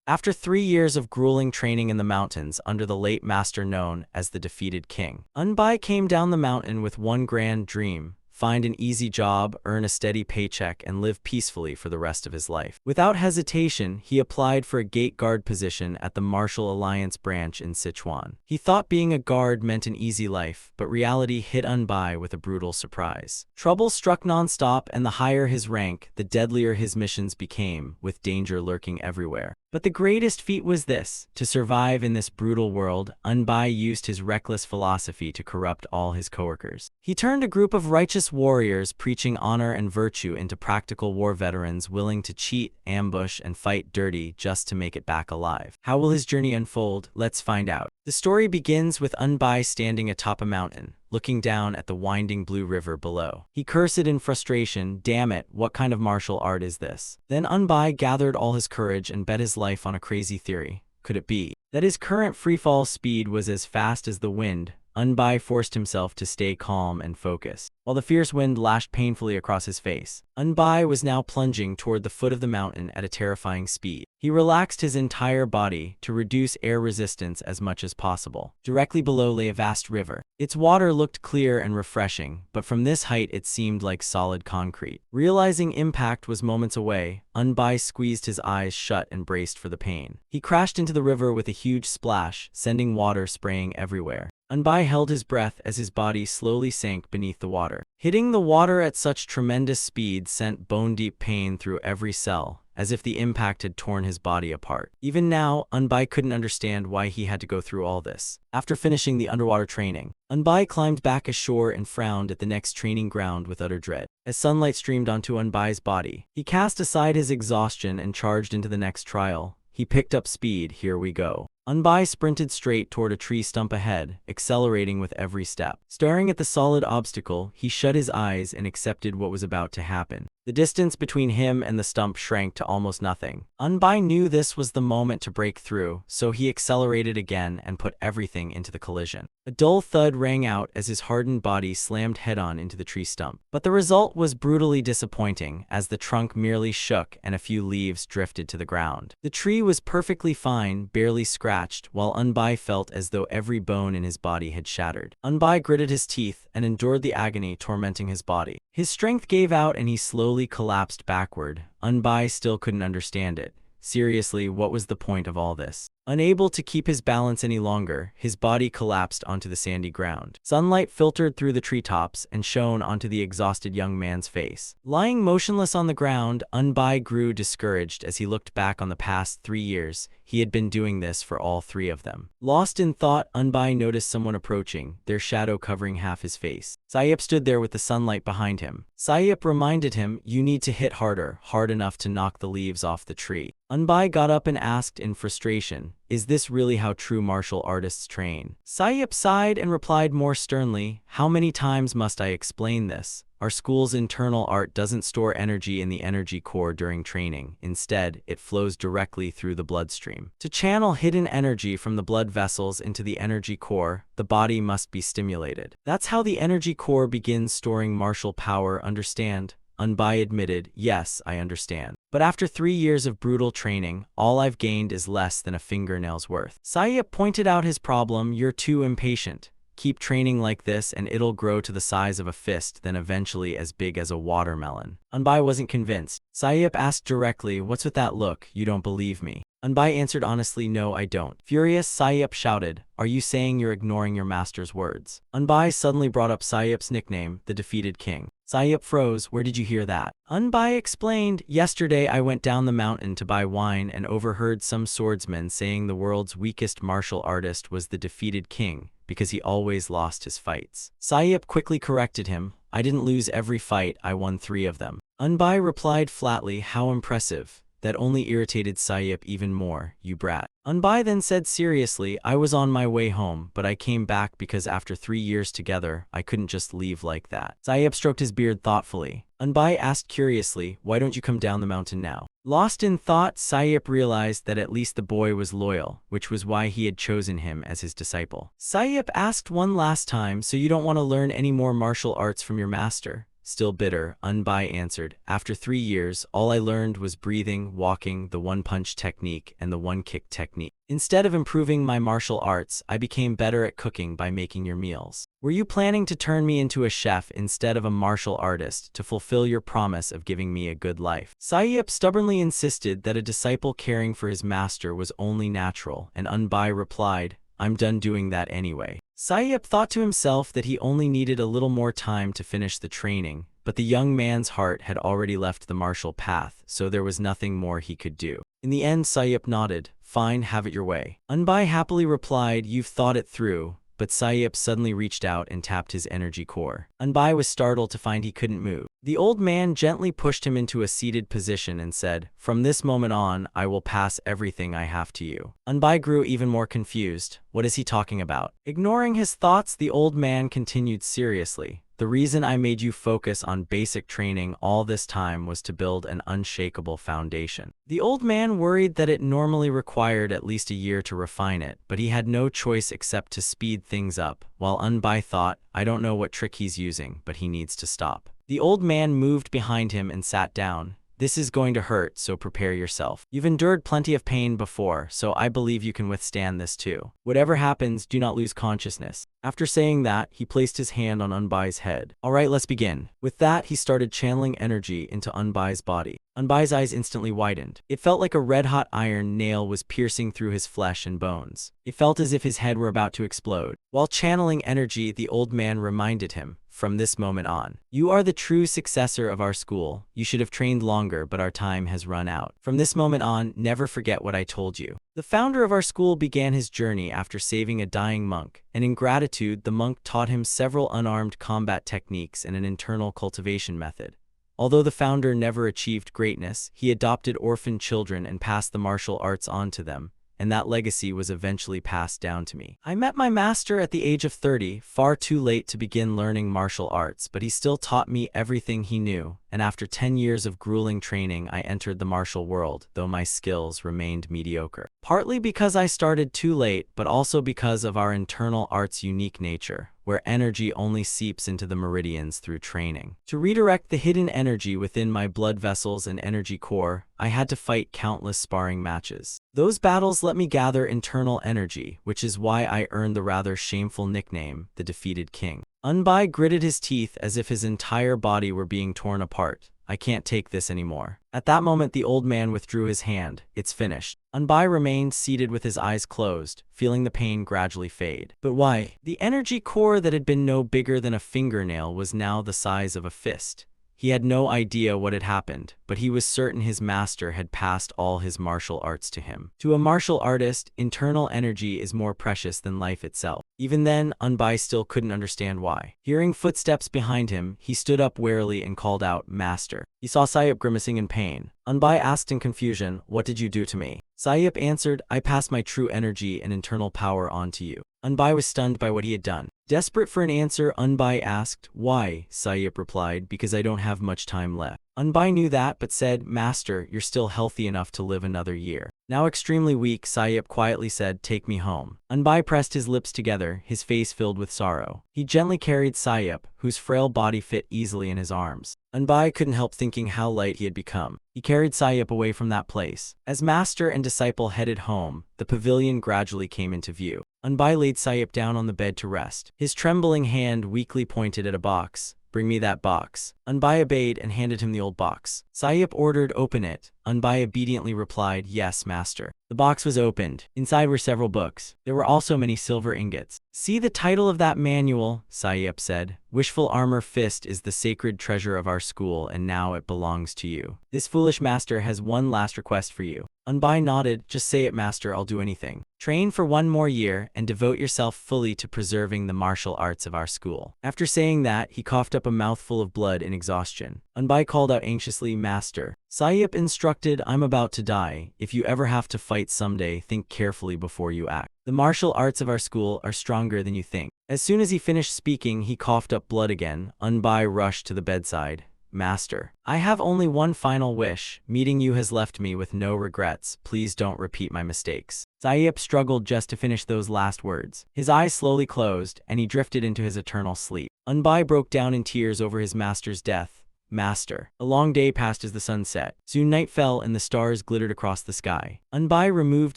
After 3 years of grueling training in the mountains under the late master known as the defeated king, Unbai came down the mountain with one grand dream: find an easy job, earn a steady paycheck, and live peacefully for the rest of his life. Without hesitation, he applied for a gate guard position at the Martial Alliance branch in Sichuan. He thought being a guard meant an easy life, but reality hit Unbai with a brutal surprise. Trouble struck non-stop, and the higher his rank, the deadlier his missions became, with danger lurking everywhere. But the greatest feat was this: to survive in this brutal world, Unbai used his reckless philosophy to corrupt all his coworkers. He turned a group of righteous warriors preaching honor and virtue into practical war veterans willing to cheat, ambush, and fight dirty just to make it back alive. How will his journey unfold? Let's find out. The story begins with Unbai standing atop a mountain, looking down at the winding blue river below. He cursed in frustration. Damn it, what kind of martial art is this? Then Unbai gathered all his courage and bet his life on a crazy theory. Could it be that his current freefall speed was as fast as the wind? Unbai forced himself to stay calm and focused. While the fierce wind lashed painfully across his face, Unbai was now plunging toward the foot of the mountain at a terrifying speed. He relaxed his entire body to reduce air resistance as much as possible. Directly below lay a vast river. Its water looked clear and refreshing, but from this height it seemed like solid concrete. Realizing impact was moments away, Unbai squeezed his eyes shut and braced for the pain. He crashed into the river with a huge splash, sending water spraying everywhere. Unbai held his breath as his body slowly sank beneath the water. Hitting the water at such tremendous speed sent bone-deep pain through every cell, as if the impact had torn his body apart. Even now, Unbai couldn't understand why he had to go through all this. After finishing the underwater training, Unbai climbed back ashore and frowned at the next training ground with utter dread. As sunlight streamed onto Unbai's body, he cast aside his exhaustion and charged into the next trial. He picked up speed. Here we go. Unbai sprinted straight toward a tree stump ahead, accelerating with every step. Staring at the solid obstacle, he shut his eyes and accepted what was about to happen. The distance between him and the stump shrank to almost nothing. Unbai knew this was the moment to break through, so he accelerated again and put everything into the collision. A dull thud rang out as his hardened body slammed head-on into the tree stump. But the result was brutally disappointing, as the trunk merely shook and a few leaves drifted to the ground. The tree was perfectly fine, barely scratched, while Unbai felt as though every bone in his body had shattered. Unbai gritted his teeth and endured the agony tormenting his body. His strength gave out and he slowly collapsed backward. Unbai still couldn't understand it. Seriously, what was the point of all this? Unable to keep his balance any longer, his body collapsed onto the sandy ground. Sunlight filtered through the treetops and shone onto the exhausted young man's face. Lying motionless on the ground, Unbai grew discouraged as he looked back on the past 3 years. He had been doing this for all 3 of them. Lost in thought, Unbai noticed someone approaching, their shadow covering half his face. Sayep stood there with the sunlight behind him. Sayep reminded him, "You need to hit harder, hard enough to knock the leaves off the tree." Unbai got up and asked in frustration, "Is this really how true martial artists train?" Sayep sighed and replied more sternly, "How many times must I explain this? Our school's internal art doesn't store energy in the energy core during training. Instead, it flows directly through the bloodstream. To channel hidden energy from the blood vessels into the energy core, the body must be stimulated. That's how the energy core begins storing martial power, understand?" Unbai admitted, "Yes, I understand. But after 3 years of brutal training, all I've gained is less than a fingernail's worth." Sayep pointed out his problem. "You're too impatient. Keep training like this and it'll grow to the size of a fist, then eventually as big as a watermelon." Unbai wasn't convinced. Sayep asked directly, "What's with that look? You don't believe me?" Unbai answered honestly, "No, I don't." Furious, Sayep shouted, "Are you saying you're ignoring your master's words?" Unbai suddenly brought up Sayep's nickname, the defeated king. Sayep froze. "Where did you hear that?" Unbai explained, "Yesterday I went down the mountain to buy wine and overheard some swordsman saying the world's weakest martial artist was the defeated king, because he always lost his fights." Sayep quickly corrected him, "I didn't lose every fight, I won 3 of them." Unbai replied flatly, "How impressive." That only irritated Sayep even more. "You brat." Unbai then said seriously, "I was on my way home, but I came back because after 3 years together, I couldn't just leave like that." Sayep stroked his beard thoughtfully. Unbai asked curiously, "Why don't you come down the mountain now?" Lost in thought, Sayep realized that at least the boy was loyal, which was why he had chosen him as his disciple. Sayep asked one last time, "So you don't want to learn any more martial arts from your master?" Still bitter, Unbai answered. After 3 years, all I learned was breathing, walking, the one-punch technique, and the one-kick technique. Instead of improving my martial arts, I became better at cooking by making your meals. Were you planning to turn me into a chef instead of a martial artist to fulfill your promise of giving me a good life? Sayep stubbornly insisted that a disciple caring for his master was only natural, and Unbai replied, I'm done doing that anyway. Sayep thought to himself that he only needed a little more time to finish the training, but the young man's heart had already left the martial path, so there was nothing more he could do. In the end, Sayep nodded. Fine, have it your way. Unbai happily replied, you've thought it through, but Sayep suddenly reached out and tapped his energy core. Unbai was startled to find he couldn't move. The old man gently pushed him into a seated position and said, from this moment on, I will pass everything I have to you. Unbai grew even more confused. What is he talking about? Ignoring his thoughts, the old man continued seriously. The reason I made you focus on basic training all this time was to build an unshakable foundation. The old man worried that it normally required at least a year to refine it, but he had no choice except to speed things up, while Unbai thought, I don't know what trick he's using, but he needs to stop. The old man moved behind him and sat down. This is going to hurt, so prepare yourself. You've endured plenty of pain before, so I believe you can withstand this too. Whatever happens, do not lose consciousness. After saying that, he placed his hand on Unbai's head. Alright, let's begin. With that, he started channeling energy into Unbai's body. Unbai's eyes instantly widened. It felt like a red-hot iron nail was piercing through his flesh and bones. It felt as if his head were about to explode. While channeling energy, the old man reminded him, from this moment on, you are the true successor of our school. You should have trained longer, but our time has run out. From this moment on, never forget what I told you. The founder of our school began his journey after saving a dying monk, and in gratitude, the monk taught him several unarmed combat techniques and an internal cultivation method. Although the founder never achieved greatness, he adopted orphan children and passed the martial arts on to them, and that legacy was eventually passed down to me. I met my master at the age of 30, far too late to begin learning martial arts, but he still taught me everything he knew, and after 10 years of grueling training, I entered the martial world, though my skills remained mediocre. Partly because I started too late, but also because of our internal art's unique nature, where energy only seeps into the meridians through training. To redirect the hidden energy within my blood vessels and energy core, I had to fight countless sparring matches. Those battles let me gather internal energy, which is why I earned the rather shameful nickname, the Defeated King. Unbai gritted his teeth as if his entire body were being torn apart. I can't take this anymore. At that moment, the old man withdrew his hand. It's finished. Unbai remained seated with his eyes closed, feeling the pain gradually fade. But why? The energy core that had been no bigger than a fingernail was now the size of a fist. He had no idea what had happened, but he was certain his master had passed all his martial arts to him. To a martial artist, internal energy is more precious than life itself. Even then, Unbai still couldn't understand why. Hearing footsteps behind him, he stood up warily and called out, Master. He saw Sayep grimacing in pain. Unbai asked in confusion, what did you do to me? Sayep answered, I passed my true energy and internal power on to you. Unbai was stunned by what he had done. Desperate for an answer, Unbai asked, why? Sayep replied, because I don't have much time left. Unbai knew that, but said, Master, you're still healthy enough to live another year. Now extremely weak, Sayep quietly said, take me home. Unbai pressed his lips together, his face filled with sorrow. He gently carried Sayep, whose frail body fit easily in his arms. Unbai couldn't help thinking how light he had become. He carried Sayep away from that place. As master and disciple headed home, the pavilion gradually came into view. Unbai laid Sayep down on the bed to rest. His trembling hand weakly pointed at a box. Bring me that box. Unbai obeyed and handed him the old box. Sayep ordered, open it. Unbai obediently replied, yes, master. The box was opened. Inside were several books. There were also many silver ingots. See the title of that manual, Sayep said. Wishful Armor Fist is the sacred treasure of our school, and now it belongs to you. This foolish master has one last request for you. Unbai nodded, just say it, master, I'll do anything. Train for 1 more year and devote yourself fully to preserving the martial arts of our school. After saying that, he coughed up a mouthful of blood in exhaustion. Unbai called out anxiously, Master. Sayep instructed, I'm about to die. If you ever have to fight someday, think carefully before you act. The martial arts of our school are stronger than you think. As soon as he finished speaking, he coughed up blood again. Unbai rushed to the bedside. Master. I have only one final wish. Meeting you has left me with no regrets. Please don't repeat my mistakes. Sayip struggled just to finish those last words. His eyes slowly closed, and he drifted into his eternal sleep. Unbai broke down in tears over his master's death. Master. A long day passed as the sun set. Soon night fell and the stars glittered across the sky. Unbai removed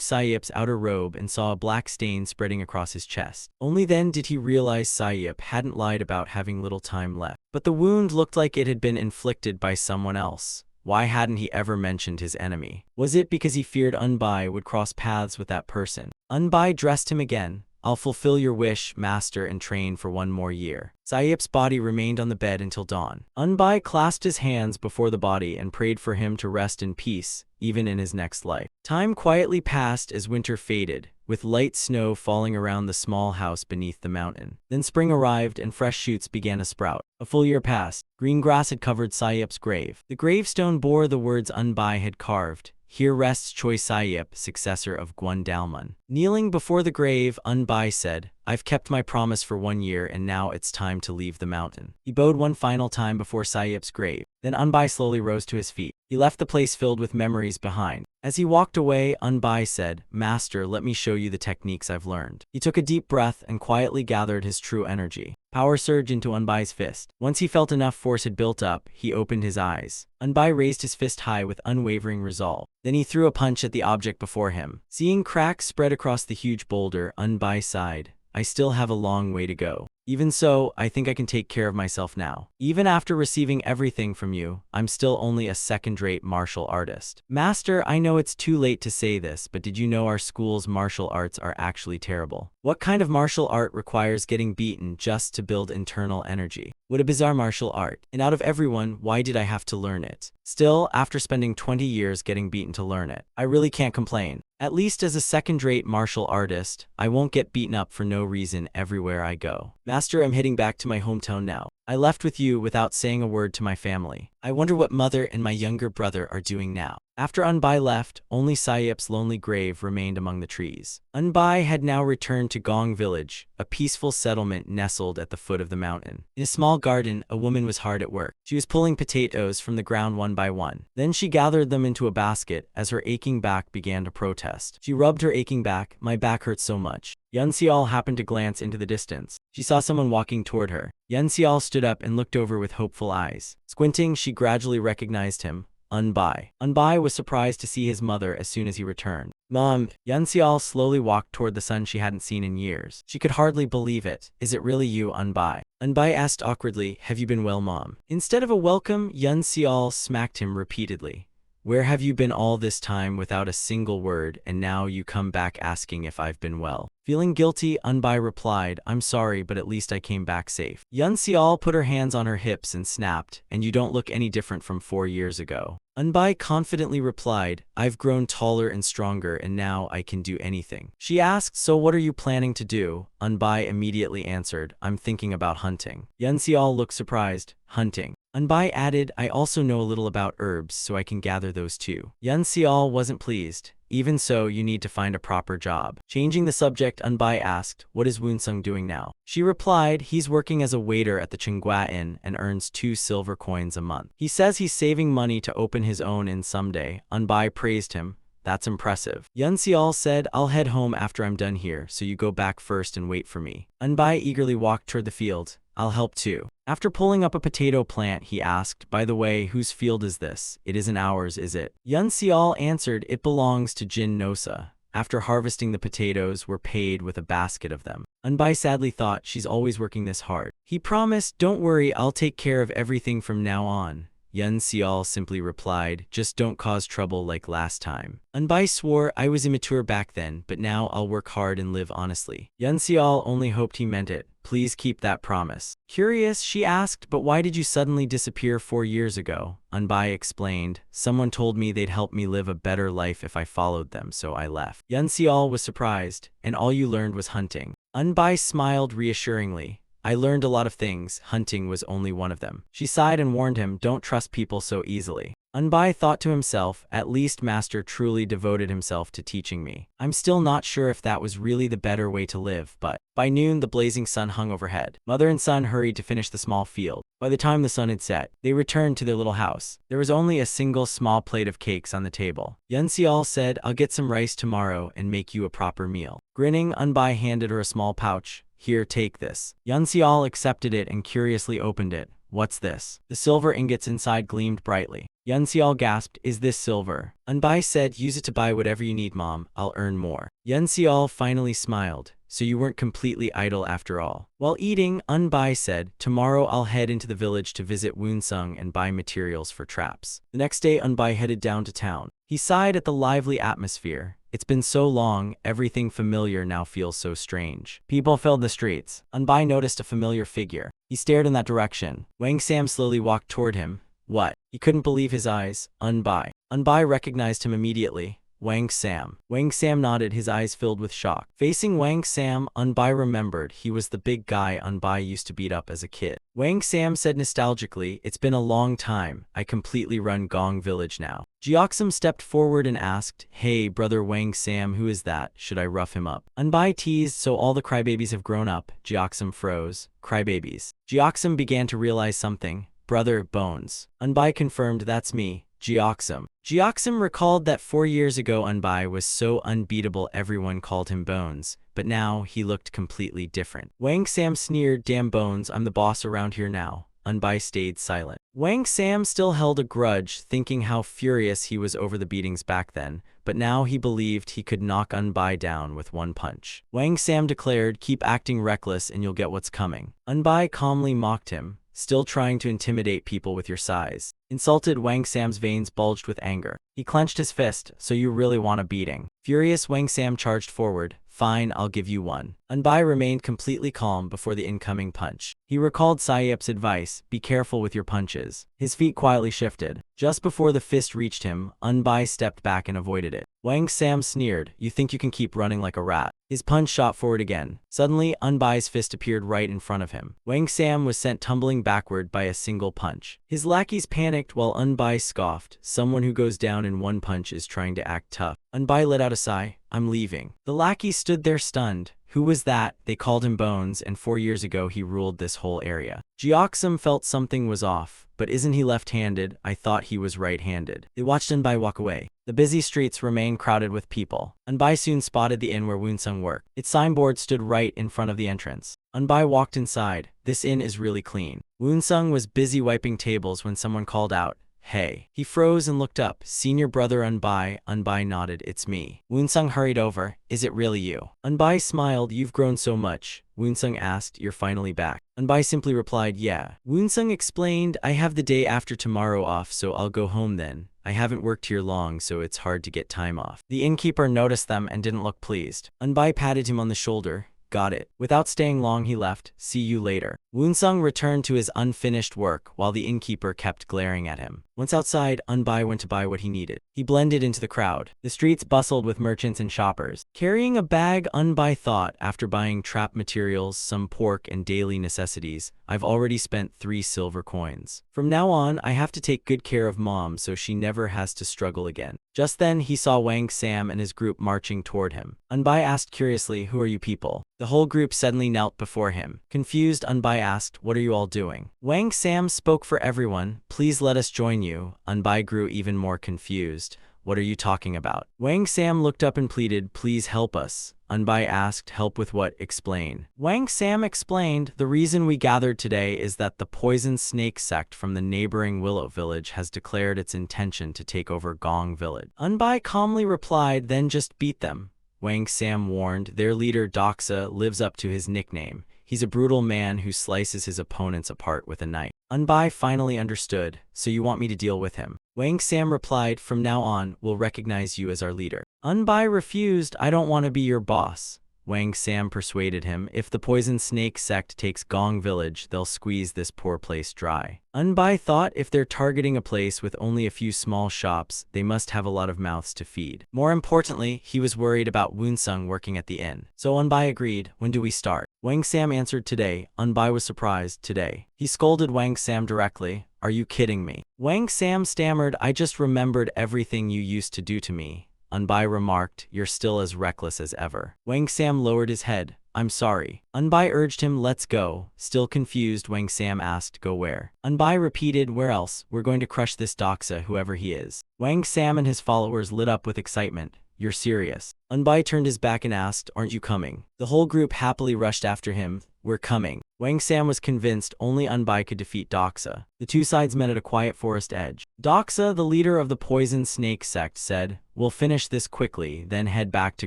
Sayip's outer robe and saw a black stain spreading across his chest. Only then did he realize Sayip hadn't lied about having little time left. But the wound looked like it had been inflicted by someone else. Why hadn't he ever mentioned his enemy? Was it because he feared Unbai would cross paths with that person? Unbai dressed him again. I'll fulfill your wish, master, and train for one more year. Sayip's body remained on the bed until dawn. Unbai clasped his hands before the body and prayed for him to rest in peace, even in his next life. Time quietly passed as winter faded, with light snow falling around the small house beneath the mountain. Then spring arrived and fresh shoots began to sprout. A full year passed. Green grass had covered Sayip's grave. The gravestone bore the words Unbai had carved. Here rests Choi Sayip, successor of Gwon Dalmun. Kneeling before the grave, Unbai said, I've kept my promise for 1 year and now it's time to leave the mountain. He bowed one final time before Sayip's grave. Then Unbai slowly rose to his feet. He left the place filled with memories behind. As he walked away, Unbai said, Master, let me show you the techniques I've learned. He took a deep breath and quietly gathered his true energy. Power surged into Unbai's fist. Once he felt enough force had built up, he opened his eyes. Unbai raised his fist high with unwavering resolve. Then he threw a punch at the object before him. Seeing cracks spread across the huge boulder, Unbai sighed. I still have a long way to go. Even so, I think I can take care of myself now. Even after receiving everything from you, I'm still only a second-rate martial artist. Master, I know it's too late to say this, but did you know our school's martial arts are actually terrible? What kind of martial art requires getting beaten just to build internal energy? What a bizarre martial art. And out of everyone, why did I have to learn it? Still, after spending 20 years getting beaten to learn it, I really can't complain. At least as a second-rate martial artist, I won't get beaten up for no reason everywhere I go. Master, I'm heading back to my hometown now. I left with you without saying a word to my family. I wonder what mother and my younger brother are doing now. After Unbai left, only Sayip's lonely grave remained among the trees. Unbai had now returned to Gong village, a peaceful settlement nestled at the foot of the mountain. In a small garden, a woman was hard at work. She was pulling potatoes from the ground one by one. Then she gathered them into a basket as her aching back began to protest. She rubbed her aching back. My back hurts so much. Yun Seol happened to glance into the distance. She saw someone walking toward her. Yun Seol stood up and looked over with hopeful eyes. Squinting, she gradually recognized him. Unbai. Unbai was surprised to see his mother as soon as he returned. Mom. Yun Seol slowly walked toward the son she hadn't seen in years. She could hardly believe it. Is it really you, Unbai? Unbai asked awkwardly, have you been well, Mom? Instead of a welcome, Yun Seol smacked him repeatedly. Where have you been all this time without a single word, and now you come back asking if I've been well? Feeling guilty, Unbai replied, I'm sorry, but at least I came back safe. Yun Seol put her hands on her hips and snapped, and you don't look any different from 4 years ago. Unbai confidently replied, I've grown taller and stronger and now I can do anything. She asked, so what are you planning to do? Unbai immediately answered, I'm thinking about hunting. Yun Seol looked surprised. Hunting. Unbai added, I also know a little about herbs, so I can gather those too. Yun Seol wasn't pleased. Even so, you need to find a proper job. Changing the subject, Unbai asked, what is Woonsung doing now? She replied, he's working as a waiter at the Chinghua Inn and earns 2 silver coins a month. He says he's saving money to open his own inn someday. Unbai praised him. That's impressive. Yun Seol said, I'll head home after I'm done here, so you go back first and wait for me. Unbai eagerly walked toward the field. I'll help too. After pulling up a potato plant, he asked, by the way, whose field is this? It isn't ours, is it? Yun Seol answered, it belongs to Jin Nosa. After harvesting the potatoes, we're paid with a basket of them. Unbai sadly thought, she's always working this hard. He promised, don't worry, I'll take care of everything from now on. Yun Seol simply replied, just don't cause trouble like last time. Unbai swore, I was immature back then, but now I'll work hard and live honestly. Yun Seol only hoped he meant it. Please keep that promise. Curious, she asked, but why did you suddenly disappear 4 years ago? Unbai explained, someone told me they'd help me live a better life if I followed them, so I left. Yun Seol was surprised, and all you learned was hunting. Unbai smiled reassuringly. I learned a lot of things, hunting was only one of them. She sighed and warned him, don't trust people so easily. Unbai thought to himself, at least Master truly devoted himself to teaching me. I'm still not sure if that was really the better way to live, but by noon the blazing sun hung overhead. Mother and son hurried to finish the small field. By the time the sun had set, they returned to their little house. There was only a single small plate of cakes on the table. Yun Xiao said, I'll get some rice tomorrow and make you a proper meal. Grinning, Unbai handed her a small pouch. Here, take this. Yun Xiao accepted it and curiously opened it. What's this? The silver ingots inside gleamed brightly. Yun Xiao gasped, is this silver? Unbai said, use it to buy whatever you need, Mom. I'll earn more. Yun Xiao finally smiled. So you weren't completely idle after all. While eating, Unbai said, tomorrow I'll head into the village to visit Woonsung and buy materials for traps. The next day, Unbai headed down to town. He sighed at the lively atmosphere. It's been so long, everything familiar now feels so strange. People filled the streets. Unbai noticed a familiar figure. He stared in that direction. Wang Sam slowly walked toward him. What? He couldn't believe his eyes. Unbai. Unbai recognized him immediately. Wang Sam. Wang Sam nodded, his eyes filled with shock. Facing Wang Sam, Unbai remembered he was the big guy Unbai used to beat up as a kid. Wang Sam said nostalgically, it's been a long time. I completely run Gong Village now. Jioxum stepped forward and asked, hey, brother Wang Sam, who is that? Should I rough him up? Unbai teased, so all the crybabies have grown up. Jioxum froze. Crybabies. Jioxum began to realize something. Brother, Bones. Unbai confirmed, that's me. Jioxum. Jioxum recalled that 4 years ago Unbai was so unbeatable everyone called him Bones, but now he looked completely different. Wang Sam sneered, damn Bones, I'm the boss around here now. Unbai stayed silent. Wang Sam still held a grudge, thinking how furious he was over the beatings back then, but now he believed he could knock Unbai down with one punch. Wang Sam declared, keep acting reckless and you'll get what's coming. Unbai calmly mocked him. Still trying to intimidate people with your size. Insulted, Wang Sam's veins bulged with anger. He clenched his fist, so you really want a beating. Furious, Wang Sam charged forward. Fine, I'll give you one. Unbai remained completely calm before the incoming punch. He recalled Sayep's advice, be careful with your punches. His feet quietly shifted. Just before the fist reached him, Unbai stepped back and avoided it. Wang Sam sneered, you think you can keep running like a rat? His punch shot forward again. Suddenly, Unbai's fist appeared right in front of him. Wang Sam was sent tumbling backward by a single punch. His lackeys panicked while Unbai scoffed. Someone who goes down in one punch is trying to act tough. Unbai let out a sigh. I'm leaving. The lackeys stood there stunned. Who was that? They called him Bones, and 4 years ago he ruled this whole area. Jioxum felt something was off. But isn't he left-handed? I thought he was right-handed. They watched Unbai walk away. The busy streets remained crowded with people. Unbai soon spotted the inn where Woonsung worked. Its signboard stood right in front of the entrance. Unbai walked inside. This inn is really clean. Woonsung was busy wiping tables when someone called out, hey. He froze and looked up. Senior brother Unbai. Unbai nodded, it's me. Woonsung hurried over. Is it really you? Unbai smiled, you've grown so much. Woonsung asked, you're finally back. Unbai simply replied, yeah. Woonsung explained, I have the day after tomorrow off, so I'll go home then. I haven't worked here long, so it's hard to get time off. The innkeeper noticed them and didn't look pleased. Unbai patted him on the shoulder. Got it. Without staying long, he left. See you later. Woonsung returned to his unfinished work while the innkeeper kept glaring at him. Once outside, Unbai went to buy what he needed. He blended into the crowd. The streets bustled with merchants and shoppers. Carrying a bag, Unbai thought, after buying trap materials, some pork, and daily necessities, I've already spent 3 silver coins. From now on, I have to take good care of Mom so she never has to struggle again. Just then, he saw Wang Sam and his group marching toward him. Unbai asked curiously, who are you people? The whole group suddenly knelt before him. Confused, Unbai asked, what are you all doing? Wang Sam spoke for everyone. Please let us join you. Unbai grew even more confused. What are you talking about? Wang Sam looked up and pleaded, please help us. Unbai asked, help with what? Explain. Wang Sam explained, the reason we gathered today is that the poison snake sect from the neighboring Willow village has declared its intention to take over Gong village. Unbai calmly replied, then just beat them. Wang Sam warned, their leader Doxa lives up to his nickname. He's a brutal man who slices his opponents apart with a knife. Unbai finally understood, so you want me to deal with him? Wang Sam replied, from now on, we'll recognize you as our leader. Unbai refused, I don't want to be your boss. Wang Sam persuaded him. If the poison snake sect takes Gong Village, they'll squeeze this poor place dry. Unbai thought if they're targeting a place with only a few small shops, they must have a lot of mouths to feed. More importantly, he was worried about Woonsung working at the inn. So Unbai agreed. When do we start? Wang Sam answered today. Unbai was surprised. Today. He scolded Wang Sam directly. Are you kidding me? Wang Sam stammered. I just remembered everything you used to do to me. Unbai remarked, you're still as reckless as ever. Wang Sam lowered his head. I'm sorry. Unbai urged him, let's go. Still confused, Wang Sam asked, go where? Unbai repeated, where else? We're going to crush this Doxa, whoever he is. Wang Sam and his followers lit up with excitement. You're serious? Unbai turned his back and asked, aren't you coming? The whole group happily rushed after him. We're coming. Wang Sam was convinced only Unbai could defeat Doxa. The two sides met at a quiet forest edge. Doxa, the leader of the poison snake sect, said, we'll finish this quickly, then head back to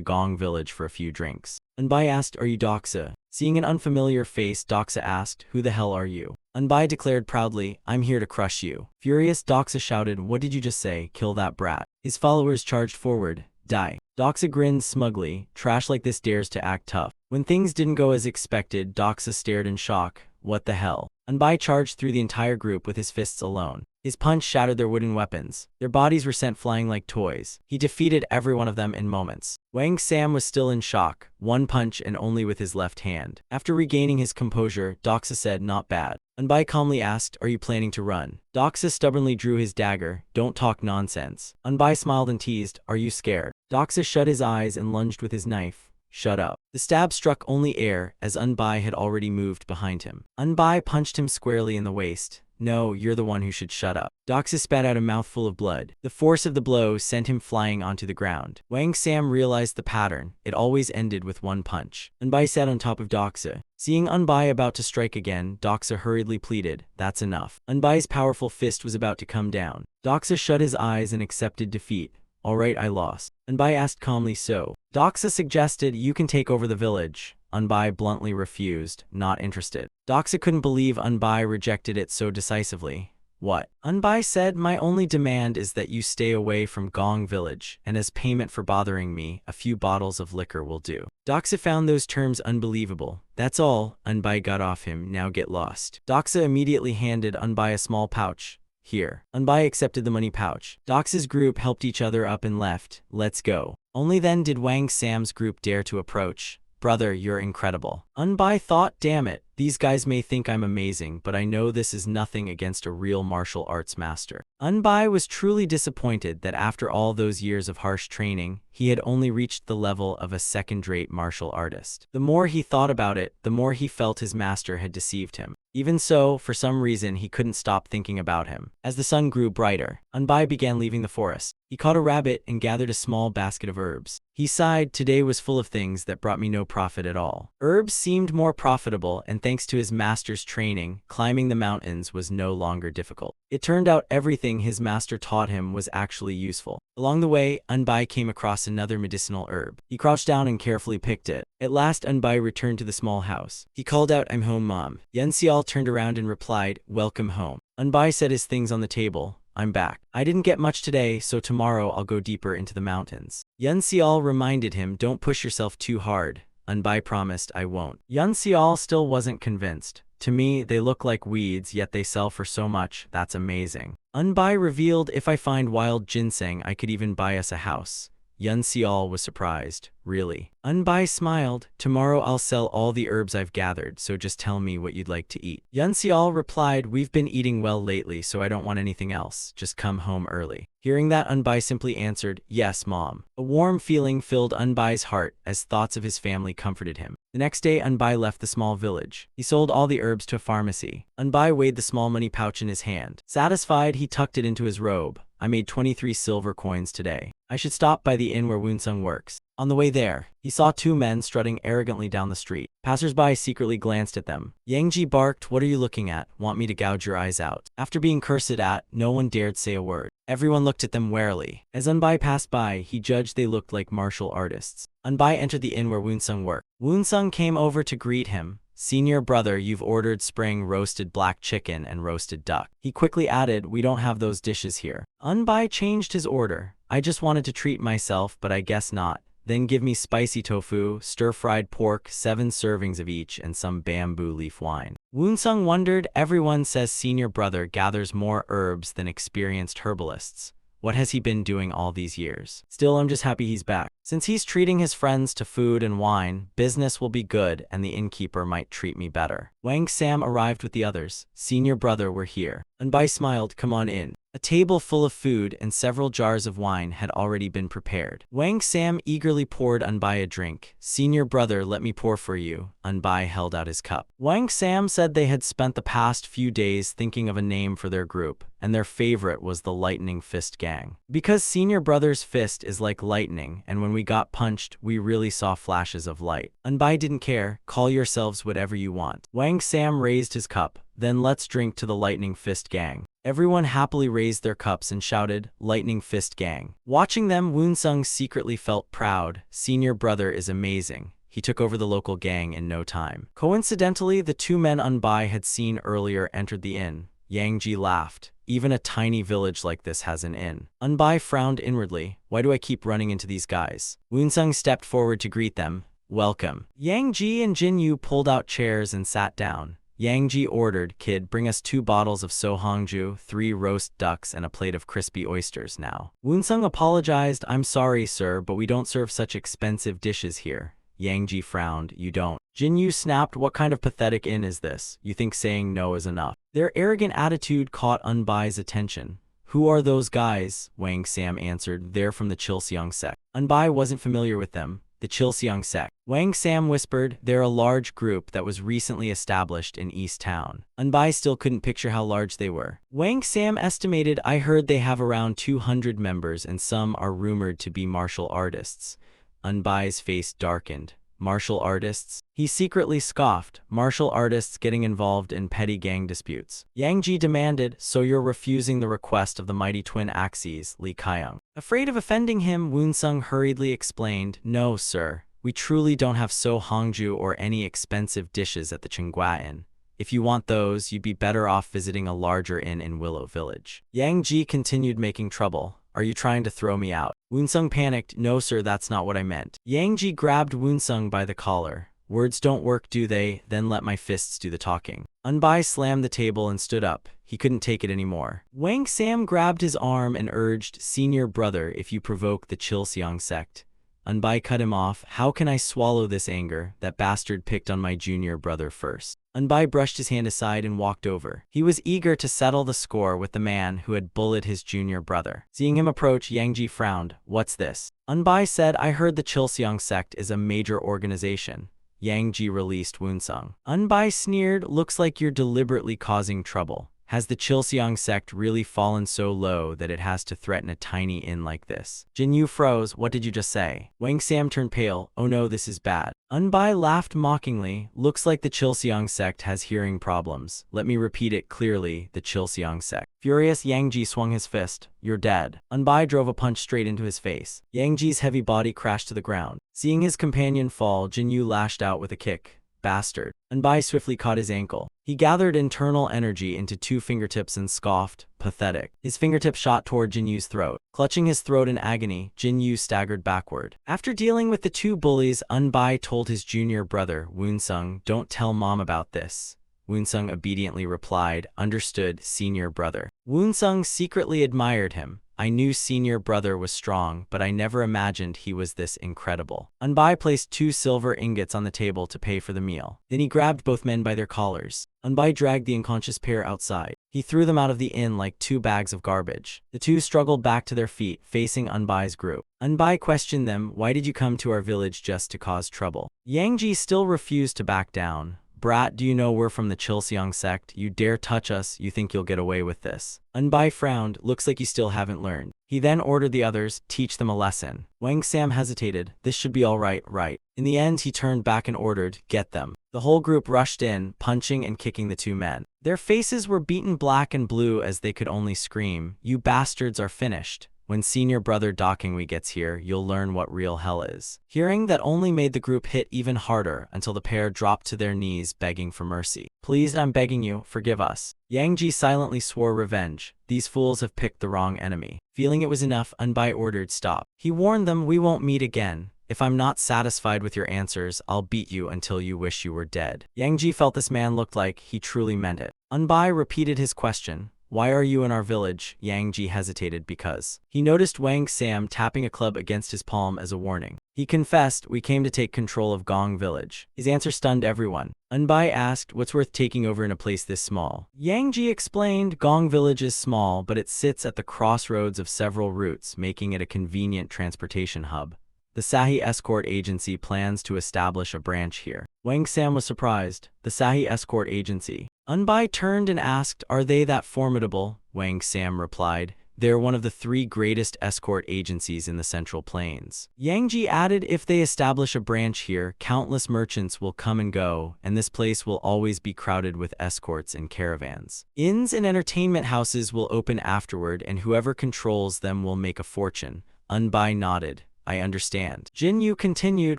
Gong Village for a few drinks. Unbai asked, are you Doxa? Seeing an unfamiliar face, Doxa asked, who the hell are you? Unbai declared proudly, I'm here to crush you. Furious, Doxa shouted, what did you just say? Kill that brat. His followers charged forward. Die. Doxa grinned smugly. Trash like this dares to act tough. When things didn't go as expected, Doxa stared in shock. What the hell? Unbai charged through the entire group with his fists alone. His punch shattered their wooden weapons. Their bodies were sent flying like toys. He defeated every one of them in moments. Wang Sam was still in shock. One punch and only with his left hand. After regaining his composure, Doxa said, not bad. Unbai calmly asked, are you planning to run? Doxa stubbornly drew his dagger. Don't talk nonsense. Unbai smiled and teased, are you scared? Doxa shut his eyes and lunged with his knife. Shut up. The stab struck only air, as Unbai had already moved behind him. Unbai punched him squarely in the waist. No, you're the one who should shut up. Doxa spat out a mouthful of blood. The force of the blow sent him flying onto the ground. Wang Sam realized the pattern. It always ended with one punch. Unbai sat on top of Doxa. Seeing Unbai about to strike again, Doxa hurriedly pleaded, that's enough. Unbai's powerful fist was about to come down. Doxa shut his eyes and accepted defeat. All right, I lost. Unbai asked calmly, so? Doxa suggested, you can take over the village. Unbai bluntly refused, not interested. Doxa couldn't believe Unbai rejected it so decisively. What? Unbai said, my only demand is that you stay away from Gong Village, and as payment for bothering me, a few bottles of liquor will do. Doxa found those terms unbelievable. That's all. Unbai got off him, now get lost. Doxa immediately handed Unbai a small pouch. Here. Unbai accepted the money pouch. Doxa's group helped each other up and left. Let's go. Only then did Wang Sam's group dare to approach. Brother, you're incredible. Unbai thought, damn it, these guys may think I'm amazing, but I know this is nothing against a real martial arts master. Unbai was truly disappointed that after all those years of harsh training, he had only reached the level of a second-rate martial artist. The more he thought about it, the more he felt his master had deceived him. Even so, for some reason, he couldn't stop thinking about him. As the sun grew brighter, Unbai began leaving the forest. He caught a rabbit and gathered a small basket of herbs. He sighed, today was full of things that brought me no profit at all. Herbs seemed more profitable, and thanks to his master's training, climbing the mountains was no longer difficult. It turned out everything his master taught him was actually useful. Along the way, Unbai came across another medicinal herb. He crouched down and carefully picked it. At last, Unbai returned to the small house. He called out, I'm home, Mom. Yunxial turned around and replied, welcome home. Unbai set his things on the table. I'm back. I didn't get much today, so tomorrow I'll go deeper into the mountains. Yunxial reminded him, don't push yourself too hard. Unbai promised, I won't. Yunxial still wasn't convinced. To me, they look like weeds, yet they sell for so much. That's amazing. Unbai revealed, if I find wild ginseng, I could even buy us a house. Yunxial was surprised. Really? Unbai smiled. Tomorrow I'll sell all the herbs I've gathered, so just tell me what you'd like to eat. Yunxial replied, we've been eating well lately, so I don't want anything else. Just come home early. Hearing that, Unbai simply answered, yes, Mom. A warm feeling filled Unbai's heart as thoughts of his family comforted him. The next day, Unbai left the small village. He sold all the herbs to a pharmacy. Unbai weighed the small money pouch in his hand. Satisfied, he tucked it into his robe. I made 23 silver coins today. I should stop by the inn where Woonsung works. On the way there, he saw two men strutting arrogantly down the street. Passers-by secretly glanced at them. Yangji barked, what are you looking at? Want me to gouge your eyes out? After being cursed at, no one dared say a word. Everyone looked at them warily. As Unbai passed by, he judged they looked like martial artists. Unbai entered the inn where Woonsung worked. Woonsung came over to greet him. Senior brother, you've ordered spring roasted black chicken and roasted duck. He quickly added, we don't have those dishes here. Unbai changed his order. I just wanted to treat myself, but I guess not. Then give me spicy tofu, stir-fried pork, 7 servings of each, and some bamboo leaf wine. Woonsung wondered. Everyone says senior brother gathers more herbs than experienced herbalists. What has he been doing all these years? Still, I'm just happy he's back. Since he's treating his friends to food and wine, business will be good and the innkeeper might treat me better. Wang Sam arrived with the others. Senior brother, we're here. Unbai smiled. Come on in. A table full of food and several jars of wine had already been prepared. Wang Sam eagerly poured Unbai a drink. Senior brother, let me pour for you. Unbai held out his cup. Wang Sam said they had spent the past few days thinking of a name for their group, and their favorite was the Lightning Fist Gang. Because senior brother's fist is like lightning, and when we got punched, we really saw flashes of light. Unbai didn't care. Call yourselves whatever you want. Wang Sam raised his cup. Then let's drink to the Lightning Fist Gang. Everyone happily raised their cups and shouted, Lightning Fist Gang. Watching them, Woonsung secretly felt proud. Senior brother is amazing. He took over the local gang in no time. Coincidentally, the 2 men Unbai had seen earlier entered the inn. Yangji laughed. Even a tiny village like this has an inn. Unbai frowned inwardly. Why do I keep running into these guys? Woonsung stepped forward to greet them. Welcome. Yangji and Jinyu pulled out chairs and sat down. Yangji ordered, Kid, bring us 2 bottles of sohangju, 3 roast ducks, and a plate of crispy oysters now. Woonsung apologized. I'm sorry, sir, but we don't serve such expensive dishes here. Yangji frowned. You don't? Jinyu snapped. What kind of pathetic inn is this? You think saying no is enough? Their arrogant attitude caught Unbai's attention. Who are those guys? Wang Sam answered. They're from the Chilseong sect. Unbai wasn't familiar with them. The Chilseong sect. Wang Sam whispered, they're a large group that was recently established in East Town. Unbai still couldn't picture how large they were. Wang Sam estimated, I heard they have around 200 members and some are rumored to be martial artists. Unbai's face darkened. Martial artists? He secretly scoffed. Martial artists getting involved in petty gang disputes. Yangji demanded, so you're refusing the request of the mighty twin axes, Li Kaiyang. Afraid of offending him, Woonsung hurriedly explained, no, sir. We truly don't have so hangju or any expensive dishes at the Chenghua Inn. If you want those, you'd be better off visiting a larger inn in Willow Village. Yangji continued making trouble. Are you trying to throw me out? Woonsung panicked. No, sir, that's not what I meant. Yangji grabbed Woonsung by the collar. Words don't work, do they? Then let my fists do the talking. Unbai slammed the table and stood up. He couldn't take it anymore. Wang Sam grabbed his arm and urged, Senior brother, if you provoke the Chilseong sect. Unbai cut him off. How can I swallow this anger? That bastard picked on my junior brother first. Unbai brushed his hand aside and walked over. He was eager to settle the score with the man who had bullied his junior brother. Seeing him approach, Yangji frowned. What's this? Unbai said, I heard the Chilseong sect is a major organization. Yangji released Woonsung. Unbai sneered, looks like you're deliberately causing trouble. Has the Chilseong sect really fallen so low that it has to threaten a tiny inn like this? Jinyu froze. What did you just say? Wang Sam turned pale. Oh no, this is bad. Unbai laughed mockingly. Looks like the Chilseong sect has hearing problems. Let me repeat it clearly, the Chilseong sect. Furious, Yangji swung his fist. You're dead. Unbai drove a punch straight into his face. Yangji's heavy body crashed to the ground. Seeing his companion fall, Jinyu lashed out with a kick. Bastard. Unbai swiftly caught his ankle. He gathered internal energy into 2 fingertips and scoffed. Pathetic. His fingertip shot toward Jinyu's throat. Clutching his throat in agony, Jinyu staggered backward. After dealing with the 2 bullies, Unbai told his junior brother, Woonsung, don't tell mom about this. Woonsung obediently replied, understood, senior brother. Woonsung secretly admired him. I knew senior brother was strong, but I never imagined he was this incredible. Unbai placed 2 silver ingots on the table to pay for the meal. Then he grabbed both men by their collars. Unbai dragged the unconscious pair outside. He threw them out of the inn like 2 bags of garbage. The 2 struggled back to their feet, facing Unbai's group. Unbai questioned them, why did you come to our village just to cause trouble? Yangji still refused to back down. Brat, do you know we're from the Chilseong sect? You dare touch us, you think you'll get away with this. Unbai frowned, looks like you still haven't learned. He then ordered the others, teach them a lesson. Wang Sam hesitated, this should be all right, right? In the end, he turned back and ordered, get them. The whole group rushed in, punching and kicking the 2 men. Their faces were beaten black and blue as they could only scream, you bastards are finished. When senior brother Dokingwi gets here, you'll learn what real hell is. Hearing that only made the group hit even harder until the pair dropped to their knees begging for mercy. Please, I'm begging you, forgive us. Yangji silently swore revenge. These fools have picked the wrong enemy. Feeling it was enough, Unbai ordered stop. He warned them, we won't meet again. If I'm not satisfied with your answers, I'll beat you until you wish you were dead. Yang Ji felt this man looked like he truly meant it. Unbai repeated his question. Why are you in our village? Yang Ji hesitated because he noticed Wang Sam tapping a club against his palm as a warning. He confessed, we came to take control of Gong Village. His answer stunned everyone. Unbai asked, what's worth taking over in a place this small? Yang Ji explained, Gong Village is small, but it sits at the crossroads of several routes, making it a convenient transportation hub. The Sahi Escort Agency plans to establish a branch here. Wang Sam was surprised. The Sahi Escort Agency. Unbai turned and asked, are they that formidable? Wang Sam replied, they're one of the 3 greatest escort agencies in the Central Plains. Yang Ji added, if they establish a branch here, countless merchants will come and go, and this place will always be crowded with escorts and caravans. Inns and entertainment houses will open afterward, and whoever controls them will make a fortune. Unbai nodded. I understand. Jin Yu continued,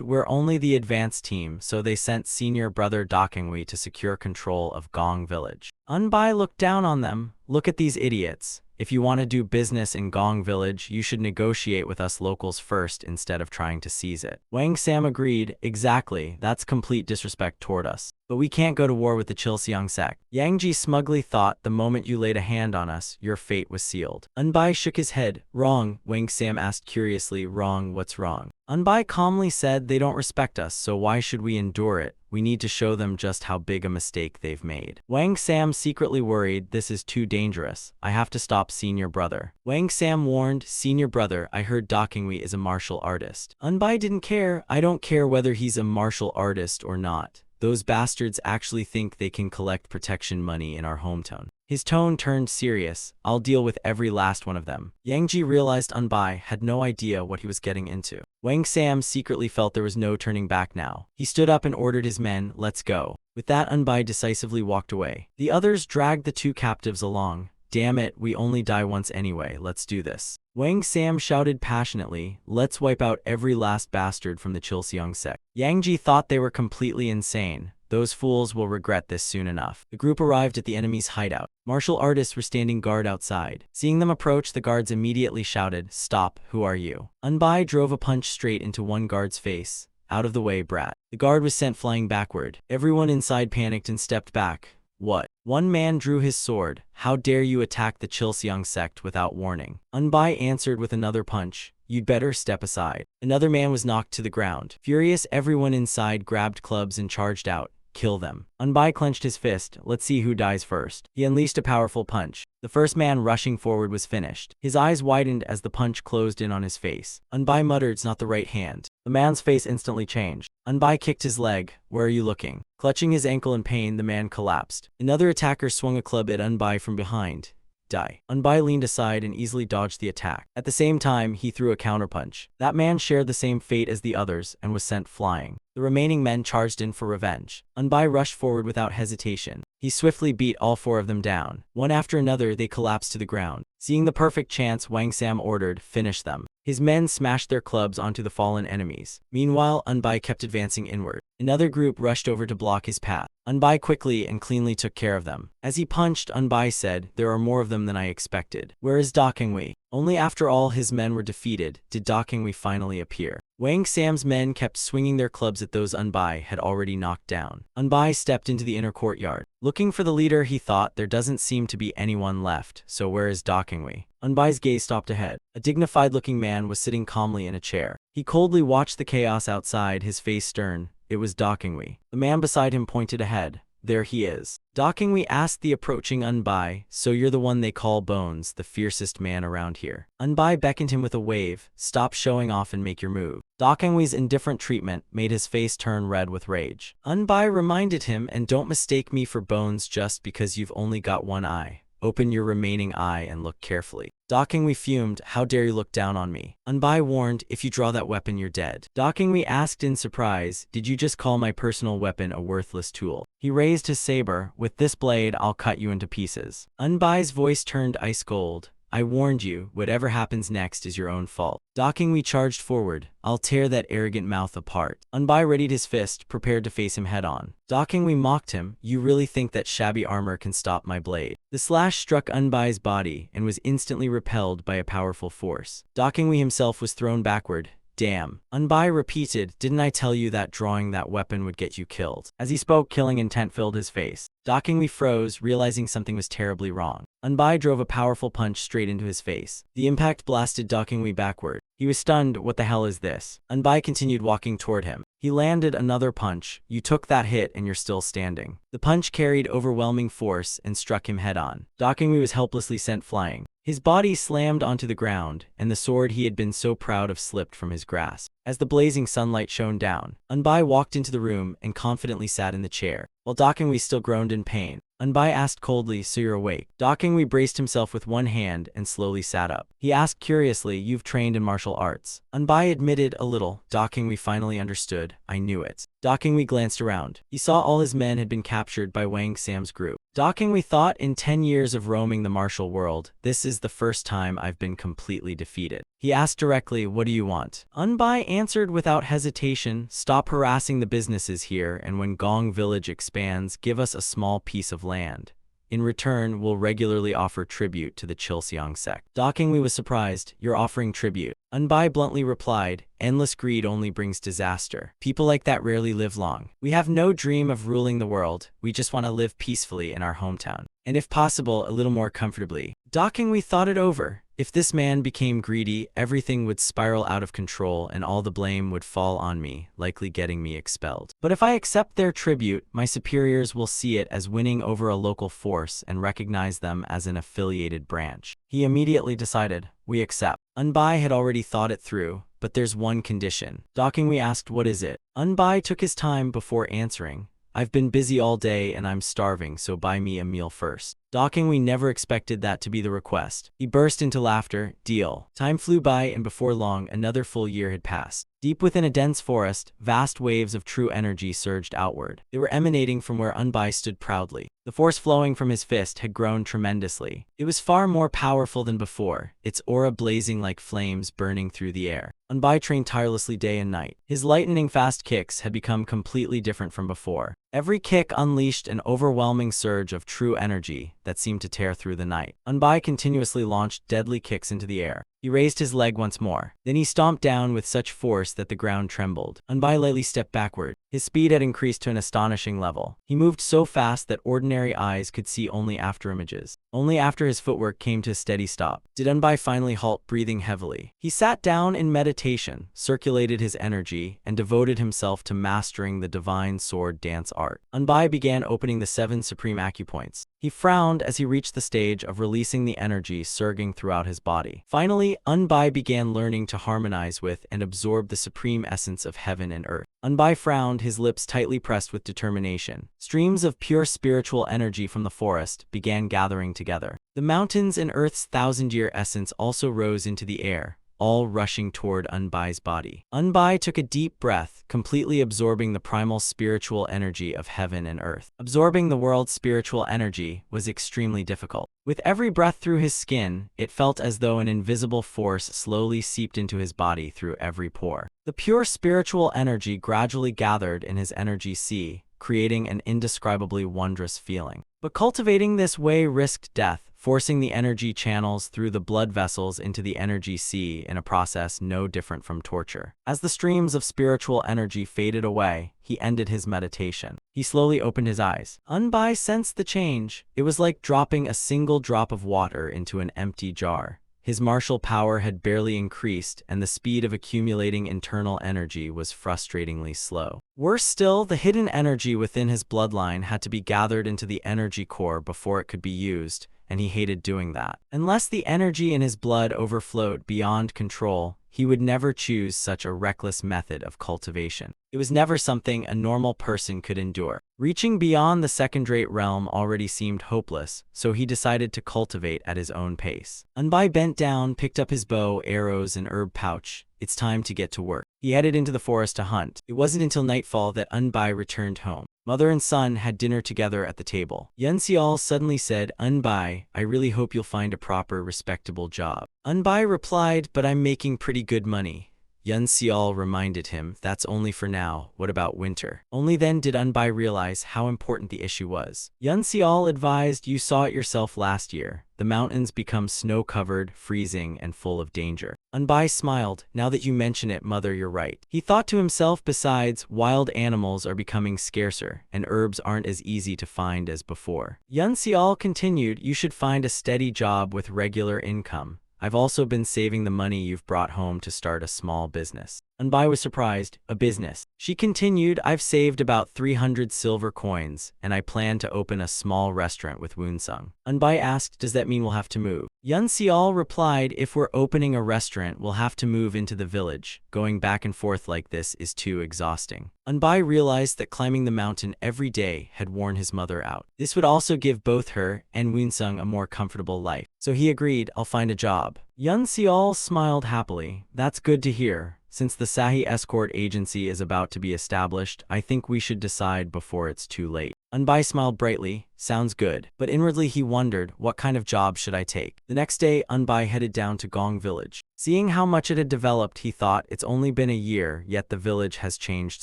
we're only the advanced team, so they sent senior brother Dakengwi to secure control of Gong Village. Unbai looked down on them. Look at these idiots. If you want to do business in Gong Village, you should negotiate with us locals first instead of trying to seize it. Wang Sam agreed, exactly, that's complete disrespect toward us. But we can't go to war with the Chilseong sect. Yang Ji smugly thought, the moment you laid a hand on us, your fate was sealed. Unbai shook his head. Wrong, Wang Sam asked curiously, wrong, what's wrong? Unbai calmly said, they don't respect us, so why should we endure it? We need to show them just how big a mistake they've made. Wang Sam secretly worried, this is too dangerous. I have to stop senior brother. Wang Sam warned, senior brother, I heard Dakengwi is a martial artist. Unbai didn't care. I don't care whether he's a martial artist or not. Those bastards actually think they can collect protection money in our hometown. His tone turned serious. I'll deal with every last one of them. Yang Ji realized Unbai had no idea what he was getting into. Wang Sam secretly felt there was no turning back now. He stood up and ordered his men, let's go. With that, Unbai decisively walked away. The others dragged the 2 captives along. Damn it, we only die once anyway, let's do this. Wang Sam shouted passionately, let's wipe out every last bastard from the Chilseong sect. Yang Ji thought they were completely insane. Those fools will regret this soon enough. The group arrived at the enemy's hideout. Martial artists were standing guard outside. Seeing them approach, the guards immediately shouted, stop, who are you? Unbai drove a punch straight into one guard's face. Out of the way, brat. The guard was sent flying backward. Everyone inside panicked and stepped back. What? One man drew his sword. How dare you attack the Chilseong sect without warning? Unbai answered with another punch. You'd better step aside. Another man was knocked to the ground. Furious, everyone inside grabbed clubs and charged out. Kill them. Unbai clenched his fist. Let's see who dies first. He unleashed a powerful punch. The first man rushing forward was finished. His eyes widened as the punch closed in on his face. Unbai muttered, it's not the right hand. The man's face instantly changed. Unbai kicked his leg. Where are you looking? Clutching his ankle in pain, the man collapsed. Another attacker swung a club at Unbai from behind. Die. Unbai leaned aside and easily dodged the attack. At the same time, he threw a counterpunch. That man shared the same fate as the others and was sent flying. The remaining men charged in for revenge. Unbai rushed forward without hesitation. He swiftly beat all 4 of them down. One after another, they collapsed to the ground. Seeing the perfect chance, Wang Sam ordered, finish them. His men smashed their clubs onto the fallen enemies. Meanwhile, Unbai kept advancing inward. Another group rushed over to block his path. Unbai quickly and cleanly took care of them. As he punched, Unbai said, there are more of them than I expected. Where is Dakengwi? Only after all his men were defeated did Dakengwi finally appear. Wang Sam's men kept swinging their clubs at those Unbai had already knocked down. Unbai stepped into the inner courtyard. Looking for the leader, he thought, there doesn't seem to be anyone left, so where is Dakengwi? Unbai's gaze stopped ahead. A dignified-looking man was sitting calmly in a chair. He coldly watched the chaos outside, his face stern. It was Dakengwi. The man beside him pointed ahead. There he is. Dakengwi asked the approaching Unbai, so you're the one they call Bones, the fiercest man around here. Unbai beckoned him with a wave. Stop showing off and make your move. Dakengwi's indifferent treatment made his face turn red with rage. Unbai reminded him, and don't mistake me for Bones just because you've only got one eye. Open your remaining eye and look carefully. Dakengwi fumed, how dare you look down on me? Unbai warned, if you draw that weapon you're dead. Dakengwi asked in surprise, did you just call my personal weapon a worthless tool? He raised his saber, with this blade I'll cut you into pieces. Unbai's voice turned ice cold. I warned you, whatever happens next is your own fault. Dakengwi charged forward. I'll tear that arrogant mouth apart. Unbai readied his fist, prepared to face him head-on. Dakengwi mocked him. You really think that shabby armor can stop my blade? The slash struck Unbai's body and was instantly repelled by a powerful force. Dakengwi himself was thrown backward. Damn. Unbai repeated, didn't I tell you that drawing that weapon would get you killed? As he spoke, killing intent filled his face. Dokingwi froze, realizing something was terribly wrong. Unbai drove a powerful punch straight into his face. The impact blasted Dokingwi backward. He was stunned. What the hell is this? Unbai continued walking toward him. He landed another punch. You took that hit and you're still standing. The punch carried overwhelming force and struck him head-on. Dokingwi was helplessly sent flying. His body slammed onto the ground, and the sword he had been so proud of slipped from his grasp. As the blazing sunlight shone down, Unbai walked into the room and confidently sat in the chair, while Dokingwi still groaned in pain. Unbai asked coldly, so you're awake? Dokingwi braced himself with one hand and slowly sat up. He asked curiously, you've trained in martial arts? Unbai admitted a little. Dokingwi finally understood. I knew it. Dokingwi glanced around. He saw all his men had been captured by Wang Sam's group. Dokingwi thought, in 10 years of roaming the martial world, this is the first time I've been completely defeated. He asked directly, what do you want? Unbai answered without hesitation, stop harassing the businesses here, and when Gong Village expands, give us a small piece of land. In return, we'll regularly offer tribute to the Chilseong sect. Dokingwi was surprised. You're offering tribute? Unbai bluntly replied, endless greed only brings disaster. People like that rarely live long. We have no dream of ruling the world. We just want to live peacefully in our hometown. And if possible, a little more comfortably. Dokingwi thought it over. If this man became greedy, everything would spiral out of control and all the blame would fall on me, likely getting me expelled. But if I accept their tribute, my superiors will see it as winning over a local force and recognize them as an affiliated branch. He immediately decided, we accept. Unbai had already thought it through, but there's one condition. Dokingwi asked, what is it? Unbai took his time before answering. I've been busy all day and I'm starving, so buy me a meal first. Dokingwi never expected that to be the request. He burst into laughter. Deal. Time flew by and before long, another full year had passed. Deep within a dense forest, vast waves of true energy surged outward. They were emanating from where Unbai stood proudly. The force flowing from his fist had grown tremendously. It was far more powerful than before, its aura blazing like flames burning through the air. Unbai trained tirelessly day and night. His lightning-fast kicks had become completely different from before. Every kick unleashed an overwhelming surge of true energy that seemed to tear through the night. Unbai continuously launched deadly kicks into the air. He raised his leg once more. Then he stomped down with such force that the ground trembled. Unbai lightly stepped backward. His speed had increased to an astonishing level. He moved so fast that ordinary eyes could see only after images. Only after his footwork came to a steady stop did Unbai finally halt, breathing heavily. He sat down in meditation, circulated his energy, and devoted himself to mastering the divine sword dance art. Unbai began opening the 7 supreme acupoints. He frowned as he reached the stage of releasing the energy surging throughout his body. Finally, Unbai began learning to harmonize with and absorb the supreme essence of heaven and earth. Unbai frowned, his lips tightly pressed with determination. Streams of pure spiritual energy from the forest began gathering together. The mountains and Earth's thousand-year essence also rose into the air, all rushing toward Unbai's body. Unbai took a deep breath, completely absorbing the primal spiritual energy of heaven and earth. Absorbing the world's spiritual energy was extremely difficult. With every breath through his skin, it felt as though an invisible force slowly seeped into his body through every pore. The pure spiritual energy gradually gathered in his energy sea, creating an indescribably wondrous feeling. But cultivating this way risked death, forcing the energy channels through the blood vessels into the energy sea in a process no different from torture. As the streams of spiritual energy faded away, he ended his meditation. He slowly opened his eyes. Unbai sensed the change. It was like dropping a single drop of water into an empty jar. His martial power had barely increased, and the speed of accumulating internal energy was frustratingly slow. Worse still, the hidden energy within his bloodline had to be gathered into the energy core before it could be used, and he hated doing that. Unless the energy in his blood overflowed beyond control, he would never choose such a reckless method of cultivation. It was never something a normal person could endure. Reaching beyond the second-rate realm already seemed hopeless, so he decided to cultivate at his own pace. Unbai bent down, picked up his bow, arrows, and herb pouch. It's time to get to work. He headed into the forest to hunt. It wasn't until nightfall that Unbai returned home. Mother and son had dinner together at the table. Yun Xiao suddenly said, Unbai, I really hope you'll find a proper, respectable job. Unbai replied, but I'm making pretty good money. Yun Seol reminded him, that's only for now, what about winter? Only then did Unbai realize how important the issue was. Yun Seol advised, you saw it yourself last year. The mountains become snow-covered, freezing, and full of danger. Unbai smiled, now that you mention it, mother, you're right. He thought to himself, besides, wild animals are becoming scarcer, and herbs aren't as easy to find as before. Yun Seol continued, you should find a steady job with regular income. I've also been saving the money you've brought home to start a small business. Unbai was surprised. A business? She continued, I've saved about 300 silver coins, and I plan to open a small restaurant with Woonsung. Unbai asked, does that mean we'll have to move? Yun Seol replied, if we're opening a restaurant, we'll have to move into the village. Going back and forth like this is too exhausting. Unbai realized that climbing the mountain every day had worn his mother out. This would also give both her and Woonsung a more comfortable life. So he agreed, I'll find a job. Yun Seol smiled happily. That's good to hear. Since the Sahi escort agency is about to be established, I think we should decide before it's too late. Unbai smiled brightly. Sounds good. But inwardly he wondered, what kind of job should I take? The next day, Unbai headed down to Gong village. Seeing how much it had developed, he thought, it's only been a year, yet the village has changed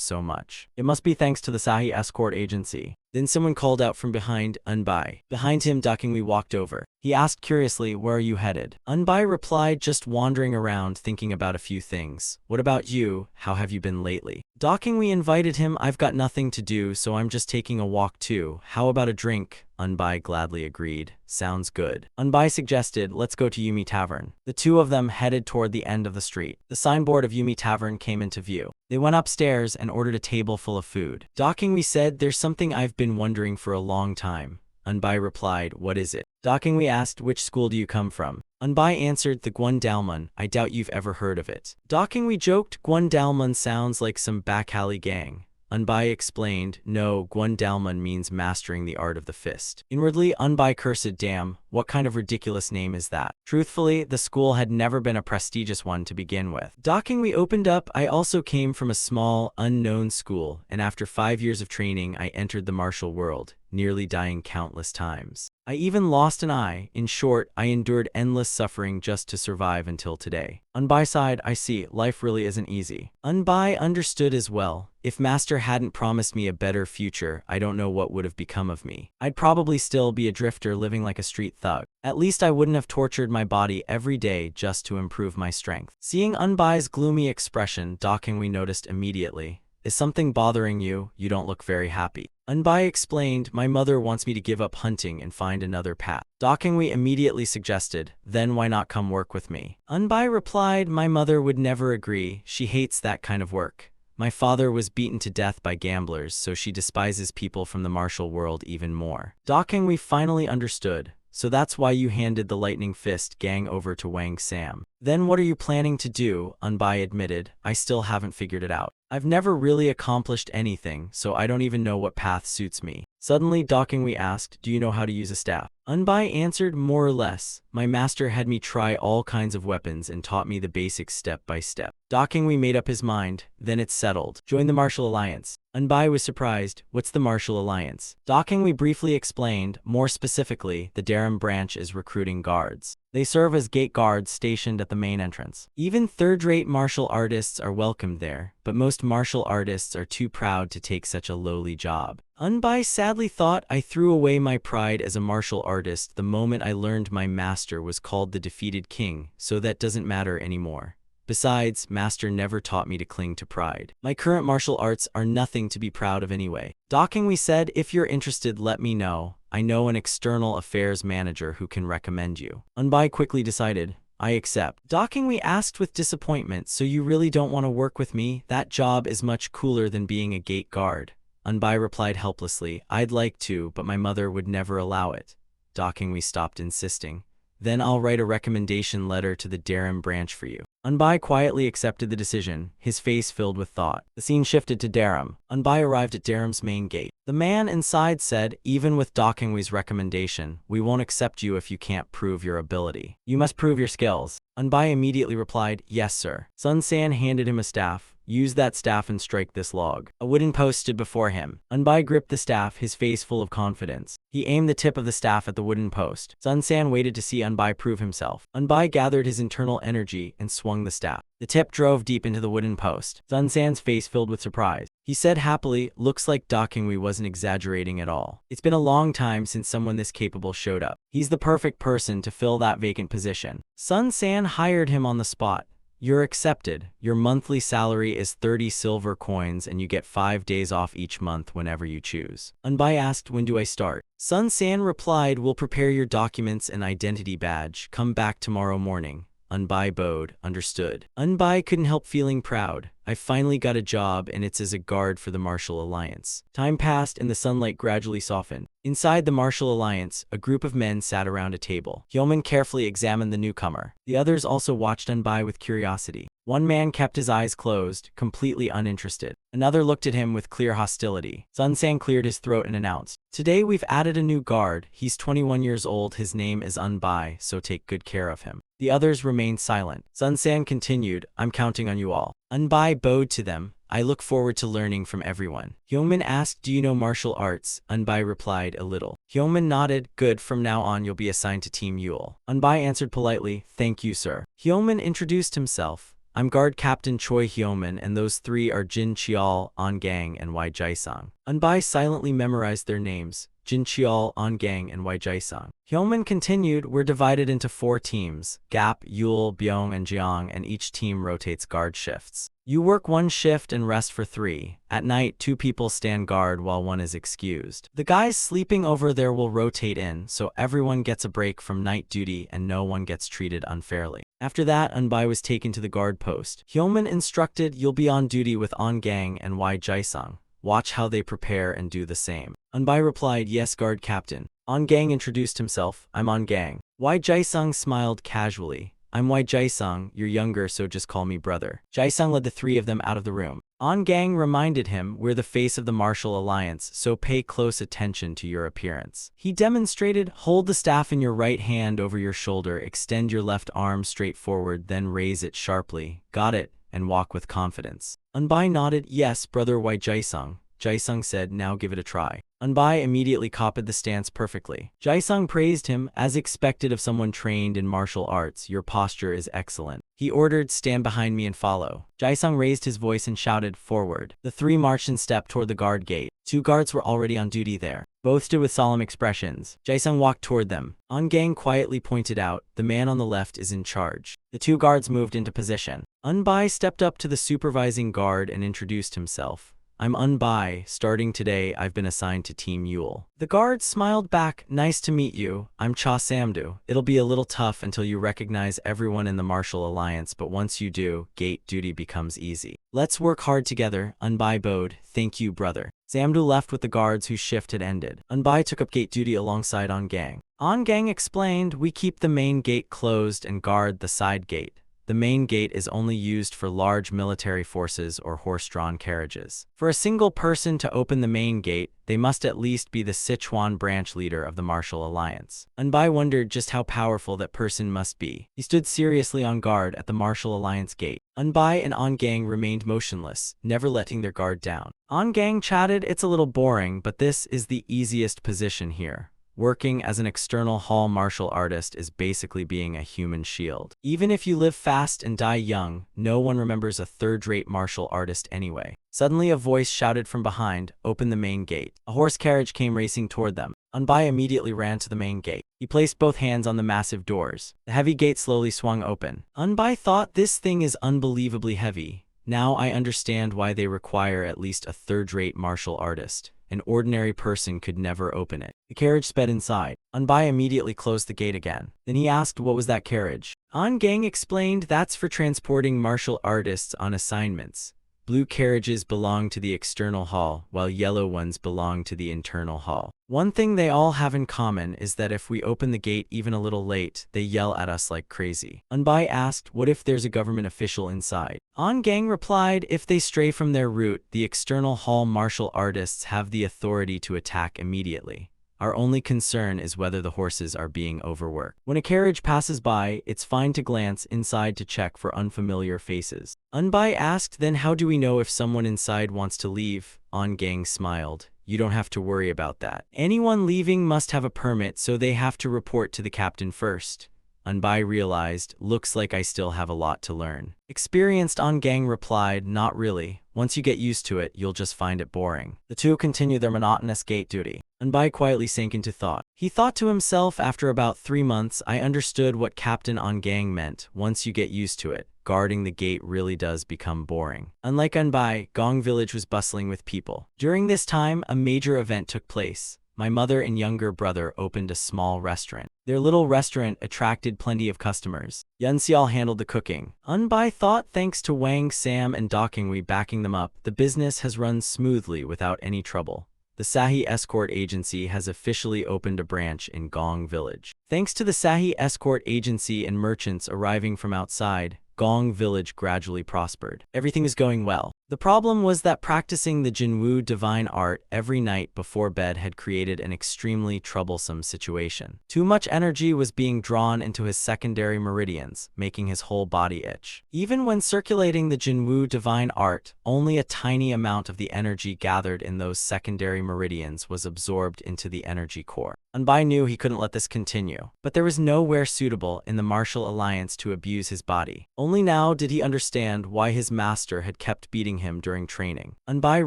so much. It must be thanks to the Sahi escort agency. Then someone called out from behind Unbai. Behind him, Dakingwi walked over. He asked curiously, where are you headed? Unbai replied, just wandering around thinking about a few things. What about you? How have you been lately? Dakingwi invited him, I've got nothing to do, so I'm just taking a walk too. How about a drink? Unbai gladly agreed. Sounds good. Unbai suggested, let's go to Yumi Tavern. The two of them headed toward the end of the street. The signboard of Yumi Tavern came into view. They went upstairs and ordered a table full of food. Dakingwi said, there's something I've been wondering for a long time. Unbai replied, what is it? Dakingwi asked, which school do you come from? Unbai answered, the Gwandalmun. I doubt you've ever heard of it. Dakingwi joked, Gwandalmun sounds like some back alley gang. Unbai explained, no, Gwandalmun means mastering the art of the fist. Inwardly, Unbai cursed, damn, what kind of ridiculous name is that? Truthfully, the school had never been a prestigious one to begin with. Dakingwi opened up, I also came from a small, unknown school, and after 5 years of training I entered the martial world, nearly dying countless times. I even lost an eye. In short, I endured endless suffering just to survive until today. Unbai sighed, I see, life really isn't easy. Unbai understood as well. If Master hadn't promised me a better future, I don't know what would have become of me. I'd probably still be a drifter living like a street thug. At least I wouldn't have tortured my body every day just to improve my strength. Seeing Unbai's gloomy expression, Dakingwi noticed immediately. Is something bothering you? You don't look very happy. Unbai explained, my mother wants me to give up hunting and find another path. Dakingwi immediately suggested, then why not come work with me? Unbai replied, my mother would never agree, she hates that kind of work. My father was beaten to death by gamblers, so she despises people from the martial world even more. Dakingwi finally understood. So that's why you handed the Lightning Fist gang over to Wang Sam. Then what are you planning to do? Unbai admitted, I still haven't figured it out. I've never really accomplished anything, so I don't even know what path suits me. Suddenly, Dakingwi asked, do you know how to use a staff? Unbai answered, more or less. My master had me try all kinds of weapons and taught me the basics step by step. Dakingwi made up his mind, then it's settled. Join the Martial Alliance. Unbai was surprised. What's the Martial Alliance? Dakingwi briefly explained, more specifically, the Daram branch is recruiting guards. They serve as gate guards stationed at the main entrance. Even third-rate martial artists are welcomed there, but most martial artists are too proud to take such a lowly job. Unbai sadly thought, I threw away my pride as a martial artist the moment I learned my master was called the defeated king, so that doesn't matter anymore. Besides, master never taught me to cling to pride. My current martial arts are nothing to be proud of anyway. Dakingwi said, if you're interested, let me know. I know an external affairs manager who can recommend you. Unbai quickly decided, I accept. Dakingwi asked with disappointment, so you really don't want to work with me? That job is much cooler than being a gate guard. Unbai replied helplessly, I'd like to, but my mother would never allow it. Dakingwi stopped insisting. Then I'll write a recommendation letter to the Daram branch for you. Unbai quietly accepted the decision, his face filled with thought. The scene shifted to Daram. Unbai arrived at Daram's main gate. The man inside said, even with Dakingwi's recommendation, we won't accept you if you can't prove your ability. You must prove your skills. Unbai immediately replied, yes sir. Sun San handed him a staff. Use that staff and strike this log. A wooden post stood before him. Unbai gripped the staff, his face full of confidence. He aimed the tip of the staff at the wooden post. Sun San waited to see Unbai prove himself. Unbai gathered his internal energy and swung the staff. The tip drove deep into the wooden post. Sun San's face filled with surprise. He said happily, "Looks like Dakingwi wasn't exaggerating at all. It's been a long time since someone this capable showed up. He's the perfect person to fill that vacant position." Sun San hired him on the spot. "You're accepted. Your monthly salary is 30 silver coins and you get 5 days off each month whenever you choose." Unbai asked, "When do I start?" Sun San replied, "We'll prepare your documents and identity badge. Come back tomorrow morning." Unbai bowed. "Understood." Unbai couldn't help feeling proud. "I finally got a job, and it's as a guard for the Martial Alliance." Time passed and the sunlight gradually softened. Inside the Martial Alliance, a group of men sat around a table. Hyomin carefully examined the newcomer. The others also watched Unbai with curiosity. One man kept his eyes closed, completely uninterested. Another looked at him with clear hostility. Sun San cleared his throat and announced, "Today we've added a new guard. He's 21 years old. His name is Unbai, so take good care of him." The others remained silent. Sun San continued, "I'm counting on you all." Unbai bowed to them. "I look forward to learning from everyone." Hyomin asked, "Do you know martial arts?" Unbai replied, "A little." Hyomin nodded. "Good, from now on you'll be assigned to Team Yule." Unbai answered politely, "Thank you, sir." Hyomin introduced himself. "I'm Guard Captain Choi Hyomin, and those three are Jin Chial, On Gang, and Wai Jaisang." Unbai silently memorized their names. Jin Chial, On Gang, and Wai Jaisang. Hyomin continued, "We're divided into 4 teams, Gap, Yule, Byung, and Jiang, and each team rotates guard shifts. You work 1 shift and rest for 3. At night, 2 people stand guard while 1 is excused. The guys sleeping over there will rotate in, so everyone gets a break from night duty and no one gets treated unfairly." After that, Unbai was taken to the guard post. Hyomin instructed, "You'll be on duty with On Gang and Wai Jaisang. Watch how they prepare and do the same." Unbai replied, "Yes, Guard Captain." On Gang introduced himself. "I'm On Gang." Wai Jaisang smiled casually. "I'm Wai Jaisang. You're younger, so just call me brother." Jaisang led the 3 of them out of the room. On Gang reminded him, "We're the face of the Martial Alliance, so pay close attention to your appearance." He demonstrated, "Hold the staff in your right hand over your shoulder, extend your left arm straight forward, then raise it sharply. Got it? And walk with confidence." Unbai nodded, "Yes, brother Wai Jaisang." Jaisang said, "Now give it a try." Unbai immediately copied the stance perfectly. Jaisang praised him, as expected of someone trained in martial arts. "Your posture is excellent." He ordered, "Stand behind me and follow." Jaisang raised his voice and shouted, "Forward." The 3 marched in step toward the guard gate. 2 guards were already on duty there. Both stood with solemn expressions. Jaisang walked toward them. On Gang quietly pointed out, "The man on the left is in charge." The 2 guards moved into position. Unbai stepped up to the supervising guard and introduced himself. "I'm Unbai. Starting today, I've been assigned to Team Yule." The guard smiled back, "Nice to meet you. I'm Cha Samdu. It'll be a little tough until you recognize everyone in the Martial Alliance, but once you do, gate duty becomes easy. Let's work hard together." Unbai bowed. "Thank you, brother." Samdu left with the guards whose shift had ended. Unbai took up gate duty alongside On Gang. On Gang explained, "We keep the main gate closed and guard the side gate. The main gate is only used for large military forces or horse-drawn carriages. For a single person to open the main gate, they must at least be the Sichuan branch leader of the Martial Alliance." Unbai wondered just how powerful that person must be. He stood seriously on guard at the Martial Alliance gate. Unbai and On Gang remained motionless, never letting their guard down. On Gang chatted, "It's a little boring, but this is the easiest position here. Working as an external hall martial artist is basically being a human shield. Even if you live fast and die young, no one remembers a third-rate martial artist anyway." Suddenly a voice shouted from behind, "Open the main gate." A horse carriage came racing toward them. Unbai immediately ran to the main gate. He placed both hands on the massive doors. The heavy gate slowly swung open. Unbai thought, "This thing is unbelievably heavy. Now I understand why they require at least a third-rate martial artist. An ordinary person could never open it." The carriage sped inside. Unbai immediately closed the gate again. Then he asked, "What was that carriage?" On Gang explained, "That's for transporting martial artists on assignments. Blue carriages belong to the external hall, while yellow ones belong to the internal hall. One thing they all have in common is that if we open the gate even a little late, they yell at us like crazy." Unbai asked, "What if there's a government official inside?" On Gang replied, "If they stray from their route, the external hall martial artists have the authority to attack immediately. Our only concern is whether the horses are being overworked. When a carriage passes by, it's fine to glance inside to check for unfamiliar faces. Unbai asked, then how do we know if someone inside wants to leave? Gang smiled. You don't have to worry about that. Anyone leaving must have a permit, so they have to report to the captain first. Unbai realized, looks like I still have a lot to learn. Experienced Gang replied, not really. Once you get used to it, you'll just find it boring. The two continued their monotonous gate duty. Unbai quietly sank into thought. He thought to himself, after about 3 months, I understood what Captain Gang meant. Once you get used to it, guarding the gate really does become boring. Unlike Unbai, Gong Village was bustling with people. During this time, a major event took place. My mother and younger brother opened a small restaurant. Their little restaurant attracted plenty of customers. Yun Xiao handled the cooking. Unbai thought, thanks to Wang Sam and Dokingwei backing them up, the business has run smoothly without any trouble. The Sahi Escort Agency has officially opened a branch in Gong Village. Thanks to the Sahi Escort Agency and merchants arriving from outside, Gong Village gradually prospered. Everything is going well. The problem was that practicing the Jinwu divine art every night before bed had created an extremely troublesome situation. Too much energy was being drawn into his secondary meridians, making his whole body itch. Even when circulating the Jinwu divine art, only a tiny amount of the energy gathered in those secondary meridians was absorbed into the energy core. Unbai knew he couldn't let this continue, but there was nowhere suitable in the martial alliance to abuse his body. Only now did he understand why his master had kept beating him during training. Unbai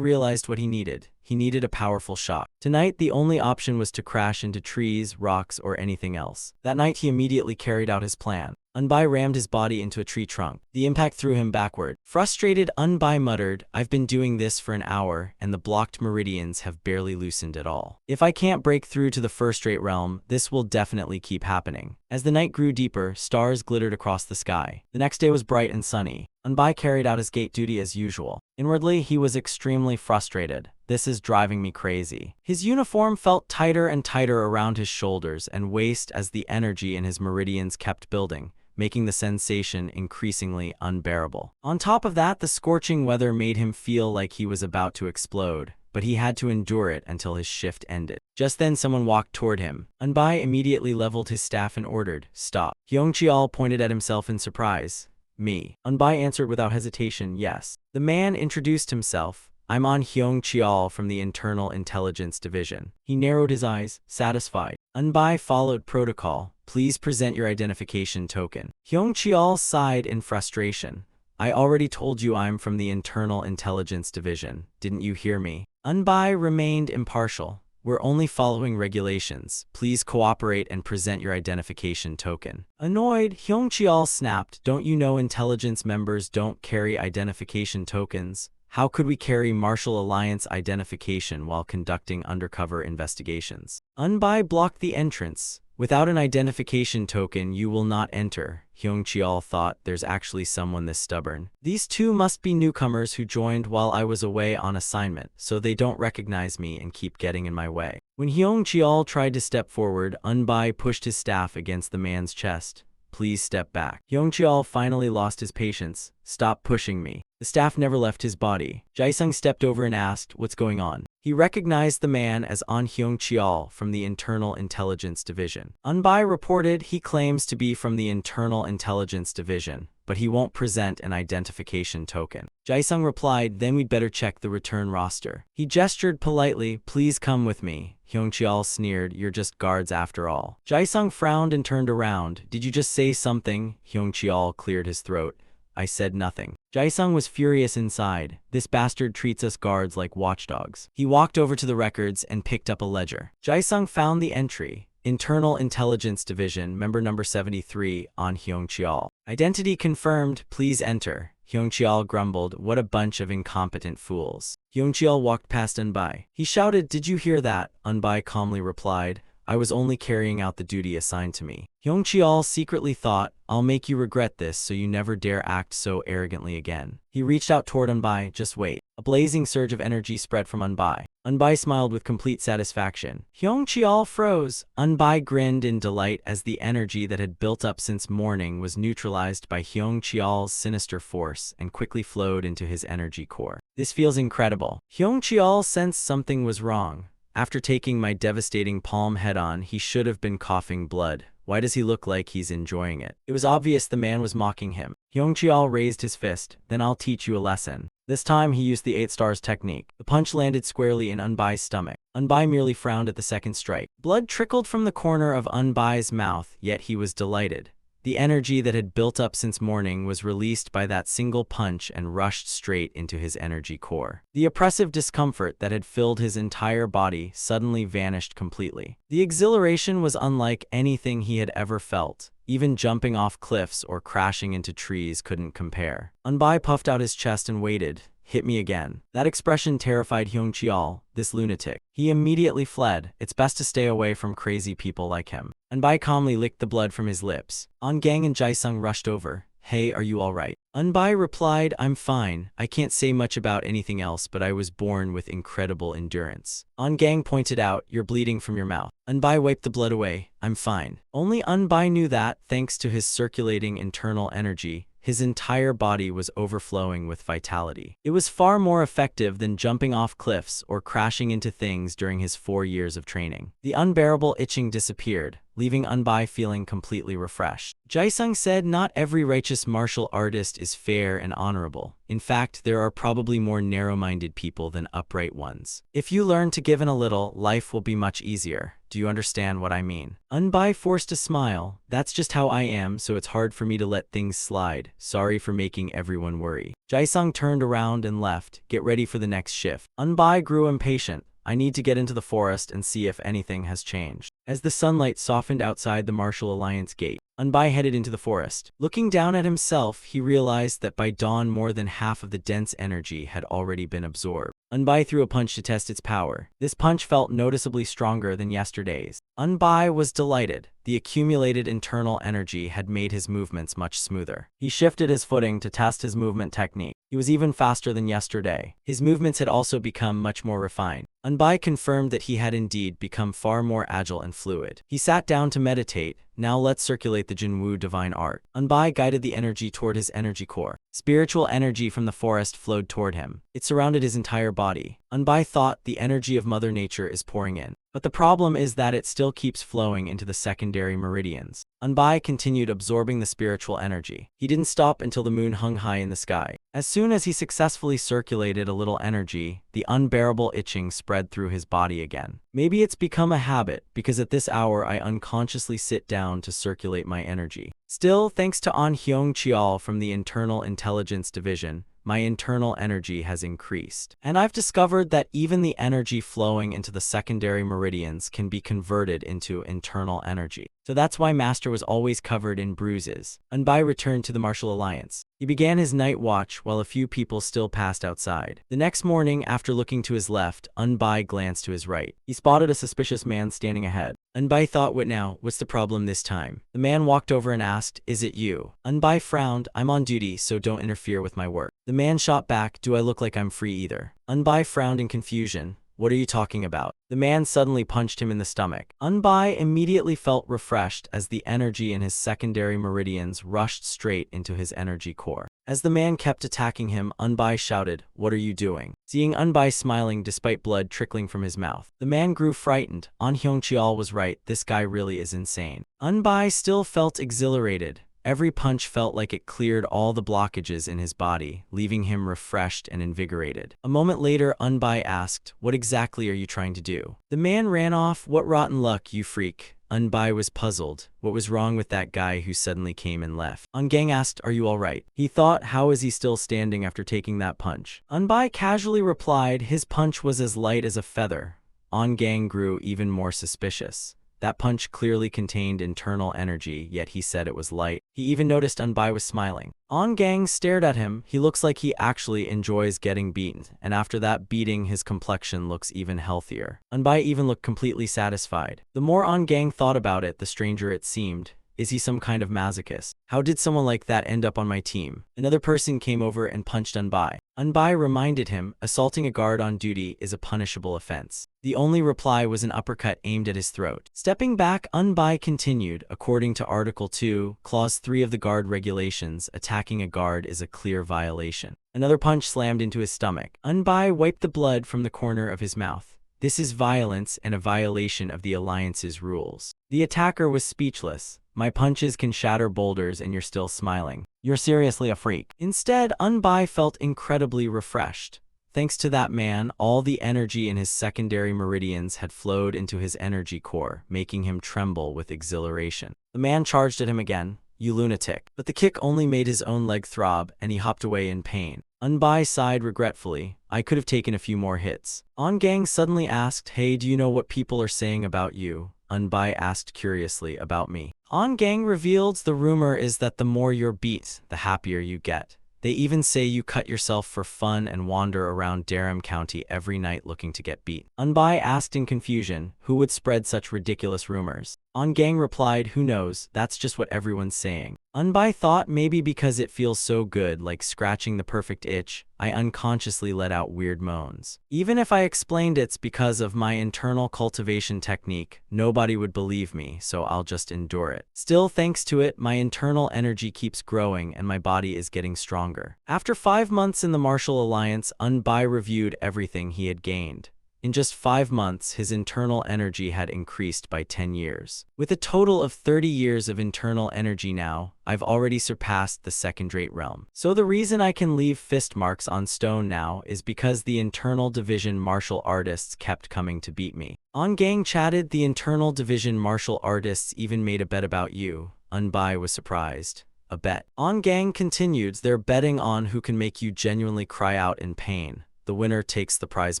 realized what he needed. He needed a powerful shock. Tonight, the only option was to crash into trees, rocks, or anything else. That night, he immediately carried out his plan. Unbai rammed his body into a tree trunk. The impact threw him backward. Frustrated, Unbai muttered, I've been doing this for an hour, and the blocked meridians have barely loosened at all. If I can't break through to the first-rate realm, this will definitely keep happening. As the night grew deeper, stars glittered across the sky. The next day was bright and sunny. Unbai carried out his gate duty as usual. Inwardly, he was extremely frustrated. This is driving me crazy. His uniform felt tighter and tighter around his shoulders and waist as the energy in his meridians kept building, making the sensation increasingly unbearable. On top of that, the scorching weather made him feel like he was about to explode, but he had to endure it until his shift ended. Just then, someone walked toward him. Unbai immediately leveled his staff and ordered, stop. Hyung-Chial pointed at himself in surprise. Me. Unbai answered without hesitation, yes. The man introduced himself. I'm On Hyung-Chial from the Internal Intelligence Division. He narrowed his eyes, satisfied. Unbai followed protocol. Please present your identification token. Hyung-Chial sighed in frustration. I already told you I'm from the Internal Intelligence Division. Didn't you hear me? Unbai remained impartial. We're only following regulations. Please cooperate and present your identification token. Annoyed, Hyung-Chial snapped, don't you know intelligence members don't carry identification tokens? How could we carry Martial Alliance identification while conducting undercover investigations? Unbai blocked the entrance. Without an identification token, you will not enter. Hyung-Chial thought, there's actually someone this stubborn. These two must be newcomers who joined while I was away on assignment, so they don't recognize me and keep getting in my way. When Hyung-Chial tried to step forward, Unbai pushed his staff against the man's chest. Please step back. Hyung-Chial finally lost his patience. Stop pushing me. The staff never left his body. Jae-sung stepped over and asked, what's going on? He recognized the man as An Hyung-Chial from the Internal Intelligence Division. Unbai reported he claims to be from the Internal Intelligence Division, but he won't present an identification token. Jae-sung replied, then we'd better check the return roster. He gestured politely, please come with me. Hyung-Chial sneered, you're just guards after all. Jae-sung frowned and turned around. Did you just say something? Hyung-Chial cleared his throat. I said nothing. Jae-sung was furious inside. This bastard treats us guards like watchdogs. He walked over to the records and picked up a ledger. Jae-sung found the entry. Internal Intelligence Division, member number 73, on Hyung-Chial. Identity confirmed, please enter. Hyung-Chial grumbled, what a bunch of incompetent fools. Hyung-Chial walked past Unbai. He shouted, did you hear that? Unbai calmly replied, I was only carrying out the duty assigned to me. Hyung-Chial secretly thought, I'll make you regret this so you never dare act so arrogantly again. He reached out toward Unbai, just wait. A blazing surge of energy spread from Unbai. Unbai smiled with complete satisfaction. Hyung-Chial froze. Unbai grinned in delight as the energy that had built up since morning was neutralized by Hyung-Chial's sinister force and quickly flowed into his energy core. This feels incredible. Hyung-Chial sensed something was wrong. After taking my devastating palm head-on, he should have been coughing blood. Why does he look like he's enjoying it? It was obvious the man was mocking him. Hyungcheol raised his fist. Then I'll teach you a lesson. This time he used the 8 stars technique. The punch landed squarely in Unbai's stomach. Unbai merely frowned at the second strike. Blood trickled from the corner of Unbai's mouth, yet he was delighted. The energy that had built up since morning was released by that single punch and rushed straight into his energy core. The oppressive discomfort that had filled his entire body suddenly vanished completely. The exhilaration was unlike anything he had ever felt. Even jumping off cliffs or crashing into trees couldn't compare. Unbai puffed out his chest and waited. Hit me again. That expression terrified Hyungcheol, this lunatic. He immediately fled. It's best to stay away from crazy people like him. Unbai calmly licked the blood from his lips. Ongang and Jaesung rushed over. Hey, are you alright? Unbai replied, I'm fine. I can't say much about anything else, but I was born with incredible endurance. Ongang pointed out, you're bleeding from your mouth. Unbai wiped the blood away. I'm fine. Only Unbai knew that, thanks to his circulating internal energy, his entire body was overflowing with vitality. It was far more effective than jumping off cliffs or crashing into things during his 4 years of training. The unbearable itching disappeared, leaving Unbai feeling completely refreshed. Jaesung said not every righteous martial artist is fair and honorable. In fact, there are probably more narrow-minded people than upright ones. If you learn to give in a little, life will be much easier. Do you understand what I mean? Unbai forced a smile. That's just how I am, so it's hard for me to let things slide. Sorry for making everyone worry. Jaesung turned around and left. Get ready for the next shift. Unbai grew impatient. I need to get into the forest and see if anything has changed. As the sunlight softened outside the Martial Alliance gate, Unbai headed into the forest. Looking down at himself, he realized that by dawn more than half of the dense energy had already been absorbed. Unbai threw a punch to test its power. This punch felt noticeably stronger than yesterday's. Unbai was delighted. The accumulated internal energy had made his movements much smoother. He shifted his footing to test his movement technique. He was even faster than yesterday. His movements had also become much more refined. Unbai confirmed that he had indeed become far more agile and fluid. He sat down to meditate. Now let's circulate the Jinwoo divine art. Unbai guided the energy toward his energy core. Spiritual energy from the forest flowed toward him. It surrounded his entire body. Unbai thought the energy of Mother Nature is pouring in. But the problem is that it still keeps flowing into the secondary meridians. Unbai continued absorbing the spiritual energy. He didn't stop until the moon hung high in the sky. As soon as he successfully circulated a little energy, the unbearable itching spread through his body again. Maybe it's become a habit, because at this hour I unconsciously sit down to circulate my energy. Still, thanks to An Hyung-cheol from the Internal Intelligence Division, my internal energy has increased. And I've discovered that even the energy flowing into the secondary meridians can be converted into internal energy. So that's why Master was always covered in bruises. Unbai returned to the Martial Alliance. He began his night watch while a few people still passed outside. The next morning, after looking to his left, Unbai glanced to his right. He spotted a suspicious man standing ahead. Unbai thought, what now? What's the problem this time? The man walked over and asked, is it you? Unbai frowned, I'm on duty, so don't interfere with my work. The man shot back, do I look like I'm free either? Unbai frowned in confusion. What are you talking about? The man suddenly punched him in the stomach. Unbai immediately felt refreshed as the energy in his secondary meridians rushed straight into his energy core. As the man kept attacking him, Unbai shouted, what are you doing? Seeing Unbai smiling despite blood trickling from his mouth, the man grew frightened. An Hyung-cheol was right, this guy really is insane. Unbai still felt exhilarated. Every punch felt like it cleared all the blockages in his body, leaving him refreshed and invigorated. A moment later, Unbai asked, what exactly are you trying to do? The man ran off, what rotten luck, you freak. Unbai was puzzled. What was wrong with that guy who suddenly came and left? Ongang asked, are you alright? He thought, how is he still standing after taking that punch? Unbai casually replied, his punch was as light as a feather. Ongang grew even more suspicious. That punch clearly contained internal energy, yet he said it was light. He even noticed Unbai was smiling. Ongang stared at him. He looks like he actually enjoys getting beaten, and after that beating, his complexion looks even healthier. Unbai even looked completely satisfied. The more Ongang thought about it, the stranger it seemed. Is he some kind of masochist? How did someone like that end up on my team? Another person came over and punched Unbai. Unbai reminded him, assaulting a guard on duty is a punishable offense. The only reply was an uppercut aimed at his throat. Stepping back, Unbai continued, according to Article 2, Clause 3 of the Guard Regulations, attacking a guard is a clear violation. Another punch slammed into his stomach. Unbai wiped the blood from the corner of his mouth. This is violence and a violation of the Alliance's rules. The attacker was speechless. My punches can shatter boulders and you're still smiling. You're seriously a freak. Instead, Unbai felt incredibly refreshed. Thanks to that man, all the energy in his secondary meridians had flowed into his energy core, making him tremble with exhilaration. The man charged at him again. You lunatic. But the kick only made his own leg throb, and he hopped away in pain. Unbai sighed regretfully. I could have taken a few more hits. Ongang suddenly asked, Hey, do you know what people are saying about you? Unbai asked curiously, About me. Ongang revealed the rumor is that the more you're beat, the happier you get. They even say you cut yourself for fun and wander around Durham County every night looking to get beat. Unbai asked in confusion, who would spread such ridiculous rumors? Ongang replied, who knows, that's just what everyone's saying. Unbai thought maybe because it feels so good, like scratching the perfect itch, I unconsciously let out weird moans. Even if I explained it's because of my internal cultivation technique, nobody would believe me, so I'll just endure it. Still, thanks to it, my internal energy keeps growing and my body is getting stronger. After 5 months in the Martial Alliance, Unbai reviewed everything he had gained. In just 5 months, his internal energy had increased by 10 years. With a total of 30 years of internal energy now, I've already surpassed the second-rate realm. So the reason I can leave fist marks on stone now is because the internal division martial artists kept coming to beat me. Ongang chatted, the internal division martial artists even made a bet about you. Unbai was surprised. A bet. Ongang continued, they're betting on who can make you genuinely cry out in pain. The winner takes the prize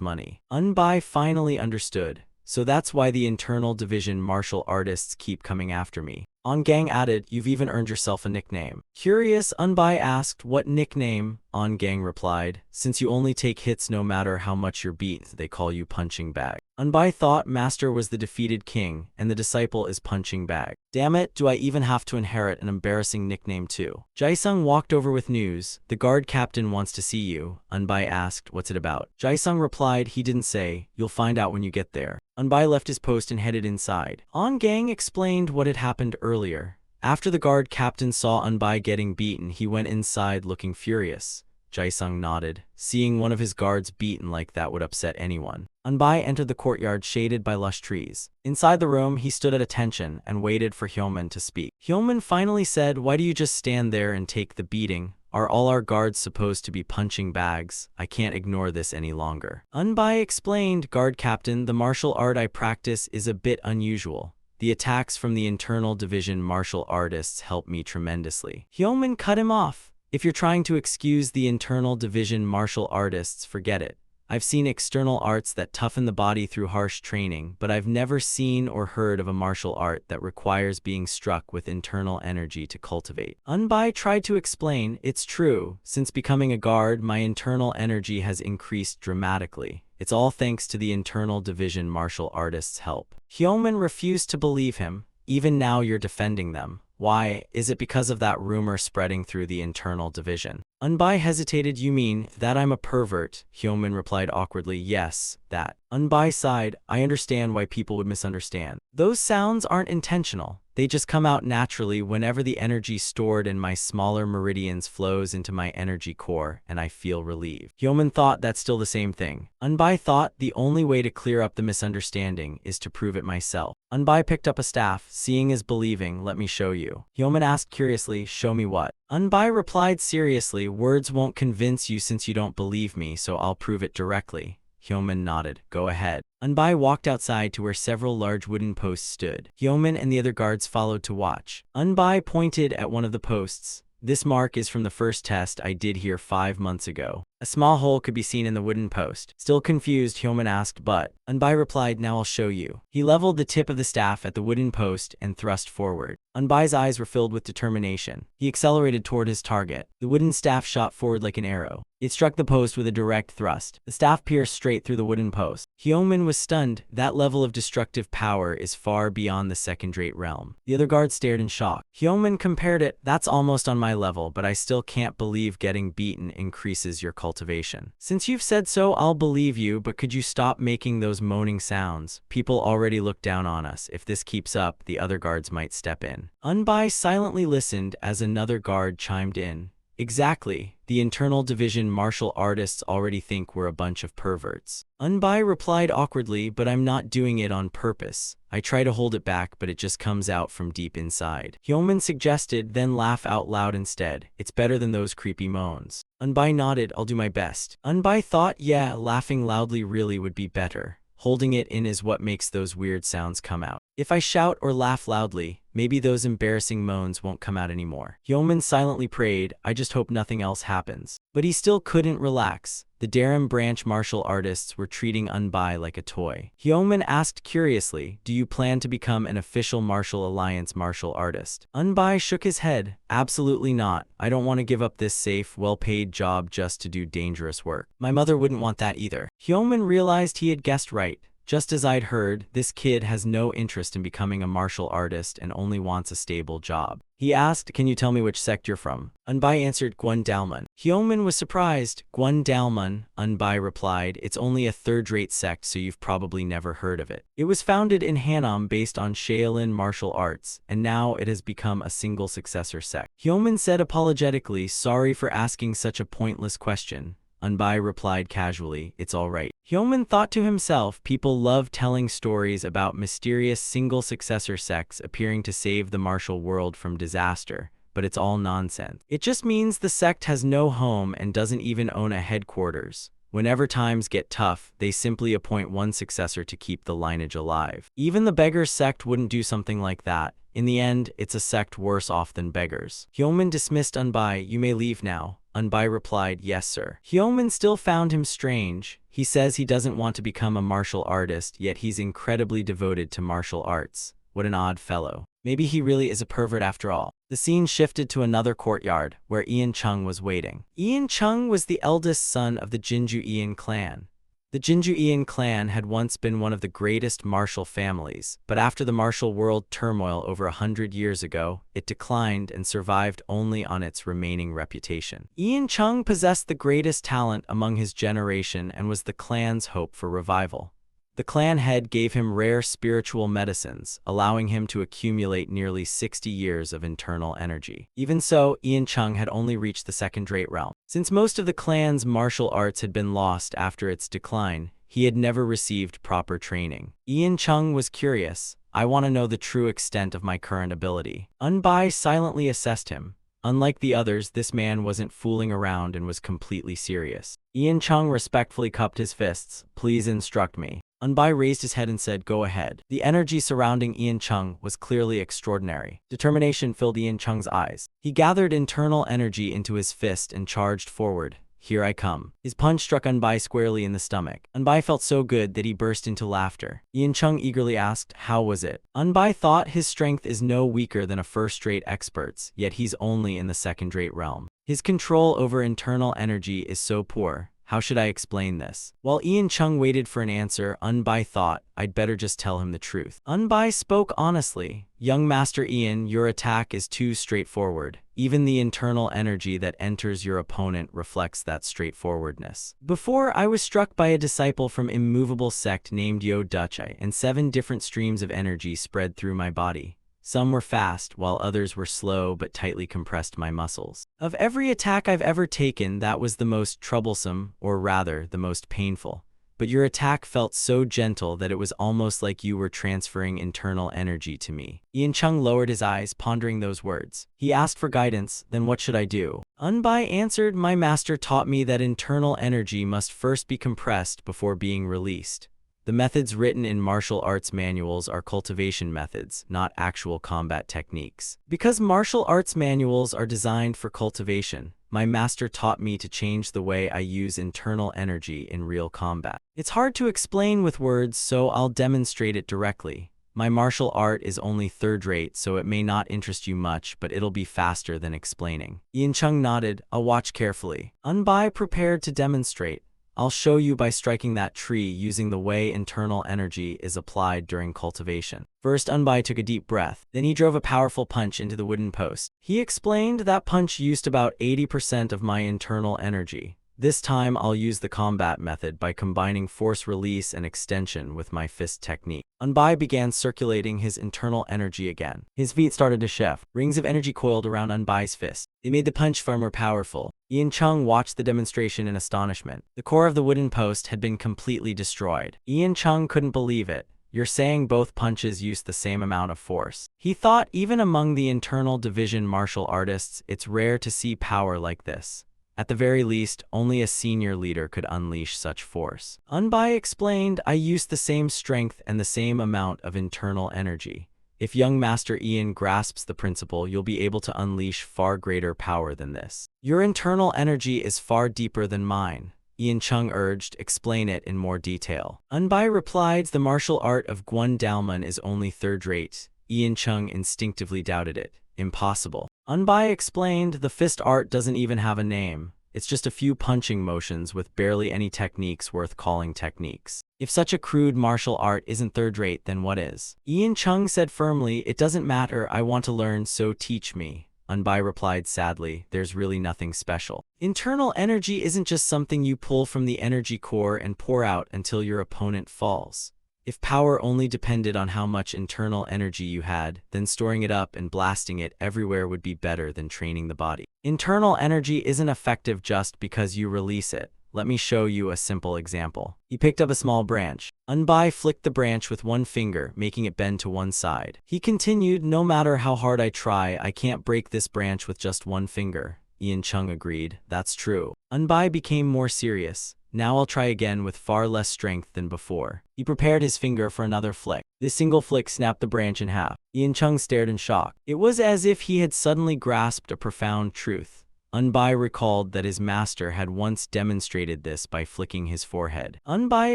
money. Unbai finally understood. So that's why the internal division martial artists keep coming after me. Ongang added, you've even earned yourself a nickname. Curious, Unbai asked, what nickname? Ongang replied, since you only take hits no matter how much you're beat, they call you Punching Bag. Unbai thought Master was the defeated king, and the disciple is Punching Bag. Damn it, do I even have to inherit an embarrassing nickname too? Jaisung walked over with news. The guard captain wants to see you. Unbai asked, what's it about? Jaisung replied, he didn't say, you'll find out when you get there. Unbai left his post and headed inside. Ongang explained what had happened earlier. After the guard captain saw Unbai getting beaten, he went inside looking furious. Jaisung nodded. Seeing one of his guards beaten like that would upset anyone. Unbai entered the courtyard shaded by lush trees. Inside the room, he stood at attention and waited for Hyomin to speak. Hyomin finally said, why do you just stand there and take the beating? Are all our guards supposed to be punching bags? I can't ignore this any longer. Unbai explained, guard captain, the martial art I practice is a bit unusual. The attacks from the internal division martial artists help me tremendously. Hyomin cut him off. If you're trying to excuse the internal division martial artists, forget it. I've seen external arts that toughen the body through harsh training, but I've never seen or heard of a martial art that requires being struck with internal energy to cultivate. Unbai tried to explain, it's true, since becoming a guard, my internal energy has increased dramatically. It's all thanks to the internal division martial artists' help. Hyomin refused to believe him. Even now you're defending them. Why? Is it because of that rumor spreading through the internal division? Unbai hesitated. You mean that I'm a pervert? Hyomin replied awkwardly. Yes, that. Unbai sighed. I understand why people would misunderstand. Those sounds aren't intentional. They just come out naturally whenever the energy stored in my smaller meridians flows into my energy core, and I feel relieved. Hyomin thought that's still the same thing. Unbai thought the only way to clear up the misunderstanding is to prove it myself. Unbai picked up a staff. Seeing is believing. Let me show you. Hyomin asked curiously, show me what? Unbai replied seriously, words won't convince you since you don't believe me, so I'll prove it directly. Hyomin nodded. Go ahead. Unbai walked outside to where several large wooden posts stood. Hyomin and the other guards followed to watch. Unbai pointed at one of the posts. This mark is from the first test I did here 5 months ago. A small hole could be seen in the wooden post. Still confused, Hyomin asked, but? Unbai replied, now I'll show you. He leveled the tip of the staff at the wooden post and thrust forward. Unbai's eyes were filled with determination. He accelerated toward his target. The wooden staff shot forward like an arrow. It struck the post with a direct thrust. The staff pierced straight through the wooden post. Hyomin was stunned. That level of destructive power is far beyond the second-rate realm. The other guards stared in shock. Hyomin compared it. That's almost on my level, but I still can't believe getting beaten increases your cultivation. Since you've said so, I'll believe you, but could you stop making those moaning sounds? People already look down on us. If this keeps up, the other guards might step in. Unbai silently listened as another guard chimed in. Exactly. The internal division martial artists already think we're a bunch of perverts. Unbai replied awkwardly, but I'm not doing it on purpose. I try to hold it back, but it just comes out from deep inside. Hyomin suggested, then laugh out loud instead. It's better than those creepy moans. Unbai nodded, I'll do my best. Unbai thought, yeah, laughing loudly really would be better. Holding it in is what makes those weird sounds come out. If I shout or laugh loudly, maybe those embarrassing moans won't come out anymore. Hyomin silently prayed, I just hope nothing else happens. But he still couldn't relax. The Daram branch martial artists were treating Unbai like a toy. Hyomin asked curiously, do you plan to become an official martial alliance martial artist? Unbai shook his head, absolutely not. I don't want to give up this safe, well-paid job just to do dangerous work. My mother wouldn't want that either. Hyomin realized he had guessed right. Just as I'd heard, this kid has no interest in becoming a martial artist and only wants a stable job. He asked, can you tell me which sect you're from? Unbai answered, Gwon Dalmun. Hyomin was surprised. Gwon Dalmun, Unbai replied, it's only a third-rate sect, so you've probably never heard of it. It was founded in Hanam based on Shaolin martial arts, and now it has become a single successor sect. Hyomin said apologetically, sorry for asking such a pointless question. Unbai replied casually, it's all right. Hyomin thought to himself, people love telling stories about mysterious single successor sects appearing to save the martial world from disaster, but it's all nonsense. It just means the sect has no home and doesn't even own a headquarters. Whenever times get tough, they simply appoint one successor to keep the lineage alive. Even the beggars sect wouldn't do something like that. In the end, it's a sect worse off than beggars. Hyomin dismissed Unbai, you may leave now. Unbai replied, yes sir. Hyomin still found him strange. He says he doesn't want to become a martial artist, yet he's incredibly devoted to martial arts. What an odd fellow. Maybe he really is a pervert after all. The scene shifted to another courtyard, where Ian Chung was waiting. Ian Chung was the eldest son of the Jinju Ian clan. The Jinju Ian clan had once been one of the greatest martial families, but after the martial world turmoil over 100 years ago, it declined and survived only on its remaining reputation. Ian Chung possessed the greatest talent among his generation and was the clan's hope for revival. The clan head gave him rare spiritual medicines, allowing him to accumulate nearly 60 years of internal energy. Even so, Ian Chung had only reached the second-rate realm. Since most of the clan's martial arts had been lost after its decline, he had never received proper training. Ian Chung was curious. I want to know the true extent of my current ability. Unbai silently assessed him. Unlike the others, this man wasn't fooling around and was completely serious. Ian Chung respectfully cupped his fists. Please instruct me. Unbai raised his head and said, go ahead. The energy surrounding Ian Chung was clearly extraordinary. Determination filled Ian Chung's eyes. He gathered internal energy into his fist and charged forward. Here I come. His punch struck Unbai squarely in the stomach. Unbai felt so good that he burst into laughter. Ian Chung eagerly asked, how was it? Unbai thought his strength is no weaker than a first-rate expert's, yet he's only in the second-rate realm. His control over internal energy is so poor. How should I explain this? While Ian Chung waited for an answer, Unbai thought, I'd better just tell him the truth. Unbai spoke honestly. Young Master Ian, your attack is too straightforward. Even the internal energy that enters your opponent reflects that straightforwardness. Before, I was struck by a disciple from immovable sect named Yo Duchai, and 7 different streams of energy spread through my body. Some were fast, while others were slow but tightly compressed my muscles. Of every attack I've ever taken, that was the most troublesome, or rather, the most painful. But your attack felt so gentle that it was almost like you were transferring internal energy to me. Ian Chung lowered his eyes, pondering those words. He asked for guidance, then what should I do? Unbai answered, my master taught me that internal energy must first be compressed before being released. The methods written in martial arts manuals are cultivation methods, not actual combat techniques. Because martial arts manuals are designed for cultivation, my master taught me to change the way I use internal energy in real combat. It's hard to explain with words, so I'll demonstrate it directly. My martial art is only third-rate, so it may not interest you much, but it'll be faster than explaining. Ian Chung nodded. I'll watch carefully. Unbai prepared to demonstrate. I'll show you by striking that tree using the way internal energy is applied during cultivation. First, Unbai took a deep breath. Then he drove a powerful punch into the wooden post. He explained that punch used about 80% of my internal energy. This time I'll use the combat method by combining force release and extension with my fist technique. Unbai began circulating his internal energy again. His feet started to shift. Rings of energy coiled around Unbai's fist. They made the punch far more powerful. Ian Chung watched the demonstration in astonishment. The core of the wooden post had been completely destroyed. Ian Chung couldn't believe it. You're saying both punches used the same amount of force? He thought even among the internal division martial artists, it's rare to see power like this. At the very least, only a senior leader could unleash such force. Unbai explained, I used the same strength and the same amount of internal energy. If young Master Ian grasps the principle, you'll be able to unleash far greater power than this. Your internal energy is far deeper than mine, Ian Chung urged, explain it in more detail. Unbai replied, the martial art of Guan Dalman is only third-rate. Ian Chung instinctively doubted it. Impossible. Unbai explained, the fist art doesn't even have a name. It's just a few punching motions with barely any techniques worth calling techniques. If such a crude martial art isn't third-rate, then what is? Ian Chung said firmly, it doesn't matter, I want to learn, so teach me. Unbai replied sadly, there's really nothing special. Internal energy isn't just something you pull from the energy core and pour out until your opponent falls. If power only depended on how much internal energy you had, then storing it up and blasting it everywhere would be better than training the body. Internal energy isn't effective just because you release it. Let me show you a simple example. He picked up a small branch. Unbai flicked the branch with one finger, making it bend to one side. He continued, no matter how hard I try, I can't break this branch with just one finger. Ian Chung agreed, that's true. Unbai became more serious. Now I'll try again with far less strength than before. He prepared his finger for another flick. This single flick snapped the branch in half. Ian Chung stared in shock. It was as if he had suddenly grasped a profound truth. Unbai recalled that his master had once demonstrated this by flicking his forehead. Unbai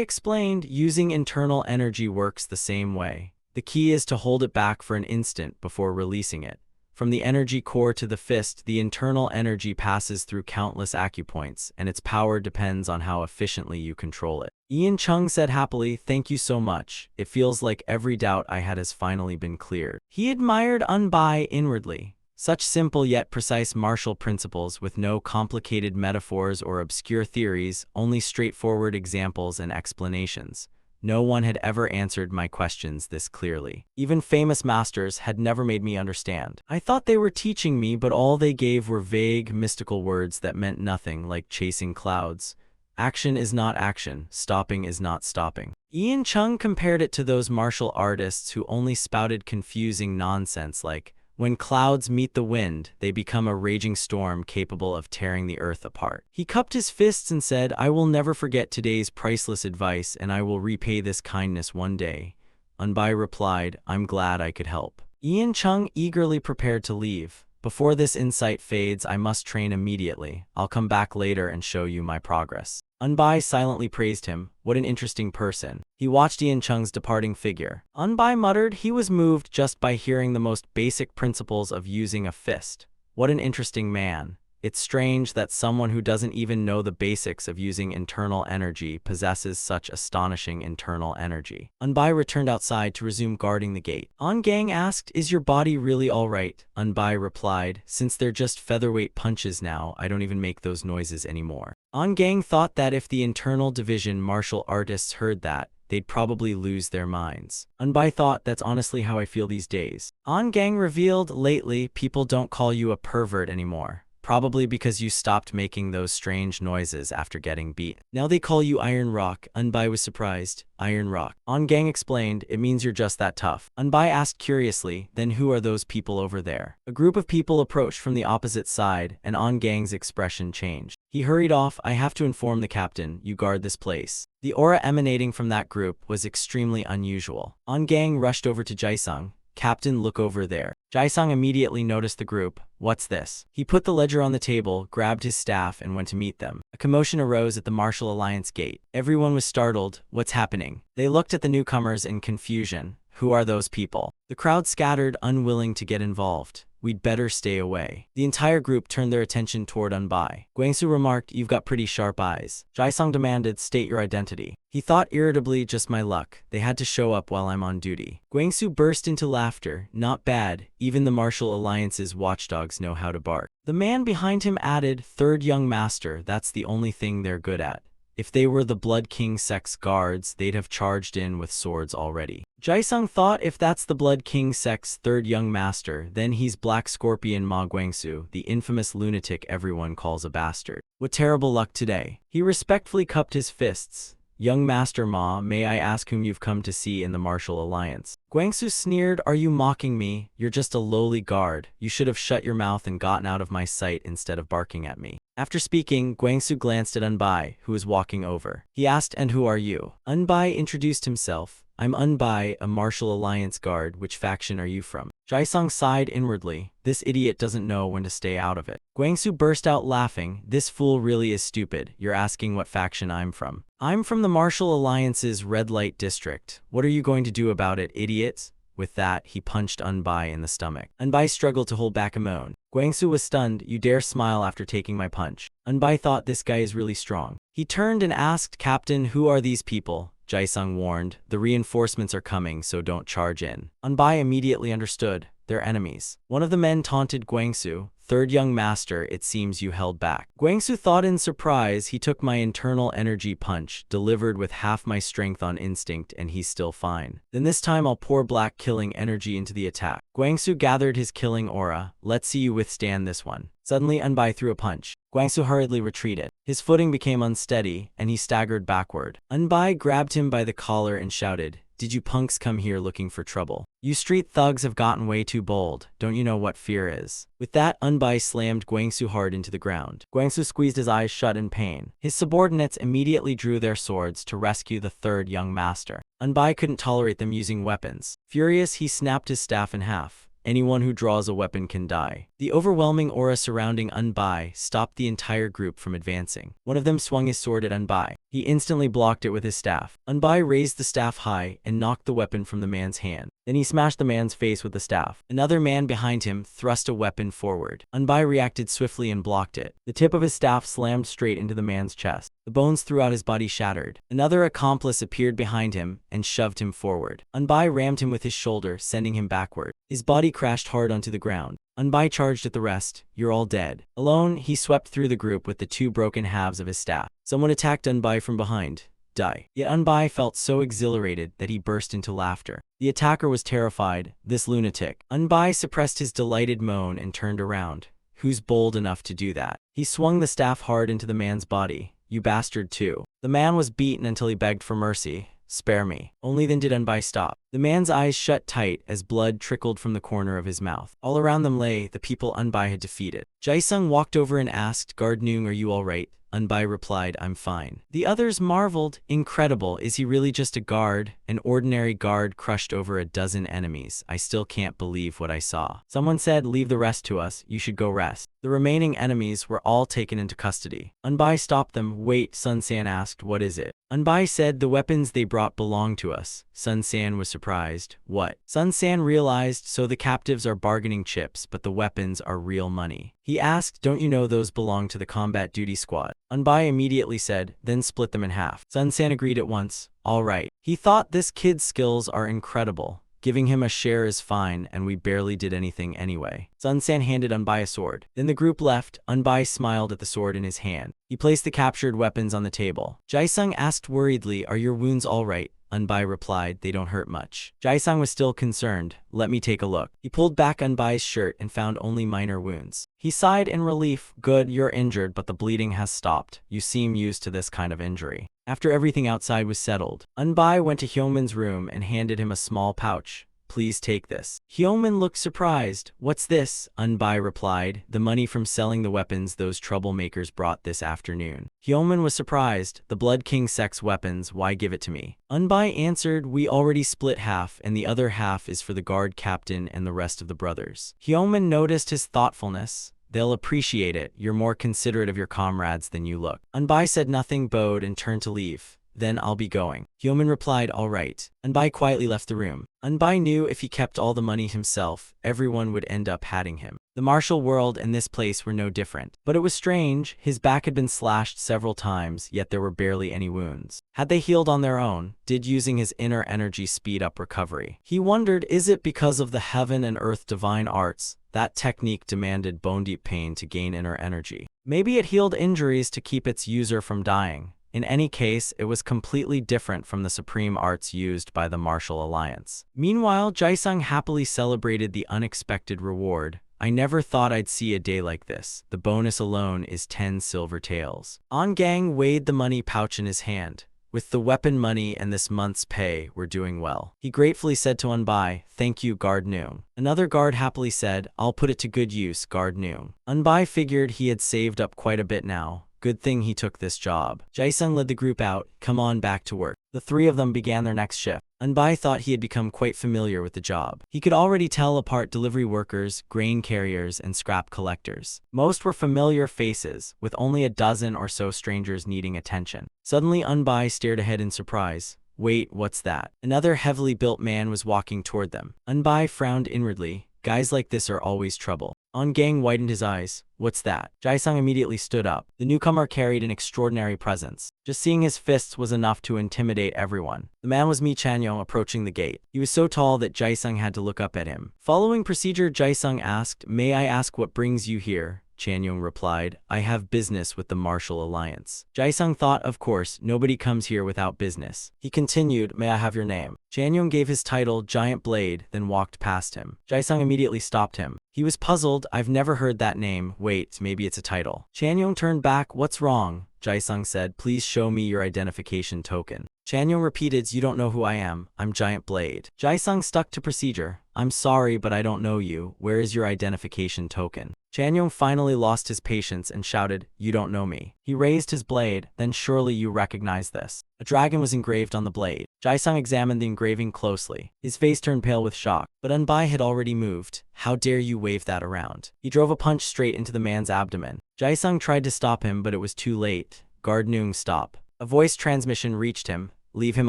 explained, using internal energy works the same way. The key is to hold it back for an instant before releasing it. From the energy core to the fist, the internal energy passes through countless acupoints, and its power depends on how efficiently you control it. Ian Chung said happily, thank you so much. It feels like every doubt I had has finally been cleared. He admired Unbai inwardly. Such simple yet precise martial principles with no complicated metaphors or obscure theories, only straightforward examples and explanations. No one had ever answered my questions this clearly. Even famous masters had never made me understand. I thought they were teaching me, but all they gave were vague, mystical words that meant nothing, like chasing clouds. Action is not action. Stopping is not stopping. Ian Chung compared it to those martial artists who only spouted confusing nonsense like, when clouds meet the wind, they become a raging storm capable of tearing the earth apart. He cupped his fists and said, I will never forget today's priceless advice, and I will repay this kindness one day. Unbai replied, I'm glad I could help. Ian Chung eagerly prepared to leave. Before this insight fades, I must train immediately. I'll come back later and show you my progress. Unbai silently praised him. What an interesting person. He watched Ian Chung's departing figure. Unbai muttered he was moved just by hearing the most basic principles of using a fist. What an interesting man. It's strange that someone who doesn't even know the basics of using internal energy possesses such astonishing internal energy. Unbai returned outside to resume guarding the gate. On Gang asked, is your body really all right? Unbai replied, since they're just featherweight punches now, I don't even make those noises anymore. On Gang thought that if the internal division martial artists heard that, they'd probably lose their minds. Unbai thought, that's honestly how I feel these days. On Gang revealed, lately, people don't call you a pervert anymore. Probably because you stopped making those strange noises after getting beat. Now they call you Iron Rock. Unbai was surprised. Iron Rock. On Gang explained, it means you're just that tough. Unbai asked curiously, then who are those people over there? A group of people approached from the opposite side, and On Gang's expression changed. He hurried off, I have to inform the captain, you guard this place. The aura emanating from that group was extremely unusual. On Gang rushed over to Jaisung. Captain, look over there. Jaisung immediately noticed the group. What's this? He put the ledger on the table, grabbed his staff, and went to meet them. A commotion arose at the Martial Alliance gate. Everyone was startled. What's happening? They looked at the newcomers in confusion. Who are those people? The crowd scattered, unwilling to get involved. we'd better stay away. The entire group turned their attention toward Unbai. Guangsu remarked, "You've got pretty sharp eyes." Jaisung demanded, "State your identity." He thought irritably, "Just my luck. They had to show up while I'm on duty." Guangsu burst into laughter. "Not bad. Even the Martial Alliance's watchdogs know how to bark." The man behind him added, "Third young master, that's the only thing they're good at. If they were the Blood King sect's guards, they'd have charged in with swords already." Jaisung thought, if that's the Blood King sect's third young master, then he's Black Scorpion Ma Guangsu, the infamous lunatic everyone calls a bastard. What terrible luck today. He respectfully cupped his fists. "Young Master Ma, may I ask whom you've come to see in the Martial Alliance?" Guangsu sneered, "Are you mocking me? You're just a lowly guard. You should have shut your mouth and gotten out of my sight instead of barking at me." After speaking, Guangsu glanced at Unbai, who was walking over. He asked, "And who are you?" Unbai introduced himself. "I'm Unbai, a Martial Alliance guard. Which faction are you from?" Jaisung sighed inwardly. This idiot doesn't know when to stay out of it. Guangsu burst out laughing. "This fool really is stupid. You're asking what faction I'm from. I'm from the Martial Alliance's Red Light District. What are you going to do about it, idiots?" With that, he punched Unbai in the stomach. Unbai struggled to hold back a moan. Guangsu was stunned. "You dare smile after taking my punch?" Unbai thought, this guy is really strong. He turned and asked, "Captain, who are these people?" Jaisung warned, "The reinforcements are coming, so don't charge in." Unbai immediately understood. They're enemies. One of the men taunted Guangsu, "Third young master, it seems you held back." Guangsu thought in surprise. He took my internal energy punch, delivered with half my strength on instinct, and he's still fine. Then this time I'll pour black killing energy into the attack. Guangsu gathered his killing aura. "Let's see you withstand this one." Suddenly Unbai threw a punch. Guangsu hurriedly retreated. His footing became unsteady, and he staggered backward. Unbai grabbed him by the collar and shouted, "Did you punks come here looking for trouble? You street thugs have gotten way too bold. Don't you know what fear is?" With that, Unbai slammed Guangsu hard into the ground. Guangsu squeezed his eyes shut in pain. His subordinates immediately drew their swords to rescue the third young master. Unbai couldn't tolerate them using weapons. Furious, he snapped his staff in half. "Anyone who draws a weapon can die." The overwhelming aura surrounding Unbai stopped the entire group from advancing. One of them swung his sword at Unbai. He instantly blocked it with his staff. Unbai raised the staff high and knocked the weapon from the man's hand. Then he smashed the man's face with the staff. Another man behind him thrust a weapon forward. Unbai reacted swiftly and blocked it. The tip of his staff slammed straight into the man's chest. The bones throughout his body shattered. Another accomplice appeared behind him and shoved him forward. Unbai rammed him with his shoulder, sending him backward. His body crashed hard onto the ground. Unbai charged at the rest. "You're all dead." Alone, he swept through the group with the two broken halves of his staff. Someone attacked Unbai from behind. Die. Yet Unbai felt so exhilarated that he burst into laughter. The attacker was terrified. This lunatic. Unbai suppressed his delighted moan and turned around. Who's bold enough to do that? He swung the staff hard into the man's body. "You bastard too." The man was beaten until he begged for mercy. "Spare me." Only then did Unbai stop. The man's eyes shut tight as blood trickled from the corner of his mouth. All around them lay the people Unbai had defeated. Jaisung walked over and asked, "Guard Noong, are you all right?" Unbai replied, "I'm fine." The others marveled. Incredible, is he really just a guard? An ordinary guard crushed over a dozen enemies. I still can't believe what I saw. Someone said, "Leave the rest to us, you should go rest." The remaining enemies were all taken into custody. Unbai stopped them. "Wait," Sun San asked, "what is it?" Unbai said, "The weapons they brought belong to us." Sun San was surprised. "What?" Sun San realized, so the captives are bargaining chips, but the weapons are real money. He asked, "Don't you know those belong to the combat duty squad?" Unbai immediately said, "Then split them in half." Sun San agreed at once. "All right." He thought, this kid's skills are incredible. Giving him a share is fine, and we barely did anything anyway. Sun San handed Unbai a sword. Then the group left. Unbai smiled at the sword in his hand. He placed the captured weapons on the table. Jaisung asked worriedly, "Are your wounds all right?" Unbai replied, "They don't hurt much." Jaisung was still concerned. "Let me take a look." He pulled back Unbai's shirt and found only minor wounds. He sighed in relief. "Good, you're injured, but the bleeding has stopped. You seem used to this kind of injury." After everything outside was settled, Unbai went to Hyomin's room and handed him a small pouch. "Please take this." Hyomin looked surprised. "What's this?" Unbai replied, "The money from selling the weapons those troublemakers brought this afternoon." Hyomin was surprised. "The Blood King sect's weapons, why give it to me?" Unbai answered, "We already split half, and the other half is for the guard captain and the rest of the brothers." Hyomin noticed his thoughtfulness. "They'll appreciate it. You're more considerate of your comrades than you look." Unbai said nothing, bowed, and turned to leave. then I'll be going. Yeoman replied, all right. Unbai quietly left the room. Unbai knew if he kept all the money himself, everyone would end up hating him. The martial world and this place were no different. But it was strange, his back had been slashed several times, yet there were barely any wounds. Had they healed on their own? Did using his inner energy speed up recovery? He wondered, is it because of the heaven and earth divine arts? That technique demanded bone-deep pain to gain inner energy. Maybe it healed injuries to keep its user from dying. In any case, it was completely different from the supreme arts used by the Martial Alliance. Meanwhile, Jaisung happily celebrated the unexpected reward. I never thought I'd see a day like this. The bonus alone is 10 silver taels. On Gang weighed the money pouch in his hand. With the weapon money and this month's pay, we're doing well. He gratefully said to Unbai, thank you, Guard Noong. Another guard happily said, I'll put it to good use, Guard Noong. Unbai figured he had saved up quite a bit now. Good thing he took this job. Jaisung led the group out, come on back to work. The three of them began their next shift. Unbai thought he had become quite familiar with the job. He could already tell apart delivery workers, grain carriers, and scrap collectors. Most were familiar faces, with only a dozen or so strangers needing attention. Suddenly Unbai stared ahead in surprise. Wait, what's that? Another heavily built man was walking toward them. Unbai frowned inwardly. Guys like this are always trouble. On Gang widened his eyes. What's that? Jaisung immediately stood up. The newcomer carried an extraordinary presence. Just seeing his fists was enough to intimidate everyone. The man was Mi Chanyo approaching the gate. He was so tall that Jaisung had to look up at him. Following procedure, Jaisung asked, may I ask what brings you here? Chanyong replied, I have business with the Martial Alliance. Jaisung thought, of course, nobody comes here without business. He continued, may I have your name? Chanyong gave his title, Giant Blade, then walked past him. Jaisung immediately stopped him. He was puzzled, I've never heard that name, wait, maybe it's a title. Chanyong turned back, what's wrong? Jaisung said, please show me your identification token. Chanyong repeated, you don't know who I am, I'm Giant Blade. Jaisung stuck to procedure, I'm sorry but I don't know you, where is your identification token? Chanyong finally lost his patience and shouted, you don't know me. He raised his blade, then surely you recognize this. A dragon was engraved on the blade. Jaisung examined the engraving closely. His face turned pale with shock, but Unbai had already moved. How dare you wave that around? He drove a punch straight into the man's abdomen. Jaisung tried to stop him but it was too late. Guard Noong, stop. A voice transmission reached him. Leave him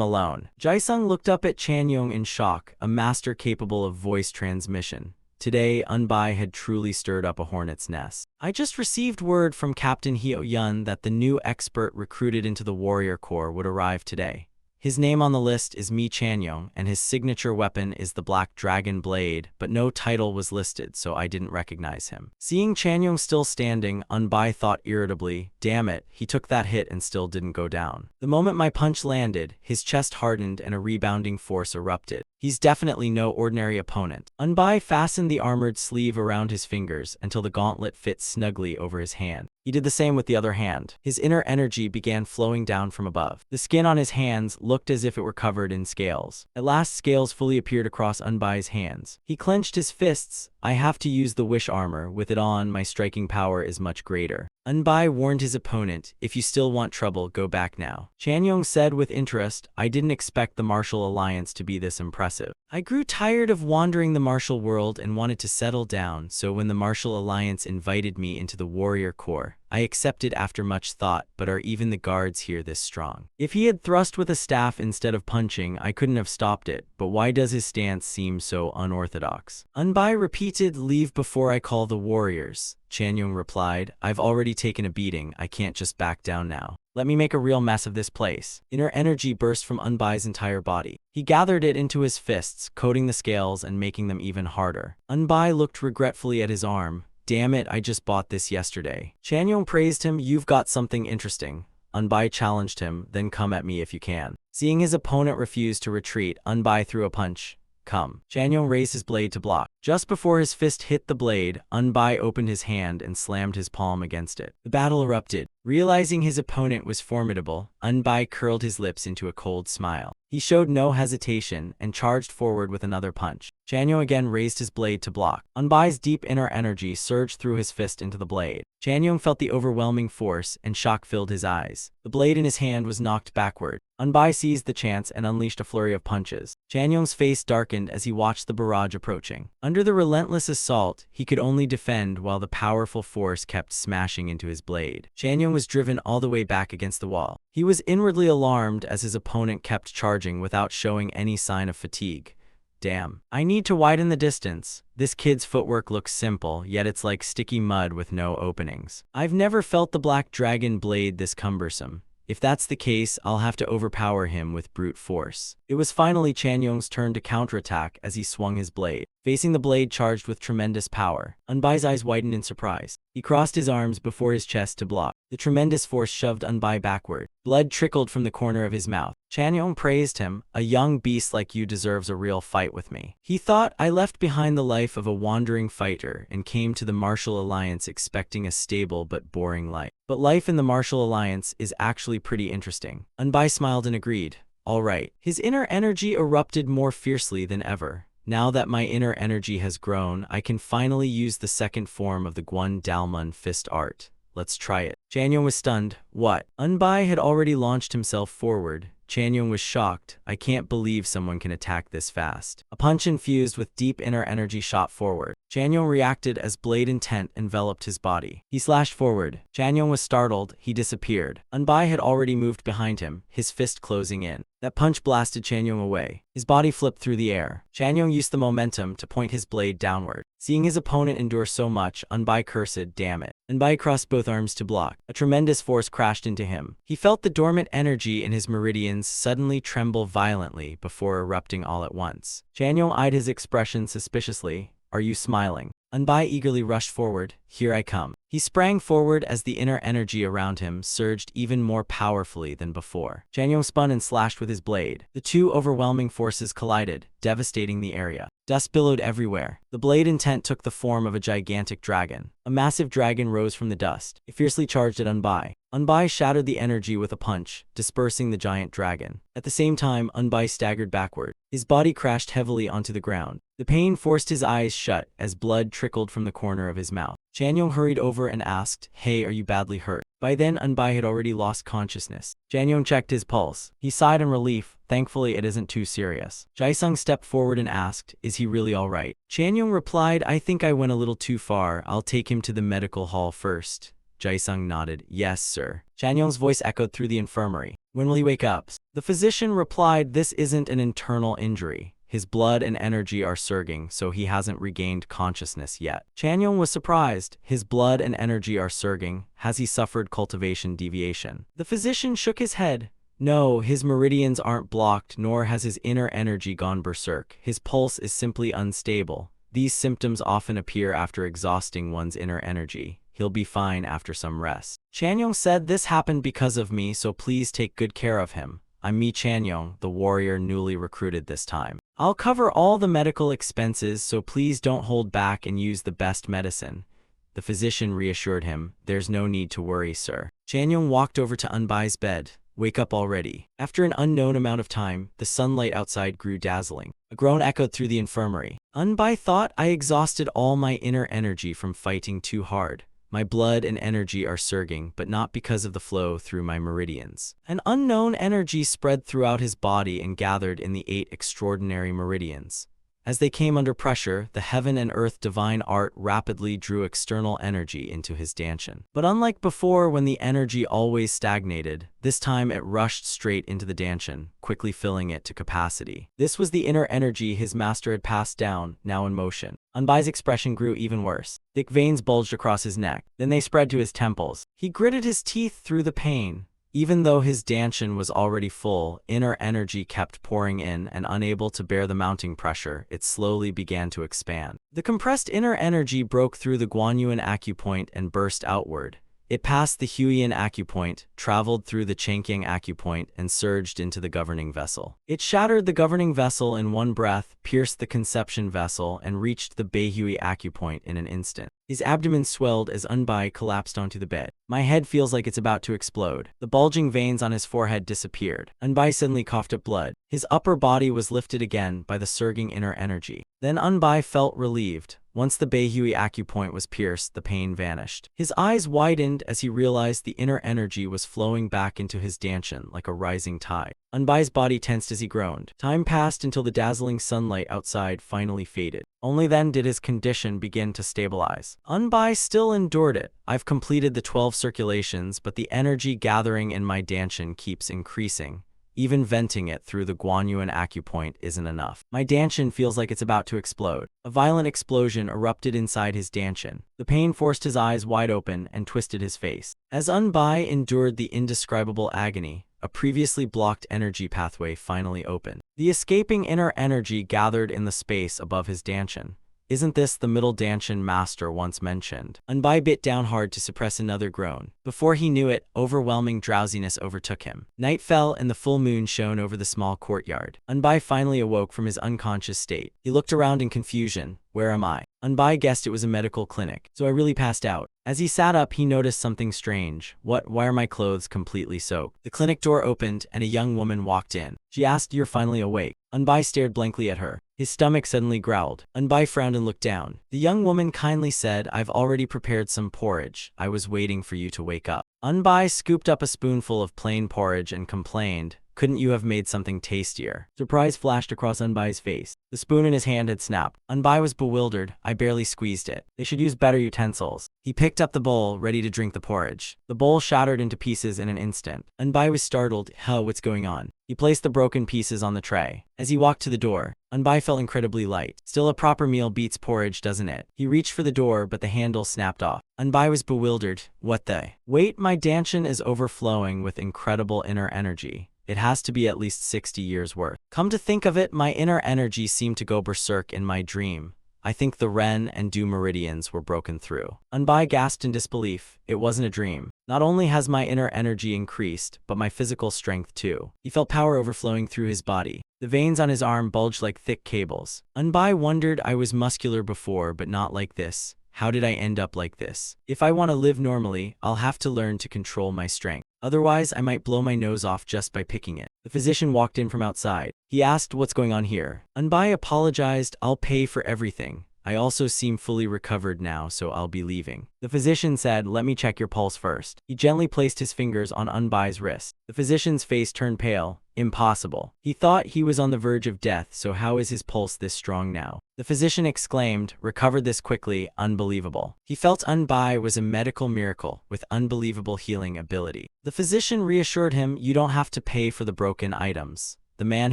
alone. Jaisung looked up at Chanyong in shock, a master capable of voice transmission. Today, Unbai had truly stirred up a hornet's nest. I just received word from Captain Hyo Yun that the new expert recruited into the warrior corps would arrive today. His name on the list is Mi Chanyong, and his signature weapon is the Black Dragon Blade, but no title was listed, so I didn't recognize him. Seeing Chanyong still standing, Unbai thought irritably, damn it, he took that hit and still didn't go down. The moment my punch landed, his chest hardened and a rebounding force erupted. He's definitely no ordinary opponent. Unbai fastened the armored sleeve around his fingers until the gauntlet fit snugly over his hand. He did the same with the other hand. His inner energy began flowing down from above. The skin on his hands looked as if it were covered in scales. At last, scales fully appeared across Unbai's hands. He clenched his fists. I have to use the wish armor. With it on, my striking power is much greater. Unbai warned his opponent, if you still want trouble, go back now. Chanyong said with interest, I didn't expect the Martial Alliance to be this impressive. I grew tired of wandering the martial world and wanted to settle down, so when the Martial Alliance invited me into the warrior corps, I accepted after much thought, but are even the guards here this strong? If he had thrust with a staff instead of punching, I couldn't have stopped it, but why does his stance seem so unorthodox? Unbai repeated, leave before I call the warriors. Chanyong replied, I've already taken a beating, I can't just back down now. Let me make a real mess of this place. Inner energy burst from Unbai's entire body. He gathered it into his fists, coating the scales and making them even harder. Unbai looked regretfully at his arm. Damn it, I just bought this yesterday. Chanyong praised him, you've got something interesting. Unbai challenged him, then come at me if you can. Seeing his opponent refuse to retreat, Unbai threw a punch. Come. Chanyong raised his blade to block. Just before his fist hit the blade, Unbai opened his hand and slammed his palm against it. The battle erupted. Realizing his opponent was formidable, Unbai curled his lips into a cold smile. He showed no hesitation and charged forward with another punch. Chanyong again raised his blade to block. Unbai's deep inner energy surged through his fist into the blade. Chanyong felt the overwhelming force and shock filled his eyes. The blade in his hand was knocked backward. Unbai seized the chance and unleashed a flurry of punches. Chanyong's face darkened as he watched the barrage approaching. Under Under the relentless assault, he could only defend while the powerful force kept smashing into his blade. Chanyong was driven all the way back against the wall. He was inwardly alarmed as his opponent kept charging without showing any sign of fatigue. Damn. I need to widen the distance. This kid's footwork looks simple, yet it's like sticky mud with no openings. I've never felt the black dragon blade this cumbersome. If that's the case, I'll have to overpower him with brute force. It was finally Chanyong's turn to counterattack as he swung his blade. Facing the blade charged with tremendous power, Unbai's eyes widened in surprise. He crossed his arms before his chest to block. The tremendous force shoved Unbai backward. Blood trickled from the corner of his mouth. Chanyong praised him. A young beast like you deserves a real fight with me. He thought, I left behind the life of a wandering fighter and came to the Martial Alliance expecting a stable but boring life. But life in the Martial Alliance is actually pretty interesting. Unbai smiled and agreed. All right. His inner energy erupted more fiercely than ever. Now that my inner energy has grown, I can finally use the second form of the Guan Dalmun fist art. Let's try it. Chanyong was stunned. What? Unbai had already launched himself forward. Chanyong was shocked. I can't believe someone can attack this fast. A punch infused with deep inner energy shot forward. Chanyong reacted as blade intent enveloped his body. He slashed forward. Chanyong was startled. He disappeared. Unbai had already moved behind him, his fist closing in. That punch blasted Chanyong away. His body flipped through the air. Chanyong used the momentum to point his blade downward. Seeing his opponent endure so much, Unbai cursed, damn it. Unbai crossed both arms to block. A tremendous force crashed into him. He felt the dormant energy in his meridians suddenly tremble violently before erupting all at once. Chanyong eyed his expression suspiciously. Are you smiling? Unbai eagerly rushed forward. Here I come. He sprang forward as the inner energy around him surged even more powerfully than before. Chanyong spun and slashed with his blade. The two overwhelming forces collided, devastating the area. Dust billowed everywhere. The blade intent took the form of a gigantic dragon. A massive dragon rose from the dust. It fiercely charged at Unbai. Unbai shattered the energy with a punch, dispersing the giant dragon. At the same time, Unbai staggered backward. His body crashed heavily onto the ground. The pain forced his eyes shut as blood trickled from the corner of his mouth. Chanyong hurried over and asked, Hey, are you badly hurt? By then, Unbai had already lost consciousness. Chanyong checked his pulse. He sighed in relief. Thankfully, it isn't too serious. Jaisung stepped forward and asked, Is he really all right? Chanyong replied, I think I went a little too far. I'll take him to the medical hall first. Jaisung nodded. Yes, sir. Chanyong's voice echoed through the infirmary. When will he wake up? The physician replied, This isn't an internal injury. His blood and energy are surging, so he hasn't regained consciousness yet. Chanyong was surprised. His blood and energy are surging. Has he suffered cultivation deviation? The physician shook his head. No, his meridians aren't blocked, nor has his inner energy gone berserk. His pulse is simply unstable. These symptoms often appear after exhausting one's inner energy. He'll be fine after some rest. Chanyong said, This happened because of me, so please take good care of him. I'm me Chanyong, the warrior newly recruited this time. I'll cover all the medical expenses, so please don't hold back and use the best medicine. The physician reassured him, There's no need to worry, sir. Chanyong walked over to Unbai's bed. Wake up already. After an unknown amount of time, the sunlight outside grew dazzling. A groan echoed through the infirmary. Unbai thought, I exhausted all my inner energy from fighting too hard. My blood and energy are surging, but not because of the flow through my meridians. An unknown energy spread throughout his body and gathered in the 8 extraordinary meridians. As they came under pressure, the heaven and earth divine art rapidly drew external energy into his danshin. But unlike before when the energy always stagnated, this time it rushed straight into the danshin, quickly filling it to capacity. This was the inner energy his master had passed down, now in motion. Unbai's expression grew even worse. Thick veins bulged across his neck. Then they spread to his temples. He gritted his teeth through the pain. Even though his danshin was already full, inner energy kept pouring in, and unable to bear the mounting pressure, it slowly began to expand. The compressed inner energy broke through the Guanyuan acupoint and burst outward. It passed the Huiyan acupoint, traveled through the Changqiang acupoint, and surged into the governing vessel. It shattered the governing vessel in one breath, pierced the conception vessel, and reached the Beihui acupoint in an instant. His abdomen swelled as Unbai collapsed onto the bed. My head feels like it's about to explode. The bulging veins on his forehead disappeared. Unbai suddenly coughed up blood. His upper body was lifted again by the surging inner energy. Then Unbai felt relieved. Once the Beihui acupoint was pierced, the pain vanished. His eyes widened as he realized the inner energy was flowing back into his danshin like a rising tide. Unbai's body tensed as he groaned. Time passed until the dazzling sunlight outside finally faded. Only then did his condition begin to stabilize. Unbai still endured it. I've completed the 12 circulations, but the energy gathering in my danshin keeps increasing. Even venting it through the Guanyuan acupoint isn't enough. My danshin feels like it's about to explode. A violent explosion erupted inside his danshin. The pain forced his eyes wide open and twisted his face. As Unbai endured the indescribable agony, a previously blocked energy pathway finally opened. The escaping inner energy gathered in the space above his danshin. Isn't this the middle danshin master once mentioned? Unbai bit down hard to suppress another groan. Before he knew it, overwhelming drowsiness overtook him. Night fell and the full moon shone over the small courtyard. Unbai finally awoke from his unconscious state. He looked around in confusion. Where am I? Unbai guessed it was a medical clinic, so I really passed out. As he sat up, he noticed something strange. Why are my clothes completely soaked? The clinic door opened and a young woman walked in. She asked, "You're finally awake?" Unbai stared blankly at her. His stomach suddenly growled. Unbai frowned and looked down. The young woman kindly said, "I've already prepared some porridge. I was waiting for you to wake up." Unbai scooped up a spoonful of plain porridge and complained, "Couldn't you have made something tastier?" Surprise flashed across Unbai's face. The spoon in his hand had snapped. Unbai was bewildered. "I barely squeezed it. They should use better utensils." He picked up the bowl, ready to drink the porridge. The bowl shattered into pieces in an instant. Unbai was startled. What's going on? He placed the broken pieces on the tray. As he walked to the door, Unbai felt incredibly light. Still, a proper meal beats porridge, doesn't it? He reached for the door, but the handle snapped off. Unbai was bewildered. What the? Wait, my danshin is overflowing with incredible inner energy. It has to be at least 60 years worth. Come to think of it, my inner energy seemed to go berserk in my dream. I think the Ren and Du meridians were broken through. Unbai gasped in disbelief. It wasn't a dream. Not only has my inner energy increased, but my physical strength too. He felt power overflowing through his body. The veins on his arm bulged like thick cables. Unbai wondered, I was muscular before, but not like this. How did I end up like this? If I want to live normally, I'll have to learn to control my strength. Otherwise, I might blow my nose off just by picking it. The physician walked in from outside. He asked, "What's going on here?" Unbai apologized, "I'll pay for everything. I also seem fully recovered now, so I'll be leaving." The physician said, "Let me check your pulse first." He gently placed his fingers on Unbai's wrist. The physician's face turned pale. Impossible. He thought he was on the verge of death, so how is his pulse this strong now? The physician exclaimed, "Recovered this quickly, unbelievable." He felt Unbai was a medical miracle with unbelievable healing ability. The physician reassured him, "You don't have to pay for the broken items. The man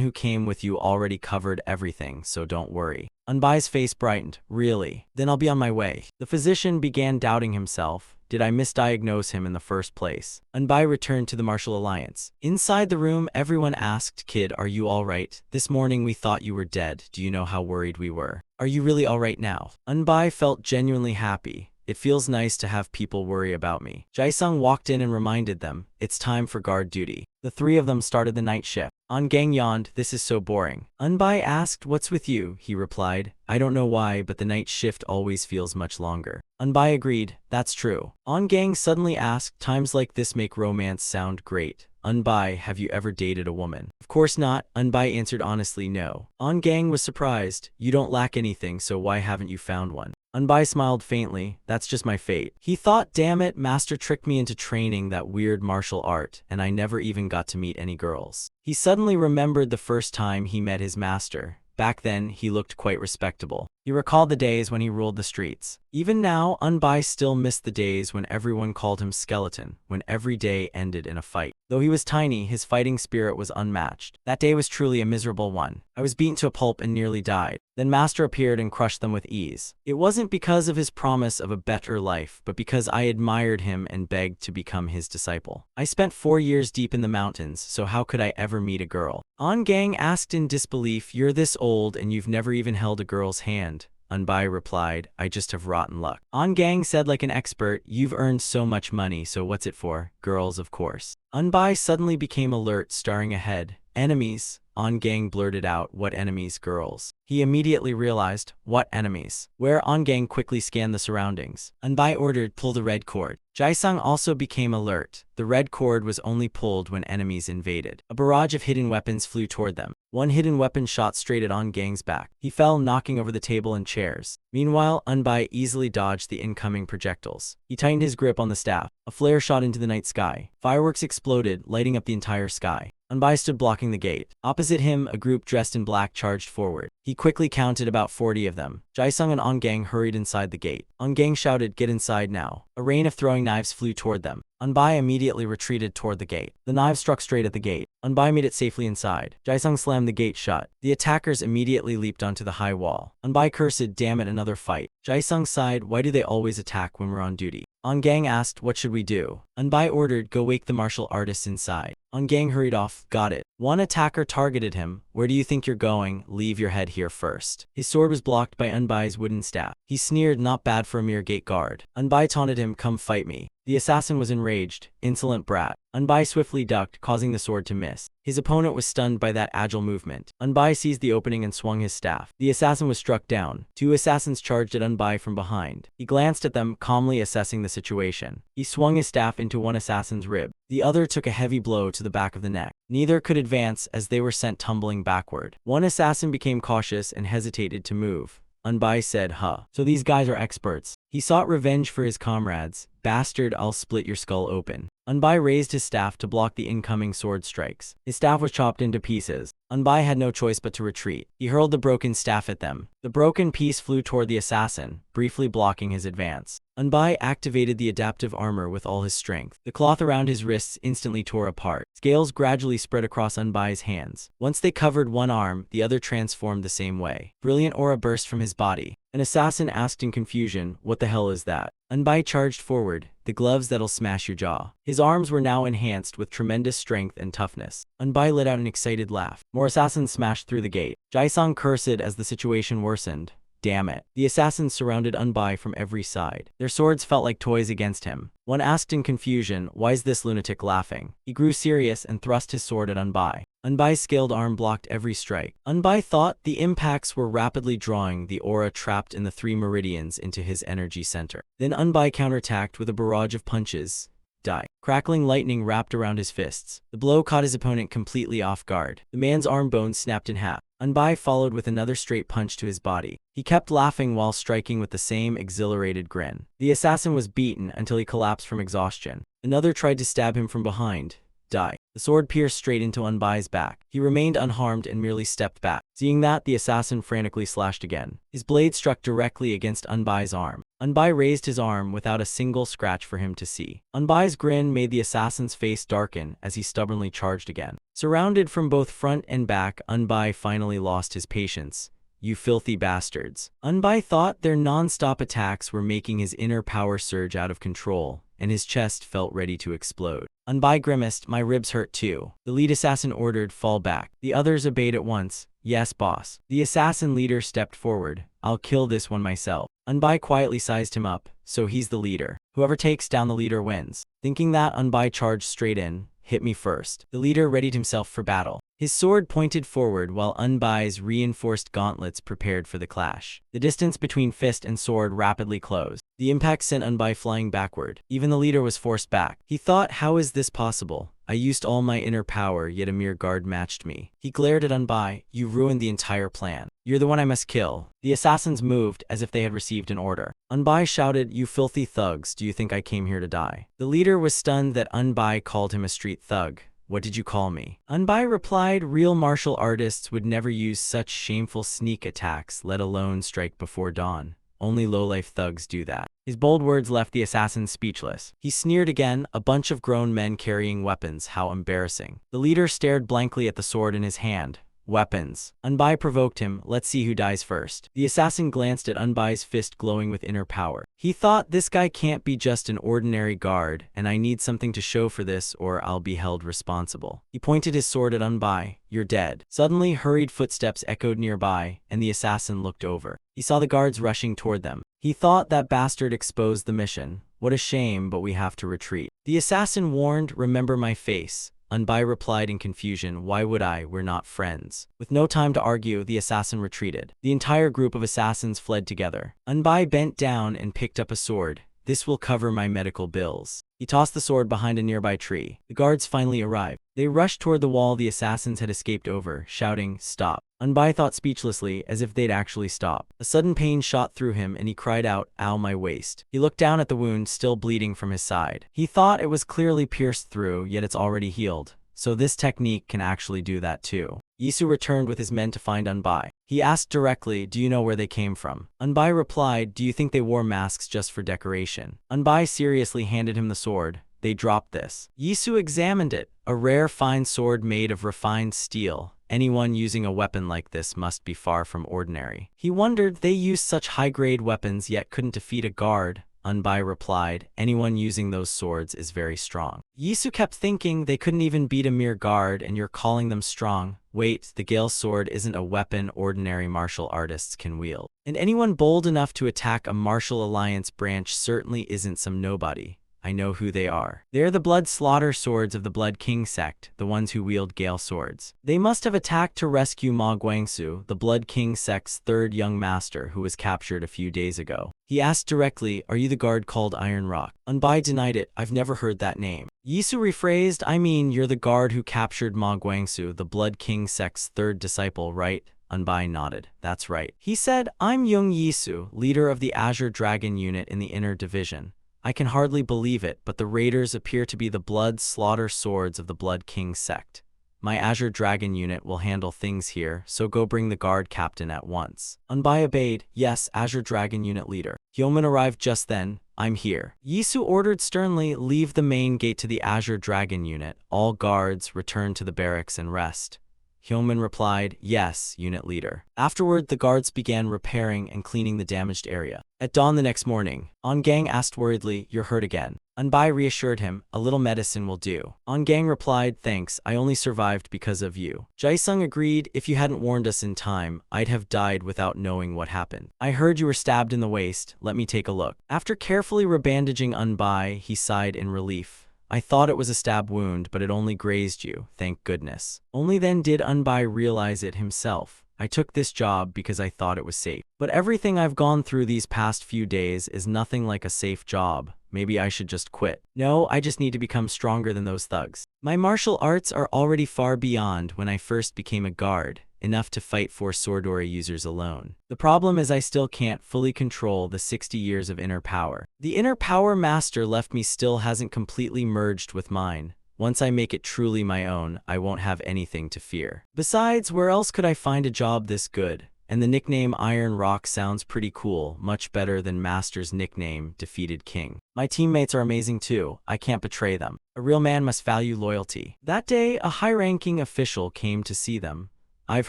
who came with you already covered everything, so don't worry." Unbai's face brightened. "Really? Then I'll be on my way." The physician began doubting himself. Did I misdiagnose him in the first place? Unbai returned to the Martial Alliance. Inside the room, everyone asked, "Kid, are you alright? This morning we thought you were dead. Do you know how worried we were? Are you really alright now?" Unbai felt genuinely happy. It feels nice to have people worry about me. Jaisung walked in and reminded them, "It's time for guard duty." The three of them started the night shift. On Gang yawned, "This is so boring." Unbai asked, "What's with you?" He replied, "I don't know why, but the night shift always feels much longer." Unbai agreed, "That's true." On Gang suddenly asked, "Times like this make romance sound great. Unbai, have you ever dated a woman?" "Of course not." Unbai answered honestly, "No." On Gang was surprised. "You don't lack anything, so why haven't you found one?" Unbai smiled faintly. "That's just my fate." He thought, damn it, master tricked me into training that weird martial art, and I never even got to meet any girls. He suddenly remembered the first time he met his master. Back then, he looked quite respectable. He recalled the days when he ruled the streets. Even now, Unbai still missed the days when everyone called him Skeleton, when every day ended in a fight. Though he was tiny, his fighting spirit was unmatched. That day was truly a miserable one. I was beaten to a pulp and nearly died. Then Master appeared and crushed them with ease. It wasn't because of his promise of a better life, but because I admired him and begged to become his disciple. I spent 4 years deep in the mountains, so how could I ever meet a girl? On Gang asked in disbelief, "You're this old and you've never even held a girl's hand." Unbai replied, "I just have rotten luck." On Gang said like an expert, "You've earned so much money, so what's it for? Girls, of course." Unbai suddenly became alert, staring ahead. "Enemies." On Gang blurted out, "What enemies, girls?" He immediately realized, what enemies? Where? On Gang quickly scanned the surroundings. Unbai ordered, "Pull the red cord." Jae-sung also became alert. The red cord was only pulled when enemies invaded. A barrage of hidden weapons flew toward them. One hidden weapon shot straight at Gang's back. He fell, knocking over the table and chairs. Meanwhile, Unbai easily dodged the incoming projectiles. He tightened his grip on the staff. A flare shot into the night sky. Fireworks exploded, lighting up the entire sky. Unbai stood blocking the gate. Opposite him, a group dressed in black charged forward. He quickly counted about 40 of them. Jae-sung and Gang hurried inside the gate. Gang shouted, "Get inside now." A rain of throwing knives flew toward them. Unbai immediately retreated toward the gate. The knives struck straight at the gate. Unbai made it safely inside. Jae-sung slammed the gate shut. The attackers immediately leaped onto the high wall. Unbai cursed, "Damn it, another fight." Jae-sung sighed, "Why do they always attack when we're on duty?" Gang asked, "What should we do?" Unbai ordered, "Go wake the martial artists inside." Gang hurried off, "Got it." One attacker targeted him. "Where do you think you're going? Leave your head here first." His sword was blocked by Unbai's wooden staff. He sneered, "Not bad for a mere gate guard." Unbai taunted him, "Come fight me." The assassin was enraged. "Insolent brat." Unbai swiftly ducked, causing the sword to miss. His opponent was stunned by that agile movement. Unbai seized the opening and swung his staff. The assassin was struck down. Two assassins charged at Unbai from behind. He glanced at them, calmly assessing the situation. He swung his staff into one assassin's rib. The other took a heavy blow to the back of the neck. Neither could advance as they were sent tumbling backward. One assassin became cautious and hesitated to move. Unbai said, "Huh. So these guys are experts." He sought revenge for his comrades. "Bastard, I'll split your skull open." Unbai raised his staff to block the incoming sword strikes. His staff was chopped into pieces. Unbai had no choice but to retreat. He hurled the broken staff at them. The broken piece flew toward the assassin, briefly blocking his advance. Unbai activated the adaptive armor with all his strength. The cloth around his wrists instantly tore apart. Scales gradually spread across Unbai's hands. Once they covered one arm, the other transformed the same way. Brilliant aura burst from his body. An assassin asked in confusion, "What the hell is that?" Unbai charged forward, "The gloves that'll smash your jaw." His arms were now enhanced with tremendous strength and toughness. Unbai let out an excited laugh. More assassins smashed through the gate. Jae-sung cursed as the situation worsened. "Damn it." The assassins surrounded Unbai from every side. Their swords felt like toys against him. One asked in confusion, "Why's this lunatic laughing?" He grew serious and thrust his sword at Unbai. Unbai's scaled arm blocked every strike. Unbai thought the impacts were rapidly drawing the aura trapped in the three meridians into his energy center. Then Unbai counterattacked with a barrage of punches. Die. Crackling lightning wrapped around his fists. The blow caught his opponent completely off guard. The man's arm bones snapped in half. Unbai followed with another straight punch to his body. He kept laughing while striking with the same exhilarated grin. The assassin was beaten until he collapsed from exhaustion. Another tried to stab him from behind. Die. The sword pierced straight into Unbai's back. He remained unharmed and merely stepped back. Seeing that, the assassin frantically slashed again. His blade struck directly against Unbai's arm. Unbai raised his arm without a single scratch for him to see. Unbai's grin made the assassin's face darken as he stubbornly charged again. Surrounded from both front and back, Unbai finally lost his patience. "You filthy bastards." Unbai thought their non-stop attacks were making his inner power surge out of control, and his chest felt ready to explode. Unbai grimaced, "My ribs hurt too." The lead assassin ordered, "Fall back." The others obeyed at once. "Yes, boss." The assassin leader stepped forward. "I'll kill this one myself." Unbai quietly sized him up, "So he's the leader. Whoever takes down the leader wins." Thinking that, Unbai charged straight in. "Hit me first." The leader readied himself for battle. His sword pointed forward while Unbai's reinforced gauntlets prepared for the clash. The distance between fist and sword rapidly closed. The impact sent Unbai flying backward. Even the leader was forced back. He thought, "How is this possible? I used all my inner power, yet a mere guard matched me." He glared at Unbai. "You ruined the entire plan. You're the one I must kill." The assassins moved as if they had received an order. Unbai shouted, "You filthy thugs, do you think I came here to die?" The leader was stunned that Unbai called him a street thug. "What did you call me?" Unbai replied, "Real martial artists would never use such shameful sneak attacks, let alone strike before dawn. Only low-life thugs do that." His bold words left the assassin speechless. He sneered again, "A bunch of grown men carrying weapons, how embarrassing." The leader stared blankly at the sword in his hand. "Weapons." Unbai provoked him, "Let's see who dies first." The assassin glanced at Unbai's fist glowing with inner power. He thought, "This guy can't be just an ordinary guard, and I need something to show for this or I'll be held responsible." He pointed his sword at Unbai. "You're dead." Suddenly, hurried footsteps echoed nearby, and the assassin looked over. He saw the guards rushing toward them. He thought, "That bastard exposed the mission. What a shame, but we have to retreat." The assassin warned, "Remember my face." Unbai replied in confusion, "Why would I? We're not friends." With no time to argue, the assassin retreated. The entire group of assassins fled together. Unbai bent down and picked up a sword. This will cover my medical bills. He tossed the sword behind a nearby tree. The guards finally arrived. They rushed toward the wall the assassins had escaped over, shouting, "Stop." Anbai thought speechlessly, as if they'd actually stop. A sudden pain shot through him and he cried out, "Ow, my waist." He looked down at the wound still bleeding from his side. He thought it was clearly pierced through, yet it's already healed. So this technique can actually do that too. Yisu returned with his men to find Anbai. He asked directly, "Do you know where they came from?" Anbai replied, "Do you think they wore masks just for decoration?" Anbai seriously handed him the sword. "They dropped this." Yisu examined it, a rare fine sword made of refined steel. Anyone using a weapon like this must be far from ordinary. He wondered they used such high-grade weapons yet couldn't defeat a guard. Anbai replied, "Anyone using those swords is very strong." Yisu kept thinking they couldn't even beat a mere guard and you're calling them strong. Wait, the Gale sword isn't a weapon ordinary martial artists can wield. And anyone bold enough to attack a martial alliance branch certainly isn't some nobody. I know who they are. They're the blood slaughter swords of the Blood King sect, the ones who wield Gale swords. They must have attacked to rescue Ma Guangsu, the Blood King sect's third young master who was captured a few days ago. He asked directly, "Are you the guard called Iron Rock?" Anbai denied it. "I've never heard that name." Yisu rephrased, "I mean, you're the guard who captured Ma Guangsu, the Blood King sect's third disciple, right?" Anbai nodded. "That's right." He said, "I'm Young Yisu, leader of the Azure Dragon unit in the Inner Division. I can hardly believe it, but the raiders appear to be the blood slaughter swords of the Blood King sect. My Azure Dragon unit will handle things here, so go bring the guard captain at once." Anbai obeyed. "Yes, Azure Dragon unit leader." Hyomin arrived just then. "I'm here." Yisu ordered sternly, "Leave the main gate to the Azure Dragon unit. All guards, return to the barracks and rest." Hyomin replied, "Yes, unit leader." Afterward, the guards began repairing and cleaning the damaged area. At dawn the next morning, Ongang asked worriedly, "You're hurt again?" Anbai reassured him, "A little medicine will do." Ongang replied, "Thanks, I only survived because of you." Jaisung agreed, "If you hadn't warned us in time, I'd have died without knowing what happened. I heard you were stabbed in the waist, let me take a look." After carefully rebandaging Anbai, he sighed in relief. "I thought it was a stab wound, but it only grazed you, thank goodness." Only then did Anbai realize it himself. "I took this job because I thought it was safe. But everything I've gone through these past few days is nothing like a safe job. Maybe I should just quit. No, I just need to become stronger than those thugs. My martial arts are already far beyond when I first became a guard, enough to fight 4 Swordori users alone. The problem is I still can't fully control the 60 years of inner power. The inner power master left me still hasn't completely merged with mine. Once I make it truly my own, I won't have anything to fear. Besides, where else could I find a job this good? And the nickname Iron Rock sounds pretty cool, much better than Master's nickname, Defeated King. My teammates are amazing too, I can't betray them. A real man must value loyalty." That day, a high-ranking official came to see them. "I've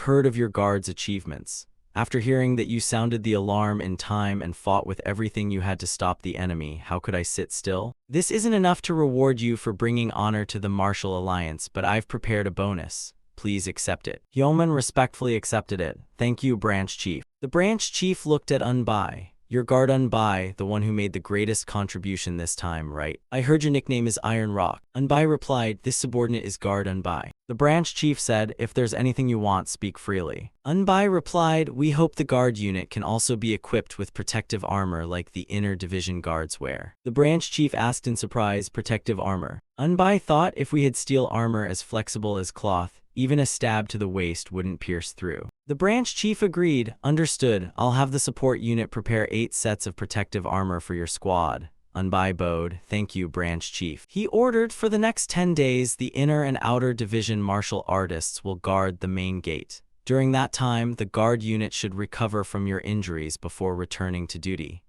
heard of your guard's achievements. After hearing that you sounded the alarm in time and fought with everything you had to stop the enemy, how could I sit still? This isn't enough to reward you for bringing honor to the Martial Alliance, but I've prepared a bonus. Please accept it." Hyomin respectfully accepted it. "Thank you, Branch Chief." The Branch Chief looked at Anbai. "Your guard Anbai, the one who made the greatest contribution this time, right? I heard your nickname is Iron Rock." Anbai replied, "This subordinate is guard Anbai." The Branch Chief said, "If there's anything you want, speak freely." Anbai replied, "We hope the guard unit can also be equipped with protective armor like the Inner Division guards wear." The Branch Chief asked in surprise, "Protective armor?" Anbai thought if we had steel armor as flexible as cloth, even a stab to the waist wouldn't pierce through. The Branch Chief agreed. "Understood, I'll have the support unit prepare 8 sets of protective armor for your squad." Anbai bowed. "Thank you, Branch Chief." He ordered, "For the next 10 days, the Inner and Outer Division martial artists will guard the main gate. During that time, the guard unit should recover from your injuries before returning to duty."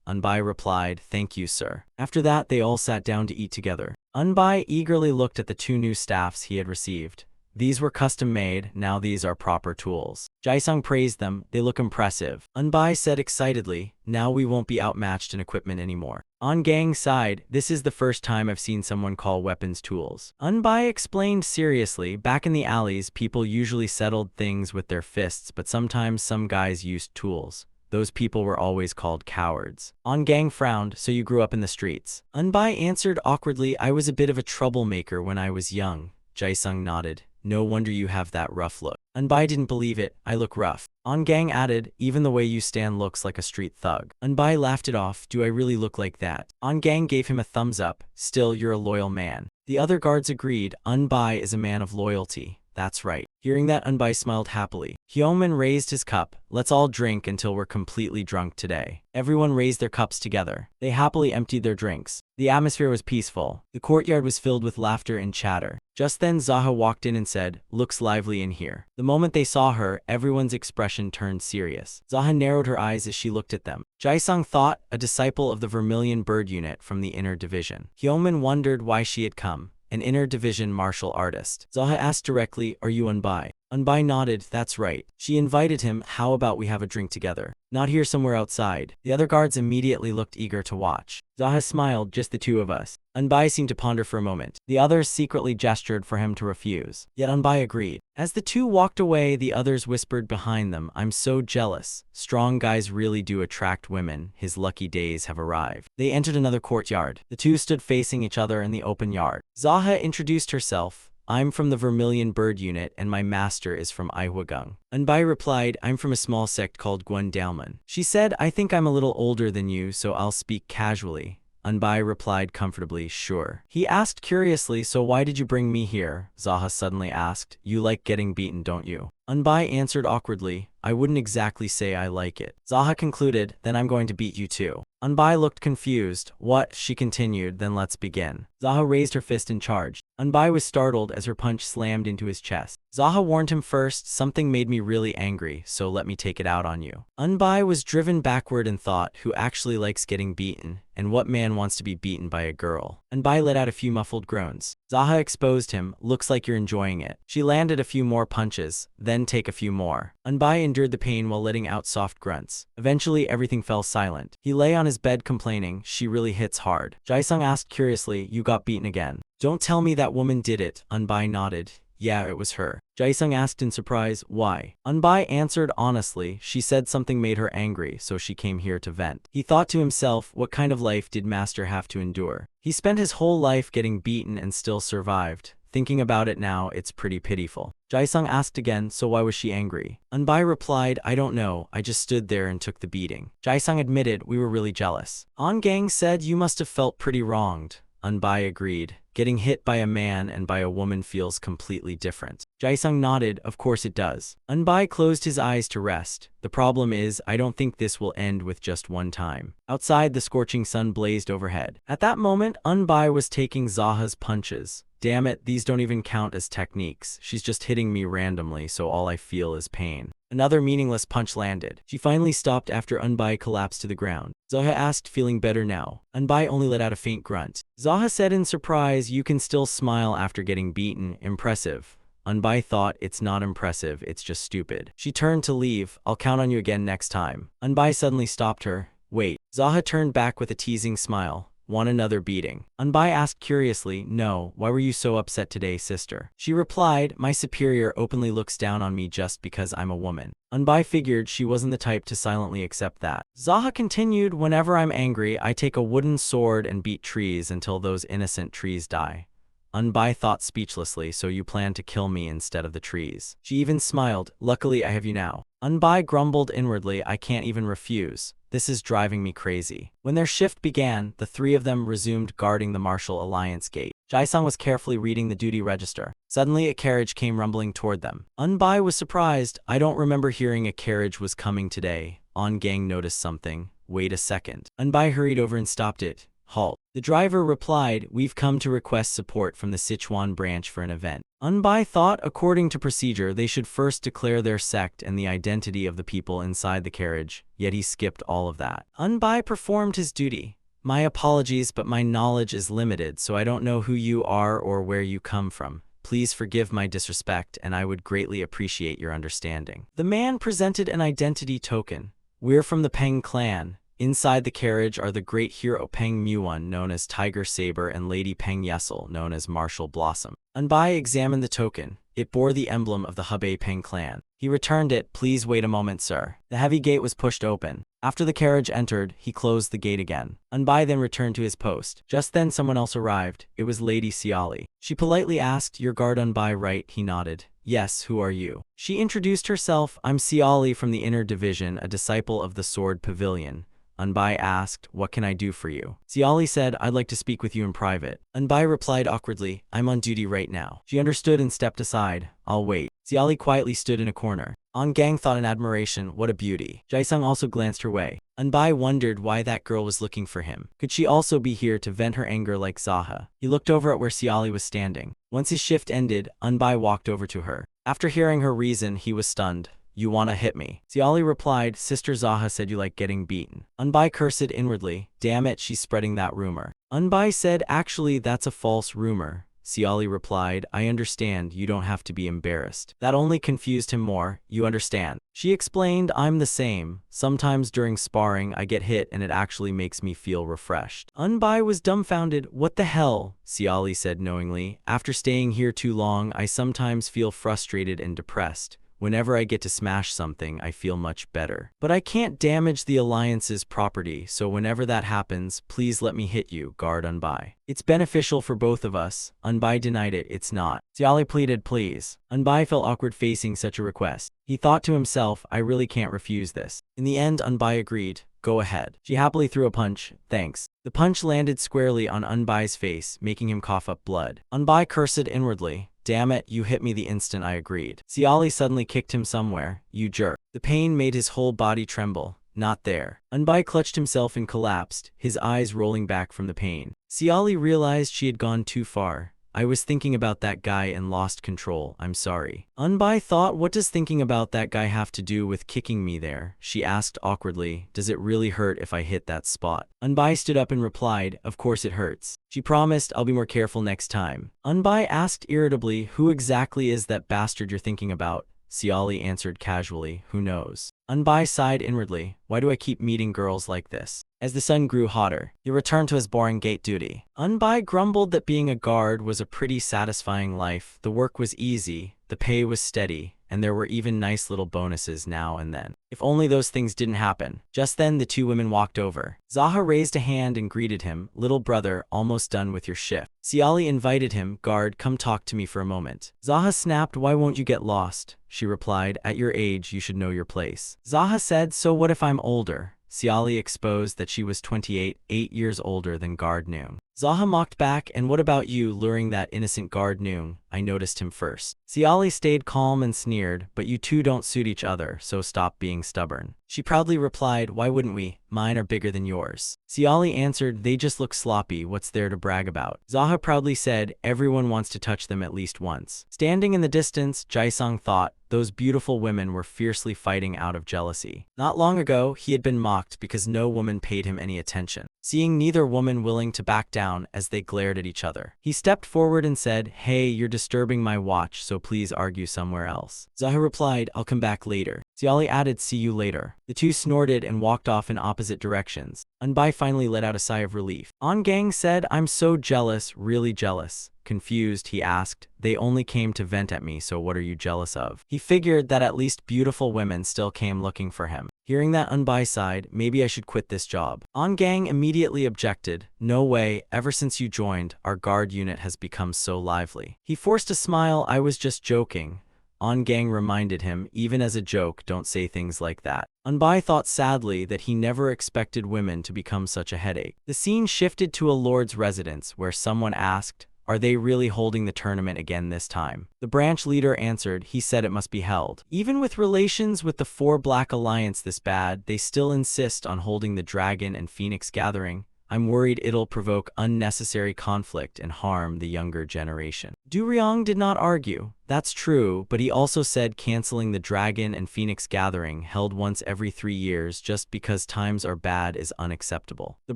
Anbai replied, "Thank you, sir." After that, they all sat down to eat together. Anbai eagerly looked at the 2 new staffs he had received. These were custom-made, now these are proper tools. Jaisung praised them, "They look impressive." Anbai said excitedly, "Now we won't be outmatched in equipment anymore." Ongang sighed, "This is the first time I've seen someone call weapons tools." Anbai explained seriously, "Back in the alleys, people usually settled things with their fists, but sometimes some guys used tools. Those people were always called cowards." Ongang frowned, "So you grew up in the streets?" Anbai answered awkwardly, "I was a bit of a troublemaker when I was young." Jaisung nodded. "No wonder you have that rough look." Anbai didn't believe it. "I look rough." On Gang added, even the way you stand looks like a street thug. Unbai laughed it off, do I really look like that? On Gang gave him a thumbs up, still you're a loyal man. The other guards agreed, Unbai is a man of loyalty. That's right. Hearing that, Unbai smiled happily. Hyomin raised his cup. Let's all drink until we're completely drunk today. Everyone raised their cups together. They happily emptied their drinks. The atmosphere was peaceful. The courtyard was filled with laughter and chatter. Just then Zaha walked in and said, looks lively in here. The moment they saw her, everyone's expression turned serious. Zaha narrowed her eyes as she looked at them. Jae-sung thought, a disciple of the Vermilion Bird Unit from the Inner Division. Hyomin wondered why she had come. An Inner Division martial artist. Zaha asked directly, are you Unbai? Unbai nodded, that's right. She invited him, how about we have a drink together? Not here, somewhere outside. The other guards immediately looked eager to watch. Zaha smiled, just the two of us. Unbai seemed to ponder for a moment. The others secretly gestured for him to refuse. Yet Unbai agreed. As the two walked away, the others whispered behind them, I'm so jealous. Strong guys really do attract women. His lucky days have arrived. They entered another courtyard. The two stood facing each other in the open yard. Zaha introduced herself. I'm from the Vermilion Bird Unit and my master is from Ihwagung. Unbai replied, I'm from a small sect called Gwendalman. She said, I think I'm a little older than you, so I'll speak casually. Unbai replied comfortably, sure. He asked curiously, so why did you bring me here? Zaha suddenly asked, you like getting beaten, don't you? Unbai answered awkwardly, I wouldn't exactly say I like it. Zaha concluded, then I'm going to beat you too. Unbai looked confused. What? She continued, then let's begin. Zaha raised her fist and charged. Unbai was startled as her punch slammed into his chest. Zaha warned him first, something made me really angry, so let me take it out on you. Unbai was driven backward and thought, who actually likes getting beaten, and what man wants to be beaten by a girl? Unbai let out a few muffled groans. Zaha exposed him, looks like you're enjoying it. She landed a few more punches, then take a few more. Unbai endured the pain while letting out soft grunts. Eventually everything fell silent. He lay on his bed complaining, she really hits hard. Jae-sung asked curiously, you got beaten again? Don't tell me that woman did it. Unbai nodded. Yeah, it was her. Jae-sung asked in surprise, why? Unbai answered honestly, she said something made her angry, so she came here to vent. He thought to himself, what kind of life did Master have to endure? He spent his whole life getting beaten and still survived. Thinking about it now, it's pretty pitiful. Jae-sung asked again, so why was she angry? Unbai replied, I don't know, I just stood there and took the beating. Jae-sung admitted, we were really jealous. On-gang said, you must have felt pretty wronged. Unbai agreed. Getting hit by a man and by a woman feels completely different. Jae-sung nodded, of course it does. Unbai closed his eyes to rest. The problem is, I don't think this will end with just one time. Outside, the scorching sun blazed overhead. At that moment, Unbai was taking Zaha's punches. Damn it, these don't even count as techniques. She's just hitting me randomly, so all I feel is pain. Another meaningless punch landed. She finally stopped after Unbai collapsed to the ground. Zaha asked, feeling better now. Unbai only let out a faint grunt. Zaha said in surprise, you can still smile after getting beaten. Impressive. Unbai thought, it's not impressive, it's just stupid. She turned to leave. I'll count on you again next time. Unbai suddenly stopped her. Wait. Zaha turned back with a teasing smile. Want another beating? Unbai asked curiously, no, why were you so upset today, sister? She replied, my superior openly looks down on me just because I'm a woman. Unbai figured she wasn't the type to silently accept that. Zaha continued, whenever I'm angry, I take a wooden sword and beat trees until those innocent trees die. Unbai thought speechlessly, so you plan to kill me instead of the trees. She even smiled, luckily I have you now. Unbai grumbled inwardly, I can't even refuse. This is driving me crazy. When their shift began, the three of them resumed guarding the Martial Alliance gate. Jae-sung was carefully reading the duty register. Suddenly, a carriage came rumbling toward them. Unbai was surprised. I don't remember hearing a carriage was coming today. On-gang noticed something. Wait a second. Unbai hurried over and stopped it. Halt. The driver replied, we've come to request support from the Sichuan branch for an event. Unbai thought, according to procedure, they should first declare their sect and the identity of the people inside the carriage, yet he skipped all of that. Unbai performed his duty. My apologies, but my knowledge is limited, so I don't know who you are or where you come from. Please forgive my disrespect, and I would greatly appreciate your understanding. The man presented an identity token. We're from the Peng clan. Inside the carriage are the great hero Peng Muon, known as Tiger Saber, and Lady Peng Yesel, known as Martial Blossom. Unbai examined the token. It bore the emblem of the Hebei Peng clan. He returned it. Please wait a moment, sir. The heavy gate was pushed open. After the carriage entered, he closed the gate again. Unbai then returned to his post. Just then someone else arrived. It was Lady Siali. She politely asked, your guard Unbai, right? He nodded. Yes, who are you? She introduced herself. I'm Siali from the Inner Division, a disciple of the Sword Pavilion. Unbai asked, what can I do for you? Siali said, I'd like to speak with you in private. Unbai replied awkwardly, I'm on duty right now. She understood and stepped aside. I'll wait. Siali quietly stood in a corner. On Gang thought in admiration, what a beauty. Jaisung also glanced her way. Unbai wondered why that girl was looking for him. Could she also be here to vent her anger like Zaha? He looked over at where Siali was standing. Once his shift ended, Unbai walked over to her. After hearing her reason, he was stunned. You wanna hit me? Siali replied, Sister Zaha said you like getting beaten. Unbai cursed inwardly. Damn it, she's spreading that rumor. Unbai said, actually, that's a false rumor. Siali replied, I understand, you don't have to be embarrassed. That only confused him more, you understand. She explained, I'm the same. Sometimes during sparring I get hit and it actually makes me feel refreshed. Unbai was dumbfounded. What the hell? Siali said knowingly. After staying here too long, I sometimes feel frustrated and depressed. Whenever I get to smash something, I feel much better. But I can't damage the Alliance's property, so whenever that happens, please let me hit you, guard Unbai. It's beneficial for both of us. Unbai denied it, it's not. Siali pleaded, please. Unbai felt awkward facing such a request. He thought to himself, I really can't refuse this. In the end, Unbai agreed. Go ahead. She happily threw a punch. Thanks. The punch landed squarely on Unbai's face, making him cough up blood. Unbai cursed inwardly. Damn it, you hit me the instant I agreed. Siali suddenly kicked him somewhere. You jerk. The pain made his whole body tremble. Not there. Unbai clutched himself and collapsed, his eyes rolling back from the pain. Siali realized she had gone too far. I was thinking about that guy and lost control. I'm sorry. Unbai thought, what does thinking about that guy have to do with kicking me there? She asked awkwardly, does it really hurt if I hit that spot? Unbai stood up and replied, of course it hurts. She promised, I'll be more careful next time. Unbai asked irritably, who exactly is that bastard you're thinking about? Siali answered casually, who knows? Unbai sighed inwardly, why do I keep meeting girls like this? As the sun grew hotter, he returned to his boring gate duty. Unbai grumbled that being a guard was a pretty satisfying life. The work was easy, the pay was steady, and there were even nice little bonuses now and then. If only those things didn't happen. Just then, the two women walked over. Zaha raised a hand and greeted him. Little brother, almost done with your shift. Siali invited him. Guard, come talk to me for a moment. Zaha snapped, why won't you get lost? She replied, at your age, you should know your place. Zaha said, so what if I'm older? Siali exposed that she was 28, 8 years older than Guard Noong. Zaha mocked back, and what about you, luring that innocent Guard Noong? I noticed him first. Siali stayed calm and sneered, but you two don't suit each other, so stop being stubborn. She proudly replied, why wouldn't we? Mine are bigger than yours. Siali answered, they just look sloppy, what's there to brag about? Zaha proudly said, everyone wants to touch them at least once. Standing in the distance, Jaisung thought, those beautiful women were fiercely fighting out of jealousy. Not long ago, he had been mocked because no woman paid him any attention. Seeing neither woman willing to back down as they glared at each other, he stepped forward and said, hey, you're disturbing my watch, so please argue somewhere else. Zaha replied, I'll come back later. Siali added, see you later. The two snorted and walked off in opposite directions. Unbai finally let out a sigh of relief. On Gang said, I'm so jealous, really jealous. Confused, he asked, they only came to vent at me, so what are you jealous of? He figured that at least beautiful women still came looking for him. Hearing that, Unbai sighed, maybe I should quit this job. On Gang immediately objected, no way, ever since you joined, our guard unit has become so lively. He forced a smile, I was just joking. On Gang reminded him, even as a joke, don't say things like that. Unbai thought sadly that he never expected women to become such a headache. The scene shifted to a lord's residence where someone asked, are they really holding the tournament again this time? The branch leader answered, he said it must be held. Even with relations with the Four Black Alliance this bad, they still insist on holding the Dragon and Phoenix gathering. I'm worried it'll provoke unnecessary conflict and harm the younger generation. Du Ryong did not argue. That's true, but he also said canceling the Dragon and Phoenix gathering held once every 3 years just because times are bad is unacceptable. The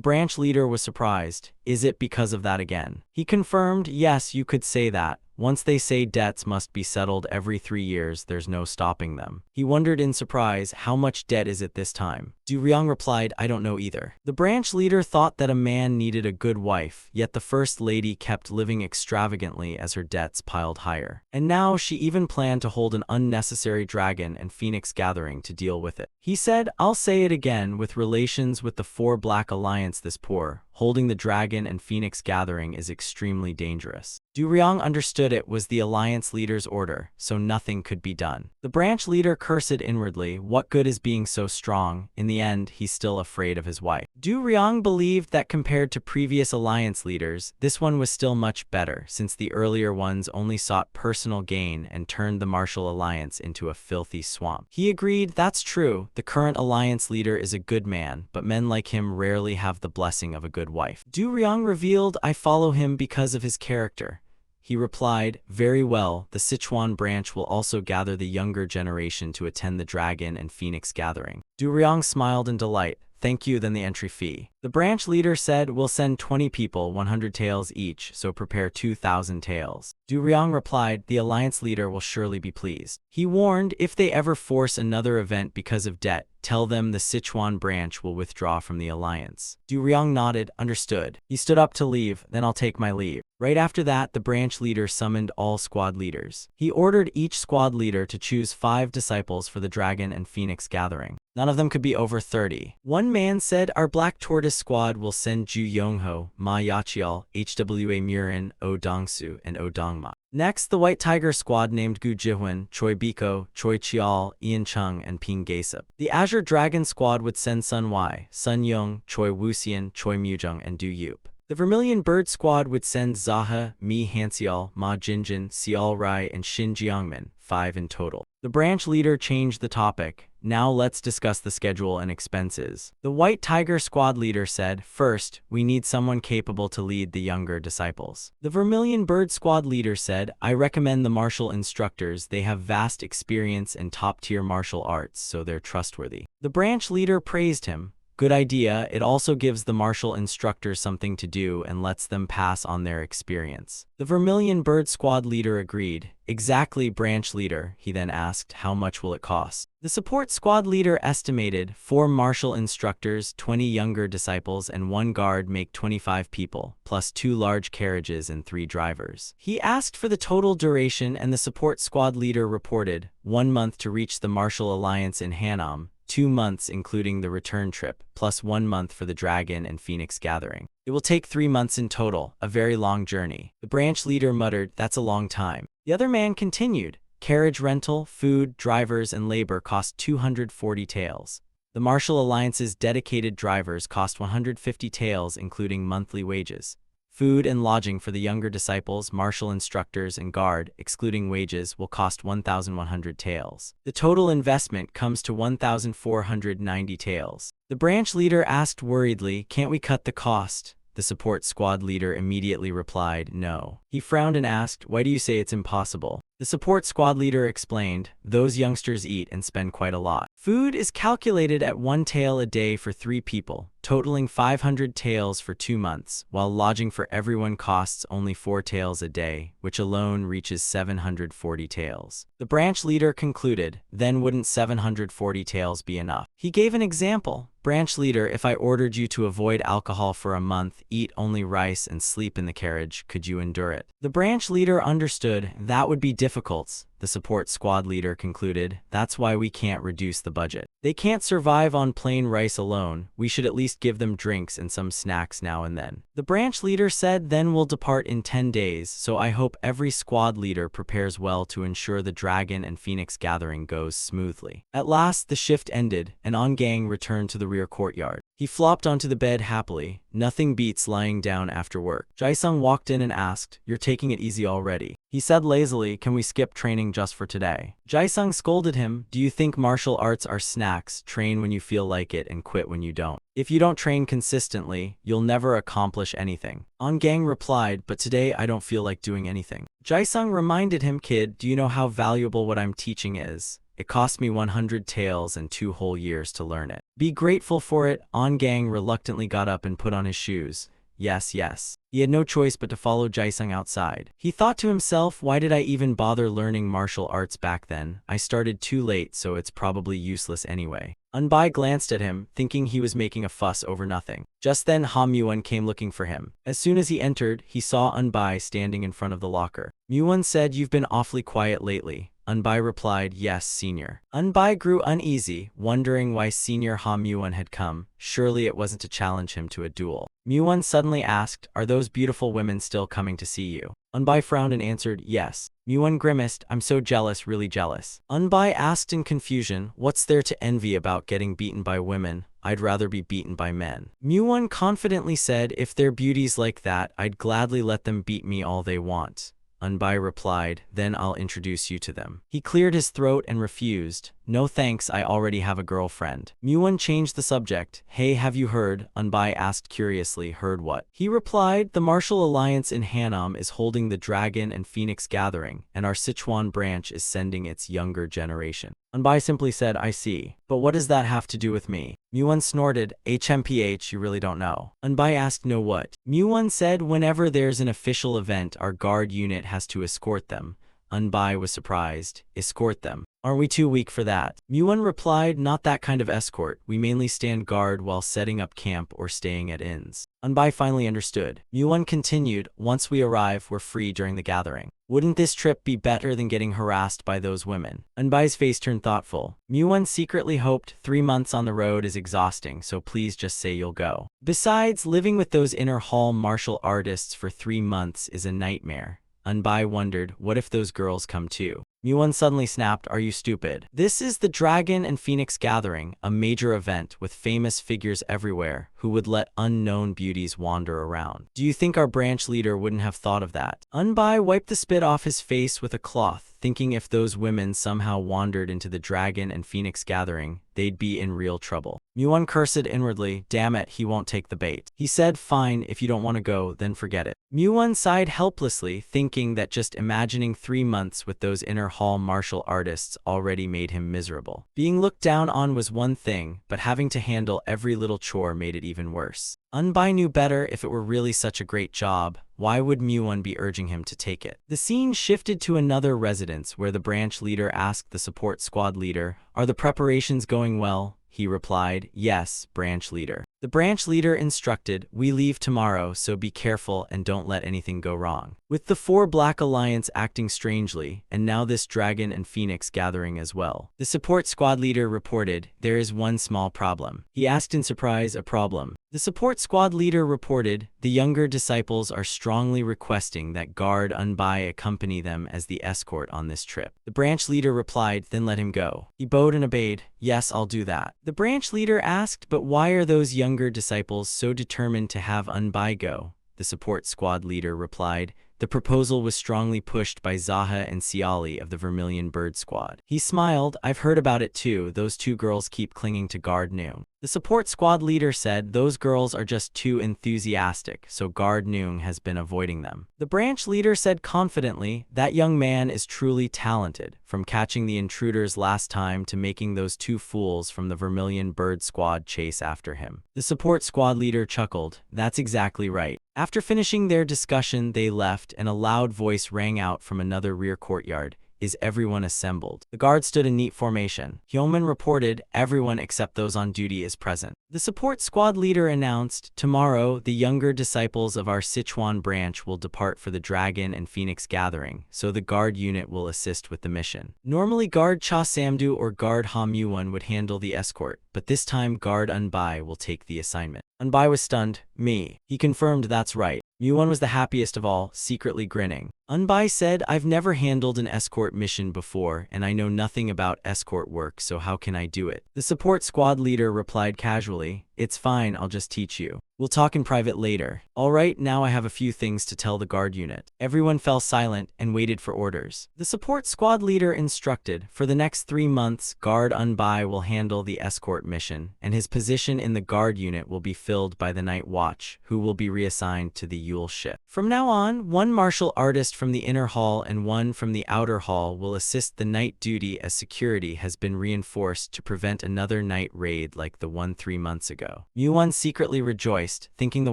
branch leader was surprised. Is it because of that again? He confirmed, yes, you could say that. Once they say debts must be settled every 3 years, there's no stopping them. He wondered in surprise, how much debt is it this time? Du Ryong replied, I don't know either. The branch leader thought that a man needed a good wife, yet the first lady kept living extravagantly as her debts piled higher. And now she even planned to hold an unnecessary Dragon and Phoenix gathering to deal with it. He said, I'll say it again, with relations with the Four Black Alliance this poor, holding the dragon and phoenix gathering is extremely dangerous. Du Ryong understood it was the alliance leader's order, so nothing could be done. The branch leader cursed inwardly, what good is being so strong? In the end, he's still afraid of his wife. Du Ryong believed that compared to previous alliance leaders, this one was still much better, since the earlier ones only sought personal gain and turned the martial alliance into a filthy swamp. He agreed, that's true, the current alliance leader is a good man, but men like him rarely have the blessing of a good wife. Du Ryong revealed, I follow him because of his character. He replied, very well, the Sichuan branch will also gather the younger generation to attend the dragon and phoenix gathering. Du Ryong smiled in delight. Thank you, then the entry fee. The branch leader said, we'll send 20 people, 100 taels each, so prepare 2,000 taels. Du Ryong replied, the alliance leader will surely be pleased. He warned, if they ever force another event because of debt, tell them the Sichuan branch will withdraw from the alliance. Du Ryong nodded, understood. He stood up to leave, then I'll take my leave. Right after that, the branch leader summoned all squad leaders. He ordered each squad leader to choose 5 disciples for the dragon and phoenix gathering. None of them could be over 30. One man said, our Black Tortoise squad will send Ju Yongho, Ma Yachial, Hwa Murin, O Dongsu, and O Dongma. Next, the White Tiger squad named Gu Jihun, Choi Biko, Choi Chial, Ian Chung, and Ping Gaesip. The Azure Dragon squad would send Sun Wai, Sun Yong, Choi Wuxian, Choi Mujung, and Du Yup. The Vermilion Bird squad would send Zaha, Mi Hanseol, Ma Jinjin, Xiao Rai, and Shin Jiangmin, 5 in total. The branch leader changed the topic. Now let's discuss the schedule and expenses. The White Tiger squad leader said, first, we need someone capable to lead the younger disciples. The Vermilion Bird squad leader said, I recommend the martial instructors. They have vast experience in top-tier martial arts, so they're trustworthy. The branch leader praised him. Good idea, it also gives the martial instructors something to do and lets them pass on their experience. The Vermilion Bird squad leader agreed. Exactly, branch leader, he then asked, how much will it cost? The support squad leader estimated 4 martial instructors, 20 younger disciples, and 1 guard make 25 people, plus 2 large carriages and 3 drivers. He asked for the total duration and the support squad leader reported, 1 month to reach the martial alliance in Hanam, 2 months including the return trip, plus 1 month for the dragon and phoenix gathering. It will take 3 months in total, a very long journey. The branch leader muttered, that's a long time. The other man continued, carriage rental, food, drivers, and labor cost 240 taels. The martial alliance's dedicated drivers cost 150 taels including monthly wages. Food and lodging for the younger disciples, martial instructors, and guard, excluding wages, will cost 1,100 taels. The total investment comes to 1,490 taels. The branch leader asked worriedly, can't we cut the cost? The support squad leader immediately replied, no. He frowned and asked, why do you say it's impossible? The support squad leader explained, those youngsters eat and spend quite a lot. Food is calculated at 1 tael a day for 3 people, totaling 500 taels for 2 months, while lodging for everyone costs only 4 taels a day, which alone reaches 740 taels. The branch leader concluded, then wouldn't 740 taels be enough? He gave an example. Branch leader, if I ordered you to avoid alcohol for a month, eat only rice, and sleep in the carriage, could you endure it? The branch leader understood, that would be difficult. The support squad leader concluded, that's why we can't reduce the budget. They can't survive on plain rice alone, we should at least give them drinks and some snacks now and then. The branch leader said, then we'll depart in 10 days, so I hope every squad leader prepares well to ensure the dragon and phoenix gathering goes smoothly. At last, the shift ended, and On Gang returned to the rear courtyard. He flopped onto the bed happily. Nothing beats lying down after work. Jae-sung walked in and asked, you're taking it easy already. He said lazily, can we skip training just for today? Jae-sung scolded him, do you think martial arts are snacks? Train when you feel like it and quit when you don't. If you don't train consistently, you'll never accomplish anything. On Gang replied, but today I don't feel like doing anything. Jae-sung reminded him, kid, do you know how valuable what I'm teaching is? It cost me 100 taels and 2 whole years to learn it. Be grateful for it. On Gang reluctantly got up and put on his shoes. Yes, yes. He had no choice but to follow Jae-sung outside. He thought to himself, why did I even bother learning martial arts back then? I started too late, so it's probably useless anyway. Unbai glanced at him, thinking he was making a fuss over nothing. Just then Ha Muon came looking for him. As soon as he entered, he saw Unbai standing in front of the locker. Muon said, you've been awfully quiet lately. Unbai replied, yes, senior. Unbai grew uneasy, wondering why Senior Ha Muon had come. Surely it wasn't to challenge him to a duel. Muon suddenly asked, are those beautiful women still coming to see you? Unbai frowned and answered, yes. Muon grimaced, I'm so jealous, really jealous. Unbai asked in confusion, what's there to envy about getting beaten by women? I'd rather be beaten by men. Muon confidently said, if they're beauties like that, I'd gladly let them beat me all they want. Unbai replied, then I'll introduce you to them. He cleared his throat and refused. No thanks, I already have a girlfriend. Muon changed the subject. Hey, have you heard? Unbai asked curiously. Heard what? He replied, the martial alliance in Hanam is holding the Dragon and Phoenix Gathering, and our Sichuan branch is sending its younger generation. Unbai simply said, I see. But what does that have to do with me? Muon snorted, HMPH, you really don't know. Unbai asked, no what? Muon said, whenever there's an official event, our guard unit has to escort them. Unbai was surprised. Escort them? Aren't we too weak for that? Muon replied, not that kind of escort. We mainly stand guard while setting up camp or staying at inns. Unbai finally understood. Muon continued, once we arrive, we're free during the gathering. Wouldn't this trip be better than getting harassed by those women? Unbai's face turned thoughtful. Muon secretly hoped 3 months on the road is exhausting, so please just say you'll go. Besides, living with those inner hall martial artists for 3 months is a nightmare. Unbai wondered, what if those girls come too? Muon suddenly snapped, are you stupid? This is the Dragon and Phoenix Gathering, a major event with famous figures everywhere who would let unknown beauties wander around. Do you think our branch leader wouldn't have thought of that? Unbai wiped the spit off his face with a cloth, thinking if those women somehow wandered into the Dragon and Phoenix Gathering, they'd be in real trouble. Muon cursed inwardly, damn it, he won't take the bait. He said, fine, if you don't want to go, then forget it. Muon sighed helplessly, thinking that just imagining 3 months with those inner hall martial artists already made him miserable. Being looked down on was one thing, but having to handle every little chore made it even worse. Unbai knew better. If it were really such a great job, why would Muon be urging him to take it? The scene shifted to another residence where the branch leader asked the support squad leader, are the preparations going well? He replied, yes, branch leader. The branch leader instructed, we leave tomorrow, so be careful and don't let anything go wrong. With the 4 Black Alliance acting strangely, and now this Dragon and Phoenix Gathering as well, the support squad leader reported, there is one small problem. He asked in surprise, a problem? The support squad leader reported, the younger disciples are strongly requesting that guard Unbai accompany them as the escort on this trip. The branch leader replied, then let him go. He bowed and obeyed, yes, I'll do that. The branch leader asked, but why are those younger disciples so determined to have Unbai go? The support squad leader replied, the proposal was strongly pushed by Zaha and Siali of the Vermilion Bird Squad. He smiled, I've heard about it too, those 2 girls keep clinging to Guard Noong. The support squad leader said those girls are just too enthusiastic, so Guard Noong has been avoiding them. The branch leader said confidently, that young man is truly talented, from catching the intruders last time to making those 2 fools from the Vermilion Bird Squad chase after him. The support squad leader chuckled, that's exactly right. After finishing their discussion, they left, and a loud voice rang out from another rear courtyard. Is everyone assembled? The guard stood in neat formation. Hyomin reported, everyone except those on duty is present. The support squad leader announced, tomorrow, the younger disciples of our Sichuan branch will depart for the Dragon and Phoenix Gathering, so the guard unit will assist with the mission. Normally Guard Cha Samdu or Guard Ha Muon would handle the escort, but this time Guard Unbai will take the assignment. Unbai was stunned. Me. He confirmed that's right. Muon was the happiest of all, secretly grinning. Unbai said, I've never handled an escort mission before, and I know nothing about escort work, so how can I do it? The support squad leader replied casually, it's fine, I'll just teach you. We'll talk in private later. Alright, now I have a few things to tell the guard unit. Everyone fell silent and waited for orders. The support squad leader instructed, for the next 3 months, Guard Unbai will handle the escort mission, and his position in the guard unit will be filled by the night watch, who will be reassigned to the Yule ship. From now on, 1 martial artist from the inner hall and 1 from the outer hall will assist the night duty as security has been reinforced to prevent another night raid like the one 3 months ago. Muon secretly rejoiced, thinking the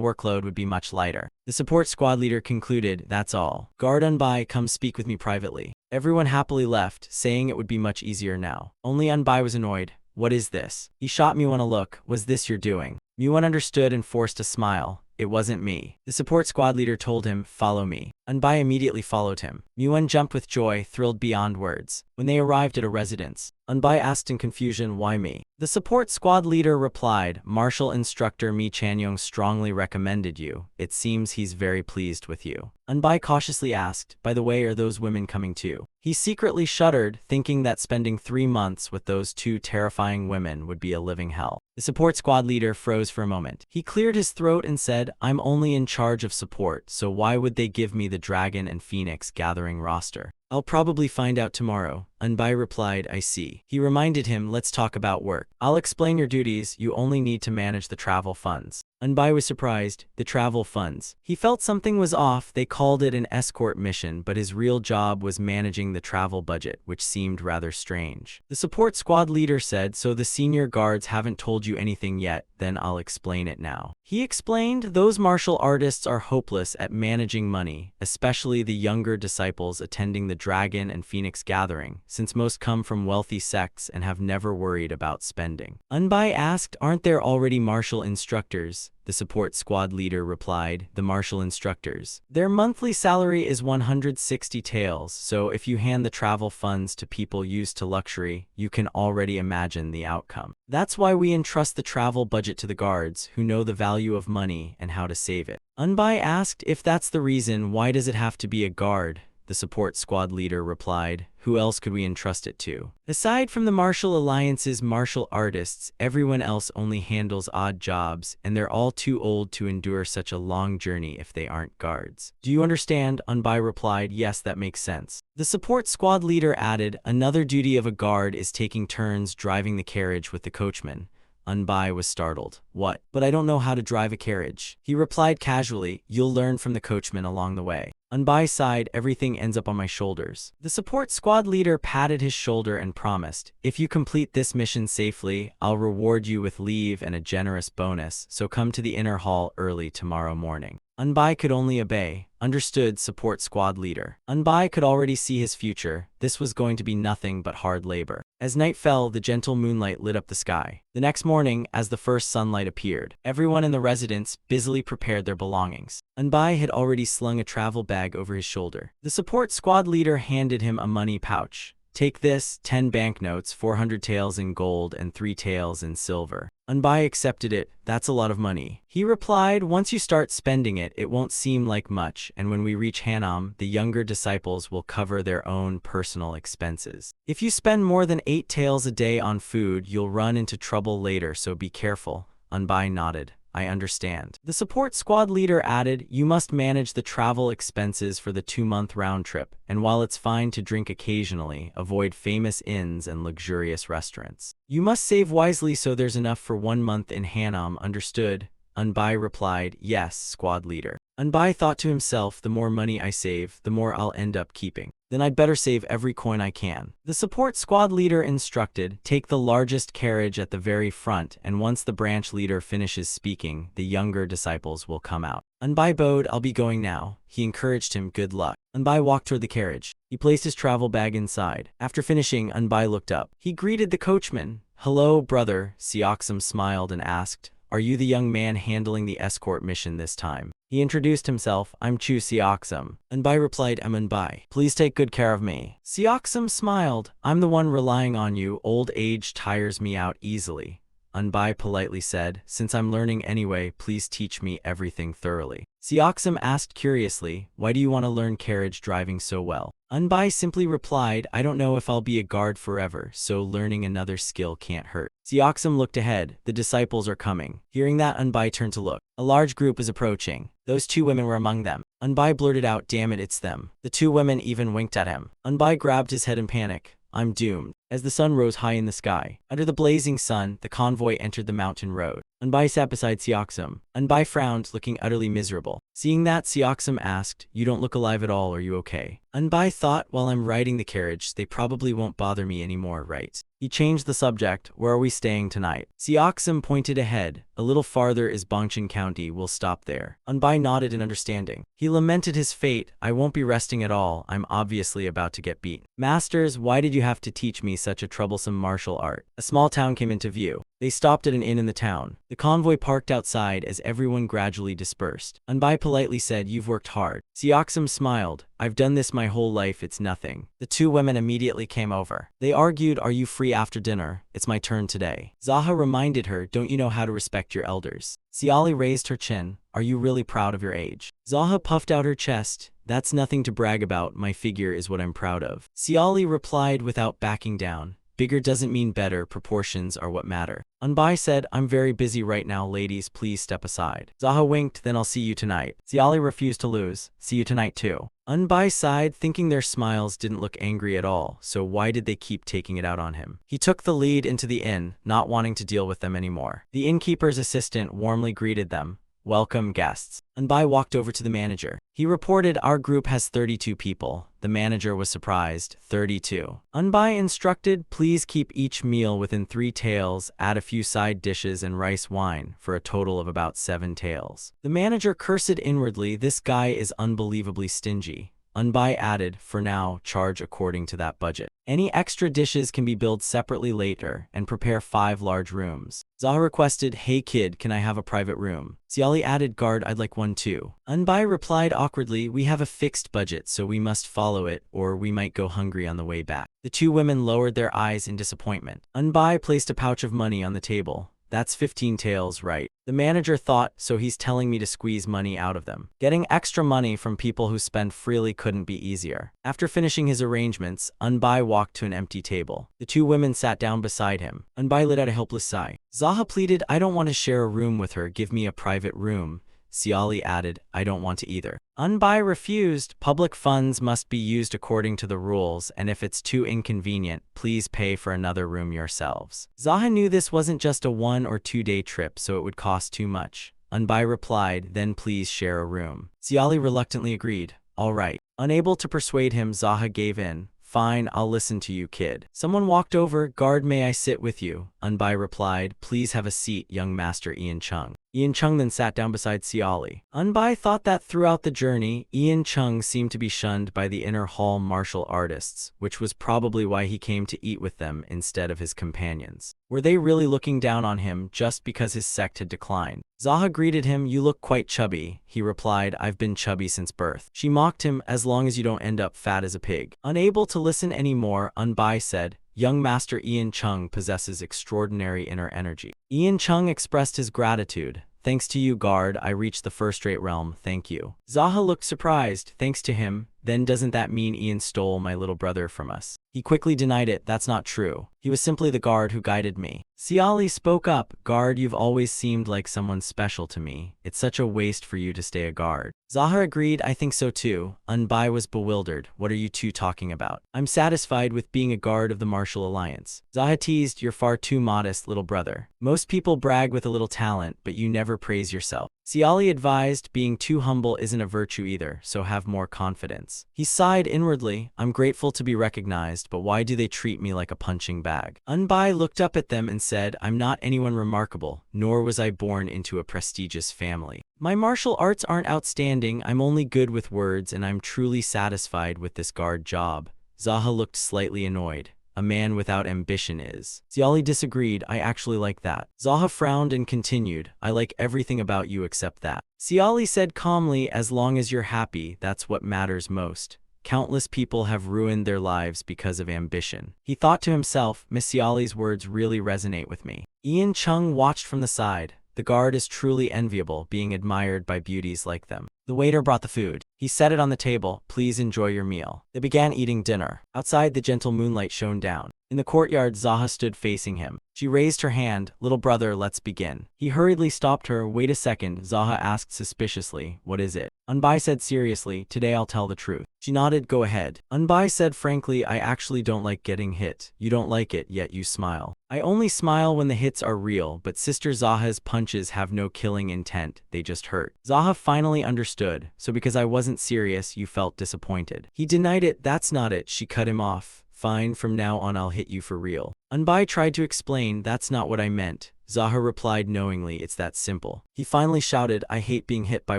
workload would be much lighter. The support squad leader concluded, that's all. Guard Unbai, come speak with me privately. Everyone happily left, saying it would be much easier now. Only Unbai was annoyed. What is this? He shot Muon a look. Was this your doing? Muon understood and forced a smile. It wasn't me. The support squad leader told him, follow me. Anbai immediately followed him. Muan jumped with joy, thrilled beyond words. When they arrived at a residence, Anbai asked in confusion, "Why me?" The support squad leader replied, "Martial instructor Mi Chanyong strongly recommended you. It seems he's very pleased with you." Anbai cautiously asked, "By the way, are those women coming too?" He secretly shuddered, thinking that spending 3 months with those 2 terrifying women would be a living hell. The support squad leader froze for a moment. He cleared his throat and said, "I'm only in charge of support, so why would they give me the Dragon and Phoenix gathering roster? I'll probably find out tomorrow." Anbai replied, "I see." He reminded him, "Let's talk about work. I'll explain your duties, you only need to manage the travel funds." Anbai was surprised. The travel funds. He felt something was off. They called it an escort mission, but his real job was managing the travel budget, which seemed rather strange. The support squad leader said, "So the senior guards haven't told you anything yet, then I'll explain it now." He explained, "Those martial artists are hopeless at managing money, especially the younger disciples attending the Dragon and Phoenix gathering, since most come from wealthy sects and have never worried about spending." Anbai asked, "Aren't there already martial instructors?" The support squad leader replied, "The martial instructors. Their monthly salary is 160 taels, so if you hand the travel funds to people used to luxury, you can already imagine the outcome. That's why we entrust the travel budget to the guards, who know the value of money and how to save it." Anbai asked, "If that's the reason, why does it have to be a guard?" The support squad leader replied, "Who else could we entrust it to? Aside from the martial alliance's martial artists, everyone else only handles odd jobs, and they're all too old to endure such a long journey if they aren't guards." "Do you understand?" Anbai replied, "Yes, that makes sense." The support squad leader added, "Another duty of a guard is taking turns driving the carriage with the coachman." Anbai was startled. "What? But I don't know how to drive a carriage." He replied casually, "You'll learn from the coachman along the way." Anbai sighed, "Everything ends up on my shoulders." The support squad leader patted his shoulder and promised, "If you complete this mission safely, I'll reward you with leave and a generous bonus, so come to the inner hall early tomorrow morning." Anbai could only obey. "Understood, support squad leader." Anbai could already see his future. This was going to be nothing but hard labor. As night fell, the gentle moonlight lit up the sky. The next morning, as the first sunlight appeared, everyone in the residence busily prepared their belongings. Anbai had already slung a travel bag over his shoulder. The support squad leader handed him a money pouch. "Take this, 10 banknotes, 400 taels in gold and 3 taels in silver." Anbai accepted it. "That's a lot of money." He replied, "Once you start spending it, it won't seem like much, and when we reach Hanam, the younger disciples will cover their own personal expenses. If you spend more than 8 taels a day on food, you'll run into trouble later, so be careful." Anbai nodded. "I understand." The support squad leader added, "You must manage the travel expenses for the 2-month round trip, and while it's fine to drink occasionally, avoid famous inns and luxurious restaurants. You must save wisely so there's enough for 1 month in Hanam, understood?" Anbai replied, "Yes, squad leader." Anbai thought to himself, "The more money I save, the more I'll end up keeping. Then I'd better save every coin I can." The support squad leader instructed, "Take the largest carriage at the very front, and once the branch leader finishes speaking, the younger disciples will come out." Anbai bowed, "I'll be going now." He encouraged him, "Good luck." Anbai walked toward the carriage. He placed his travel bag inside. After finishing, Anbai looked up. He greeted the coachman. "Hello, brother." Seoksum smiled and asked, "Are you the young man handling the escort mission this time?" He introduced himself, "I'm Chu Seoksum." Anbai replied, "I'm Anbai. Please take good care of me." Seoksum smiled, "I'm the one relying on you. Old age tires me out easily." Anbai politely said, "Since I'm learning anyway, please teach me everything thoroughly." Seoksum asked curiously, "Why do you want to learn carriage driving so well?" Anbai simply replied, "I don't know if I'll be a guard forever, so learning another skill can't hurt." Seoksum looked ahead. The disciples are coming. Hearing that, Anbai turned to look. A large group was approaching. Those 2 women were among them. Anbai blurted out, "Damn it, it's them." The 2 women even winked at him. Anbai grabbed his head in panic. "I'm doomed." As the sun rose high in the sky, under the blazing sun, the convoy entered the mountain road. Anbai sat beside Seoksum. Anbai frowned, looking utterly miserable. Seeing that, Seoksum asked, "You don't look alive at all, are you okay?" Anbai thought, "While I'm riding the carriage, they probably won't bother me anymore, right?" He changed the subject, "Where are we staying tonight?" Seoksum pointed ahead. "A little farther is Bongchon County, we'll stop there." Anbai nodded in understanding. He lamented his fate, "I won't be resting at all, I'm obviously about to get beaten." "Masters, why did you have to teach me such a troublesome martial art. A small town came into view. They stopped at an inn in the town. The convoy parked outside as everyone gradually dispersed. Anbai politely said, "You've worked hard." Seoksum smiled. "I've done this my whole life, it's nothing." The two women immediately came over. They argued, "Are you free after dinner? It's my turn today." Zaha reminded her, "Don't you know how to respect your elders?" Siali raised her chin. "Are you really proud of your age?" Zaha puffed out her chest. "That's nothing to brag about, my figure is what I'm proud of." Siali replied without backing down. "Bigger doesn't mean better, proportions are what matter." Anbai said, "I'm very busy right now, ladies, please step aside." Zaha winked, "Then I'll see you tonight." Siali refused to lose. "See you tonight too." Anbai sighed, thinking their smiles didn't look angry at all, so why did they keep taking it out on him? He took the lead into the inn, not wanting to deal with them anymore. The innkeeper's assistant warmly greeted them. "Welcome, guests." Anbai walked over to the manager. He reported, "Our group has 32 people." The manager was surprised. 32. Anbai instructed, "Please keep each meal within 3 taels, add a few side dishes and rice wine, for a total of about 7 taels." The manager cursed inwardly, "This guy is unbelievably stingy." Anbai added, "For now, charge according to that budget. Any extra dishes can be billed separately later, and prepare 5 large rooms." Zaha requested, "Hey kid, can I have a private room?" Siali added, "Guard, I'd like one too." Anbai replied awkwardly, "We have a fixed budget, so we must follow it, or we might go hungry on the way back." The two women lowered their eyes in disappointment. Anbai placed a pouch of money on the table. "That's 15 taels, right?" The manager thought, "So he's telling me to squeeze money out of them." Getting extra money from people who spend freely couldn't be easier. After finishing his arrangements, Anbai walked to an empty table. The two women sat down beside him. Anbai let out a helpless sigh. Zaha pleaded, "I don't want to share a room with her, give me a private room." Siali added, "I don't want to either." Anbai refused. "Public funds must be used according to the rules, and if it's too inconvenient, please pay for another room yourselves." Zaha knew this wasn't just a 1 or 2 day trip, so it would cost too much. Anbai replied, "Then please share a room." Siali reluctantly agreed. "All right." Unable to persuade him, Zaha gave in. "Fine, I'll listen to you, kid." Someone walked over. "Guard, may I sit with you?" Anbai replied, "Please have a seat, young master Ian Chung." Ian Chung then sat down beside Siali. Anbai thought that throughout the journey, Ian Chung seemed to be shunned by the inner hall martial artists, which was probably why he came to eat with them instead of his companions. Were they really looking down on him just because his sect had declined? Zaha greeted him. "You look quite chubby." He replied, "I've been chubby since birth." She mocked him, "As long as you don't end up fat as a pig." Unable to listen anymore, Anbai said, "Young Master Ian Chung possesses extraordinary inner energy." Ian Chung expressed his gratitude. "Thanks to you, guard, I reached the first-rate realm, thank you." Zaha looked surprised. "Thanks to him? Then doesn't that mean Ian stole my little brother from us?" He quickly denied it. "That's not true. He was simply the guard who guided me." Siali spoke up. "Guard, you've always seemed like someone special to me. It's such a waste for you to stay a guard." Zaha agreed, "I think so too." Anbai was bewildered. "What are you two talking about?" "I'm satisfied with being a guard of the Martial Alliance." Zaha teased, "You're far too modest, little brother. Most people brag with a little talent, but you never praise yourself." Siali advised, "Being too humble isn't a virtue either, so have more confidence." He sighed inwardly. "I'm grateful to be recognized, but why do they treat me like a punching bag?" Anbai looked up at them and said, "I'm not anyone remarkable, nor was I born into a prestigious family. My martial arts aren't outstanding, I'm only good with words, and I'm truly satisfied with this guard job." Zaha looked slightly annoyed. "A man without ambition is." Siali disagreed. "I actually like that." Zaha frowned and continued, "I like everything about you except that." Siali said calmly, "As long as you're happy, that's what matters most. Countless people have ruined their lives because of ambition." He thought to himself, "Miss Siali's words really resonate with me." Ian Chung watched from the side. The guard is truly enviable, being admired by beauties like them. The waiter brought the food. He set it on the table. "Please enjoy your meal." They began eating dinner. Outside, the gentle moonlight shone down. In the courtyard, Zaha stood facing him. She raised her hand. "Little brother, let's begin." He hurriedly stopped her. "Wait a second," Zaha asked suspiciously. "What is it?" Anbai said seriously, "Today I'll tell the truth." She nodded. "Go ahead." Anbai said frankly, "I actually don't like getting hit." "You don't like it, yet you smile." "I only smile when the hits are real, but Sister Zaha's punches have no killing intent, they just hurt." Zaha finally understood. "So because I wasn't serious, you felt disappointed." He denied it. "That's not it." She cut him off. "Fine, from now on I'll hit you for real." Anbai tried to explain, "That's not what I meant. Zaha replied knowingly, it's that simple. He finally shouted, I hate being hit by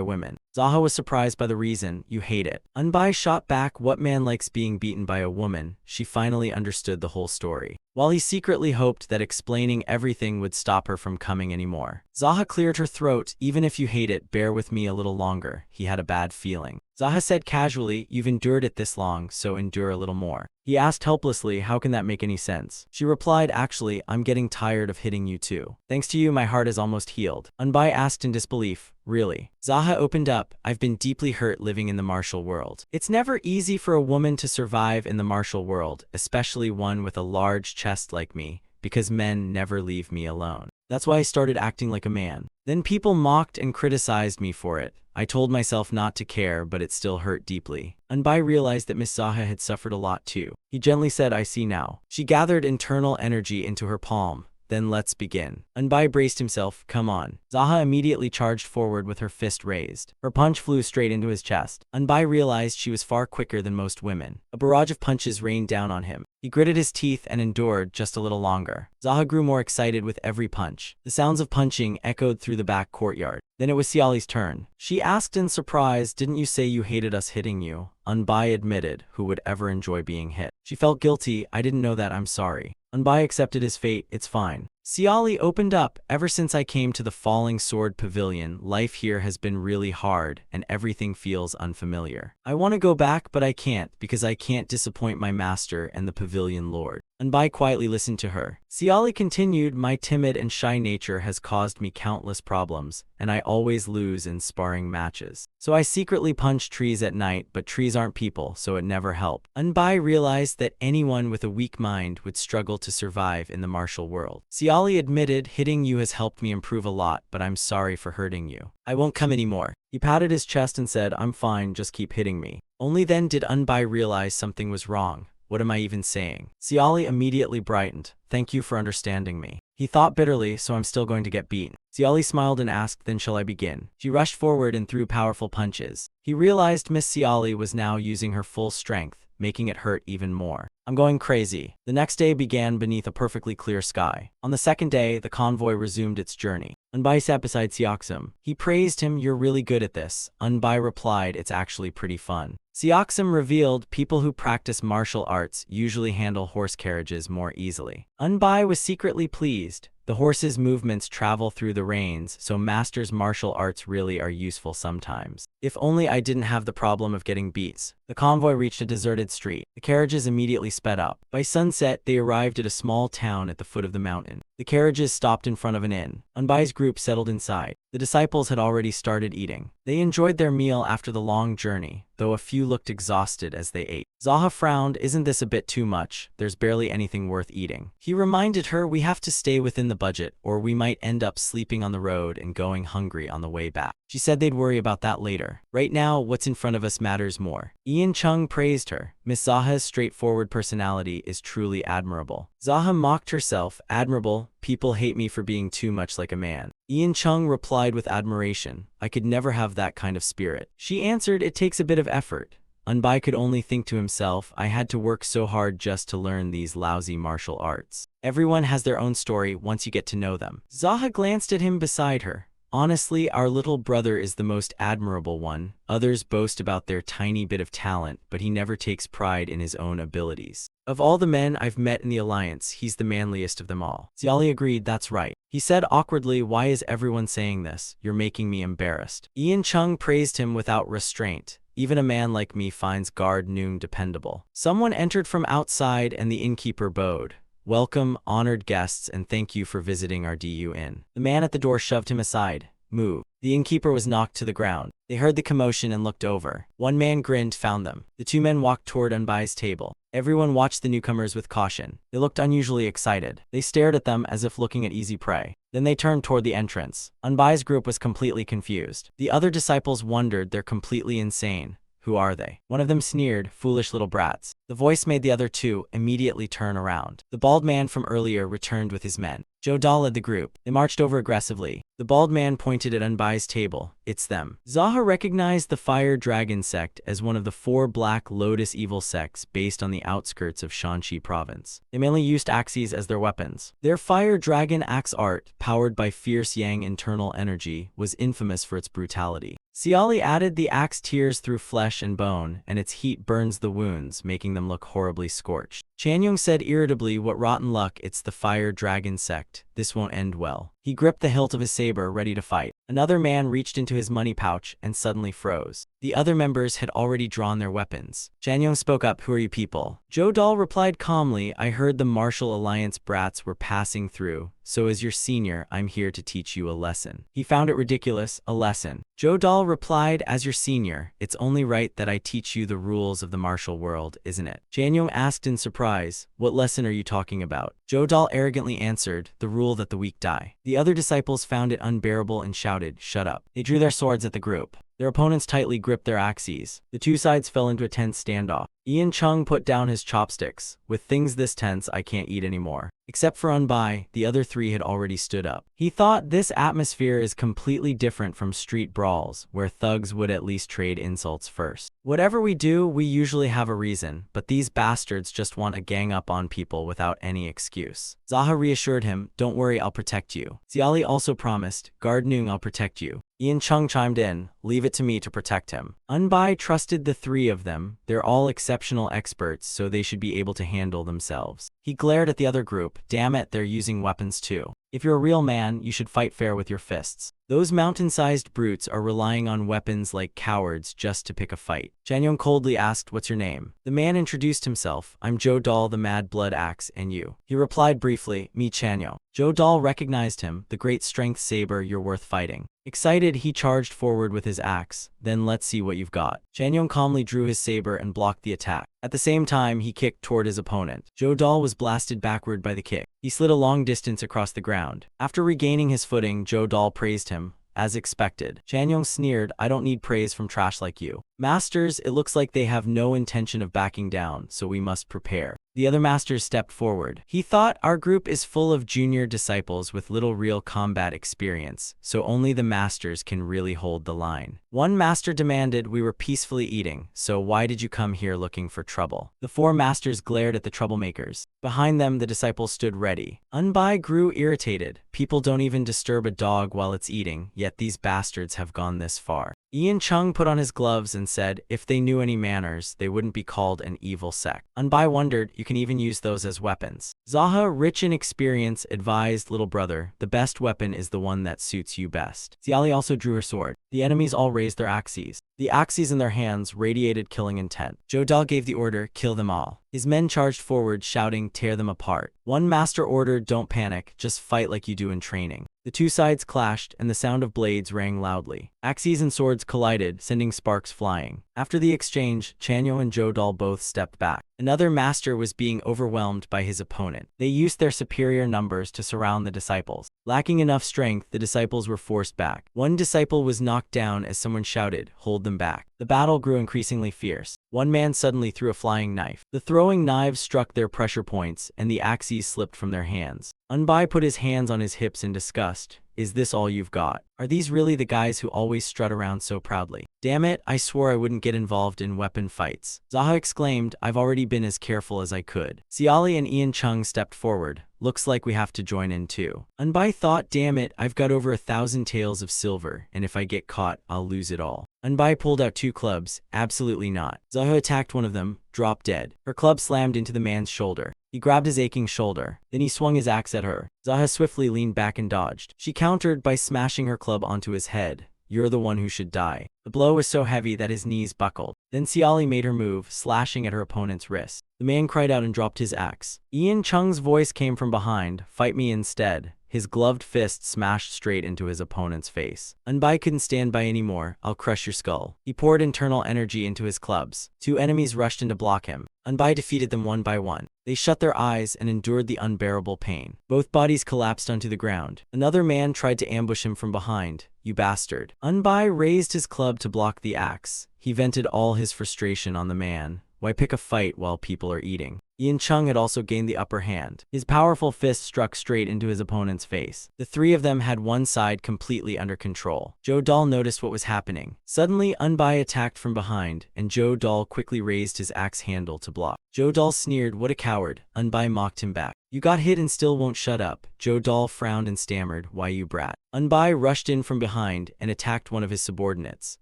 women. Zaha was surprised by the reason, you hate it. Unbai shot back, what man likes being beaten by a woman? She finally understood the whole story. While he secretly hoped that explaining everything would stop her from coming anymore. Zaha cleared her throat, even if you hate it, bear with me a little longer. He had a bad feeling. Zaha said casually, you've endured it this long, so endure a little more. He asked helplessly, how can that make any sense? She replied, actually, I'm getting tired of hitting you too. Thanks to you, my heart is almost healed. Unbai asked in disbelief, really? Zaha opened up, I've been deeply hurt living in the martial world. It's never easy for a woman to survive in the martial world, especially one with a large chest like me, because men never leave me alone. That's why I started acting like a man. Then people mocked and criticized me for it. I told myself not to care, but it still hurt deeply. Unbai realized that Miss Zaha had suffered a lot too. He gently said, I see now. She gathered internal energy into her palm. Then let's begin. Unbai braced himself, come on. Zaha immediately charged forward with her fist raised. Her punch flew straight into his chest. Unbai realized she was far quicker than most women. A barrage of punches rained down on him. He gritted his teeth and endured just a little longer. Zaha grew more excited with every punch. The sounds of punching echoed through the back courtyard. Then it was Xiaoli's turn. She asked in surprise, didn't you say you hated us hitting you? Unbai admitted, who would ever enjoy being hit? She felt guilty, I didn't know that, I'm sorry. Unbai accepted his fate, it's fine. Xiaoli opened up, ever since I came to the Falling Sword Pavilion, life here has been really hard and everything feels unfamiliar. I want to go back but I can't because I can't disappoint my master and the pavilion lord. Unbai quietly listened to her. Xiaoli continued, my timid and shy nature has caused me countless problems, and I always lose in sparring matches. So I secretly punch trees at night, but trees aren't people, so it never helped. Unbai realized that anyone with a weak mind would struggle to survive in the martial world. Xiaoli admitted, hitting you has helped me improve a lot, but I'm sorry for hurting you. I won't come anymore. He patted his chest and said, I'm fine, just keep hitting me. Only then did Unbai realize something was wrong. What am I even saying? Xiaoli immediately brightened. Thank you for understanding me. He thought bitterly, so I'm still going to get beaten. Xiaoli smiled and asked, then shall I begin? She rushed forward and threw powerful punches. He realized Miss Xiaoli was now using her full strength, making it hurt even more. I'm going crazy. The next day began beneath a perfectly clear sky. On the second day, the convoy resumed its journey. Unbai sat beside Xiaoxim. He praised him, you're really good at this. Unbai replied, it's actually pretty fun. Xiaoxim revealed, people who practice martial arts usually handle horse carriages more easily. Unbai was secretly pleased. The horse's movements travel through the reins, so masters martial arts really are useful sometimes. If only I didn't have the problem of getting beats. The convoy reached a deserted street. The carriages immediately sped up. By sunset, they arrived at a small town at the foot of the mountain. The carriages stopped in front of an inn. Unbai's group settled inside. The disciples had already started eating. They enjoyed their meal after the long journey, though a few looked exhausted as they ate. Zaha frowned, isn't this a bit too much? There's barely anything worth eating. He reminded her, we have to stay within the budget, or we might end up sleeping on the road and going hungry on the way back. She said they'd worry about that later. Right now, what's in front of us matters more. Ian Chung praised her. Miss Zaha's straightforward personality is truly admirable. Zaha mocked herself, admirable, people hate me for being too much like a man. Ian Chung replied with admiration, I could never have that kind of spirit. She answered, it takes a bit of effort. Unbai could only think to himself, I had to work so hard just to learn these lousy martial arts. Everyone has their own story once you get to know them. Zaha glanced at him beside her. Honestly, our little brother is the most admirable one. Others boast about their tiny bit of talent, but he never takes pride in his own abilities. Of all the men I've met in the Alliance, he's the manliest of them all. Xiaoli agreed, that's right. He said awkwardly, why is everyone saying this? You're making me embarrassed. Ian Chung praised him without restraint. Even a man like me finds guard Noon dependable. Someone entered from outside and the innkeeper bowed. Welcome, honored guests, and thank you for visiting our DU Inn. The man at the door shoved him aside. Move. The innkeeper was knocked to the ground. They heard the commotion and looked over. One man grinned, found them. The two men walked toward Unbai's table. Everyone watched the newcomers with caution. They looked unusually excited. They stared at them as if looking at easy prey. Then they turned toward the entrance. Unbai's group was completely confused. The other disciples wondered, they're completely insane. Who are they? One of them sneered, foolish little brats. The voice made the other two immediately turn around. The bald man from earlier returned with his men. Zhou Dao led the group. They marched over aggressively. The bald man pointed at Anbai's table. It's them. Zaha recognized the Fire Dragon sect as one of the 4 Black Lotus evil sects based on the outskirts of Shanxi province. They mainly used axes as their weapons. Their Fire Dragon axe art, powered by fierce yang internal energy, was infamous for its brutality. Xiali added the axe tears through flesh and bone, and its heat burns the wounds, making them look horribly scorched. Chanyong said irritably, what rotten luck, it's the Fire Dragon sect. This won't end well. He gripped the hilt of his saber, ready to fight. Another man reached into his money pouch and suddenly froze. The other members had already drawn their weapons. Chanyong spoke up, who are you people? Zhou Dao replied calmly, I heard the Martial Alliance brats were passing through, so as your senior, I'm here to teach you a lesson. He found it ridiculous, a lesson. Zhou Dao replied, as your senior, it's only right that I teach you the rules of the martial world, isn't it? Chanyong asked in surprise, what lesson are you talking about? Zhou Dao arrogantly answered, the rule that the weak die. The other disciples found it unbearable and shouted, shut up. They drew their swords at the group. Their opponents tightly gripped their axes. The two sides fell into a tense standoff. Ian Chung put down his chopsticks. With things this tense, I can't eat anymore. Except for Anbai, the other 3 had already stood up. He thought this atmosphere is completely different from street brawls, where thugs would at least trade insults first. Whatever we do, we usually have a reason, but these bastards just want to gang up on people without any excuse. Zaha reassured him, don't worry, I'll protect you. Xiali also promised, guard Nung, I'll protect you. Ian Chung chimed in, leave it to me to protect him. Anbai trusted the 3 of them. They're all exceptional experts, so they should be able to handle themselves. He glared at the other group, damn it, they're using weapons too. If you're a real man, you should fight fair with your fists. Those mountain-sized brutes are relying on weapons like cowards just to pick a fight. Chanyong coldly asked, what's your name? The man introduced himself, I'm Zhou Dao the Mad Blood Axe, and you? He replied briefly, me Chanyong. Zhou Dao recognized him, the great strength saber, you're worth fighting. Excited, he charged forward with his axe, then let's see what you've got. Chanyong calmly drew his saber and blocked the attack. At the same time, he kicked toward his opponent. Zhou Dao was blasted backward by the kick. He slid a long distance across the ground. After regaining his footing, Zhou Dao praised him. As expected. Chanyong sneered, I don't need praise from trash like you. Masters, it looks like they have no intention of backing down, so we must prepare. The other masters stepped forward. He thought, our group is full of junior disciples with little real combat experience, so only the masters can really hold the line. One master demanded, we were peacefully eating, so why did you come here looking for trouble? The 4 masters glared at the troublemakers. Behind them, the disciples stood ready. Anbai grew irritated. People don't even disturb a dog while it's eating, yet these bastards have gone this far. Ian Chung put on his gloves and said, if they knew any manners, they wouldn't be called an evil sect. Anbai wondered, you can even use those as weapons. Zaha, rich in experience, advised, little brother, the best weapon is the one that suits you best. Xiali also drew her sword. The enemies all raised their axes. The axes in their hands radiated killing intent. Zhou Dao gave the order, kill them all. His men charged forward, shouting, tear them apart. One master ordered, don't panic, just fight like you do in training. The two sides clashed, and the sound of blades rang loudly. Axes and swords collided, sending sparks flying. After the exchange, Chanyo and Zhou Dao both stepped back. Another master was being overwhelmed by his opponent. They used their superior numbers to surround the disciples. Lacking enough strength, the disciples were forced back. One disciple was knocked down as someone shouted, hold them back. The battle grew increasingly fierce. One man suddenly threw a flying knife. The throwing knives struck their pressure points, and the axes slipped from their hands. Anbai put his hands on his hips in disgust. Is this all you've got? Are these really the guys who always strut around so proudly? Damn it, I swore I wouldn't get involved in weapon fights. Zaha exclaimed, I've already been as careful as I could. Xiali and Ian Chung stepped forward. Looks like we have to join in too. Anbai thought, damn it, I've got over 1,000 taels of silver, and if I get caught, I'll lose it all. Anbai pulled out 2 clubs. Absolutely not. Zaha attacked one of them, dropped dead. Her club slammed into the man's shoulder. He grabbed his aching shoulder. Then he swung his axe at her. Zaha swiftly leaned back and dodged. She countered by smashing her club onto his head. You're the one who should die. The blow was so heavy that his knees buckled. Then Xiali made her move, slashing at her opponent's wrist. The man cried out and dropped his axe. Ian Chung's voice came from behind, fight me instead. His gloved fist smashed straight into his opponent's face. Anbai couldn't stand by anymore. I'll crush your skull. He poured internal energy into his clubs. 2 enemies rushed in to block him. Anbai defeated them one by one. They shut their eyes and endured the unbearable pain. Both bodies collapsed onto the ground. Another man tried to ambush him from behind. You bastard. Anbai raised his club to block the axe. He vented all his frustration on the man. Why pick a fight while people are eating? Yin Chung had also gained the upper hand. His powerful fist struck straight into his opponent's face. The three of them had one side completely under control. Zhou Dal noticed what was happening. Suddenly, Unbai attacked from behind, and Zhou Dal quickly raised his axe handle to block. Zhou Dal sneered, "What a coward." Unbai mocked him back. "You got hit and still won't shut up." Zhou Dal frowned and stammered, "Why, you brat." Unbai rushed in from behind and attacked one of his subordinates.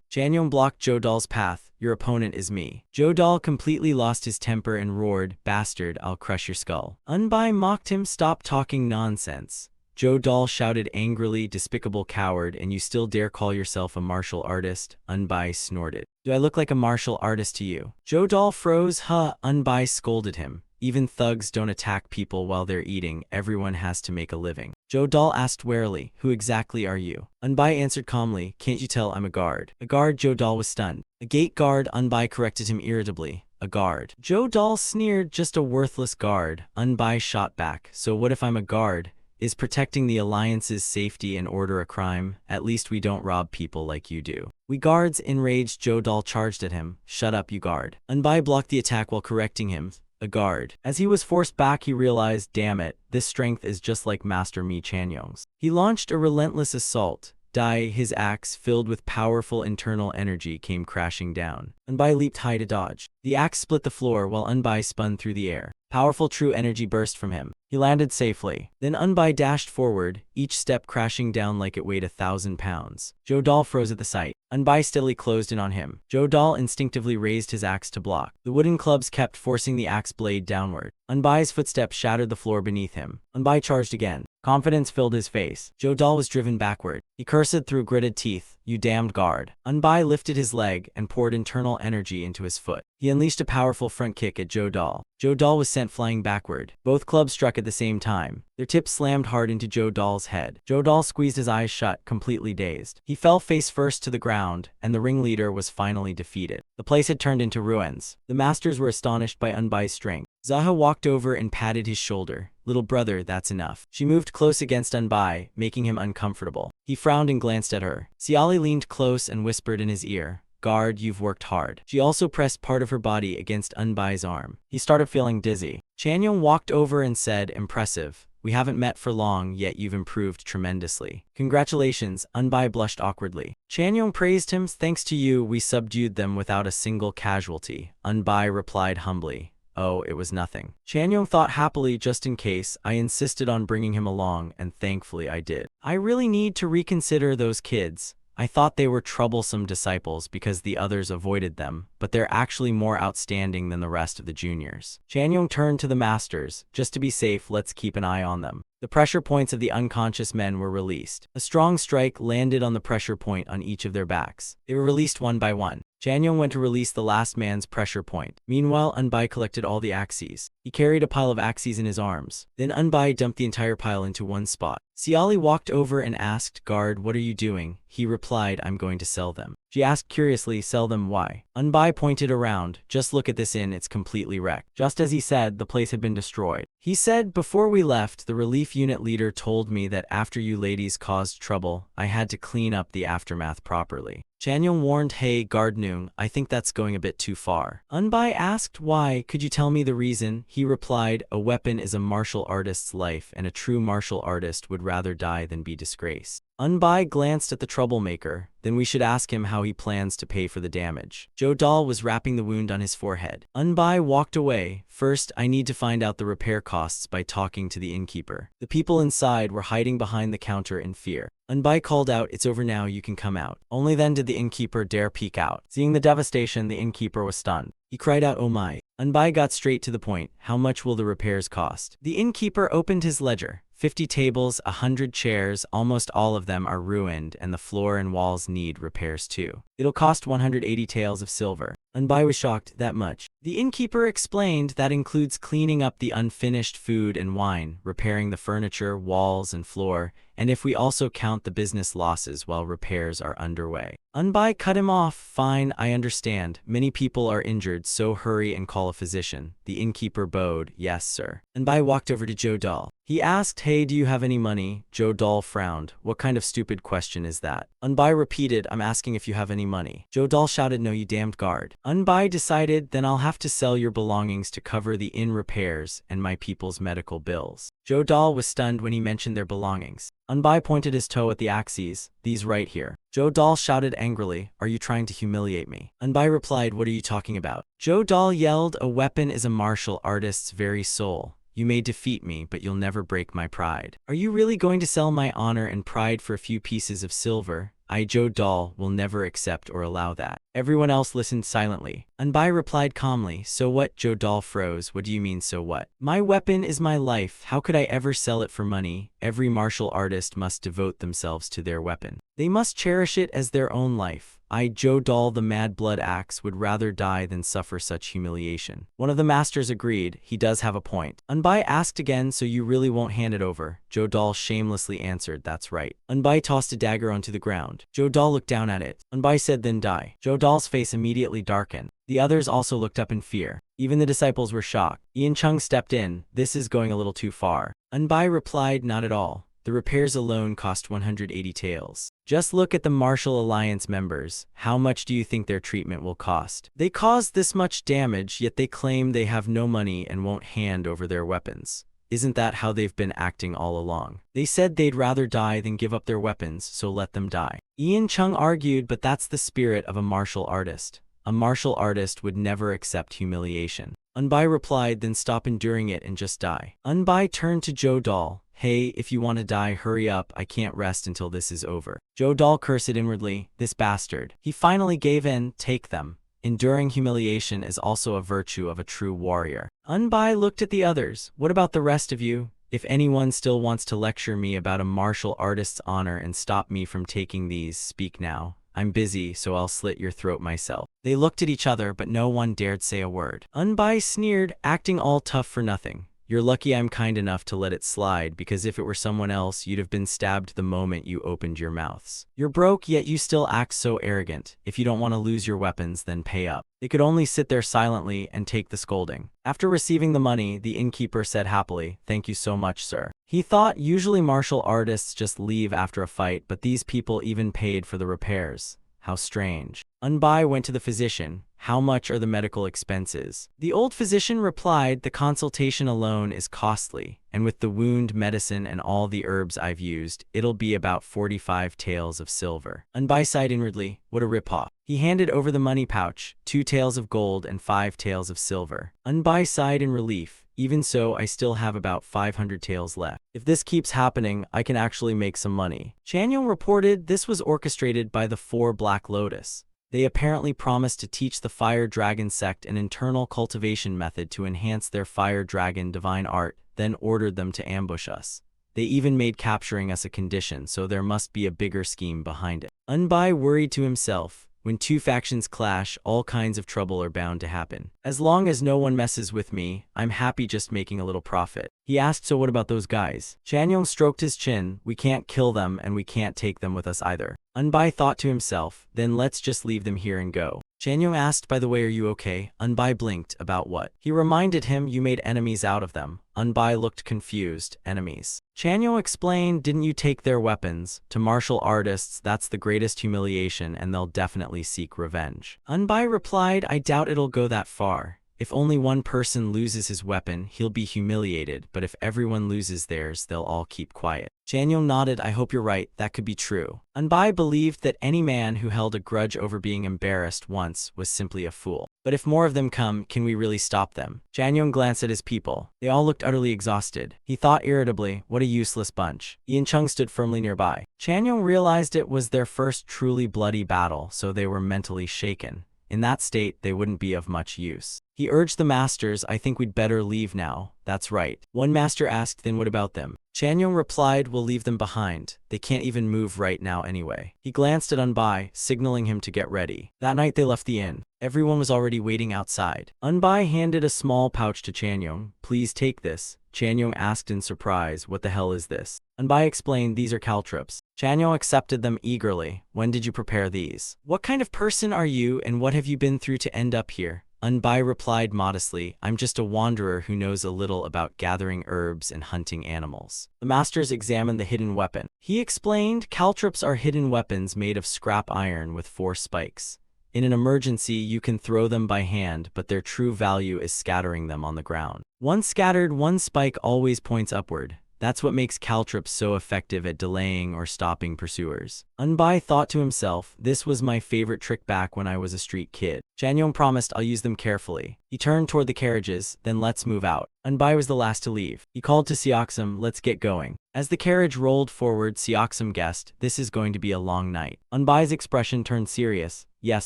Chanyong blocked Zhou Dal's path. "Your opponent is me." Zhou Dal completely lost his temper and roared, "Bastard, I'll crush your skull." Unbai mocked him, "Stop talking nonsense." Zhou Dal shouted angrily, "Despicable coward, and you still dare call yourself a martial artist?" Unbai snorted. "Do I look like a martial artist to you?" Zhou Dal froze. "Huh." Unbai scolded him. "Even thugs don't attack people while they're eating. Everyone has to make a living." Zhou Dal asked warily, "Who exactly are you?" Unbai answered calmly, "Can't you tell I'm a guard?" "A guard?" Zhou Dal was stunned. "A gate guard," Unbai corrected him irritably. "A guard." Zhou Dal sneered, "Just a worthless guard." Unbai shot back, "So what if I'm a guard? Is protecting the Alliance's safety and order a crime? At least we don't rob people like you do." "We guards." Enraged, Zhou Dal charged at him. "Shut up, you guard." Unbai blocked the attack while correcting him. "A guard." As he was forced back, he realized, damn it, this strength is just like Master Mi Chanyong's. He launched a relentless assault. Dai, his axe, filled with powerful internal energy, came crashing down. Unbai leaped high to dodge. The axe split the floor while Unbai spun through the air. Powerful true energy burst from him. He landed safely. Then Unbai dashed forward, each step crashing down like it weighed 1,000 pounds. Zhou Dal froze at the sight. Unbai steadily closed in on him. Zhou Dal instinctively raised his axe to block. The wooden clubs kept forcing the axe blade downward. Unbai's footsteps shattered the floor beneath him. Unbai charged again. Confidence filled his face. Zhou Dal was driven backward. He cursed through gritted teeth, "You damned guard." Unbai lifted his leg and poured internal energy into his foot. He unleashed a powerful front kick at Zhou Dal. Zhou Dal was sent flying backward. Both clubs struck at the same time. Their tips slammed hard into Zhou Dal's head. Zhou Dal squeezed his eyes shut, completely dazed. He fell face first to the ground, and the ringleader was finally defeated. The place had turned into ruins. The masters were astonished by Unbai's strength. Zaha walked over and patted his shoulder. "Little brother, that's enough." She moved close against Unbai, making him uncomfortable. He frowned and glanced at her. Xiali leaned close and whispered in his ear, "Guard, you've worked hard." She also pressed part of her body against Unbai's arm. He started feeling dizzy. Chanyong walked over and said, "Impressive. We haven't met for long, yet you've improved tremendously." "Congratulations." Unbai blushed awkwardly. Chanyong praised him. "Thanks to you, we subdued them without a single casualty." Unbai replied humbly, "Oh, it was nothing." Chanyong thought happily, "Just in case, I insisted on bringing him along, and thankfully I did. I really need to reconsider those kids. I thought they were troublesome disciples because the others avoided them, but they're actually more outstanding than the rest of the juniors." Chanyong turned to the masters. "Just to be safe, let's keep an eye on them." The pressure points of the unconscious men were released. A strong strike landed on the pressure point on each of their backs. They were released one by one. Chanyong went to release the last man's pressure point. Meanwhile, Unbai collected all the axes. He carried a pile of axes in his arms. Then Unbai dumped the entire pile into one spot. Xiali walked over and asked, "Guard, what are you doing?" He replied, "I'm going to sell them." She asked curiously, "Sell them? Why?" Unbai pointed around. "Just look at this inn, it's completely wrecked." Just as he said, the place had been destroyed. He said, "Before we left, the relief unit leader told me that after you ladies caused trouble, I had to clean up the aftermath properly." Chanyong warned, "Hey, Guard Noong, I think that's going a bit too far." Unbai asked, "Why? Could you tell me the reason?" He replied, "A weapon is a martial artist's life, and a true martial artist would rather die than be disgraced." Unbai glanced at the troublemaker. "Then we should ask him how he plans to pay for the damage." Zhou Dal was wrapping the wound on his forehead. Unbai walked away. "First, I need to find out the repair costs by talking to the innkeeper." The people inside were hiding behind the counter in fear. Unbai called out, "It's over now, you can come out." Only then did the innkeeper dare peek out. Seeing the devastation, the innkeeper was stunned. He cried out, "Oh my." Unbai got straight to the point. "How much will the repairs cost?" The innkeeper opened his ledger. 50 tables, 100 chairs, almost all of them are ruined, and the floor and walls need repairs too. It'll cost 180 taels of silver. Unbai was shocked. "That much?" The innkeeper explained, "That includes cleaning up the unfinished food and wine, repairing the furniture, walls, and floor, and if we also count the business losses while repairs are underway. Unbai cut him off. Fine, I understand. Many people are injured, so hurry and call a physician. The innkeeper bowed. Yes, sir. Unbai walked over to Joe Dahl. He asked, hey, do you have any money? Joe Dahl frowned. What kind of stupid question is that? Unbai repeated, I'm asking if you have any money. Joe Dahl shouted, no, you damned guard. Unbai decided, then I'll have to sell your belongings to cover the inn repairs and my people's medical bills. Joe Dahl was stunned when he mentioned their belongings. Unbai pointed his toe at the axes. These right here. Joe Dahl shouted angrily, are you trying to humiliate me? Unbai replied, what are you talking about? Joe Dahl yelled, a weapon is a martial artist's very soul. You may defeat me, but you'll never break my pride. Are you really going to sell my honor and pride for a few pieces of silver? I, Joe Dahl, will never accept or allow that. Everyone else listened silently. Unbai replied calmly, so what? Joe Dahl froze. What do you mean, so what? My weapon is my life. How could I ever sell it for money? Every martial artist must devote themselves to their weapon. They must cherish it as their own life. I, Joe Dahl, the Mad Blood Axe, would rather die than suffer such humiliation. One of the masters agreed. He does have a point. Unbai asked again, so you really won't hand it over? Joe Dahl shamelessly answered, that's right. Unbai tossed a dagger onto the ground. Joe Dahl looked down at it. Unbai said, then die. Joe Dahl's face immediately darkened. The others also looked up in fear. Even the disciples were shocked. Ian Chung stepped in. This is going a little too far. Unbai replied, not at all. The repairs alone cost 180 taels. Just look at the Martial Alliance members. How much do you think their treatment will cost? They caused this much damage, yet they claim they have no money and won't hand over their weapons. Isn't that how they've been acting all along? They said they'd rather die than give up their weapons, so let them die. Ian Chung argued, but that's the spirit of a martial artist. A martial artist would never accept humiliation. Unbai replied, then stop enduring it and just die. Unbai turned to Joe Dahl. Hey, if you want to die, hurry up. I can't rest until this is over. Joe Dahl cursed inwardly. This bastard. He finally gave in. Take them. Enduring humiliation is also a virtue of a true warrior. Unbai looked at the others. What about the rest of you? If anyone still wants to lecture me about a martial artist's honor and stop me from taking these, speak now. I'm busy, so I'll slit your throat myself. They looked at each other, but no one dared say a word. Unbai sneered, acting all tough for nothing. You're lucky I'm kind enough to let it slide, because if it were someone else, you'd have been stabbed the moment you opened your mouths. You're broke, yet you still act so arrogant. If you don't want to lose your weapons, then pay up. They could only sit there silently and take the scolding. After receiving the money, the innkeeper said happily, thank you so much, sir. He thought usually martial artists just leave after a fight, but these people even paid for the repairs. How strange. Unbai went to the physician. How much are the medical expenses? The old physician replied, the consultation alone is costly, and with the wound medicine and all the herbs I've used, it'll be about 45 taels of silver. Unbai sighed inwardly, what a ripoff. He handed over the money pouch, 2 taels of gold and 5 taels of silver. Unbai sighed in relief. Even so, I still have about 500 taels left. If this keeps happening, I can actually make some money. Chanyong reported this was orchestrated by the 4 Black Lotus. They apparently promised to teach the Fire Dragon sect an internal cultivation method to enhance their Fire Dragon divine art, then ordered them to ambush us. They even made capturing us a condition, so there must be a bigger scheme behind it. Unbai worried to himself. When 2 factions clash, all kinds of trouble are bound to happen. As long as no one messes with me, I'm happy just making a little profit. He asked, so what about those guys? Chanyong stroked his chin. We can't kill them and we can't take them with us either. Unbai thought to himself, then let's just leave them here and go. Chanyong asked, by the way, are you okay? Unbai blinked. About what? He reminded him, you made enemies out of them. Unbai looked confused. Enemies. Chanyong explained, didn't you take their weapons? To martial artists, that's the greatest humiliation and they'll definitely seek revenge. Unbai replied, I doubt it'll go that far. If only one person loses his weapon, he'll be humiliated, but if everyone loses theirs, they'll all keep quiet. Chanyong nodded, I hope you're right, that could be true. Unbai believed that any man who held a grudge over being embarrassed once was simply a fool. But if more of them come, can we really stop them? Chanyong glanced at his people. They all looked utterly exhausted. He thought irritably, what a useless bunch. Ian Chung stood firmly nearby. Chanyong realized it was their first truly bloody battle, so they were mentally shaken. In that state, they wouldn't be of much use. He urged the masters, I think we'd better leave now. That's right. One master asked, then what about them? Chanyong replied, we'll leave them behind. They can't even move right now anyway. He glanced at Unbai, signaling him to get ready. That night they left the inn. Everyone was already waiting outside. Unbai handed a small pouch to Chanyong. Please take this. Chanyong asked in surprise, what the hell is this? Unbai explained, these are caltrops. Chanyong accepted them eagerly. When did you prepare these? What kind of person are you and what have you been through to end up here? Unbai replied modestly, I'm just a wanderer who knows a little about gathering herbs and hunting animals. The masters examined the hidden weapon. He explained, caltrops are hidden weapons made of scrap iron with 4 spikes. In an emergency, you can throw them by hand, but their true value is scattering them on the ground. Once scattered, one spike always points upward. That's what makes caltrops so effective at delaying or stopping pursuers. Unbai thought to himself, this was my favorite trick back when I was a street kid. Chanyong promised, I'll use them carefully. He turned toward the carriages, then let's move out. Unbai was the last to leave. He called to Seoksum, let's get going. As the carriage rolled forward, Seoksum guessed, this is going to be a long night. Unbai's expression turned serious. Yes,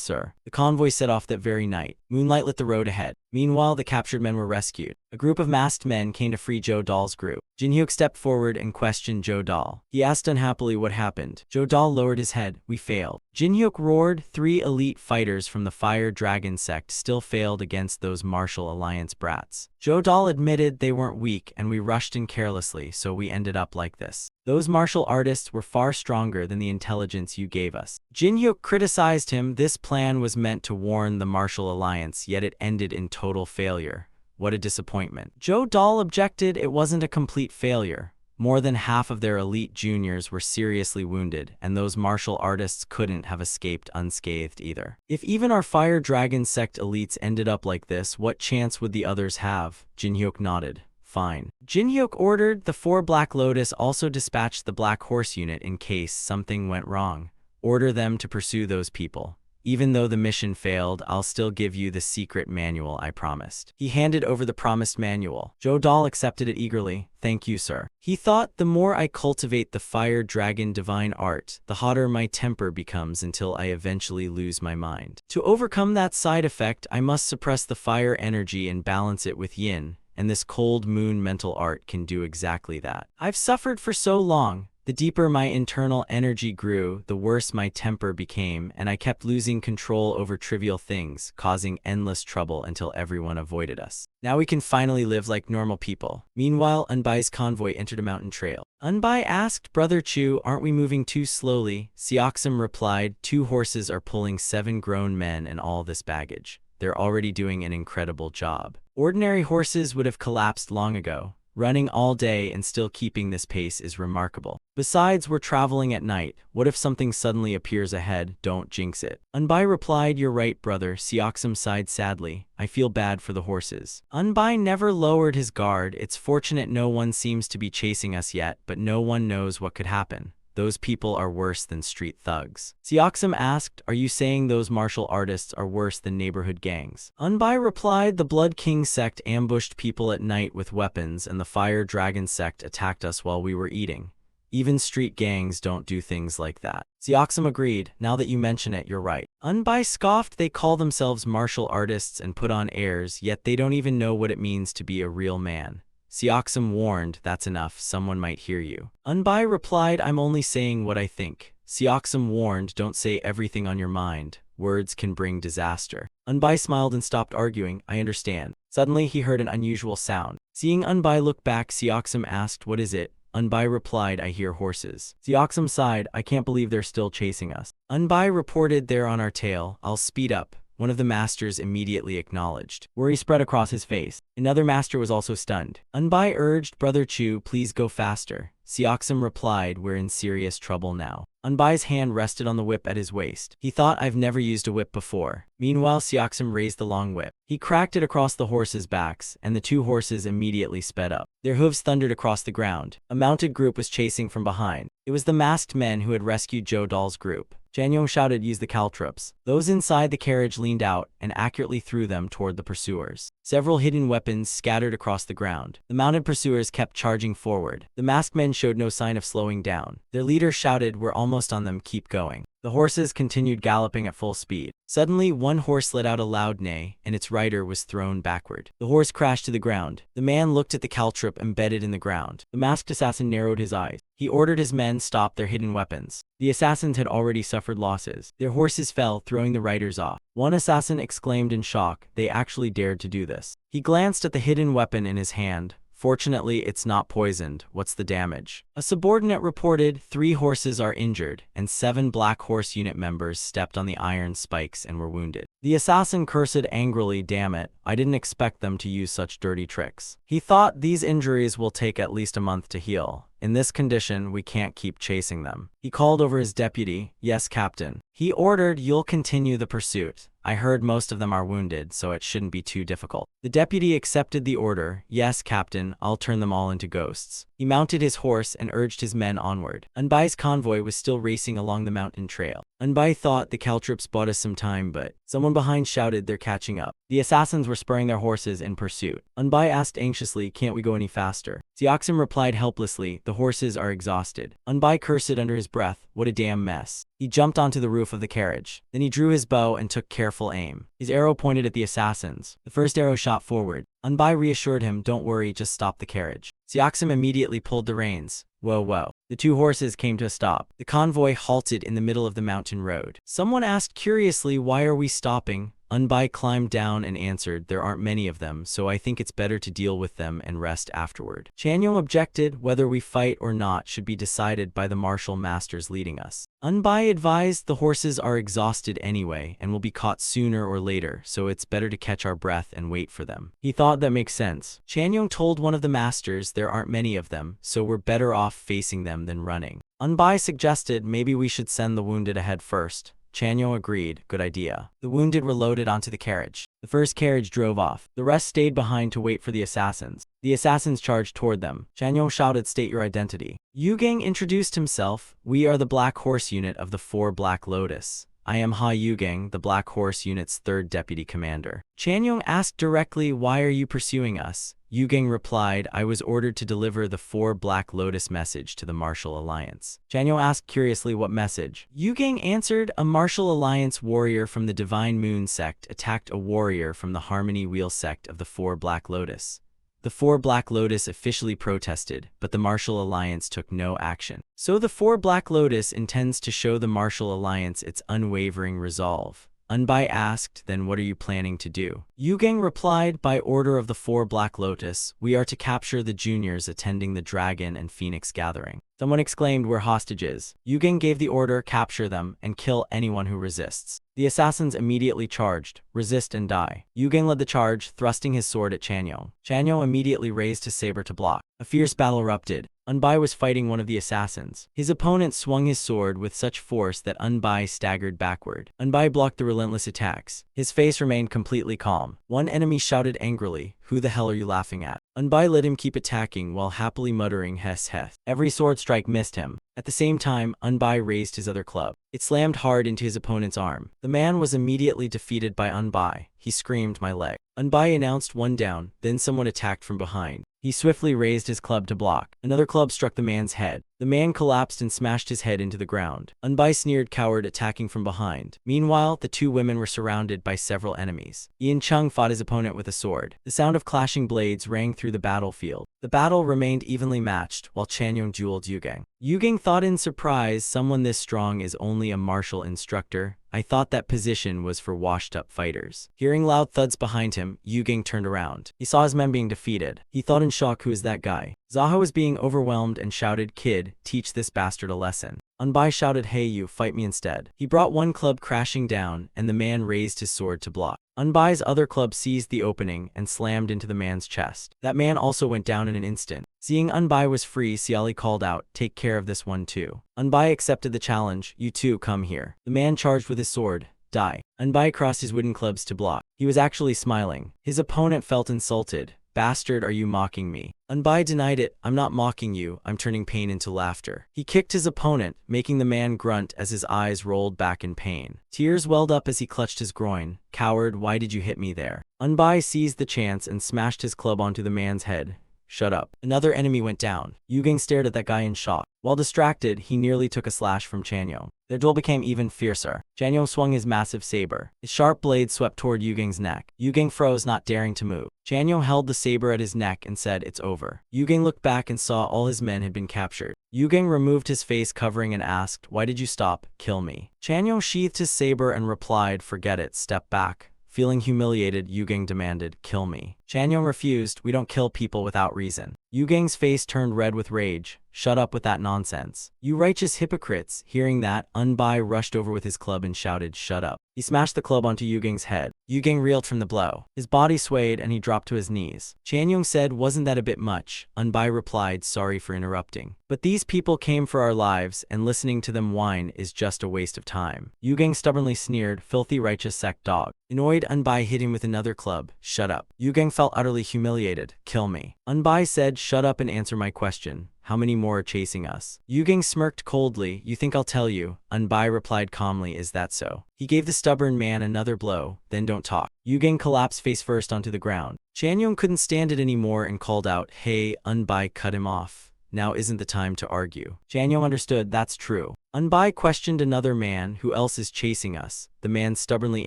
sir. The convoy set off that very night. Moonlight lit the road ahead. Meanwhile, the captured men were rescued. A group of masked men came to free Joe Dahl's group. Jin-hyuk stepped forward and questioned Joe Dahl. He asked unhappily what happened. Joe Dahl lowered his head. We failed. Jin-hyuk roared. 3 elite fighters from the Fire Dragon sect still failed against those Martial Alliance brats. Joe Dahl admitted they weren't weak and we rushed in carelessly, so we ended up like this. Those martial artists were far stronger than the intelligence you gave us. Jin-hyuk criticized him. This plan was meant to warn the Martial Alliance, yet it ended in total failure. What a disappointment. Joe Dahl objected it wasn't a complete failure. More than half of their elite juniors were seriously wounded, and those martial artists couldn't have escaped unscathed either. If even our Fire Dragon sect elites ended up like this, what chance would the others have? Jin-hyuk nodded. Fine. Jin-hyuk ordered the 4 Black Lotus also dispatched the Black Horse unit in case something went wrong. Order them to pursue those people. Even though the mission failed, I'll still give you the secret manual I promised. He handed over the promised manual. Joe Dahl accepted it eagerly. Thank you, sir. He thought, the more I cultivate the Fire Dragon divine art, the hotter my temper becomes until I eventually lose my mind. To overcome that side effect, I must suppress the fire energy and balance it with yin, and this cold moon mental art can do exactly that. I've suffered for so long. The deeper my internal energy grew, the worse my temper became, and I kept losing control over trivial things, causing endless trouble until everyone avoided us. Now we can finally live like normal people. Meanwhile, Unbai's convoy entered a mountain trail. Unbai asked, Brother Chu, aren't we moving too slowly? Seoksum replied, 2 horses are pulling 7 grown men and all this baggage. They're already doing an incredible job. Ordinary horses would have collapsed long ago. Running all day and still keeping this pace is remarkable. Besides, we're traveling at night. What if something suddenly appears ahead? Don't jinx it. Unbai replied, you're right, brother. Seoksum sighed sadly. I feel bad for the horses. Unbai never lowered his guard. It's fortunate no one seems to be chasing us yet, but no one knows what could happen. Those people are worse than street thugs. Seoksum asked, are you saying those martial artists are worse than neighborhood gangs? Unbai replied, the Blood King sect ambushed people at night with weapons and the Fire Dragon sect attacked us while we were eating. Even street gangs don't do things like that. Seoksum agreed, now that you mention it, you're right. Unbai scoffed, they call themselves martial artists and put on airs, yet they don't even know what it means to be a real man. Seoksum warned, that's enough, someone might hear you. Unbai replied, I'm only saying what I think. Seoksum warned, don't say everything on your mind. Words can bring disaster. Unbai smiled and stopped arguing, I understand. Suddenly he heard an unusual sound. Seeing Unbai look back, Seoksum asked, what is it? Unbai replied, I hear horses. Seoksum sighed, I can't believe they're still chasing us. Unbai reported, they're on our tail. I'll speed up. One of the masters immediately acknowledged. Worry spread across his face. Another master was also stunned. Unbai urged, Brother Chu, please go faster. Seoksum replied, we're in serious trouble now. Unbai's hand rested on the whip at his waist. He thought, I've never used a whip before. Meanwhile, Seoksum raised the long whip. He cracked it across the horses' backs, and the 2 horses immediately sped up. Their hooves thundered across the ground. A mounted group was chasing from behind. It was the masked men who had rescued Joe Dahl's group. Chanyong shouted, "Use the caltrops." Those inside the carriage leaned out and accurately threw them toward the pursuers. Several hidden weapons scattered across the ground. The mounted pursuers kept charging forward. The masked men showed no sign of slowing down. Their leader shouted, "We're almost on them, keep going." The horses continued galloping at full speed. Suddenly, one horse let out a loud neigh, and its rider was thrown backward. The horse crashed to the ground. The man looked at the caltrop embedded in the ground. The masked assassin narrowed his eyes. He ordered his men stop their hidden weapons. The assassins had already suffered losses. Their horses fell, throwing the riders off. One assassin exclaimed in shock, "They actually dared to do this." He glanced at the hidden weapon in his hand. "Fortunately, it's not poisoned. What's the damage?" A subordinate reported, 3 horses are injured, and 7 Black Horse unit members stepped on the iron spikes and were wounded. The assassin cursed angrily, "Damn it, I didn't expect them to use such dirty tricks." He thought, "These injuries will take at least a month to heal. In this condition, we can't keep chasing them." He called over his deputy. "Yes, Captain." He ordered, "You'll continue the pursuit. I heard most of them are wounded, so it shouldn't be too difficult." The deputy accepted the order. "Yes, Captain, I'll turn them all into ghosts." He mounted his horse and urged his men onward. Anbai's convoy was still racing along the mountain trail. Anbai thought, "The caltrops bought us some time," but someone behind shouted, "They're catching up." The assassins were spurring their horses in pursuit. Anbai asked anxiously, "Can't we go any faster?" Xiaoxim replied helplessly, "The horses are exhausted." Anbai cursed under his breath, "What a damn mess." He jumped onto the roof of the carriage. Then he drew his bow and took careful aim. His arrow pointed at the assassins. The first arrow shot forward. Anbai reassured him, "Don't worry, just stop the carriage." Xiaoxim immediately pulled the reins. Whoa, whoa. The 2 horses came to a stop. The convoy halted in the middle of the mountain road. Someone asked curiously, "Why are we stopping?" Anbai climbed down and answered, "There aren't many of them, so I think it's better to deal with them and rest afterward." Chanyong objected, "Whether we fight or not should be decided by the martial masters leading us." Anbai advised, "The horses are exhausted anyway and will be caught sooner or later, so it's better to catch our breath and wait for them." He thought, that makes sense. Chanyong told one of the masters, "There aren't many of them, so we're better off facing them than running." Anbai suggested, "Maybe we should send the wounded ahead first." Chanyong agreed, "Good idea." The wounded were loaded onto the carriage. The first carriage drove off. The rest stayed behind to wait for the assassins. The assassins charged toward them. Chanyong shouted, "State your identity." Yugang introduced himself. "We are the Black Horse unit of the 4 Black Lotus. I am Ha Yugang, the Black Horse unit's 3rd deputy commander." Chanyong asked directly, "Why are you pursuing us?" Yugang replied, "I was ordered to deliver the 4 Black Lotus message to the Martial Alliance." Chanyong asked curiously, "What message?" Yugang answered, "A Martial Alliance warrior from the Divine Moon sect attacked a warrior from the Harmony Wheel sect of the 4 Black Lotus. The 4 Black Lotus officially protested, but the Martial Alliance took no action. So the 4 Black Lotus intends to show the Martial Alliance its unwavering resolve." Anbai asked, "Then what are you planning to do?" Yugang replied, "By order of the 4 Black Lotus, we are to capture the juniors attending the Dragon and Phoenix gathering." Someone exclaimed, "We're hostages." Yugang gave the order, "Capture them and kill anyone who resists." The assassins immediately charged, "Resist and die." Yugang led the charge, thrusting his sword at Chanyong. Chanyong immediately raised his saber to block. A fierce battle erupted. Anbai was fighting one of the assassins. His opponent swung his sword with such force that Anbai staggered backward. Anbai blocked the relentless attacks. His face remained completely calm. One enemy shouted angrily, "Who the hell are you laughing at?" Anbai let him keep attacking while happily muttering, "Hess hess." Every sword strike missed him. At the same time, Anbai raised his other club. It slammed hard into his opponent's arm. The man was immediately defeated by Anbai. He screamed, "My leg." Anbai announced, "One down." Then someone attacked from behind. He swiftly raised his club to block. Another club struck the man's head. The man collapsed and smashed his head into the ground. Anbai sneered, "Coward," attacking from behind. Meanwhile, the 2 women were surrounded by several enemies. Yin Chung fought his opponent with a sword. The sound of clashing blades rang through the battlefield. The battle remained evenly matched, while Chanyong dueled Yugang. Yugang thought in surprise, "Someone this strong is only a martial instructor. I thought that position was for washed-up fighters." Hearing loud thuds behind him, Yugang turned around. He saw his men being defeated. He thought in shock, "Who is that guy?" Zaha was being overwhelmed and shouted, "Kid, teach this bastard a lesson." Anbai shouted, "Hey you, fight me instead." He brought one club crashing down, and the man raised his sword to block. Anbai's other club seized the opening and slammed into the man's chest. That man also went down in an instant. Seeing Anbai was free, Siali called out, "Take care of this one too." Anbai accepted the challenge. "You two, come here." The man charged with his sword. "Die." Anbai crossed his wooden clubs to block. He was actually smiling. His opponent felt insulted. Bastard, are you mocking me? Unbai denied it. I'm not mocking you, I'm turning pain into laughter. He kicked his opponent, making the man grunt as his eyes rolled back in pain. Tears welled up as he clutched his groin. Coward, why did you hit me there? Unbai seized the chance and smashed his club onto the man's head. Shut up. Another enemy went down. Yugeng stared at that guy in shock. While distracted, he nearly took a slash from Chanyo. Their duel became even fiercer. Chanyo swung his massive saber. His sharp blade swept toward Yugeng's neck. Yugeng froze, not daring to move. Chanyo held the saber at his neck and said, "It's over." Yugeng looked back and saw all his men had been captured. Yugeng removed his face covering and asked, "Why did you stop? Kill me." Chanyo sheathed his saber and replied, "Forget it, step back." Feeling humiliated, Yugeng demanded, "Kill me." Chanyo refused. "We don't kill people without reason." Yugeng's face turned red with rage. "Shut up with that nonsense. You righteous hypocrites." Hearing that, Unbai rushed over with his club and shouted, "Shut up." He smashed the club onto Yugeng's head. Yugeng reeled from the blow. His body swayed and he dropped to his knees. Chanyong said, "Wasn't that a bit much?" Unbai replied, "Sorry for interrupting. But these people came for our lives, and listening to them whine is just a waste of time." Yugeng stubbornly sneered, "Filthy righteous sect dog." Annoyed, Unbai hit him with another club. "Shut up." Yugeng felt utterly humiliated. "Kill me." Unbai said, "Shut up and answer my question. How many more are chasing us?" Yugeng smirked coldly. "You think I'll tell you?" Unbai replied calmly, "Is that so?" He gave the stubborn man another blow. "Then don't talk." Yugeng collapsed face first onto the ground. Chanyong couldn't stand it anymore and called out, "Hey." Unbai cut him off. "Now isn't the time to argue." Chanyong understood. That's true. Unbai questioned another man, "Who else is chasing us?" The man stubbornly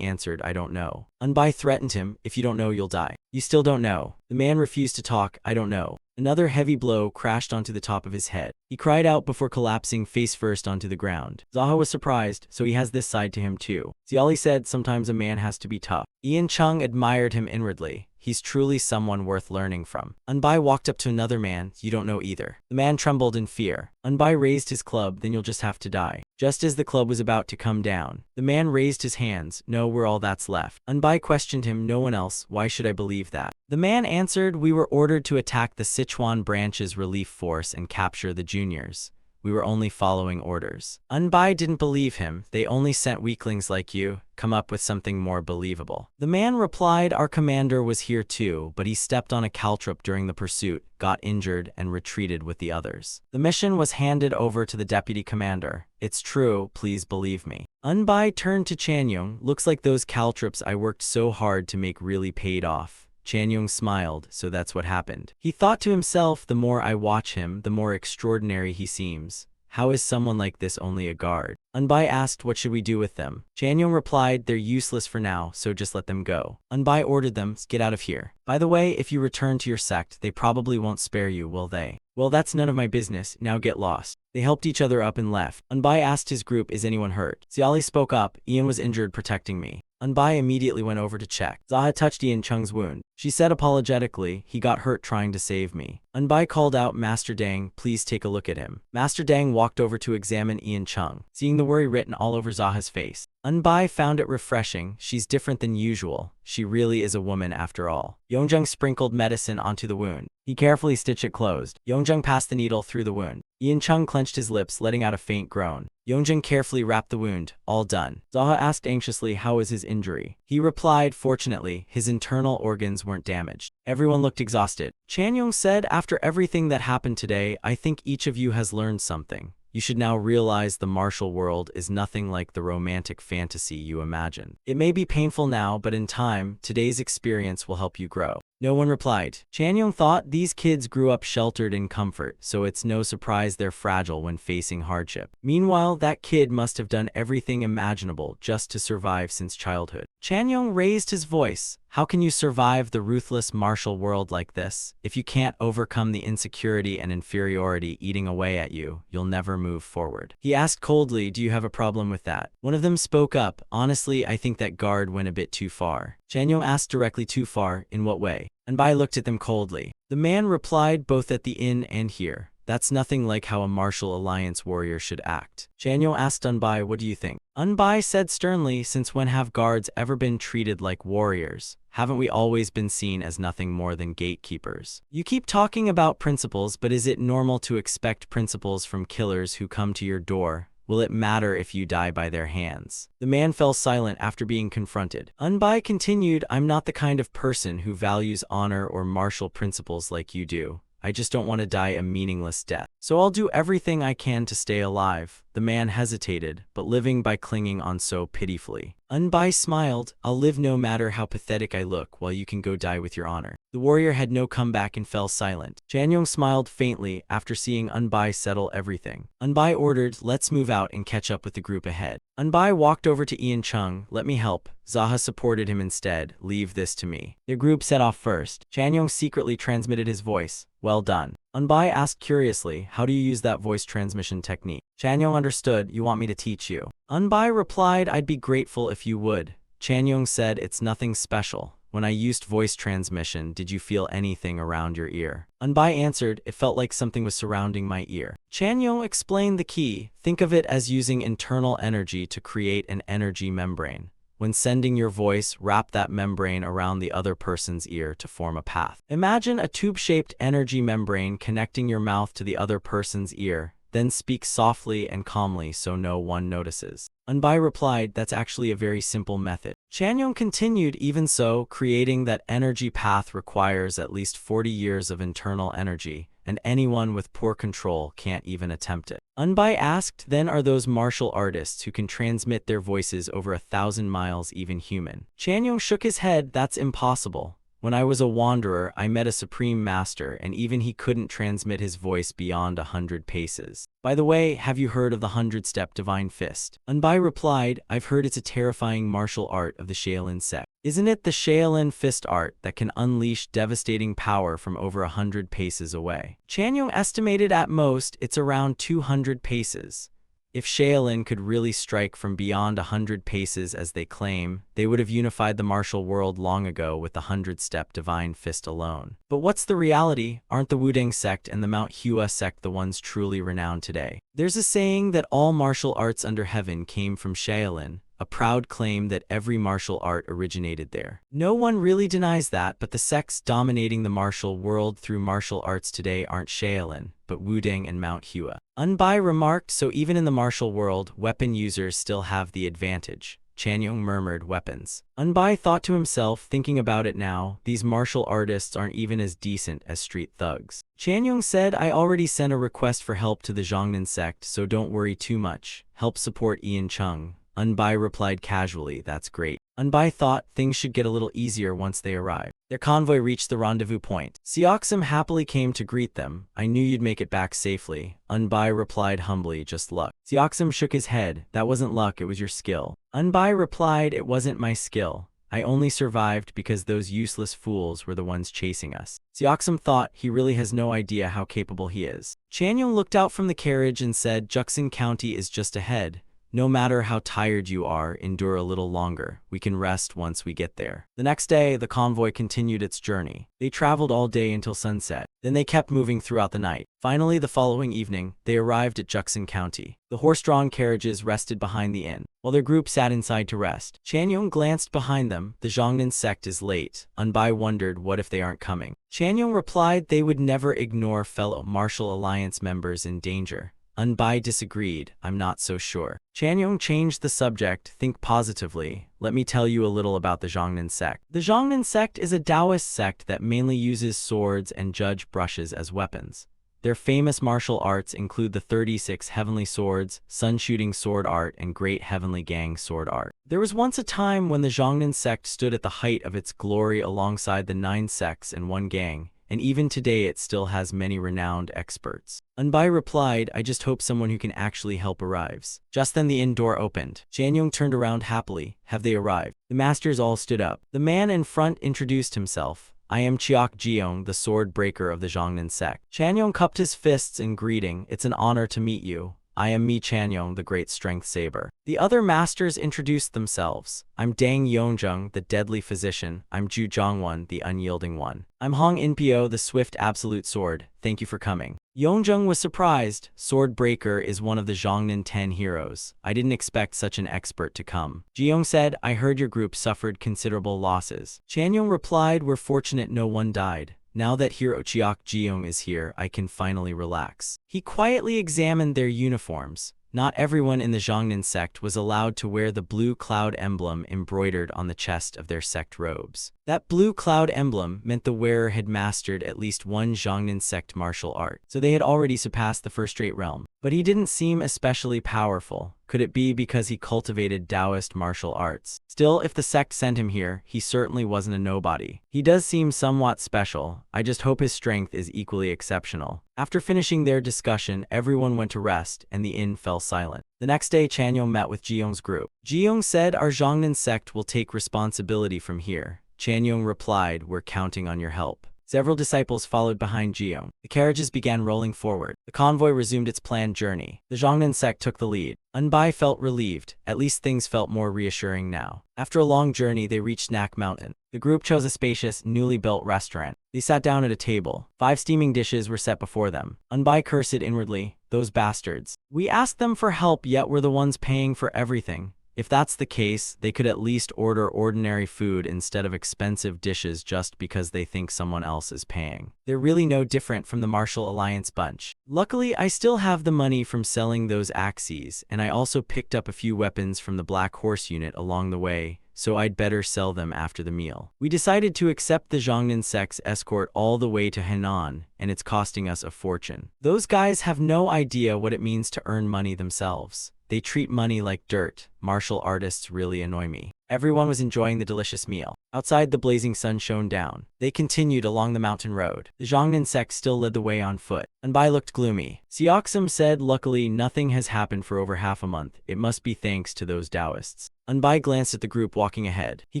answered, "I don't know." Unbai threatened him, "If you don't know, you'll die." "You still don't know." The man refused to talk. "I don't know." Another heavy blow crashed onto the top of his head. He cried out before collapsing face first onto the ground. Zaha was surprised, so he has this side to him too. Xiali said, "Sometimes a man has to be tough." Ian Chung admired him inwardly. He's truly someone worth learning from. Unbai walked up to another man. "You don't know either." The man trembled in fear. Unbai raised his club. "Then you'll just have to die." Just as the club was about to come down, the man raised his hands. "No, we're all that's left." Unbai questioned him. "No one else? Why should I believe that?" The man answered, "We were ordered to attack the Sichuan branch's relief force and capture the juniors. We were only following orders." Unbai didn't believe him. "They only sent weaklings like you. Come up with something more believable." The man replied, "Our commander was here too, but he stepped on a caltrop during the pursuit, got injured, and retreated with the others. The mission was handed over to the deputy commander. It's true, please believe me." Unbai turned to Chanyong. "Looks like those caltrops I worked so hard to make really paid off." Chanyong smiled. "So that's what happened." He thought to himself, "The more I watch him, the more extraordinary he seems. How is someone like this only a guard?" Unbai asked, "What should we do with them?" Chanyong replied, "They're useless for now, so just let them go." Unbai ordered them, "Get out of here. By the way, if you return to your sect, they probably won't spare you, will they?" "Well, that's none of my business. Now get lost." They helped each other up and left. Unbai asked his group, "Is anyone hurt?" Xiali spoke up, "Ian was injured protecting me." Unbai immediately went over to check. Zaha touched Ian Chung's wound. She said apologetically, "He got hurt trying to save me." Unbai called out, "Master Dang, please take a look at him." Master Dang walked over to examine Ian Chung, seeing the worry written all over Zaha's face. Unbai found it refreshing. She's different than usual. She really is a woman after all. Yongjung sprinkled medicine onto the wound. He carefully stitched it closed. Yongjung passed the needle through the wound. Ian Chung clenched his lips, letting out a faint groan. Yongjung carefully wrapped the wound. All done. Zaha asked anxiously, "How was his injury?" He replied, "Fortunately, his internal organs weren't damaged." Everyone looked exhausted. Chanyong said, "After everything that happened today, I think each of you has learned something. You should now realize the martial world is nothing like the romantic fantasy you imagine. It may be painful now, but in time, today's experience will help you grow." No one replied. Chanyong thought these kids grew up sheltered in comfort, so it's no surprise they're fragile when facing hardship. Meanwhile, that kid must have done everything imaginable just to survive since childhood. Chanyong raised his voice. "How can you survive the ruthless martial world like this? If you can't overcome the insecurity and inferiority eating away at you, you'll never move forward." He asked coldly, "Do you have a problem with that?" One of them spoke up, "Honestly, I think that guard went a bit too far." Chanyong asked directly, "Too far? In what way?" Unbai looked at them coldly. The man replied, "Both at the inn and here. That's nothing like how a martial alliance warrior should act." Chanyo asked Unbai, "What do you think?" Unbai said sternly, "Since when have guards ever been treated like warriors? Haven't we always been seen as nothing more than gatekeepers? You keep talking about principles, but is it normal to expect principles from killers who come to your door? Will it matter if you die by their hands? The man fell silent after being confronted. Unbai continued, I'm not the kind of person who values honor or martial principles like you do. I just don't want to die a meaningless death. So I'll do everything I can to stay alive. The man hesitated, but living by clinging on so pitifully. Unbai smiled, I'll live no matter how pathetic I look while you can go die with your honor. The warrior had no comeback and fell silent. Chanyong smiled faintly after seeing Unbai settle everything. Unbai ordered, let's move out and catch up with the group ahead. Unbai walked over to Ian Chung, let me help. Zaha supported him instead, leave this to me. Their group set off first. Chanyong secretly transmitted his voice, well done. Unbai asked curiously, how do you use that voice transmission technique? Chanyong understood, you want me to teach you. Unbai replied, I'd be grateful if you would. Chanyong said, it's nothing special. When I used voice transmission, did you feel anything around your ear? Unbai answered, it felt like something was surrounding my ear. Chanyong explained the key. Think of it as using internal energy to create an energy membrane. When sending your voice, wrap that membrane around the other person's ear to form a path. Imagine a tube-shaped energy membrane connecting your mouth to the other person's ear, then speak softly and calmly so no one notices. Unbai replied, that's actually a very simple method. Chanyong continued, even so, creating that energy path requires at least 40 years of internal energy, and anyone with poor control can't even attempt it. Unbai asked, then are those martial artists who can transmit their voices over 1,000 miles even human? Chanyong shook his head, that's impossible. When I was a wanderer, I met a supreme master, and even he couldn't transmit his voice beyond 100 paces. By the way, have you heard of the 100-step divine fist? Unbai replied, I've heard it's a terrifying martial art of the Shaolin sect. Isn't it the Shaolin fist art that can unleash devastating power from over 100 paces away? Chanyong estimated at most it's around 200 paces. If Shaolin could really strike from beyond 100 paces as they claim, they would have unified the martial world long ago with the 100-step divine fist alone. But what's the reality? Aren't the Wudang sect and the Manhua sect the ones truly renowned today? There's a saying that all martial arts under heaven came from Shaolin, a proud claim that every martial art originated there. No one really denies that, but the sects dominating the martial world through martial arts today aren't Shaolin, but Wudang and Manhua. Unbai remarked, so even in the martial world, weapon users still have the advantage. Chanyong murmured, weapons. Unbai thought to himself, thinking about it now, these martial artists aren't even as decent as street thugs. Chanyong said, I already sent a request for help to the Zhongnan sect, so don't worry too much. Help support Ian Chung. Unbai replied casually, that's great. Unbai thought things should get a little easier once they arrived. Their convoy reached the rendezvous point. Seoksum happily came to greet them. I knew you'd make it back safely. Unbai replied humbly, just luck. Seoksum shook his head. That wasn't luck, it was your skill. Unbai replied, it wasn't my skill. I only survived because those useless fools were the ones chasing us. Seoksum thought he really has no idea how capable he is. Chanyong looked out from the carriage and said, Juksan County is just ahead. No matter how tired you are, endure a little longer. We can rest once we get there. The next day, the convoy continued its journey. They traveled all day until sunset. Then they kept moving throughout the night. Finally, the following evening, they arrived at Juksan County. The horse-drawn carriages rested behind the inn, while their group sat inside to rest. Chanyong glanced behind them. The Zhongnan sect is late. Unbai wondered, what if they aren't coming? Chanyong replied they would never ignore fellow Martial Alliance members in danger. Unbai disagreed, I'm not so sure. Chanyong changed the subject, think positively. Let me tell you a little about the Zhongnan sect. The Zhongnan sect is a Taoist sect that mainly uses swords and judge brushes as weapons. Their famous martial arts include the 36 Heavenly Swords, Sun-Shooting Sword Art, and Great Heavenly Gang Sword Art. There was once a time when the Zhongnan sect stood at the height of its glory alongside the 9 sects and 1 gang, and even today it still has many renowned experts. Unbai replied, I just hope someone who can actually help arrives. Just then the inn door opened. Chanyong turned around happily. Have they arrived? The masters all stood up. The man in front introduced himself. I am Chiok Jeong, the sword breaker of the Zhongnan sect. Chanyong cupped his fists in greeting. It's an honor to meet you. I am Mi Chanyong, the great strength saber. The other masters introduced themselves. I'm Dang Yongjung, the deadly physician. I'm Ju Zhongwan, the unyielding one. I'm Hong Inpyo, the swift absolute sword. Thank you for coming. Yongjung was surprised. Sword Breaker is one of the Zhongnan 10 heroes. I didn't expect such an expert to come. Jeong said, I heard your group suffered considerable losses. Chanyong replied, we're fortunate no one died. Now that Hero Chiok Jeong is here, I can finally relax. He quietly examined their uniforms. Not everyone in the Zhongnan sect was allowed to wear the blue cloud emblem embroidered on the chest of their sect robes. That blue cloud emblem meant the wearer had mastered at least one Zhongnan sect martial art, so they had already surpassed the first-rate realm. But he didn't seem especially powerful. Could it be because he cultivated Taoist martial arts? Still, if the sect sent him here, he certainly wasn't a nobody. He does seem somewhat special. I just hope his strength is equally exceptional. After finishing their discussion, everyone went to rest, and the inn fell silent. The next day, Chanyong met with Jiyong's group. Jiyong said, "Our Zhongnan sect will take responsibility from here." Chanyong replied, "We're counting on your help." Several disciples followed behind Jiyong. The carriages began rolling forward. The convoy resumed its planned journey. The Zhongnan sect took the lead. Unbai felt relieved. At least things felt more reassuring now. After a long journey, they reached Nak Mountain. The group chose a spacious, newly built restaurant. They sat down at a table. 5 steaming dishes were set before them. Unbai cursed inwardly, "Those bastards. We asked them for help, yet we're the ones paying for everything." If that's the case, they could at least order ordinary food instead of expensive dishes just because they think someone else is paying. They're really no different from the Martial Alliance bunch. Luckily, I still have the money from selling those axes, and I also picked up a few weapons from the Black Horse unit along the way, so I'd better sell them after the meal. We decided to accept the Zhongnan sect's escort all the way to Henan, and it's costing us a fortune. Those guys have no idea what it means to earn money themselves. They treat money like dirt. Martial artists really annoy me. Everyone was enjoying the delicious meal. Outside, the blazing sun shone down. They continued along the mountain road. The Zhongnan sect still led the way on foot. Unbai looked gloomy. Seoksum said, "Luckily, nothing has happened for over half a month. It must be thanks to those Taoists." Unbai glanced at the group walking ahead. He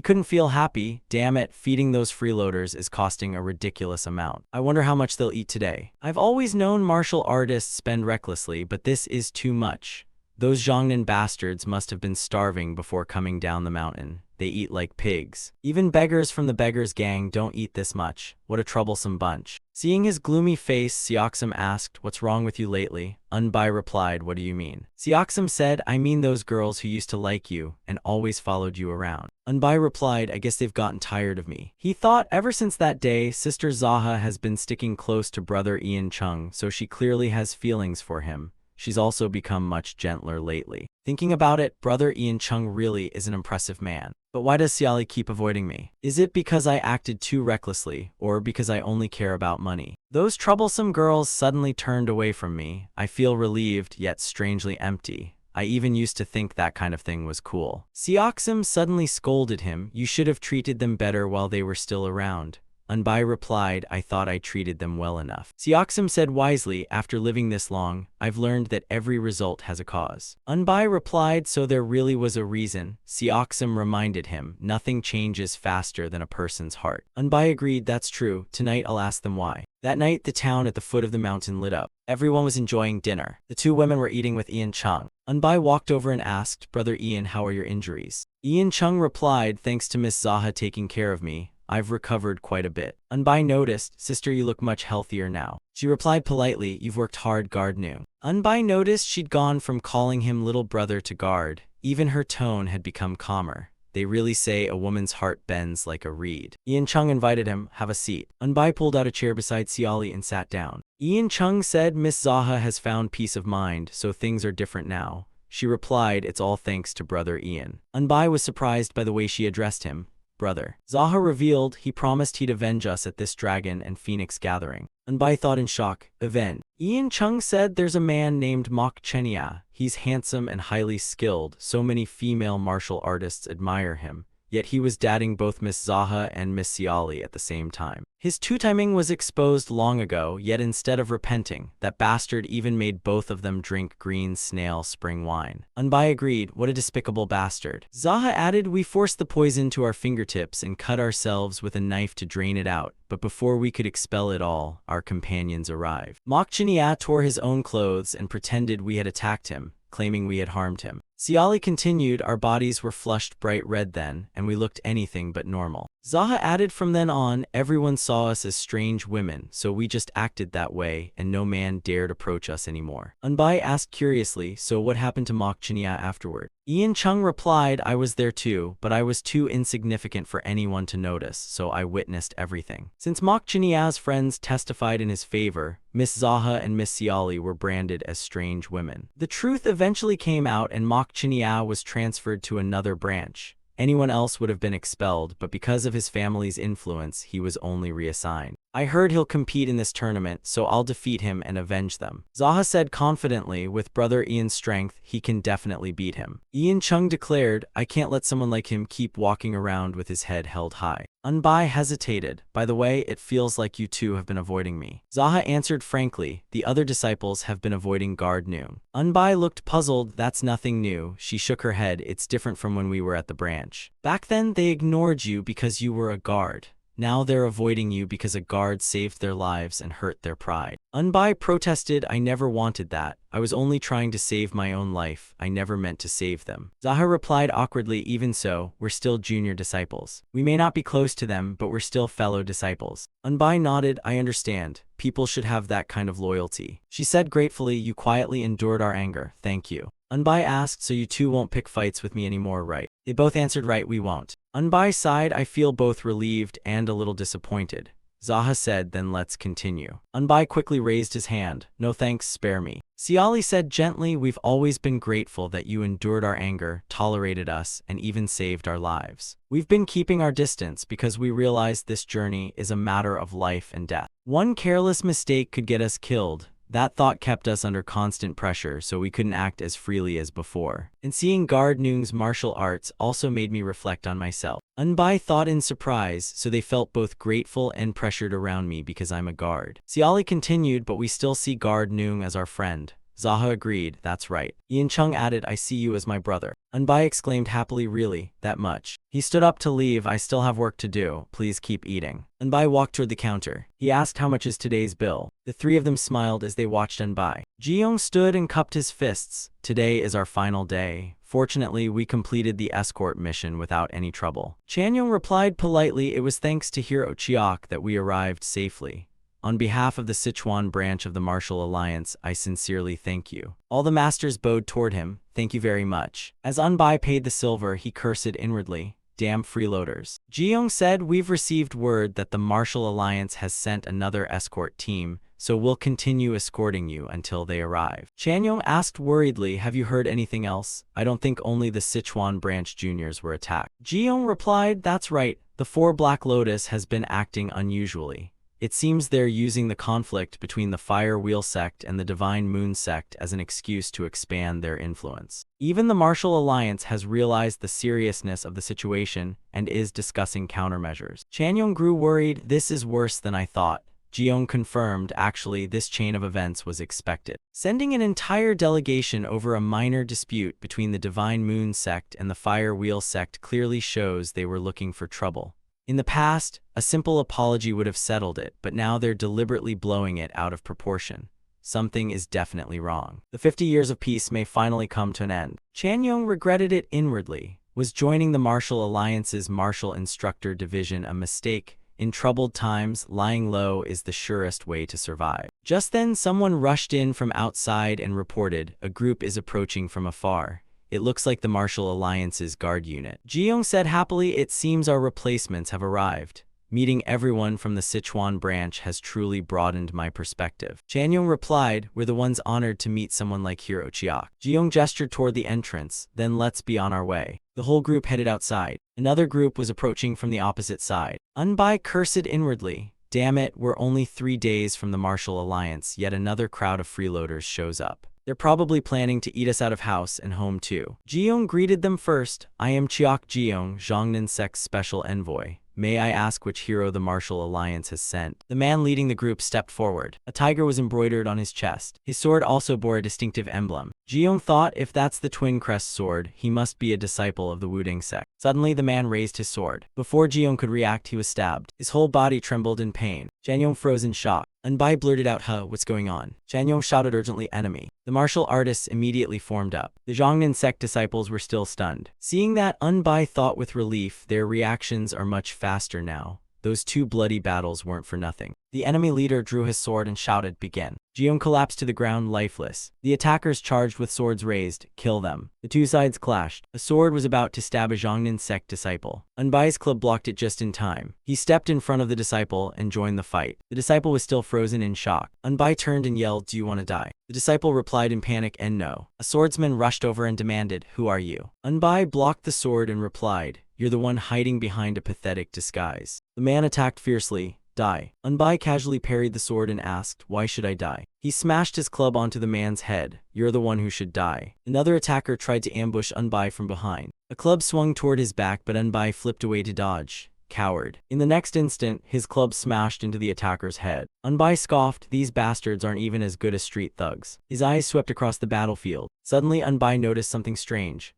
couldn't feel happy. Damn it, feeding those freeloaders is costing a ridiculous amount. I wonder how much they'll eat today. I've always known martial artists spend recklessly, but this is too much. Those Zhongnan bastards must have been starving before coming down the mountain. They eat like pigs. Even beggars from the beggars gang don't eat this much. What a troublesome bunch. Seeing his gloomy face, Seoksum asked, "What's wrong with you lately?" Unbai replied, "What do you mean?" Seoksum said, "I mean those girls who used to like you and always followed you around." Unbai replied, "I guess they've gotten tired of me." He thought, ever since that day, Sister Zaha has been sticking close to Brother Ian Chung, so she clearly has feelings for him. She's also become much gentler lately. Thinking about it, Brother Ian Chung really is an impressive man. But why does Xiali keep avoiding me? Is it because I acted too recklessly, or because I only care about money? Those troublesome girls suddenly turned away from me. I feel relieved, yet strangely empty. I even used to think that kind of thing was cool. Seoksum suddenly scolded him, "You should have treated them better while they were still around." Unbai replied, "I thought I treated them well enough." Seoksum said wisely, "After living this long, I've learned that every result has a cause." Unbai replied, "So there really was a reason." Seoksum reminded him, "Nothing changes faster than a person's heart." Unbai agreed, "That's true. Tonight I'll ask them why." That night, the town at the foot of the mountain lit up. Everyone was enjoying dinner. The 2 women were eating with Ian Chung. Unbai walked over and asked, "Brother Ian, how are your injuries?" Ian Chung replied, "Thanks to Miss Zaha taking care of me, I've recovered quite a bit." Unbai noticed, "Sister, you look much healthier now." She replied politely, "You've worked hard, Guard Nu." Unbai noticed she'd gone from calling him little brother to Guard. Even her tone had become calmer. They really say a woman's heart bends like a reed. Ian Chung invited him, "Have a seat." Unbai pulled out a chair beside Xiali and sat down. Ian Chung said, "Miss Zaha has found peace of mind, so things are different now." She replied, "It's all thanks to Brother Ian." Unbai was surprised by the way she addressed him. "Brother." Zaha revealed, "He promised he'd avenge us at this dragon and phoenix gathering." Unbai thought in shock, "Avenge?" Ian Chung said, "There's a man named Mok Chenia. He's handsome and highly skilled. So many female martial artists admire him. Yet he was dating both Miss Zaha and Miss Xiali at the same time. His two-timing was exposed long ago, yet instead of repenting, that bastard even made both of them drink green snail spring wine." Unbai agreed, "What a despicable bastard." Zaha added, "We forced the poison to our fingertips and cut ourselves with a knife to drain it out, but before we could expel it all, our companions arrived. Mok Chinia tore his own clothes and pretended we had attacked him, claiming we had harmed him." Siali continued, our bodies were flushed bright red then, and we looked anything but normal. Zaha added, from then on, everyone saw us as strange women, so we just acted that way, and no man dared approach us anymore. Unbai asked curiously, so what happened to Mok Chinya afterward? Ian Chung replied, I was there too, but I was too insignificant for anyone to notice, so I witnessed everything. Since Mok Chinya's friends testified in his favor, Miss Zaha and Miss Siali were branded as strange women. The truth eventually came out and Mok Chinya was transferred to another branch. Anyone else would have been expelled, but because of his family's influence, he was only reassigned. I heard he'll compete in this tournament, so I'll defeat him and avenge them. Zaha said confidently, with brother Ian's strength, he can definitely beat him. Ian Chung declared, I can't let someone like him keep walking around with his head held high. Unbai hesitated. By the way, it feels like you two have been avoiding me. Zaha answered frankly, the other disciples have been avoiding Guard Noon. Unbai looked puzzled, that's nothing new. She shook her head, it's different from when we were at the branch. Back then, they ignored you because you were a guard. Now they're avoiding you because a guard saved their lives and hurt their pride. Unbai protested, I never wanted that. I was only trying to save my own life. I never meant to save them. Zaha replied awkwardly, even so, we're still junior disciples. We may not be close to them, but we're still fellow disciples. Unbai nodded, I understand. People should have that kind of loyalty. She said gratefully, you quietly endured our anger. Thank you. Unbai asked, so you two won't pick fights with me anymore, right? They both answered, right, we won't. Unbai sighed, I feel both relieved and a little disappointed. Zaha said, then let's continue. Unbai quickly raised his hand, no thanks, spare me. Siali said gently, we've always been grateful that you endured our anger, tolerated us, and even saved our lives. We've been keeping our distance because we realized this journey is a matter of life and death. One careless mistake could get us killed. That thought kept us under constant pressure, so we couldn't act as freely as before. And seeing Guard Noon's martial arts also made me reflect on myself. Unbai thought in surprise, so they felt both grateful and pressured around me because I'm a guard. Siali continued, but we still see Guard Noon as our friend. Zaha agreed, that's right. Ian Chung added, I see you as my brother. Unbai exclaimed happily, really, that much? He stood up to leave, I still have work to do, please keep eating. Unbai walked toward the counter. He asked, how much is today's bill? The three of them smiled as they watched Unbai. Ji-young stood and cupped his fists. Today is our final day. Fortunately, we completed the escort mission without any trouble. Chanyong replied politely, it was thanks to Hero Chiok that we arrived safely. On behalf of the Sichuan branch of the Martial Alliance, I sincerely thank you. All the masters bowed toward him, thank you very much. As Unbai paid the silver, he cursed inwardly, damn freeloaders. Ji-young said, we've received word that the Martial Alliance has sent another escort team, so we'll continue escorting you until they arrive. Chanyong asked worriedly, have you heard anything else? I don't think only the Sichuan branch juniors were attacked. Ji-young replied, that's right, the 4 Black Lotus has been acting unusually. It seems they're using the conflict between the Fire Wheel sect and the Divine Moon sect as an excuse to expand their influence. Even the Martial Alliance has realized the seriousness of the situation and is discussing countermeasures. Chanyong grew worried, this is worse than I thought. Ji-young confirmed, actually, this chain of events was expected. Sending an entire delegation over a minor dispute between the Divine Moon sect and the Fire Wheel sect clearly shows they were looking for trouble. In the past, a simple apology would have settled it, but now they're deliberately blowing it out of proportion. Something is definitely wrong. The 50 years of peace may finally come to an end. Chanyong regretted it inwardly. Was joining the Martial Alliance's Martial Instructor Division a mistake? In troubled times, lying low is the surest way to survive. Just then, someone rushed in from outside and reported, a group is approaching from afar. It looks like the Martial Alliance's guard unit. Ji-young said happily, it seems our replacements have arrived. Meeting everyone from the Sichuan branch has truly broadened my perspective. Chanyong replied, we're the ones honored to meet someone like Hero Chiok. Ji-young gestured toward the entrance, then let's be on our way. The whole group headed outside. Another group was approaching from the opposite side. Unbai cursed inwardly. Damn it, we're only 3 days from the Martial Alliance, yet another crowd of freeloaders shows up. They're probably planning to eat us out of house and home too. Ji-young greeted them first. I am Chiok Ji-young, Zhongnan Sect's special envoy. May I ask which hero the Martial Alliance has sent? The man leading the group stepped forward. A tiger was embroidered on his chest. His sword also bore a distinctive emblem. Jiyoung thought if that's the twin crest sword, he must be a disciple of the Wuding sect. Suddenly, the man raised his sword. Before Jiyoung could react, he was stabbed. His whole body trembled in pain. Chanyeong froze in shock. Anbai blurted out, "Huh, what's going on?" Chanyeong shouted urgently, "Enemy." The martial artists immediately formed up. The Zhongnan sect disciples were still stunned. Seeing that, Anbai thought with relief, their reactions are much faster now. Those two bloody battles weren't for nothing. The enemy leader drew his sword and shouted, "Begin." Jiyoung collapsed to the ground lifeless. The attackers charged with swords raised, "Kill them." The two sides clashed. A sword was about to stab a Zhongnan sect disciple. Anbai's club blocked it just in time. He stepped in front of the disciple and joined the fight. The disciple was still frozen in shock. Anbai turned and yelled, "Do you want to die?" The disciple replied in panic and no. A swordsman rushed over and demanded, "Who are you?" Anbai blocked the sword and replied, "You're the one hiding behind a pathetic disguise." The man attacked fiercely. "Die." Anbai casually parried the sword and asked, "Why should I die?" He smashed his club onto the man's head. "You're the one who should die." Another attacker tried to ambush Anbai from behind. A club swung toward his back, but Anbai flipped away to dodge. Coward. In the next instant, his club smashed into the attacker's head. Anbai scoffed, "These bastards aren't even as good as street thugs." His eyes swept across the battlefield. Suddenly, Anbai noticed something strange.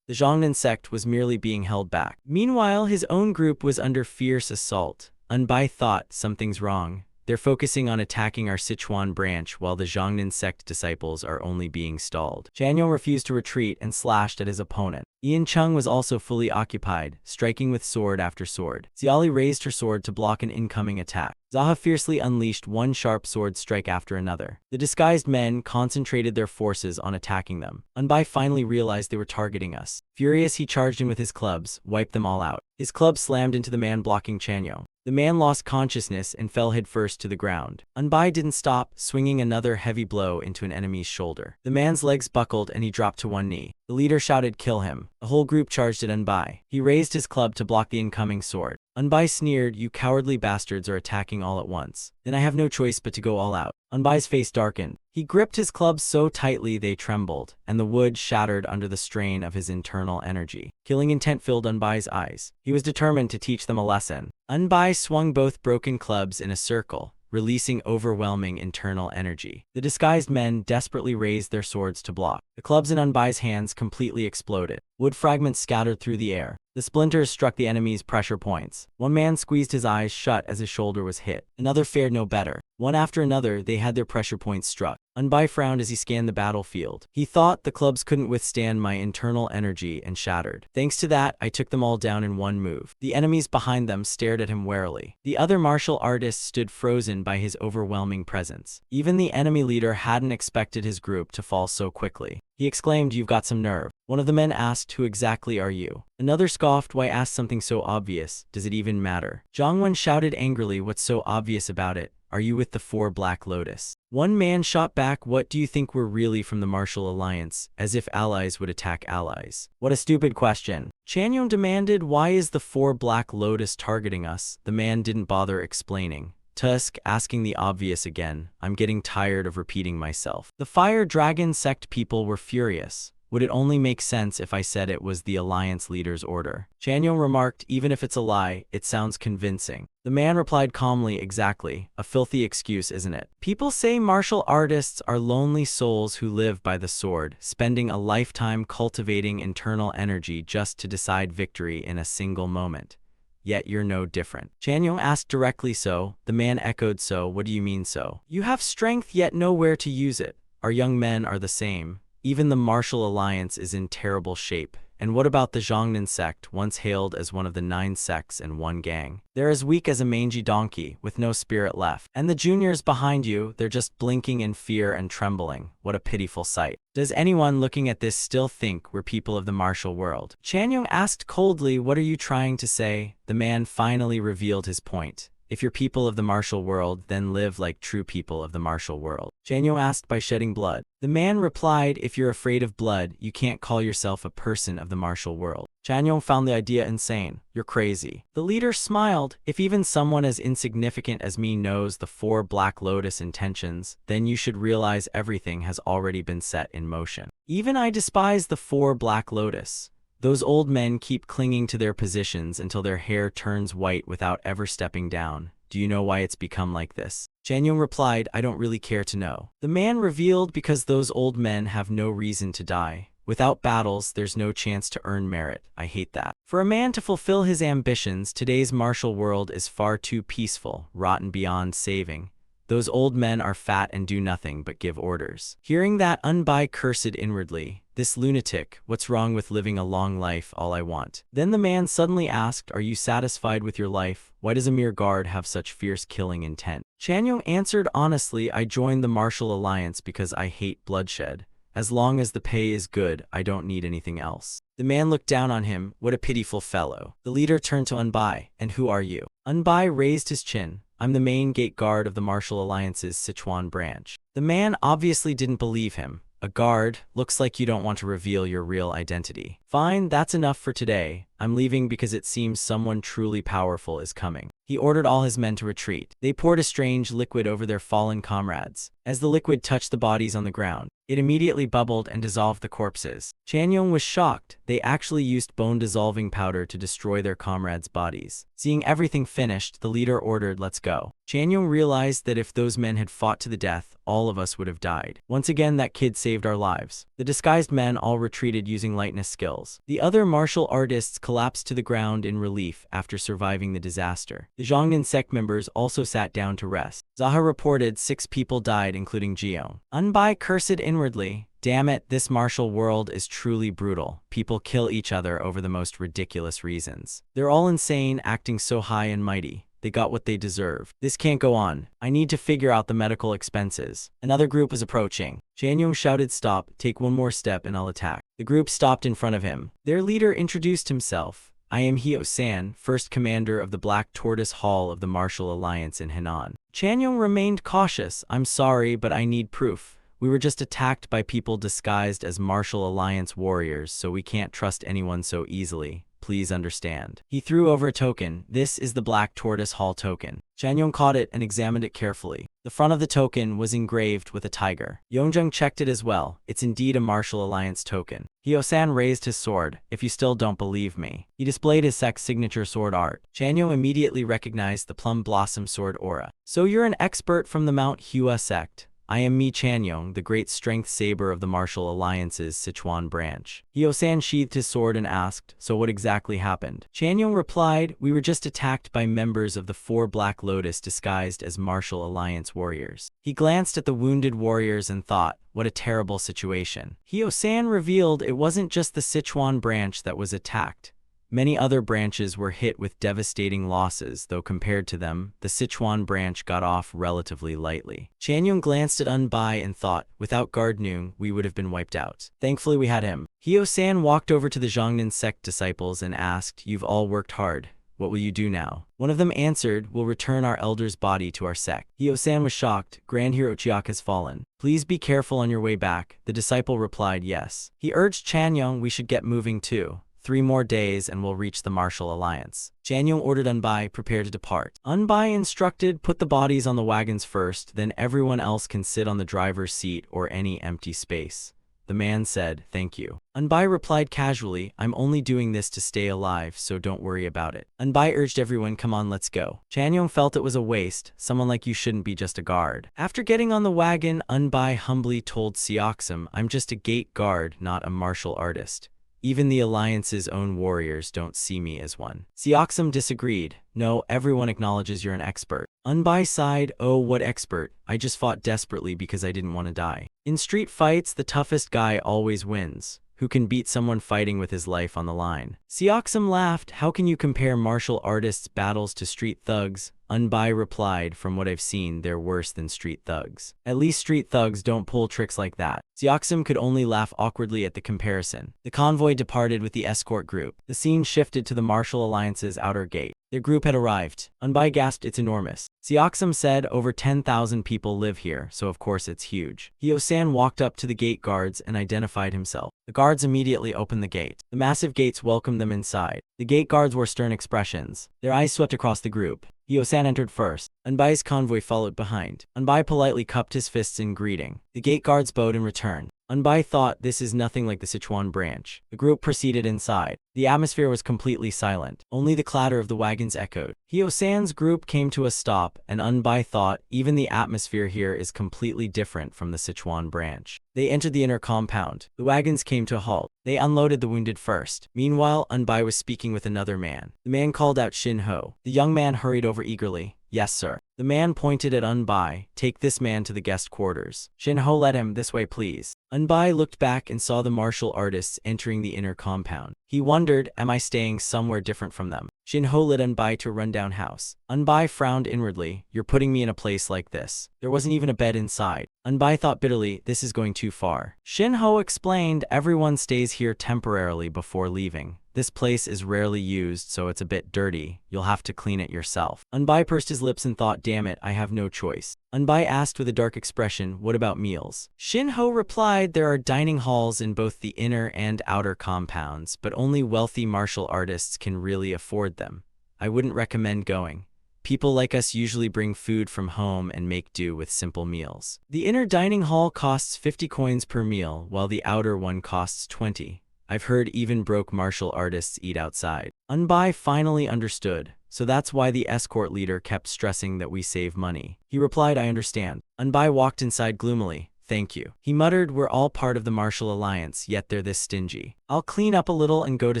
The Zhongnan sect was merely being held back. Meanwhile, his own group was under fierce assault. Anbai thought, something's wrong. They're focusing on attacking our Sichuan branch while the Zhongnan sect disciples are only being stalled. Chanyeong refused to retreat and slashed at his opponent. Ian Chung was also fully occupied, striking with sword after sword. Xiali raised her sword to block an incoming attack. Zaha fiercely unleashed one sharp sword strike after another. The disguised men concentrated their forces on attacking them. Anbai finally realized they were targeting us. Furious, he charged in with his clubs, wiped them all out. His club slammed into the man blocking Chanyeong. The man lost consciousness and fell headfirst to the ground. Anbai didn't stop, swinging another heavy blow into an enemy's shoulder. The man's legs buckled and he dropped to one knee. The leader shouted, "Kill him." The whole group charged at Anbai. He raised his club to block the incoming sword. Anbai sneered, "You cowardly bastards are attacking all at once. Then I have no choice but to go all out." Anbai's face darkened. He gripped his clubs so tightly they trembled, and the wood shattered under the strain of his internal energy. Killing intent filled Anbai's eyes. He was determined to teach them a lesson. Anbai swung both broken clubs in a circle, releasing overwhelming internal energy. The disguised men desperately raised their swords to block. The clubs in Anbai's hands completely exploded. Wood fragments scattered through the air. The splinters struck the enemy's pressure points. One man squeezed his eyes shut as his shoulder was hit. Another fared no better. One after another, they had their pressure points struck. Anbai frowned as he scanned the battlefield. He thought, the clubs couldn't withstand my internal energy and shattered. Thanks to that, I took them all down in one move. The enemies behind them stared at him warily. The other martial artists stood frozen by his overwhelming presence. Even the enemy leader hadn't expected his group to fall so quickly. He exclaimed, "You've got some nerve." One of the men asked, "Who exactly are you?" Another scoffed, "Why ask something so obvious? Does it even matter?" Zhongwen shouted angrily, "What's so obvious about it? Are you with the Four Black Lotus?" One man shot back, "What do you think we're really from the Martial Alliance? As if allies would attack allies. What a stupid question." Chanyeong demanded, "Why is the Four Black Lotus targeting us?" The man didn't bother explaining. Tusk, asking the obvious again. I'm getting tired of repeating myself. The Fire Dragon sect people were furious. Would it only make sense if I said it was the Alliance leader's order? Chanyeong remarked, even if it's a lie, it sounds convincing. The man replied calmly, exactly. A filthy excuse, isn't it? People say martial artists are lonely souls who live by the sword, spending a lifetime cultivating internal energy just to decide victory in a single moment. Yet you're no different. Chanyeong asked directly, so? The man echoed, so? What do you mean so? You have strength yet know where to use it. Our young men are the same. Even the Martial Alliance is in terrible shape. And what about the Zhongnan sect, once hailed as one of the 9 sects in one gang? They're as weak as a mangy donkey, with no spirit left. And the juniors behind you, they're just blinking in fear and trembling. What a pitiful sight. Does anyone looking at this still think we're people of the martial world? Chanyeong asked coldly, what are you trying to say? The man finally revealed his point. If you're people of the martial world, then live like true people of the martial world. Chanyeong asked by shedding blood. The man replied, if you're afraid of blood, you can't call yourself a person of the martial world. Chanyeong found the idea insane. You're crazy. The leader smiled. If even someone as insignificant as me knows the 4 Black Lotus intentions, then you should realize everything has already been set in motion. Even I despise the 4 Black Lotus. Those old men keep clinging to their positions until their hair turns white without ever stepping down. Do you know why it's become like this? Chanyong replied, I don't really care to know. The man revealed, because those old men have no reason to die. Without battles, there's no chance to earn merit. I hate that. For a man to fulfill his ambitions, today's martial world is far too peaceful, rotten beyond saving. Those old men are fat and do nothing but give orders. Hearing that, Unbai cursed inwardly. This lunatic, what's wrong with living a long life? All I want. Then the man suddenly asked, are you satisfied with your life? Why does a mere guard have such fierce killing intent? Chanyong answered honestly, I joined the martial alliance because I hate bloodshed. As long as the pay is good, I don't need anything else. The man looked down on him. What a pitiful fellow. The leader turned to Unbai. And who are you? Unbai raised his chin. I'm the main gate guard of the Martial Alliance's Sichuan branch. The man obviously didn't believe him. A guard? Looks like you don't want to reveal your real identity. Fine, that's enough for today. I'm leaving because it seems someone truly powerful is coming. He ordered all his men to retreat. They poured a strange liquid over their fallen comrades. As the liquid touched the bodies on the ground, it immediately bubbled and dissolved the corpses. Chanyong was shocked. They actually used bone-dissolving powder to destroy their comrades' bodies. Seeing everything finished, the leader ordered, let's go. Chanyong realized that if those men had fought to the death, all of us would have died. Once again, that kid saved our lives. The disguised men all retreated using lightness skills. The other martial artists collapsed to the ground in relief after surviving the disaster. The Zhongnan sect members also sat down to rest. Zaha reported 6 people died, including Jiong. Unbai cursed inwardly. Damn it, this martial world is truly brutal. People kill each other over the most ridiculous reasons. They're all insane, acting so high and mighty. They got what they deserve. This can't go on. I need to figure out the medical expenses. Another group was approaching. Chanyong shouted, stop, take one more step and I'll attack. The group stopped in front of him. Their leader introduced himself. I am Hyo-san, first commander of the Black Tortoise Hall of the Martial Alliance in Henan. Chanyong remained cautious. I'm sorry, but I need proof. We were just attacked by people disguised as Martial Alliance warriors, so we can't trust anyone so easily. Please understand. He threw over a token. This is the Black Tortoise Hall token. Chanyong caught it and examined it carefully. The front of the token was engraved with a tiger. Yongjung checked it as well. It's indeed a Martial Alliance token. Hyo-san raised his sword. If you still don't believe me. He displayed his sect's signature sword art. Chanyong immediately recognized the plum blossom sword aura. So you're an expert from the Mount Hua sect. I am Mi Chanyong, the great strength saber of the Martial Alliance's Sichuan branch. Hyo-san sheathed his sword and asked, so what exactly happened? Chanyong replied, we were just attacked by members of the 4 Black Lotus disguised as Martial Alliance warriors. He glanced at the wounded warriors and thought, what a terrible situation. Hyo-san revealed it wasn't just the Sichuan branch that was attacked. Many other branches were hit with devastating losses, though compared to them, the Sichuan branch got off relatively lightly. Chanyong glanced at Unbai and thought, without Gardnung, we would have been wiped out. Thankfully we had him. Hyo-san walked over to the Zhongnan sect disciples and asked, you've all worked hard. What will you do now? One of them answered, we'll return our elder's body to our sect. Hyo-san was shocked. Grand Hero Chiak has fallen. Please be careful on your way back. The disciple replied yes. He urged Chanyong we should get moving too. 3 more days and we'll reach the Martial Alliance. Chanyong ordered Unbai, prepare to depart. Unbai instructed, put the bodies on the wagons first, then everyone else can sit on the driver's seat or any empty space. The man said, thank you. Unbai replied casually, I'm only doing this to stay alive, so don't worry about it. Unbai urged everyone, come on, let's go. Chanyong felt it was a waste. Someone like you shouldn't be just a guard. After getting on the wagon, Unbai humbly told Seoksum, I'm just a gate guard, not a martial artist. Even the Alliance's own warriors don't see me as one. Seoksum disagreed. No, everyone acknowledges you're an expert. Unbai sighed, oh, what expert? I just fought desperately because I didn't want to die. In street fights, the toughest guy always wins. Who can beat someone fighting with his life on the line? Seoksum laughed. How can you compare martial artists' battles to street thugs? Unbai replied, from what I've seen, they're worse than street thugs. At least street thugs don't pull tricks like that. Seoksum could only laugh awkwardly at the comparison. The convoy departed with the escort group. The scene shifted to the Martial Alliance's outer gate. Their group had arrived. Unbai gasped, it's enormous. Seoksum said, over 10,000 people live here, so of course it's huge. Hyo-san walked up to the gate guards and identified himself. The guards immediately opened the gate. The massive gates welcomed them inside. The gate guards wore stern expressions. Their eyes swept across the group. Hyo-san entered first. Unbai's convoy followed behind. Unbai politely cupped his fists in greeting. The gate guards bowed in return. Unbai thought this is nothing like the Sichuan branch. The group proceeded inside. The atmosphere was completely silent. Only the clatter of the wagons echoed. Hyo-san's group came to a stop, and Unbai thought even the atmosphere here is completely different from the Sichuan branch. They entered the inner compound. The wagons came to a halt. They unloaded the wounded first. Meanwhile, Unbai was speaking with another man. The man called out Shin Ho. The young man hurried over eagerly. Yes, sir. The man pointed at Unbai. Take this man to the guest quarters. Shin Ho led him. This way, please. Unbai looked back and saw the martial artists entering the inner compound. He wondered, am I staying somewhere different from them? Shin Ho led Unbai to a rundown house. Unbai frowned inwardly. You're putting me in a place like this. There wasn't even a bed inside. Unbai thought bitterly, this is going too far. Shin Ho explained, everyone stays here temporarily before leaving. This place is rarely used, so it's a bit dirty. You'll have to clean it yourself. Unbai pursed his lips and thought, damn it, I have no choice. Unbai asked with a dark expression, what about meals? Shin Ho replied, there are dining halls in both the inner and outer compounds, but only wealthy martial artists can really afford them. I wouldn't recommend going. People like us usually bring food from home and make do with simple meals. The inner dining hall costs 50 coins per meal, while the outer one costs 20. I've heard even broke martial artists eat outside. Unbai finally understood, so that's why the escort leader kept stressing that we save money. He replied, I understand. Unbai walked inside gloomily. Thank you. He muttered, we're all part of the martial alliance, yet they're this stingy. I'll clean up a little and go to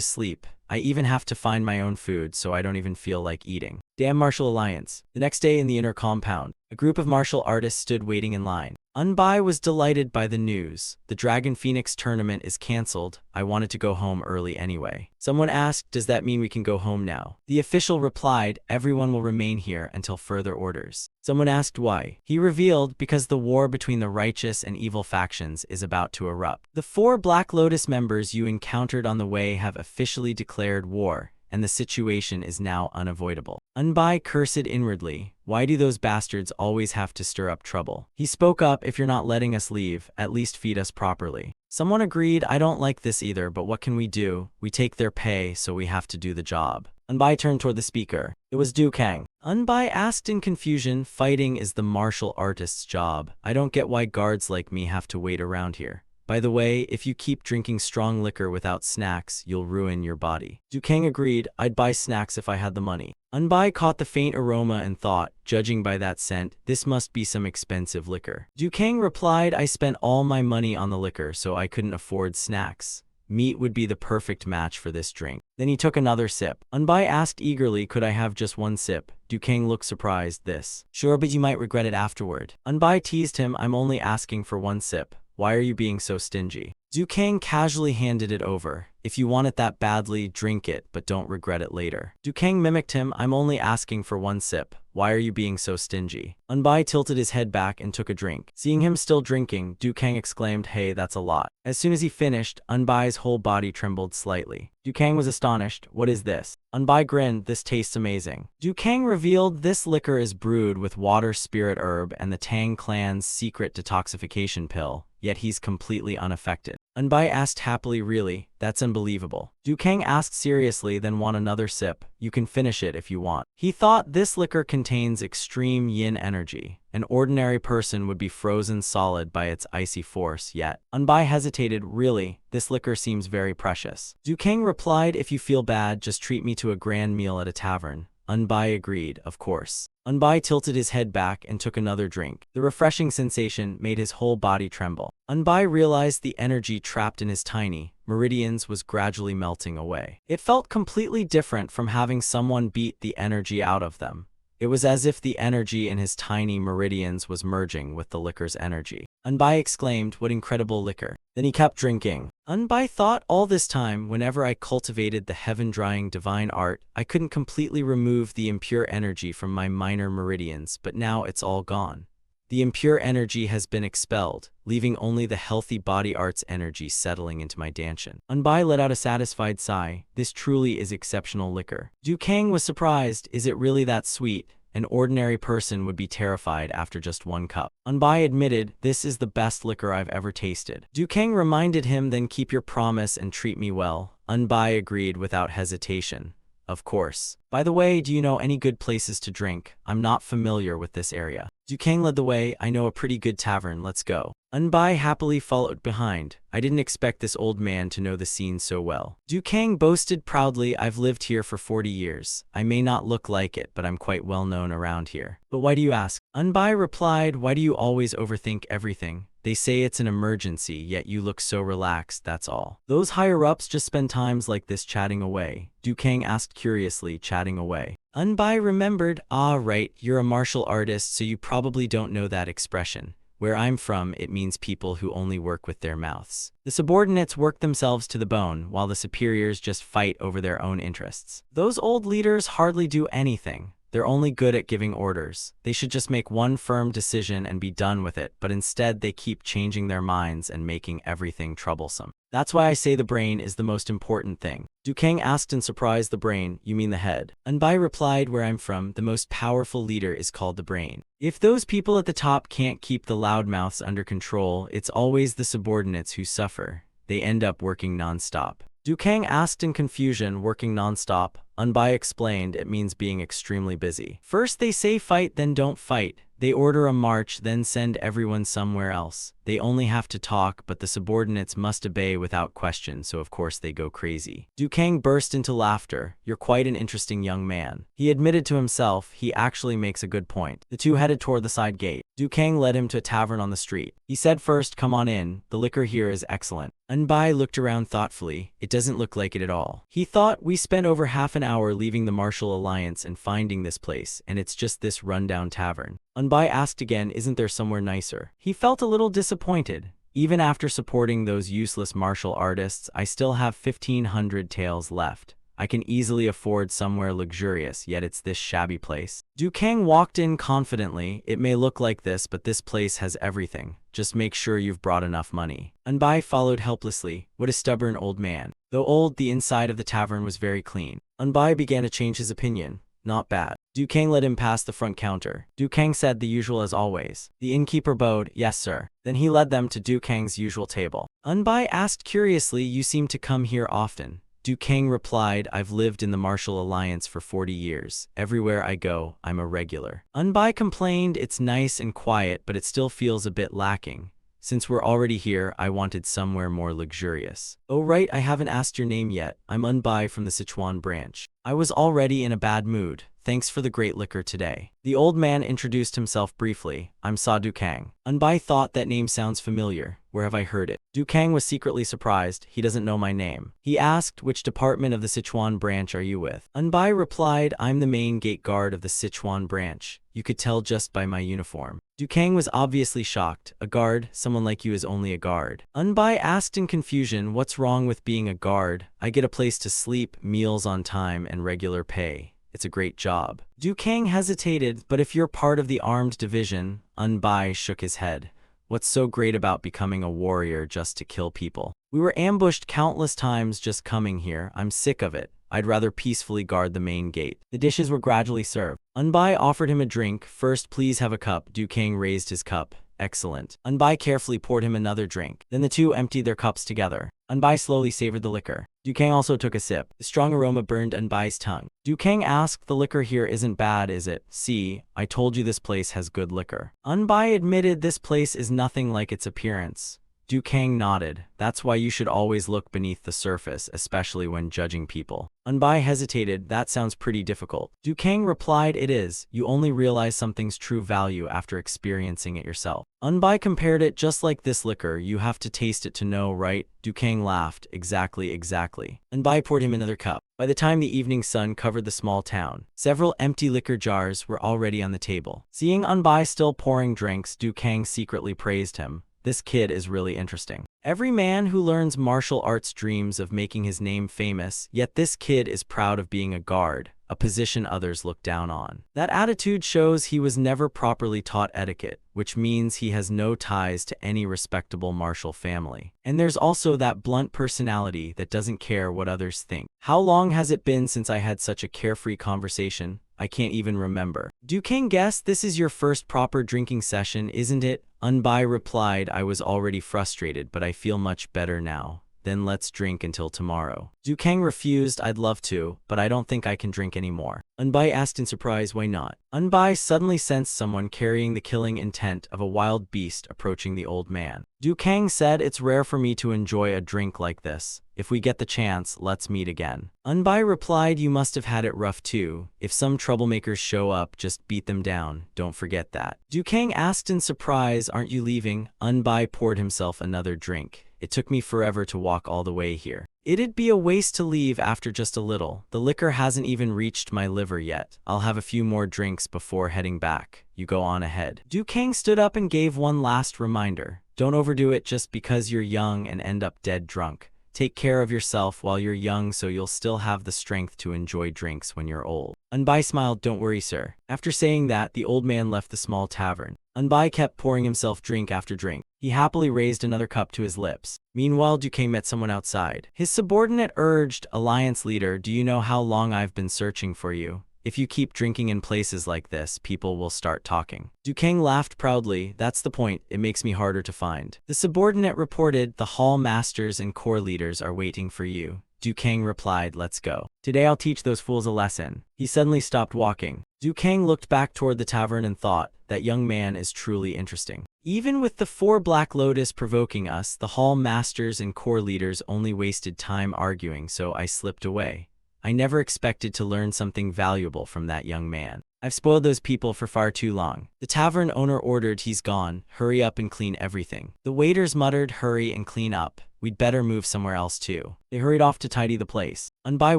sleep. I even have to find my own food, so I don't even feel like eating. Damn martial alliance. The next day in the inner compound, a group of martial artists stood waiting in line. Unbai was delighted by the news. The Dragon Phoenix tournament is cancelled. I wanted to go home early anyway. Someone asked, does that mean we can go home now? The official replied, everyone will remain here until further orders. Someone asked why. He revealed, because the war between the righteous and evil factions is about to erupt. The 4 Black Lotus members you encountered on the way have officially declared war, and the situation is now unavoidable. Unbai cursed inwardly. Why do those bastards always have to stir up trouble? He spoke up, if you're not letting us leave, at least feed us properly. Someone agreed, I don't like this either, but what can we do? We take their pay, so we have to do the job. Unbai turned toward the speaker. It was Du Kang. Unbai asked in confusion, fighting is the martial artist's job. I don't get why guards like me have to wait around here. By the way, if you keep drinking strong liquor without snacks, you'll ruin your body. Du Kang agreed, I'd buy snacks if I had the money. Unbai caught the faint aroma and thought, judging by that scent, this must be some expensive liquor. Du Kang replied, I spent all my money on the liquor, so I couldn't afford snacks. Meat would be the perfect match for this drink. Then he took another sip. Unbai asked eagerly, could I have just one sip? Du Kang looked surprised. This. Sure, but you might regret it afterward. Unbai teased him, I'm only asking for one sip. Why are you being so stingy? Du Kang casually handed it over. If you want it that badly, drink it, but don't regret it later. Du Kang mimicked him, I'm only asking for one sip. Why are you being so stingy? Unbai tilted his head back and took a drink. Seeing him still drinking, Du Kang exclaimed, hey, that's a lot. As soon as he finished, Unbai's whole body trembled slightly. Du Kang was astonished. What is this? Unbai grinned, this tastes amazing. Du Kang revealed this liquor is brewed with water spirit herb and the Tang clan's secret detoxification pill, yet he's completely unaffected. Unbai asked happily, really? That's unbelievable. Du Kang asked seriously, then want another sip? You can finish it if you want. He thought this liquor contains extreme yin energy. An ordinary person would be frozen solid by its icy force, yet. Unbai hesitated, really? This liquor seems very precious. Du Kang replied, if you feel bad, just treat me to a grand meal at a tavern. Unbai agreed, of course. Unbai tilted his head back and took another drink. The refreshing sensation made his whole body tremble. Unbai realized the energy trapped in his tiny meridians was gradually melting away. It felt completely different from having someone beat the energy out of them. It was as if the energy in his tiny meridians was merging with the liquor's energy. Unbai exclaimed, what incredible liquor. Then he kept drinking. Unbai thought, all this time, whenever I cultivated the heaven-drying divine art, I couldn't completely remove the impure energy from my minor meridians, but now it's all gone. The impure energy has been expelled, leaving only the healthy body art's energy settling into my danshan. Unbai let out a satisfied sigh. This truly is exceptional liquor. Du Kang was surprised. Is it really that sweet? An ordinary person would be terrified after just one cup. Unbai admitted, this is the best liquor I've ever tasted. Du Kang reminded him, then keep your promise and treat me well. Unbai agreed without hesitation. Of course. By the way, do you know any good places to drink? I'm not familiar with this area. Dukang led the way. I know a pretty good tavern, let's go. Unbai happily followed behind. I didn't expect this old man to know the scene so well. Dukang boasted proudly, I've lived here for 40 years. I may not look like it, but I'm quite well known around here. But why do you ask? Unbai replied, why do you always overthink everything? They say it's an emergency, yet you look so relaxed, that's all. Those higher-ups just spend times like this chatting away. Dukang asked curiously, chatting away. Unbai remembered, ah right, you're a martial artist so you probably don't know that expression. Where I'm from, it means people who only work with their mouths. The subordinates work themselves to the bone, while the superiors just fight over their own interests. Those old leaders hardly do anything. They're only good at giving orders. They should just make one firm decision and be done with it, but instead they keep changing their minds and making everything troublesome. That's why I say the brain is the most important thing. Dukang asked in surprise, the brain, you mean the head? Unbai replied, where I'm from, the most powerful leader is called the brain. If those people at the top can't keep the loudmouths under control, it's always the subordinates who suffer. They end up working non-stop. Dukang asked in confusion, working non-stop. Unbai explained, it means being extremely busy. First they say fight, then don't fight. They order a march, then send everyone somewhere else. They only have to talk, but the subordinates must obey without question, so of course they go crazy. Dukang burst into laughter. You're quite an interesting young man. He admitted to himself, he actually makes a good point. The two headed toward the side gate. Dukang led him to a tavern on the street. He said first, come on in, the liquor here is excellent. Unbai looked around thoughtfully. It doesn't look like it at all. He thought, we spent over half an hour leaving the Martial Alliance and finding this place, and it's just this rundown tavern. Unbai asked again, isn't there somewhere nicer? He felt a little disappointed. Even after supporting those useless martial artists, I still have 1,500 taels left. I can easily afford somewhere luxurious, yet it's this shabby place. Dukang walked in confidently. It may look like this, but this place has everything. Just make sure you've brought enough money. Unbai followed helplessly. What a stubborn old man. Though old, the inside of the tavern was very clean. Unbai began to change his opinion. Not bad. Dukang led him past the front counter. Dukang said the usual as always. The innkeeper bowed, yes sir. Then he led them to Dukang's usual table. Unbai asked curiously, you seem to come here often. Dukang replied, I've lived in the Martial Alliance for 40 years. Everywhere I go, I'm a regular. Unbai complained, it's nice and quiet, but it still feels a bit lacking. Since we're already here, I wanted somewhere more luxurious. Oh right, I haven't asked your name yet. I'm Unbai from the Sichuan branch. I was already in a bad mood. Thanks for the great liquor today. The old man introduced himself briefly. I'm Sa Dukang. Unbai thought that name sounds familiar. Where have I heard it? Dukang was secretly surprised. He doesn't know my name. He asked, which department of the Sichuan branch are you with? Unbai replied, I'm the main gate guard of the Sichuan branch. You could tell just by my uniform. Dukang was obviously shocked. A guard? Someone like you is only a guard. Unbai asked in confusion, what's wrong with being a guard? I get a place to sleep, meals on time, and regular pay. It's a great job. Dukang hesitated, but if you're part of the armed division, Unbai shook his head. What's so great about becoming a warrior just to kill people? We were ambushed countless times just coming here. I'm sick of it. I'd rather peacefully guard the main gate. The dishes were gradually served. Unbai offered him a drink. First, please have a cup. Dukang raised his cup. Excellent. Unbai carefully poured him another drink. Then the two emptied their cups together. Unbai slowly savored the liquor. Dukang also took a sip. The strong aroma burned Unbai's tongue. Dukang asked, the liquor here isn't bad, is it? See, I told you this place has good liquor. Unbai admitted this place is nothing like its appearance. Dukang nodded. That's why you should always look beneath the surface, especially when judging people. Unbai hesitated. That sounds pretty difficult. Dukang replied, it is. You only realize something's true value after experiencing it yourself. Unbai compared it just like this liquor. You have to taste it to know, right? Dukang laughed. Exactly. Unbai poured him another cup. By the time the evening sun covered the small town, several empty liquor jars were already on the table. Seeing Unbai still pouring drinks, Dukang secretly praised him. This kid is really interesting. Every man who learns martial arts dreams of making his name famous, yet this kid is proud of being a guard, a position others look down on. That attitude shows he was never properly taught etiquette, which means he has no ties to any respectable martial family. And there's also that blunt personality that doesn't care what others think. How long has it been since I had such a carefree conversation? I can't even remember. Dukang guessed this is your first proper drinking session, isn't it? Unbai replied, I was already frustrated, but I feel much better now. then let's drink until tomorrow. Du Kang refused. I'd love to, but I don't think I can drink anymore. Unbai asked in surprise, why not? Unbai suddenly sensed someone carrying the killing intent of a wild beast approaching the old man. Du Kang said, it's rare for me to enjoy a drink like this. If we get the chance, let's meet again. Unbai replied, you must have had it rough too. If some troublemakers show up, just beat them down. Don't forget that. Du Kang asked in surprise, aren't you leaving? Unbai poured himself another drink. It took me forever to walk all the way here. It'd be a waste to leave after just a little. The liquor hasn't even reached my liver yet. I'll have a few more drinks before heading back. You go on ahead. Du Kang stood up and gave one last reminder. Don't overdo it just because you're young and end up dead drunk. Take care of yourself while you're young so you'll still have the strength to enjoy drinks when you're old. Unbai smiled, don't worry, sir. After saying that, the old man left the small tavern. Unbai kept pouring himself drink after drink. He happily raised another cup to his lips. Meanwhile, Du Kang met someone outside. His subordinate urged, Alliance leader, do you know how long I've been searching for you? If you keep drinking in places like this, people will start talking. Du Kang laughed proudly. That's the point. It makes me harder to find. The subordinate reported, the hall masters and corps leaders are waiting for you. Du Kang replied, let's go. Today I'll teach those fools a lesson. He suddenly stopped walking. Du Kang looked back toward the tavern and thought, that young man is truly interesting. Even with the 4 Black Lotus provoking us, the hall masters and corps leaders only wasted time arguing, so I slipped away. I never expected to learn something valuable from that young man. I've spoiled those people for far too long. The tavern owner ordered, he's gone. Hurry up and clean everything. The waiters muttered, hurry and clean up. We'd better move somewhere else too. They hurried off to tidy the place. Unbai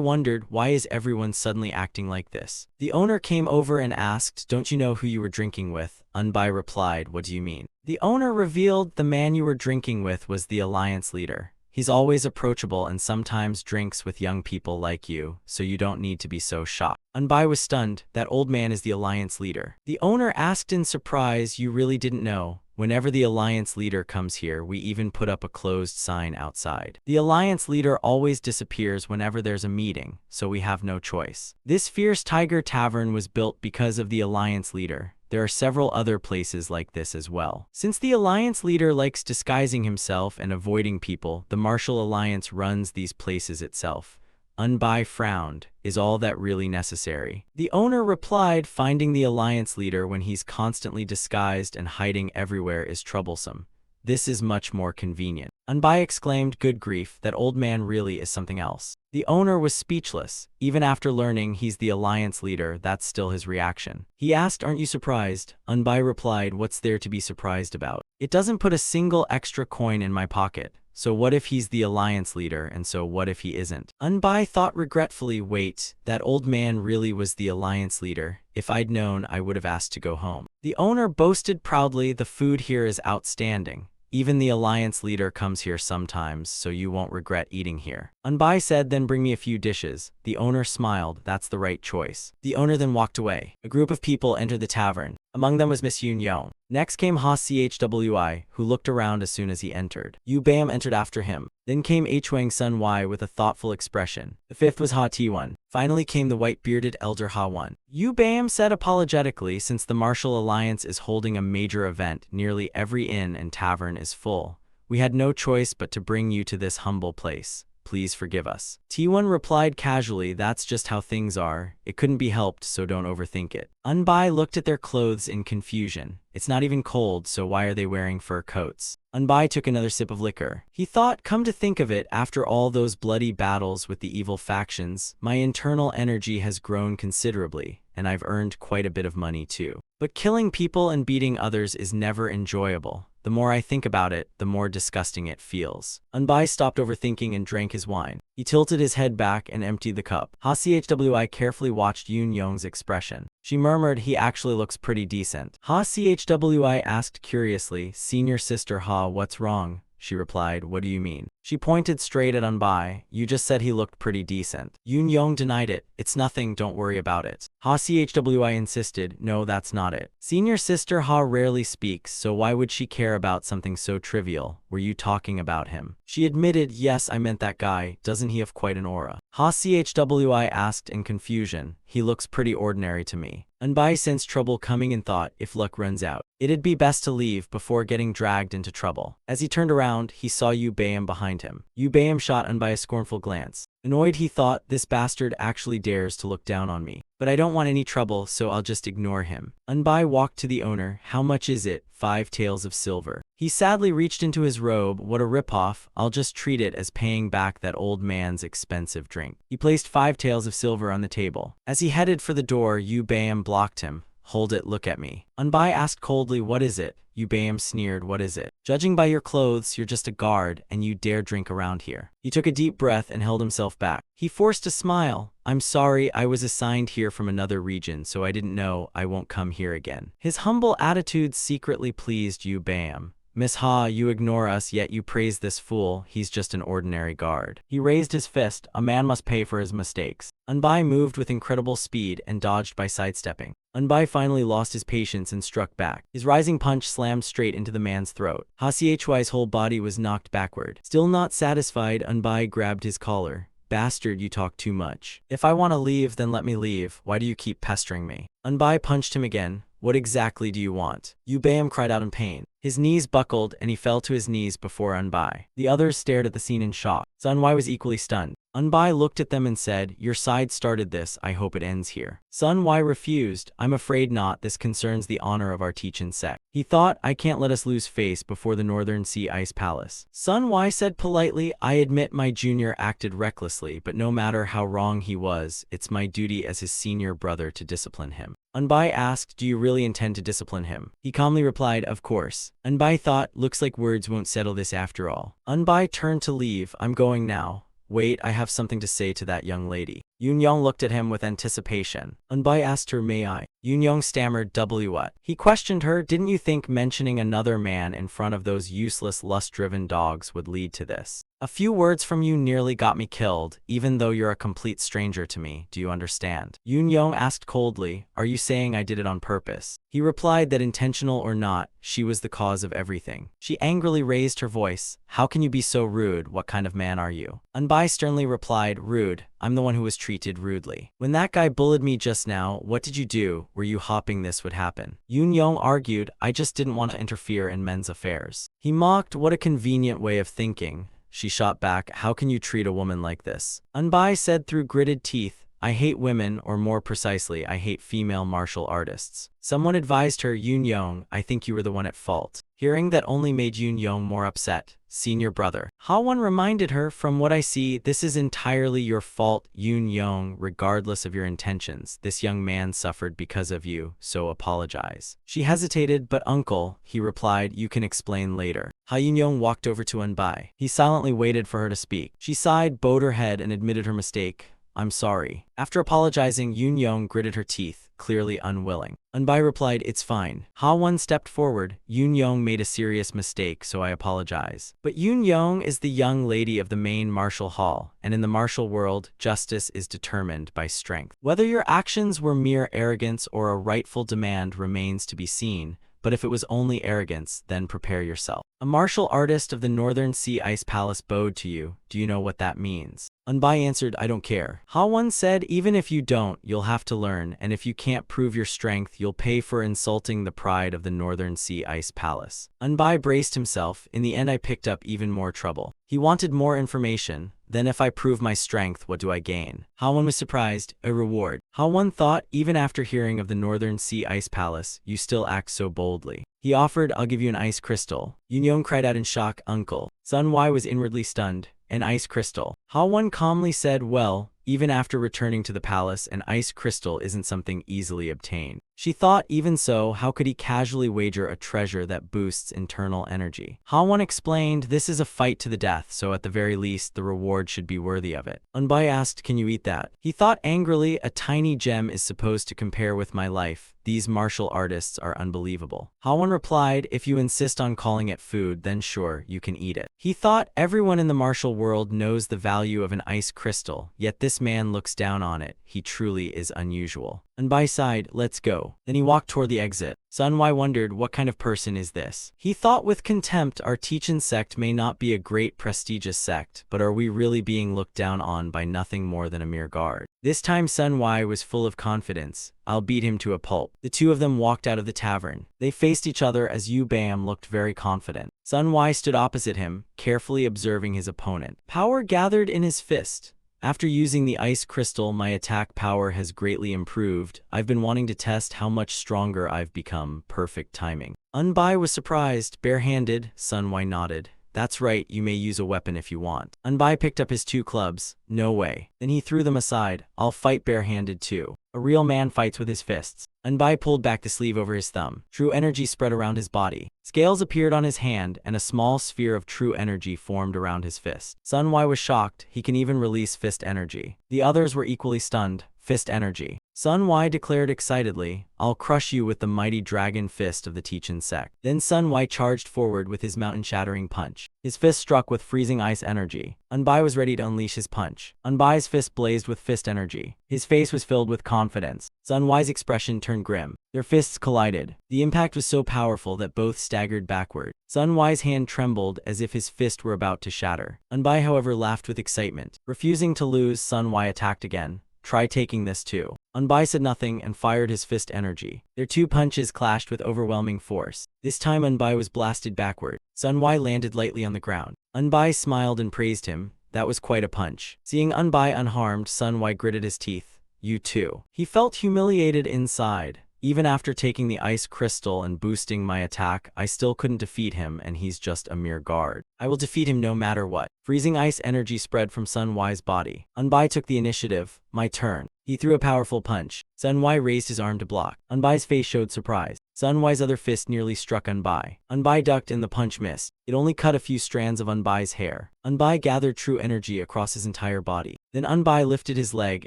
wondered, why is everyone suddenly acting like this? The owner came over and asked, don't you know who you were drinking with? Unbai replied, what do you mean? The owner revealed, the man you were drinking with was the Alliance leader. He's always approachable and sometimes drinks with young people like you, so you don't need to be so shocked. Unbai was stunned. That old man is the Alliance leader. The owner asked in surprise, you really didn't know? Whenever the Alliance leader comes here, we even put up a closed sign outside. The Alliance leader always disappears whenever there's a meeting, so we have no choice. This Fierce Tiger Tavern was built because of the Alliance leader. There are several other places like this as well. Since the Alliance leader likes disguising himself and avoiding people, the Martial Alliance runs these places itself. Unbai frowned. Is all that really necessary? The owner replied, finding the Alliance leader when he's constantly disguised and hiding everywhere is troublesome. This is much more convenient. Unbai exclaimed, good grief, that old man really is something else. The owner was speechless. Even after learning he's the Alliance leader, that's still his reaction. He asked, aren't you surprised? Unbai replied, what's there to be surprised about? It doesn't put a single extra coin in my pocket. So what if he's the Alliance leader, and so what if he isn't? Unbai thought regretfully, wait, that old man really was the Alliance leader. If I'd known, I would have asked to go home. The owner boasted proudly, the food here is outstanding. Even the Alliance leader comes here sometimes, so you won't regret eating here. Unbai said, then bring me a few dishes. The owner smiled, that's the right choice. The owner then walked away. A group of people entered the tavern. Among them was Miss Yoon Young. Next came Ha Chwi, who looked around as soon as he entered. Yu Bam entered after him. Then came Hwang Sun Wai with a thoughtful expression. The fifth was Ha T1. Finally came the white-bearded elder Ha One. Yu Bam said apologetically, since the Martial Alliance is holding a major event, nearly every inn and tavern is full. We had no choice but to bring you to this humble place. Please forgive us. T1 replied casually, that's just how things are. It couldn't be helped, so don't overthink it. Unbai looked at their clothes in confusion. It's not even cold, so why are they wearing fur coats? Unbai took another sip of liquor. He thought, come to think of it, after all those bloody battles with the evil factions, my internal energy has grown considerably, and I've earned quite a bit of money too. But killing people and beating others is never enjoyable. The more I think about it, the more disgusting it feels. Unbai stopped overthinking and drank his wine. He tilted his head back and emptied the cup. Ha Chwi carefully watched Yoon Young's expression. She murmured, he actually looks pretty decent. Ha Chwi asked curiously, senior sister Ha, what's wrong? She replied, what do you mean? She pointed straight at Unbai. You just said he looked pretty decent. Yoon Young denied it. It's nothing, don't worry about it. Ha Chwi insisted, no, that's not it. Senior sister Ha rarely speaks, so why would she care about something so trivial? Were you talking about him? She admitted, yes, I meant that guy. Doesn't he have quite an aura? Ha Chwi asked in confusion. he looks pretty ordinary to me. Unbai sensed trouble coming and thought, if luck runs out, it'd be best to leave before getting dragged into trouble. As he turned around, he saw Yu Bayam behind him. Yu Bayam shot Unbai a scornful glance. Annoyed, he thought, this bastard actually dares to look down on me. But I don't want any trouble, so I'll just ignore him. Unbai walked to the owner. How much is it? 5 taels of silver. He sadly reached into his robe. What a ripoff. I'll just treat it as paying back that old man's expensive drink. He placed 5 taels of silver on the table. As he headed for the door, Yu Bayam blocked him. Hold it, look at me. Unbai asked coldly, what is it? Yu Bayam sneered, what is it? Judging by your clothes, you're just a guard, and you dare drink around here. He took a deep breath and held himself back. He forced a smile. I'm sorry, I was assigned here from another region, so I didn't know. I won't come here again. His humble attitude secretly pleased Yu Bayam. Miss Ha, you ignore us, yet you praise this fool. He's just an ordinary guard. He raised his fist. A man must pay for his mistakes. Unbai moved with incredible speed and dodged by sidestepping. Unbai finally lost his patience and struck back. His rising punch slammed straight into the man's throat. Ha Chihui's whole body was knocked backward. Still not satisfied, Unbai grabbed his collar. Bastard, you talk too much. If I want to leave, then let me leave. Why do you keep pestering me? Unbai punched him again. What exactly do you want? Yu Bayam cried out in pain. His knees buckled and he fell to his knees before Unbai. The others stared at the scene in shock. Sunwai was equally stunned. Unbai looked at them and said, your side started this, I hope it ends here. Sunwai refused. I'm afraid not, this concerns the honor of our Teachin sect. He thought, I can't let us lose face before the Northern Sea Ice Palace. Sunwai said politely, I admit my junior acted recklessly, but no matter how wrong he was, it's my duty as his senior brother to discipline him. Unbai asked, do you really intend to discipline him? He calmly replied, of course. Unbai thought, looks like words won't settle this after all. Unbai turned to leave. I'm going now. Wait, I have something to say to that young lady. Yunyong looked at him with anticipation. Unbai asked her, may I? Yunyong stammered, what? He questioned her, didn't you think mentioning another man in front of those useless lust-driven dogs would lead to this? A few words from you nearly got me killed, even though you're a complete stranger to me, do you understand? Yunyong asked coldly, are you saying I did it on purpose? He replied that intentional or not, she was the cause of everything. She angrily raised her voice, how can you be so rude, what kind of man are you? Unbai sternly replied, rude, I'm the one who was treated rudely. When that guy bullied me just now, what did you do? Were you hoping this would happen? Yunyong argued, I just didn't want to interfere in men's affairs. He mocked, what a convenient way of thinking. She shot back, how can you treat a woman like this? Unbai said through gritted teeth, I hate women, or more precisely, I hate female martial artists. Someone advised her, Yunyong, I think you were the one at fault. Hearing that only made Yunyong more upset. Senior brother. Hawan reminded her, from what I see, this is entirely your fault, Yunyong, regardless of your intentions. This young man suffered because of you, so apologize. She hesitated, but uncle, he replied, you can explain later. Ha Yunyong walked over to Unbai. He silently waited for her to speak. She sighed, bowed her head, and admitted her mistake. I'm sorry. After apologizing, Yunyong gritted her teeth, clearly unwilling. Unbai replied, it's fine. Ha-won stepped forward. Yunyong made a serious mistake, so I apologize. But Yunyong is the young lady of the main martial hall, and in the martial world, justice is determined by strength. Whether your actions were mere arrogance or a rightful demand remains to be seen, but if it was only arrogance, then prepare yourself. A martial artist of the Northern Sea Ice Palace bowed to you. Do you know what that means? Unbai answered, I don't care. Ha-won said, even if you don't, you'll have to learn, and if you can't prove your strength, you'll pay for insulting the pride of the Northern Sea Ice Palace. Unbai braced himself. In the end, I picked up even more trouble. He wanted more information. Then if I prove my strength, what do I gain? Ha-won was surprised. A reward. Ha-won thought, even after hearing of the Northern Sea Ice Palace, you still act so boldly. He offered, I'll give you an ice crystal. Yunyong cried out in shock, uncle. Sun Wai was inwardly stunned. An ice crystal. Ha-won calmly said, well, even after returning to the palace, an ice crystal isn't something easily obtained. She thought, even so, how could he casually wager a treasure that boosts internal energy? Ha-won explained, this is a fight to the death, so at the very least, the reward should be worthy of it. Unbai asked, can you eat that? He thought angrily, a tiny gem is supposed to compare with my life. These martial artists are unbelievable. Ha-won replied, if you insist on calling it food, then sure, you can eat it. He thought everyone in the martial world knows the value of an ice crystal, yet this this man looks down on it, he truly is unusual. Anbai sighed, let's go. Then he walked toward the exit. Sunwai wondered, what kind of person is this? He thought with contempt, our Teachin sect may not be a great prestigious sect, but are we really being looked down on by nothing more than a mere guard? This time Sunwai was full of confidence. I'll beat him to a pulp. The two of them walked out of the tavern. They faced each other as Yu Bam looked very confident. Sunwai stood opposite him, carefully observing his opponent. Power gathered in his fist. After using the ice crystal, my attack power has greatly improved. I've been wanting to test how much stronger I've become. Perfect timing. Anbai was surprised. Barehanded, Sunwai nodded. That's right, you may use a weapon if you want. Anbai picked up his two clubs. No way. Then he threw them aside. I'll fight barehanded too. A real man fights with his fists. Anbai pulled back the sleeve over his thumb. True energy spread around his body. Scales appeared on his hand, and a small sphere of true energy formed around his fist. Sunwai was shocked. He can even release fist energy. The others were equally stunned. Fist energy. Sunwai declared excitedly, I'll crush you with the mighty dragon fist of the Teachin sect. Then Sunwai charged forward with his mountain-shattering punch. His fist struck with freezing ice energy. Anbai was ready to unleash his punch. Anbai's fist blazed with fist energy. His face was filled with confidence. Sunwai's expression turned grim. Their fists collided. The impact was so powerful that both staggered backward. Sunwai's hand trembled as if his fist were about to shatter. Anbai, however, laughed with excitement. Refusing to lose, Sunwai attacked again. Try taking this too. Anbai said nothing and fired his fist energy. Their two punches clashed with overwhelming force. This time Anbai was blasted backward. Sunwai landed lightly on the ground. Anbai smiled and praised him. That was quite a punch. Seeing Anbai unharmed, Sunwai gritted his teeth. You too. He felt humiliated inside. Even after taking the ice crystal and boosting my attack, I still couldn't defeat him, and he's just a mere guard. I will defeat him no matter what. Freezing ice energy spread from Sunwai's body. Anbai took the initiative. My turn. He threw a powerful punch. Sunwai raised his arm to block. Anbai's face showed surprise. Sunwai's other fist nearly struck Anbai. Anbai ducked and the punch missed. It only cut a few strands of Anbai's hair. Anbai gathered true energy across his entire body. Then Anbai lifted his leg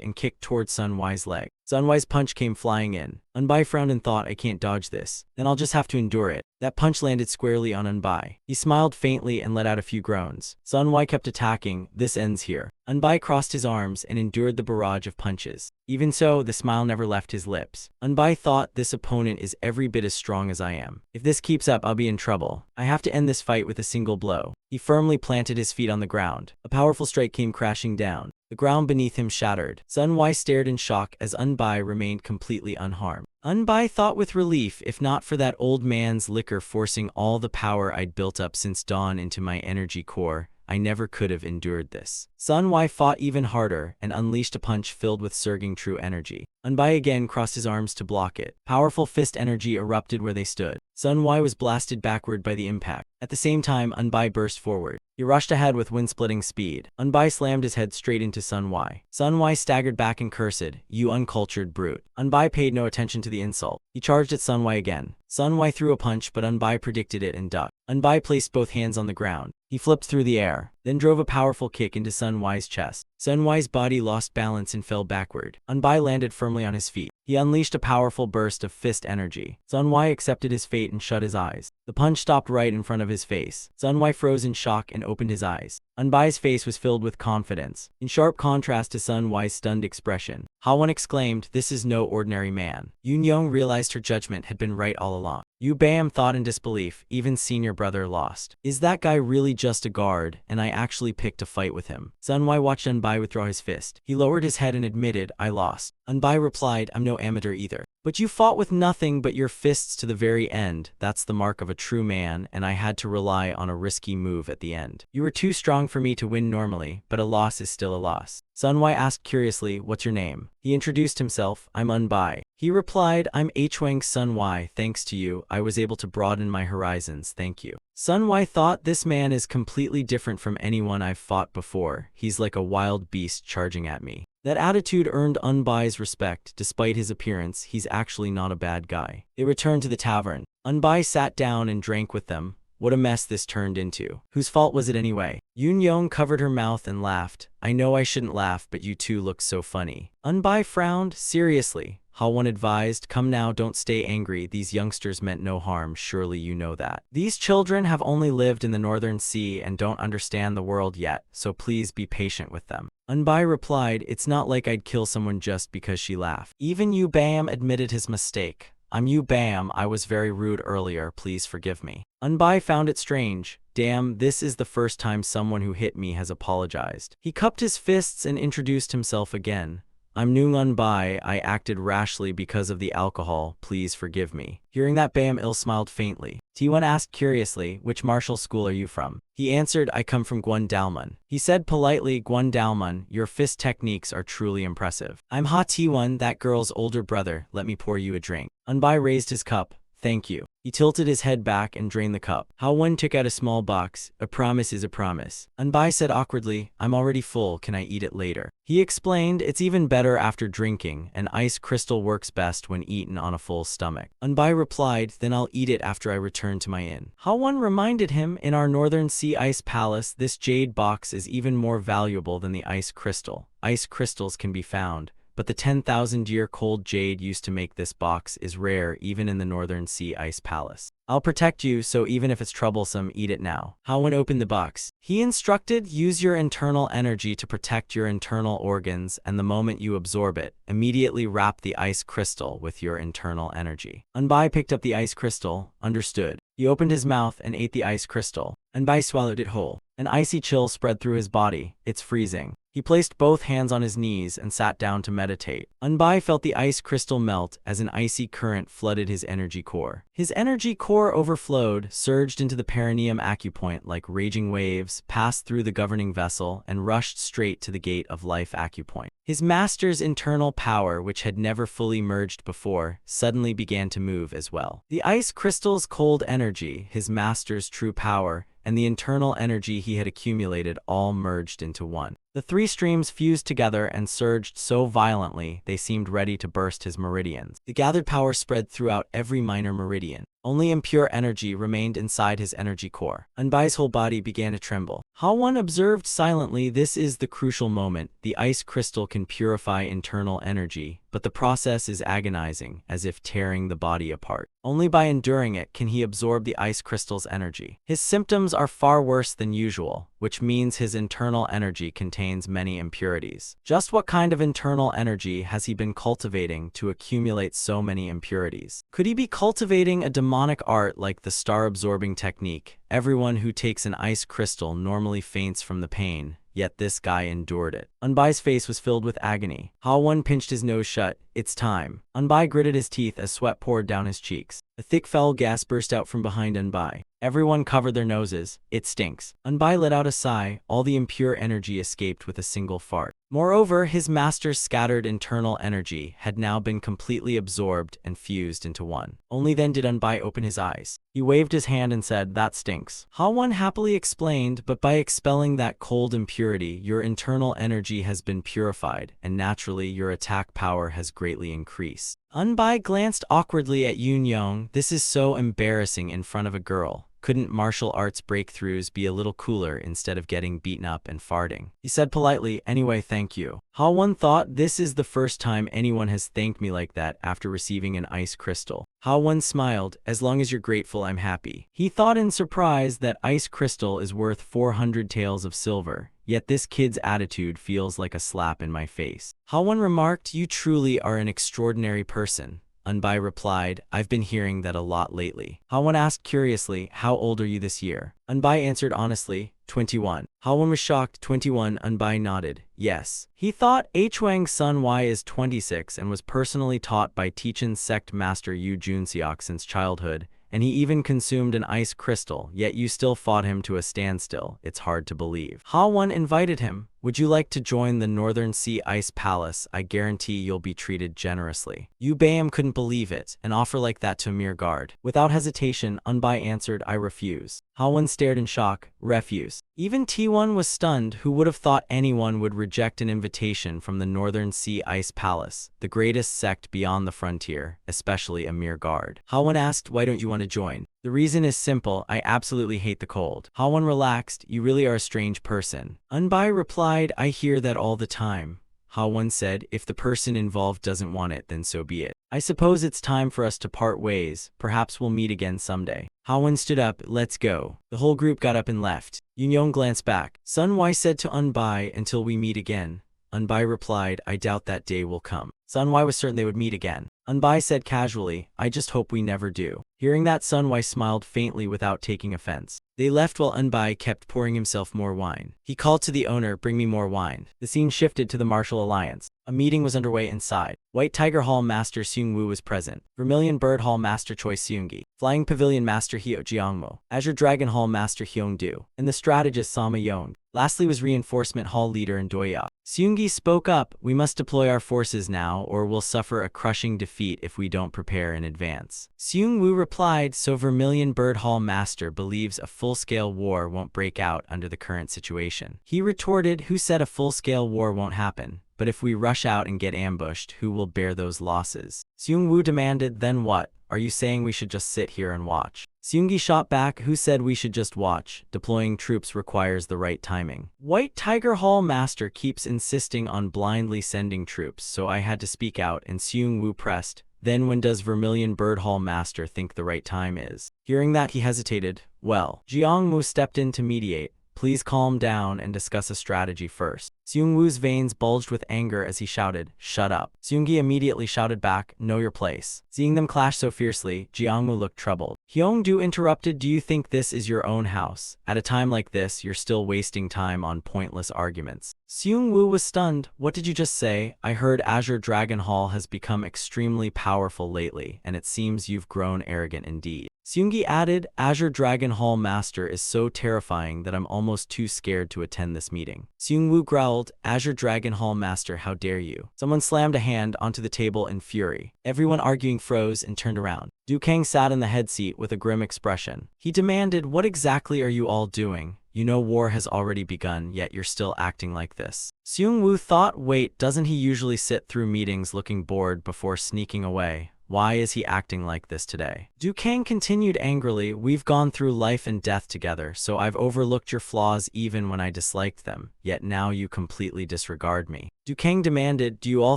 and kicked towards Sunwai's leg. Sunwai's punch came flying in. Anbai frowned and thought, I can't dodge this. Then I'll just have to endure it. That punch landed squarely on Anbai. He smiled faintly and let out a few groans. Sunwai kept attacking. This ends here. Anbai crossed his arms and endured the barrage of punches. Even so, the smile never left his lips. Anbai thought, this opponent is every bit as strong as I am. If this keeps up, I'll be in trouble. I have to end this fight with a single blow. He firmly planted his feet on the ground. A powerful strike came crashing down. The ground beneath him shattered. Sunwai stared in shock as Anbai remained completely unharmed. Anbai thought with relief, if not for that old man's liquor forcing all the power I'd built up since dawn into my energy core, I never could have endured this. Sunwai fought even harder and unleashed a punch filled with surging true energy. Anbai again crossed his arms to block it. Powerful fist energy erupted where they stood. Sunwai was blasted backward by the impact. At the same time, Anbai burst forward. He rushed ahead with wind-splitting speed. Anbai slammed his head straight into Sunwai. Sunwai staggered back and cursed, you uncultured brute. Anbai paid no attention to the insult. He charged at Sunwai again. Sunwai threw a punch, but Anbai predicted it and ducked. Anbai placed both hands on the ground. He flipped through the air, then drove a powerful kick into Sunwai's chest. Sunwai's body lost balance and fell backward. Anbai landed firmly on his feet. He unleashed a powerful burst of fist energy. Sunwai accepted his fate and shut his eyes. The punch stopped right in front of his face. Sunwai froze in shock and opened his eyes. Anbai's face was filled with confidence, in sharp contrast to Sunwai's stunned expression. Hawan exclaimed, this is no ordinary man. Yoon realized her judgment had been right all along. Yu Bam thought in disbelief, even senior brother lost. Is that guy really just a guard, and I actually picked a fight with him? Sunwai watched Anbai withdraw his fist. He lowered his head and admitted, I lost. Anbai replied, I'm no amateur either. But you fought with nothing but your fists to the very end. That's the mark of a true man, and I had to rely on a risky move at the end. You were too strong for me to win normally, but a loss is still a loss. Sunwai asked curiously, what's your name? He introduced himself, I'm Anbai. He replied, I'm Hwang Sunwai. Thanks to you, I was able to broaden my horizons, thank you. Sunwai thought, this man is completely different from anyone I've fought before. He's like a wild beast charging at me. That attitude earned Anbai's respect. Despite his appearance, he's actually not a bad guy. They returned to the tavern. Anbai sat down and drank with them. What a mess this turned into. Whose fault was it anyway? Yoon covered her mouth and laughed. I know I shouldn't laugh, but you two look so funny. Anbai frowned. Seriously, Hao-won advised. Come now, don't stay angry. These youngsters meant no harm, surely you know that. These children have only lived in the Northern Sea and don't understand the world yet, so please be patient with them. Unbai replied, it's not like I'd kill someone just because she laughed. Even Yu Bam admitted his mistake. I'm Yu Bam, I was very rude earlier, please forgive me. Unbai found it strange. Damn, this is the first time someone who hit me has apologized. He cupped his fists and introduced himself again. I'm New Unbai, I acted rashly because of the alcohol, please forgive me. Hearing that, Bam Il smiled faintly. T1 asked curiously, which martial school are you from? He answered, I come from Guandalmun. He said politely, Guandalmun, your fist techniques are truly impressive. I'm Ha T1, that girl's older brother, let me pour you a drink. Unbai raised his cup. Thank you. He tilted his head back and drained the cup. Hao-won took out a small box. A promise is a promise. Unbai said awkwardly, I'm already full, can I eat it later? He explained, it's even better after drinking. An ice crystal works best when eaten on a full stomach. Unbai replied, then I'll eat it after I return to my inn. Hao-won reminded him, in our Northern Sea Ice Palace, this jade box is even more valuable than the ice crystal. Ice crystals can be found, but the 10,000-year cold jade used to make this box is rare even in the Northern Sea Ice Palace. I'll protect you, so even if it's troublesome, eat it now. Hao-won opened the box. He instructed, use your internal energy to protect your internal organs, and the moment you absorb it, immediately wrap the ice crystal with your internal energy. Unbai picked up the ice crystal, understood. He opened his mouth and ate the ice crystal. Unbai swallowed it whole. An icy chill spread through his body. It's freezing. He placed both hands on his knees and sat down to meditate. Unbai felt the ice crystal melt as an icy current flooded his energy core. His energy core overflowed, surged into the perineum acupoint like raging waves, passed through the governing vessel, and rushed straight to the gate of life acupoint. His master's internal power, which had never fully merged before, suddenly began to move as well. The ice crystal's cold energy, his master's true power, and the internal energy he had accumulated all merged into one. The three streams fused together and surged so violently they seemed ready to burst his meridians. The gathered power spread throughout every minor meridian. Only impure energy remained inside his energy core. Unbai's whole body began to tremble. Hao-won observed silently, this is the crucial moment. The ice crystal can purify internal energy, but the process is agonizing, as if tearing the body apart. Only by enduring it can he absorb the ice crystal's energy. His symptoms are far worse than usual, which means his internal energy contains many impurities. Just what kind of internal energy has he been cultivating to accumulate so many impurities? Could he be cultivating a demonic art like the star-absorbing technique? Everyone who takes an ice crystal normally faints from the pain, yet this guy endured it. Unbai's face was filled with agony. Hao-won pinched his nose shut. It's time. Unbai gritted his teeth as sweat poured down his cheeks. A thick foul gas burst out from behind Unbai. Everyone covered their noses. It stinks. Unbai let out a sigh. All the impure energy escaped with a single fart. Moreover, his master's scattered internal energy had now been completely absorbed and fused into one. Only then did Unbai open his eyes. He waved his hand and said, that stinks. Hao-won happily explained, but by expelling that cold impurity, your internal energy has been purified, and naturally your attack power has greatly increased. Unbai glanced awkwardly at Yoon Young. This is so embarrassing in front of a girl. Couldn't martial arts breakthroughs be a little cooler instead of getting beaten up and farting? He said politely, anyway, thank you. Hao-won thought, this is the first time anyone has thanked me like that after receiving an ice crystal. Hao-won smiled, as long as you're grateful, I'm happy. He thought in surprise that ice crystal is worth 400 taels of silver, yet this kid's attitude feels like a slap in my face. Hao-won remarked, you truly are an extraordinary person. Unbai replied, I've been hearing that a lot lately. Hao-won asked curiously, how old are you this year? Unbai answered honestly, 21. Hao-won was shocked. 21. Unbai nodded. Yes. He thought Hwang's son Y is 26 and was personally taught by Tichin's sect master Yu Junseok since childhood, and he even consumed an ice crystal, yet you still fought him to a standstill. It's hard to believe. Hao-won invited him. Would you like to join the Northern Sea Ice Palace? I guarantee you'll be treated generously. Yu Bayam couldn't believe it, an offer like that to a mere guard. Without hesitation, Unbai answered, I refuse. Hao-won stared in shock. Refuse. Even T1 was stunned. Who would have thought anyone would reject an invitation from the Northern Sea Ice Palace, the greatest sect beyond the frontier, especially a mere guard? Hao-won asked, why don't you want to join? The reason is simple, I absolutely hate the cold. Hao-won relaxed, you really are a strange person. Unbai replied, I hear that all the time. Ha-won said. If the person involved doesn't want it, then so be it. I suppose it's time for us to part ways. Perhaps we'll meet again someday. Ha-won stood up. Let's go. The whole group got up and left. Yoon glanced back. Sun-wai said to Un-bai, until we meet again. Un-bai replied, I doubt that day will come. Sun-wai was certain they would meet again. Un-bai said casually, I just hope we never do. Hearing that, Sun-wai smiled faintly without taking offense. They left while Un-bai kept pouring himself more wine. He called to the owner, bring me more wine. The scene shifted to the martial alliance. A meeting was underway inside. White Tiger Hall Master Seung-woo was present. Vermilion Bird Hall Master Choi Seung-gi. Flying Pavilion Master Hyo Jeongmo. Azure Dragon Hall Master Hyung-do. And the strategist Sama Yeong. Lastly was Reinforcement Hall Leader and Doya. Seung-gi spoke up, we must deploy our forces now or we'll suffer a crushing defeat if we don't prepare in advance. Seung-woo replied, so Vermilion Bird Hall Master believes a full-scale war won't break out under the current situation. He retorted, who said a full-scale war won't happen? But if we rush out and get ambushed, who will bear those losses? Seung-woo demanded, then what? Are you saying we should just sit here and watch? Seung-gi shot back, who said we should just watch? Deploying troops requires the right timing. White Tiger Hall Master keeps insisting on blindly sending troops, so I had to speak out, and Seung-woo pressed, then when does Vermilion Bird Hall Master think the right time is? Hearing that, he hesitated. Well, Jeongmu stepped in to mediate. Please calm down and discuss a strategy first. Seung-woo's veins bulged with anger as he shouted, shut up. Seung-gi immediately shouted back, know your place. Seeing them clash so fiercely, Jeongmu looked troubled. Hyung-do interrupted, do you think this is your own house? At a time like this, you're still wasting time on pointless arguments. Seung-woo was stunned. What did you just say? I heard Azure Dragon Hall has become extremely powerful lately, and it seems you've grown arrogant indeed. Seung-gi added, Azure Dragon Hall Master is so terrifying that I'm almost too scared to attend this meeting. Seung-woo growled, Azure Dragon Hall Master, how dare you? Someone slammed a hand onto the table in fury. Everyone arguing froze and turned around. Du Kang sat in the head seat with a grim expression. He demanded, what exactly are you all doing? You know war has already begun, yet you're still acting like this. Seung-woo thought, wait, doesn't he usually sit through meetings looking bored before sneaking away? Why is he acting like this today? Du Kang continued angrily, we've gone through life and death together, so I've overlooked your flaws even when I disliked them, yet now you completely disregard me. Du Kang demanded, do you all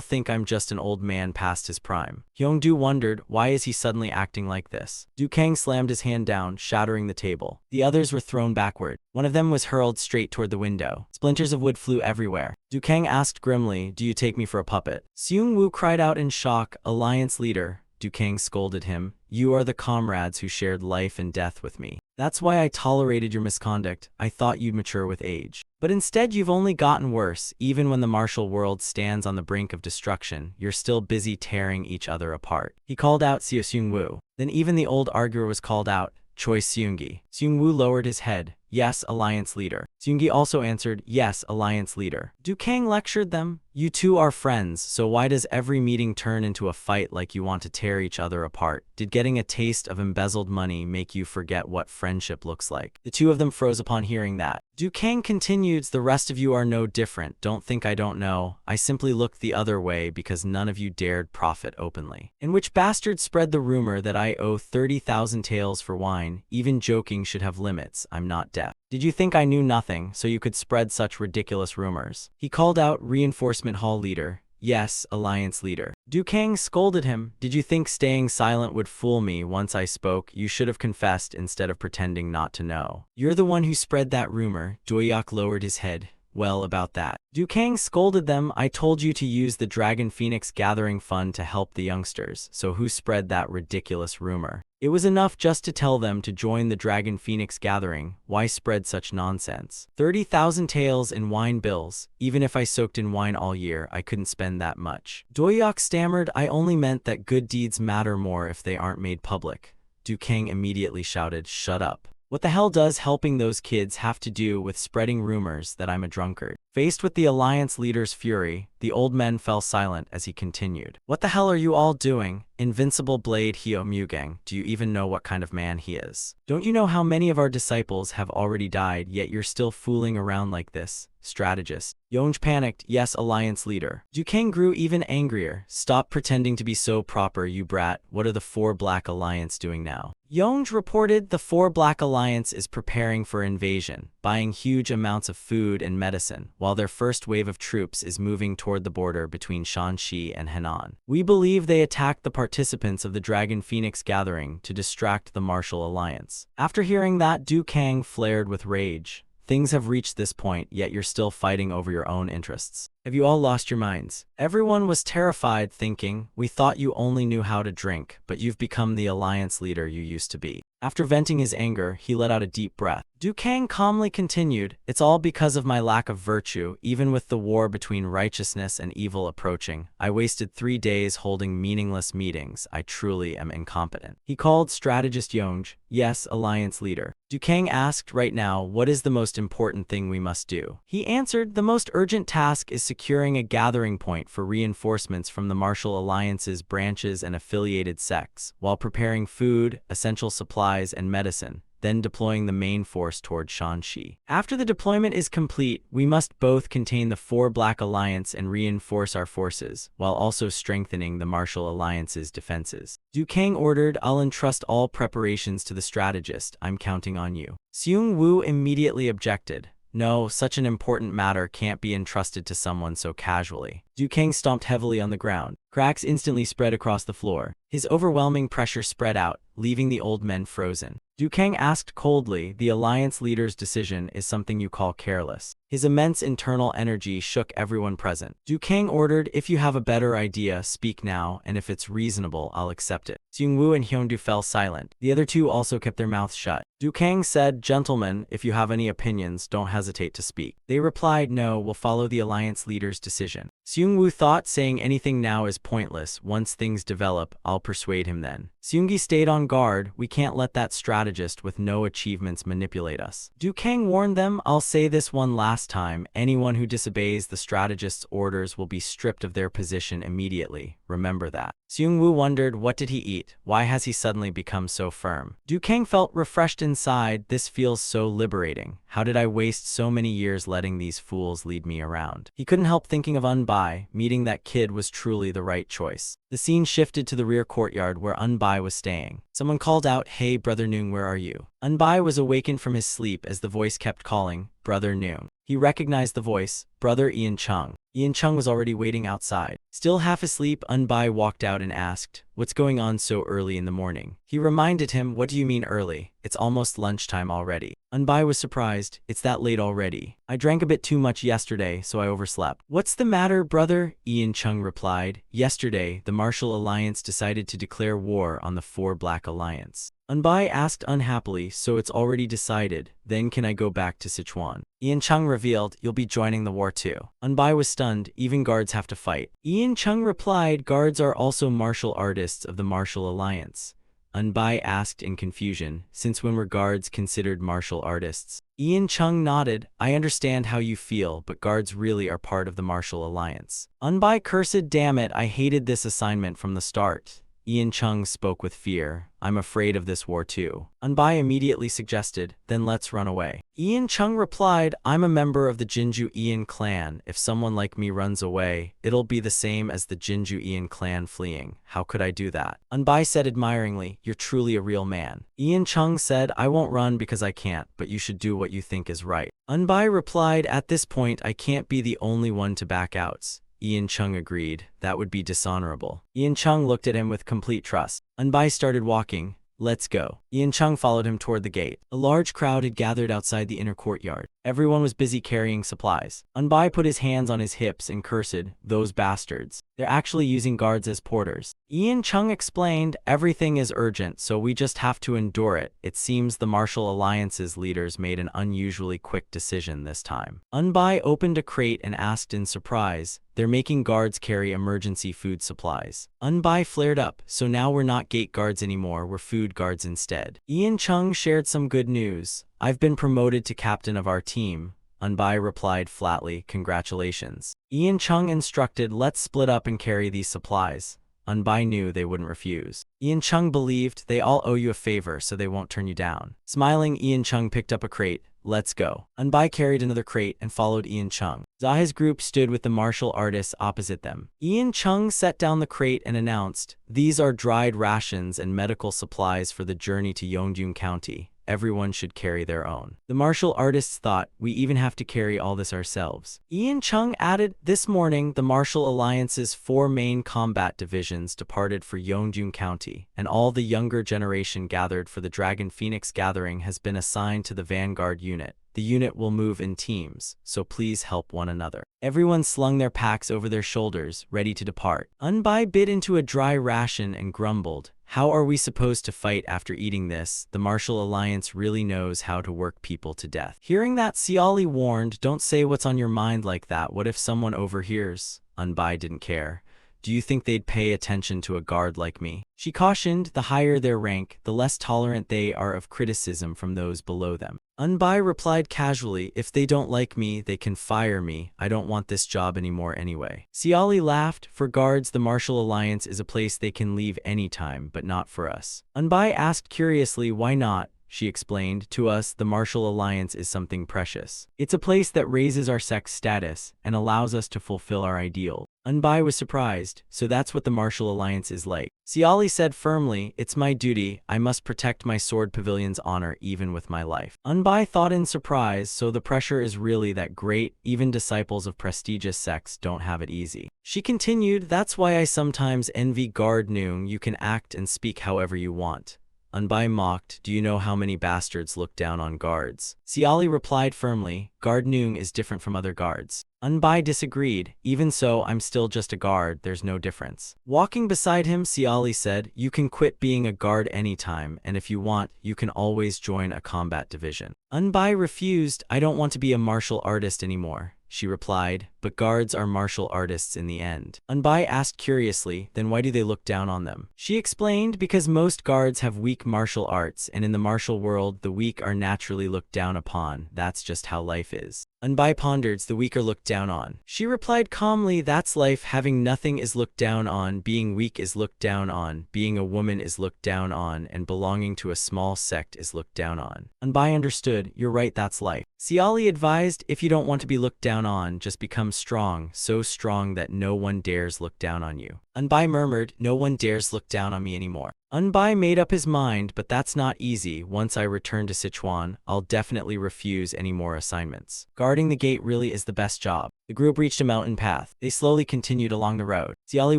think I'm just an old man past his prime? Hyung-do wondered, why is he suddenly acting like this? Du Kang slammed his hand down, shattering the table. The others were thrown backward. One of them was hurled straight toward the window. Splinters of wood flew everywhere. Du Kang asked grimly, do you take me for a puppet? Seung-woo cried out in shock, Alliance Leader. Du Kang scolded him, you are the comrades who shared life and death with me. That's why I tolerated your misconduct. I thought you'd mature with age. But instead you've only gotten worse. Even when the martial world stands on the brink of destruction, you're still busy tearing each other apart. He called out Seo Seung-woo. Then even the old arguer was called out, Choi Seung-gi. Seung-woo lowered his head. Yes, Alliance Leader. Seung-gi also answered, yes, Alliance Leader. Du Kang lectured them. You two are friends, so why does every meeting turn into a fight like you want to tear each other apart? Did getting a taste of embezzled money make you forget what friendship looks like? The two of them froze upon hearing that. Du Kang continues, the rest of you are no different. Don't think I don't know. I simply looked the other way because none of you dared profit openly. In which bastard spread the rumor that I owe 30,000 taels for wine. Even joking should have limits. I'm not deaf. Did you think I knew nothing, so you could spread such ridiculous rumors? He called out, Reinforcement Hall Leader. Yes, Alliance Leader. Du Kang scolded him. Did you think staying silent would fool me once I spoke? You should have confessed instead of pretending not to know. You're the one who spread that rumor. Doyak lowered his head. Well, about that. Du Kang scolded them. I told you to use the Dragon Phoenix Gathering Fund to help the youngsters, so who spread that ridiculous rumor? It was enough just to tell them to join the Dragon Phoenix Gathering. Why spread such nonsense? 30,000 taels in wine bills. Even if I soaked in wine all year, I couldn't spend that much. Doyak stammered, I only meant that good deeds matter more if they aren't made public. Du Kang immediately shouted, shut up. What the hell does helping those kids have to do with spreading rumors that I'm a drunkard? Faced with the Alliance Leader's fury, the old men fell silent as he continued. What the hell are you all doing? Invincible Blade Hyo Mugang, do you even know what kind of man he is? Don't you know how many of our disciples have already died, yet you're still fooling around like this? Strategist. Yonj panicked, yes, Alliance Leader. Du Kang grew even angrier. Stop pretending to be so proper, you brat. What are the Four Black Alliance doing now? Yonj reported the Four Black Alliance is preparing for invasion, buying huge amounts of food and medicine, while their first wave of troops is moving toward the border between Shanxi and Henan. We believe they attacked the participants of the Dragon Phoenix gathering to distract the Martial Alliance. After hearing that, Du Kang flared with rage. Things have reached this point, yet you're still fighting over your own interests. Have you all lost your minds? Everyone was terrified, thinking, we thought you only knew how to drink, but you've become the alliance leader you used to be. After venting his anger, he let out a deep breath. Du Kang calmly continued, it's all because of my lack of virtue. Even with the war between righteousness and evil approaching, I wasted 3 days holding meaningless meetings. I truly am incompetent. He called strategist Yonge, yes, alliance leader. Du Kang asked, right now, what is the most important thing we must do? He answered, the most urgent task is securing a gathering point for reinforcements from the Martial Alliance's branches and affiliated sects, while preparing food, essential supplies, and medicine, then deploying the main force toward Shanxi. After the deployment is complete, we must both contain the 4 Black Alliance and reinforce our forces, while also strengthening the Martial Alliance's defenses. Du Kang ordered, I'll entrust all preparations to the strategist. I'm counting on you. Seung Woo immediately objected. No, such an important matter can't be entrusted to someone so casually. Du Kang stomped heavily on the ground. Cracks instantly spread across the floor. His overwhelming pressure spread out, leaving the old men frozen. Du Kang asked coldly, the alliance leader's decision is something you call careless. His immense internal energy shook everyone present. Du Kang ordered, if you have a better idea, speak now, and if it's reasonable, I'll accept it. Seung Woo and Hyundu fell silent. The other two also kept their mouths shut. Du Kang said, gentlemen, if you have any opinions, don't hesitate to speak. They replied, no, we'll follow the alliance leader's decision. Seung Woo thought saying anything now is pointless. Once things develop, I'll persuade him then. Seung-gi stayed on guard. We can't let that strategist with no achievements manipulate us. Du Kang warned them, I'll say this one last time. Anyone who disobeys the strategist's orders will be stripped of their position immediately. Remember that. Seung Woo wondered, what did he eat? Why has he suddenly become so firm? Du Kang felt refreshed inside. This feels so liberating. How did I waste so many years letting these fools lead me around? He couldn't help thinking of Unbai. Meeting that kid was truly the right choice. The scene shifted to the rear courtyard where Unbai was staying. Someone called out, hey, Brother Noong, where are you? Unbai was awakened from his sleep as the voice kept calling, Brother Noong. He recognized the voice, Brother Ian Chung. Ian Chung was already waiting outside. Still half asleep, Unbai walked out and asked, what's going on so early in the morning? He reminded him, what do you mean early? It's almost lunchtime already. Unbai was surprised, it's that late already. I drank a bit too much yesterday, so I overslept. What's the matter, brother? Ian Chung replied, yesterday, the Martial Alliance decided to declare war on the 4 Black Alliance. Unbai asked unhappily, so it's already decided, then can I go back to Sichuan? Ian Chung revealed, you'll be joining the war too. Unbai was stunned, even guards have to fight. Ian Chung replied, guards are also martial artists of the Martial Alliance. Unbai asked in confusion, since when were guards considered martial artists? Ian Chung nodded, I understand how you feel, but guards really are part of the Martial Alliance. Unbai cursed, damn it, I hated this assignment from the start. Ian Chung spoke with fear, I'm afraid of this war too. Unbai immediately suggested, then let's run away. Ian Chung replied, I'm a member of the Jinju Ian clan. If someone like me runs away, it'll be the same as the Jinju Ian clan fleeing. How could I do that? Unbai said admiringly, you're truly a real man. Ian Chung said, I won't run because I can't, but you should do what you think is right. Unbai replied, at this point I can't be the only one to back out. Ian Chung agreed, that would be dishonorable. Ian Chung looked at him with complete trust. Unbai started walking. Let's go. Ian Chung followed him toward the gate. A large crowd had gathered outside the inner courtyard. Everyone was busy carrying supplies. Unbai put his hands on his hips and cursed, those bastards. They're actually using guards as porters. Ian Chung explained, everything is urgent, so we just have to endure it. It seems the Martial Alliance's leaders made an unusually quick decision this time. Unbai opened a crate and asked in surprise, they're making guards carry emergency food supplies. Unbai flared up, so now we're not gate guards anymore, we're food guards instead. Ian Chung shared some good news. I've been promoted to captain of our team. Unbai replied flatly, congratulations. Ian Chung instructed, let's split up and carry these supplies. Unbai knew they wouldn't refuse. Ian Chung believed they all owe you a favor, so they won't turn you down. Smiling, Ian Chung picked up a crate. Let's go. Unbai carried another crate and followed Ian Chung. Zahe's group stood with the martial artists opposite them. Ian Chung set down the crate and announced, these are dried rations and medical supplies for the journey to Yeongjun County. everyone should carry their own. The martial artists thought, we even have to carry all this ourselves. Ian Chung added, this morning, the Martial Alliance's 4 main combat divisions departed for Yeongjun County, and all the younger generation gathered for the Dragon Phoenix gathering has been assigned to the Vanguard unit. The unit will move in teams, so please help one another. Everyone slung their packs over their shoulders, ready to depart. Unbai bit into a dry ration and grumbled, how are we supposed to fight after eating this? The Martial Alliance really knows how to work people to death. Hearing that, Siali warned, don't say what's on your mind like that. What if someone overhears? Unbai didn't care. Do you think they'd pay attention to a guard like me? She cautioned, the higher their rank, the less tolerant they are of criticism from those below them. Unbai replied casually, if they don't like me, they can fire me. I don't want this job anymore anyway. Siali laughed, for guards, the Martial Alliance is a place they can leave anytime, but not for us. Unbai asked curiously, why not? She explained, to us, the Martial Alliance is something precious. It's a place that raises our sex status and allows us to fulfill our ideal. Unbai was surprised, so that's what the Martial Alliance is like. Siali said firmly, it's my duty, I must protect my sword pavilion's honor even with my life. Unbai thought in surprise, so the pressure is really that great, even disciples of prestigious sects don't have it easy. She continued, that's why I sometimes envy Guard Noong, you can act and speak however you want. Unbai mocked, do you know how many bastards look down on guards? Siali replied firmly, Guard Noong is different from other guards. Unbai disagreed, even so I'm still just a guard, there's no difference. Walking beside him, Siali said, you can quit being a guard anytime, and if you want, you can always join a combat division. Unbai refused, I don't want to be a martial artist anymore. She replied, but guards are martial artists in the end. Unbai asked curiously, then why do they look down on them? She explained, because most guards have weak martial arts, and in the martial world, the weak are naturally looked down upon. That's just how life is. Unbai pondered, the weak are looked down on. She replied calmly, that's life, having nothing is looked down on, being weak is looked down on, being a woman is looked down on, and belonging to a small sect is looked down on. Unbai understood, you're right, that's life. Siali advised, if you don't want to be looked down on, just become strong, so strong that no one dares look down on you. Unbai murmured, no one dares look down on me anymore. Unbai made up his mind, but that's not easy. Once I return to Sichuan, I'll definitely refuse any more assignments. Guarding the gate really is the best job. The group reached a mountain path. They slowly continued along the road. Siali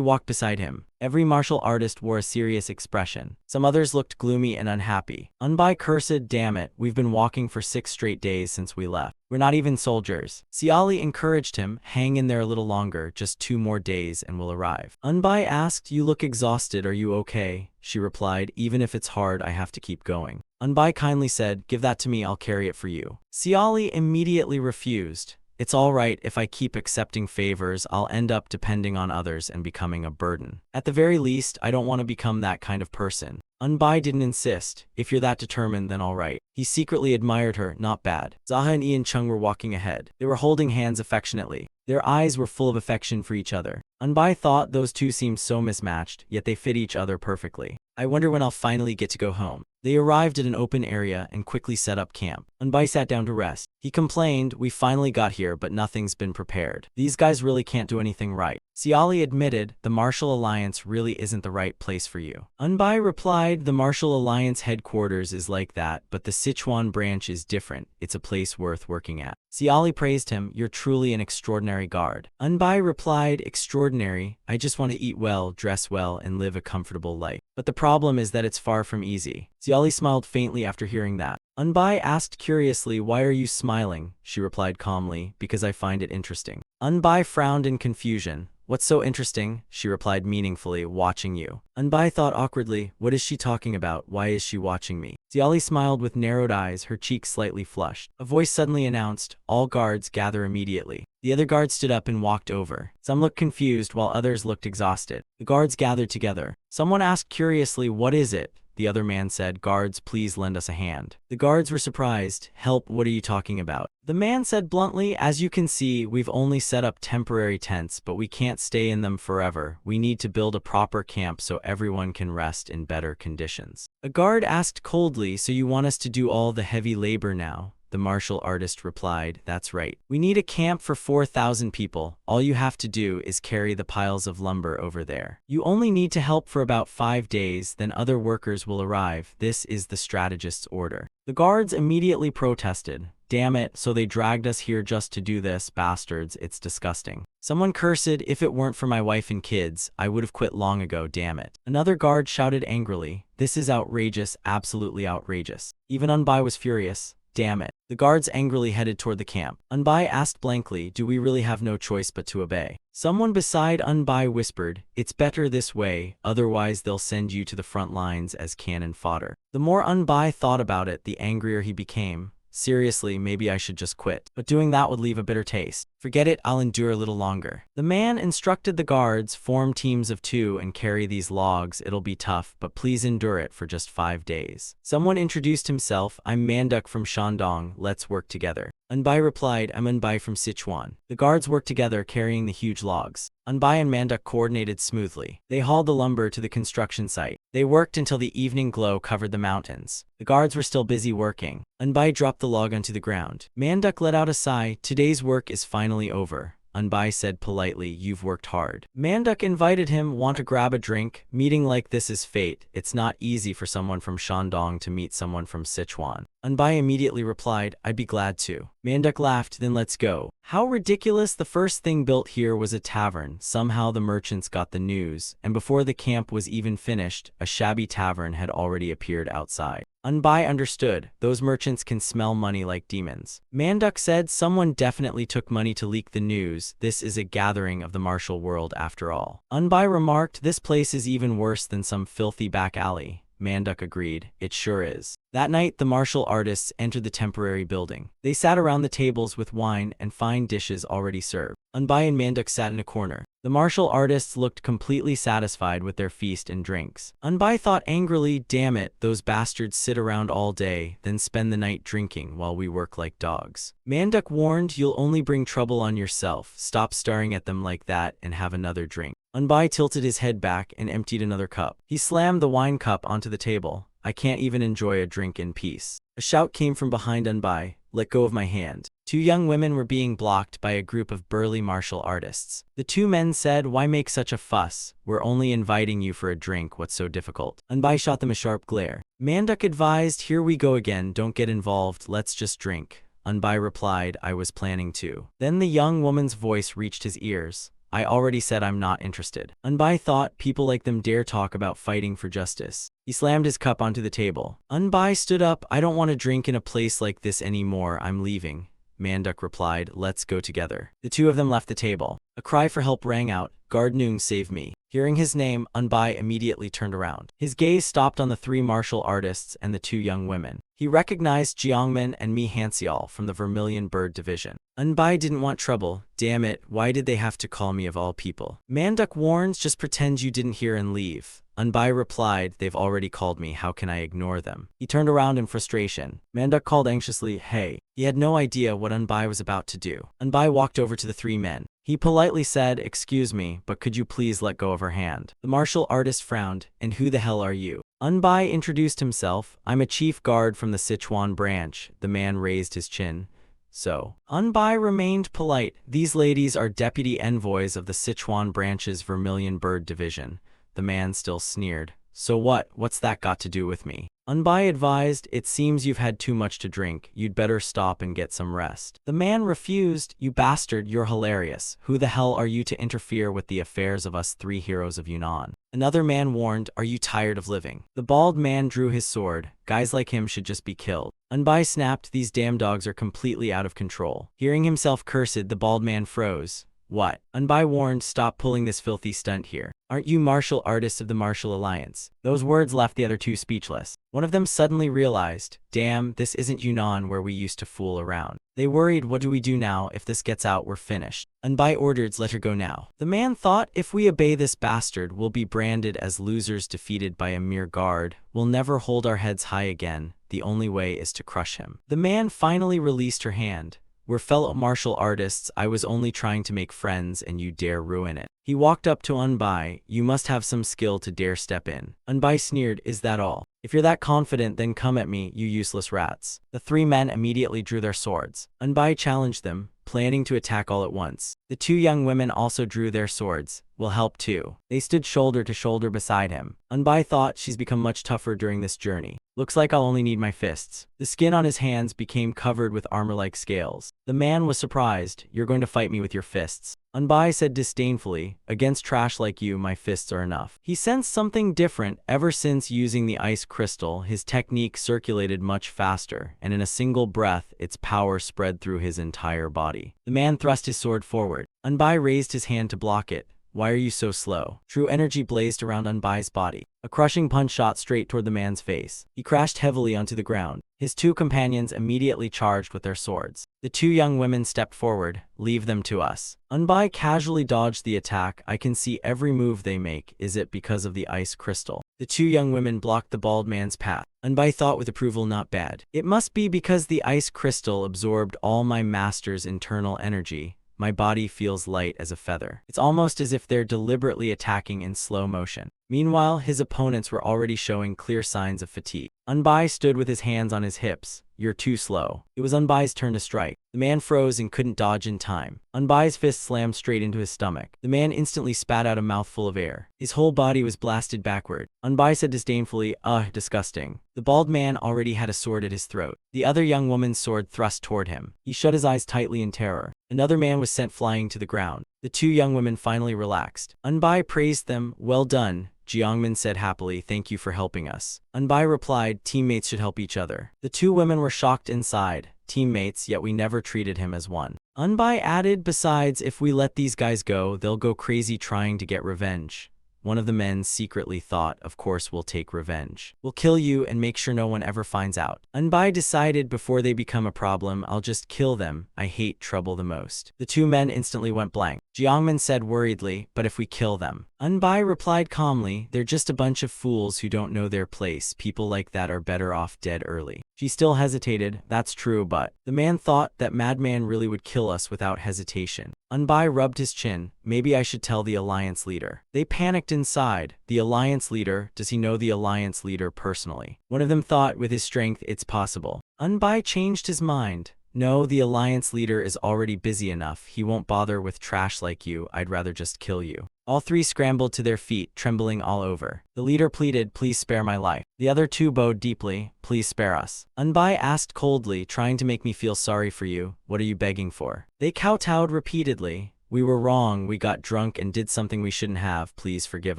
walked beside him. Every martial artist wore a serious expression. Some others looked gloomy and unhappy. Unbai cursed, damn it, we've been walking for 6 straight days since we left. We're not even soldiers. Siali encouraged him, hang in there a little longer, just 2 more days and we'll arrive. Unbai asked, you look exhausted, are you okay? She replied, even if it's hard, I have to keep going. Unbai kindly said, give that to me, I'll carry it for you. Siali immediately refused. It's all right, if I keep accepting favors, I'll end up depending on others and becoming a burden. At the very least, I don't want to become that kind of person. Unbai didn't insist. If you're that determined, then all right. He secretly admired her, not bad. Zaha and Ian Chung were walking ahead. They were holding hands affectionately. Their eyes were full of affection for each other. Unbai thought those two seemed so mismatched, yet they fit each other perfectly. I wonder when I'll finally get to go home. They arrived at an open area and quickly set up camp. Unbai sat down to rest. He complained, we finally got here, but nothing's been prepared. These guys really can't do anything right. Siali admitted, the Martial Alliance really isn't the right place for you. Unbai replied, the Martial Alliance headquarters is like that, but the Sichuan branch is different. It's a place worth working at. Siali praised him, you're truly an extraordinary guard. Unbai replied, extraordinary? I just want to eat well, dress well, and live a comfortable life. But the problem is that it's far from easy. Siali smiled faintly after hearing that. Unbai asked curiously, why are you smiling? She replied calmly, because I find it interesting. Unbai frowned in confusion. What's so interesting? She replied meaningfully, watching you. Unbai thought awkwardly, what is she talking about? Why is she watching me? Siali smiled with narrowed eyes, her cheeks slightly flushed. A voice suddenly announced, all guards gather immediately. The other guards stood up and walked over. Some looked confused while others looked exhausted. The guards gathered together. Someone asked curiously, what is it? The other man said, guards, please lend us a hand. The guards were surprised. Help, what are you talking about? The man said bluntly, as you can see, we've only set up temporary tents, but we can't stay in them forever. We need to build a proper camp so everyone can rest in better conditions. A guard asked coldly, so you want us to do all the heavy labor now? The martial artist replied, that's right. We need a camp for 4,000 people. All you have to do is carry the piles of lumber over there. You only need to help for about 5 days, then other workers will arrive. This is the strategist's order. The guards immediately protested. Damn it, so they dragged us here just to do this, bastards, it's disgusting. Someone cursed, if it weren't for my wife and kids, I would have quit long ago, damn it. Another guard shouted angrily, this is outrageous, absolutely outrageous. Even Unbai was furious. Damn it. The guards angrily headed toward the camp. Unbai asked blankly, do we really have no choice but to obey? Someone beside Unbai whispered, it's better this way, otherwise they'll send you to the front lines as cannon fodder. The more Unbai thought about it, the angrier he became. Seriously, maybe I should just quit. But doing that would leave a bitter taste. Forget it, I'll endure a little longer. The man instructed the guards, form teams of 2 and carry these logs. It'll be tough, but please endure it for just 5 days. Someone introduced himself, I'm Manduk from Shandong, let's work together. Unbai replied, I'm Unbai from Sichuan. The guards worked together carrying the huge logs. Unbai and Manduk coordinated smoothly. They hauled the lumber to the construction site. They worked until the evening glow covered the mountains. The guards were still busy working. Unbai dropped the log onto the ground. Manduk let out a sigh, today's work is finally over. Unbai said politely, you've worked hard. Manduk invited him, want to grab a drink? Meeting like this is fate. It's not easy for someone from Shandong to meet someone from Sichuan. Unbai immediately replied, I'd be glad to. Manduk laughed, then let's go. How ridiculous, the first thing built here was a tavern. Somehow the merchants got the news, and before the camp was even finished, a shabby tavern had already appeared outside. Unbai understood, those merchants can smell money like demons. Manduk said someone definitely took money to leak the news, this is a gathering of the martial world after all. Unbai remarked, this place is even worse than some filthy back alley. Manduk agreed, it sure is. That night, the martial artists entered the temporary building. They sat around the tables with wine and fine dishes already served. Unbai and Manduk sat in a corner. The martial artists looked completely satisfied with their feast and drinks. Unbai thought angrily, damn it, those bastards sit around all day, then spend the night drinking while we work like dogs. Manduk warned, you'll only bring trouble on yourself. Stop staring at them like that and have another drink. Unbai tilted his head back and emptied another cup. He slammed the wine cup onto the table. I can't even enjoy a drink in peace. A shout came from behind Unbai, let go of my hand. 2 young women were being blocked by a group of burly martial artists. The 2 men said, why make such a fuss? We're only inviting you for a drink, what's so difficult? Unbai shot them a sharp glare. Manduk advised, here we go again, don't get involved, let's just drink. Unbai replied, I was planning to. Then the young woman's voice reached his ears. I already said I'm not interested. Unbai thought, people like them dare talk about fighting for justice. He slammed his cup onto the table. Unbai stood up, I don't want to drink in a place like this anymore, I'm leaving. Manduk replied, let's go together. The 2 of them left the table. A cry for help rang out, Guard Noong, save me. Hearing his name, Unbai immediately turned around. His gaze stopped on the 3 martial artists and the 2 young women. He recognized Jiangmen and Mi Hanseol from the Vermilion Bird Division. Unbai didn't want trouble. Damn it, why did they have to call me of all people? Manduk warns, just pretend you didn't hear and leave. Unbai replied, they've already called me, how can I ignore them? He turned around in frustration. Manduk called anxiously, hey. He had no idea what Unbai was about to do. Unbai walked over to the 3 men. He politely said, excuse me, but could you please let go of her hand? The martial artist frowned, and who the hell are you? Unbai introduced himself, I'm a chief guard from the Sichuan branch. The man raised his chin. So, Unbai remained polite. These ladies are deputy envoys of the Sichuan branch's Vermilion Bird Division. The man still sneered. So what's that got to do with me? Unbai advised, it seems you've had too much to drink, you'd better stop and get some rest. The man refused, you bastard, you're hilarious. Who the hell are you to interfere with the affairs of us 3 heroes of Yunnan? Another man warned, are you tired of living? The bald man drew his sword, guys like him should just be killed. Unbai snapped, these damn dogs are completely out of control. Hearing himself cursed, the bald man froze. What? Unbai warned, stop pulling this filthy stunt here. Aren't you martial artists of the Martial Alliance? Those words left the other 2 speechless. One of them suddenly realized, damn, this isn't Yunnan where we used to fool around. They worried, what do we do now? If this gets out, we're finished. Unbai ordered, let her go now. The man thought, if we obey this bastard, we'll be branded as losers defeated by a mere guard. We'll never hold our heads high again. The only way is to crush him. The man finally released her hand. We're fellow martial artists. I was only trying to make friends and you dare ruin it. He walked up to Unbai. You must have some skill to dare step in. Unbai sneered, is that all? If you're that confident, then come at me, you useless rats. The three men immediately drew their swords. Unbai challenged them, planning to attack all at once. The two young women also drew their swords. Will help too. They stood shoulder to shoulder beside him. Unbai thought, she's become much tougher during this journey. Looks like I'll only need my fists. The skin on his hands became covered with armor-like scales. The man was surprised. You're going to fight me with your fists. Unbai said disdainfully, against trash like you, my fists are enough. He sensed something different. Ever since using the ice crystal, his technique circulated much faster, and in a single breath, its power spread through his entire body. The man thrust his sword forward. Unbai raised his hand to block it. Why are you so slow? True energy blazed around Unbai's body. A crushing punch shot straight toward the man's face. He crashed heavily onto the ground. His two companions immediately charged with their swords. The two young women stepped forward. Leave them to us. Unbai casually dodged the attack. I can see every move they make. Is it because of the ice crystal? The two young women blocked the bald man's path. Unbai thought with approval, not bad. It must be because the ice crystal absorbed all my master's internal energy. My body feels light as a feather. It's almost as if they're deliberately attacking in slow motion. Meanwhile, his opponents were already showing clear signs of fatigue. Unbai stood with his hands on his hips. You're too slow. It was Unbai's turn to strike. The man froze and couldn't dodge in time. Unbai's fist slammed straight into his stomach. The man instantly spat out a mouthful of air. His whole body was blasted backward. Unbai said disdainfully, ugh, disgusting. The bald man already had a sword at his throat. The other young woman's sword thrust toward him. He shut his eyes tightly in terror. Another man was sent flying to the ground. The two young women finally relaxed. Unbai praised them. Well done. Jiangmin said happily, thank you for helping us. Unbai replied, teammates should help each other. The two women were shocked inside. Teammates, yet we never treated him as one. Unbai added, besides, if we let these guys go, they'll go crazy trying to get revenge. One of the men secretly thought, of course we'll take revenge. We'll kill you and make sure no one ever finds out. Unbai decided before they become a problem, I'll just kill them. I hate trouble the most. The two men instantly went blank. Jiangmin said worriedly, but if we kill them? Unbai replied calmly, they're just a bunch of fools who don't know their place. People like that are better off dead early. She still hesitated. That's true, but the man thought that madman really would kill us without hesitation. Unbai rubbed his chin. Maybe I should tell the alliance leader. They panicked inside. The alliance leader? Does he know the alliance leader personally? One of them thought with his strength it's possible. Unbai changed his mind. No, the alliance leader is already busy enough. He won't bother with trash like you. I'd rather just kill you. All three scrambled to their feet, trembling all over. The leader pleaded, please spare my life. The other two bowed deeply, please spare us. Unbai asked coldly, trying to make me feel sorry for you. What are you begging for? They kowtowed repeatedly. We were wrong, we got drunk and did something we shouldn't have, please forgive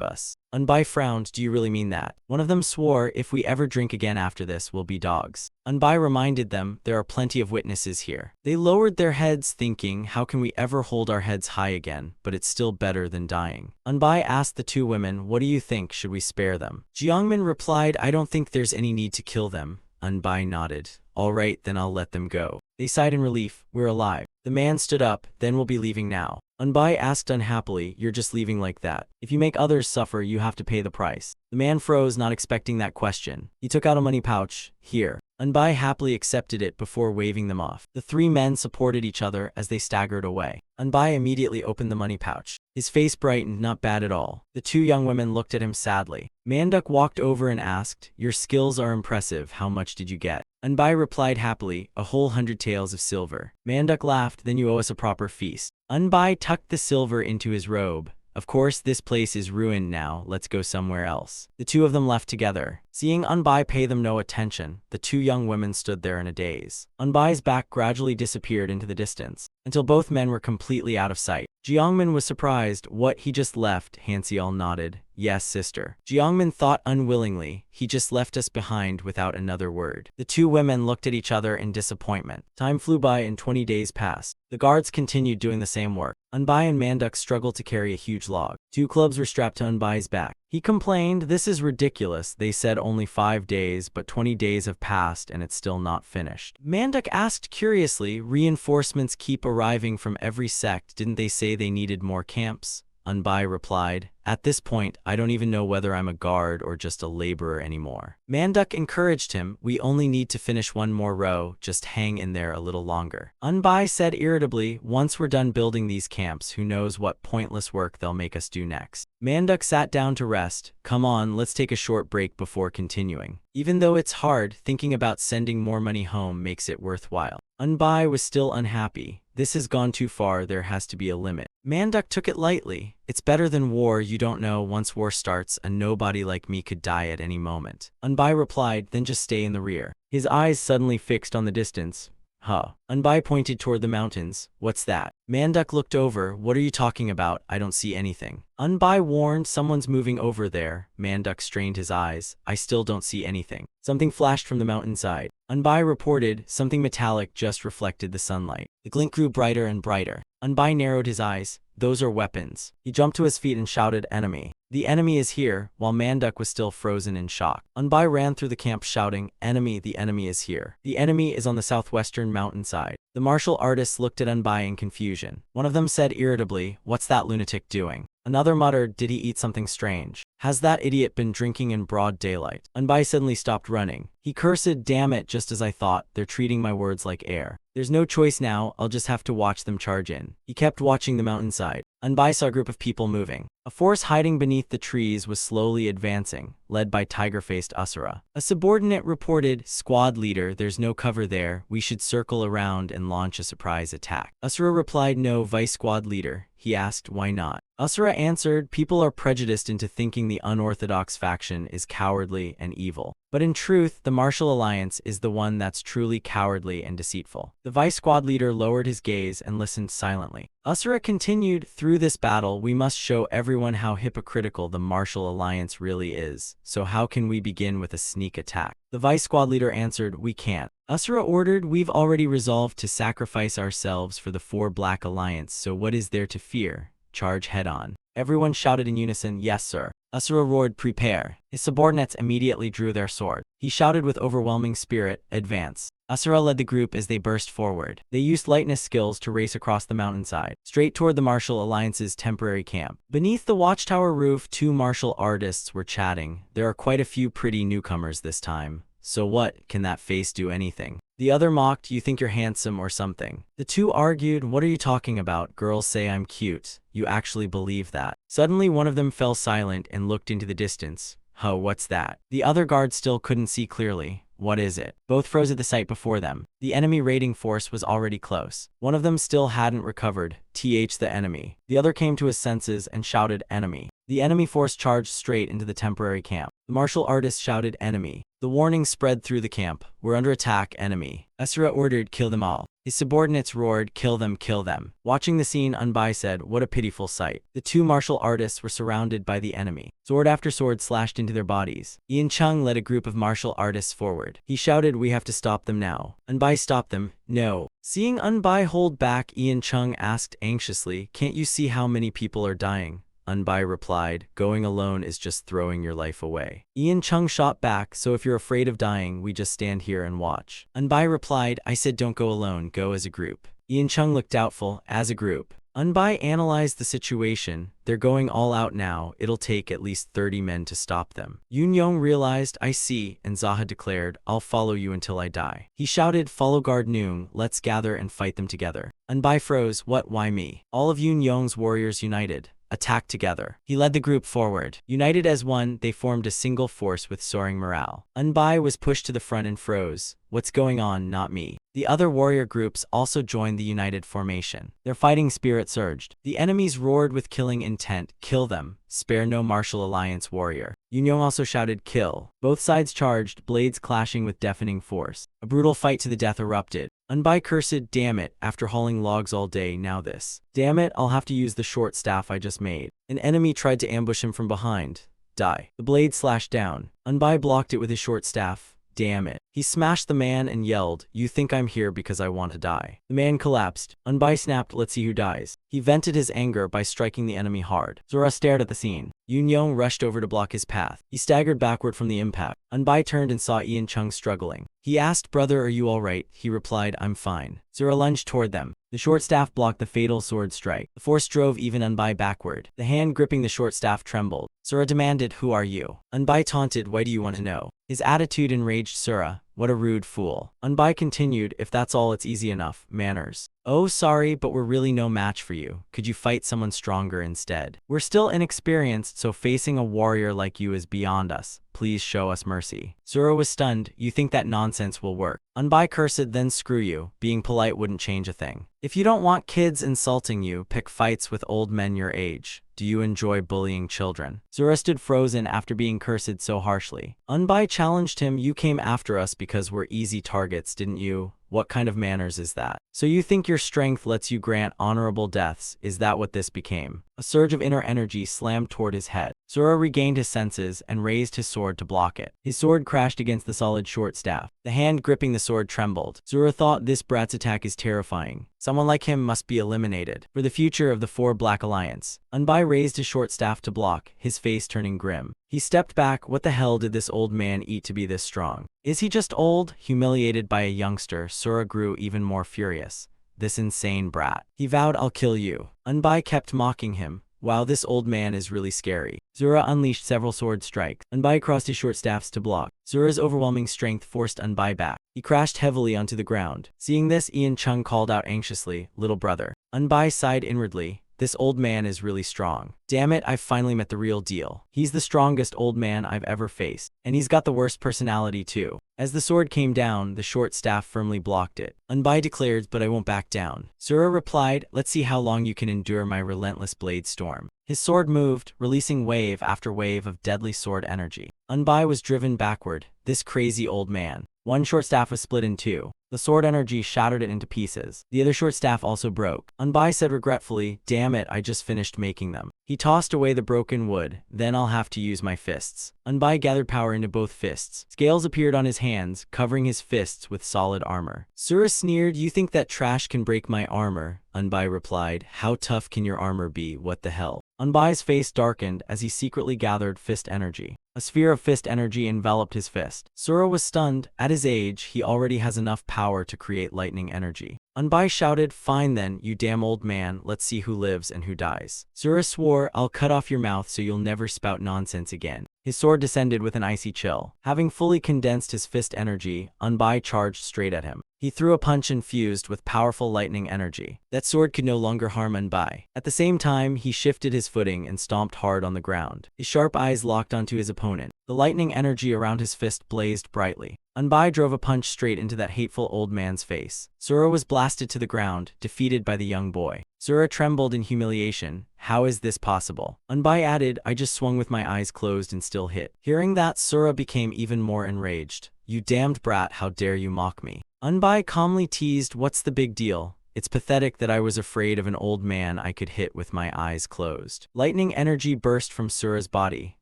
us. Unbai frowned, do you really mean that? One of them swore, if we ever drink again after this, we'll be dogs. Unbai reminded them, there are plenty of witnesses here. They lowered their heads, thinking, how can we ever hold our heads high again, but it's still better than dying. Unbai asked the two women, what do you think, should we spare them? Jiangmin replied, I don't think there's any need to kill them. Unbai nodded. All right, then I'll let them go. They sighed in relief, we're alive. The man stood up, then we'll be leaving now. Unbai asked unhappily, you're just leaving like that. If you make others suffer, you have to pay the price. The man froze, not expecting that question. He took out a money pouch. Here. Unbai happily accepted it before waving them off. The three men supported each other as they staggered away. Unbai immediately opened the money pouch. His face brightened, not bad at all. The two young women looked at him sadly. Manduk walked over and asked, your skills are impressive, how much did you get? Unbai replied happily, a whole 100 taels of silver. Manduk laughed, then you owe us a proper feast. Unbai tucked the silver into his robe. Of course, this place is ruined now, let's go somewhere else. The two of them left together. Seeing Unbai pay them no attention, the two young women stood there in a daze. Unbai's back gradually disappeared into the distance, until both men were completely out of sight. Jiangmin was surprised. What, he just left? Hanseol nodded. Yes, sister. Jiangmin thought unwillingly. He just left us behind without another word. The two women looked at each other in disappointment. Time flew by and 20 days passed. The guards continued doing the same work. Unbai and Manduk struggled to carry a huge log. Two clubs were strapped to Unbai's back. He complained, this is ridiculous. They said only 5 days, but 20 days have passed and it's still not finished. Manduk asked curiously, reinforcements keep arriving from every sect. Didn't they say they needed more camps? Unbai replied. At this point, I don't even know whether I'm a guard or just a laborer anymore. Manduk encouraged him. We only need to finish one more row, just hang in there a little longer. Unbai said irritably, once we're done building these camps, who knows what pointless work they'll make us do next. Manduk sat down to rest. Come on, let's take a short break before continuing. Even though it's hard, thinking about sending more money home makes it worthwhile. Unbai was still unhappy. This has gone too far, there has to be a limit. Manduk took it lightly. It's better than war, you don't know, once war starts, a nobody like me could die at any moment. Unbai replied, then just stay in the rear. His eyes suddenly fixed on the distance. Huh. Unbai pointed toward the mountains. What's that? Manduk looked over. What are you talking about? I don't see anything. Unbai warned, someone's moving over there. Manduk strained his eyes. I still don't see anything. Something flashed from the mountainside. Unbai reported, something metallic just reflected the sunlight. The glint grew brighter and brighter. Unbai narrowed his eyes. Those are weapons. He jumped to his feet and shouted, enemy. The enemy is here, while Manduk was still frozen in shock. Unbai ran through the camp shouting, enemy, the enemy is here. The enemy is on the southwestern mountainside. The martial artists looked at Unbai in confusion. One of them said irritably, what's that lunatic doing? Another muttered, did he eat something strange? Has that idiot been drinking in broad daylight? Unbai suddenly stopped running. He cursed, damn it, just as I thought, they're treating my words like air. There's no choice now, I'll just have to watch them charge in. He kept watching the mountainside. Unbai saw a group of people moving. A force hiding beneath the trees was slowly advancing, led by tiger-faced Asura. A subordinate reported, squad leader, there's no cover there, we should circle around and launch a surprise attack. Asura replied, no, vice squad leader. He asked, why not? Asura answered, people are prejudiced into thinking the unorthodox faction is cowardly and evil. But in truth, the martial alliance is the one that's truly cowardly and deceitful. The vice squad leader lowered his gaze and listened silently. Asura continued, through this battle, we must show everyone how hypocritical the martial alliance really is. So how can we begin with a sneak attack? The vice squad leader answered, we can't. Asura ordered, we've already resolved to sacrifice ourselves for the 4 Black Alliance, so what is there to fear? Charge head-on. Everyone shouted in unison, yes sir. Asura roared, prepare. His subordinates immediately drew their sword. He shouted with overwhelming spirit, advance. Asura led the group as they burst forward. They used lightness skills to race across the mountainside, straight toward the martial alliance's temporary camp. Beneath the watchtower roof, 2 martial artists were chatting. There are quite a few pretty newcomers this time. So what, can that face do anything? The other mocked, you think you're handsome or something. The 2 argued, what are you talking about? Girls say I'm cute. You actually believe that? Suddenly one of them fell silent and looked into the distance. Huh, what's that? The other guard still couldn't see clearly. What is it? Both froze at the sight before them. The enemy raiding force was already close. One of them still hadn't recovered. The enemy. The other came to his senses and shouted, enemy. The enemy force charged straight into the temporary camp. The martial artist shouted, enemy. The warning spread through the camp. We're under attack, enemy. Asura ordered, kill them all. His subordinates roared, kill them, kill them. Watching the scene, Unbai said, what a pitiful sight. The 2 martial artists were surrounded by the enemy. Sword after sword slashed into their bodies. Ian Chung led a group of martial artists forward. He shouted, we have to stop them now. Unbai stopped them. No. Seeing Unbai hold back, Ian Chung asked anxiously, can't you see how many people are dying? Unbai replied, going alone is just throwing your life away. Ian Chung shot back, so if you're afraid of dying, we just stand here and watch. Unbai replied, I said don't go alone, go as a group. Ian Chung looked doubtful, as a group. Unbai analyzed the situation. They're going all out now, it'll take at least 30 men to stop them. Yoon Yong realized, I see, and Zaha declared, I'll follow you until I die. He shouted, follow guard Noong, let's gather and fight them together. Unbai froze, what, why me? All of Yoon Yong's warriors united. Attack together. He led the group forward. United as one, they formed a single force with soaring morale. Unbai was pushed to the front and froze. What's going on, not me. The other warrior groups also joined the united formation. Their fighting spirit surged. The enemies roared with killing intent, kill them, spare no martial alliance warrior. Yoon also shouted, kill. Both sides charged, blades clashing with deafening force. A brutal fight to the death erupted. Unbai cursed, damn it, after hauling logs all day, now this. Damn it, I'll have to use the short staff I just made. An enemy tried to ambush him from behind. Die. The blade slashed down. Unbai blocked it with his short staff. Damn it. He smashed the man and yelled, you think I'm here because I want to die. The man collapsed. Unbai snapped, let's see who dies. He vented his anger by striking the enemy hard. Zora stared at the scene. Yoon Yong rushed over to block his path. He staggered backward from the impact. Unbai turned and saw Ian Chung struggling. He asked, brother, are you alright? He replied, I'm fine. Zora lunged toward them. The short staff blocked the fatal sword strike. The force drove even Unbai backward. The hand gripping the short staff trembled. Sura demanded, "Who are you?" Unbai taunted, "Why do you want to know?" His attitude enraged Sura. "What a rude fool." Unbai continued, "If that's all, it's easy enough. Manners." "Oh, sorry, but we're really no match for you. Could you fight someone stronger instead? We're still inexperienced, so facing a warrior like you is beyond us. Please show us mercy." Sura was stunned. "You think that nonsense will work?" Unbai cursed, "Then screw you. Being polite wouldn't change a thing. If you don't want kids insulting you, pick fights with old men your age. Do you enjoy bullying children?" Sura stood frozen after being cursed so harshly. Unbai challenged him, "You came after us because we're easy targets, didn't you? What kind of manners is that? So you think your strength lets you grant honorable deaths? Is that what this became?" A surge of inner energy slammed toward his head. Sura regained his senses and raised his sword to block it. His sword crashed against the solid short staff. The hand gripping the sword trembled. Sura thought, "This brat's attack is terrifying. Someone like him must be eliminated. For the future of the Four Black Alliance." Unbai raised his short staff to block, his face turning grim. He stepped back. What the hell did this old man eat to be this strong? Is he just old? Humiliated by a youngster, Sura grew even more furious. This insane brat. He vowed, "I'll kill you." Unbai kept mocking him. "Wow, this old man is really scary." Sura unleashed several sword strikes. Unbai crossed his short staffs to block. Sura's overwhelming strength forced Unbai back. He crashed heavily onto the ground. Seeing this, Ian Chung called out anxiously, "Little brother." Unbai sighed inwardly. This old man is really strong. Damn it, I've finally met the real deal. He's the strongest old man I've ever faced. And he's got the worst personality too. As the sword came down, the short staff firmly blocked it. Unbai declared, "But I won't back down." Sura replied, "Let's see how long you can endure my relentless blade storm." His sword moved, releasing wave after wave of deadly sword energy. Unbai was driven backward. This crazy old man. One short staff was split in two. The sword energy shattered it into pieces. The other short staff also broke. Unbai said regretfully, "Damn it, I just finished making them." He tossed away the broken wood. "Then I'll have to use my fists." Unbai gathered power into both fists. Scales appeared on his hands, covering his fists with solid armor. Sura sneered, "You think that trash can break my armor?" Unbai replied, "How tough can your armor be? What the hell?" Unbai's face darkened as he secretly gathered fist energy. A sphere of fist energy enveloped his fist. Sura was stunned. At his age, he already has enough power to create lightning energy. Unbai shouted, "Fine then, you damn old man, let's see who lives and who dies." Sura swore, "I'll cut off your mouth so you'll never spout nonsense again." His sword descended with an icy chill. Having fully condensed his fist energy, Unbai charged straight at him. He threw a punch infused with powerful lightning energy. That sword could no longer harm Unbai. At the same time, he shifted his footing and stomped hard on the ground. His sharp eyes locked onto his opponent. The lightning energy around his fist blazed brightly. Unbai drove a punch straight into that hateful old man's face. Sura was blasted to the ground, defeated by the young boy. Sura trembled in humiliation. "How is this possible?" Unbai added, "I just swung with my eyes closed and still hit." Hearing that, Sura became even more enraged. "You damned brat, how dare you mock me?" Unbai calmly teased, "What's the big deal? It's pathetic that I was afraid of an old man I could hit with my eyes closed." Lightning energy burst from Sura's body.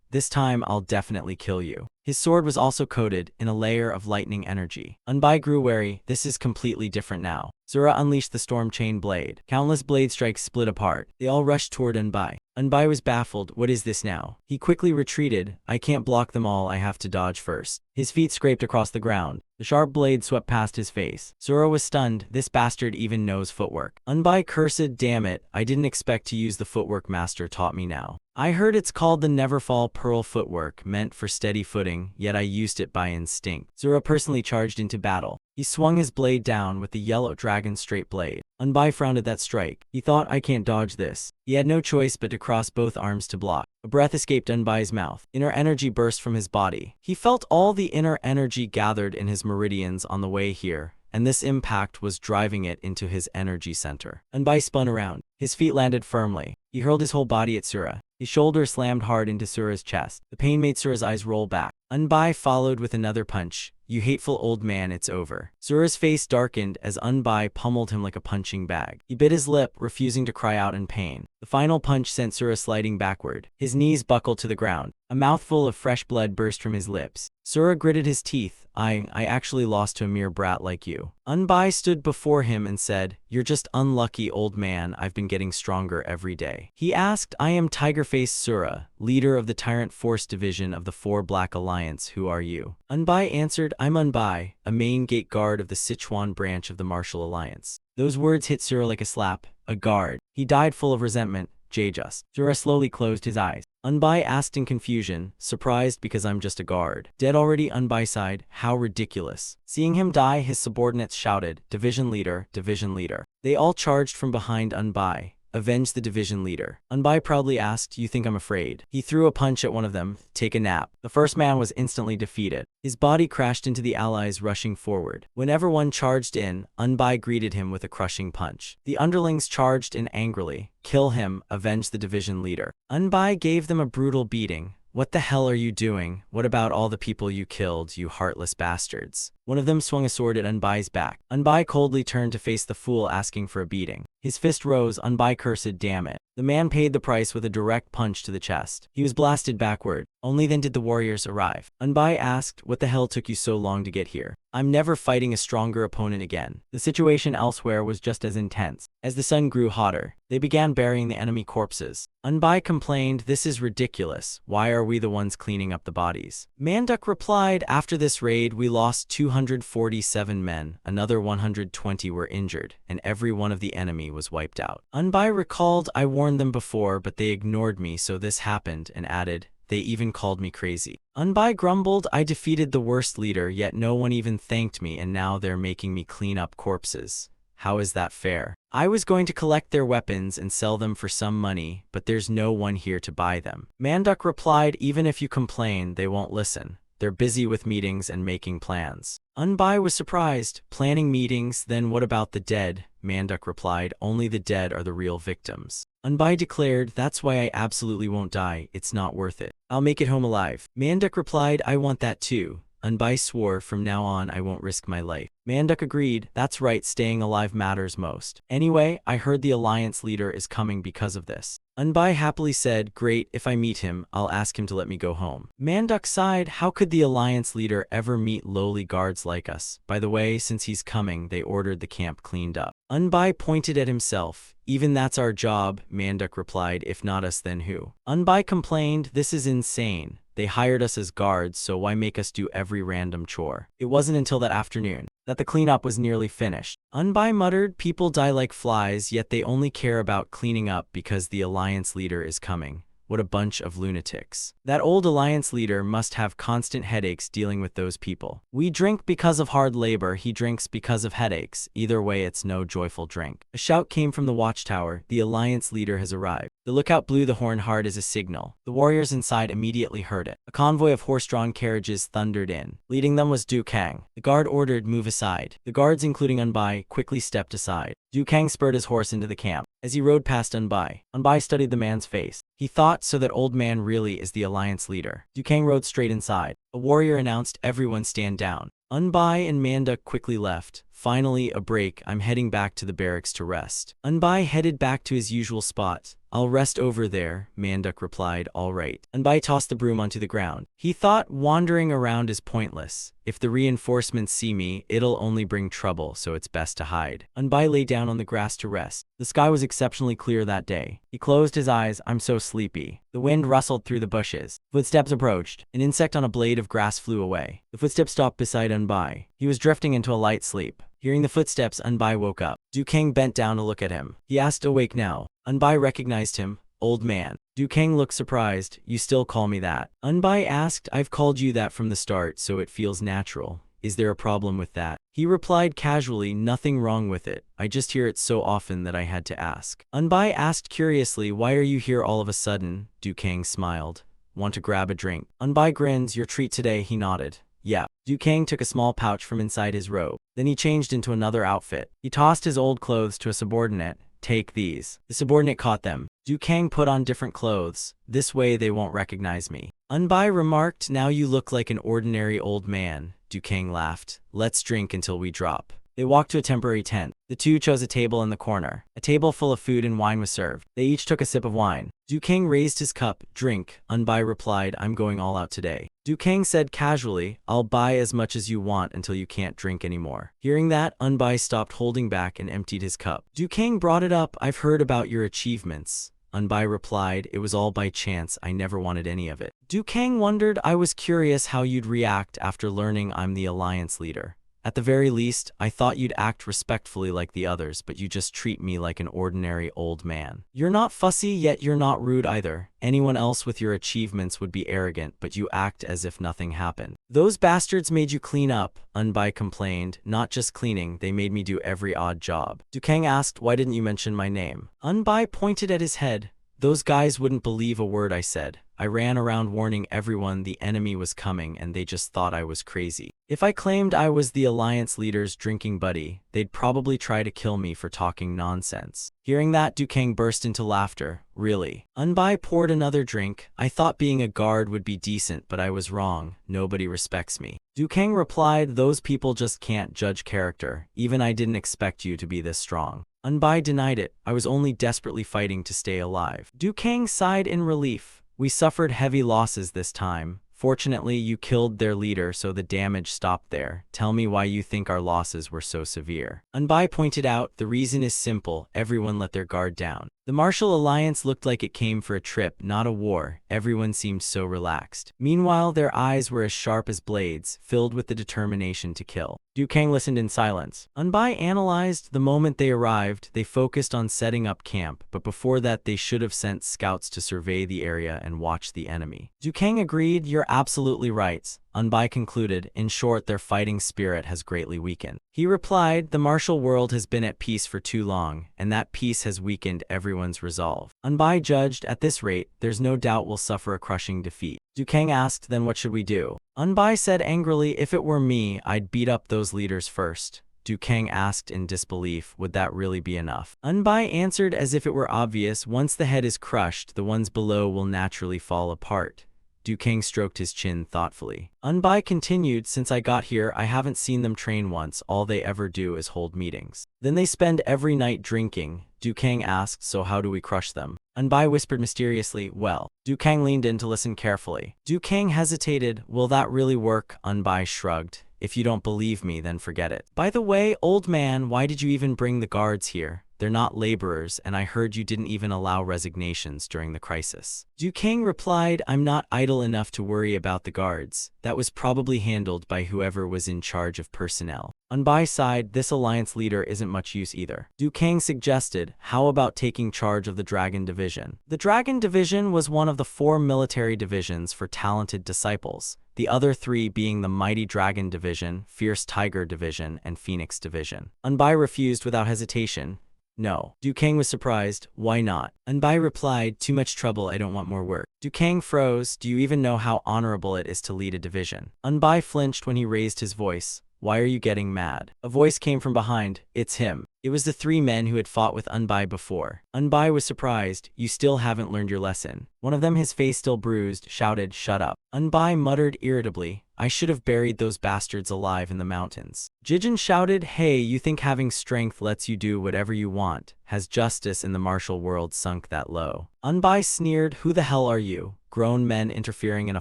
"This time I'll definitely kill you." His sword was also coated in a layer of lightning energy. Unbai grew wary. This is completely different now. Sura unleashed the storm chain blade. Countless blade strikes split apart. They all rushed toward Unbai. Unbai was baffled. What is this now? He quickly retreated. "I can't block them all, I have to dodge first." His feet scraped across the ground. The sharp blade swept past his face. Sura was stunned. This bastard even knows footwork. Unbai cursed, "Damn it, I didn't expect to use the footwork master taught me now. I heard it's called the Neverfall Pearl footwork, meant for steady footing, yet I used it by instinct." Sura personally charged into battle. He swung his blade down with the yellow dragon straight blade. Unbai frowned at that strike. He thought, "I can't dodge this." He had no choice but to cross both arms to block. A breath escaped Unbai's mouth. Inner energy burst from his body. He felt all the inner energy gathered in his meridians on the way here, and this impact was driving it into his energy center. Unbai spun around. His feet landed firmly. He hurled his whole body at Sura. His shoulder slammed hard into Sura's chest. The pain made Sura's eyes roll back. Unbai followed with another punch. "You hateful old man, it's over." Sura's face darkened as Unbai pummeled him like a punching bag. He bit his lip, refusing to cry out in pain. The final punch sent Sura sliding backward. His knees buckled to the ground. A mouthful of fresh blood burst from his lips. Sura gritted his teeth. I actually lost to a mere brat like you." Unbai stood before him and said, "You're just unlucky, old man. I've been been getting stronger every day. He asked, I am Tiger-Face Sura, leader of the Tyrant Force Division of the Four Black Alliance. Who are you? Unbai answered, I'm Unbai, a main gate guard of the Sichuan branch of the Martial Alliance. Those words hit Sura like a slap. A guard. He died full of resentment. Just. Sura slowly closed his eyes. Unbai asked in confusion, surprised because I'm just a guard. Dead already? Unbai sighed, how ridiculous. Seeing him die, his subordinates shouted, Division Leader, Division Leader. They all charged from behind Unbai. Avenge the division leader. Unbai proudly asked, you think I'm afraid? He threw a punch at one of them. Take a nap. The first man was instantly defeated. His body crashed into the allies rushing forward. Whenever one charged in, Unbai greeted him with a crushing punch. The underlings charged in angrily. Kill him, avenge the division leader. Unbai gave them a brutal beating. What the hell are you doing? What about all the people you killed, you heartless bastards? One of them swung a sword at Unbai's back. Unbai coldly turned to face the fool asking for a beating. His fist rose. Unbai cursed, damn it. The man paid the price with a direct punch to the chest. He was blasted backward. Only then did the warriors arrive. Unbai asked, what the hell took you so long to get here? I'm never fighting a stronger opponent again. The situation elsewhere was just as intense. As the sun grew hotter, they began burying the enemy corpses. Unbai complained, this is ridiculous. Why are we the ones cleaning up the bodies? Manduk replied, after this raid we lost 247 men, another 120 were injured, and every one of the enemy was wiped out. Unbai recalled, I warned them before but they ignored me, so this happened, and added, they even called me crazy. Unbai grumbled, I defeated the worst leader, yet no one even thanked me, and now they're making me clean up corpses. How is that fair? I was going to collect their weapons and sell them for some money, but there's no one here to buy them. Manduk replied, even if you complain, they won't listen. They're busy with meetings and making plans. Unbai was surprised. Planning meetings, then what about the dead? Manduk replied, only the dead are the real victims. Unbai declared, that's why I absolutely won't die, it's not worth it. I'll make it home alive. Manduk replied, I want that too. Unbai swore, from now on I won't risk my life. Manduk agreed, that's right, staying alive matters most. Anyway, I heard the alliance leader is coming because of this. Unbai happily said, great, if I meet him, I'll ask him to let me go home. Manduk sighed, how could the alliance leader ever meet lowly guards like us? By the way, since he's coming, they ordered the camp cleaned up. Unbai pointed at himself. Even that's our job, Manduk replied, if not us then who? Unbai complained, this is insane. They hired us as guards, so why make us do every random chore? It wasn't until that afternoon that the cleanup was nearly finished. Unbai muttered, people die like flies, yet they only care about cleaning up because the alliance leader is coming. What a bunch of lunatics. That old alliance leader must have constant headaches dealing with those people. We drink because of hard labor, he drinks because of headaches. Either way, it's no joyful drink. A shout came from the watchtower, the alliance leader has arrived. The lookout blew the horn hard as a signal. The warriors inside immediately heard it. A convoy of horse-drawn carriages thundered in. Leading them was Du Kang. The guard ordered, move aside. The guards, including Unbai, quickly stepped aside. Du Kang spurred his horse into the camp. As he rode past Unbai, Unbai studied the man's face. He thought, so that old man really is the alliance leader. Du Kang rode straight inside. A warrior announced, everyone stand down. Unbai and Manduk quickly left. Finally, a break, I'm heading back to the barracks to rest. Unbai headed back to his usual spot. I'll rest over there, Manduk replied, all right. Unbai tossed the broom onto the ground. He thought, wandering around is pointless. If the reinforcements see me, it'll only bring trouble, so it's best to hide. Unbai lay down on the grass to rest. The sky was exceptionally clear that day. He closed his eyes, I'm so sleepy. The wind rustled through the bushes. Footsteps approached. An insect on a blade of grass flew away. The footsteps stopped beside Unbai. He was drifting into a light sleep. Hearing the footsteps, Unbai woke up. Du Kang bent down to look at him. He asked, awake now? Unbai recognized him. Old man. Du Kang looked surprised. You still call me that? Unbai asked, I've called you that from the start, so it feels natural. Is there a problem with that? He replied casually, nothing wrong with it. I just hear it so often that I had to ask. Unbai asked curiously, why are you here all of a sudden? Du Kang smiled. Want to grab a drink? Unbai grins, your treat today, he nodded. Yeah. Du Kang took a small pouch from inside his robe. Then he changed into another outfit. He tossed his old clothes to a subordinate. Take these. The subordinate caught them. Du Kang put on different clothes. This way they won't recognize me. Unbai remarked, now you look like an ordinary old man. Du Kang laughed. Let's drink until we drop. They walked to a temporary tent. The two chose a table in the corner. A table full of food and wine was served. They each took a sip of wine. Dukang raised his cup. Drink. Unbai replied, I'm going all out today. Dukang said casually, I'll buy as much as you want until you can't drink anymore. Hearing that, Unbai stopped holding back and emptied his cup. Dukang brought it up. I've heard about your achievements. Unbai replied, it was all by chance, I never wanted any of it. Dukang wondered, I was curious how you'd react after learning I'm the alliance leader. At the very least, I thought you'd act respectfully like the others, but you just treat me like an ordinary old man. You're not fussy, yet you're not rude either. Anyone else with your achievements would be arrogant, but you act as if nothing happened. Those bastards made you clean up, Unbai complained. Not just cleaning, they made me do every odd job. Dukang asked, why didn't you mention my name? Unbai pointed at his head. Those guys wouldn't believe a word I said. I ran around warning everyone the enemy was coming and they just thought I was crazy. If I claimed I was the alliance leader's drinking buddy, they'd probably try to kill me for talking nonsense. Hearing that, Dukang burst into laughter. Really? Unbai poured another drink. I thought being a guard would be decent, but I was wrong. Nobody respects me. Dukang replied, those people just can't judge character. Even I didn't expect you to be this strong. Unbai denied it. I was only desperately fighting to stay alive. Dukang sighed in relief. We suffered heavy losses this time. Fortunately, you killed their leader, so the damage stopped there. Tell me why you think our losses were so severe. Unbai pointed out, the reason is simple. Everyone let their guard down. The martial alliance looked like it came for a trip, not a war. Everyone seemed so relaxed. Meanwhile, their eyes were as sharp as blades, filled with the determination to kill. Dukang listened in silence. Unbai analyzed. The moment they arrived, they focused on setting up camp, but before that they should have sent scouts to survey the area and watch the enemy. Dukang agreed, you're absolutely right. Unbai concluded, in short, their fighting spirit has greatly weakened. He replied, the martial world has been at peace for too long, and that peace has weakened everyone's resolve. Unbai judged, at this rate, there's no doubt we'll suffer a crushing defeat. Dukang asked, then what should we do? Unbai said angrily, if it were me, I'd beat up those leaders first. Dukang asked in disbelief, would that really be enough? Unbai answered as if it were obvious, once the head is crushed, the ones below will naturally fall apart. Dukang stroked his chin thoughtfully. Unbai continued, since I got here, I haven't seen them train once. All they ever do is hold meetings. Then they spend every night drinking. Dukang asked, so how do we crush them? Unbai whispered mysteriously, well. Dukang leaned in to listen carefully. Dukang hesitated, will that really work? Unbai shrugged. If you don't believe me, then forget it. By the way, old man, why did you even bring the guards here? They're not laborers, and I heard you didn't even allow resignations during the crisis. Dukang replied, I'm not idle enough to worry about the guards. That was probably handled by whoever was in charge of personnel. Unbai sighed, this alliance leader isn't much use either. Dukang suggested, how about taking charge of the Dragon Division? The Dragon Division was one of the 4 military divisions for talented disciples, the other 3 being the Mighty Dragon Division, Fierce Tiger Division, and Phoenix Division. Unbai refused without hesitation. No. Dukang was surprised. Why not? Unbai replied, too much trouble, I don't want more work. Dukang froze. Do you even know how honorable it is to lead a division? Unbai flinched when he raised his voice. Why are you getting mad? A voice came from behind. It's him. It was the 3 men who had fought with Unbai before. Unbai was surprised. You still haven't learned your lesson. One of them, his face still bruised, shouted, shut up. Unbai muttered irritably, I should have buried those bastards alive in the mountains. Jijin shouted, hey, you think having strength lets you do whatever you want? Has justice in the martial world sunk that low? Unbai sneered, who the hell are you? Grown men interfering in a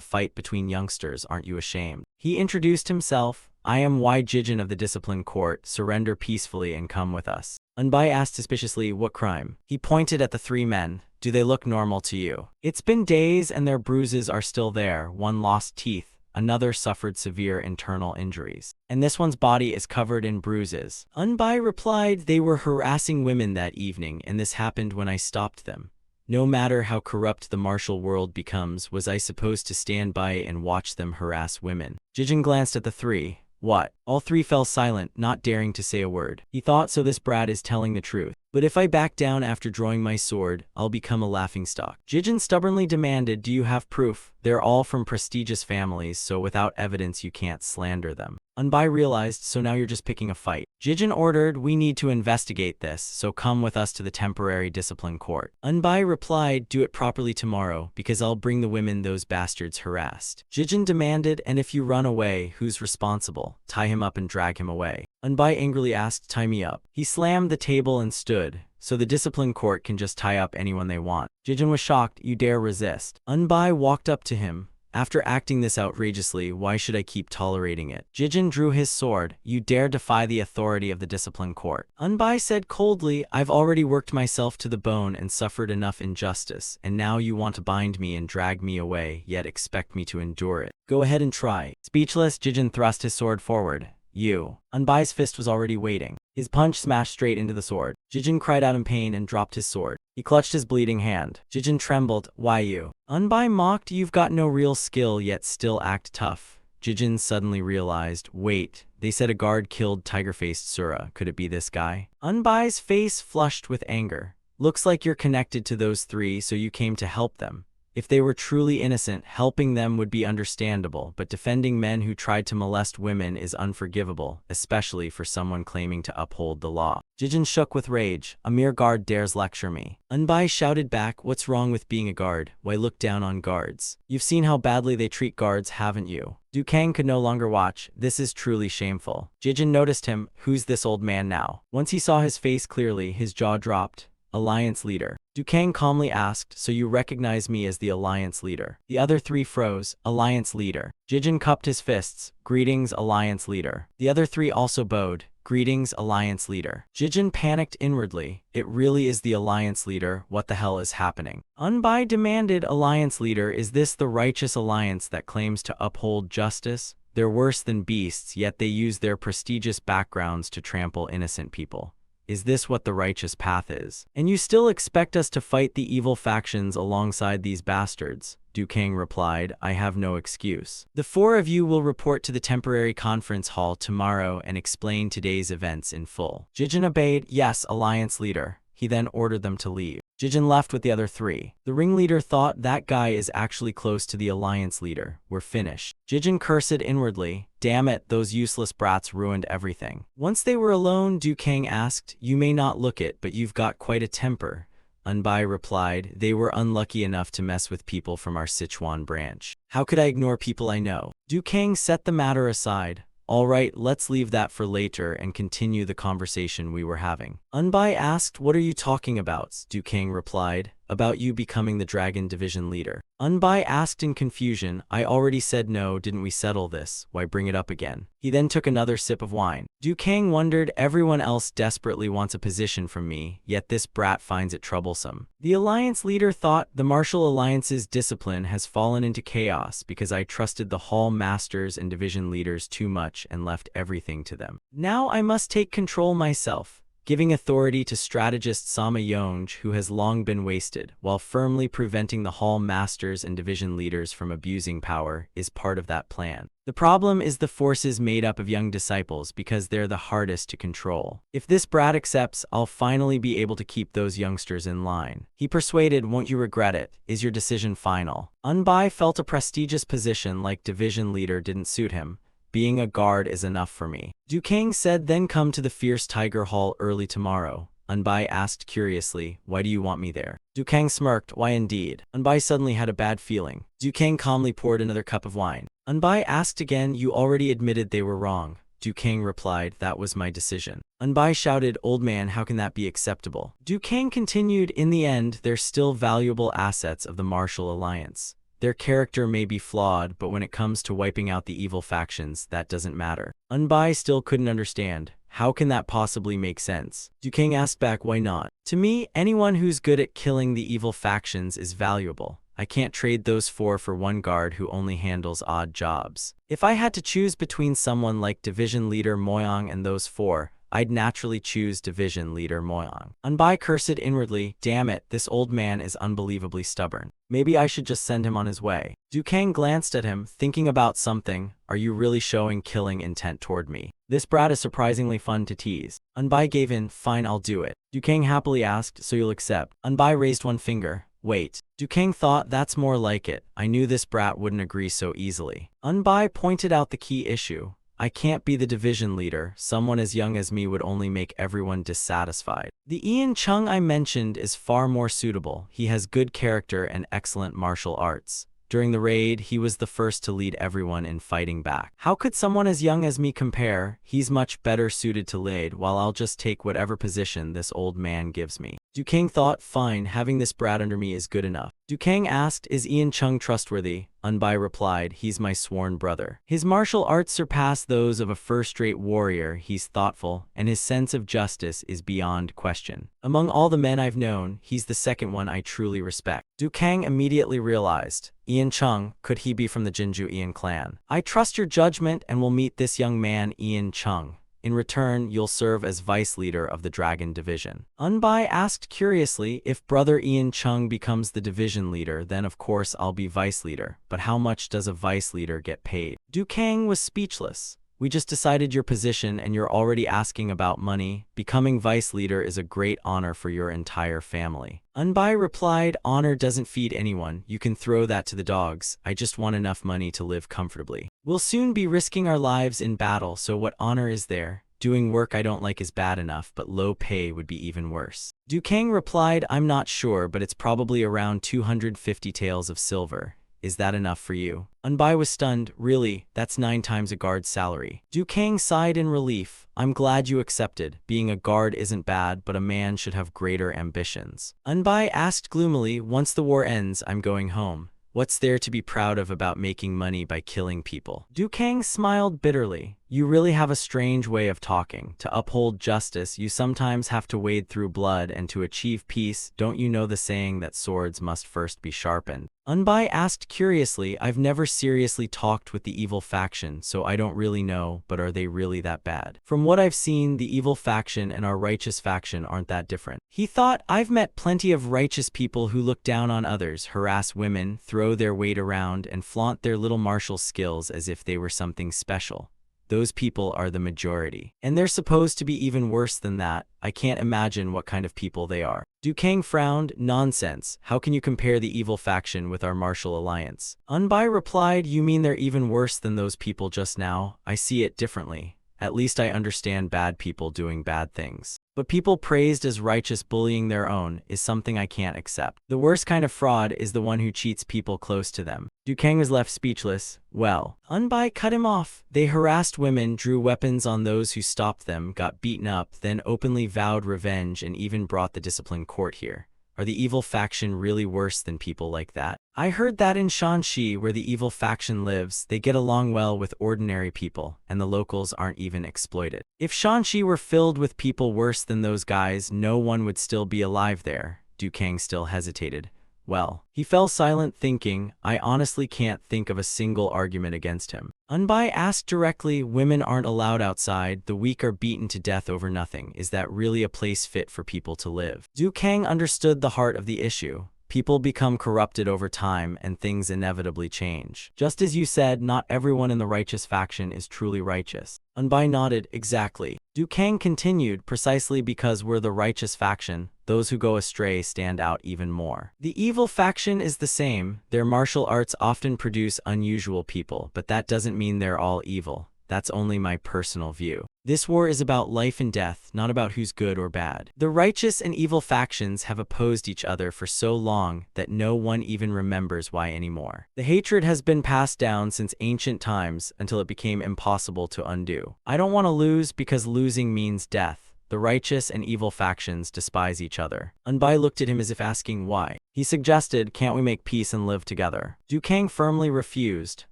fight between youngsters, aren't you ashamed? He introduced himself. I am Y Jijin of the Discipline Court. Surrender peacefully and come with us. Unbai asked suspiciously, what crime? He pointed at the 3 men. Do they look normal to you? It's been days and their bruises are still there. One lost teeth. Another suffered severe internal injuries. And this one's body is covered in bruises. Unbai replied, they were harassing women that evening, and this happened when I stopped them. No matter how corrupt the martial world becomes, was I supposed to stand by and watch them harass women? Jijin glanced at the 3. What? All 3 fell silent, not daring to say a word. He thought, so this brat is telling the truth. But if I back down after drawing my sword, I'll become a laughingstock. Jijin stubbornly demanded, do you have proof? They're all from prestigious families, so without evidence you can't slander them. Unbai realized, so now you're just picking a fight. Jijin ordered, we need to investigate this, so come with us to the temporary discipline court. Unbai replied, do it properly tomorrow, because I'll bring the women those bastards harassed. Jijin demanded, and if you run away, who's responsible? Tie him up and drag him away. Unbai angrily asked, tie me up. He slammed the table and stood, so the discipline court can just tie up anyone they want. Jijin was shocked, you dare resist. Unbai walked up to him. After acting this outrageously, why should I keep tolerating it? Jijin drew his sword. You dare defy the authority of the discipline court. Unbai said coldly, I've already worked myself to the bone and suffered enough injustice, and now you want to bind me and drag me away, yet expect me to endure it. Go ahead and try. Speechless, Jijin thrust his sword forward. You. Unbai's fist was already waiting. His punch smashed straight into the sword. Jijin cried out in pain and dropped his sword. He clutched his bleeding hand. Jijin trembled. Why you? Unbai mocked, you've got no real skill yet still act tough. Jijin suddenly realized, wait, they said a guard killed tiger-faced Sura. Could it be this guy? Unbai's face flushed with anger. Looks like you're connected to those three, so you came to help them. If they were truly innocent, helping them would be understandable, but defending men who tried to molest women is unforgivable, especially for someone claiming to uphold the law. Jijin shook with rage. A mere guard dares lecture me. Unbai shouted back, what's wrong with being a guard? Why look down on guards? You've seen how badly they treat guards, haven't you? Dukang could no longer watch. This is truly shameful. Jijin noticed him. Who's this old man now? Once he saw his face clearly, his jaw dropped. Alliance leader. Dukang calmly asked, so you recognize me as the Alliance leader? The other three froze. Alliance leader. Jijin cupped his fists. Greetings, Alliance leader. The other three also bowed. Greetings, Alliance leader. Jijin panicked inwardly. It really is the Alliance leader. What the hell is happening? Unbai demanded, Alliance leader, is this the righteous alliance that claims to uphold justice? They're worse than beasts, yet they use their prestigious backgrounds to trample innocent people. Is this what the righteous path is? And you still expect us to fight the evil factions alongside these bastards? Dukang replied, I have no excuse. The four of you will report to the temporary conference hall tomorrow and explain today's events in full. Jijin obeyed, yes, Alliance leader. He then ordered them to leave. Jijin left with the other three. The ringleader thought, that guy is actually close to the Alliance leader. We're finished. Jijin cursed inwardly. Damn it, those useless brats ruined everything. Once they were alone, Dukang asked, you may not look it, but you've got quite a temper. Unbai replied, they were unlucky enough to mess with people from our Sichuan branch. How could I ignore people I know? Dukang set the matter aside. All right, let's leave that for later and continue the conversation we were having. Unbai asked, what are you talking about? Dukang replied, about you becoming the Dragon Division leader. Unbai asked in confusion, I already said no, didn't we settle this? Why bring it up again? He then took another sip of wine. Dukang wondered, everyone else desperately wants a position from me, yet this brat finds it troublesome. The alliance leader thought, the martial alliance's discipline has fallen into chaos because I trusted the hall masters and division leaders too much and left everything to them. Now I must take control myself. Giving authority to strategist Sama Yonj, who has long been wasted, while firmly preventing the hall masters and division leaders from abusing power, is part of that plan. The problem is the forces made up of young disciples because they're the hardest to control. If this brat accepts, I'll finally be able to keep those youngsters in line. He persuaded, won't you regret it? Is your decision final? Unbai felt a prestigious position like division leader didn't suit him. Being a guard is enough for me. Dukang said, then come to the Fierce Tiger Hall early tomorrow. Unbai asked curiously, why do you want me there? Dukang smirked, why indeed? Unbai suddenly had a bad feeling. Dukang calmly poured another cup of wine. Unbai asked again, you already admitted they were wrong. Dukang replied, that was my decision. Unbai shouted, old man, how can that be acceptable? Dukang continued, in the end, they're still valuable assets of the martial alliance. Their character may be flawed, but when it comes to wiping out the evil factions, that doesn't matter. Unbai still couldn't understand. How can that possibly make sense? Dukang asked back, why not? To me, anyone who's good at killing the evil factions is valuable. I can't trade those four for one guard who only handles odd jobs. If I had to choose between someone like Division Leader Moyang and those four, I'd naturally choose Division Leader Moyang. Unbai cursed inwardly, damn it, this old man is unbelievably stubborn. Maybe I should just send him on his way. Dukang glanced at him, thinking about something. Are you really showing killing intent toward me? This brat is surprisingly fun to tease. Unbai gave in, fine, I'll do it. Dukang happily asked, so you'll accept? Unbai raised one finger. Wait. Dukang thought, that's more like it. I knew this brat wouldn't agree so easily. Unbai pointed out the key issue. I can't be the division leader. Someone as young as me would only make everyone dissatisfied. The Ian Chung I mentioned is far more suitable. He has good character and excellent martial arts. During the raid, he was the first to lead everyone in fighting back. How could someone as young as me compare? He's much better suited to lead, while I'll just take whatever position this old man gives me. Dukang thought, fine, having this brat under me is good enough. Dukang asked, is Ian Chung trustworthy? Unbai replied, he's my sworn brother. His martial arts surpass those of a first-rate warrior, he's thoughtful, and his sense of justice is beyond question. Among all the men I've known, he's the second one I truly respect. Dukang immediately realized, Ian Chung, could he be from the Jinju Ian clan? I trust your judgment and will meet this young man, Ian Chung. In return, you'll serve as vice leader of the Dragon Division. Unbai asked curiously, if brother Ian Chung becomes the division leader, then of course I'll be vice leader, but how much does a vice leader get paid? Dukang was speechless. We just decided your position and you're already asking about money. Becoming vice leader is a great honor for your entire family. Unbai replied, honor doesn't feed anyone. You can throw that to the dogs. I just want enough money to live comfortably. We'll soon be risking our lives in battle, so what honor is there? Doing work I don't like is bad enough, but low pay would be even worse. Dukang replied, I'm not sure, but it's probably around 250 taels of silver. Is that enough for you? Unbai was stunned. Really? That's 9 times a guard's salary. Dukang sighed in relief. I'm glad you accepted. Being a guard isn't bad, but a man should have greater ambitions. Unbai asked gloomily, once the war ends, I'm going home. What's there to be proud of about making money by killing people? Dukang smiled bitterly. You really have a strange way of talking. To uphold justice, you sometimes have to wade through blood, and to achieve peace, don't you know the saying that swords must first be sharpened? Unbai asked curiously, I've never seriously talked with the evil faction, so I don't really know, but are they really that bad? From what I've seen, the evil faction and our righteous faction aren't that different. He thought, I've met plenty of righteous people who look down on others, harass women, throw their weight around, and flaunt their little martial skills as if they were something special. Those people are the majority. And they're supposed to be even worse than that. I can't imagine what kind of people they are. Dukang frowned. Nonsense. How can you compare the evil faction with our martial alliance? Unbai replied, you mean they're even worse than those people just now? I see it differently. At least I understand bad people doing bad things. But people praised as righteous bullying their own is something I can't accept. The worst kind of fraud is the one who cheats people close to them. Dukang was left speechless. Well, Unbai cut him off. They harassed women, drew weapons on those who stopped them, got beaten up, then openly vowed revenge and even brought the discipline court here. Are the evil faction really worse than people like that? I heard that in Shanxi, where the evil faction lives, they get along well with ordinary people, and the locals aren't even exploited. If Shanxi were filled with people worse than those guys, no one would still be alive there. Dukang still hesitated. Well, he fell silent thinking, I honestly can't think of a single argument against him. Unbai asked directly, women aren't allowed outside, the weak are beaten to death over nothing. Is that really a place fit for people to live? Dukang understood the heart of the issue. People become corrupted over time and things inevitably change. Just as you said, not everyone in the righteous faction is truly righteous. Unbai nodded, exactly. Dukang continued, precisely because we're the righteous faction, those who go astray stand out even more. The evil faction is the same. Their martial arts often produce unusual people, but that doesn't mean they're all evil. That's only my personal view. This war is about life and death, not about who's good or bad. The righteous and evil factions have opposed each other for so long that no one even remembers why anymore. The hatred has been passed down since ancient times until it became impossible to undo. I don't want to lose because losing means death. The righteous and evil factions despise each other. Unbai looked at him as if asking why. He suggested, can't we make peace and live together? Dukang firmly refused.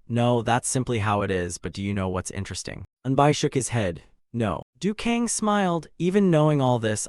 No, that's simply how it is, but do you know what's interesting? Unbai shook his head. No. Dukang smiled. Even knowing all this,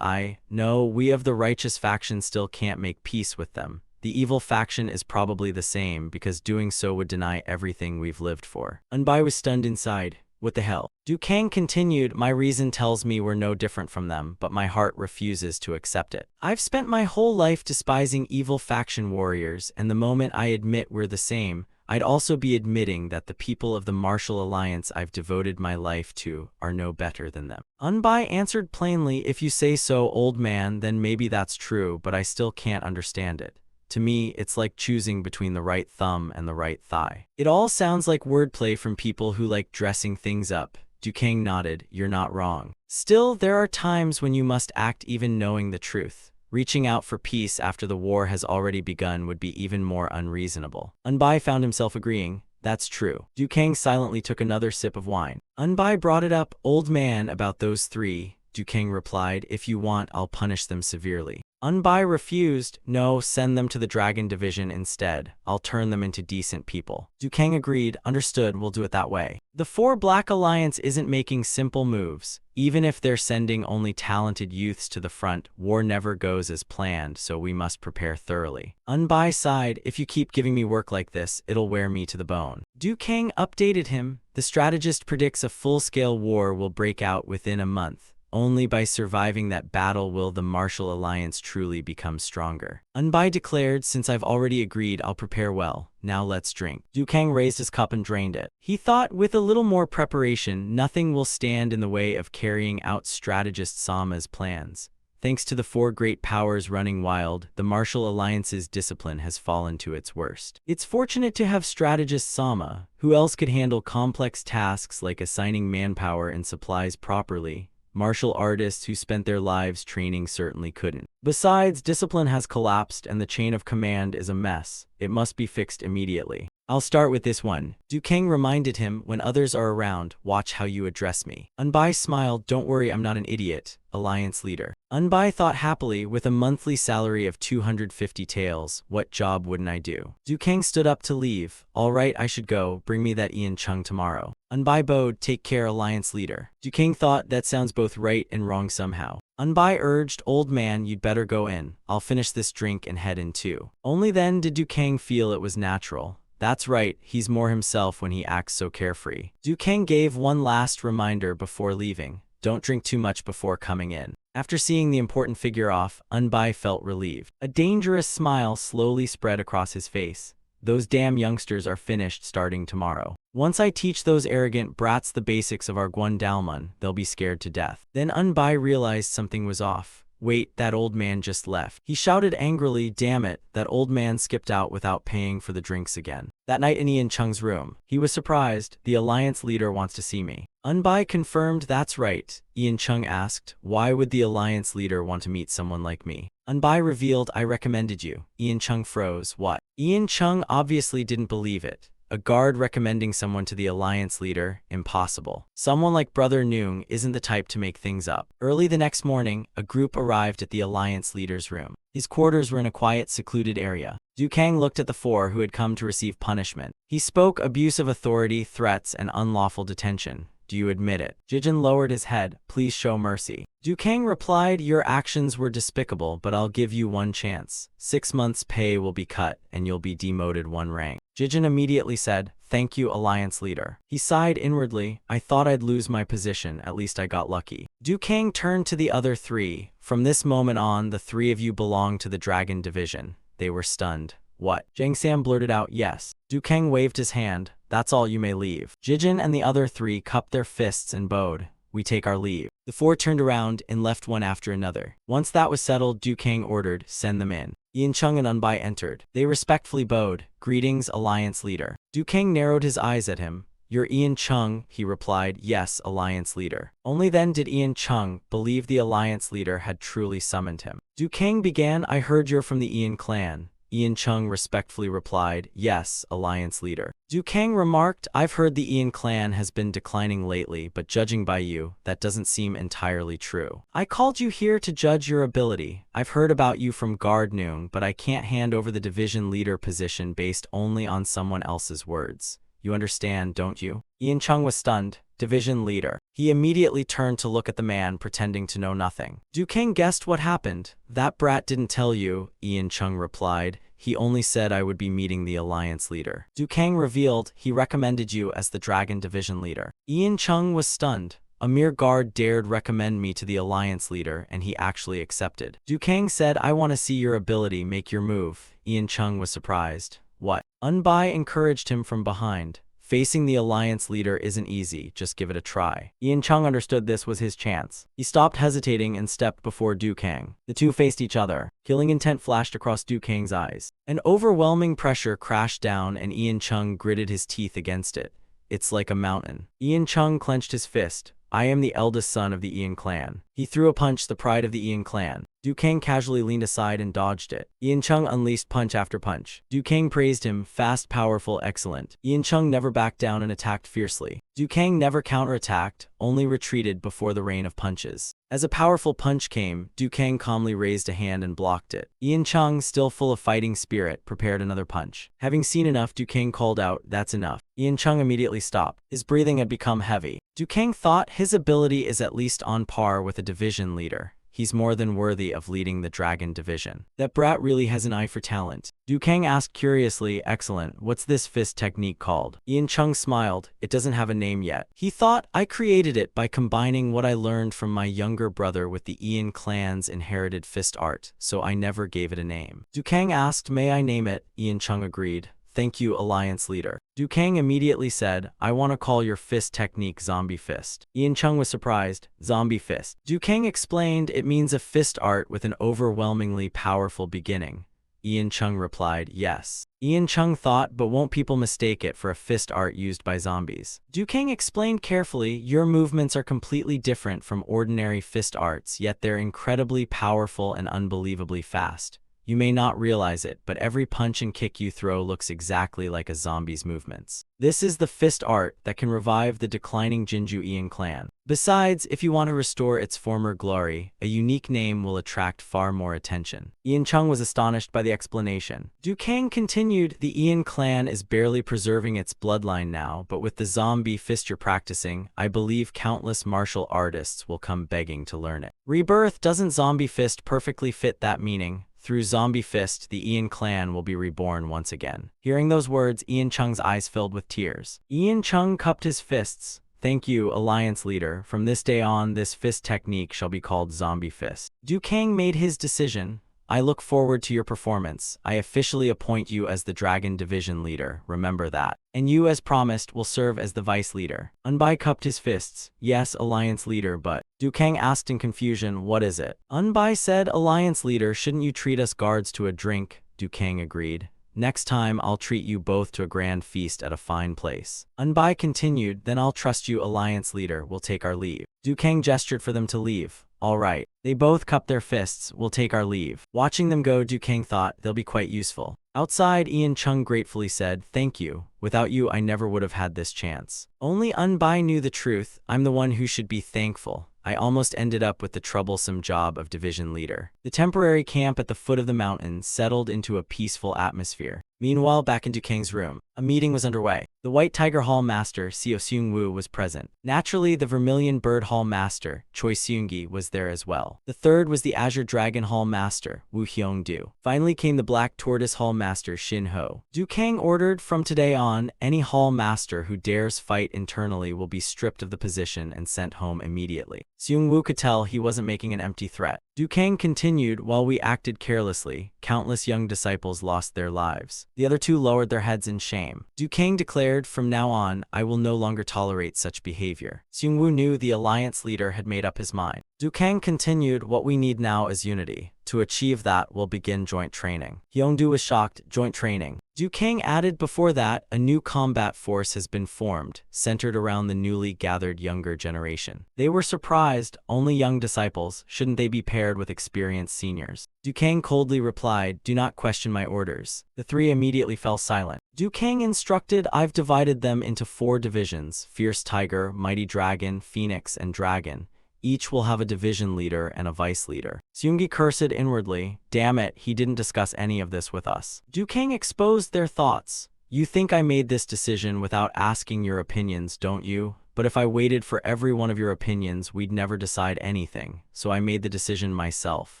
no, we of the righteous faction still can't make peace with them. The evil faction is probably the same, because doing so would deny everything we've lived for. Unbai was stunned inside. What the hell? Dukang continued, my reason tells me we're no different from them, but my heart refuses to accept it. I've spent my whole life despising evil faction warriors, and the moment I admit we're the same, I'd also be admitting that the people of the martial alliance I've devoted my life to are no better than them. Unbai answered plainly, if you say so, old man, then maybe that's true, but I still can't understand it. To me, it's like choosing between the right thumb and the right thigh. It all sounds like wordplay from people who like dressing things up. Dukang nodded, you're not wrong. Still, there are times when you must act even knowing the truth. Reaching out for peace after the war has already begun would be even more unreasonable. Unbai found himself agreeing. That's true. Dukang silently took another sip of wine. Unbai brought it up. Old man, about those three. Dukang replied, if you want, I'll punish them severely. Unbai refused. No, send them to the Dragon Division instead. I'll turn them into decent people. Dukang agreed. Understood, we'll do it that way. The Four Black Alliance isn't making simple moves. Even if they're sending only talented youths to the front, war never goes as planned, so we must prepare thoroughly. Unbai sighed, if you keep giving me work like this, it'll wear me to the bone. Dukang updated him. The strategist predicts a full-scale war will break out within a month. Only by surviving that battle will the Martial Alliance truly become stronger. Unbai declared, since I've already agreed, I'll prepare well. Now let's drink. Dukang raised his cup and drained it. He thought, with a little more preparation, nothing will stand in the way of carrying out strategist Sama's plans. Thanks to the four great powers running wild, the Martial Alliance's discipline has fallen to its worst. It's fortunate to have strategist Sama. Who else could handle complex tasks like assigning manpower and supplies properly? Martial artists who spent their lives training certainly couldn't. Besides, discipline has collapsed and the chain of command is a mess. It must be fixed immediately. I'll start with this one. Dukang reminded him, when others are around, watch how you address me. Unbai smiled, don't worry, I'm not an idiot. Alliance leader. Unbai thought happily, with a monthly salary of 250 taels, what job wouldn't I do? Dukang stood up to leave. All right, I should go. Bring me that Ian Chung tomorrow. Unbai bowed, take care, Alliance leader. Dukang thought, that sounds both right and wrong somehow. Unbai urged, old man, you'd better go in. I'll finish this drink and head in too. Only then did Dukang feel it was natural. That's right, he's more himself when he acts so carefree. Dukang gave one last reminder before leaving. Don't drink too much before coming in. After seeing the important figure off, Unbai felt relieved. A dangerous smile slowly spread across his face. Those damn youngsters are finished starting tomorrow. Once I teach those arrogant brats the basics of our Guandalman, they'll be scared to death. Then Unbai realized something was off. Wait, that old man just left. He shouted angrily, damn it, that old man skipped out without paying for the drinks again. That night in Ian Chung's room, he was surprised. The Alliance leader wants to see me. Unbai confirmed, that's right. Ian Chung asked, why would the Alliance leader want to meet someone like me? Unbai revealed, I recommended you. Ian Chung froze, what? Ian Chung obviously didn't believe it. A guard recommending someone to the Alliance leader? Impossible. Someone like Brother Noong isn't the type to make things up. Early the next morning, a group arrived at the Alliance leader's room. His quarters were in a quiet, secluded area. Dukang looked at the four who had come to receive punishment. He spoke abuse of authority, threats, and unlawful detention. Do you admit it? Jijin lowered his head. Please show mercy. Dukang replied, your actions were despicable, but I'll give you one chance. 6 months' pay will be cut, and you'll be demoted 1 rank. Jijin immediately said, thank you, Alliance leader. He sighed inwardly, I thought I'd lose my position, at least I got lucky. Dukang turned to the other three. From this moment on, the 3 of you belong to the Dragon Division. They were stunned. What? Jang Sam blurted out, yes. Dukang waved his hand. That's all, you may leave. Jijin and the other 3 cupped their fists and bowed. We take our leave. The 4 turned around and left one after another. Once that was settled, Dukang ordered, send them in. Ian Chung and Unbai entered. They respectfully bowed. Greetings, Alliance leader. Dukang narrowed his eyes at him. You're Ian Chung, he replied. Yes, Alliance leader. Only then did Ian Chung believe the Alliance leader had truly summoned him. Dukang began, I heard you're from the Ian clan. Ian Chung respectfully replied, yes, Alliance leader. Dukang remarked, I've heard the Ian clan has been declining lately, but judging by you, that doesn't seem entirely true. I called you here to judge your ability. I've heard about you from Guard Noong, but I can't hand over the division leader position based only on someone else's words. You understand, don't you? Ian Chung was stunned. Division leader. He immediately turned to look at the man, pretending to know nothing. Dukang guessed what happened. That brat didn't tell you, Ian Chung replied. He only said I would be meeting the Alliance leader. Dukang revealed he recommended you as the Dragon Division leader. Ian Chung was stunned. A mere guard dared recommend me to the Alliance leader, and he actually accepted. Dukang said, I want to see your ability, make your move. Ian Chung was surprised. What? Unbai encouraged him from behind. Facing the Alliance leader isn't easy, just give it a try. Ian Chung understood this was his chance. He stopped hesitating and stepped before Dukang. The two faced each other. Killing intent flashed across Dukang's eyes. An overwhelming pressure crashed down and Ian Chung gritted his teeth against it. It's like a mountain. Ian Chung clenched his fist. I am the eldest son of the Ian clan. He threw a punch, the pride of the Ian clan. Du Kang casually leaned aside and dodged it. Ian Chung unleashed punch after punch. Du Kang praised him, fast, powerful, excellent. Ian Chung never backed down and attacked fiercely. Du Kang never counterattacked, only retreated before the rain of punches. As a powerful punch came, Du Kang calmly raised a hand and blocked it. Ian Chung, still full of fighting spirit, prepared another punch. Having seen enough, Du Kang called out, "That's enough." Ian Chung immediately stopped. His breathing had become heavy. Du Kang thought his ability is at least on par with a division leader. He's more than worthy of leading the Dragon Division. That brat really has an eye for talent. Du Kang asked curiously, "Excellent, what's this fist technique called?" Ian Chung smiled, "It doesn't have a name yet." He thought, "I created it by combining what I learned from my younger brother with the Ian clan's inherited fist art, so I never gave it a name." Du Kang asked, "May I name it?" Ian Chung agreed. "Thank you, Alliance Leader." Du Kang immediately said, "I want to call your fist technique Zombie Fist." Ian Chung was surprised. Zombie Fist. Du Kang explained, "It means a fist art with an overwhelmingly powerful beginning." Ian Chung replied, "Yes." Ian Chung thought, "But won't people mistake it for a fist art used by zombies?" Du Kang explained carefully, "Your movements are completely different from ordinary fist arts, yet they're incredibly powerful and unbelievably fast. You may not realize it, but every punch and kick you throw looks exactly like a zombie's movements. This is the fist art that can revive the declining Jinju Ian clan. Besides, if you want to restore its former glory, a unique name will attract far more attention." Ian Chung was astonished by the explanation. Du Kang continued, "The Ian clan is barely preserving its bloodline now, but with the zombie fist you're practicing, I believe countless martial artists will come begging to learn it. Rebirth, doesn't zombie fist perfectly fit that meaning? Through Zombie Fist, the Ian clan will be reborn once again." Hearing those words, Ian Chung's eyes filled with tears. Ian Chung cupped his fists. "Thank you, Alliance Leader. From this day on, this fist technique shall be called Zombie Fist." Du Kang made his decision. "I look forward to your performance. I officially appoint you as the Dragon Division Leader, remember that. And you, as promised, will serve as the Vice Leader." Unbai cupped his fists. "Yes, Alliance Leader, but..." Du Kang asked in confusion, "What is it?" Unbai said, "Alliance Leader, shouldn't you treat us guards to a drink?" Du Kang agreed. "Next time, I'll treat you both to a grand feast at a fine place." Unbai continued, "Then I'll trust you, Alliance Leader. We'll take our leave." Du Kang gestured for them to leave. "All right." They both cupped their fists. "We'll take our leave." Watching them go, Du Kang thought, "They'll be quite useful." Outside, Ian Chung gratefully said, "Thank you. Without you, I never would have had this chance." Only Unbai knew the truth. "I'm the one who should be thankful. I almost ended up with the troublesome job of division leader." The temporary camp at the foot of the mountain settled into a peaceful atmosphere. Meanwhile, back in Du Kang's room, a meeting was underway. The White Tiger Hall Master, Seo Seung-woo, was present. Naturally, the Vermilion Bird Hall Master, Choi Seung-gi, was there as well. The third was the Azure Dragon Hall Master, Woo Hyung-do. Finally came the Black Tortoise Hall Master, Shin Ho. Du Kang ordered, "From today on, any Hall Master who dares fight internally will be stripped of the position and sent home immediately." Seung-woo could tell he wasn't making an empty threat. Du Kang continued, "While we acted carelessly, countless young disciples lost their lives." The other two lowered their heads in shame. Du Kang declared, "From now on, I will no longer tolerate such behavior." Seung-woo knew the Alliance Leader had made up his mind. Du Kang continued, "What we need now is unity. To achieve that, we'll begin joint training." Hyungdu was shocked. "Joint training?" Du Kang added, "Before that, a new combat force has been formed, centered around the newly gathered younger generation." They were surprised. Only young disciples, shouldn't they be paired with experienced seniors? Du Kang coldly replied, "Do not question my orders." The three immediately fell silent. Du Kang instructed, "I've divided them into 4 divisions: Fierce Tiger, Mighty Dragon, Phoenix, and Dragon. Each will have a division leader and a vice leader." Seung-gi cursed inwardly. "Damn it, he didn't discuss any of this with us." Du Kang exposed their thoughts. "You think I made this decision without asking your opinions, don't you? But if I waited for every one of your opinions, we'd never decide anything. So I made the decision myself.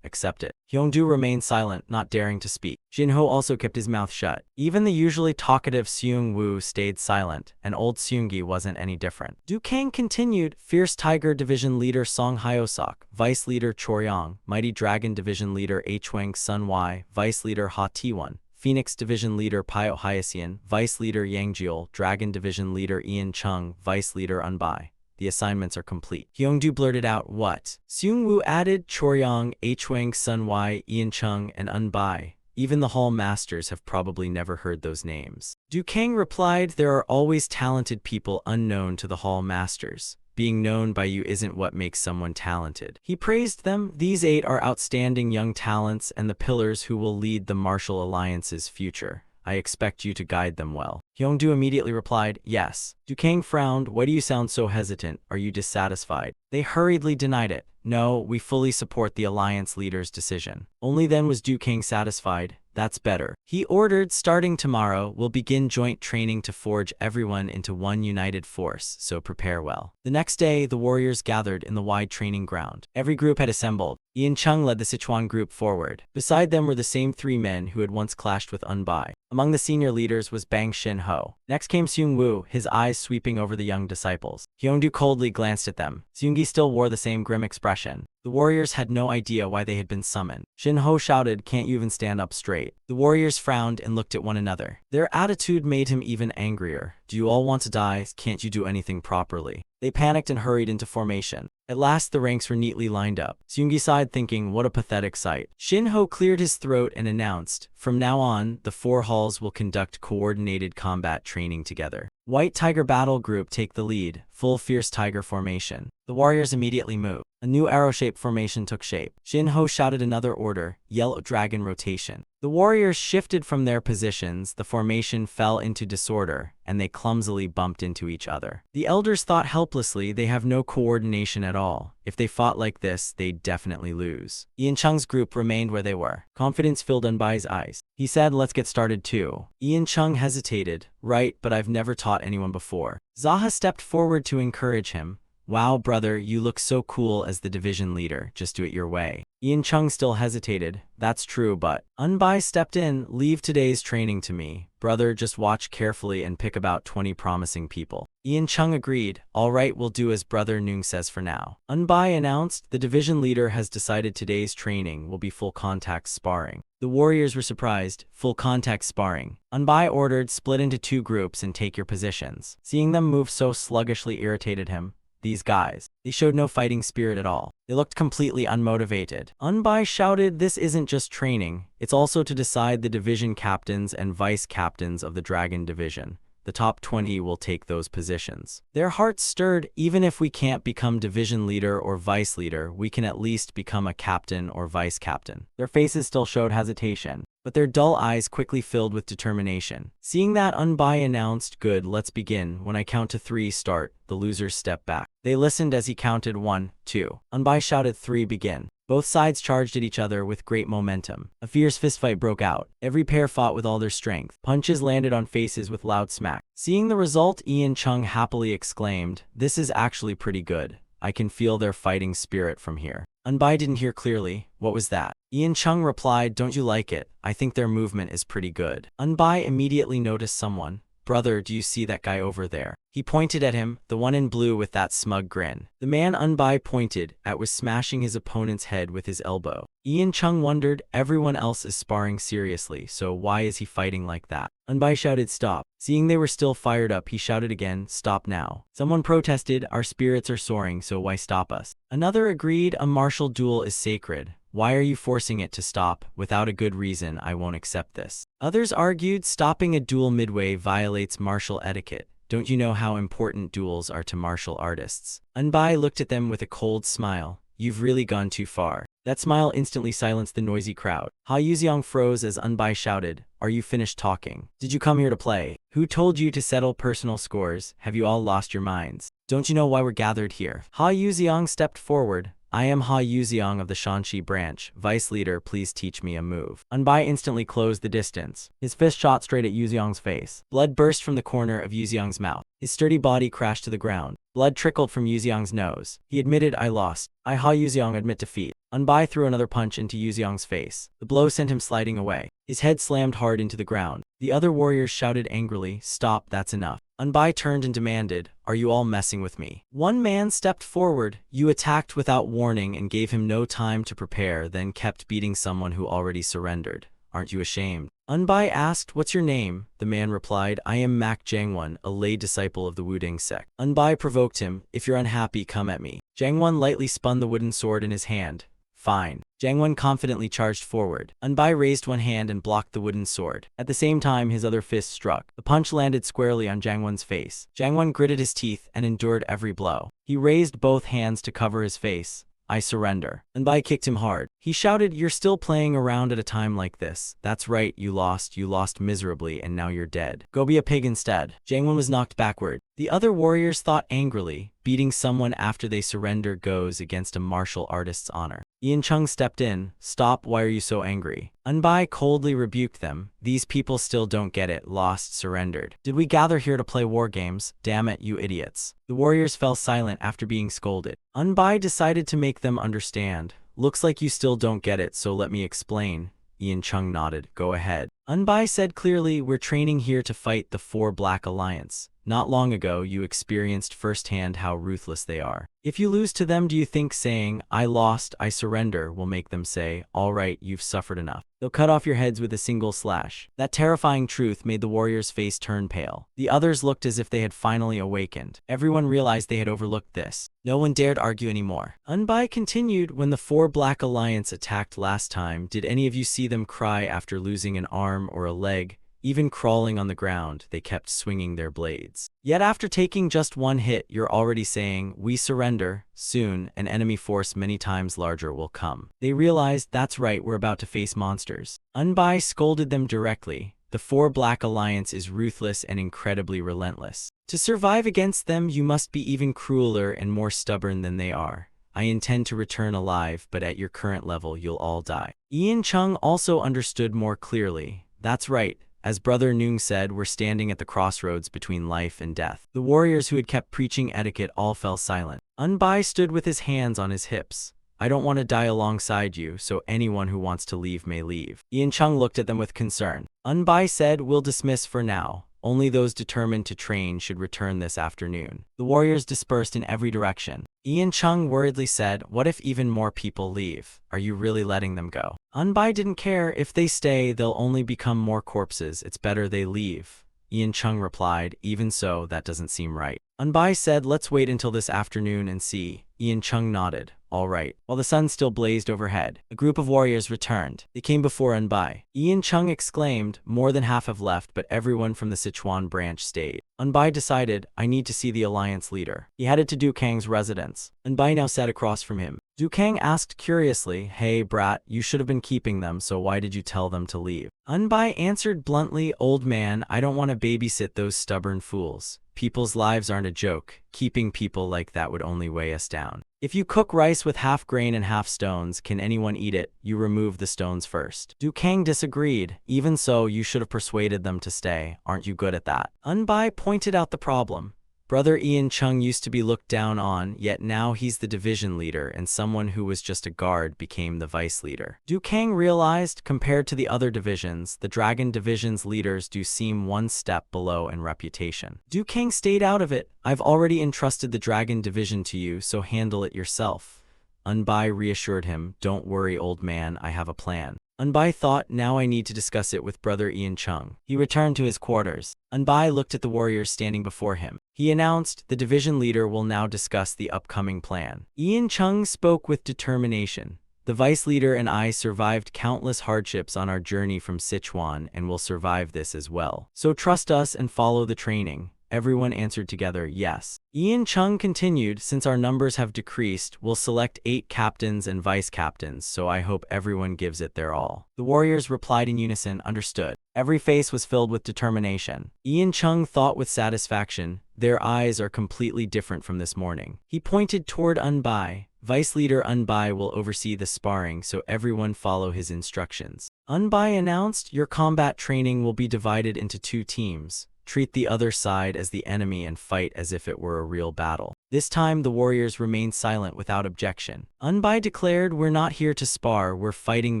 Accept it." Hyungdu remained silent, not daring to speak. Jinho also kept his mouth shut. Even the usually talkative Seung-woo stayed silent, and old Seung-gi wasn't any different. Du Kang continued, "Fierce Tiger Division Leader Song Hyosok, Vice Leader Choryong, Mighty Dragon Division Leader Hwang Sun-wai, Vice Leader Ha T1, Phoenix Division Leader Pyo Hyasian, Vice Leader Yang Jeol, Dragon Division Leader Ian Chung, Vice Leader Unbai. The assignments are complete." Hyungdu blurted out, "What?" Seung-woo added, "Choryong, Hwang Sun-wai, Ian Chung, and Unbai. Even the hall masters have probably never heard those names. Du Kang replied, there are always talented people unknown to the hall masters. Being known by you isn't what makes someone talented. He praised them. These 8 are outstanding young talents and the pillars who will lead the martial alliance's future. I expect you to guide them well. Hyungdu immediately replied, yes. Du Kang frowned. Why do you sound so hesitant? Are you dissatisfied? They hurriedly denied it. No, we fully support the alliance leader's decision. Only then was Du Kang satisfied. That's better. He ordered, starting tomorrow, we'll begin joint training to forge everyone into one united force, so prepare well. The next day, the warriors gathered in the wide training ground. Every group had assembled. Ian Chung led the Sichuan group forward. Beside them were the same 3 men who had once clashed with Unbai. Among the senior leaders was Bang Shin-ho. Next came Seung Woo, his eyes sweeping over the young disciples. Hyungdu coldly glanced at them. Seunggi still wore the same grim expression. The warriors had no idea why they had been summoned. Shin-ho shouted, can't you even stand up straight? The warriors frowned and looked at one another. Their attitude made him even angrier. Do you all want to die? Can't you do anything properly? They panicked and hurried into formation. At last the ranks were neatly lined up. Seunggi sighed, thinking, what a pathetic sight. Shin-ho cleared his throat and announced, from now on, the 4 halls will conduct coordinated combat training together. White Tiger Battle Group take the lead, full Fierce Tiger formation. The warriors immediately moved. A new arrow-shaped formation took shape. Shin-ho shouted another order, Yellow Dragon rotation. The warriors shifted from their positions, the formation fell into disorder, and they clumsily bumped into each other. The elders thought helplessly, they have no coordination at all. If they fought like this, they'd definitely lose. Ian Chung's group remained where they were. Confidence filled Unbai's eyes. He said, let's get started too. Ian Chung hesitated. Right, but I've never taught anyone before. Zaha stepped forward to encourage him. Wow, brother, you look so cool as the division leader. Just do it your way. Ian Chung still hesitated. That's true, but Unbai stepped in. Leave today's training to me. Brother, just watch carefully and pick about 20 promising people. Ian Chung agreed. All right, we'll do as Brother Noong says for now. Unbai announced, the division leader has decided today's training will be full contact sparring. The warriors were surprised. Full contact sparring. Unbai ordered, split into 2 groups and take your positions. Seeing them move so sluggishly irritated him. These guys, they showed no fighting spirit at all. They looked completely unmotivated. Unbai shouted, this isn't just training, it's also to decide the division captains and vice captains of the Dragon Division. The top 20 will take those positions. Their hearts stirred. Even if we can't become division leader or vice leader, we can at least become a captain or vice captain. Their faces still showed hesitation, but their dull eyes quickly filled with determination. Seeing that, Unbai announced, good, let's begin. When I count to 3, start. The losers step back. They listened as he counted 1, 2. Unbai shouted 3, begin. Both sides charged at each other with great momentum. A fierce fistfight broke out. Every pair fought with all their strength. Punches landed on faces with loud smack. Seeing the result, Ian Chung happily exclaimed, this is actually pretty good. I can feel their fighting spirit from here. Unbai didn't hear clearly. What was that? Ian Chung replied, don't you like it? I think their movement is pretty good. Unbai immediately noticed someone. Brother, do you see that guy over there? He pointed at him, the one in blue with that smug grin. The man Unbai pointed at was smashing his opponent's head with his elbow. Ian Chung wondered, everyone else is sparring seriously, so why is he fighting like that? Unbai shouted, stop. Seeing they were still fired up, he shouted again, stop now. Someone protested, our spirits are soaring, so why stop us? Another agreed, a martial duel is sacred. Why are you forcing it to stop? Without a good reason, I won't accept this. Others argued, stopping a duel midway violates martial etiquette. Don't you know how important duels are to martial artists? Unbai looked at them with a cold smile. You've really gone too far. That smile instantly silenced the noisy crowd. Ha Yuziang froze as Unbai shouted, are you finished talking? Did you come here to play? Who told you to settle personal scores? Have you all lost your minds? Don't you know why we're gathered here? Ha Yuziang stepped forward. I am Ha Yuziang of the Shanxi branch. Vice leader, please teach me a move. Unbai instantly closed the distance. His fist shot straight at Yuziang's face. Blood burst from the corner of Yuziang's mouth. His sturdy body crashed to the ground. Blood trickled from Yuziang's nose. He admitted, I lost. I Ha Yuziang admit defeat. Unbai threw another punch into Yuziang's face. The blow sent him sliding away. His head slammed hard into the ground. The other warriors shouted angrily, stop, that's enough. Unbai turned and demanded, are you all messing with me? One man stepped forward. You attacked without warning and gave him no time to prepare, then kept beating someone who already surrendered. Aren't you ashamed? Unbai asked, what's your name? The man replied, I am Mak Jangwon, a lay disciple of the Wuding sect. Unbai provoked him, if you're unhappy, come at me. Jangwon lightly spun the wooden sword in his hand. Fine. Jangwon confidently charged forward. Unbai raised one hand and blocked the wooden sword. At the same time, his other fist struck. The punch landed squarely on Jangwon's face. Jangwon gritted his teeth and endured every blow. He raised both hands to cover his face. I surrender. Unbai kicked him hard. He shouted, "You're still playing around at a time like this. That's right, you lost miserably, and now you're dead. Go be a pig instead." Jangwon was knocked backward. The other warriors thought angrily. Beating someone after they surrender goes against a martial artist's honor. Ian Chung stepped in. "Stop, why are you so angry?" Unbai coldly rebuked them. "These people still don't get it. Lost, surrendered. Did we gather here to play war games? Damn it, you idiots." The warriors fell silent after being scolded. Unbai decided to make them understand. "Looks like you still don't get it, so let me explain." Ian Chung nodded. "Go ahead." Unbai said clearly, "We're training here to fight the Four Black Alliance. Not long ago, you experienced firsthand how ruthless they are. If you lose to them, do you think saying, 'I lost, I surrender,' will make them say, 'All right, you've suffered enough'? They'll cut off your heads with a single slash." That terrifying truth made the warrior's face turn pale. The others looked as if they had finally awakened. Everyone realized they had overlooked this. No one dared argue anymore. Unbai continued, "When the Four Black Alliance attacked last time, did any of you see them cry after losing an arm or a leg? Even crawling on the ground, they kept swinging their blades. Yet after taking just one hit, you're already saying, 'We surrender.' Soon, an enemy force many times larger will come." They realized, "That's right, we're about to face monsters." Unbai scolded them directly. "The Four Black Alliance is ruthless and incredibly relentless. To survive against them, you must be even crueler and more stubborn than they are. I intend to return alive, but at your current level, you'll all die." Ian Chung also understood more clearly. "That's right. As Brother Noong said, we're standing at the crossroads between life and death." The warriors who had kept preaching etiquette all fell silent. Unbai stood with his hands on his hips. "I don't want to die alongside you, so anyone who wants to leave may leave." Ian Chung looked at them with concern. Unbai said, "We'll dismiss for now. Only those determined to train should return this afternoon." The warriors dispersed in every direction. Ian Chung worriedly said, "What if even more people leave? Are you really letting them go?" Unbai didn't care. "If they stay, they'll only become more corpses. It's better they leave." Ian Chung replied, "Even so, that doesn't seem right." Unbai said, "Let's wait until this afternoon and see." Ian Chung nodded. "All right." While the sun still blazed overhead, a group of warriors returned. They came before Unbai. Ian Chung exclaimed, "More than half have left, but everyone from the Sichuan branch stayed." Unbai decided, "I need to see the alliance leader." He headed to Du Kang's residence. Unbai now sat across from him. Du Kang asked curiously, "Hey, brat, you should have been keeping them, so why did you tell them to leave?" Unbai answered bluntly, "Old man, I don't want to babysit those stubborn fools. People's lives aren't a joke. Keeping people like that would only weigh us down. If you cook rice with half grain and half stones, can anyone eat it? You remove the stones first." Du Kang disagreed. "Even so, you should have persuaded them to stay. Aren't you good at that?" Unbai pointed out the problem. Brother Ian Chung used to be looked down on, yet now he's the division leader, and someone who was just a guard became the vice leader. Du Kang realized, compared to the other divisions, the Dragon Division's leaders do seem one step below in reputation. Du Kang stayed out of it. "I've already entrusted the Dragon Division to you, so handle it yourself." Unbai reassured him, "Don't worry, old man, I have a plan." Unbai thought, "Now I need to discuss it with Brother Ian Chung." He returned to his quarters. Unbai looked at the warriors standing before him. He announced, "The division leader will now discuss the upcoming plan." Ian Chung spoke with determination. "The vice leader and I survived countless hardships on our journey from Sichuan and will survive this as well. So trust us and follow the training." Everyone answered together, "Yes." Ian Chung continued, "Since our numbers have decreased, we'll select 8 captains and vice captains, so I hope everyone gives it their all." The warriors replied in unison, "Understood." Every face was filled with determination. Ian Chung thought with satisfaction, "Their eyes are completely different from this morning." He pointed toward Unbai. "Vice leader Unbai will oversee the sparring, so everyone follow his instructions." Unbai announced, "Your combat training will be divided into 2 teams. Treat the other side as the enemy and fight as if it were a real battle." This time, the warriors remained silent without objection. Unbai declared, "We're not here to spar, we're fighting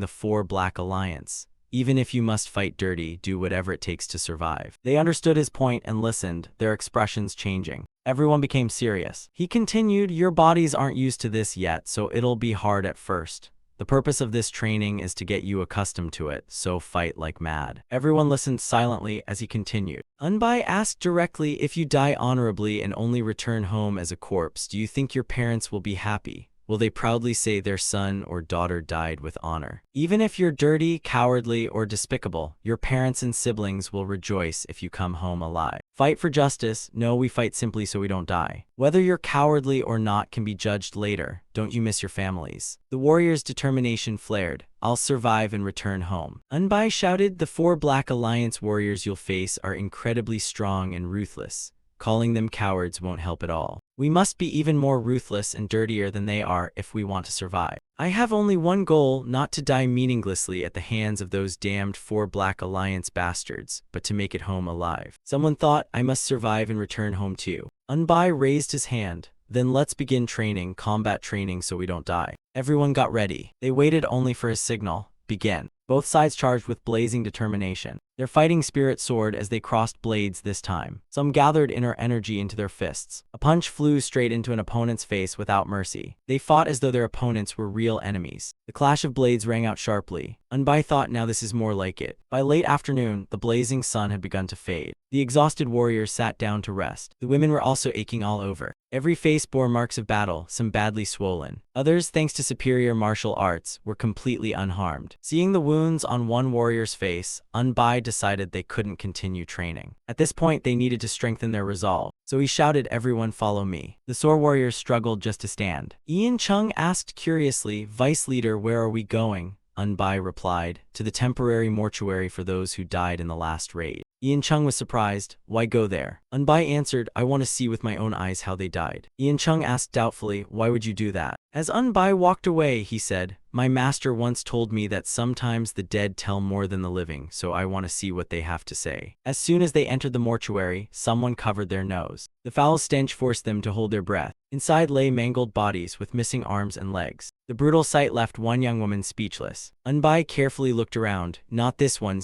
the Four Black Alliance. Even if you must fight dirty, do whatever it takes to survive." They understood his point and listened, their expressions changing. Everyone became serious. He continued, "Your bodies aren't used to this yet, so it'll be hard at first. The purpose of this training is to get you accustomed to it, so fight like mad." Everyone listened silently as he continued. Unbai asked directly, "If you die honorably and only return home as a corpse, do you think your parents will be happy? will they proudly say their son or daughter died with honor. Even if you're dirty, cowardly, or despicable, your parents and siblings will rejoice if you come home alive. Fight for justice. No, we fight simply so we don't die. Whether you're cowardly or not can be judged later. Don't you miss your families? The warrior's determination flared. I'll survive and return home. Unbai shouted, the 4 Black Alliance warriors you'll face are incredibly strong and ruthless. Calling them cowards won't help at all. We must be even more ruthless and dirtier than they are if we want to survive. I have only one goal, not to die meaninglessly at the hands of those damned 4 Black Alliance bastards, but to make it home alive. Someone thought, I must survive and return home too. Unbai raised his hand. Then let's begin training, combat training so we don't die. Everyone got ready. They waited only for his signal. Begin. Both sides charged with blazing determination. Their fighting spirit soared as they crossed blades this time. Some gathered inner energy into their fists. A punch flew straight into an opponent's face without mercy. They fought as though their opponents were real enemies. The clash of blades rang out sharply. Unbai thought, now this is more like it. By late afternoon, the blazing sun had begun to fade. The exhausted warriors sat down to rest. The women were also aching all over. Every face bore marks of battle, some badly swollen. Others, thanks to superior martial arts, were completely unharmed. Seeing the wounds on one warrior's face, Unbai decided they couldn't continue training. At this point, they needed to strengthen their resolve. So he shouted, everyone follow me. The sore warriors struggled just to stand. Ian Chung asked curiously, Vice Leader, where are we going? Unbai replied, to the temporary mortuary for those who died in the last raid. Ian Chung was surprised. Why go there? Unbai answered, I want to see with my own eyes how they died. Ian Chung asked doubtfully, why would you do that? As Unbai walked away, he said, my master once told me that sometimes the dead tell more than the living, so I want to see what they have to say. As soon as they entered the mortuary, someone covered their nose. The foul stench forced them to hold their breath. Inside lay mangled bodies with missing arms and legs. The brutal sight left one young woman speechless. Unbai carefully looked around. Not this one.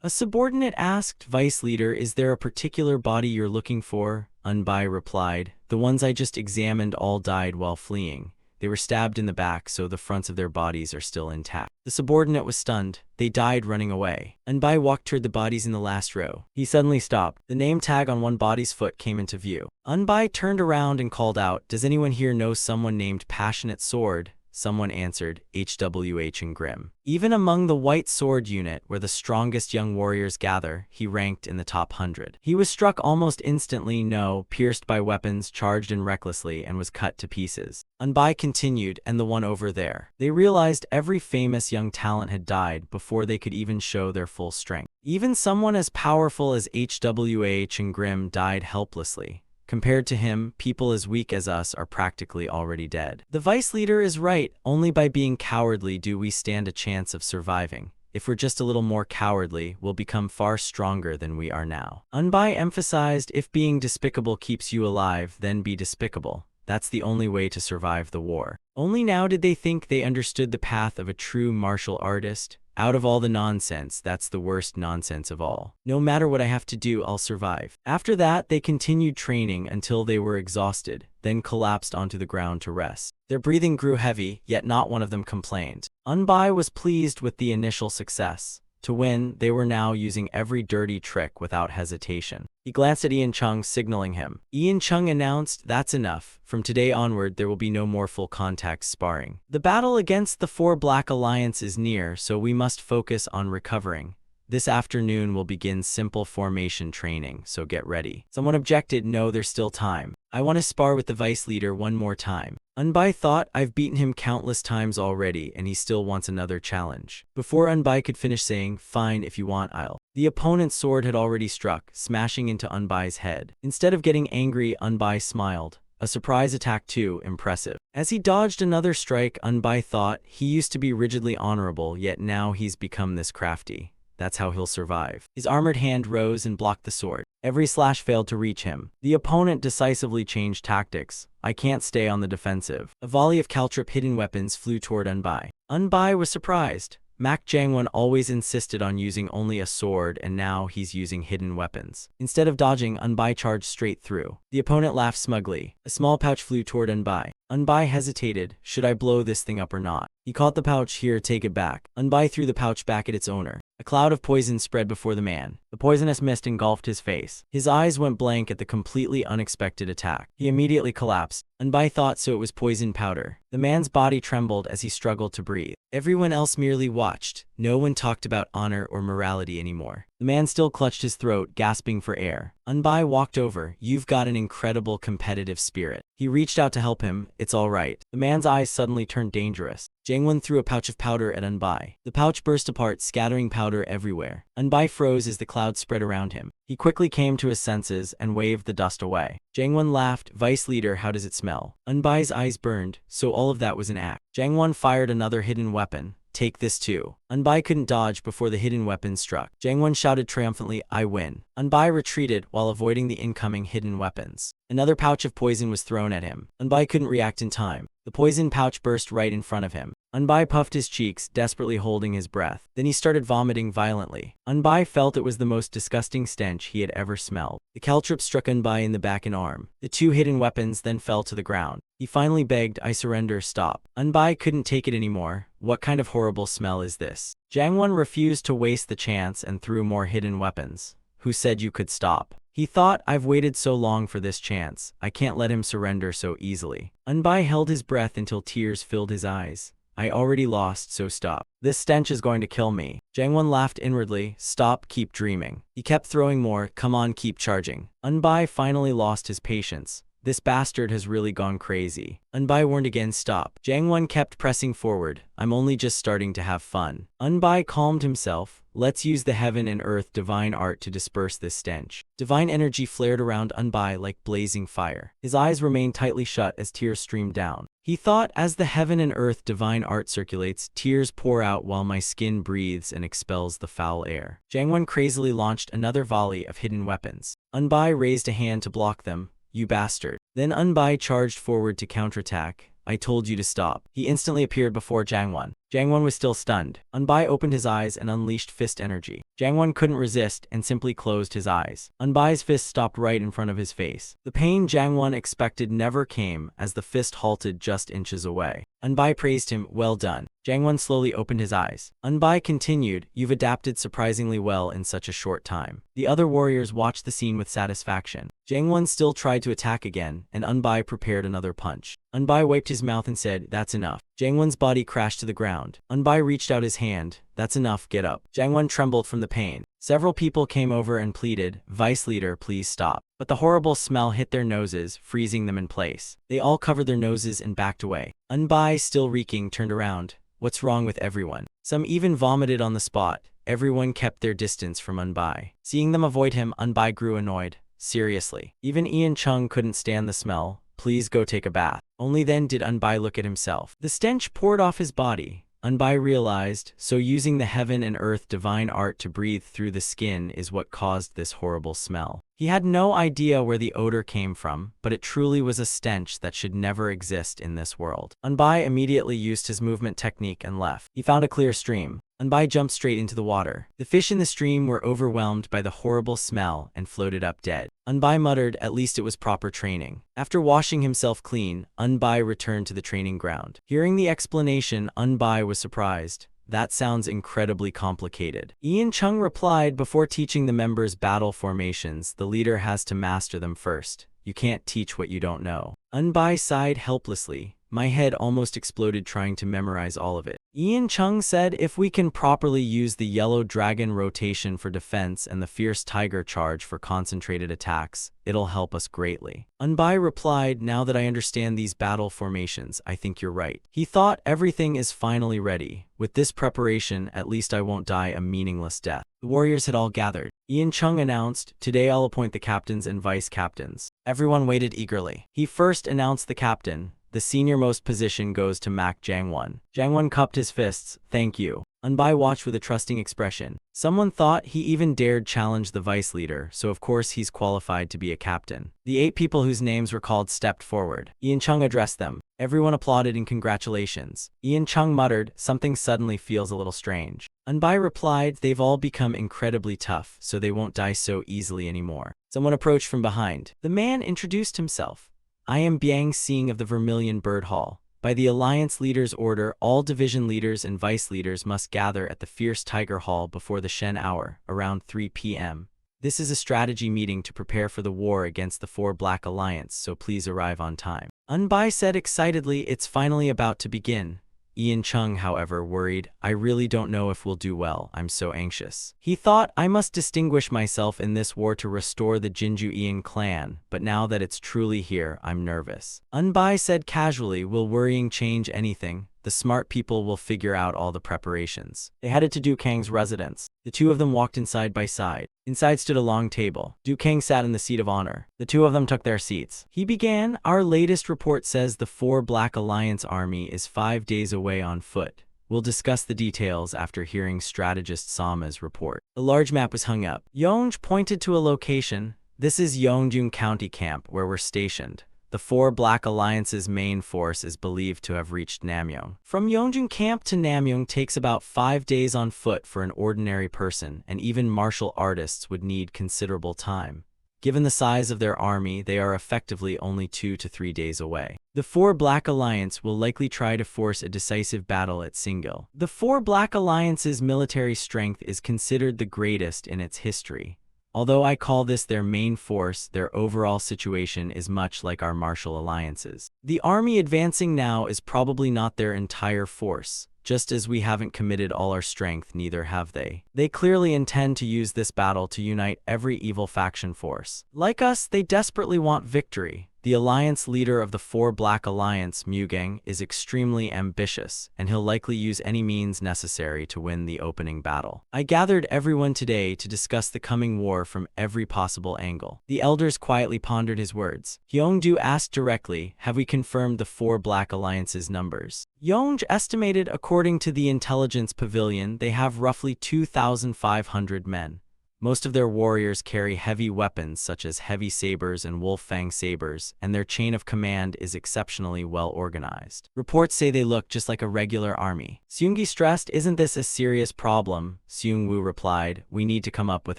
A subordinate asked, Vice Leader, is there a particular body you're looking for? Unbai replied, the ones I just examined all died while fleeing. They were stabbed in the back, so the fronts of their bodies are still intact. The subordinate was stunned. They died running away. Unbai walked toward the bodies in the last row. He suddenly stopped. The name tag on one body's foot came into view. Unbai turned around and called out, does anyone here know someone named Passionate Sword? Someone answered, HWH and Grim. Even among the White Sword unit, where the strongest young warriors gather, he ranked in the top 100. He was struck almost instantly, pierced by weapons charged in recklessly, and was cut to pieces. Unbai continued, and the one over there. They realized every famous young talent had died before they could even show their full strength. Even someone as powerful as HWH and Grim died helplessly. Compared to him, people as weak as us are practically already dead. The Vice Leader is right. Only by being cowardly do we stand a chance of surviving. If we're just a little more cowardly, we'll become far stronger than we are now. Unbai emphasized, if being despicable keeps you alive, then be despicable. That's the only way to survive the war. Only now did they think they understood the path of a true martial artist. Out of all the nonsense, that's the worst nonsense of all. No matter what I have to do, I'll survive. After that, they continued training until they were exhausted, then collapsed onto the ground to rest. Their breathing grew heavy, yet not one of them complained. Unbai was pleased with the initial success. To win, they were now using every dirty trick without hesitation. He glanced at Ian Chung, signaling him. Ian Chung announced, that's enough. From today onward, there will be no more full contact sparring. The battle against the 4 Black Alliance is near, so we must focus on recovering. This afternoon we'll begin simple formation training, so get ready. Someone objected, no, there's still time. I want to spar with the Vice Leader one more time. Unbai thought, I've beaten him countless times already, and he still wants another challenge. Before Unbai could finish saying, fine, if you want, I'll. The opponent's sword had already struck, smashing into Unbai's head. Instead of getting angry, Unbai smiled. A surprise attack too, impressive. As he dodged another strike, Unbai thought, he used to be rigidly honorable, yet now he's become this crafty. That's how he'll survive. His armored hand rose and blocked the sword. Every slash failed to reach him. The opponent decisively changed tactics. I can't stay on the defensive. A volley of caltrip hidden weapons flew toward Unbai. Unbai was surprised. Mak Jangwon always insisted on using only a sword, and now he's using hidden weapons. Instead of dodging, Unbai charged straight through. The The opponent laughed smugly. A small pouch flew toward Unbai. Unbai hesitated. Should I blow this thing up or not? He caught the pouch. Here, take it back. Unbai threw the pouch back at its owner. A cloud of poison spread before the man. The poisonous mist engulfed his face. His eyes went blank at the completely unexpected attack. He immediately collapsed. Unbai thought so it was poison powder. The man's body trembled as he struggled to breathe. Everyone else merely watched. No one talked about honor or morality anymore. The man still clutched his throat, gasping for air. Unbai walked over. You've got an incredible competitive spirit. He reached out to help him. It's all right. The man's eyes suddenly turned dangerous. Jangwon threw a pouch of powder at Unbai. The pouch burst apart, scattering powder everywhere. Unbai froze as the cloud spread around him. He quickly came to his senses and waved the dust away. Jangwon laughed. Vice leader, how does it smell? Unbai's eyes burned. So all of that was an act. Jangwon fired another hidden weapon. Take this too. Unbai couldn't dodge before the hidden weapon struck. Jangwon shouted triumphantly, I win. Unbai retreated while avoiding the incoming hidden weapons. Another pouch of poison was thrown at him. Unbai couldn't react in time. The poison pouch burst right in front of him. Unbai puffed his cheeks, desperately holding his breath. Then he started vomiting violently. Unbai felt it was the most disgusting stench he had ever smelled. The caltrip struck Unbai in the back and arm. The two hidden weapons then fell to the ground. He finally begged, I surrender, stop. Unbai couldn't take it anymore. What kind of horrible smell is this? Jangwon refused to waste the chance and threw more hidden weapons. Who said you could stop? He thought, I've waited so long for this chance. I can't let him surrender so easily. Unbai held his breath until tears filled his eyes. I already lost, so stop. This stench is going to kill me. Jangwon laughed inwardly. Stop, keep dreaming. He kept throwing more. Come on, keep charging. Unbai finally lost his patience. This bastard has really gone crazy. Unbai warned again, stop. Jangwon kept pressing forward. I'm only just starting to have fun. Unbai calmed himself. Let's use the heaven and earth divine art to disperse this stench. Divine energy flared around Unbai like blazing fire. His eyes remained tightly shut as tears streamed down. He thought, as the heaven and earth divine art circulates, tears pour out while my skin breathes and expels the foul air. Jangwon crazily launched another volley of hidden weapons. Unbai raised a hand to block them. You bastard. Then Unbai charged forward to counterattack. I told you to stop. He instantly appeared before Jangwon. Jangwon was still stunned. Unbai opened his eyes and unleashed fist energy. Jangwon couldn't resist and simply closed his eyes. Unbai's fist stopped right in front of his face. The pain Jangwon expected never came as the fist halted just inches away. Unbai praised him, well done. Jangwon slowly opened his eyes. Unbai continued, you've adapted surprisingly well in such a short time. The other warriors watched the scene with satisfaction. Jangwon still tried to attack again, and Unbai prepared another punch. Unbai wiped his mouth and said, that's enough. Jangwon's body crashed to the ground. Unbai reached out his hand. That's enough, get up. Jangwon trembled from the pain. Several people came over and pleaded, Vice leader, please stop. But the horrible smell hit their noses, freezing them in place. They all covered their noses and backed away. Unbai, still reeking, turned around. What's wrong with everyone? Some even vomited on the spot. Everyone kept their distance from Unbai. Seeing them avoid him, Unbai grew annoyed. Seriously. Even Ian Chung couldn't stand the smell. Please go take a bath. Only then did Unbai look at himself. The stench poured off his body. Unbai realized, so using the heaven and earth divine art to breathe through the skin is what caused this horrible smell. He had no idea where the odor came from, but it truly was a stench that should never exist in this world. Unbai immediately used his movement technique and left. He found a clear stream. Unbai jumped straight into the water. The fish in the stream were overwhelmed by the horrible smell and floated up dead. Unbai muttered, at least it was proper training. After washing himself clean, Unbai returned to the training ground. Hearing the explanation, Unbai was surprised. That sounds incredibly complicated. Ian Chung replied, before teaching the members battle formations, the leader has to master them first. You can't teach what you don't know. Unbai sighed helplessly. My head almost exploded trying to memorize all of it. Ian Chung said, if we can properly use the yellow dragon rotation for defense and the fierce tiger charge for concentrated attacks, it'll help us greatly. Unbai replied, now that I understand these battle formations, I think you're right. He thought, everything is finally ready. With this preparation, at least I won't die a meaningless death. The warriors had all gathered. Ian Chung announced, today I'll appoint the captains and vice captains. Everyone waited eagerly. He first announced the captain. The senior-most position goes to Mak Jangwon. Jangwon cupped his fists. Thank you. Unbai watched with a trusting expression. Someone thought he even dared challenge the vice leader, so of course he's qualified to be a captain. The 8 people whose names were called stepped forward. Ian Chung addressed them. Everyone applauded in congratulations. Ian Chung muttered, something suddenly feels a little strange. Unbai replied, they've all become incredibly tough, so they won't die so easily anymore. Someone approached from behind. The man introduced himself. I am Biang Xing of the Vermilion Bird Hall. By the Alliance leader's order, all division leaders and vice leaders must gather at the Fierce Tiger Hall before the Shen hour, around 3 p.m. This is a strategy meeting to prepare for the war against the Four Black Alliance, so please arrive on time. Unbai said excitedly, it's finally about to begin. Ian Chung, however, worried, I really don't know if we'll do well, I'm so anxious. He thought, I must distinguish myself in this war to restore the Jinju Ian clan, but now that it's truly here, I'm nervous. Unbai said casually, will worrying change anything? The smart people will figure out all the preparations. They headed to Du Kang's residence. The two of them walked in side by side. Inside stood a long table. Du Kang sat in the seat of honor. The two of them took their seats. He began, our latest report says the Four Black Alliance army is 5 days away on foot. We'll discuss the details after hearing strategist Sama's report. A large map was hung up. Yonj pointed to a location. This is Yongjung County Camp, where we're stationed. The Four Black Alliance's main force is believed to have reached Namyong. From Yongjung Camp to Namyong takes about 5 days on foot for an ordinary person, and even martial artists would need considerable time. Given the size of their army, they are effectively only 2 to 3 days away. The Four Black Alliance will likely try to force a decisive battle at Singil. The Four Black Alliance's military strength is considered the greatest in its history. Although I call this their main force, their overall situation is much like our martial alliances. The army advancing now is probably not their entire force. Just as we haven't committed all our strength, neither have they. They clearly intend to use this battle to unite every evil faction force. Like us, they desperately want victory. The alliance leader of the Four Black Alliance, Mugang, is extremely ambitious, and he'll likely use any means necessary to win the opening battle. I gathered everyone today to discuss the coming war from every possible angle. The elders quietly pondered his words. Yongdu asked directly, have we confirmed the Four Black Alliance's numbers? Yonj estimated according to the intelligence pavilion they have roughly 2,500 men. Most of their warriors carry heavy weapons such as heavy sabers and wolf-fang sabers, and their chain of command is exceptionally well organized. Reports say they look just like a regular army. Seunggi stressed, isn't this a serious problem? Seungwoo replied, we need to come up with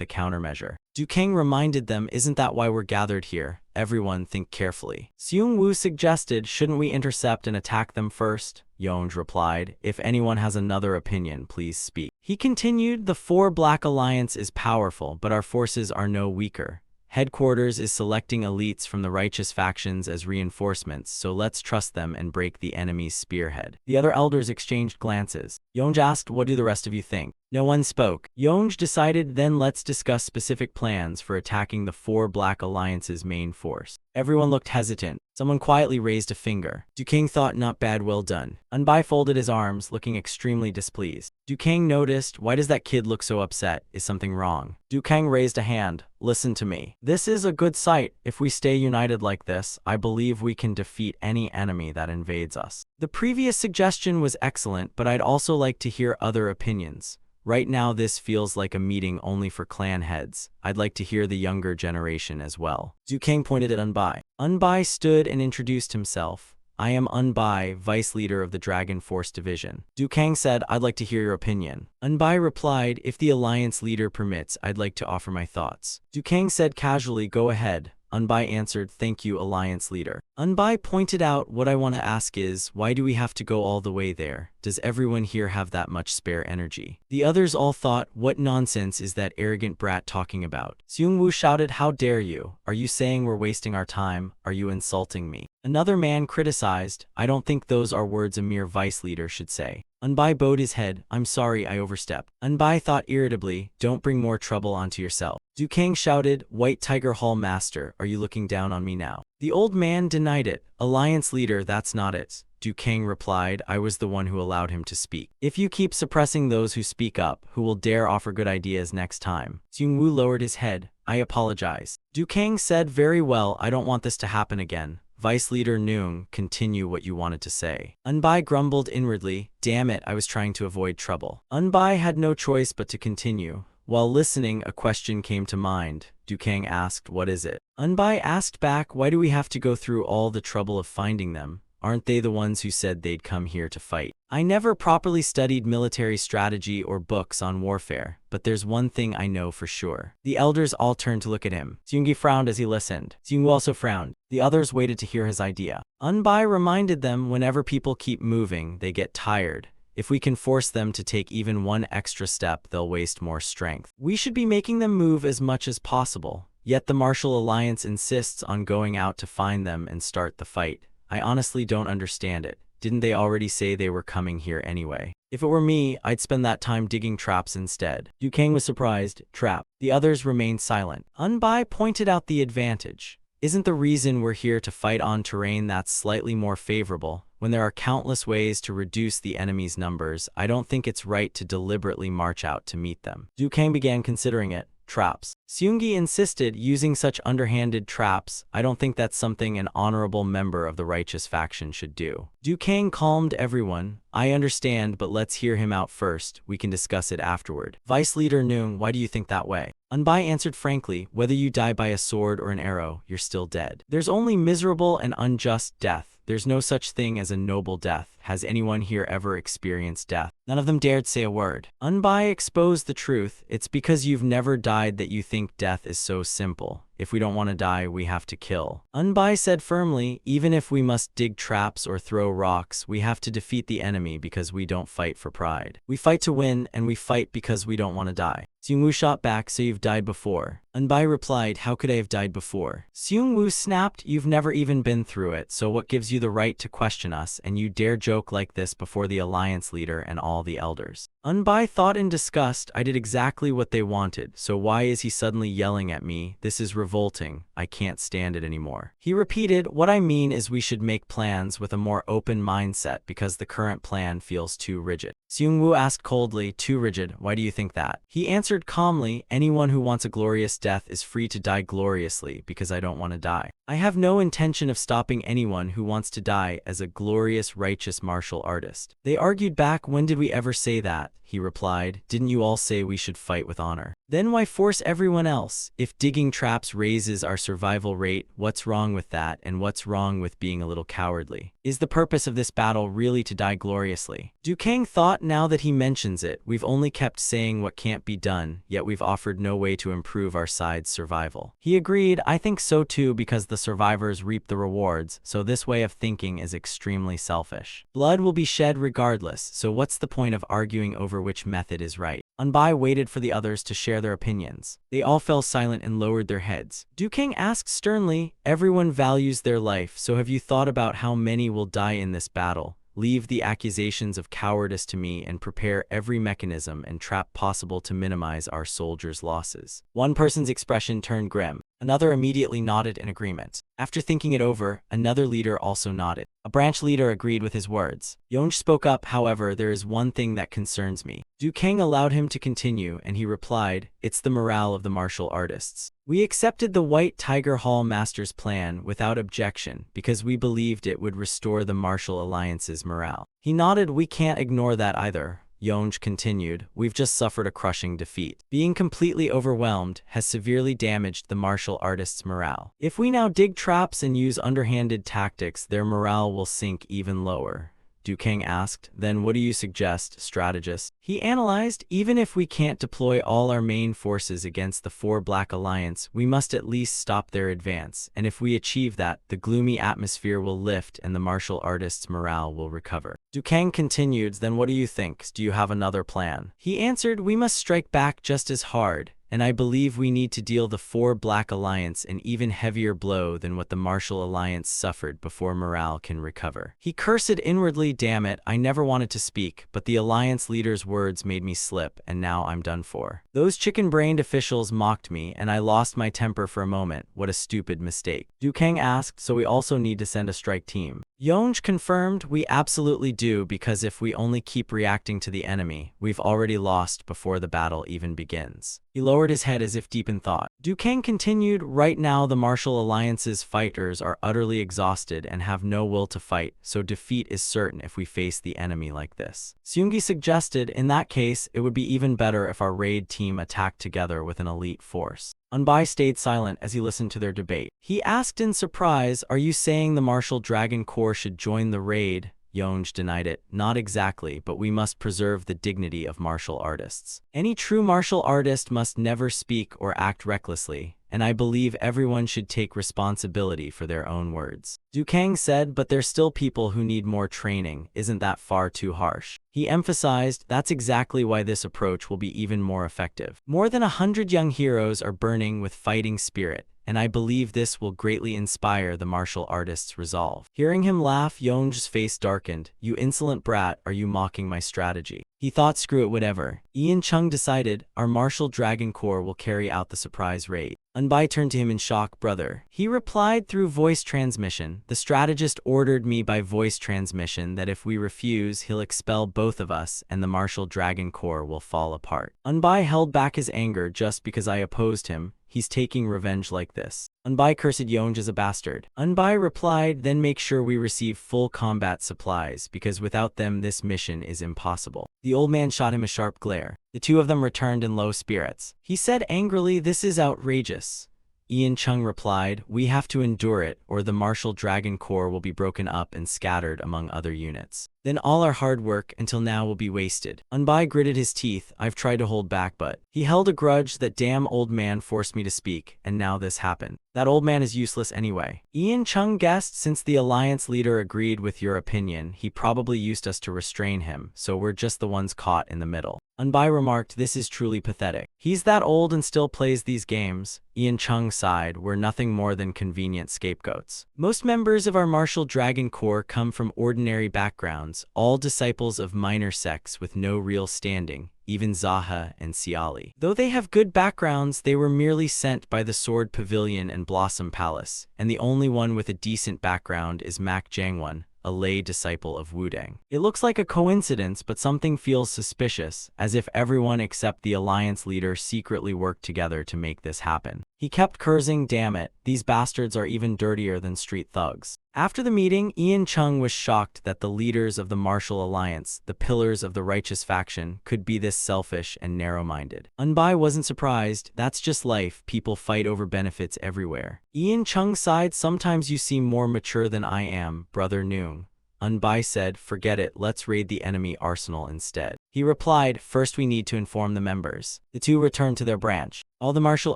a countermeasure. Du Kang reminded them, isn't that why we're gathered here? Everyone think carefully. Seungwoo suggested, shouldn't we intercept and attack them first? Yonj replied, if anyone has another opinion, please speak. He continued, the Four Black Alliance is powerful, but our forces are no weaker. Headquarters is selecting elites from the righteous factions as reinforcements, so let's trust them and break the enemy's spearhead. The other elders exchanged glances. Yonj asked, what do the rest of you think? No one spoke. Yonj decided, then let's discuss specific plans for attacking the Four Black Alliance's main force. Everyone looked hesitant. Someone quietly raised a finger. Du Kang thought, not bad, well done. Unbai folded his arms, looking extremely displeased. Du Kang noticed, why does that kid look so upset? Is something wrong? Du Kang raised a hand. Listen to me. This is a good sight. If we stay united like this, I believe we can defeat any enemy that invades us. The previous suggestion was excellent, but I'd also like to hear other opinions. Right now this feels like a meeting only for clan heads. I'd like to hear the younger generation as well. Du Kang pointed at Unbai. Unbai stood and introduced himself. I am Unbai, vice leader of the Dragon Force Division. Du Kang said, I'd like to hear your opinion. Unbai replied, if the alliance leader permits, I'd like to offer my thoughts. Du Kang said casually, go ahead. Unbai answered, thank you, alliance leader. Unbai pointed out, what I want to ask is, why do we have to go all the way there? Does everyone here have that much spare energy? The others all thought, what nonsense is that arrogant brat talking about? Seungwoo shouted, how dare you? Are you saying we're wasting our time? Are you insulting me? Another man criticized, I don't think those are words a mere vice leader should say. Unbai bowed his head, I'm sorry I overstepped. Unbai thought irritably, don't bring more trouble onto yourself. Du Kang shouted, White Tiger Hall Master, are you looking down on me now? The old man denied it. Alliance leader, that's not it. Du Kang replied, I was the one who allowed him to speak. If you keep suppressing those who speak up, who will dare offer good ideas next time? Seungwoo lowered his head, I apologize. Du Kang said, very well, I don't want this to happen again. Vice Leader Noong, continue what you wanted to say. Unbai grumbled inwardly, damn it, I was trying to avoid trouble. Unbai had no choice but to continue. While listening, a question came to mind. Du Kang asked, what is it? Unbai asked back, why do we have to go through all the trouble of finding them? Aren't they the ones who said they'd come here to fight? I never properly studied military strategy or books on warfare, but there's one thing I know for sure. The elders all turned to look at him. Seunggi frowned as he listened. Seungwoo also frowned. The others waited to hear his idea. Unbai reminded them whenever people keep moving, they get tired. If we can force them to take even one extra step, they'll waste more strength. We should be making them move as much as possible. Yet the Martial Alliance insists on going out to find them and start the fight. I honestly don't understand it. Didn't they already say they were coming here anyway? If it were me, I'd spend that time digging traps instead. Du Kang was surprised. Trap. The others remained silent. Unbai pointed out the advantage. Isn't the reason we're here to fight on terrain that's slightly more favorable? When there are countless ways to reduce the enemy's numbers, I don't think it's right to deliberately march out to meet them. Du Kang began considering it. Traps. Seunggi insisted, using such underhanded traps. I don't think that's something an honorable member of the righteous faction should do. Du Kang calmed everyone. I understand, but let's hear him out first. We can discuss it afterward. Vice Leader Noong, why do you think that way? Unbai answered frankly, whether you die by a sword or an arrow, you're still dead. There's only miserable and unjust death. There's no such thing as a noble death. Has anyone here ever experienced death? None of them dared say a word. Unbai exposed the truth. It's because you've never died that you think death is so simple. If we don't want to die, we have to kill. Unbai said firmly, even if we must dig traps or throw rocks, we have to defeat the enemy because we don't fight for pride. We fight to win, and we fight because we don't want to die. Seungwoo shot back, so you've died before. Unbai replied, how could I have died before? Seungwoo snapped, you've never even been through it, so what gives you the right to question us, and you dare joke like this before the alliance leader and all the elders? Unbai thought in disgust, I did exactly what they wanted, so why is he suddenly yelling at me? This is revolting. I can't stand it anymore. He repeated, what I mean is we should make plans with a more open mindset because the current plan feels too rigid. Seungwoo asked coldly, too rigid, why do you think that? He answered calmly, anyone who wants a glorious death is free to die gloriously because I don't want to die. I have no intention of stopping anyone who wants to die as a glorious, righteous martial artist. They argued back, when did we ever say that? He replied, didn't you all say we should fight with honor? Then why force everyone else? If digging traps raises our survival rate, what's wrong with that, and what's wrong with being a little cowardly? Is the purpose of this battle really to die gloriously? Du Kang thought, now that he mentions it, we've only kept saying what can't be done, yet we've offered no way to improve our side's survival. He agreed, I think so too, because the survivors reap the rewards, so this way of thinking is extremely selfish. Blood will be shed regardless, so what's the point of arguing over which method is right? Unbai waited for the others to share their opinions. They all fell silent and lowered their heads. Du Kang asked sternly, everyone values their life, so have you thought about how many will die in this battle? Leave the accusations of cowardice to me and prepare every mechanism and trap possible to minimize our soldiers' losses. One person's expression turned grim. Another immediately nodded in agreement. After thinking it over, another leader also nodded. A branch leader agreed with his words. Yonj spoke up, however, there is one thing that concerns me. Du Kang allowed him to continue, and he replied, it's the morale of the martial artists. We accepted the White Tiger Hall Master's plan without objection because we believed it would restore the martial alliance's morale. He nodded, we can't ignore that either. Yonj continued, we've just suffered a crushing defeat. Being completely overwhelmed has severely damaged the martial artists' morale. If we now dig traps and use underhanded tactics, their morale will sink even lower. Du Kang asked, then what do you suggest, strategist? He analyzed, even if we can't deploy all our main forces against the Four Black Alliance, we must at least stop their advance, and if we achieve that, the gloomy atmosphere will lift and the martial artists' morale will recover. Du Kang continued, then what do you think? Do you have another plan? He answered, we must strike back just as hard. And I believe we need to deal the Four Black Alliance an even heavier blow than what the Martial Alliance suffered before morale can recover. He cursed inwardly, damn it, I never wanted to speak, but the Alliance leader's words made me slip, and now I'm done for. Those chicken-brained officials mocked me, and I lost my temper for a moment. What a stupid mistake. Du Kang asked, so we also need to send a strike team. Yonj confirmed, we absolutely do, because if we only keep reacting to the enemy, we've already lost before the battle even begins. He lowered lowered his head as if deep in thought. Du Kang continued, right now the martial alliance's fighters are utterly exhausted and have no will to fight, so defeat is certain if we face the enemy like this. Seunggi suggested, in that case, it would be even better if our raid team attacked together with an elite force. Unbai stayed silent as he listened to their debate. He asked in surprise, are you saying the Martial Dragon Corps should join the raid? Yonj denied it. Not exactly, but we must preserve the dignity of martial artists. Any true martial artist must never speak or act recklessly, and I believe everyone should take responsibility for their own words. Du Kang said, but there's still people who need more training. Isn't that far too harsh? He emphasized, that's exactly why this approach will be even more effective. More than 100 young heroes are burning with fighting spirit, and I believe this will greatly inspire the martial artist's resolve. Hearing him laugh, Yonj's face darkened. You insolent brat, are you mocking my strategy? He thought, screw it, whatever. Ian Chung decided, our martial dragon corps will carry out the surprise raid. Unbai turned to him in shock. Brother, he replied through voice transmission. The strategist ordered me by voice transmission that if we refuse, he'll expel both of us and the martial dragon corps will fall apart. Unbai held back his anger. Just because I opposed him, he's taking revenge like this. Unbai cursed Yonj as a bastard. Unbai replied, then make sure we receive full combat supplies, because without them this mission is impossible. The old man shot him a sharp glare. The two of them returned in low spirits. He said angrily, this is outrageous. Ian Chung replied, we have to endure it, or the martial dragon corps will be broken up and scattered among other units. Then all our hard work until now will be wasted. Unbai gritted his teeth. I've tried to hold back, but he held a grudge. That damn old man forced me to speak, and now this happened. That old man is useless anyway. Ian Chung guessed, since the alliance leader agreed with your opinion, he probably used us to restrain him, so we're just the ones caught in the middle. Unbai remarked, this is truly pathetic. He's that old and still plays these games. Ian Chung sighed, we're nothing more than convenient scapegoats. Most members of our martial dragon corps come from ordinary backgrounds, all disciples of minor sects with no real standing, even Zaha and Siali. Though they have good backgrounds, they were merely sent by the Sword Pavilion and Blossom Palace, and the only one with a decent background is Mak Jangwon, a lay disciple of Wudang. It looks like a coincidence, but something feels suspicious, as if everyone except the alliance leader secretly worked together to make this happen. He kept cursing, damn it, these bastards are even dirtier than street thugs. After the meeting, Ian Chung was shocked that the leaders of the martial alliance, the pillars of the righteous faction, could be this selfish and narrow-minded. Unbai wasn't surprised. That's just life. People fight over benefits everywhere. Ian Chung sighed. Sometimes you seem more mature than I am, Brother Noong. Unbai said, forget it, let's raid the enemy arsenal instead. He replied, first we need to inform the members. The two returned to their branch. All the martial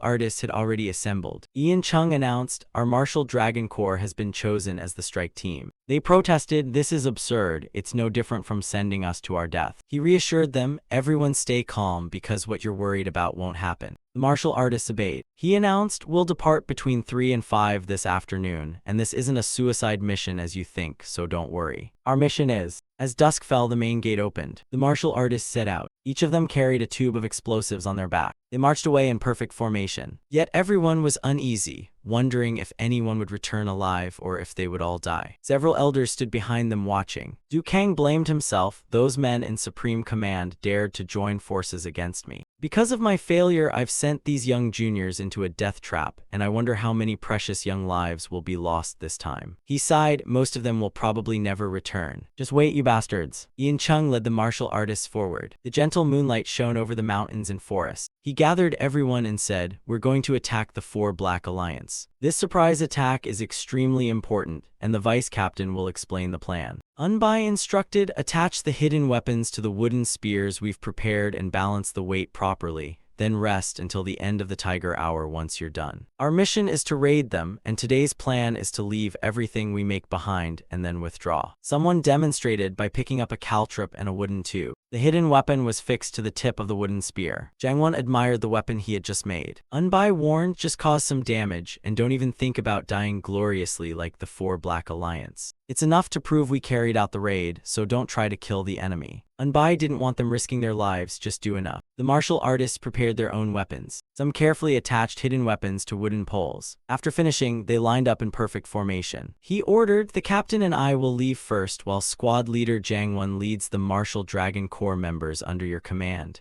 artists had already assembled. Ian Chung announced, our martial dragon corps has been chosen as the strike team. They protested, this is absurd, it's no different from sending us to our death. He reassured them, everyone stay calm because what you're worried about won't happen. The martial artists obeyed. He announced, we'll depart between 3 and 5 this afternoon, and this isn't a suicide mission as you think, so don't worry. Our mission is. As dusk fell, the main gate opened. The martial artists set out. Each of them carried a tube of explosives on their back. They marched away in perfect formation. Yet everyone was uneasy, wondering if anyone would return alive or if they would all die. Several elders stood behind them watching. Du Kang blamed himself. Those men in supreme command dared to join forces against me. Because of my failure, I've sent these young juniors into a death trap, and I wonder how many precious young lives will be lost this time. He sighed, most of them will probably never return. Just wait, you bastards. Ian Chung led the martial artists forward. The gentle moonlight shone over the mountains and forests. He gathered everyone and said, we're going to attack the 4 Black Alliance. This surprise attack is extremely important, and the vice captain will explain the plan. Unbai instructed, attach the hidden weapons to the wooden spears we've prepared and balance the weight properly. Then rest until the end of the Tiger Hour once you're done. Our mission is to raid them, and today's plan is to leave everything we make behind and then withdraw. Someone demonstrated by picking up a caltrip and a wooden tube. The hidden weapon was fixed to the tip of the wooden spear. Jangwon admired the weapon he had just made. Unbai warned, just cause some damage, and don't even think about dying gloriously like the 4 Black Alliance. It's enough to prove we carried out the raid, so don't try to kill the enemy. Unbai didn't want them risking their lives, just do enough. The martial artists prepared their own weapons. Some carefully attached hidden weapons to wooden poles. After finishing, they lined up in perfect formation. He ordered, the captain and I will leave first while squad leader Jangwon leads the martial dragon corps members under your command.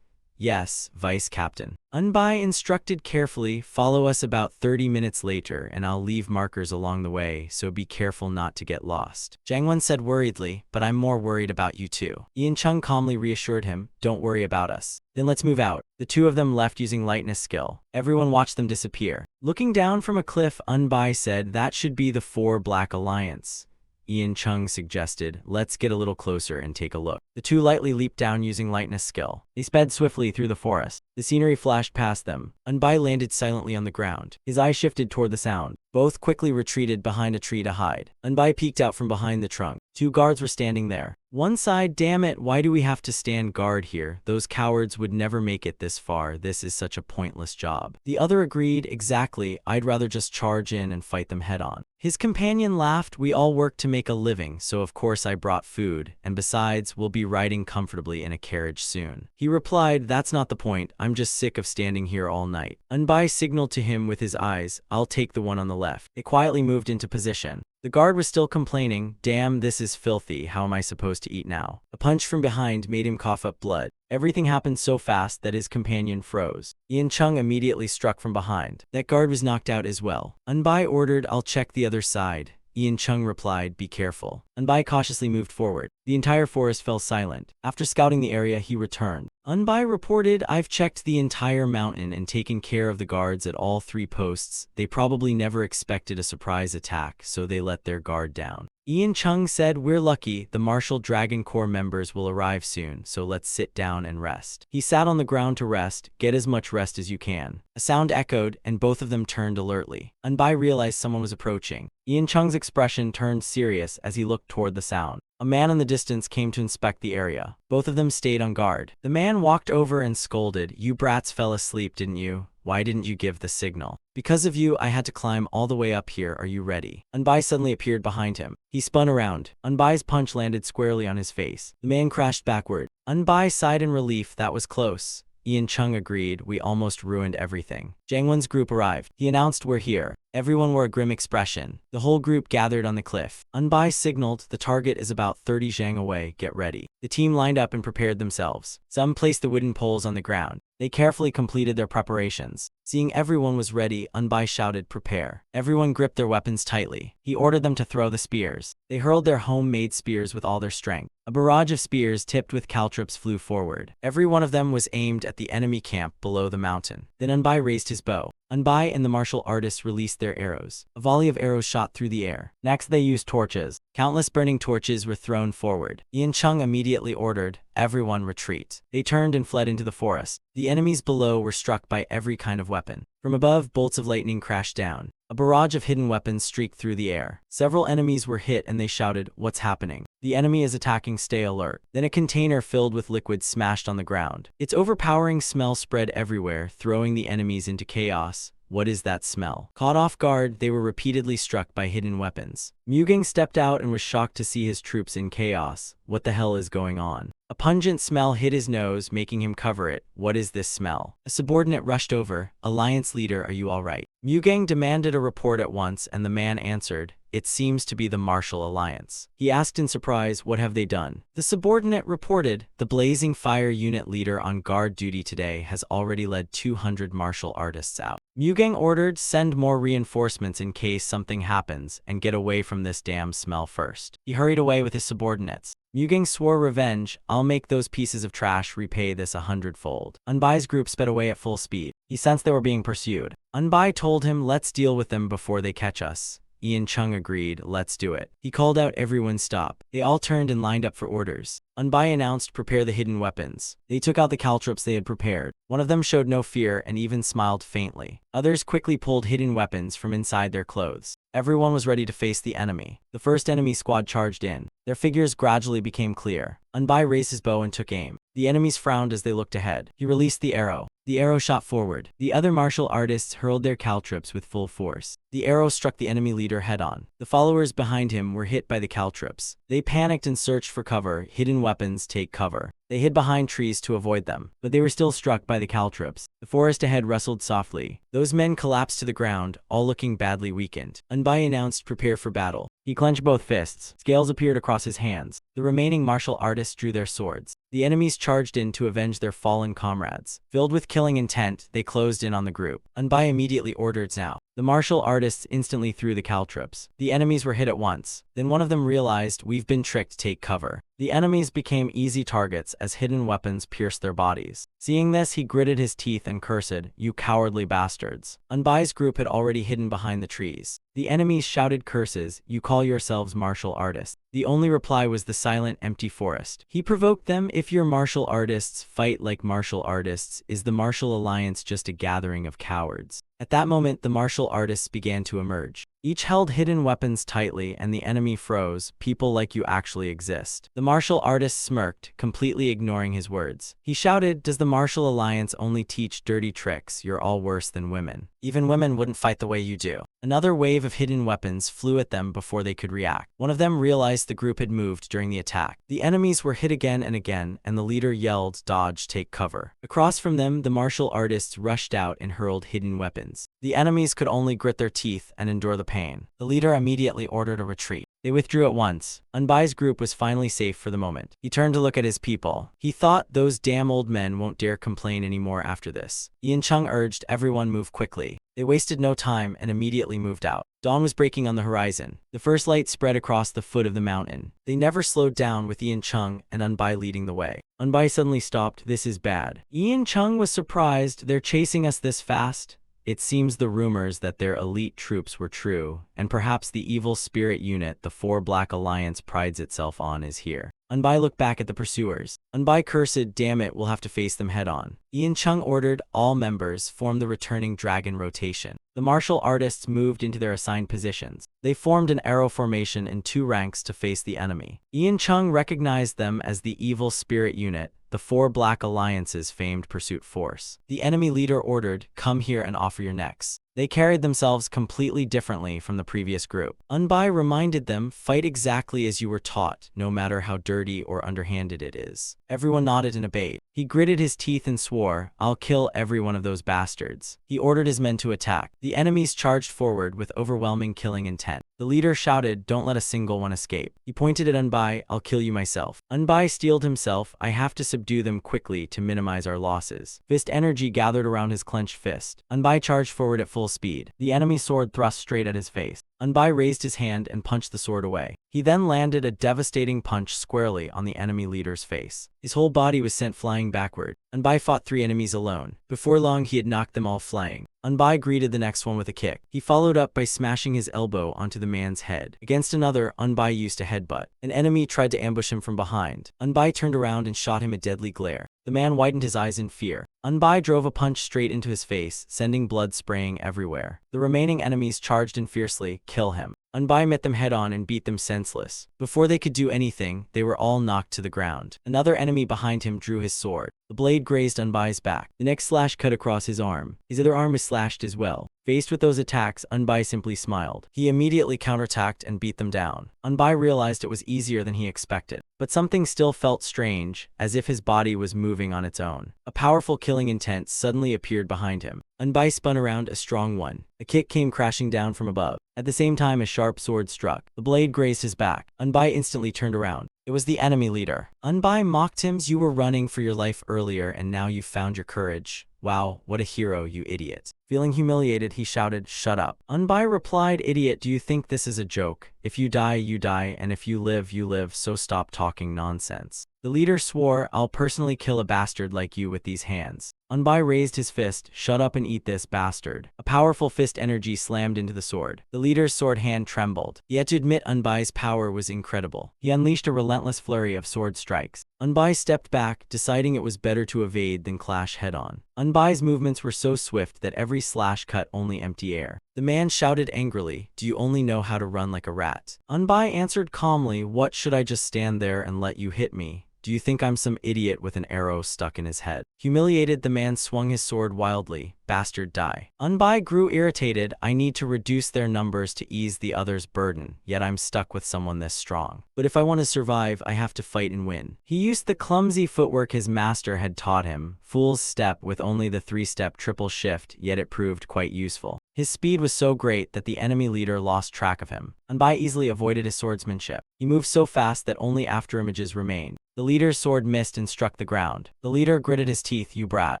Yes, Vice Captain. Unbai instructed carefully, follow us about 30 minutes later and I'll leave markers along the way, so be careful not to get lost. Jangwon said worriedly, but I'm more worried about you too. Ian Chung calmly reassured him, don't worry about us. Then let's move out. The two of them left using lightness skill. Everyone watched them disappear. Looking down from a cliff, Unbai said that should be the 4 Black Alliance. Ian Chung suggested, let's get a little closer and take a look. The two lightly leaped down using lightness skill. They sped swiftly through the forest. The scenery flashed past them. Unbai landed silently on the ground. His eyes shifted toward the sound. Both quickly retreated behind a tree to hide. Unbai peeked out from behind the trunk. 2 guards were standing there. One sighed, damn it, why do we have to stand guard here? Those cowards would never make it this far. This is such a pointless job. The other agreed, exactly, I'd rather just charge in and fight them head on. His companion laughed, we all work to make a living, so of course I brought food, and besides, we'll be riding comfortably in a carriage soon. He replied, that's not the point, I'm just sick of standing here all night. Unbai signaled to him with his eyes, I'll take the one on the left. It quietly moved into position. The guard was still complaining, damn, this is filthy, how am I supposed to eat now? A punch from behind made him cough up blood. Everything happened so fast that his companion froze. Ian Chung immediately struck from behind. That guard was knocked out as well. Unbai ordered, I'll check the other side. Ian Chung replied, be careful. Unbai cautiously moved forward. The entire forest fell silent. After scouting the area, he returned. Unbai reported, I've checked the entire mountain and taken care of the guards at all 3 posts. They probably never expected a surprise attack, so they let their guard down. Ian Chung said, we're lucky, the Martial Dragon Corps members will arrive soon, so let's sit down and rest. He sat on the ground to rest, get as much rest as you can. A sound echoed, and both of them turned alertly. Unbai realized someone was approaching. Ian Chung's expression turned serious as he looked toward the sound. A man in the distance came to inspect the area. Both of them stayed on guard. The man walked over and scolded, you brats fell asleep, didn't you? Why didn't you give the signal? Because of you, I had to climb all the way up here, are you ready? Unbai suddenly appeared behind him. He spun around. Unbai's punch landed squarely on his face. The man crashed backward. Unbai sighed in relief, that was close. Ian Chung agreed, we almost ruined everything. Jangwon's group arrived. He announced, we're here. Everyone wore a grim expression. The whole group gathered on the cliff. Unbai signaled, the target is about 30 zhang away, get ready. The team lined up and prepared themselves. Some placed the wooden poles on the ground. They carefully completed their preparations. Seeing everyone was ready, Unbai shouted, prepare. Everyone gripped their weapons tightly. He ordered them to throw the spears. They hurled their homemade spears with all their strength. A barrage of spears tipped with caltrops flew forward. Every one of them was aimed at the enemy camp below the mountain. Then Unbai raised his bow. Unbai and the martial artists released their arrows. A volley of arrows shot through the air. Next they used torches. Countless burning torches were thrown forward. Ian Chung immediately ordered, everyone retreat. They turned and fled into the forest. The enemies below were struck by every kind of weapon. From above, bolts of lightning crashed down. A barrage of hidden weapons streaked through the air. Several enemies were hit and they shouted, what's happening? The enemy is attacking, stay alert. Then a container filled with liquid smashed on the ground. Its overpowering smell spread everywhere, throwing the enemies into chaos. What is that smell? Caught off guard, they were repeatedly struck by hidden weapons. Mugang stepped out and was shocked to see his troops in chaos. What the hell is going on? A pungent smell hit his nose, making him cover it. What is this smell? A subordinate rushed over. Alliance leader, are you all right? Mugang demanded a report at once, and the man answered, it seems to be the Martial Alliance. He asked in surprise, what have they done? The subordinate reported, the Blazing Fire Unit leader on guard duty today has already led 200 martial artists out. Mugang ordered, send more reinforcements in case something happens, and get away from this damn smell first. He hurried away with his subordinates. Mugang swore revenge, I'll make those pieces of trash repay this 100-fold. Unbai's group sped away at full speed. He sensed they were being pursued. Unbai told him, let's deal with them before they catch us. Ian Chung agreed, let's do it. He called out, everyone stop. They all turned and lined up for orders. Unbai announced, prepare the hidden weapons. They took out the caltrops they had prepared. One of them showed no fear and even smiled faintly. Others quickly pulled hidden weapons from inside their clothes. Everyone was ready to face the enemy. The first enemy squad charged in. Their figures gradually became clear. Unbai raised his bow and took aim. The enemies frowned as they looked ahead. He released the arrow. The arrow shot forward. The other martial artists hurled their caltrops with full force. The arrow struck the enemy leader head-on. The followers behind him were hit by the caltrops. They panicked and searched for cover. Hidden weapons, take cover. They hid behind trees to avoid them, but they were still struck by the caltrops. The forest ahead rustled softly. Those men collapsed to the ground, all looking badly weakened. Unbai announced, "Prepare for battle." He clenched both fists. Scales appeared across his hands. The remaining martial artists drew their swords. The enemies charged in to avenge their fallen comrades. Filled with killing intent, they closed in on the group. Unbai immediately ordered now. The martial artists instantly threw the caltrops. The enemies were hit at once. Then one of them realized, "We've been tricked, take cover." The enemies became easy targets as hidden weapons pierced their bodies. Seeing this, he gritted his teeth and cursed, "You cowardly bastards." Unbai's group had already hidden behind the trees. The enemies shouted curses, "You call yourselves martial artists." The only reply was the silent, empty forest. He provoked them, "If your martial artists fight like martial artists, is the martial alliance just a gathering of cowards?" At that moment, the martial artists began to emerge. Each held hidden weapons tightly, and the enemy froze. "People like you actually exist." The martial artist smirked, completely ignoring his words. He shouted, "Does the martial alliance only teach dirty tricks? You're all worse than women. Even women wouldn't fight the way you do." Another wave of hidden weapons flew at them before they could react. One of them realized the group had moved during the attack. The enemies were hit again and again, and the leader yelled, "Dodge, take cover." Across from them, the martial artists rushed out and hurled hidden weapons. The enemies could only grit their teeth and endure the pain. The leader immediately ordered a retreat. They withdrew at once. Unbai's group was finally safe for the moment. He turned to look at his people. He thought, "Those damn old men won't dare complain anymore after this." Ian Chung urged everyone move quickly. They wasted no time and immediately moved out. Dawn was breaking on the horizon. The first light spread across the foot of the mountain. They never slowed down, with Ian Chung and Unbai leading the way. Unbai suddenly stopped. "This is bad." Ian Chung was surprised. "They're chasing us this fast?" It seems the rumors that their elite troops were true, and perhaps the evil spirit unit the Four Black Alliance prides itself on is here. Unbai looked back at the pursuers. Unbai cursed, "Damn it, we'll have to face them head on." Ian Chung ordered all members form the returning dragon rotation. The martial artists moved into their assigned positions. They formed an arrow formation in 2 ranks to face the enemy. Ian Chung recognized them as the evil spirit unit, the Four Black Alliance's famed pursuit force. The enemy leader ordered, "Come here and offer your necks." They carried themselves completely differently from the previous group. Unbai reminded them, "Fight exactly as you were taught, no matter how dirty or underhanded it is." Everyone nodded and obeyed. He gritted his teeth and swore, "I'll kill every one of those bastards." He ordered his men to attack. The enemies charged forward with overwhelming killing intent. The leader shouted, "Don't let a single one escape." He pointed at Unbai, "I'll kill you myself." Unbai steeled himself, "I have to subdue them quickly to minimize our losses." Fist energy gathered around his clenched fist. Unbai charged forward at full speed. The enemy's sword thrust straight at his face. Unbai raised his hand and punched the sword away. He then landed a devastating punch squarely on the enemy leader's face. His whole body was sent flying backward. Unbai fought 3 enemies alone. Before long, he had knocked them all flying. Unbai greeted the next one with a kick. He followed up by smashing his elbow onto the man's head. Against another, Unbai used a headbutt. An enemy tried to ambush him from behind. Unbai turned around and shot him a deadly glare. The man widened his eyes in fear. Unbai drove a punch straight into his face, sending blood spraying everywhere. The remaining enemies charged in fiercely, "Kill him." Unbai met them head-on and beat them senseless. Before they could do anything, they were all knocked to the ground. Another enemy behind him drew his sword. The blade grazed Unbai's back. The next slash cut across his arm. His other arm was slashed as well. Faced with those attacks, Unbai simply smiled. He immediately counterattacked and beat them down. Unbai realized it was easier than he expected. But something still felt strange, as if his body was moving on its own. A powerful killing intent suddenly appeared behind him. Unbai spun around, a strong one. A kick came crashing down from above. At the same time, a sharp sword struck. The blade grazed his back. Unbai instantly turned around. It was the enemy leader. Unbai mocked him, "You were running for your life earlier, and now you've found your courage. Wow, what a hero, you idiot." Feeling humiliated, he shouted, "Shut up." Unbai replied, "Idiot, do you think this is a joke? If you die, you die, and if you live, you live, so stop talking nonsense." The leader swore, "I'll personally kill a bastard like you with these hands." Unbai raised his fist, "Shut up and eat this, bastard." A powerful fist energy slammed into the sword. The leader's sword hand trembled. He had to admit Unbai's power was incredible. He unleashed a relentless flurry of sword strikes. Unbai stepped back, deciding it was better to evade than clash head-on. Unbai's movements were so swift that every slash cut only empty air. The man shouted angrily, "Do you only know how to run like a rat?" Unbai answered calmly, "What, should I just stand there and let you hit me? Do you think I'm some idiot with an arrow stuck in his head? Humiliated, the man swung his sword wildly. Bastard, die. Unbai grew irritated. I need to reduce their numbers to ease the other's burden, yet I'm stuck with someone this strong. But if I want to survive, I have to fight and win. He used the clumsy footwork his master had taught him, fool's step with only the 3-step triple shift, yet it proved quite useful. His speed was so great that the enemy leader lost track of him. Unbai easily avoided his swordsmanship. He moved so fast that only afterimages remained. The leader's sword missed and struck the ground. The leader gritted his teeth. You brat.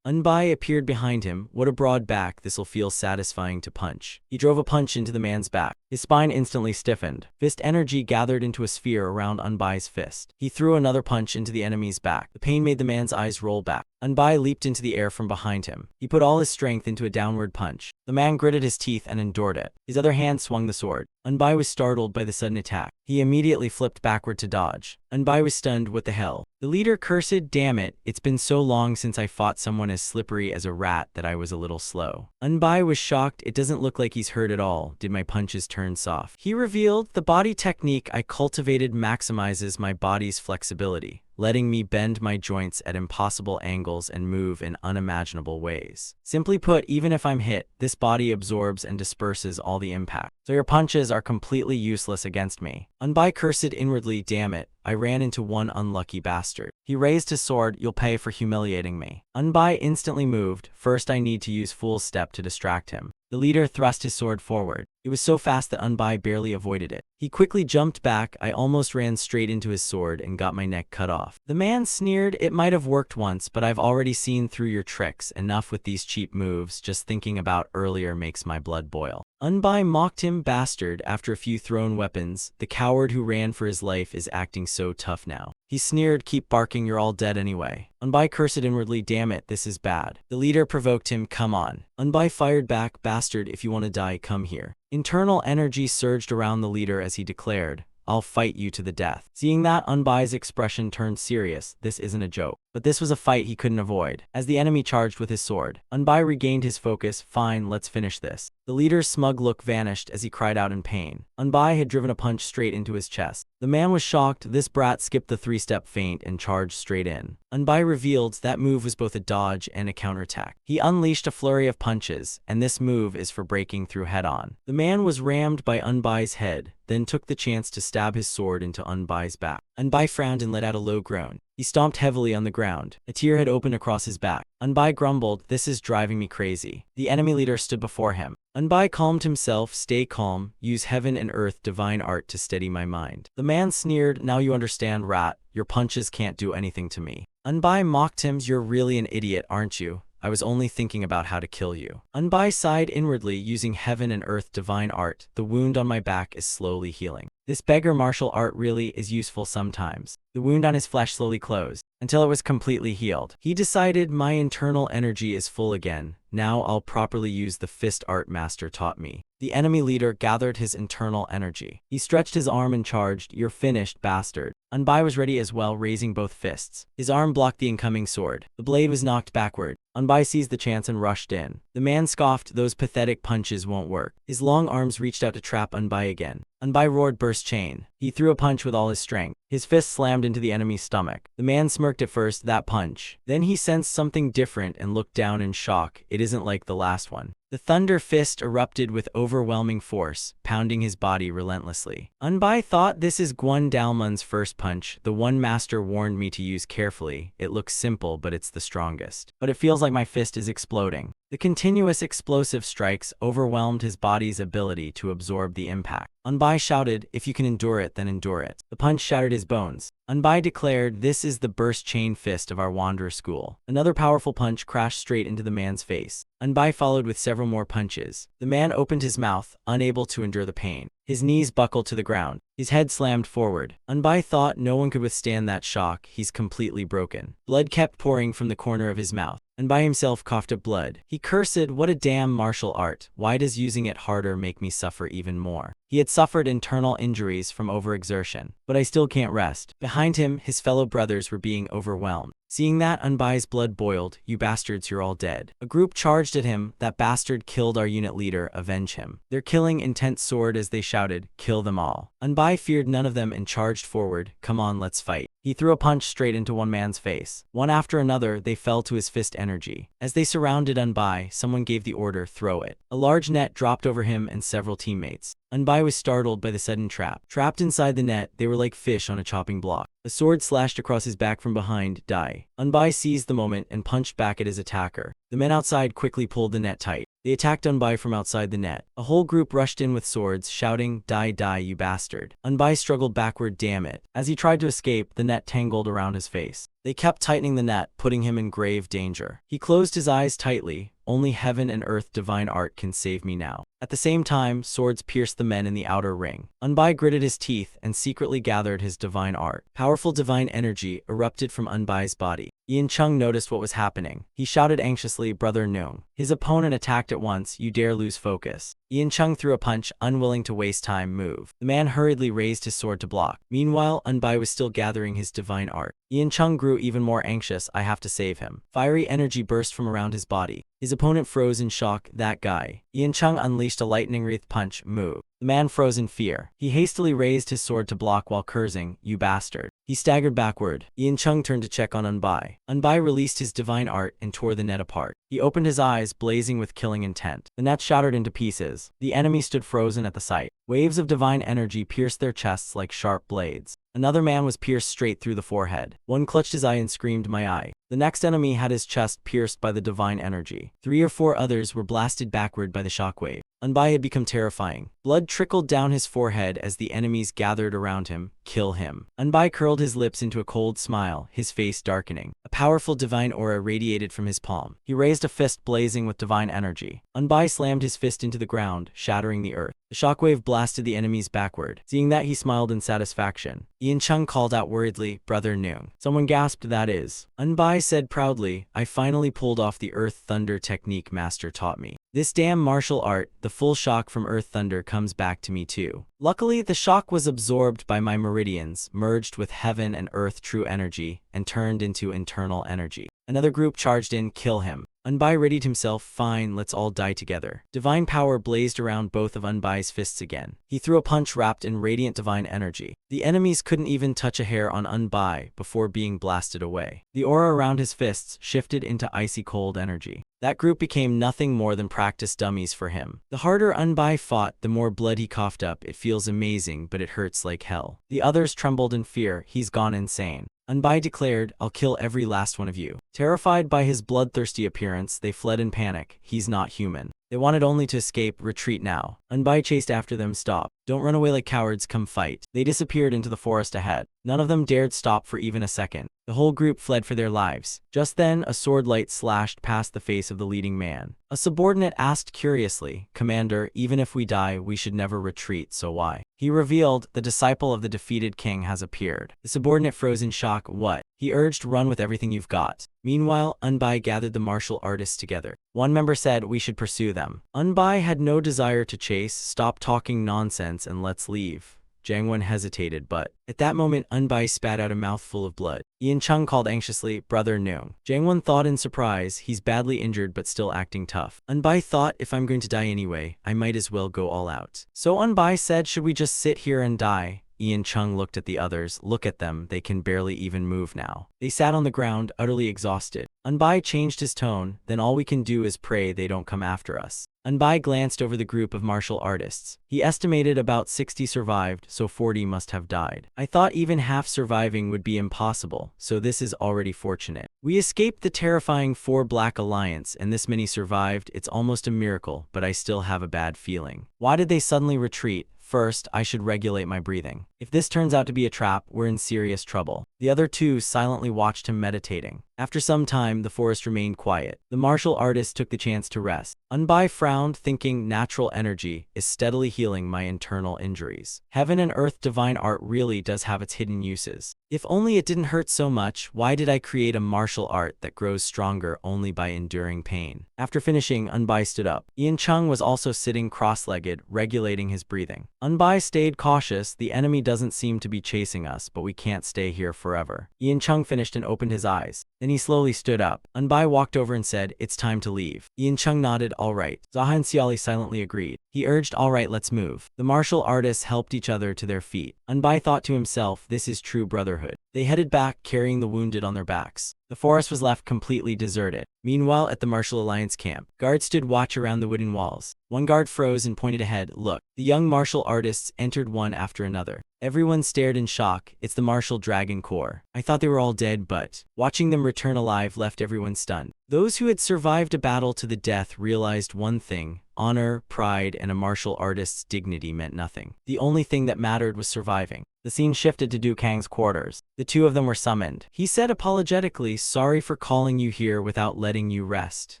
Unbai appeared behind him. What a broad back, this'll feel satisfying to punch. He drove a punch into the man's back. His spine instantly stiffened. Fist energy gathered into a sphere around Unbai's fist. He threw another punch into the enemy's back. The pain made the man's eyes roll back. Unbai leaped into the air from behind him. He put all his strength into a downward punch. The man gritted his teeth and endured it. His other hand swung the sword. Unbai was startled by the sudden attack. He immediately flipped backward to dodge. Unbai was stunned. What the hell? The leader cursed. Damn it, it's been so long since I fought someone as slippery as a rat that I was a little slow. Unbai was shocked. It doesn't look like he's hurt at all. Did my punches turn soft? He revealed, the body technique I cultivated maximizes my body's flexibility, letting me bend my joints at impossible angles and move in unimaginable ways. Simply put, even if I'm hit, this body absorbs and disperses all the impact. So your punches are completely useless against me. Unbai cursed inwardly. Damn it, I ran into one unlucky bastard. He raised his sword. You'll pay for humiliating me. Unbai instantly moved. First I need to use full step to distract him. The leader thrust his sword forward. It was so fast that Unbai barely avoided it. He quickly jumped back. I almost ran straight into his sword and got my neck cut off. The man sneered. It might have worked once, but I've already seen through your tricks. Enough with these cheap moves. Just thinking about earlier makes my blood boil. Unbai mocked him. Bastard. After a few thrown weapons, the coward who ran for his life is acting so tough now. He sneered. Keep barking, you're all dead anyway. Unbai cursed inwardly. Damn it, this is bad. The leader provoked him. Come on. Unbai fired back. Bastard, if you want to die, come here. Internal energy surged around the leader as he declared, I'll fight you to the death. Seeing that, Unbai's expression turned serious. This isn't a joke. But this was a fight he couldn't avoid. As the enemy charged with his sword, Unbai regained his focus. Fine, let's finish this. The leader's smug look vanished as he cried out in pain. Unbai had driven a punch straight into his chest. The man was shocked. This brat skipped the 3-step feint and charged straight in. Unbai revealed that move was both a dodge and a counterattack. He unleashed a flurry of punches, and this move is for breaking through head-on. The man was rammed by Unbai's head, then took the chance to stab his sword into Unbai's back. Unbai frowned and let out a low groan. He stomped heavily on the ground. A tear had opened across his back. Unbai grumbled, this is driving me crazy. The enemy leader stood before him. Unbai calmed himself. Stay calm. Use heaven and earth divine art to steady my mind. The man sneered. Now you understand, rat. Your punches can't do anything to me. Unbai mocked him. You're really an idiot, aren't you? I was only thinking about how to kill you. Unbai sighed inwardly. Using heaven and earth divine art, the wound on my back is slowly healing. This beggar martial art really is useful sometimes. The wound on his flesh slowly closed, until it was completely healed. He decided, my internal energy is full again. Now I'll properly use the fist art master taught me. The enemy leader gathered his internal energy. He stretched his arm and charged. You're finished, bastard. Unbai was ready as well, raising both fists. His arm blocked the incoming sword. The blade was knocked backward. Unbai seized the chance and rushed in. The man scoffed, those pathetic punches won't work. His long arms reached out to trap Unbai again. Unbai roared, burst chain. He threw a punch with all his strength. His fist slammed into the enemy's stomach. The man smirked at first, that punch. Then he sensed something different and looked down in shock. It isn't like the last one. The thunder fist erupted with overwhelming force, pounding his body relentlessly. Unbai thought, this is Guan Dalmun's first punch. The one master warned me to use carefully. It looks simple, but it's the strongest. But it feels like my fist is exploding. The continuous explosive strikes overwhelmed his body's ability to absorb the impact. Unbai shouted, if you can endure it, then endure it. The punch shattered his bones. Unbai declared, this is the burst chain fist of our wanderer school. Another powerful punch crashed straight into the man's face. Unbai followed with several more punches. The man opened his mouth, unable to endure the pain. His knees buckled to the ground. His head slammed forward. Unbai thought no one could withstand that shock. He's completely broken. Blood kept pouring from the corner of his mouth. Unbai himself coughed up blood. He cursed, what a damn martial art. Why does using it harder make me suffer even more? He had suffered internal injuries from overexertion. But I still can't rest. Behind him, his fellow brothers were being overwhelmed. Seeing that, Unbai's blood boiled. You bastards, you're all dead. A group charged at him. That bastard killed our unit leader. Avenge him. Their killing intent soared as they shouted, kill them all. Unbai feared none of them and charged forward. Come on, let's fight. He threw a punch straight into one man's face. One after another, they fell to his fist energy. As they surrounded Unbai, someone gave the order, throw it. A large net dropped over him and several teammates. Unbai was startled by the sudden trap. Trapped inside the net, they were like fish on a chopping block. A sword slashed across his back from behind, die. Unbai seized the moment and punched back at his attacker. The men outside quickly pulled the net tight. They attacked Unbai from outside the net. A whole group rushed in with swords, shouting, die, die, you bastard. Unbai struggled backward, damn it. As he tried to escape, the net tangled around his face. They kept tightening the net, putting him in grave danger. He closed his eyes tightly. Only heaven and earth divine art can save me now. At the same time, swords pierced the men in the outer ring. Unbai gritted his teeth and secretly gathered his divine art. Powerful divine energy erupted from Unbai's body. Ian Chung noticed what was happening. He shouted anxiously, brother Noong. His opponent attacked at once, you dare lose focus. Ian Chung threw a punch, unwilling to waste time, move. The man hurriedly raised his sword to block. Meanwhile, Unbai was still gathering his divine art. Ian Chung grew even more anxious, I have to save him. Fiery energy burst from around his body. His opponent froze in shock, that guy. Ian Chung unleashed a lightning-wreathed punch, move. The man froze in fear. He hastily raised his sword to block while cursing, you bastard. He staggered backward. Ian Chung turned to check on Unbai. Unbai released his divine art and tore the net apart. He opened his eyes, blazing with killing intent. The net shattered into pieces. The enemy stood frozen at the sight. Waves of divine energy pierced their chests like sharp blades. Another man was pierced straight through the forehead. One clutched his eye and screamed, my eye. The next enemy had his chest pierced by the divine energy. 3 or 4 others were blasted backward by the shockwave. Unbai had become terrifying. Blood trickled down his forehead as the enemies gathered around him. Kill him. Unbai curled his lips into a cold smile, his face darkening. A powerful divine aura radiated from his palm. He raised a fist blazing with divine energy. Unbai slammed his fist into the ground, shattering the earth. The shockwave blasted the enemies backward. Seeing that, he smiled in satisfaction. Ian Chung called out worriedly, brother Noong. Someone gasped, that is. Unbai said proudly, I finally pulled off the earth thunder technique master taught me. This damn martial art, the full shock from earth thunder comes back to me too. Luckily, the shock was absorbed by my meridians, merged with heaven and earth true energy, and turned into internal energy. Another group charged in, kill him. Unbai readied himself, fine, let's all die together. Divine power blazed around both of Unbai's fists again. He threw a punch wrapped in radiant divine energy. The enemies couldn't even touch a hair on Unbai before being blasted away. The aura around his fists shifted into icy cold energy. That group became nothing more than practice dummies for him. The harder Unbai fought, the more blood he coughed up. It feels amazing, but it hurts like hell. The others trembled in fear. He's gone insane. Unbai declared, I'll kill every last one of you. Terrified by his bloodthirsty appearance, they fled in panic. He's not human. They wanted only to escape, retreat now. Unbai chased after them, stop. Don't run away like cowards, come fight. They disappeared into the forest ahead. None of them dared stop for even a second. The whole group fled for their lives. Just then, a sword light slashed past the face of the leading man. A subordinate asked curiously, Commander, even if we die, we should never retreat, so why? He revealed, the disciple of the defeated king has appeared. The subordinate froze in shock, what? He urged, run with everything you've got. Meanwhile, Unbai gathered the martial artists together. One member said, we should pursue them. Unbai had no desire to chase, stop talking nonsense and let's leave. Jangwon hesitated, but at that moment Unbai spat out a mouthful of blood. Ian Chung called anxiously, brother Noong. Jangwon thought in surprise, he's badly injured but still acting tough. Unbai thought, if I'm going to die anyway, I might as well go all out. So Unbai said, should we just sit here and die? Ian Chung looked at the others, look at them, they can barely even move now. They sat on the ground, utterly exhausted. Unbai changed his tone, then all we can do is pray they don't come after us. Unbai glanced over the group of martial artists. He estimated about 60 survived, so 40 must have died. I thought even half surviving would be impossible, so this is already fortunate. We escaped the terrifying 4 Black Alliance and this many survived, it's almost a miracle, but I still have a bad feeling. Why did they suddenly retreat? First, I should regulate my breathing. If this turns out to be a trap, we're in serious trouble. The other 2 silently watched him meditating. After some time, the forest remained quiet. The martial artist took the chance to rest. Unbai frowned, thinking natural energy is steadily healing my internal injuries. Heaven and earth divine art really does have its hidden uses. If only it didn't hurt so much, why did I create a martial art that grows stronger only by enduring pain? After finishing, Unbai stood up. Ian Chung was also sitting cross-legged, regulating his breathing. Unbai stayed cautious, the enemy doesn't seem to be chasing us, but we can't stay here forever. Ian Chung finished and opened his eyes. Then he slowly stood up. Unbai walked over and said, it's time to leave. Ian Chung nodded, all right. Zaha and Xiali silently agreed. He urged, all right, let's move. The martial artists helped each other to their feet. Unbai thought to himself, this is true brotherhood. They headed back, carrying the wounded on their backs. The forest was left completely deserted. Meanwhile, at the Martial Alliance camp, guards stood watch around the wooden walls. One guard froze and pointed ahead. Look. The young martial artists entered one after another. Everyone stared in shock. It's the Martial Dragon Corps. I thought they were all dead, but watching them return alive left everyone stunned. Those who had survived a battle to the death realized one thing: honor, pride, and a martial artist's dignity meant nothing. The only thing that mattered was surviving. The scene shifted to Du Kang's quarters. The two of them were summoned. He said apologetically, "Sorry for calling you here without letting you rest."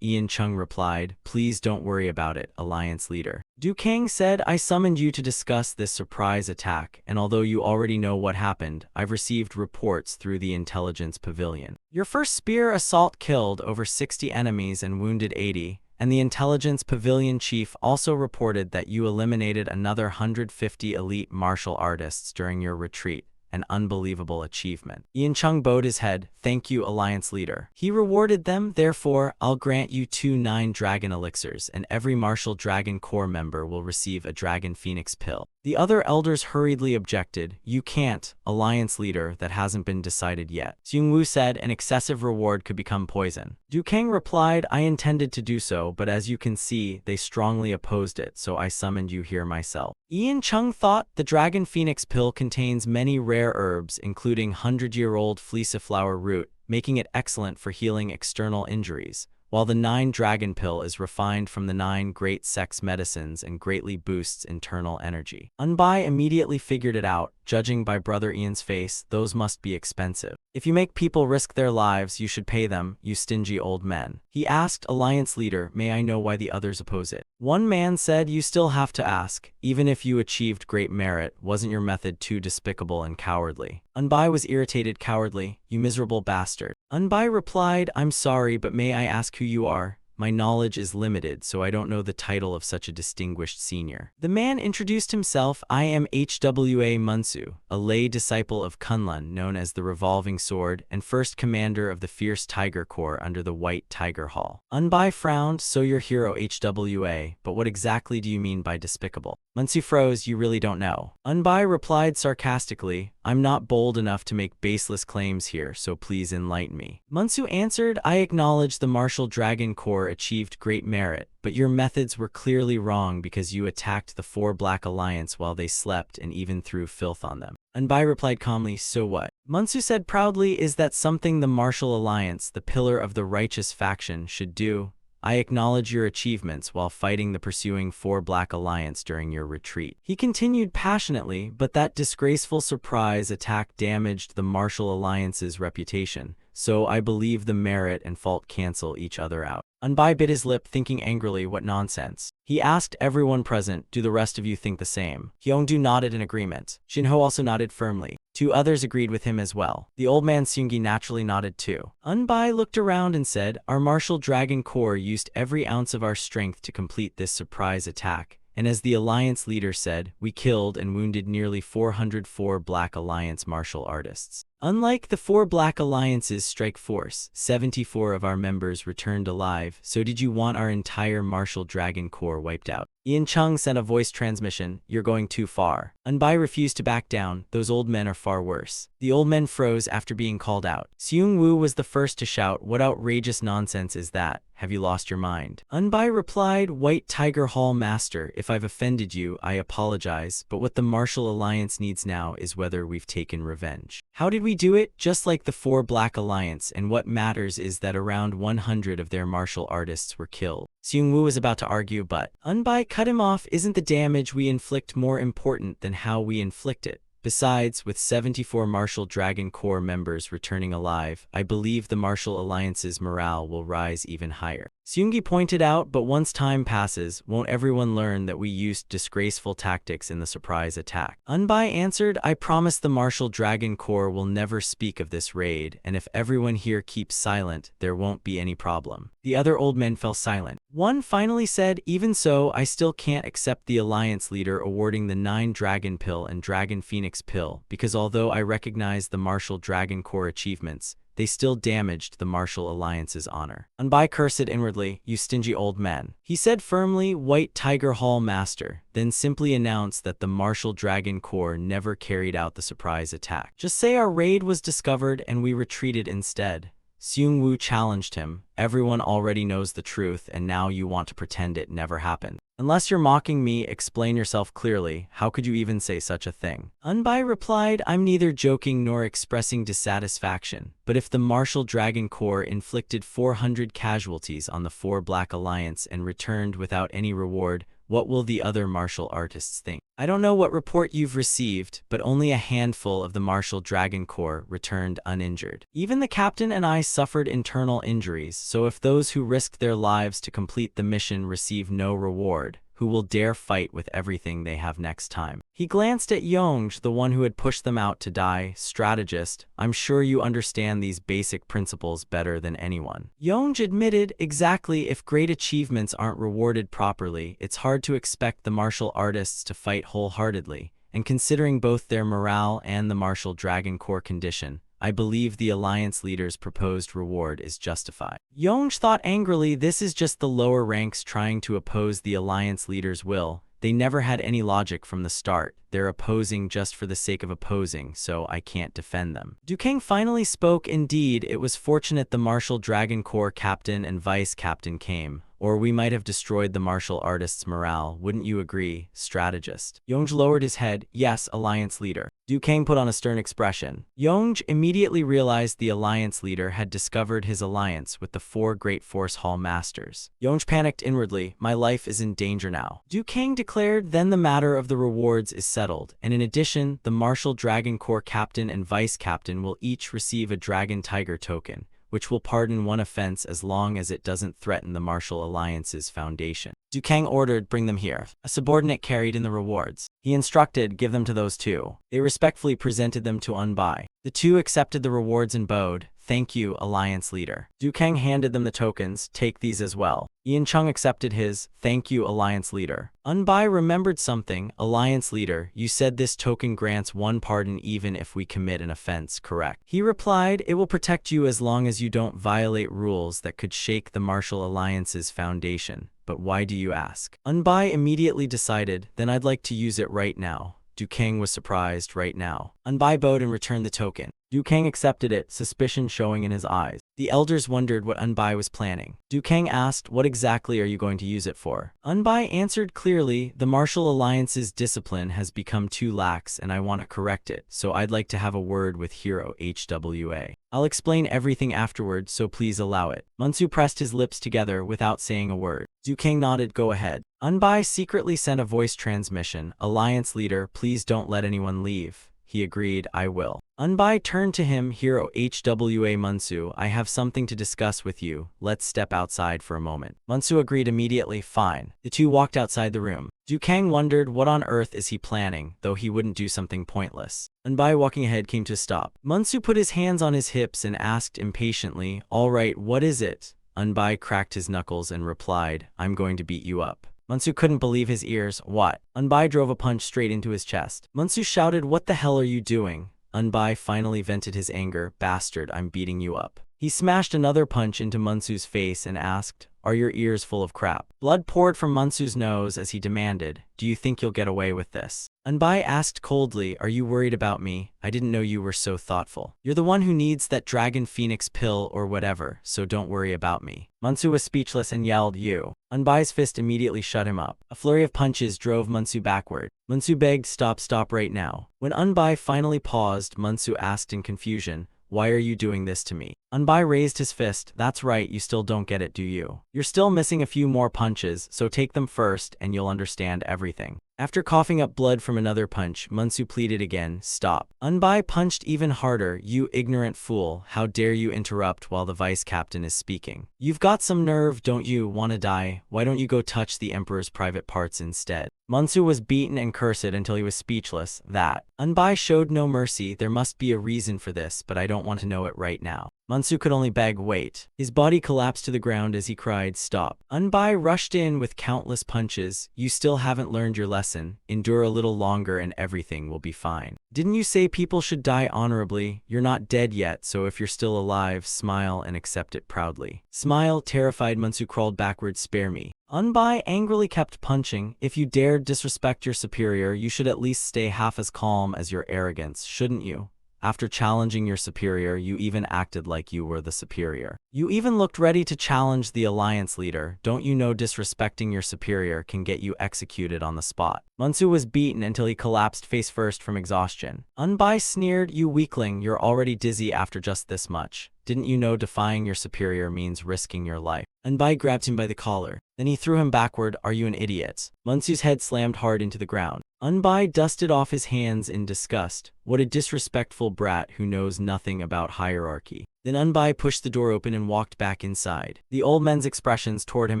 Ian Chung replied, "Please don't worry about it, Alliance leader." Du Kang said, "I summoned you to discuss this surprise attack, and although you already know what happened, I've received reports through the intelligence pavilion. Your first spear assault killed over 60 enemies and wounded 80. And the intelligence pavilion chief also reported that you eliminated another 150 elite martial artists during your retreat. An unbelievable achievement." Ian Chung bowed his head. "Thank you, Alliance leader." He rewarded them. "Therefore, I'll grant you 2 9-dragon elixirs, and every Martial Dragon Corps member will receive a Dragon Phoenix pill." The other elders hurriedly objected. "You can't, Alliance leader, that hasn't been decided yet." Seung Woo said an excessive reward could become poison. Du Kang replied, "I intended to do so, but as you can see, they strongly opposed it, so I summoned you here myself." Ian Chung thought the Dragon Phoenix pill contains many rare herbs, including 100-year-old fleeciflower root, making it excellent for healing external injuries, while the 9-dragon pill is refined from the 9 great sex medicines and greatly boosts internal energy. Unbai immediately figured it out. Judging by Brother Ian's face, those must be expensive. "If you make people risk their lives, you should pay them, you stingy old men." He asked, "Alliance leader, may I know why the others oppose it?" One man said, "You still have to ask. Even if you achieved great merit, wasn't your method too despicable and cowardly?" Unbai was irritated. "Cowardly? You miserable bastard." Unbai replied, "I'm sorry, but may I ask who you are? My knowledge is limited, so I don't know the title of such a distinguished senior." The man introduced himself. "I am Hwa Munsu, a lay disciple of Kunlun known as the Revolving Sword, and first commander of the Fierce Tiger Corps under the White Tiger Hall." Unbai frowned. "So you're hero Hwa, but what exactly do you mean by despicable?" Munsu froze. "You really don't know." Unbai replied sarcastically, "I'm not bold enough to make baseless claims here, so please enlighten me." Munsu answered, "I acknowledge the Martial Dragon Corps achieved great merit, but your methods were clearly wrong because you attacked the 4 Black Alliance while they slept and even threw filth on them." Unbai replied calmly, "So what?" Munsu said proudly, "Is that something the Martial Alliance, the pillar of the righteous faction, should do? I acknowledge your achievements while fighting the pursuing 4 Black Alliance during your retreat." He continued passionately, "But that disgraceful surprise attack damaged the Martial Alliance's reputation, so I believe the merit and fault cancel each other out." Unbai bit his lip, thinking angrily, "What nonsense." He asked everyone present, "Do the rest of you think the same?" Hyongdu nodded in agreement. Shinho also nodded firmly. 2 others agreed with him as well. The old man Seunggi naturally nodded too. Unbai looked around and said, "Our Martial Dragon Corps used every ounce of our strength to complete this surprise attack. And as the Alliance leader said, we killed and wounded nearly 404 Black Alliance martial artists. Unlike the 4 Black Alliance's strike force, 74 of our members returned alive, so did you want our entire Martial Dragon Corps wiped out?" Ian Chung sent a voice transmission, "You're going too far." Unbai refused to back down. "Those old men are far worse." The old men froze after being called out. Seung Woo was the first to shout, "What outrageous nonsense is that? Have you lost your mind?" Unbai replied, "White Tiger Hall Master, if I've offended you, I apologize, but what the Martial Alliance needs now is whether we've taken revenge. How did we do it? Just like the 4 Black Alliance, and what matters is that around 100 of their martial artists were killed." Seung Woo was about to argue, but Unbai cut him off. "Isn't the damage we inflict more important than how we inflict it? Besides, with 74 Martial Dragon Corps members returning alive, I believe the Martial Alliance's morale will rise even higher." Seunggi pointed out, "But once time passes, won't everyone learn that we used disgraceful tactics in the surprise attack?" Unbai answered, "I promise the Martial Dragon Corps will never speak of this raid, and if everyone here keeps silent, there won't be any problem." The other old men fell silent. One finally said, "Even so, I still can't accept the Alliance leader awarding the 9 Dragon Pill and Dragon Phoenix Pill, because although I recognize the Martial Dragon Corps achievements, they still damaged the martial alliance's honor. Unbai cursed inwardly, "You stingy old men." He said firmly, "White Tiger Hall Master," then simply announced that the Martial Dragon Corps never carried out the surprise attack. "Just say our raid was discovered and we retreated instead." Seung Woo challenged him, "Everyone already knows the truth and now you want to pretend it never happened. Unless you're mocking me, explain yourself clearly. How could you even say such a thing?" Unbai replied, "I'm neither joking nor expressing dissatisfaction, but if the Martial Dragon Corps inflicted 400 casualties on the 4 Black Alliance and returned without any reward, what will the other martial artists think? I don't know what report you've received, but only a handful of the Martial Dragon Corps returned uninjured. Even the captain and I suffered internal injuries, so if those who risked their lives to complete the mission receive no reward, who will dare fight with everything they have next time?" He glanced at Yonge, the one who had pushed them out to die. "Strategist, I'm sure you understand these basic principles better than anyone." Yonge admitted, "Exactly, if great achievements aren't rewarded properly, it's hard to expect the martial artists to fight wholeheartedly, and considering both their morale and the Martial Dragon Corps condition, I believe the Alliance leader's proposed reward is justified." Yonge thought angrily, this is just the lower ranks trying to oppose the Alliance leader's will. They never had any logic from the start. They're opposing just for the sake of opposing, so I can't defend them. Dukang finally spoke. "Indeed, it was fortunate the Martial Dragon Corps captain and vice captain came, or we might have destroyed the martial artists' morale. Wouldn't you agree, strategist?" Yonge lowered his head. "Yes, Alliance leader." Dukang put on a stern expression. Yonge immediately realized the Alliance leader had discovered his alliance with the 4 Great Force Hall Masters. Yonge panicked inwardly. "My life is in danger now." Dukang declared, "Then the matter of the rewards is settled, and in addition, the Martial Dragon Corps captain and vice captain will each receive a Dragon Tiger token, which will pardon one offense as long as it doesn't threaten the Martial Alliance's foundation." Dukang ordered, "Bring them here." A subordinate carried in the rewards. He instructed, "Give them to those 2. They respectfully presented them to Unbai. The 2 accepted the rewards and bowed. "Thank you, Alliance leader." Dukang handed them the tokens. "Take these as well." Ian Chung accepted his. "Thank you, Alliance leader." Unbai remembered something. "Alliance leader, you said this token grants 1 pardon even if we commit an offense, correct?" He replied, "It will protect you as long as you don't violate rules that could shake the Martial Alliance's foundation. But why do you ask?" Unbai immediately decided, "Then I'd like to use it right now." Dukang was surprised. "Right now?" Unbai bowed and returned the token. Dukang accepted it, suspicion showing in his eyes. The elders wondered what Unbai was planning. Dukang asked, "What exactly are you going to use it for?" Unbai answered clearly, "The Martial Alliance's discipline has become too lax and I want to correct it, so I'd like to have a word with Hero HWA. I'll explain everything afterward, so please allow it." Munsu pressed his lips together without saying a word. Dukang nodded. "Go ahead." Unbai secretly sent a voice transmission. "Alliance leader, please don't let anyone leave." He agreed, "I will." Unbai turned to him. "Hero HWA Munsu, I have something to discuss with you. Let's step outside for a moment." Munsu agreed immediately. "Fine." The 2 walked outside the room. Dukang wondered, what on earth is he planning, though he wouldn't do something pointless. Unbai walking ahead came to a stop. Munsu put his hands on his hips and asked impatiently, "All right, what is it?" Unbai cracked his knuckles and replied, "I'm going to beat you up." Munsu couldn't believe his ears. "What?" Unbai drove a punch straight into his chest. Munsu shouted, "What the hell are you doing?" Unbai finally vented his anger. "Bastard, I'm beating you up." He smashed another punch into Munsu's face and asked, "Are your ears full of crap?" Blood poured from Munsu's nose as he demanded, "Do you think you'll get away with this?" Unbai asked coldly, "Are you worried about me? I didn't know you were so thoughtful. You're the one who needs that Dragon Phoenix pill or whatever, so don't worry about me." Munsu was speechless and yelled, "You." Unbai's fist immediately shut him up. A flurry of punches drove Munsu backward. Munsu begged, Stop right now." When Unbai finally paused, Munsu asked in confusion, "Why are you doing this to me?" Unbai raised his fist. "That's right, you still don't get it, do you? You're still missing a few more punches, so take them first and you'll understand everything." After coughing up blood from another punch, Munsu pleaded again, "Stop." Unbai punched even harder. "You ignorant fool, how dare you interrupt while the vice captain is speaking? You've got some nerve, don't you? Want to die? Why don't you go touch the emperor's private parts instead?" Munsu was beaten and cursed until he was speechless. That Unbai showed no mercy. "There must be a reason for this, but I don't want to know it right now." Munsu could only beg, "Wait." His body collapsed to the ground as he cried, "Stop." Unbai rushed in with countless punches. "You still haven't learned your lesson. Endure a little longer and everything will be fine. Didn't you say people should die honorably? You're not dead yet, so if you're still alive, smile and accept it proudly." Smile, terrified Munsu crawled backwards, "Spare me." Unbai angrily kept punching. "If you dared disrespect your superior, you should at least stay half as calm as your arrogance, shouldn't you? After challenging your superior, you even acted like you were the superior. You even looked ready to challenge the alliance leader. Don't you know disrespecting your superior can get you executed on the spot?" Munsu was beaten until he collapsed face first from exhaustion. Unbai sneered, "You weakling, you're already dizzy after just this much. Didn't you know defying your superior means risking your life?" Unbai grabbed him by the collar. Then he threw him backward. "Are you an idiot?" Munsu's head slammed hard into the ground. Unbai dusted off his hands in disgust. What a disrespectful brat who knows nothing about hierarchy. Then Unbai pushed the door open and walked back inside. The old men's expressions toward him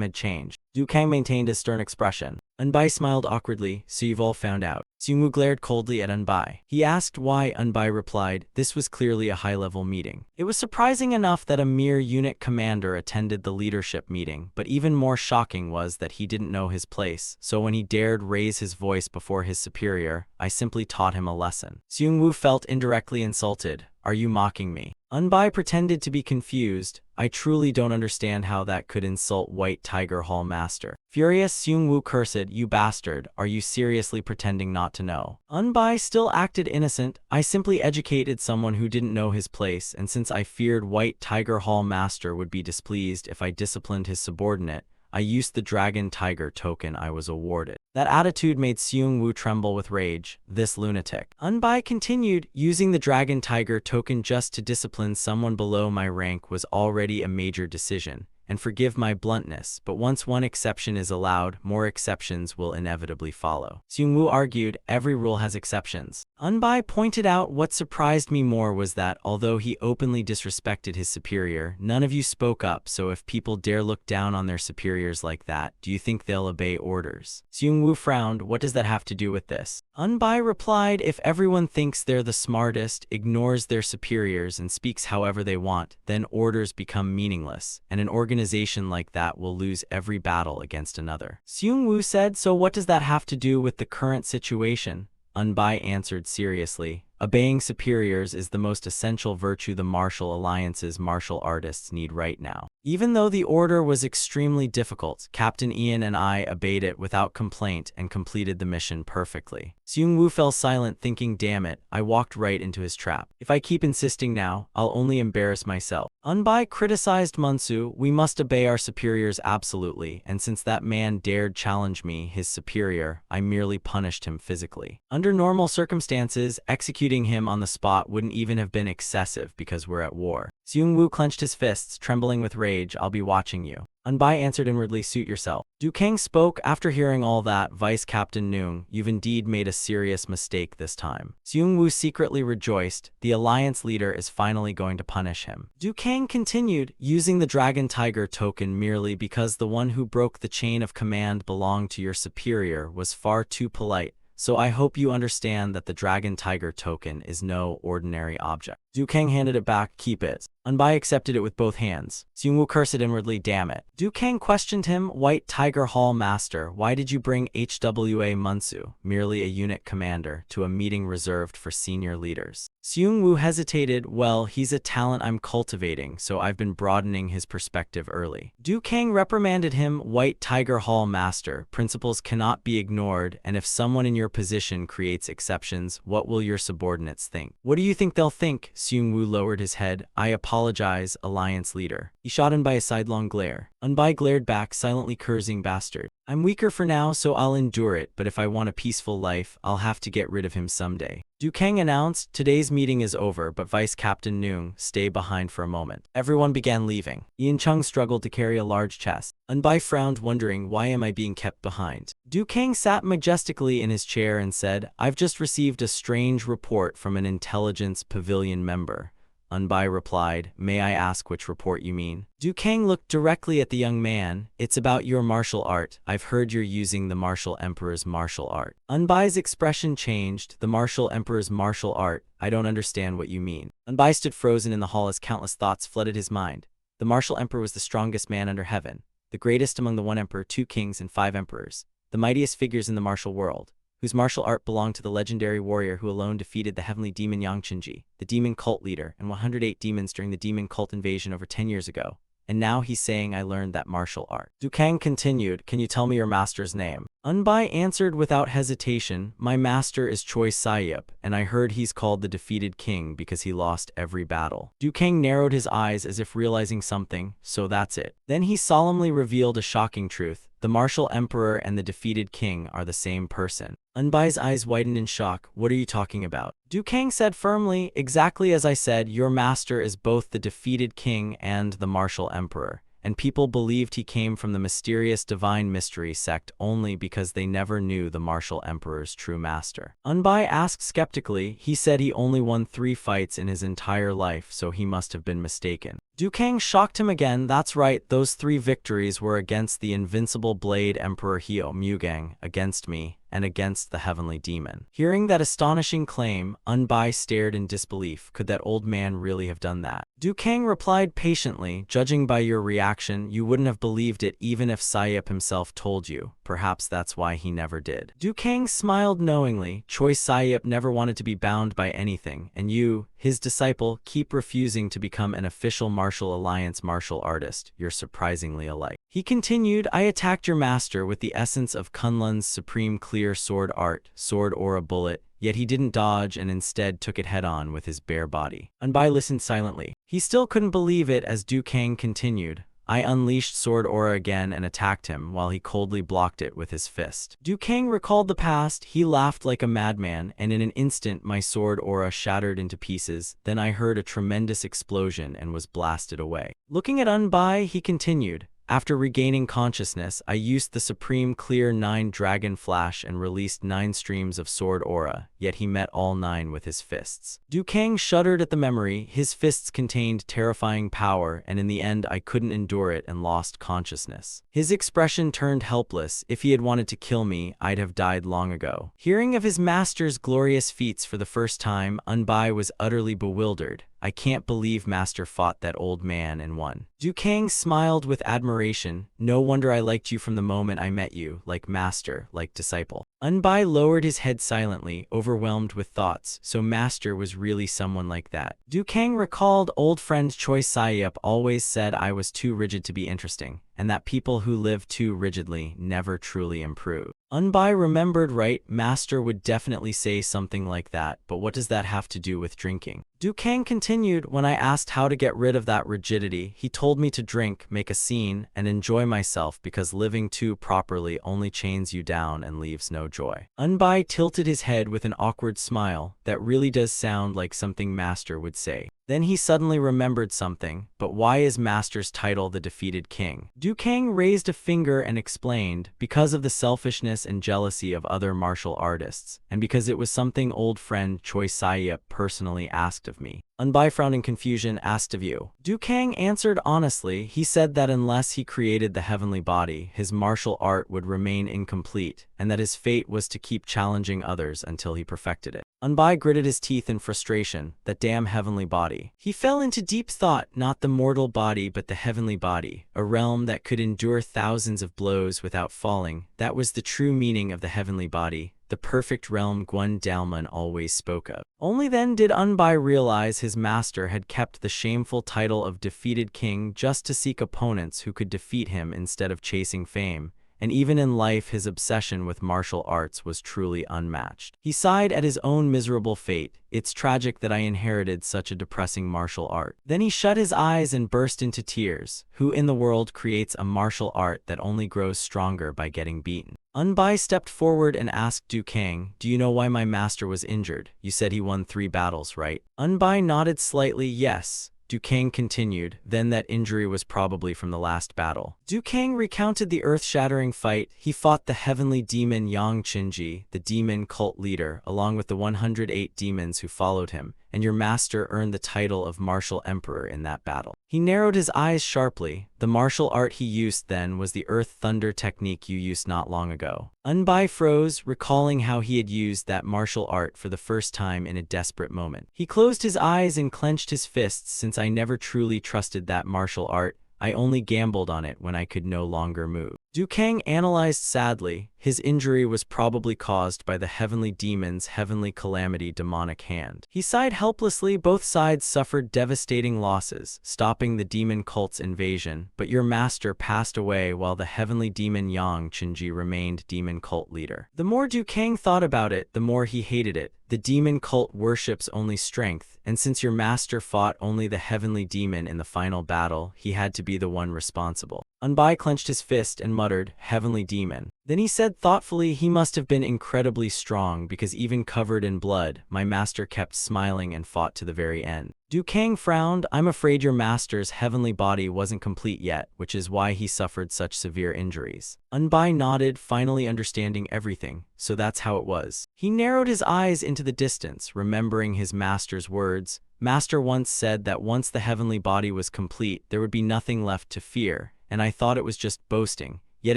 had changed. Du Kang maintained a stern expression. Unbai smiled awkwardly. "So you've all found out." Seungwoo glared coldly at Unbai. He asked why. Unbai replied, "This was clearly a high-level meeting." It was surprising enough that a mere unit commander attended the leadership meeting, but even more shocking was that he didn't know his place, so when he dared raise his voice before his superior, I simply taught him a lesson. Seungwoo felt indirectly insulted. "Are you mocking me?" Unbai pretended to be confused. "I truly don't understand how that could insult White Tiger Hall Master." Furious, Seungwoo cursed, "You bastard, are you seriously pretending not to know?" Unbai still acted innocent. "I simply educated someone who didn't know his place, and since I feared White Tiger Hall Master would be displeased if I disciplined his subordinate, I used the Dragon Tiger token I was awarded." That attitude made Seungwoo tremble with rage. "This lunatic." Unbai continued, "Using the Dragon Tiger token just to discipline someone below my rank was already a major decision. And forgive my bluntness, but once one exception is allowed, more exceptions will inevitably follow." Seungwoo argued, "Every rule has exceptions." Unbai pointed out, "What surprised me more was that, although he openly disrespected his superior, none of you spoke up, so if people dare look down on their superiors like that, do you think they'll obey orders?" Seungwoo frowned, "What does that have to do with this?" Unbai replied, "If everyone thinks they're the smartest, ignores their superiors, and speaks however they want, then orders become meaningless, and an organization like that will lose every battle against another." Seungwoo said, "So what does that have to do with the current situation?" Unbai answered seriously, "Obeying superiors is the most essential virtue the martial alliance's martial artists need right now." Even though the order was extremely difficult, Captain Ian and I obeyed it without complaint and completed the mission perfectly. Seungwoo fell silent, thinking, "Damn it, I walked right into his trap. If I keep insisting now, I'll only embarrass myself." Unbai criticized Munsu, "We must obey our superiors absolutely, and since that man dared challenge me, his superior, I merely punished him physically. Under normal circumstances, executing him on the spot wouldn't even have been excessive because we're at war." Seungwoo clenched his fists, trembling with rage. "I'll be watching you." Unbai answered inwardly, "Suit yourself." Du Kang spoke. "After hearing all that, Vice Captain Noong, you've indeed made a serious mistake this time." Seungwoo secretly rejoiced. The alliance leader is finally going to punish him. Du Kang continued, "Using the Dragon Tiger token merely because the one who broke the chain of command belonged to your superior was far too polite. So I hope you understand that the Dragon Tiger token is no ordinary object." Du Kang handed it back. "Keep it." Unbai accepted it with both hands. Seungwoo cursed inwardly, "Damn it." Du Kang questioned him, "White Tiger Hall Master, why did you bring HWA Munsu, merely a unit commander, to a meeting reserved for senior leaders?" Seungwoo hesitated. "Well, he's a talent I'm cultivating, so I've been broadening his perspective early." Du Kang reprimanded him, "White Tiger Hall Master, principles cannot be ignored, and if someone in your position creates exceptions, what will your subordinates think?" "What do you think they'll think?" Seungwoo lowered his head. "I apologize, alliance leader." He shot Unbai a sidelong glare. Unbai glared back, silently cursing, "Bastard. I'm weaker for now, so I'll endure it, but if I want a peaceful life, I'll have to get rid of him someday." Du Kang announced, "Today's meeting is over, but Vice Captain Noong, stay behind for a moment." Everyone began leaving. Ian Chung struggled to carry a large chest. Unbai frowned, wondering, "Why am I being kept behind?" Du Kang sat majestically in his chair and said, "I've just received a strange report from an intelligence pavilion member. Unbai replied, "May I ask which report you mean?" Du Kang looked directly at the young man. "It's about your martial art. I've heard you're using the martial emperor's martial art." Unbai's expression changed. "The martial emperor's martial art? I don't understand what you mean." Unbai stood frozen in the hall as countless thoughts flooded his mind. The martial emperor was the strongest man under heaven, the greatest among the one emperor, 2 kings, and 5 emperors, the mightiest figures in the martial world, whose martial art belonged to the legendary warrior who alone defeated the heavenly demon Yang Qinji, the demon cult leader, and 108 demons during the demon cult invasion over 10 years ago. And now he's saying I learned that martial art. Du Kang continued, "Can you tell me your master's name?" Unbai answered without hesitation, "My master is Choi Sayip, and I heard he's called the defeated king because he lost every battle." Du Kang narrowed his eyes as if realizing something. "So that's it." Then he solemnly revealed a shocking truth. "The martial emperor and the defeated king are the same person." Unbai's eyes widened in shock. "What are you talking about?" Du Kang said firmly, "Exactly as I said, your master is both the defeated king and the martial emperor. And people believed he came from the mysterious divine mystery sect only because they never knew the martial emperor's true master." Unbai asked skeptically. "He said he only won 3 fights in his entire life, so he must have been mistaken." Du Kang shocked him again. "That's right, those 3 victories were against the invincible blade emperor Hyo Mugang, against me, and against the heavenly demon." Hearing that astonishing claim, Unbai stared in disbelief. Could that old man really have done that? Du Kang replied patiently, "Judging by your reaction, you wouldn't have believed it even if Sayep himself told you. Perhaps that's why he never did." Du Kang smiled knowingly. "Choi Sayep never wanted to be bound by anything, and you, his disciple, keep refusing to become an official martial alliance martial artist. You're surprisingly alike." He continued, "I attacked your master with the essence of Kunlun's supreme clear sword art, sword aura bullet, yet he didn't dodge and instead took it head-on with his bare body." Unbai listened silently. He still couldn't believe it as Du Kang continued, "I unleashed sword aura again and attacked him while he coldly blocked it with his fist." Du Kang recalled the past. He laughed like a madman, and in an instant my sword aura shattered into pieces. Then I heard a tremendous explosion and was blasted away. Looking at Unbai, he continued, "After regaining consciousness, I used the supreme clear 9 dragon flash and released 9 streams of sword aura, yet he met all 9 with his fists." Du Kang shuddered at the memory. His fists contained terrifying power, and in the end I couldn't endure it and lost consciousness. His expression turned helpless. "If he had wanted to kill me, I'd have died long ago." Hearing of his master's glorious feats for the first time, Unbai was utterly bewildered. "I can't believe Master fought that old man and won." Du Kang smiled with admiration. "No wonder I liked you from the moment I met you, like master, like disciple." Unbai lowered his head silently, overwhelmed with thoughts. So master was really someone like that. Du Kang recalled old friend Choi Sayep always said I was too rigid to be interesting, and that people who live too rigidly never truly improve. Unbai remembered, right, master would definitely say something like that, but what does that have to do with drinking? Du Kang continued, "When I asked how to get rid of that rigidity, he told me to drink, make a scene, and enjoy myself because living too properly only chains you down and leaves no joy." Unbai tilted his head with an awkward smile. "That really does sound like something master would say." Then he suddenly remembered something. "But why is master's title the defeated king?" Du Kang raised a finger and explained, "Because of the selfishness and jealousy of other martial artists, and because it was something old friend Choi Sayep personally asked of me." Unbai frowned in confusion. "Asked of you?" Du Kang answered honestly. "He said that unless he created the heavenly body, his martial art would remain incomplete, and that his fate was to keep challenging others until he perfected it." Unbai gritted his teeth in frustration. That damn heavenly body. He fell into deep thought. Not the mortal body but the heavenly body, a realm that could endure thousands of blows without falling. That was the true meaning of the heavenly body, the perfect realm Gwen Dalman always spoke of. Only then did Unbai realize his master had kept the shameful title of defeated king just to seek opponents who could defeat him instead of chasing fame. And even in life his obsession with martial arts was truly unmatched. He sighed at his own miserable fate. "It's tragic that I inherited such a depressing martial art." Then he shut his eyes and burst into tears. Who in the world creates a martial art that only grows stronger by getting beaten? Unbai stepped forward and asked Du Kang, "Do you know why my master was injured? You said he won 3 battles, right?" Unbai nodded slightly. "Yes." Du Kang continued, "Then that injury was probably from the last battle." Du Kang recounted the earth-shattering fight. He fought the heavenly demon Yang Qinji, the demon cult leader, along with the 108 demons who followed him, and your master earned the title of martial emperor in that battle. He narrowed his eyes sharply. The martial art he used then was the earth thunder technique you used not long ago. Unbai froze, recalling how he had used that martial art for the first time in a desperate moment. He closed his eyes and clenched his fists. Since I never truly trusted that martial art, I only gambled on it when I could no longer move. Du Kang analyzed sadly. His injury was probably caused by the heavenly demon's heavenly calamity demonic hand. He sighed helplessly. Both sides suffered devastating losses, stopping the demon cult's invasion, but your master passed away while the heavenly demon Yang Qinji remained demon cult leader. The more Du Kang thought about it, the more he hated it. The demon cult worships only strength, and since your master fought only the heavenly demon in the final battle, he had to be the one responsible. Unbai clenched his fist and muttered, "Heavenly demon." Then he said thoughtfully, "He must have been incredibly strong because even covered in blood, my master kept smiling and fought to the very end." Du Kang frowned. "I'm afraid your master's heavenly body wasn't complete yet, which is why he suffered such severe injuries." Unbai nodded, finally understanding everything. So that's how it was. He narrowed his eyes into the distance, remembering his master's words. Master once said that once the heavenly body was complete, there would be nothing left to fear, and I thought it was just boasting. Yet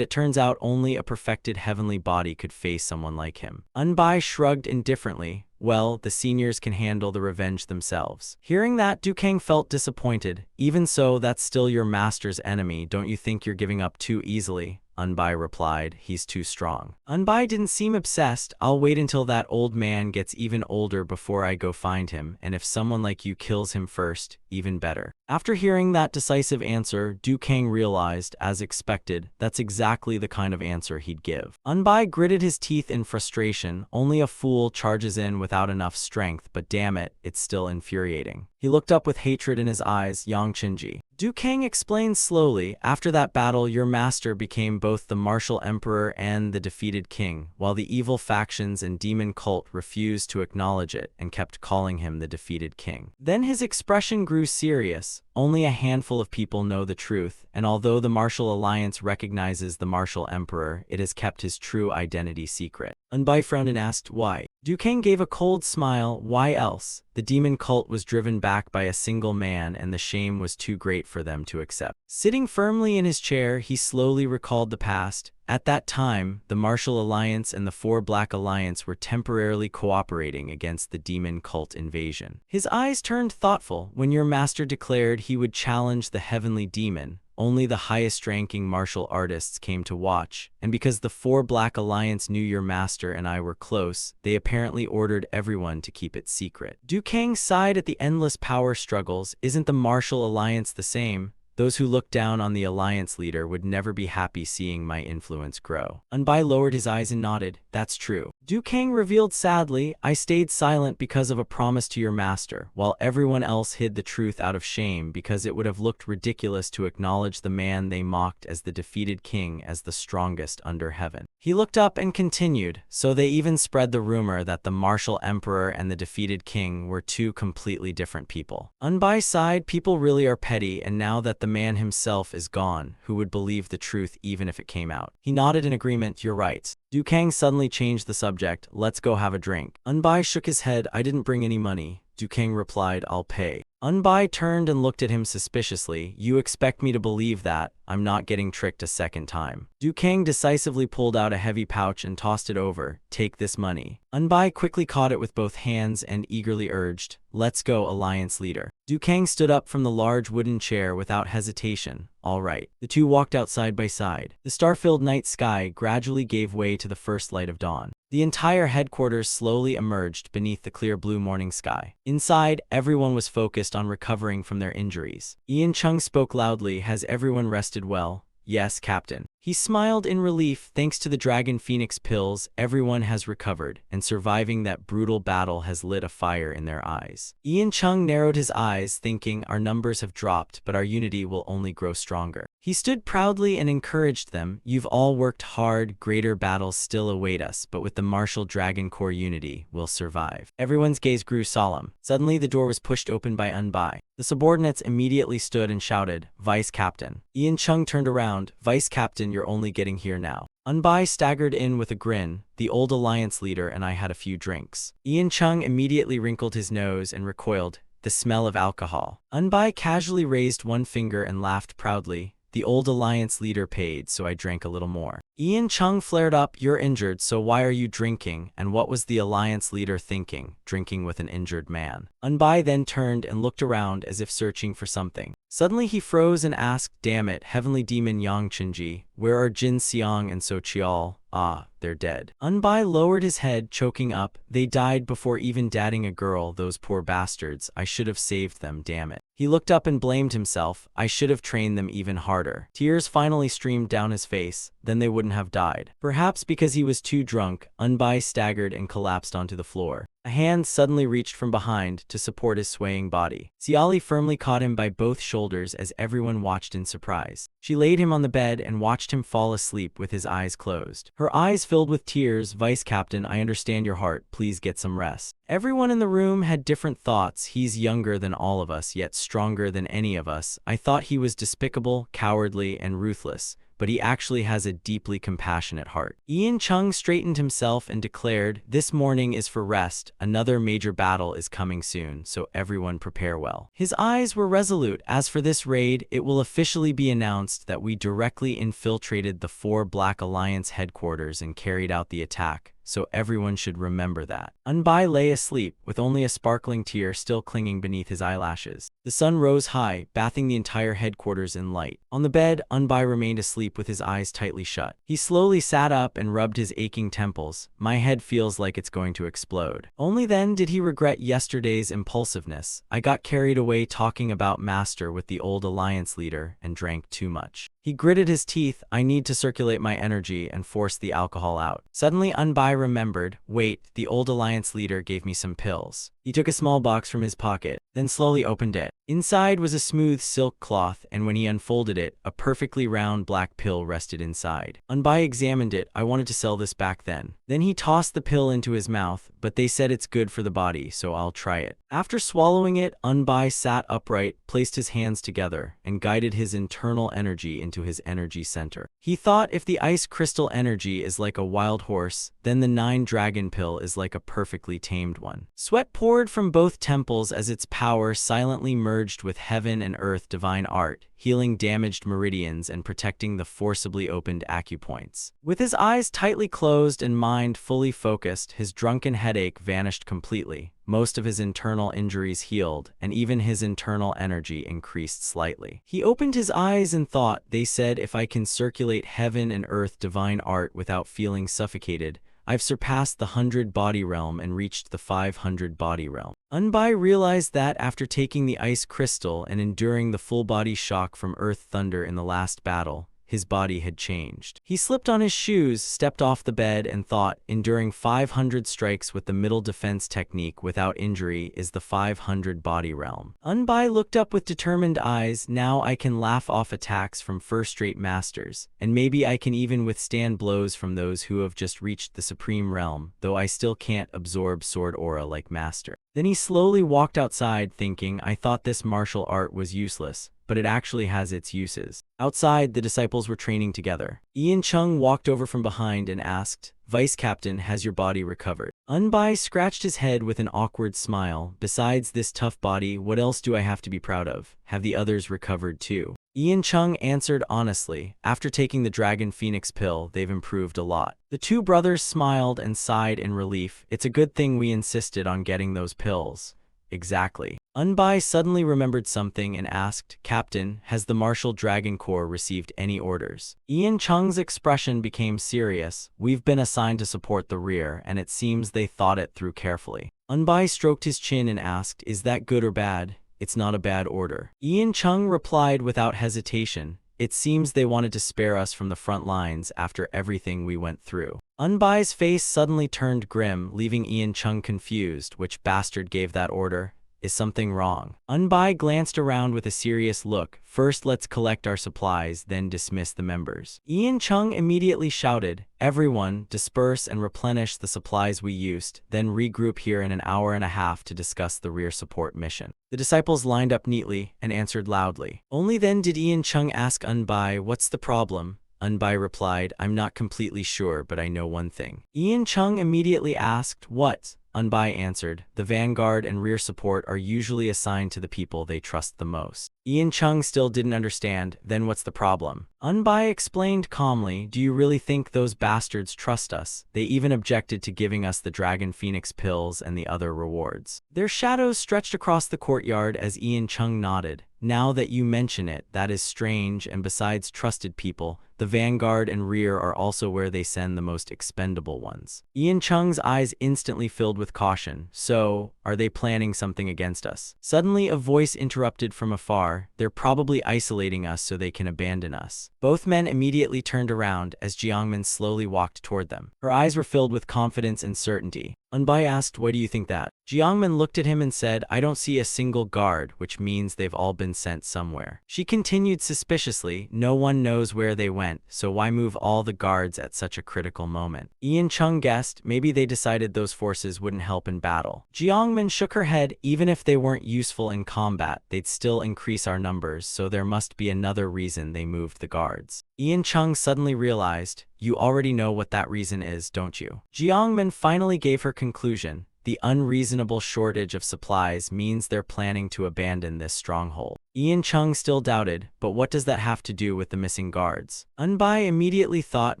it turns out only a perfected heavenly body could face someone like him. Unbai shrugged indifferently. Well, the seniors can handle the revenge themselves. Hearing that, Du Kang felt disappointed. Even so, that's still your master's enemy. Don't you think you're giving up too easily? Unbai replied, "He's too strong." Unbai didn't seem obsessed. "I'll wait until that old man gets even older before I go find him, and if someone like you kills him first, even better." After hearing that decisive answer, Du Kang realized, as expected, that's exactly the kind of answer he'd give. Unbai gritted his teeth in frustration. Only a fool charges in without enough strength, but damn it, it's still infuriating. He looked up with hatred in his eyes. "Yang Qinji." Du Kang explained slowly, "After that battle, your master became both the martial emperor and the defeated king, while the evil factions and demon cult refused to acknowledge it and kept calling him the defeated king." Then his expression grew serious. "Only a handful of people know the truth, and although the Martial Alliance recognizes the martial emperor, it has kept his true identity secret." Unbai frowned and asked, "Why?" Du Kang gave a cold smile. "Why else? The demon cult was driven back by a single man, and the shame was too great for them to accept." Sitting firmly in his chair, he slowly recalled the past. At that time, the Martial Alliance and the Four Black Alliance were temporarily cooperating against the demon cult invasion. His eyes turned thoughtful. "When your master declared he would challenge the heavenly demon, only the highest-ranking martial artists came to watch, and because the Four Black Alliance knew your master and I were close, they apparently ordered everyone to keep it secret." Du Kang sighed at the endless power struggles. "Isn't the Martial Alliance the same? Those who look down on the alliance leader would never be happy seeing my influence grow." Unbai lowered his eyes and nodded. "That's true." Du Kang revealed sadly, "I stayed silent because of a promise to your master, while everyone else hid the truth out of shame because it would have looked ridiculous to acknowledge the man they mocked as the defeated king as the strongest under heaven." He looked up and continued, "So they even spread the rumor that the martial emperor and the defeated king were two completely different people." Unbai sighed. "People really are petty, and now that the man himself is gone, who would believe the truth even if it came out?" He nodded in agreement. "You're right." Du Kang suddenly changed the subject. "Let's go have a drink." Unbai shook his head. "I didn't bring any money." Du Kang replied, "I'll pay." Unbai turned and looked at him suspiciously. "You expect me to believe that I'm not getting tricked a second time?" Du Kang decisively pulled out a heavy pouch and tossed it over. "Take this money." Unbai quickly caught it with both hands and eagerly urged, "Let's go, Alliance leader." Du Kang stood up from the large wooden chair without hesitation. "All right." The two walked out side by side. The star-filled night sky gradually gave way to the first light of dawn. The entire headquarters slowly emerged beneath the clear blue morning sky. Inside, everyone was focused on recovering from their injuries. Ian Chung spoke loudly. "Has everyone rested well?" "Yes, Captain." He smiled in relief. "Thanks to the Dragon Phoenix pills, everyone has recovered, and surviving that brutal battle has lit a fire in their eyes." Ian Chung narrowed his eyes, thinking, "Our numbers have dropped, but our unity will only grow stronger." He stood proudly and encouraged them. "You've all worked hard, greater battles still await us, but with the martial Dragon Core unity, we'll survive." Everyone's gaze grew solemn. Suddenly, the door was pushed open by Unbai. The subordinates immediately stood and shouted, "Vice Captain." Ian Chung turned around. "Vice Captain, you're only getting here now." Unbai staggered in with a grin. The old alliance leader and I had a few drinks. Ian Chung immediately wrinkled his nose and recoiled. The smell of alcohol. Unbai casually raised one finger and laughed proudly. The old alliance leader paid, so I drank a little more. Ian Chung flared up, "You're injured, so why are you drinking?" And what was the alliance leader thinking, drinking with an injured man? Unbai then turned and looked around as if searching for something. Suddenly he froze and asked, "Damn it, heavenly demon Yang Chenji, where are Jin Xiang and So Chial?" "Ah, they're dead." Unbai lowered his head, choking up. "They died before even dating a girl, those poor bastards. I should have saved them, damn it." He looked up and blamed himself. "I should have trained them even harder." Tears finally streamed down his face. Then they wouldn't have died. Perhaps because he was too drunk, Unbai staggered and collapsed onto the floor. A hand suddenly reached from behind to support his swaying body. Xiali firmly caught him by both shoulders as everyone watched in surprise. She laid him on the bed and watched him fall asleep with his eyes closed. Her eyes filled with tears. "Vice Captain, I understand your heart. Please get some rest." Everyone in the room had different thoughts. He's younger than all of us, yet stronger than any of us. I thought he was despicable, cowardly, and ruthless, but he actually has a deeply compassionate heart. Ian Chung straightened himself and declared, "This morning is for rest. Another major battle is coming soon, so everyone prepare well." His eyes were resolute. "As for this raid, it will officially be announced that we directly infiltrated the 4 Black Alliance headquarters and carried out the attack. So everyone should remember that." Unbai lay asleep, with only a sparkling tear still clinging beneath his eyelashes. The sun rose high, bathing the entire headquarters in light. On the bed, Unbai remained asleep with his eyes tightly shut. He slowly sat up and rubbed his aching temples. "My head feels like it's going to explode." Only then did he regret yesterday's impulsiveness. "I got carried away talking about Master with the old alliance leader and drank too much." He gritted his teeth. "I need to circulate my energy and force the alcohol out." Suddenly Unbai remembered, "Wait, the old alliance leader gave me some pills." He took a small box from his pocket, then slowly opened it. Inside was a smooth silk cloth, and when he unfolded it, a perfectly round black pill rested inside. Unbai examined it. "I wanted to sell this back then." Then he tossed the pill into his mouth, "But they said it's good for the body, so I'll try it." After swallowing it, Unbai sat upright, placed his hands together, and guided his internal energy into his energy center. He thought, if the ice crystal energy is like a wild horse, then the 9-dragon pill is like a perfectly tamed one. Sweat poured from both temples as its power silently merged with heaven and earth divine art, healing damaged meridians and protecting the forcibly opened acupoints. With his eyes tightly closed and mind fully focused, his drunken headache vanished completely. Most of his internal injuries healed, and even his internal energy increased slightly. He opened his eyes and thought, "They said if I can circulate heaven and earth divine art without feeling suffocated, I've surpassed the 100 body realm and reached the 500 body realm." Unbai realized that after taking the ice crystal and enduring the full body shock from earth thunder in the last battle, his body had changed. He slipped on his shoes, stepped off the bed, and thought, enduring 500 strikes with the middle defense technique without injury is the 500 body realm. Unbai looked up with determined eyes. "Now I can laugh off attacks from first-rate masters, and maybe I can even withstand blows from those who have just reached the supreme realm, though I still can't absorb sword aura like Master." Then he slowly walked outside thinking, "I thought this martial art was useless, but it actually has its uses." Outside, the disciples were training together. Ian Chung walked over from behind and asked, "Vice Captain, has your body recovered?" Unbai scratched his head with an awkward smile. "Besides this tough body, what else do I have to be proud of? Have the others recovered too?" Ian Chung answered honestly, "After taking the Dragon Phoenix pill, they've improved a lot." The two brothers smiled and sighed in relief. "It's a good thing we insisted on getting those pills." "Exactly." Unbai suddenly remembered something and asked, "Captain, has the Martial Dragon Corps received any orders?" Ian Chung's expression became serious. "We've been assigned to support the rear, and it seems they thought it through carefully." Unbai stroked his chin and asked, "Is that good or bad?" "It's not a bad order." Ian Chung replied without hesitation, "It seems they wanted to spare us from the front lines after everything we went through." Unbai's face suddenly turned grim, leaving Ian Chung confused. "Which bastard gave that order? Is something wrong?" Unbai glanced around with a serious look. "First let's collect our supplies, then dismiss the members." Ian Chung immediately shouted, "Everyone, disperse and replenish the supplies we used, then regroup here in an hour and a half to discuss the rear support mission." The disciples lined up neatly and answered loudly. Only then did Ian Chung ask Unbai, "What's the problem? Unbai replied, I'm not completely sure, but I know one thing. Ian Chung immediately asked, what? Unbai answered, the vanguard and rear support are usually assigned to the people they trust the most. Ian Chung still didn't understand. Then what's the problem? Unbai explained calmly, do you really think those bastards trust us? They even objected to giving us the Dragon Phoenix pills and the other rewards. Their shadows stretched across the courtyard as Ian Chung nodded. Now that you mention it, that is strange, and besides trusted people, the vanguard and rear are also where they send the most expendable ones. Ian Chung's eyes instantly filled with caution. So, are they planning something against us? Suddenly a voice interrupted from afar, they're probably isolating us so they can abandon us. Both men immediately turned around as Jiangmin slowly walked toward them. Her eyes were filled with confidence and certainty. Unbai asked, why do you think that? Jiangmin looked at him and said, I don't see a single guard, which means they've all been sent somewhere. She continued suspiciously, no one knows where they went, so why move all the guards at such a critical moment? Ian Chung guessed, maybe they decided those forces wouldn't help in battle. Jiangmin shook her head, even if they weren't useful in combat, they'd still increase our numbers, so there must be another reason they moved the guards. Ian Chung suddenly realized, you already know what that reason is, don't you? Jiangmin finally gave her conclusion. The unreasonable shortage of supplies means they're planning to abandon this stronghold. Ian Chung still doubted, but what does that have to do with the missing guards? Unbai immediately thought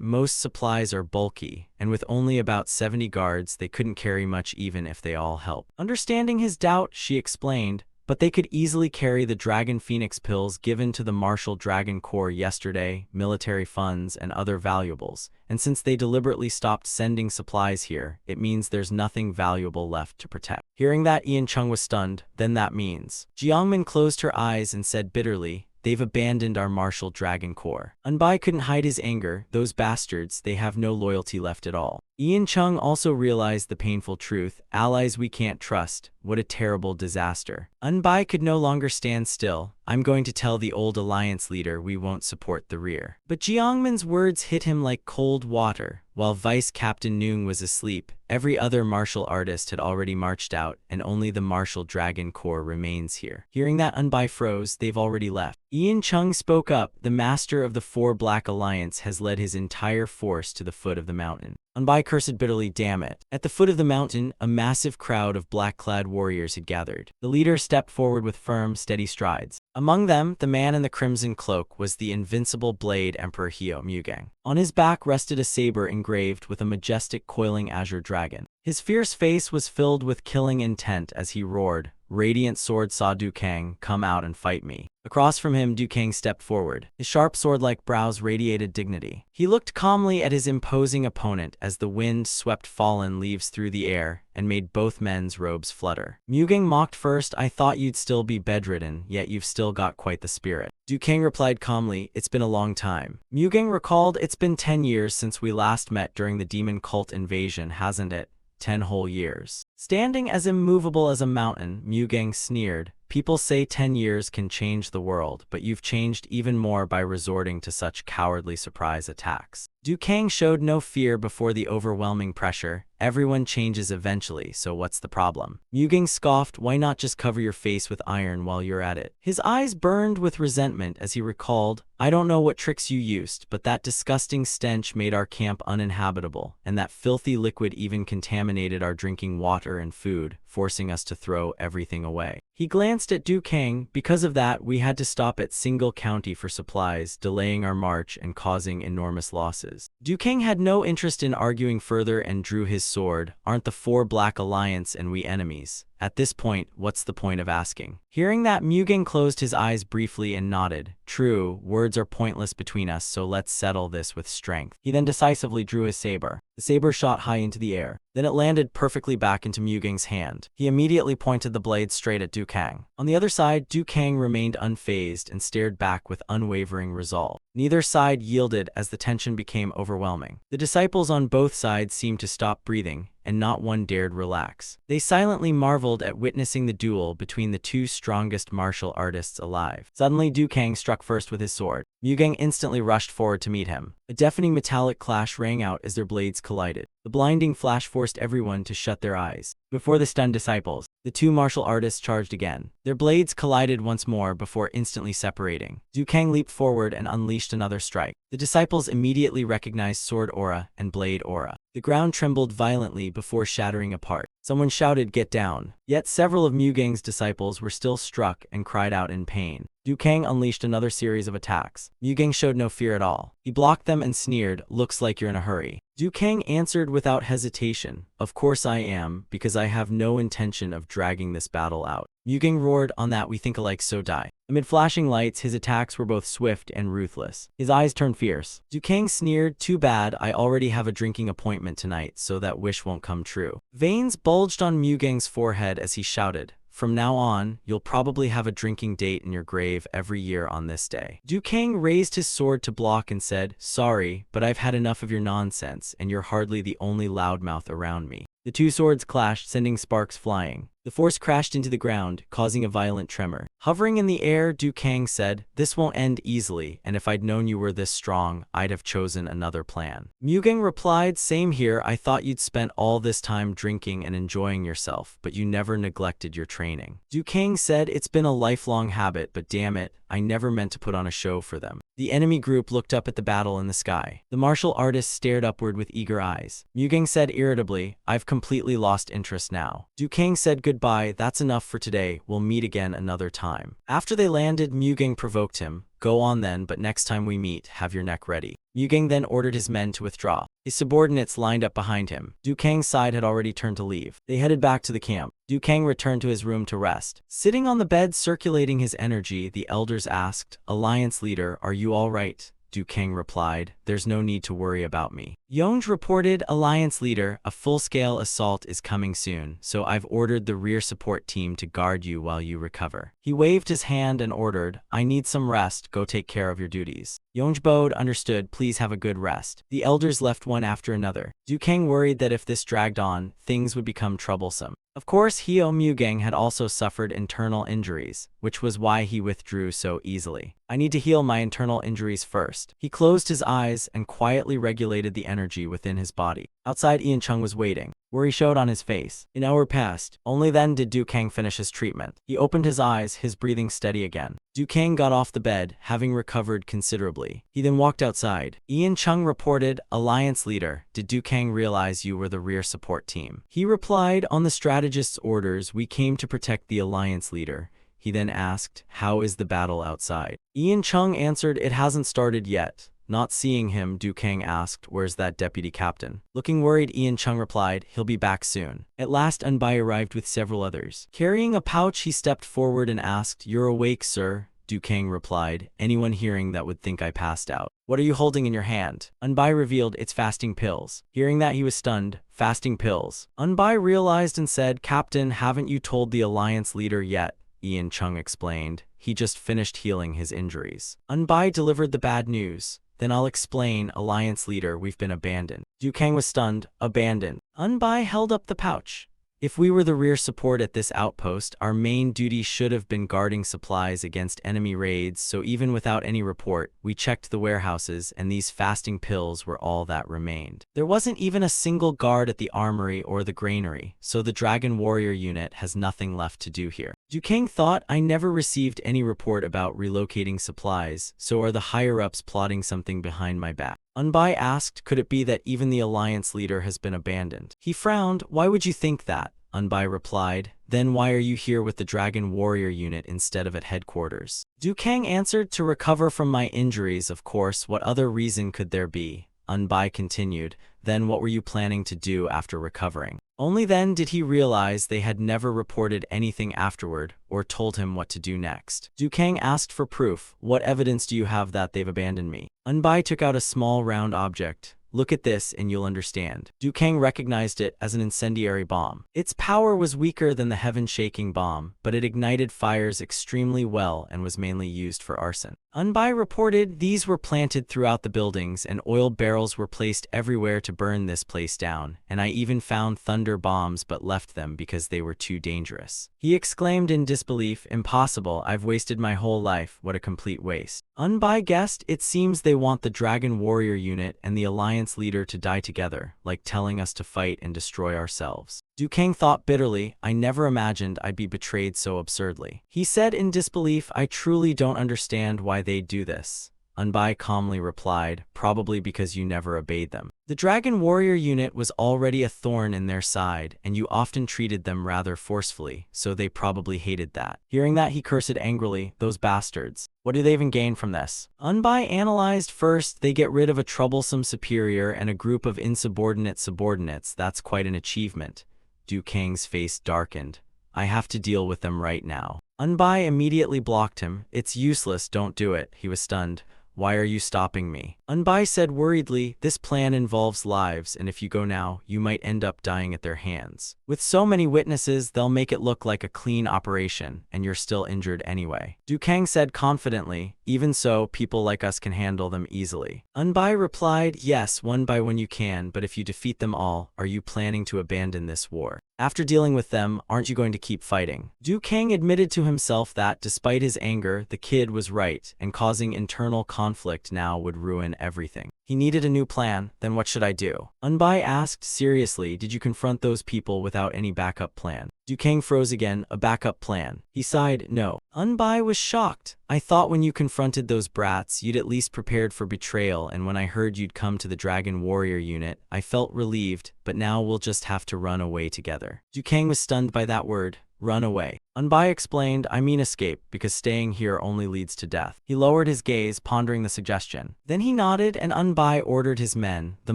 most supplies are bulky, and with only about 70 guards, they couldn't carry much even if they all helped. Understanding his doubt, she explained, but they could easily carry the Dragon Phoenix pills given to the Martial Dragon Corps yesterday, military funds, and other valuables. And since they deliberately stopped sending supplies here, it means there's nothing valuable left to protect. Hearing that, Ian Chung was stunned. Then that means. Jiangmin closed her eyes and said bitterly, they've abandoned our Martial Dragon Corps. Unbai couldn't hide his anger. Those bastards, they have no loyalty left at all. Ian Chung also realized the painful truth. Allies we can't trust. What a terrible disaster. Unbai could no longer stand still. I'm going to tell the old alliance leader we won't support the rear. But Jiangmin's words hit him like cold water. While Vice Captain Noong was asleep, every other martial artist had already marched out, and only the Martial Dragon Corps remains here. Hearing that, Unbai froze. They've already left. Ian Chung spoke up. The master of the Four Black Alliance has led his entire force to the foot of the mountain. Unbai cursed bitterly, damn it. At the foot of the mountain, a massive crowd of black-clad warriors had gathered. The leader stepped forward with firm, steady strides. Among them, the man in the crimson cloak was the invincible Blade Emperor Hyo Mugang. On his back rested a saber engraved with a majestic coiling azure dragon. His fierce face was filled with killing intent as he roared, Radiant Sword saw Du Kang, come out and fight me. Across from him, Du Kang stepped forward. His sharp sword-like brows radiated dignity. He looked calmly at his imposing opponent as the wind swept fallen leaves through the air and made both men's robes flutter. Mugang mocked first, I thought you'd still be bedridden, yet you've still got quite the spirit. Du Kang replied calmly, it's been a long time. Mugang recalled, it's been 10 years since we last met during the demon cult invasion, hasn't it? 10 whole years. Standing as immovable as a mountain, Mugang sneered. People say 10 years can change the world, but you've changed even more by resorting to such cowardly surprise attacks. Du Kang showed no fear before the overwhelming pressure. Everyone changes eventually, so what's the problem? Mugang scoffed, why not just cover your face with iron while you're at it? His eyes burned with resentment as he recalled, I don't know what tricks you used, but that disgusting stench made our camp uninhabitable, and that filthy liquid even contaminated our drinking water and food, forcing us to throw everything away. He glanced at Du Kang. Because of that, we had to stop at Single County for supplies, delaying our march and causing enormous losses. Du Kang had no interest in arguing further and drew his sword. Aren't the Four Black Alliance and we enemies? At this point, what's the point of asking? Hearing that, Mugang closed his eyes briefly and nodded. True, words are pointless between us, so let's settle this with strength. He then decisively drew his saber. The saber shot high into the air. Then it landed perfectly back into Mugang's hand. He immediately pointed the blade straight at Du Kang. On the other side, Du Kang remained unfazed and stared back with unwavering resolve. Neither side yielded as the tension became overwhelming. The disciples on both sides seemed to stop breathing, and not one dared relax. They silently marveled at witnessing the duel between the two strongest martial artists alive. Suddenly, Du Kang struck first with his sword. Mugang instantly rushed forward to meet him. A deafening metallic clash rang out as their blades collided. The blinding flash forced everyone to shut their eyes. Before the stunned disciples, the two martial artists charged again. Their blades collided once more before instantly separating. Du Kang leaped forward and unleashed another strike. The disciples immediately recognized sword aura and blade aura. The ground trembled violently before shattering apart. Someone shouted, "Get down!" Yet several of Mugang's disciples were still struck and cried out in pain. Du Kang unleashed another series of attacks. Mugang showed no fear at all. He blocked them and sneered, "Looks like you're in a hurry." Du Kang answered without hesitation, "Of course I am, because I have no intention of dragging this battle out." Mugang roared, "On that we think alike, so die." Amid flashing lights, his attacks were both swift and ruthless. His eyes turned fierce. Du Kang sneered, "Too bad, I already have a drinking appointment tonight, so that wish won't come true." Veins bulged on Mugang's forehead as he shouted, "From now on, you'll probably have a drinking date in your grave every year on this day." Du Kang raised his sword to block and said, "Sorry, but I've had enough of your nonsense, and you're hardly the only loudmouth around me." The two swords clashed, sending sparks flying. The force crashed into the ground, causing a violent tremor. Hovering in the air, Du Kang said, "This won't end easily, and if I'd known you were this strong, I'd have chosen another plan." Mugang replied, "Same here, I thought you'd spent all this time drinking and enjoying yourself, but you never neglected your training." Du Kang said, "It's been a lifelong habit, but damn it, I never meant to put on a show for them." The enemy group looked up at the battle in the sky. The martial artists stared upward with eager eyes. Mugang said irritably, "I've completely lost interest now." Du Kang said, "Goodbye, that's enough for today, we'll meet again another time." After they landed, Mugang provoked him, "Go on then, but next time we meet, have your neck ready." Mugang then ordered his men to withdraw. His subordinates lined up behind him. Du Kang's side had already turned to leave. They headed back to the camp. Du Kang returned to his room to rest. Sitting on the bed circulating his energy, the elders asked, "Alliance leader, are you all right?" Du Kang replied, "There's no need to worry about me." Yonge reported, "Alliance leader, a full-scale assault is coming soon, so I've ordered the rear support team to guard you while you recover." He waved his hand and ordered, "I need some rest, go take care of your duties." Yonge bowed, "Understood, please have a good rest." The elders left one after another. Du Kang worried that if this dragged on, things would become troublesome. Of course, Hyo Mugang had also suffered internal injuries, which was why he withdrew so easily. "I need to heal my internal injuries first." He closed his eyes and quietly regulated the energy within his body. Outside, Ian Chung was waiting. Worry showed on his face. An hour passed. Only then did Du Kang finish his treatment. He opened his eyes, his breathing steady again. Du Kang got off the bed, having recovered considerably. He then walked outside. Ian Chung reported, "Alliance leader, did Du Kang realize you were the rear support team?" He replied, "On the strategist's orders, we came to protect the Alliance leader." He then asked, "How is the battle outside?" Ian Chung answered, "It hasn't started yet." Not seeing him, Du Kang asked, "Where's that deputy captain?" Looking worried, Ian Chung replied, "He'll be back soon." At last, Unbai arrived with several others. Carrying a pouch, he stepped forward and asked, "You're awake, sir?" Du Kang replied, "Anyone hearing that would think I passed out." "What are you holding in your hand?" Unbai revealed, "It's fasting pills." Hearing that, he was stunned. "Fasting pills?" Unbai realized and said, "Captain, haven't you told the Alliance leader yet?" Ian Chung explained, "He just finished healing his injuries." Unbai delivered the bad news. "Then I'll explain, Alliance leader, we've been abandoned." Du Kang was stunned. "Abandoned?" Unbai held up the pouch. "If we were the rear support at this outpost, our main duty should have been guarding supplies against enemy raids, so even without any report, we checked the warehouses, and these fasting pills were all that remained. There wasn't even a single guard at the armory or the granary, so the Dragon Warrior unit has nothing left to do here." Du Kang thought, "I never received any report about relocating supplies, so are the higher-ups plotting something behind my back?" Unbai asked, "Could it be that even the Alliance leader has been abandoned?" He frowned. "Why would you think that?" Unbai replied, "Then why are you here with the Dragon Warrior unit instead of at headquarters?" Du Kang answered, "To recover from my injuries, of course, what other reason could there be?" Unbai continued, "Then what were you planning to do after recovering?" Only then did he realize they had never reported anything afterward or told him what to do next. Du Kang asked for proof. "What evidence do you have that they've abandoned me?" Unbai took out a small round object. Look at this and you'll understand. Du Kang recognized it as an incendiary bomb. Its power was weaker than the heaven-shaking bomb, but it ignited fires extremely well and was mainly used for arson. Unbai reported these were planted throughout the buildings and oil barrels were placed everywhere to burn this place down, and I even found thunder bombs but left them because they were too dangerous. He exclaimed in disbelief, "Impossible, I've wasted my whole life, what a complete waste." Unbai guessed it seems they want the Dragon Warrior unit and the Alliance leader to die together, like telling us to fight and destroy ourselves. Du Kang thought bitterly, I never imagined I'd be betrayed so absurdly. He said in disbelief, I truly don't understand why they'd do this. Unbai calmly replied, probably because you never obeyed them. The Dragon Warrior unit was already a thorn in their side, and you often treated them rather forcefully, so they probably hated that. Hearing that, he cursed angrily, those bastards. What do they even gain from this? Unbai analyzed. First, they get rid of a troublesome superior and a group of insubordinate subordinates. That's quite an achievement. Du Kang's face darkened. I have to deal with them right now. Unbai immediately blocked him. It's useless, don't do it. He was stunned. Why are you stopping me? Unbai said worriedly, this plan involves lives, and if you go now, you might end up dying at their hands. With so many witnesses, they'll make it look like a clean operation, and you're still injured anyway. Du Kang said confidently, even so, people like us can handle them easily. Unbai replied, yes, one by one you can, but if you defeat them all, are you planning to abandon this war? After dealing with them, aren't you going to keep fighting? Du Kang admitted to himself that, despite his anger, the kid was right, and causing internal conflict now would ruin everything. He needed a new plan. Then what should I do? Unbai asked seriously, did you confront those people without any backup plan? Du Kang froze again, a backup plan. He sighed, no. Unbai was shocked. I thought when you confronted those brats, you'd at least prepared for betrayal, and when I heard you'd come to the Dragon Warrior unit, I felt relieved, but now we'll just have to run away together. Du Kang was stunned by that word. Run away. Unbai explained, I mean escape, because staying here only leads to death. He lowered his gaze, pondering the suggestion. Then he nodded and Unbai ordered his men. The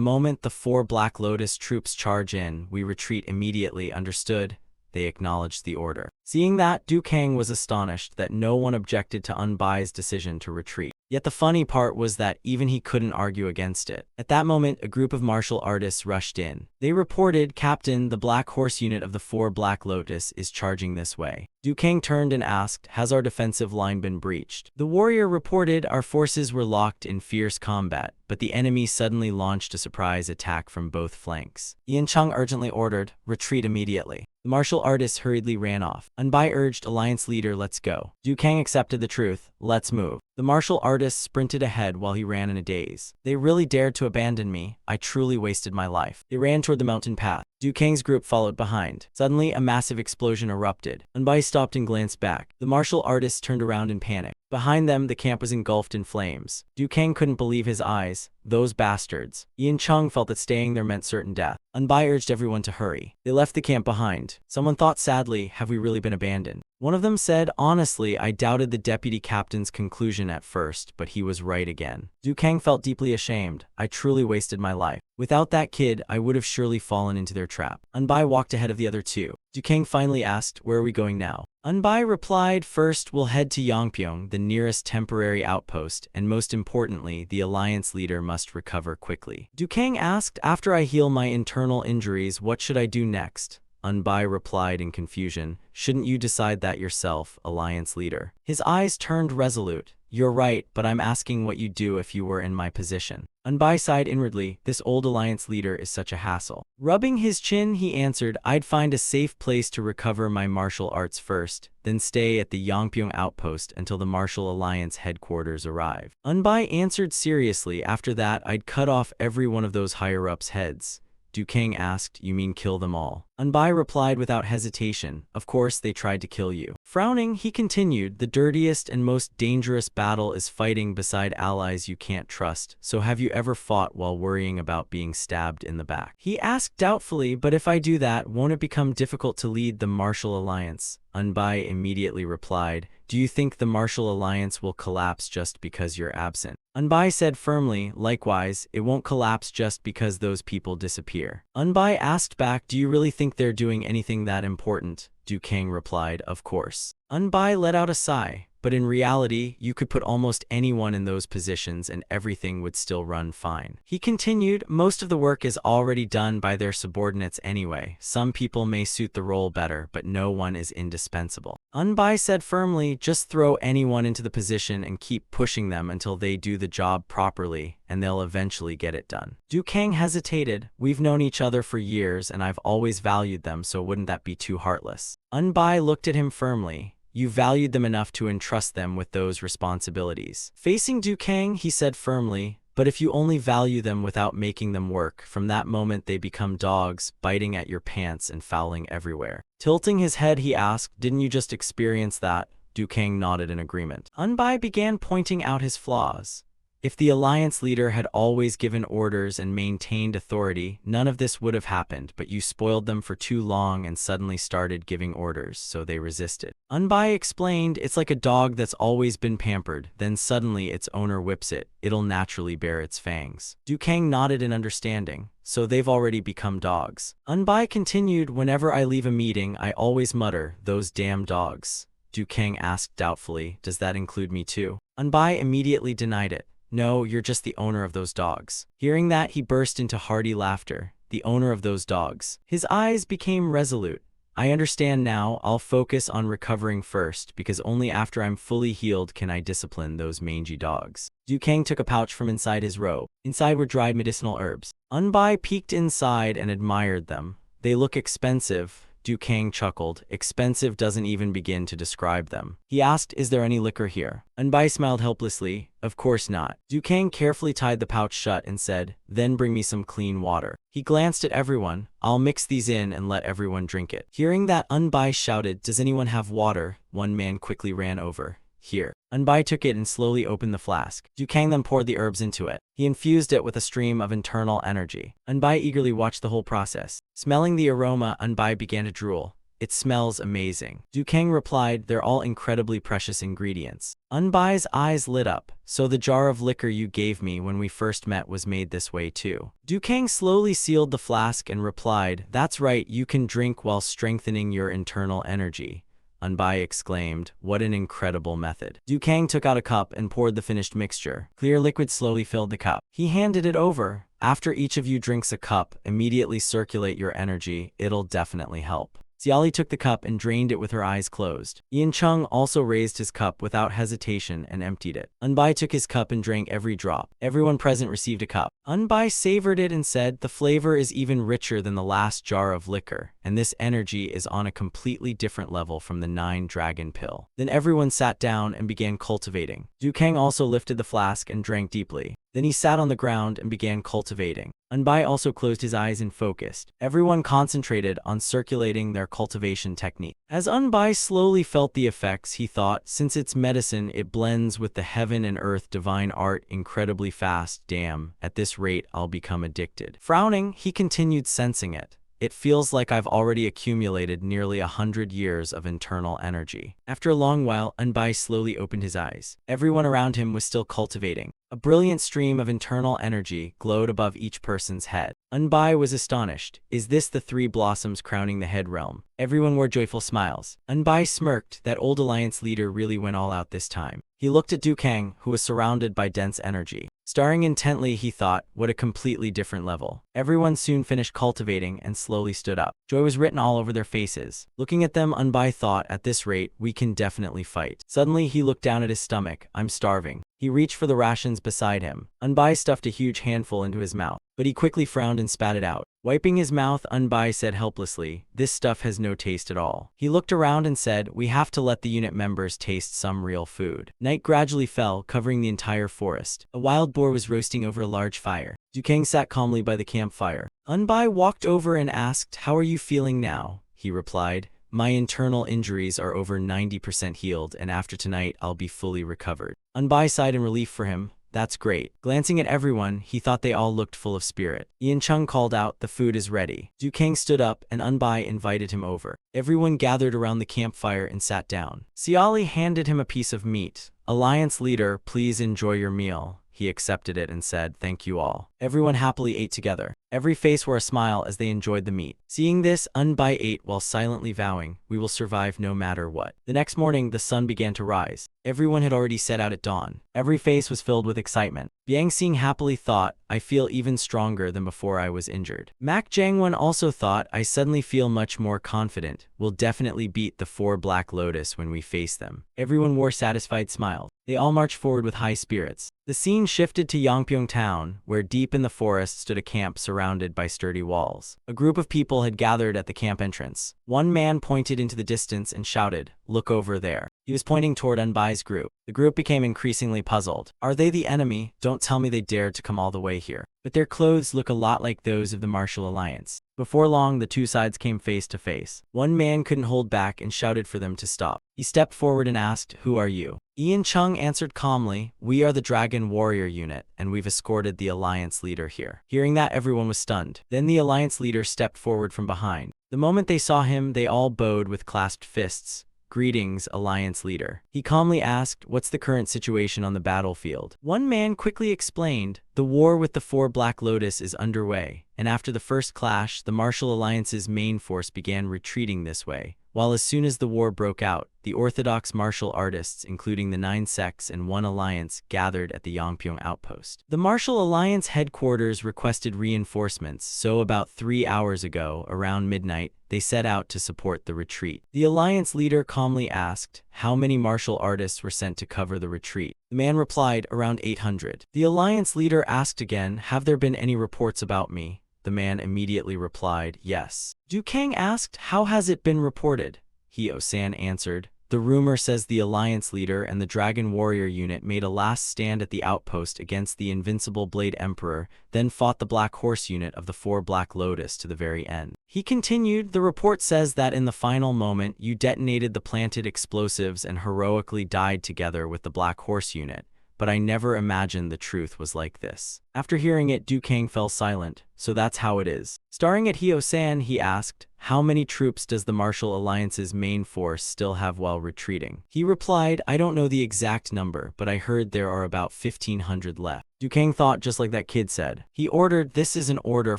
moment the 4 Black Lotus troops charge in, we retreat immediately, understood? They acknowledged the order. Seeing that, Du Kang was astonished that no one objected to Unbai's decision to retreat. Yet the funny part was that even he couldn't argue against it. At that moment, a group of martial artists rushed in. They reported, Captain, the Black Horse unit of the 4 Black Lotus is charging this way. Du Kang turned and asked, has our defensive line been breached? The warrior reported, our forces were locked in fierce combat, but the enemy suddenly launched a surprise attack from both flanks. Yan Chung urgently ordered, retreat immediately. The martial artists hurriedly ran off. Unbai urged, Alliance leader, let's go. Du Kang accepted the truth, let's move. The martial artists sprinted ahead while he ran in a daze. They really dared to abandon me. I truly wasted my life. They ran toward the mountain path. Du Kang's group followed behind. Suddenly, a massive explosion erupted. Unbai stopped and glanced back. The martial artists turned around in panic. Behind them, the camp was engulfed in flames. Du Kang couldn't believe his eyes. Those bastards. Yan Chung felt that staying there meant certain death. Unbai urged everyone to hurry. They left the camp behind. Someone thought sadly, have we really been abandoned? One of them said, honestly, I doubted the deputy captain's conclusion at first, but he was right again. Du Kang felt deeply ashamed. I truly wasted my life. Without that kid, I would have surely fallen into their trap. Unbai walked ahead of the other two. Du Kang finally asked, where are we going now? Unbai replied, first we'll head to Yangpyeong, the nearest temporary outpost, and most importantly, the Alliance leader must recover quickly. Du Kang asked, after I heal my internal injuries, what should I do next? Unbai replied in confusion, shouldn't you decide that yourself, Alliance leader? His eyes turned resolute. You're right, but I'm asking what you'd do if you were in my position. Unbai sighed inwardly, this old Alliance leader is such a hassle. Rubbing his chin, he answered, I'd find a safe place to recover my martial arts first, then stay at the Yangpyeong outpost until the Martial Alliance headquarters arrive. Unbai answered seriously, after that I'd cut off every one of those higher-ups' heads. Du Kang asked, you mean kill them all? Unbai replied without hesitation, of course they tried to kill you. Frowning, he continued, the dirtiest and most dangerous battle is fighting beside allies you can't trust, so have you ever fought while worrying about being stabbed in the back? He asked doubtfully, but if I do that, won't it become difficult to lead the Martial Alliance? Unbai immediately replied, do you think the Martial Alliance will collapse just because you're absent? Unbai said firmly, likewise, it won't collapse just because those people disappear. Unbai asked back, do you really think they're doing anything that important? Du Kang replied, of course. Unbai let out a sigh. but in reality, you could put almost anyone in those positions and everything would still run fine. He continued, most of the work is already done by their subordinates anyway. Some people may suit the role better, but no one is indispensable. Unbai said firmly, just throw anyone into the position and keep pushing them until they do the job properly, and they'll eventually get it done. Du Kang hesitated. We've known each other for years and I've always valued them, so wouldn't that be too heartless? Unbai looked at him firmly. You valued them enough to entrust them with those responsibilities. Facing Du Kang, he said firmly, but if you only value them without making them work, from that moment they become dogs, biting at your pants and fouling everywhere. Tilting his head, he asked, didn't you just experience that? Du Kang nodded in agreement. Unbai began pointing out his flaws. If the alliance leader had always given orders and maintained authority, none of this would have happened, but you spoiled them for too long and suddenly started giving orders, so they resisted. Unbai explained, it's like a dog that's always been pampered, then suddenly its owner whips it, it'll naturally bare its fangs. Du Kang nodded in understanding. So they've already become dogs. Unbai continued, whenever I leave a meeting, I always mutter, those damn dogs. Du Kang asked doubtfully, does that include me too? Unbai immediately denied it. No, you're just the owner of those dogs. Hearing that, he burst into hearty laughter. The owner of those dogs. His eyes became resolute. I understand now. I'll focus on recovering first, because only after I'm fully healed can I discipline those mangy dogs. Du Kang took a pouch from inside his robe. Inside were dried medicinal herbs. Unbai peeked inside and admired them. They look expensive. Du Kang chuckled. Expensive doesn't even begin to describe them. He asked, is there any liquor here? Unbai smiled helplessly. Of course not. Du Kang carefully tied the pouch shut and said, then bring me some clean water. He glanced at everyone. I'll mix these in and let everyone drink it. Hearing that, Unbai shouted, does anyone have water? One man quickly ran over. Here. Unbai took it and slowly opened the flask. Du Kang then poured the herbs into it. He infused it with a stream of internal energy. Unbai eagerly watched the whole process. Smelling the aroma, Unbai began to drool. It smells amazing. Du Kang replied, they're all incredibly precious ingredients. Unbai's eyes lit up. So the jar of liquor you gave me when we first met was made this way too. Du Kang slowly sealed the flask and replied, that's right, you can drink while strengthening your internal energy. Unbai exclaimed, what an incredible method. Du Kang took out a cup and poured the finished mixture. Clear liquid slowly filled the cup. He handed it over. After each of you drinks a cup, immediately circulate your energy. It'll definitely help. Xiali took the cup and drained it with her eyes closed. Yin Chung also raised his cup without hesitation and emptied it. Unbai took his cup and drank every drop. Everyone present received a cup. Unbai savored it and said, the flavor is even richer than the last jar of liquor, and this energy is on a completely different level from the 9-dragon pill. Then everyone sat down and began cultivating. Du Kang also lifted the flask and drank deeply. Then he sat on the ground and began cultivating. Unbai also closed his eyes and focused. Everyone concentrated on circulating their cultivation technique. As Unbai slowly felt the effects, he thought, since it's medicine, it blends with the heaven and earth divine art incredibly fast. Damn, at this rate, I'll become addicted. Frowning, he continued sensing it. It feels like I've already accumulated nearly 100 years of internal energy. After a long while, Unbai slowly opened his eyes. Everyone around him was still cultivating. A brilliant stream of internal energy glowed above each person's head. Unbai was astonished. Is this the 3 blossoms crowning the head realm? Everyone wore joyful smiles. Unbai smirked. That old alliance leader really went all out this time. He looked at Du Kang, who was surrounded by dense energy. Staring intently, he thought, what a completely different level. Everyone soon finished cultivating and slowly stood up. Joy was written all over their faces. Looking at them, Unbai thought, at this rate, we can definitely fight. Suddenly, he looked down at his stomach. I'm starving. He reached for the rations beside him. Unbai stuffed a huge handful into his mouth, but he quickly frowned and spat it out. Wiping his mouth, Unbai said helplessly, this stuff has no taste at all. He looked around and said, we have to let the unit members taste some real food. Night gradually fell, covering the entire forest. A wild boar was roasting over a large fire. Du Kang sat calmly by the campfire. Unbai walked over and asked, how are you feeling now? He replied, my internal injuries are over 90% healed, and after tonight I'll be fully recovered. Unbai sighed in relief for him. That's great. Glancing at everyone, he thought they all looked full of spirit. Yin Chung called out, the food is ready. Du Kang stood up and Unbai invited him over. Everyone gathered around the campfire and sat down. Xiali handed him a piece of meat. Alliance leader, please enjoy your meal. He accepted it and said, thank you all. Everyone happily ate together. Every face wore a smile as they enjoyed the meat. Seeing this, Unbai ate while silently vowing, "We will survive no matter what." The next morning, the sun began to rise. Everyone had already set out at dawn. Every face was filled with excitement. Biang Xing happily thought, "I feel even stronger than before I was injured." Mak Jangwon also thought, "I suddenly feel much more confident. We'll definitely beat the 4 Black Lotus when we face them." Everyone wore satisfied smiles. They all marched forward with high spirits. The scene shifted to Yangpyeong town, where deep in the forest stood a camp surrounded by sturdy walls. A group of people had gathered at the camp entrance. One man pointed into the distance and shouted, "Look over there." He was pointing toward Unbai's group. The group became increasingly puzzled. Are they the enemy? Don't tell me they dared to come all the way here. But their clothes look a lot like those of the Martial Alliance. Before long, the two sides came face to face. One man couldn't hold back and shouted for them to stop. He stepped forward and asked, "Who are you?" Ian Chung answered calmly, "We are the Dragon Warrior Unit, and we've escorted the Alliance leader here." Hearing that, everyone was stunned. Then the Alliance leader stepped forward from behind. The moment they saw him, they all bowed with clasped fists. "Greetings, Alliance leader." He calmly asked, "What's the current situation on the battlefield?" One man quickly explained, "The war with the 4 Black Lotus is underway, and after the first clash, the Martial Alliance's main force began retreating this way. While as soon as the war broke out, the orthodox martial artists, including the 9 sects and 1 alliance, gathered at the Yangpyeong outpost. The Martial Alliance headquarters requested reinforcements, so about 3 hours ago, around midnight, they set out to support the retreat." The alliance leader calmly asked, "How many martial artists were sent to cover the retreat?" The man replied, "Around 800. The alliance leader asked again, "Have there been any reports about me?" The man immediately replied, "Yes." Du Kang asked, "How has it been reported?" Hyo-san answered, "The rumor says the Alliance leader and the Dragon Warrior unit made a last stand at the outpost against the invincible Blade Emperor, then fought the Black Horse unit of the 4 Black Lotus to the very end." He continued, "The report says that in the final moment you detonated the planted explosives and heroically died together with the Black Horse unit. But I never imagined the truth was like this." After hearing it, Du Kang fell silent. "So that's how it is." Staring at Hyo-san, he asked, "How many troops does the Martial Alliance's main force still have while retreating?" He replied, "I don't know the exact number, but I heard there are about 1,500 left." Du Kang thought just like that kid said. He ordered, "This is an order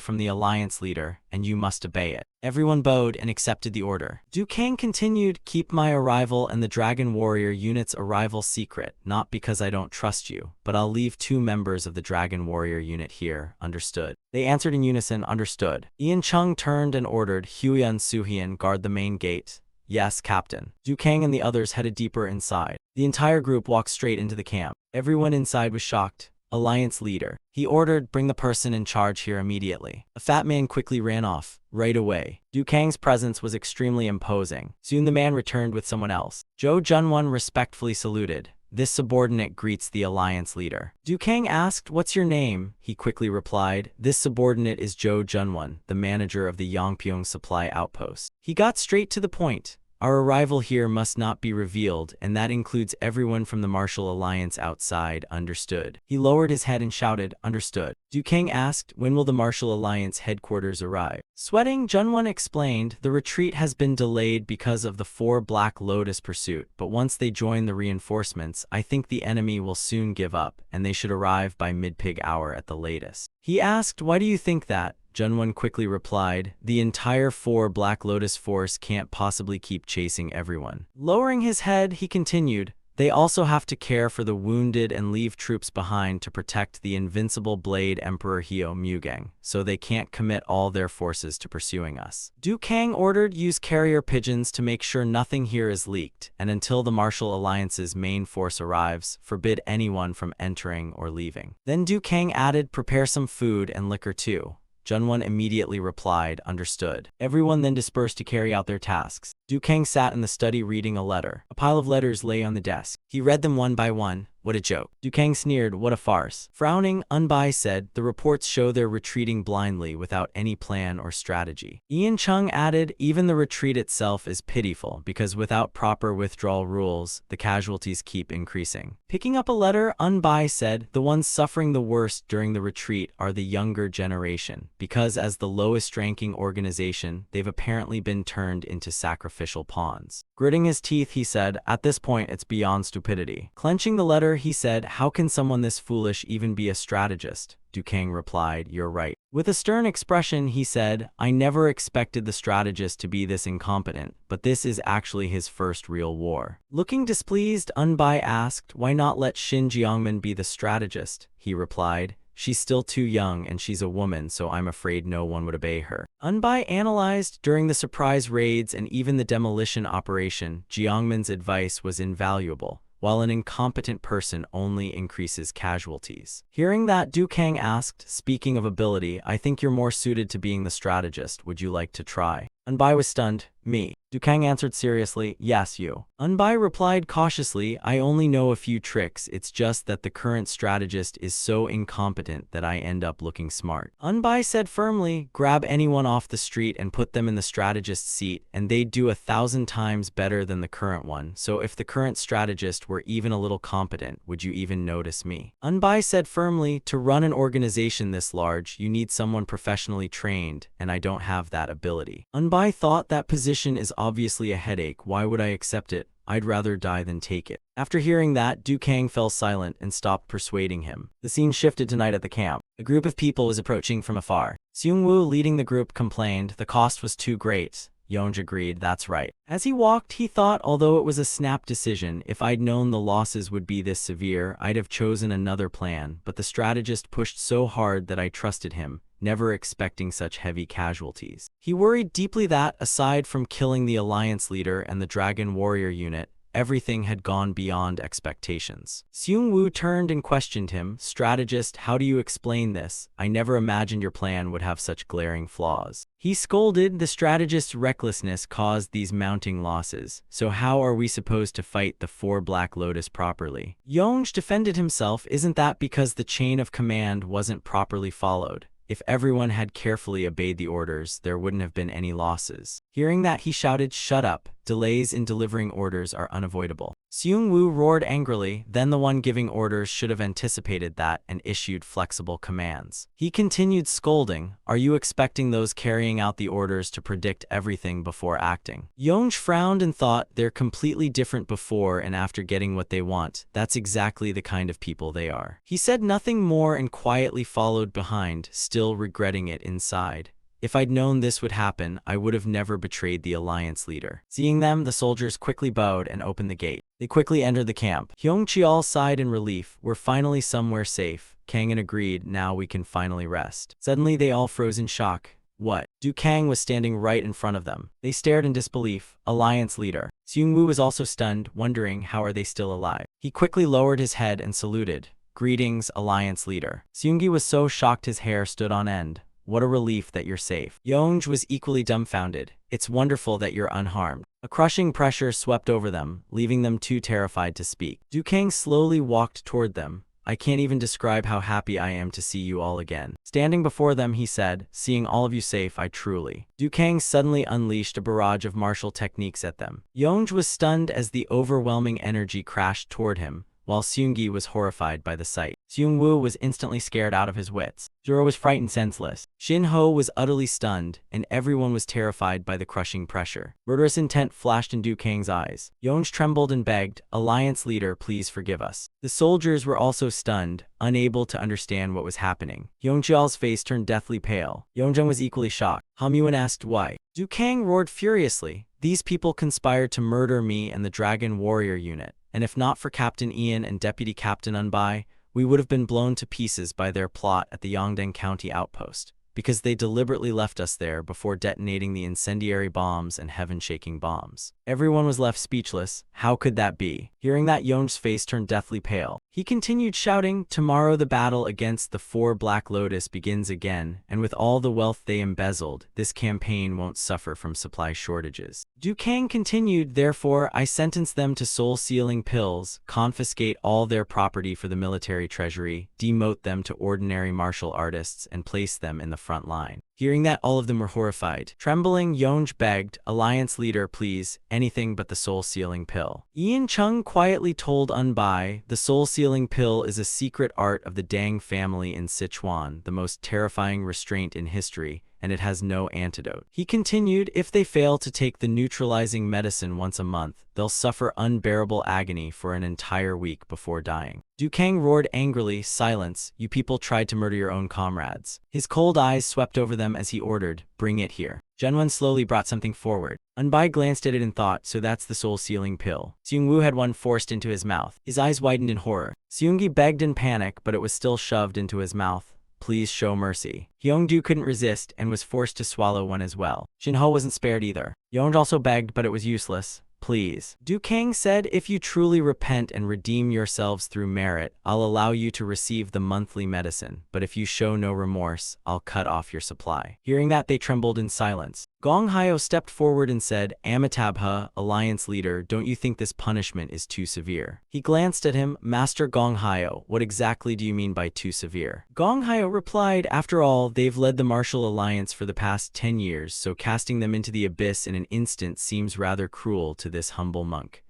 from the Alliance leader, and you must obey it." Everyone bowed and accepted the order. Du Kang continued, "Keep my arrival and the Dragon Warrior unit's arrival secret, not because I don't trust you, but I'll leave 2 members of the Dragon Warrior unit here, understood?" They answered in unison, "Understood." Ian Chung turned and ordered, "Huyan Suhyun, guard the main gate." "Yes, Captain." Du Kang and the others headed deeper inside. The entire group walked straight into the camp. Everyone inside was shocked. Alliance leader. He ordered, "Bring the person in charge here immediately." A fat man quickly ran off. Right away. Du Kang's presence was extremely imposing. Soon the man returned with someone else. Jo Junwon respectfully saluted. "This subordinate greets the Alliance leader." Du Kang asked, "What's your name?" He quickly replied, "This subordinate is Jo Junwon, the manager of the Yangpyeong supply outpost." He got straight to the point. "Our arrival here must not be revealed, and that includes everyone from the Martial Alliance outside, understood?" He lowered his head and shouted, "Understood." Du Kang asked, "When will the Martial Alliance headquarters arrive?" Sweating, Junwon explained, "The retreat has been delayed because of the 4 Black Lotus pursuit, but once they join the reinforcements, I think the enemy will soon give up, and they should arrive by mid-pig hour at the latest." He asked, "Why do you think that?" Junwon quickly replied, "The entire 4 Black Lotus force can't possibly keep chasing everyone." Lowering his head, he continued, "They also have to care for the wounded and leave troops behind to protect the invincible Blade Emperor Hyo Mugang, so they can't commit all their forces to pursuing us." Du Kang ordered, "Use carrier pigeons to make sure nothing here is leaked, and until the Martial Alliance's main force arrives, forbid anyone from entering or leaving." Then Du Kang added, "Prepare some food and liquor too." Junwon immediately replied, "Understood." Everyone then dispersed to carry out their tasks. Du Kang sat in the study reading a letter. A pile of letters lay on the desk. He read them one by one. "What a joke." Du Kang sneered, "What a farce." Frowning, Unbai said, "The reports show they're retreating blindly without any plan or strategy." Ian Chung added, "Even the retreat itself is pitiful because without proper withdrawal rules, the casualties keep increasing." Picking up a letter, Unbai said, "The ones suffering the worst during the retreat are the younger generation, because as the lowest ranking organization, they've apparently been turned into sacrifices official pawns. Gritting his teeth, he said, "At this point, it's beyond stupidity." Clenching the letter, he said, "How can someone this foolish even be a strategist?" Dukang replied, "You're right." With a stern expression, he said, "I never expected the strategist to be this incompetent, but this is actually his first real war." Looking displeased, Unbai asked, "Why not let Shin Jiangmen be the strategist?" He replied, "She's still too young and she's a woman, so I'm afraid no one would obey her." Unbai analyzed, during the surprise raids and even the demolition operation, Jiangmen's advice was invaluable, while an incompetent person only increases casualties. Hearing that, Dukang asked, "Speaking of ability, I think you're more suited to being the strategist. Would you like to try?" Unbai was stunned. "Me?" Dukang answered seriously, "Yes, you." Unbai replied cautiously, "I only know a few tricks, it's just that the current strategist is so incompetent that I end up looking smart." Unbai said firmly, "Grab anyone off the street and put them in the strategist's seat, and they'd do 1,000 times better than the current one, so if the current strategist were even a little competent, would you even notice me?" Unbai said firmly, "To run an organization this large, you need someone professionally trained, and I don't have that ability." Unbai thought, "That position is obviously a headache. Why would I accept it? I'd rather die than take it." After hearing that, Dukang fell silent and stopped persuading him. The scene shifted to night at the camp. A group of people was approaching from afar. Seung-woo, leading the group, complained the cost was too great. Yeonj agreed, "That's right." As he walked, he thought, although it was a snap decision, if I'd known the losses would be this severe, I'd have chosen another plan, but the strategist pushed so hard that I trusted him, never expecting such heavy casualties. He worried deeply that, aside from killing the alliance leader and the dragon warrior unit, everything had gone beyond expectations. Seung-woo turned and questioned him, "Strategist, how do you explain this? I never imagined your plan would have such glaring flaws." He scolded, "The strategist's recklessness caused these mounting losses, so how are we supposed to fight the 4 Black Lotus properly?" Yeonj defended himself, "Isn't that because the chain of command wasn't properly followed? If everyone had carefully obeyed the orders, there wouldn't have been any losses." Hearing that, he shouted, "Shut up! Delays in delivering orders are unavoidable." Seung-woo roared angrily, "Then the one giving orders should have anticipated that and issued flexible commands." He continued scolding, "Are you expecting those carrying out the orders to predict everything before acting?" Yeonj frowned and thought, "They're completely different before and after getting what they want. That's exactly the kind of people they are." He said nothing more and quietly followed behind, still regretting it inside. "If I'd known this would happen, I would have never betrayed the alliance leader." Seeing them, the soldiers quickly bowed and opened the gate. They quickly entered the camp. Hyung-cheol sighed in relief. "We're finally somewhere safe." Kangin agreed, "Now we can finally rest." Suddenly, they all froze in shock. What? Dukang was standing right in front of them. They stared in disbelief. Alliance leader. Seung-woo was also stunned, wondering how are they still alive. He quickly lowered his head and saluted. "Greetings, alliance leader." Seung-gi was so shocked his hair stood on end. "What a relief that you're safe." Yeonj was equally dumbfounded. "It's wonderful that you're unharmed." A crushing pressure swept over them, leaving them too terrified to speak. Dukang slowly walked toward them. "I can't even describe how happy I am to see you all again." Standing before them, he said, "Seeing all of you safe, I truly..." Dukang suddenly unleashed a barrage of martial techniques at them. Yeonj was stunned as the overwhelming energy crashed toward him, while Seung-gi was horrified by the sight. Seung-woo was instantly scared out of his wits. Juro was frightened senseless. Shin-ho was utterly stunned, and everyone was terrified by the crushing pressure. Murderous intent flashed in Dukang's eyes. Yeonj trembled and begged, "Alliance leader, please forgive us." The soldiers were also stunned, unable to understand what was happening. Hyung-cheol's face turned deathly pale. Yeonjung was equally shocked. Hamyuan asked why. Dukang roared furiously, "These people conspired to murder me and the Dragon Warrior unit. And if not for Captain Ian and Deputy Captain Unbai, we would have been blown to pieces by their plot at the Yongdeng County outpost, because they deliberately left us there before detonating the incendiary bombs and heaven-shaking bombs." Everyone was left speechless. How could that be? Hearing that, Yeonj's face turned deathly pale. He continued shouting, "Tomorrow the battle against the 4 Black Lotus begins again, and with all the wealth they embezzled, this campaign won't suffer from supply shortages." Dukang continued, "Therefore, I sentence them to soul-sealing pills, confiscate all their property for the military treasury, demote them to ordinary martial artists, and place them in the front line." Hearing that, all of them were horrified. Trembling, Yeonj begged, "Alliance leader, please, anything but the soul-sealing pill." Ian Chung quietly told Unbai, "The soul-sealing pill is a secret art of the Dang family in Sichuan, the most terrifying restraint in history, and it has no antidote. He continued, if they fail to take the neutralizing medicine once a month, they'll suffer unbearable agony for an entire week before dying. Du Kang roared angrily, silence, you people tried to murder your own comrades. His cold eyes swept over them as he ordered, bring it here. Zhenwen slowly brought something forward. Anbai glanced at it and thought, so that's the soul-sealing pill. Seungwoo had one forced into his mouth. His eyes widened in horror. Seunggi begged in panic, but it was still shoved into his mouth. Please show mercy. Hyungdu couldn't resist and was forced to swallow one as well. Jinho wasn't spared either. Yeonj also begged, but it was useless. Please. Du Kang said, if you truly repent and redeem yourselves through merit, I'll allow you to receive the monthly medicine, but if you show no remorse, I'll cut off your supply. Hearing that, they trembled in silence. Gong Hyo stepped forward and said, Amitabha, Alliance leader, don't you think this punishment is too severe? He glanced at him, Master Gong Hyo, what exactly do you mean by too severe? Gong Hyo replied, after all, they've led the martial alliance for the past 10 years, so casting them into the abyss in an instant seems rather cruel to this humble monk.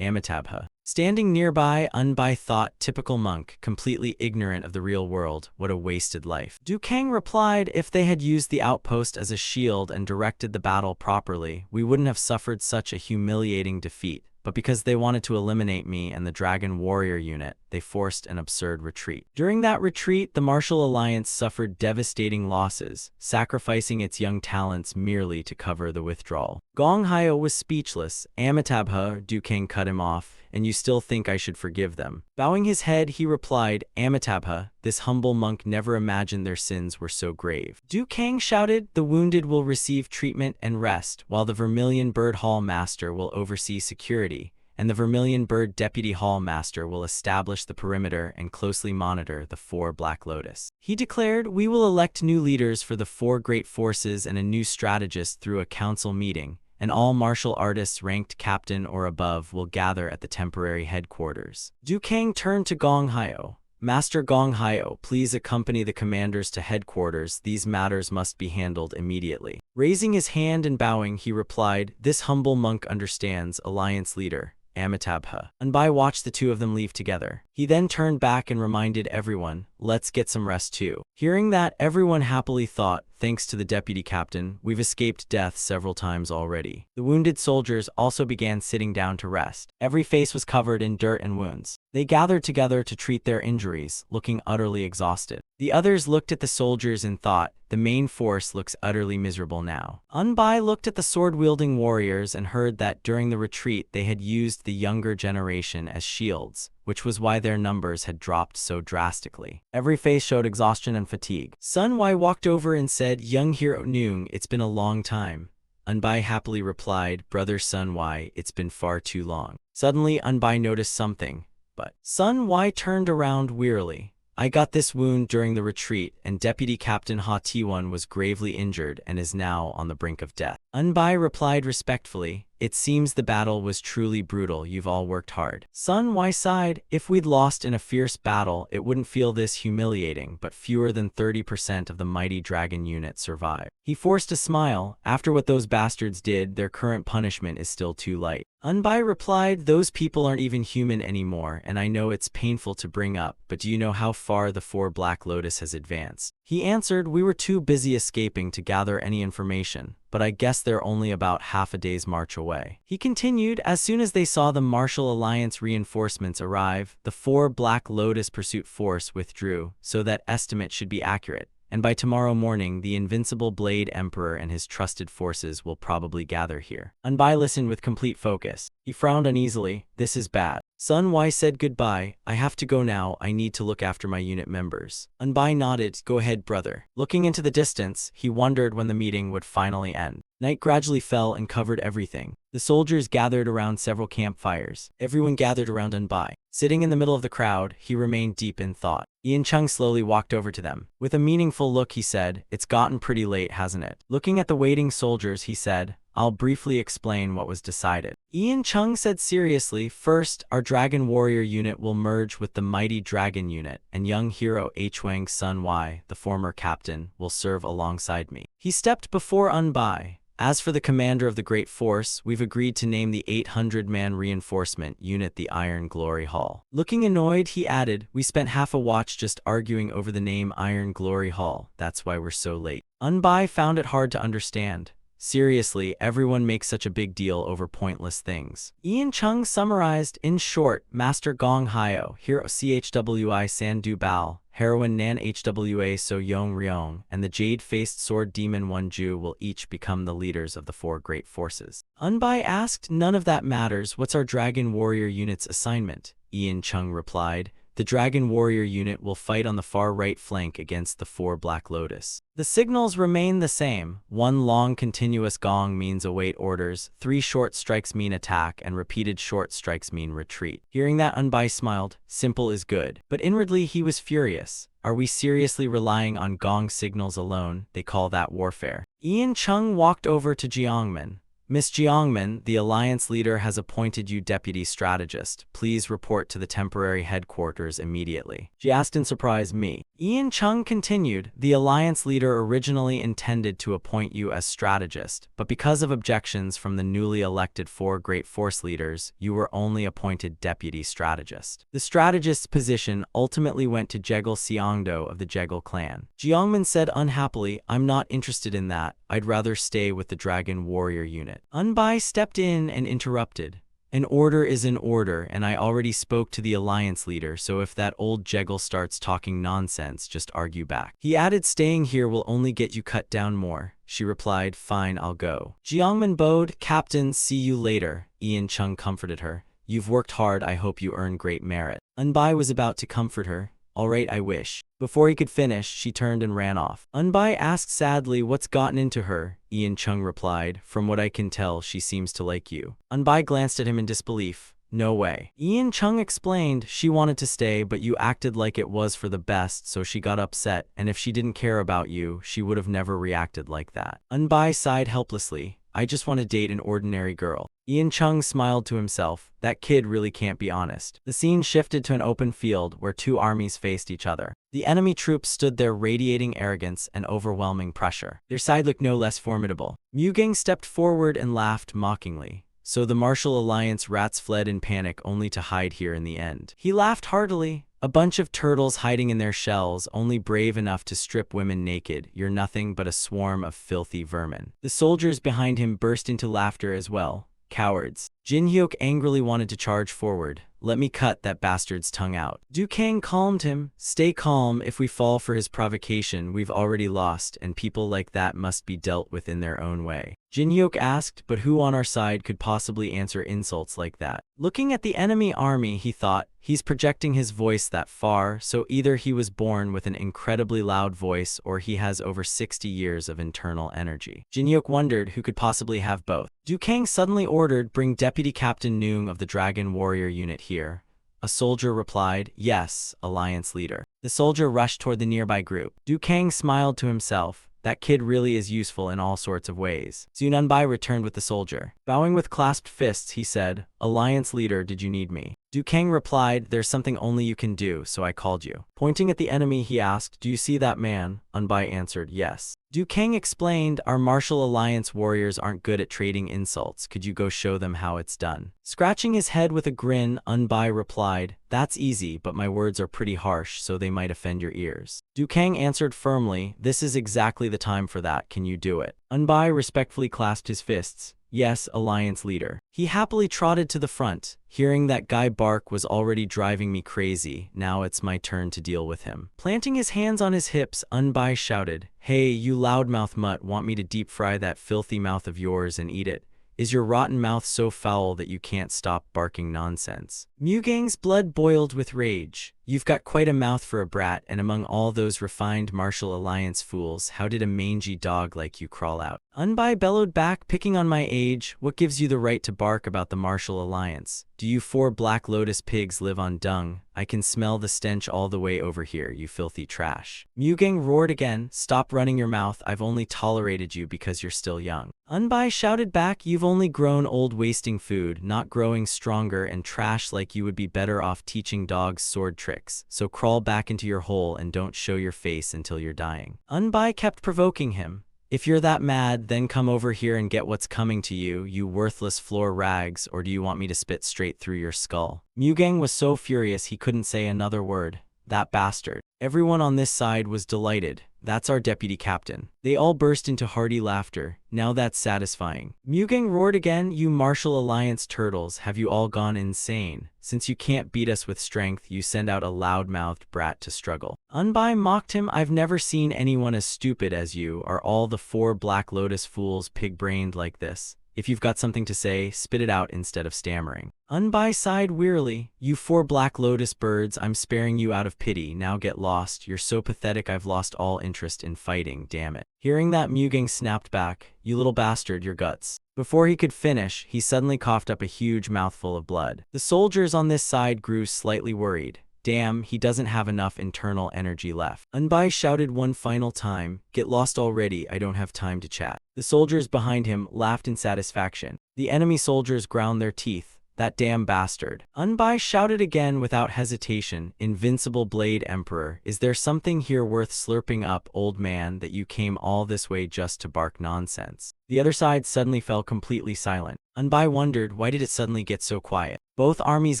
Amitabha. Standing nearby, Anbai thought, typical monk, completely ignorant of the real world, what a wasted life. Du Kang replied, if they had used the outpost as a shield and directed the battle properly, we wouldn't have suffered such a humiliating defeat. But because they wanted to eliminate me and the Dragon Warrior unit, they forced an absurd retreat. During that retreat, the Martial Alliance suffered devastating losses, sacrificing its young talents merely to cover the withdrawal. Gong Hyo was speechless. Amitabha, Du Kang cut him off. And you still think I should forgive them? Bowing his head, he replied, Amitabha, this humble monk never imagined their sins were so grave. Du Kang shouted, the wounded will receive treatment and rest, while the Vermilion Bird Hall Master will oversee security, and the Vermilion Bird Deputy Hall Master will establish the perimeter and closely monitor the 4 Black Lotus. He declared, we will elect new leaders for the 4 great forces and a new strategist through a council meeting, and all martial artists ranked captain or above will gather at the temporary headquarters. Du Kang turned to Gong Hyo. Master Gong Hyo, please accompany the commanders to headquarters. These matters must be handled immediately. Raising his hand and bowing, he replied, this humble monk understands, Alliance leader. Amitabha. Anbai watched the two of them leave together. He then turned back and reminded everyone, let's get some rest too. Hearing that, everyone happily thought, thanks to the deputy captain, we've escaped death several times already. The wounded soldiers also began sitting down to rest. Every face was covered in dirt and wounds. They gathered together to treat their injuries, looking utterly exhausted. The others looked at the soldiers and thought, the main force looks utterly miserable now. Anbai looked at the sword-wielding warriors and heard that during the retreat they had used the younger generation as shields, which was why their numbers had dropped so drastically. Every face showed exhaustion and fatigue. Sun Wai walked over and said, young hero Noong, it's been a long time. Anbai happily replied, brother Sun Wai, it's been far too long. Suddenly Anbai noticed something, but Sun Wai turned around wearily. I got this wound during the retreat, and Deputy Captain Ha Ti-won was gravely injured and is now on the brink of death. Anbai replied respectfully, it seems the battle was truly brutal, you've all worked hard. Sun Wai sighed, if we'd lost in a fierce battle, it wouldn't feel this humiliating, but fewer than 30% of the mighty dragon unit survived. He forced a smile, after what those bastards did, their current punishment is still too light. Anbai replied, those people aren't even human anymore, and I know it's painful to bring up, but do you know how far the 4 Black Lotus has advanced? He answered, we were too busy escaping to gather any information, but I guess they're only about half a day's march away. He continued, as soon as they saw the Martial Alliance reinforcements arrive, the 4 Black Lotus pursuit force withdrew, so that estimate should be accurate. And by tomorrow morning, the invincible Blade Emperor and his trusted forces will probably gather here. Anbai listened with complete focus. He frowned uneasily. This is bad. Sun Wai said goodbye. I have to go now. I need to look after my unit members. Anbai nodded. Go ahead, brother. Looking into the distance, he wondered when the meeting would finally end. Night gradually fell and covered everything. The soldiers gathered around several campfires. Everyone gathered around Anbai. Sitting in the middle of the crowd, he remained deep in thought. Ian Chung slowly walked over to them. With a meaningful look, he said, it's gotten pretty late, hasn't it? Looking at the waiting soldiers, he said, I'll briefly explain what was decided. Ian Chung said seriously, first, our Dragon Warrior unit will merge with the mighty Dragon unit, and young hero Hwang Sun Wai, the former captain, will serve alongside me. He stepped before Anbai. As for the commander of the great force, we've agreed to name the 800-man reinforcement unit the Iron Glory Hall. Looking annoyed, he added, we spent half a watch just arguing over the name Iron Glory Hall. That's why we're so late. Unbai found it hard to understand. Seriously, everyone makes such a big deal over pointless things. Ian Chung summarized, in short, Master Gong Hyo, Hero Chwi San Du Bao, Heroine Nan Hwa So Yong Ryong, and the jade-faced sword demon Wonju will each become the leaders of the 4 great forces. Unbai asked, none of that matters, what's our Dragon Warrior unit's assignment? Ian Chung replied, the Dragon Warrior unit will fight on the far right flank against the 4 Black Lotus. The signals remain the same. 1 long continuous gong means await orders, 3 short strikes mean attack, and repeated short strikes mean retreat. Hearing that, Unbai smiled. Simple is good. But inwardly he was furious. Are we seriously relying on gong signals alone? They call that warfare. Ian Chung walked over to Jiangmen. Miss Jiangmen, the alliance leader has appointed you deputy strategist. Please report to the temporary headquarters immediately. She asked in surprise. Me. Ian Chung continued, the alliance leader originally intended to appoint you as strategist, but because of objections from the newly elected 4 great force leaders, you were only appointed deputy strategist. The strategist's position ultimately went to Jegal Seongdo of the Jegal clan. Jiangmen said unhappily, I'm not interested in that. I'd rather stay with the Dragon Warrior unit. Unbai stepped in and interrupted. An order is an order, and I already spoke to the alliance leader, so if that old Jegal starts talking nonsense, just argue back. He added, staying here will only get you cut down more. She replied, fine, I'll go. Jiangmen bowed, Captain, see you later. Ian Chung comforted her. You've worked hard, I hope you earn great merit. Unbai was about to comfort her. All right, I wish. Before he could finish, she turned and ran off. Unbai asked sadly, what's gotten into her? Ian Chung replied, from what I can tell, she seems to like you. Unbai glanced at him in disbelief. No way. Ian Chung explained, she wanted to stay, but you acted like it was for the best, so she got upset, and if she didn't care about you, she would have never reacted like that. Unbai sighed helplessly. I just want to date an ordinary girl. Ian Chung smiled to himself. That kid really can't be honest. The scene shifted to an open field where 2 armies faced each other. The enemy troops stood there radiating arrogance and overwhelming pressure. Their side looked no less formidable. Mugang stepped forward and laughed mockingly. So the martial alliance rats fled in panic only to hide here in the end. He laughed heartily. A bunch of turtles hiding in their shells, only brave enough to strip women naked. You're nothing but a swarm of filthy vermin. The soldiers behind him burst into laughter as well. Cowards. Jin Hyuk angrily wanted to charge forward. Let me cut that bastard's tongue out. Du Kang calmed him. Stay calm, if we fall for his provocation, we've already lost, and people like that must be dealt with in their own way. Jin Hyuk asked, but who on our side could possibly answer insults like that? Looking at the enemy army, he thought, he's projecting his voice that far, so either he was born with an incredibly loud voice or he has over 60 years of internal energy. Jin Hyuk wondered who could possibly have both. Du Kang suddenly ordered, bring Deputy Captain Noong of the Dragon Warrior unit here. A soldier replied, yes, alliance leader. The soldier rushed toward the nearby group. Du Kang smiled to himself. That kid really is useful in all sorts of ways. Zununbai returned with the soldier. Bowing with clasped fists, he said, Alliance leader, did you need me? Du Kang replied, there's something only you can do, so I called you. Pointing at the enemy, he asked, do you see that man? Unbai answered, yes. Du Kang explained, our martial alliance warriors aren't good at trading insults. Could you go show them how it's done? Scratching his head with a grin, Unbai replied, that's easy, but my words are pretty harsh, so they might offend your ears. Du Kang answered firmly, this is exactly the time for that. Can you do it? Unbai respectfully clasped his fists. Yes, alliance leader. He happily trotted to the front. Hearing that guy bark was already driving me crazy. Now it's my turn to deal with him. Planting his hands on his hips, Unbai shouted, hey, you loudmouth mutt, want me to deep fry that filthy mouth of yours and eat it? Is your rotten mouth so foul that you can't stop barking nonsense? Mugang's blood boiled with rage. You've got quite a mouth for a brat, and among all those refined martial alliance fools, how did a mangy dog like you crawl out? Unbai bellowed back, picking on my age. What gives you the right to bark about the martial alliance? Do you 4 Black Lotus pigs live on dung? I can smell the stench all the way over here, you filthy trash. Mugang roared again. Stop running your mouth. I've only tolerated you because you're still young. Unbai shouted back, you've only grown old wasting food, not growing stronger and trash like you would be better off teaching dogs sword tricks. So crawl back into your hole and don't show your face until you're dying. Unbai kept provoking him. If you're that mad, then come over here and get what's coming to you, you worthless floor rags, or do you want me to spit straight through your skull? Mugang was so furious he couldn't say another word. That bastard. Everyone on this side was delighted. That's our deputy captain. They all burst into hearty laughter. Now that's satisfying. Mugang roared again, you Martial Alliance turtles, have you all gone insane? Since you can't beat us with strength, you send out a loud-mouthed brat to struggle. Unbai mocked him, I've never seen anyone as stupid as you. Are all the 4 Black Lotus fools pig-brained like this? If you've got something to say, spit it out instead of stammering. Unbai sighed wearily. You 4 Black Lotus birds, I'm sparing you out of pity. Now get lost. You're so pathetic I've lost all interest in fighting, damn it. Hearing that, Mugang snapped back. You little bastard, your guts. Before he could finish, he suddenly coughed up a huge mouthful of blood. The soldiers on this side grew slightly worried. Damn, he doesn't have enough internal energy left. Unbai shouted one final time, get lost already, I don't have time to chat. The soldiers behind him laughed in satisfaction. The enemy soldiers ground their teeth. That damn bastard. Unbai shouted again without hesitation, Invincible Blade Emperor, is there something here worth slurping up, old man, that you came all this way just to bark nonsense? The other side suddenly fell completely silent. Unbai wondered, why did it suddenly get so quiet? Both armies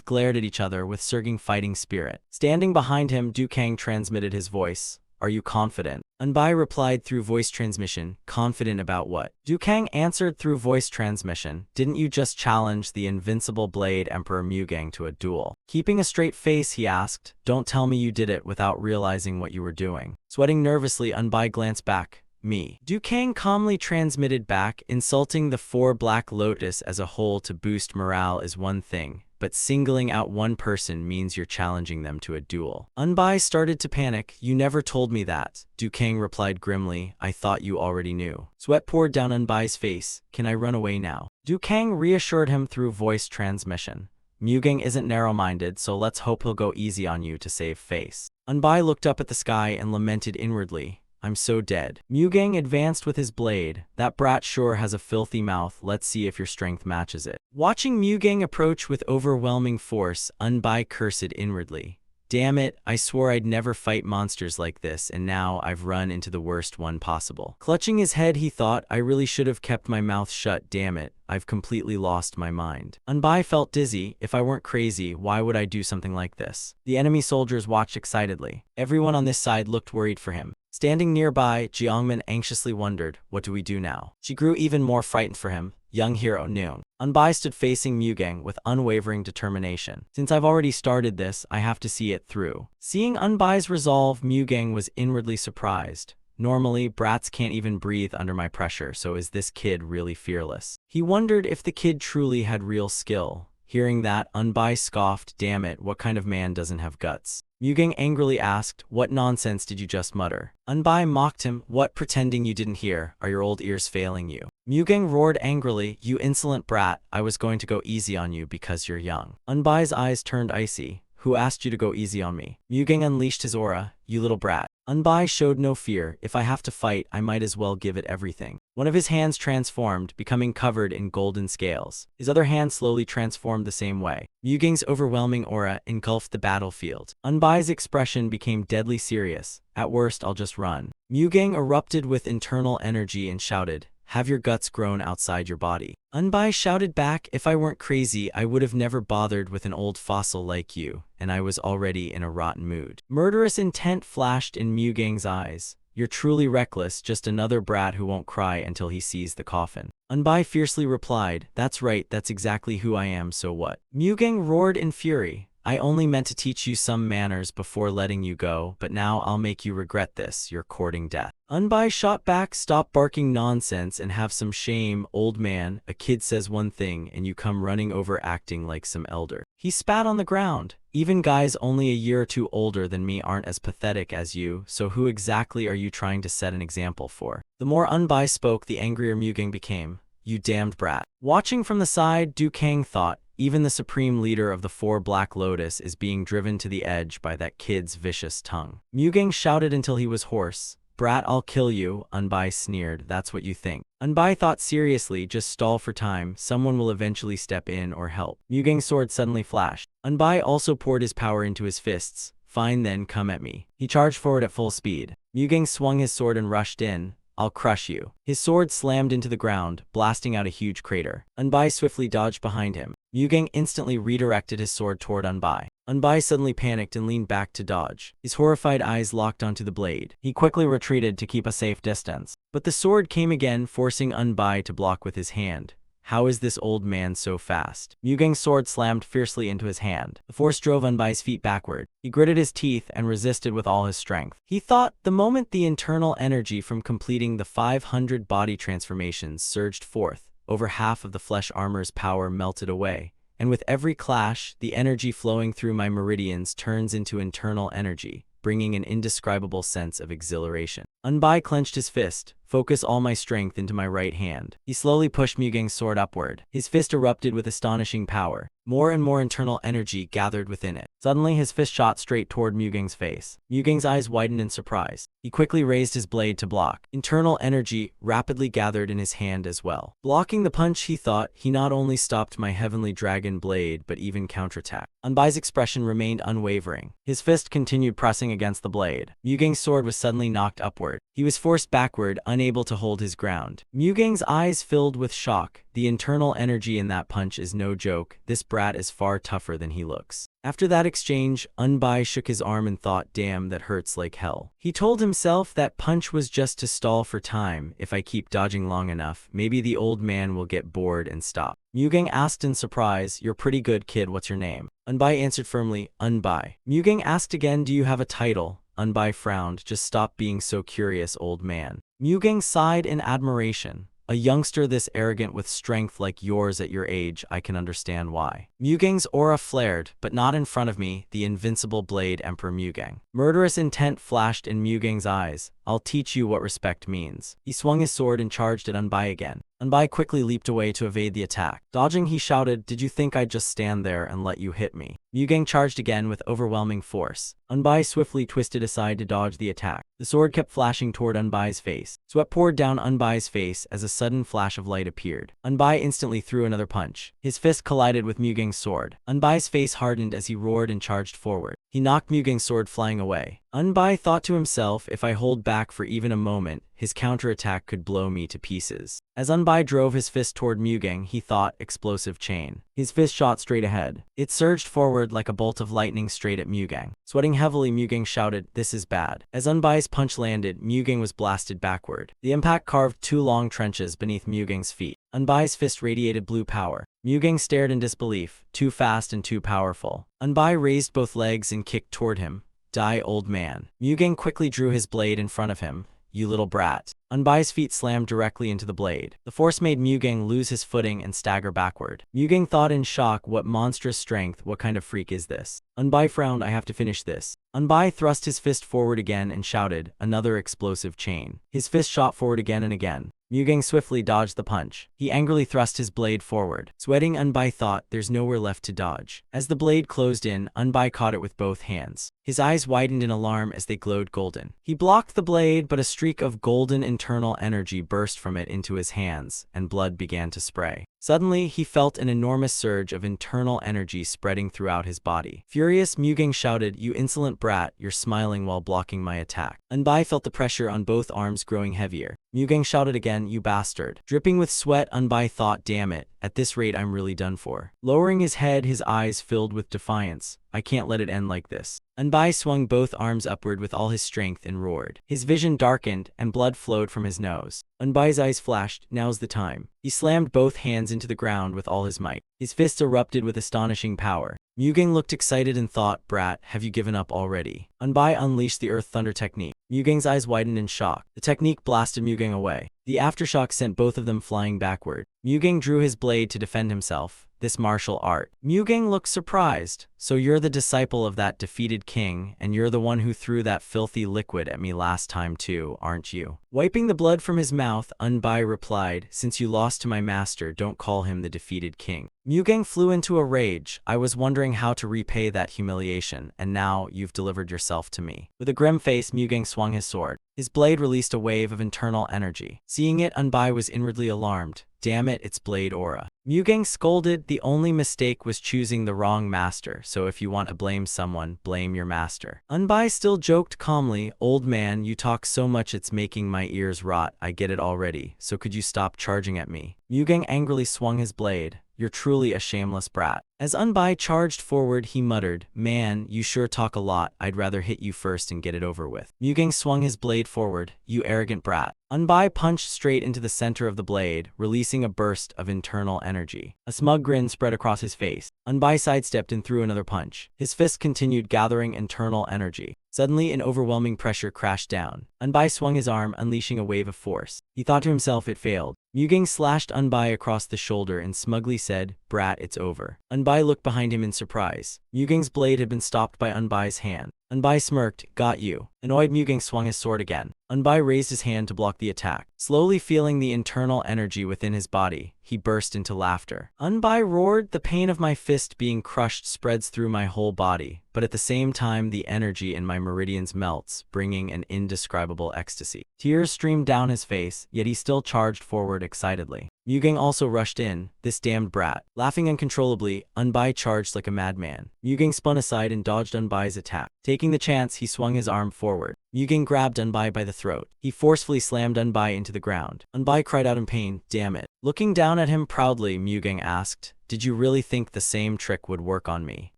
glared at each other with surging fighting spirit. Standing behind him, Dukang transmitted his voice. Are you confident? Unbai replied through voice transmission. Confident about what? Dukang answered through voice transmission. Didn't you just challenge the Invincible Blade Emperor Mugang to a duel? Keeping a straight face, he asked. Don't tell me you did it without realizing what you were doing. Sweating nervously, Unbai glanced back. Me. Dukang calmly transmitted back. Insulting the 4 Black Lotus as a whole to boost morale is one thing, but singling out one person means you're challenging them to a duel. Unbai started to panic. You never told me that. Dukang replied grimly. I thought you already knew. Sweat poured down Unbai's face. Can I run away now? Dukang reassured him through voice transmission. Mugang isn't narrow-minded, so let's hope he'll go easy on you to save face. Unbai looked up at the sky and lamented inwardly. I'm so dead. Mugang advanced with his blade. That brat sure has a filthy mouth. Let's see if your strength matches it. Watching Mugang approach with overwhelming force, Unbai cursed inwardly. Damn it, I swore I'd never fight monsters like this, and now I've run into the worst one possible. Clutching his head, he thought, I really should have kept my mouth shut, damn it. I've completely lost my mind. Unbai felt dizzy. If I weren't crazy, why would I do something like this? The enemy soldiers watched excitedly. Everyone on this side looked worried for him. Standing nearby, Jiangmin anxiously wondered, what do we do now? She grew even more frightened for him. Young hero Noon. Unbai stood facing Mugang with unwavering determination. Since I've already started this, I have to see it through. Seeing Unbai's resolve, Mugang was inwardly surprised. Normally, brats can't even breathe under my pressure, so is this kid really fearless? He wondered if the kid truly had real skill. Hearing that, Unbai scoffed, damn it, what kind of man doesn't have guts? Mugang angrily asked, what nonsense did you just mutter? Unbai mocked him, what, pretending you didn't hear? Are your old ears failing you? Mugang roared angrily, you insolent brat, I was going to go easy on you because you're young. Unbai's eyes turned icy. Who asked you to go easy on me? Mugang unleashed his aura, you little brat. Unbai showed no fear. If I have to fight, I might as well give it everything. One of his hands transformed, becoming covered in golden scales. His other hand slowly transformed the same way. Mugang's overwhelming aura engulfed the battlefield. Unbai's expression became deadly serious. At worst, I'll just run. Mugang erupted with internal energy and shouted, have your guts grown outside your body? Unbai shouted back, if I weren't crazy, I would have never bothered with an old fossil like you, and I was already in a rotten mood. Murderous intent flashed in Mugang's eyes. You're truly reckless, just another brat who won't cry until he sees the coffin. Unbai fiercely replied, that's right, that's exactly who I am, so what? Mugang roared in fury. I only meant to teach you some manners before letting you go, but now I'll make you regret this, you're courting death. Unbai shot back, stop barking nonsense and have some shame, old man. A kid says one thing and you come running over acting like some elder. He spat on the ground. Even guys only a year or two older than me aren't as pathetic as you, so who exactly are you trying to set an example for? The more Unbai spoke, the angrier Mugang became. You damned brat. Watching from the side, Dukang thought, even the supreme leader of the 4 Black Lotus is being driven to the edge by that kid's vicious tongue. Mugang shouted until he was hoarse. Brat, I'll kill you, Unbai sneered, that's what you think. Unbai thought seriously, just stall for time, someone will eventually step in or help. Mugang's sword suddenly flashed. Unbai also poured his power into his fists. Fine then, come at me. He charged forward at full speed. Mugang swung his sword and rushed in. I'll crush you. His sword slammed into the ground, blasting out a huge crater. Unbai swiftly dodged behind him. Mugang instantly redirected his sword toward Unbai. Unbai suddenly panicked and leaned back to dodge. His horrified eyes locked onto the blade. He quickly retreated to keep a safe distance. But the sword came again, forcing Unbai to block with his hand. How is this old man so fast? Mugang's sword slammed fiercely into his hand. The force drove Unbai's feet backward. He gritted his teeth and resisted with all his strength. He thought the moment the internal energy from completing the 500 body transformations surged forth, over half of the flesh armor's power melted away. And with every clash, the energy flowing through my meridians turns into internal energy, bringing an indescribable sense of exhilaration. Unbai clenched his fist. Focus all my strength into my right hand. He slowly pushed Mugang's sword upward. His fist erupted with astonishing power. More and more internal energy gathered within it. Suddenly, his fist shot straight toward Mugang's face. Mugang's eyes widened in surprise. He quickly raised his blade to block. Internal energy rapidly gathered in his hand as well. Blocking the punch, he thought, he not only stopped my heavenly dragon blade, but even counterattacked. Unbai's expression remained unwavering. His fist continued pressing against the blade. Mugang's sword was suddenly knocked upward. He was forced backward, unable to hold his ground. Mugang's eyes filled with shock. The internal energy in that punch is no joke. This brat is far tougher than he looks. After that exchange, Unbai shook his arm and thought, damn, that hurts like hell. He told himself that punch was just to stall for time. If I keep dodging long enough, maybe the old man will get bored and stop. Mugang asked in surprise, you're pretty good, kid, what's your name? Unbai answered firmly, Unbai. Mugang asked again, do you have a title? Unbai frowned, just stop being so curious, old man. Mugang sighed in admiration. A youngster this arrogant with strength like yours at your age, I can understand why. Mugang's aura flared, but not in front of me, the invincible blade Emperor Mugang. Murderous intent flashed in Mugang's eyes. I'll teach you what respect means. He swung his sword and charged at Unbai again. Unbai quickly leaped away to evade the attack. Dodging, he shouted, did you think I'd just stand there and let you hit me? Mugang charged again with overwhelming force. Unbai swiftly twisted aside to dodge the attack. The sword kept flashing toward Unbai's face. Sweat poured down Unbai's face as a sudden flash of light appeared. Unbai instantly threw another punch. His fist collided with Mugang's sword. Unbai's face hardened as he roared and charged forward. He knocked Mugang's sword flying away. Unbai thought to himself, if I hold back for even a moment, his counterattack could blow me to pieces. As Unbai drove his fist toward Mugang, he thought, explosive chain. His fist shot straight ahead. It surged forward like a bolt of lightning straight at Mugang. Sweating heavily, Mugang shouted, this is bad. As Unbai's punch landed, Mugang was blasted backward. The impact carved 2 long trenches beneath Mugang's feet. Unbai's fist radiated blue power. Mugang stared in disbelief. Too fast and too powerful. Unbai raised both legs and kicked toward him. Die, old man. Mugang quickly drew his blade in front of him. You little brat. Unbai's feet slammed directly into the blade. The force made Mugang lose his footing and stagger backward. Mugang thought in shock, what monstrous strength, what kind of freak is this? Unbai frowned, I have to finish this. Unbai thrust his fist forward again and shouted, another explosive chain. His fist shot forward again and again. Mugang swiftly dodged the punch. He angrily thrust his blade forward. Sweating, Unbai thought, there's nowhere left to dodge. As the blade closed in, Unbai caught it with both hands. His eyes widened in alarm as they glowed golden. He blocked the blade, but a streak of golden internal energy burst from it into his hands, and blood began to spray. Suddenly, he felt an enormous surge of internal energy spreading throughout his body. Furious, Mugang shouted, you insolent brat, you're smiling while blocking my attack. Unbai felt the pressure on both arms growing heavier. Mugang shouted again, you bastard. Dripping with sweat, Unbai thought, damn it, at this rate I'm really done for. Lowering his head, his eyes filled with defiance. I can't let it end like this. Unbai swung both arms upward with all his strength and roared. His vision darkened, and blood flowed from his nose. Unbai's eyes flashed, now's the time. He slammed both hands into the ground with all his might. His fists erupted with astonishing power. Mugang looked excited and thought, brat, have you given up already? Unbai unleashed the Earth Thunder technique. Mugang's eyes widened in shock. The technique blasted Mugang away. The aftershock sent both of them flying backward. Mugang drew his blade to defend himself. This martial art. Mugang looked surprised. So you're the disciple of that defeated king, and you're the one who threw that filthy liquid at me last time too, aren't you? Wiping the blood from his mouth, Unbai replied, since you lost to my master, don't call him the defeated king. Mugang flew into a rage. I was wondering how to repay that humiliation, and now you've delivered yourself to me. With a grim face, Mugang swung his sword. His blade released a wave of internal energy. Seeing it, Unbai was inwardly alarmed. Damn it, it's blade aura. Mugang scolded, the only mistake was choosing the wrong master. so if you want to blame someone, blame your master. Unbai still joked calmly, old man, you talk so much it's making my ears rot, I get it already, so could you stop charging at me? Mugang angrily swung his blade. You're truly a shameless brat. As Unbai charged forward, he muttered, man, you sure talk a lot, I'd rather hit you first and get it over with. Mugang swung his blade forward, you arrogant brat. Unbai punched straight into the center of the blade, releasing a burst of internal energy. A smug grin spread across his face. Unbai sidestepped and threw another punch. His fist continued gathering internal energy. Suddenly, an overwhelming pressure crashed down. Unbai swung his arm, unleashing a wave of force. He thought to himself it failed. Mugang slashed Unbai across the shoulder and smugly said, brat, it's over. Unbai looked behind him in surprise. Mugang's blade had been stopped by Unbai's hand. Unbai smirked, got you. Annoyed, Mugang swung his sword again. Unbai raised his hand to block the attack. Slowly feeling the internal energy within his body, he burst into laughter. Unbai roared, the pain of my fist being crushed spreads through my whole body, but at the same time the energy in my meridians melts, bringing an indescribable ecstasy. Tears streamed down his face, yet he still charged forward excitedly. Mugang also rushed in, this damned brat. Laughing uncontrollably, Unbai charged like a madman. Mugang spun aside and dodged Unbai's attack. Taking the chance, he swung his arm forward. Mugang grabbed Unbai by the throat. He forcefully slammed Unbai into the ground. Unbai cried out in pain, damn it. Looking down at him proudly, Mugang asked, did you really think the same trick would work on me?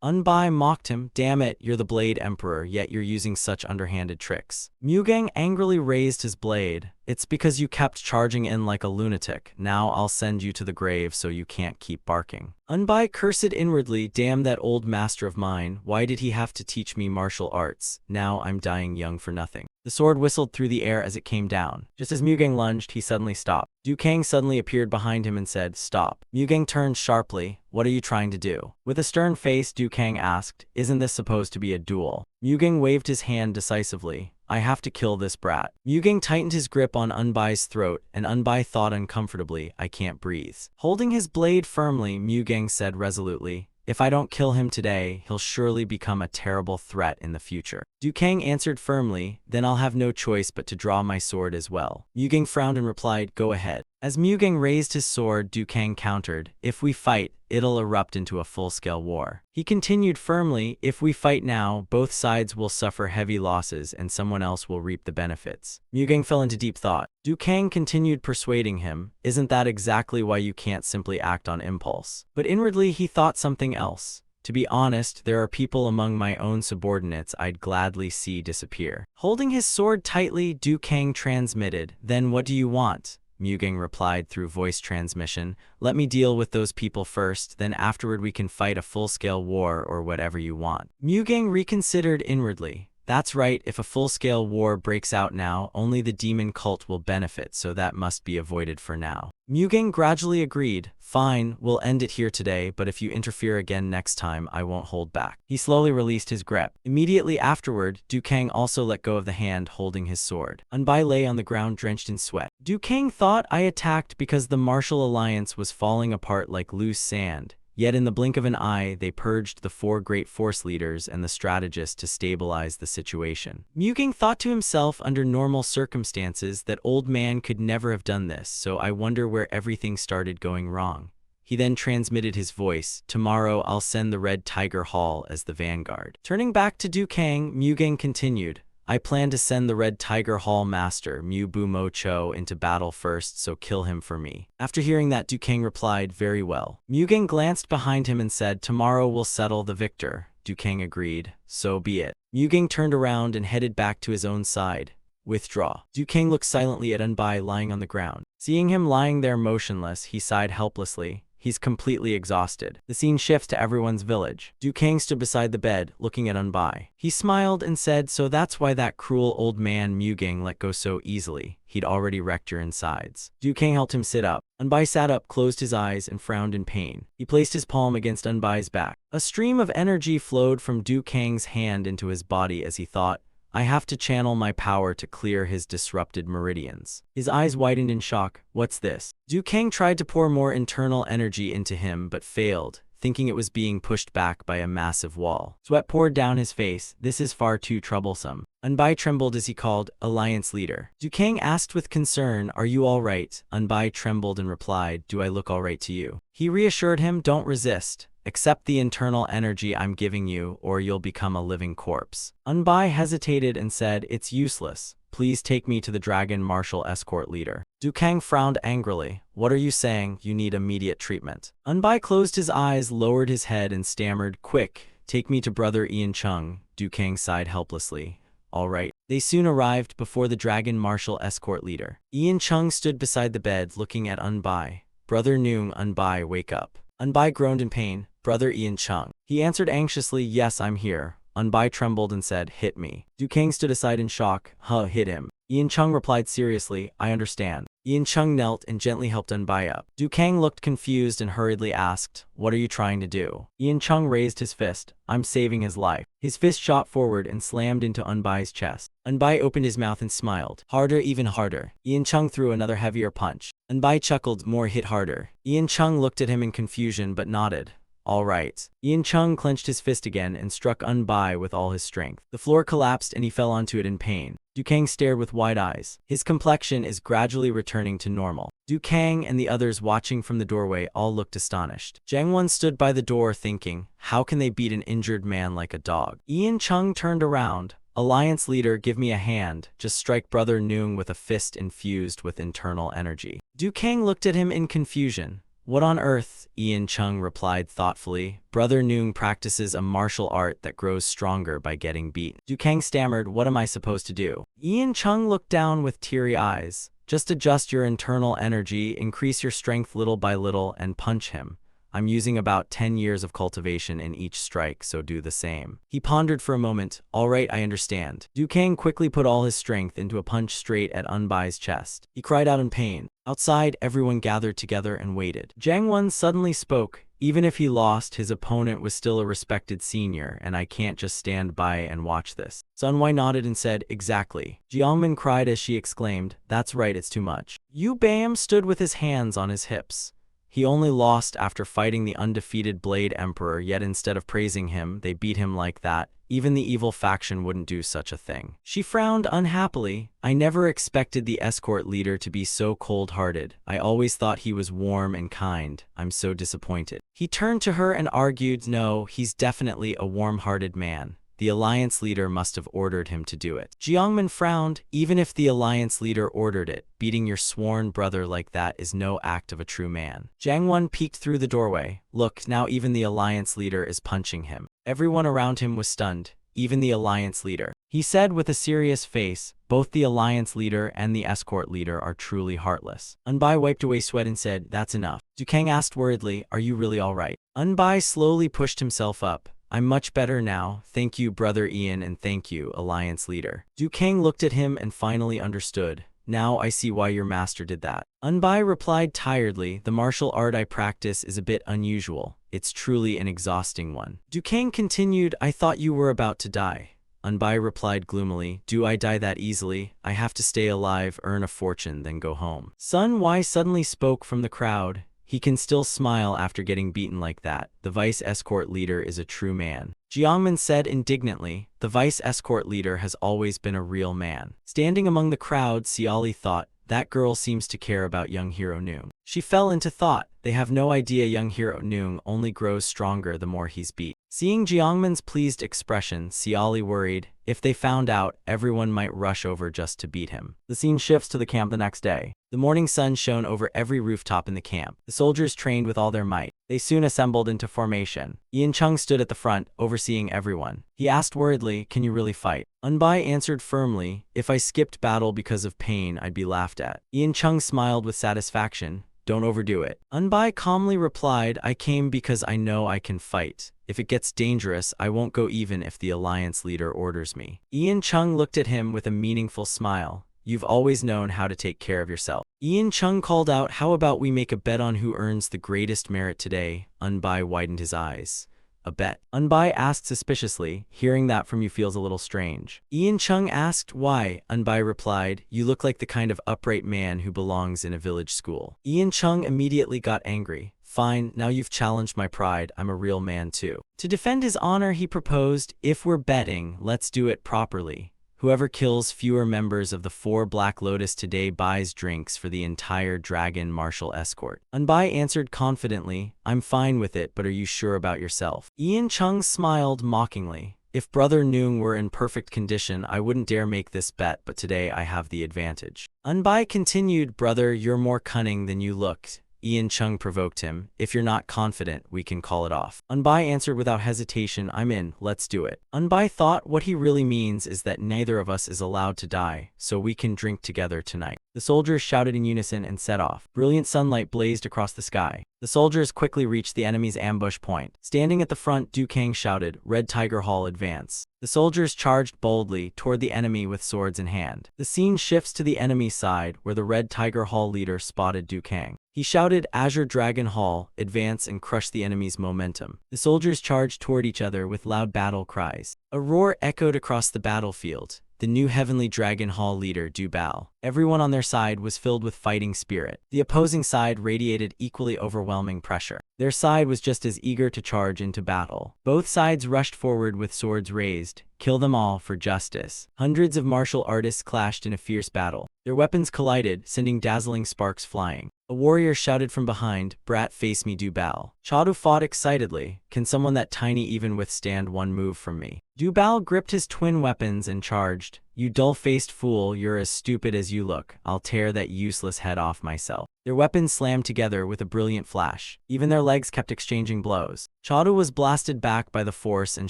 Unbai mocked him, damn it, you're the Blade Emperor, yet you're using such underhanded tricks. Mugang angrily raised his blade. It's because you kept charging in like a lunatic. Now I'll send you to the grave so you can't keep barking. Unbai cursed inwardly, damn that old master of mine, why did he have to teach me martial arts? Now I'm dying young for nothing. The sword whistled through the air as it came down. Just as Mugang lunged, he suddenly stopped. Dukang suddenly appeared behind him and said, stop. Mugang turned sharply. What are you trying to do? With a stern face, Dukang asked, isn't this supposed to be a duel? Mugang waved his hand decisively. I have to kill this brat. Mugang tightened his grip on Unbai's throat, and Unbai thought uncomfortably, I can't breathe. Holding his blade firmly, Mugang said resolutely, if I don't kill him today, he'll surely become a terrible threat in the future. Dukang answered firmly, then I'll have no choice but to draw my sword as well. Mugang frowned and replied, go ahead. As Mugang raised his sword, Dukang countered, if we fight, it'll erupt into a full-scale war. He continued firmly, if we fight now, both sides will suffer heavy losses and someone else will reap the benefits. Mugang fell into deep thought. Dukang continued persuading him, isn't that exactly why you can't simply act on impulse? But inwardly he thought something else. To be honest, there are people among my own subordinates I'd gladly see disappear. Holding his sword tightly, Dukang transmitted, then what do you want? Mugang replied through voice transmission, let me deal with those people first, then afterward we can fight a full-scale war or whatever you want. Mugang reconsidered inwardly. That's right, if a full-scale war breaks out now, only the demon cult will benefit, so that must be avoided for now. Mugang gradually agreed, fine, we'll end it here today, but if you interfere again next time, I won't hold back. He slowly released his grip. Immediately afterward, Dukang also let go of the hand holding his sword. Unbai lay on the ground drenched in sweat. Dukang thought I attacked because the martial alliance was falling apart like loose sand. Yet in the blink of an eye, they purged the 4 great force leaders and the strategists to stabilize the situation. Mugang thought to himself, under normal circumstances, that old man could never have done this, so I wonder where everything started going wrong. He then transmitted his voice, tomorrow I'll send the Red Tiger Hall as the vanguard. Turning back to Dukang, Mugang continued, I plan to send the Red Tiger Hall Master, Mu Bu Mo Cho, into battle first, so kill him for me. After hearing that, Dukang replied, very well. Mugang glanced behind him and said, tomorrow we'll settle the victor. Dukang agreed, so be it. Mugang turned around and headed back to his own side. Withdraw. Dukang looked silently at Unbai lying on the ground. Seeing him lying there motionless, he sighed helplessly. He's completely exhausted. The scene shifts to everyone's village. Dukang stood beside the bed, looking at Unbai. He smiled and said, so that's why that cruel old man Mugang let go so easily. He'd already wrecked your insides. Dukang helped him sit up. Unbai sat up, closed his eyes, and frowned in pain. He placed his palm against Unbai's back. A stream of energy flowed from Dukang's hand into his body as he thought, I have to channel my power to clear his disrupted meridians. His eyes widened in shock. What's this? Dukang tried to pour more internal energy into him but failed, thinking it was being pushed back by a massive wall. Sweat poured down his face. This is far too troublesome. Unbai trembled as he called, Alliance Leader. Dukang asked with concern, are you all right? Unbai trembled and replied, do I look all right to you? He reassured him, don't resist. Accept the internal energy I'm giving you, or you'll become a living corpse. Unbai hesitated and said, it's useless. Please take me to the dragon martial escort leader. Dukang frowned angrily. What are you saying? You need immediate treatment. Unbai closed his eyes, lowered his head, and stammered, quick, take me to brother Ian Chung. Dukang sighed helplessly. All right. They soon arrived before the dragon martial escort leader. Ian Chung stood beside the bed, looking at Unbai. Brother Noong, Unbai, wake up. Unbai groaned in pain. Brother Ian Chung. He answered anxiously, yes, I'm here. Unbai trembled and said, hit me. Dukang stood aside in shock. Hit him. Ian Chung replied seriously, I understand. Ian Chung knelt and gently helped Unbai up. Dukang looked confused and hurriedly asked, what are you trying to do? Ian Chung raised his fist. I'm saving his life. His fist shot forward and slammed into Unbai's chest. Unbai opened his mouth and smiled. Harder, even harder. Ian Chung threw another heavier punch. Unbai chuckled, more, hit harder. Ian Chung looked at him in confusion but nodded. All right. Ian Chung clenched his fist again and struck Unbai with all his strength. The floor collapsed and he fell onto it in pain. Dukang stared with wide eyes. His complexion is gradually returning to normal. Dukang and the others watching from the doorway all looked astonished. Jangwon stood by the door thinking, how can they beat an injured man like a dog? Ian Chung turned around. Alliance leader, give me a hand. Just strike brother Noong with a fist infused with internal energy. Dukang looked at him in confusion. What on earth? Ian Chung replied thoughtfully. Brother Noong practices a martial art that grows stronger by getting beat. Dukang stammered, what am I supposed to do? Ian Chung looked down with teary eyes. Just adjust your internal energy, increase your strength little by little, and punch him. I'm using about 10 years of cultivation in each strike, so do the same. He pondered for a moment. All right, I understand. Dukang quickly put all his strength into a punch straight at Unbai's chest. He cried out in pain. Outside, everyone gathered together and waited. Jangwon suddenly spoke. Even if he lost, his opponent was still a respected senior, and I can't just stand by and watch this. Sunwai nodded and said, exactly. Jiangmin cried as she exclaimed, that's right, it's too much. Yu Bam stood with his hands on his hips. He only lost after fighting the undefeated Blade Emperor, yet instead of praising him, they beat him like that. Even the evil faction wouldn't do such a thing. She frowned unhappily. I never expected the escort leader to be so cold-hearted. I always thought he was warm and kind. I'm so disappointed. He turned to her and argued, no, he's definitely a warm-hearted man. The Alliance leader must have ordered him to do it. Jiangmin frowned. Even if the Alliance leader ordered it, beating your sworn brother like that is no act of a true man. Jangwon peeked through the doorway. Look, now even the Alliance leader is punching him. Everyone around him was stunned, even the Alliance leader. He said with a serious face, both the Alliance leader and the escort leader are truly heartless. Unbai wiped away sweat and said, that's enough. Dukang asked worriedly, are you really all right? Unbai slowly pushed himself up. I'm much better now. Thank you, brother Ian, and thank you, Alliance leader. Dukang looked at him and finally understood. Now I see why your master did that. Unbai replied tiredly, the martial art I practice is a bit unusual. It's truly an exhausting one. Dukang continued, I thought you were about to die. Unbai replied gloomily, do I die that easily? I have to stay alive, earn a fortune, then go home. Sun Wai suddenly spoke from the crowd. He can still smile after getting beaten like that. The vice escort leader is a true man. Jiangmin said indignantly, the vice escort leader has always been a real man. Standing among the crowd, Ciali thought, that girl seems to care about young hero Noong. She fell into thought. They have no idea young hero Noong only grows stronger the more he's beat. Seeing Jiangmin's pleased expression, Ciali worried, if they found out, everyone might rush over just to beat him. The scene shifts to the camp the next day. The morning sun shone over every rooftop in the camp. The soldiers trained with all their might. They soon assembled into formation. Ian Chung stood at the front, overseeing everyone. He asked worriedly, can you really fight? Unbai answered firmly, if I skipped battle because of pain, I'd be laughed at. Ian Chung smiled with satisfaction. Don't overdo it. Unbai calmly replied, I came because I know I can fight. If it gets dangerous, I won't go even if the Alliance leader orders me. Ian Chung looked at him with a meaningful smile. You've always known how to take care of yourself. Ian Chung called out, how about we make a bet on who earns the greatest merit today? Unbai widened his eyes. A bet? Unbai asked suspiciously. Hearing that from you feels a little strange. Ian Chung asked why. Unbai replied, you look like the kind of upright man who belongs in a village school. Ian Chung immediately got angry. Fine, now you've challenged my pride, I'm a real man too. To defend his honor, he proposed, if we're betting, let's do it properly. Whoever kills fewer members of the 4 Black Lotus today buys drinks for the entire dragon martial escort. Unbai answered confidently, I'm fine with it, but are you sure about yourself? Ian Chung smiled mockingly. If Brother Noong were in perfect condition, I wouldn't dare make this bet, but today I have the advantage. Unbai continued, Brother, you're more cunning than you looked. Ian Chung provoked him. If you're not confident, we can call it off. Unbai answered without hesitation, I'm in, let's do it. Unbai thought what he really means is that neither of us is allowed to die, so we can drink together tonight. The soldiers shouted in unison and set off. Brilliant sunlight blazed across the sky. The soldiers quickly reached the enemy's ambush point. Standing at the front, Du Kang shouted, Red Tiger Hall, advance. The soldiers charged boldly toward the enemy with swords in hand. The scene shifts to the enemy side, where the Red Tiger Hall leader spotted Du Kang. He shouted, Azure Dragon Hall, advance and crush the enemy's momentum. The soldiers charged toward each other with loud battle cries. A roar echoed across the battlefield. The new Heavenly Dragon Hall leader, Du Bao. Everyone on their side was filled with fighting spirit. The opposing side radiated equally overwhelming pressure. Their side was just as eager to charge into battle. Both sides rushed forward with swords raised. Kill them all for justice. Hundreds of martial artists clashed in a fierce battle. Their weapons collided, sending dazzling sparks flying. A warrior shouted from behind, Brat, face me, Du Bao. Chadu fought excitedly. Can someone that tiny even withstand one move from me? Du Bao gripped his twin weapons and charged. You dull-faced fool, you're as stupid as you look. I'll tear that useless head off myself. Their weapons slammed together with a brilliant flash. Even their legs kept exchanging blows. Chadu was blasted back by the force and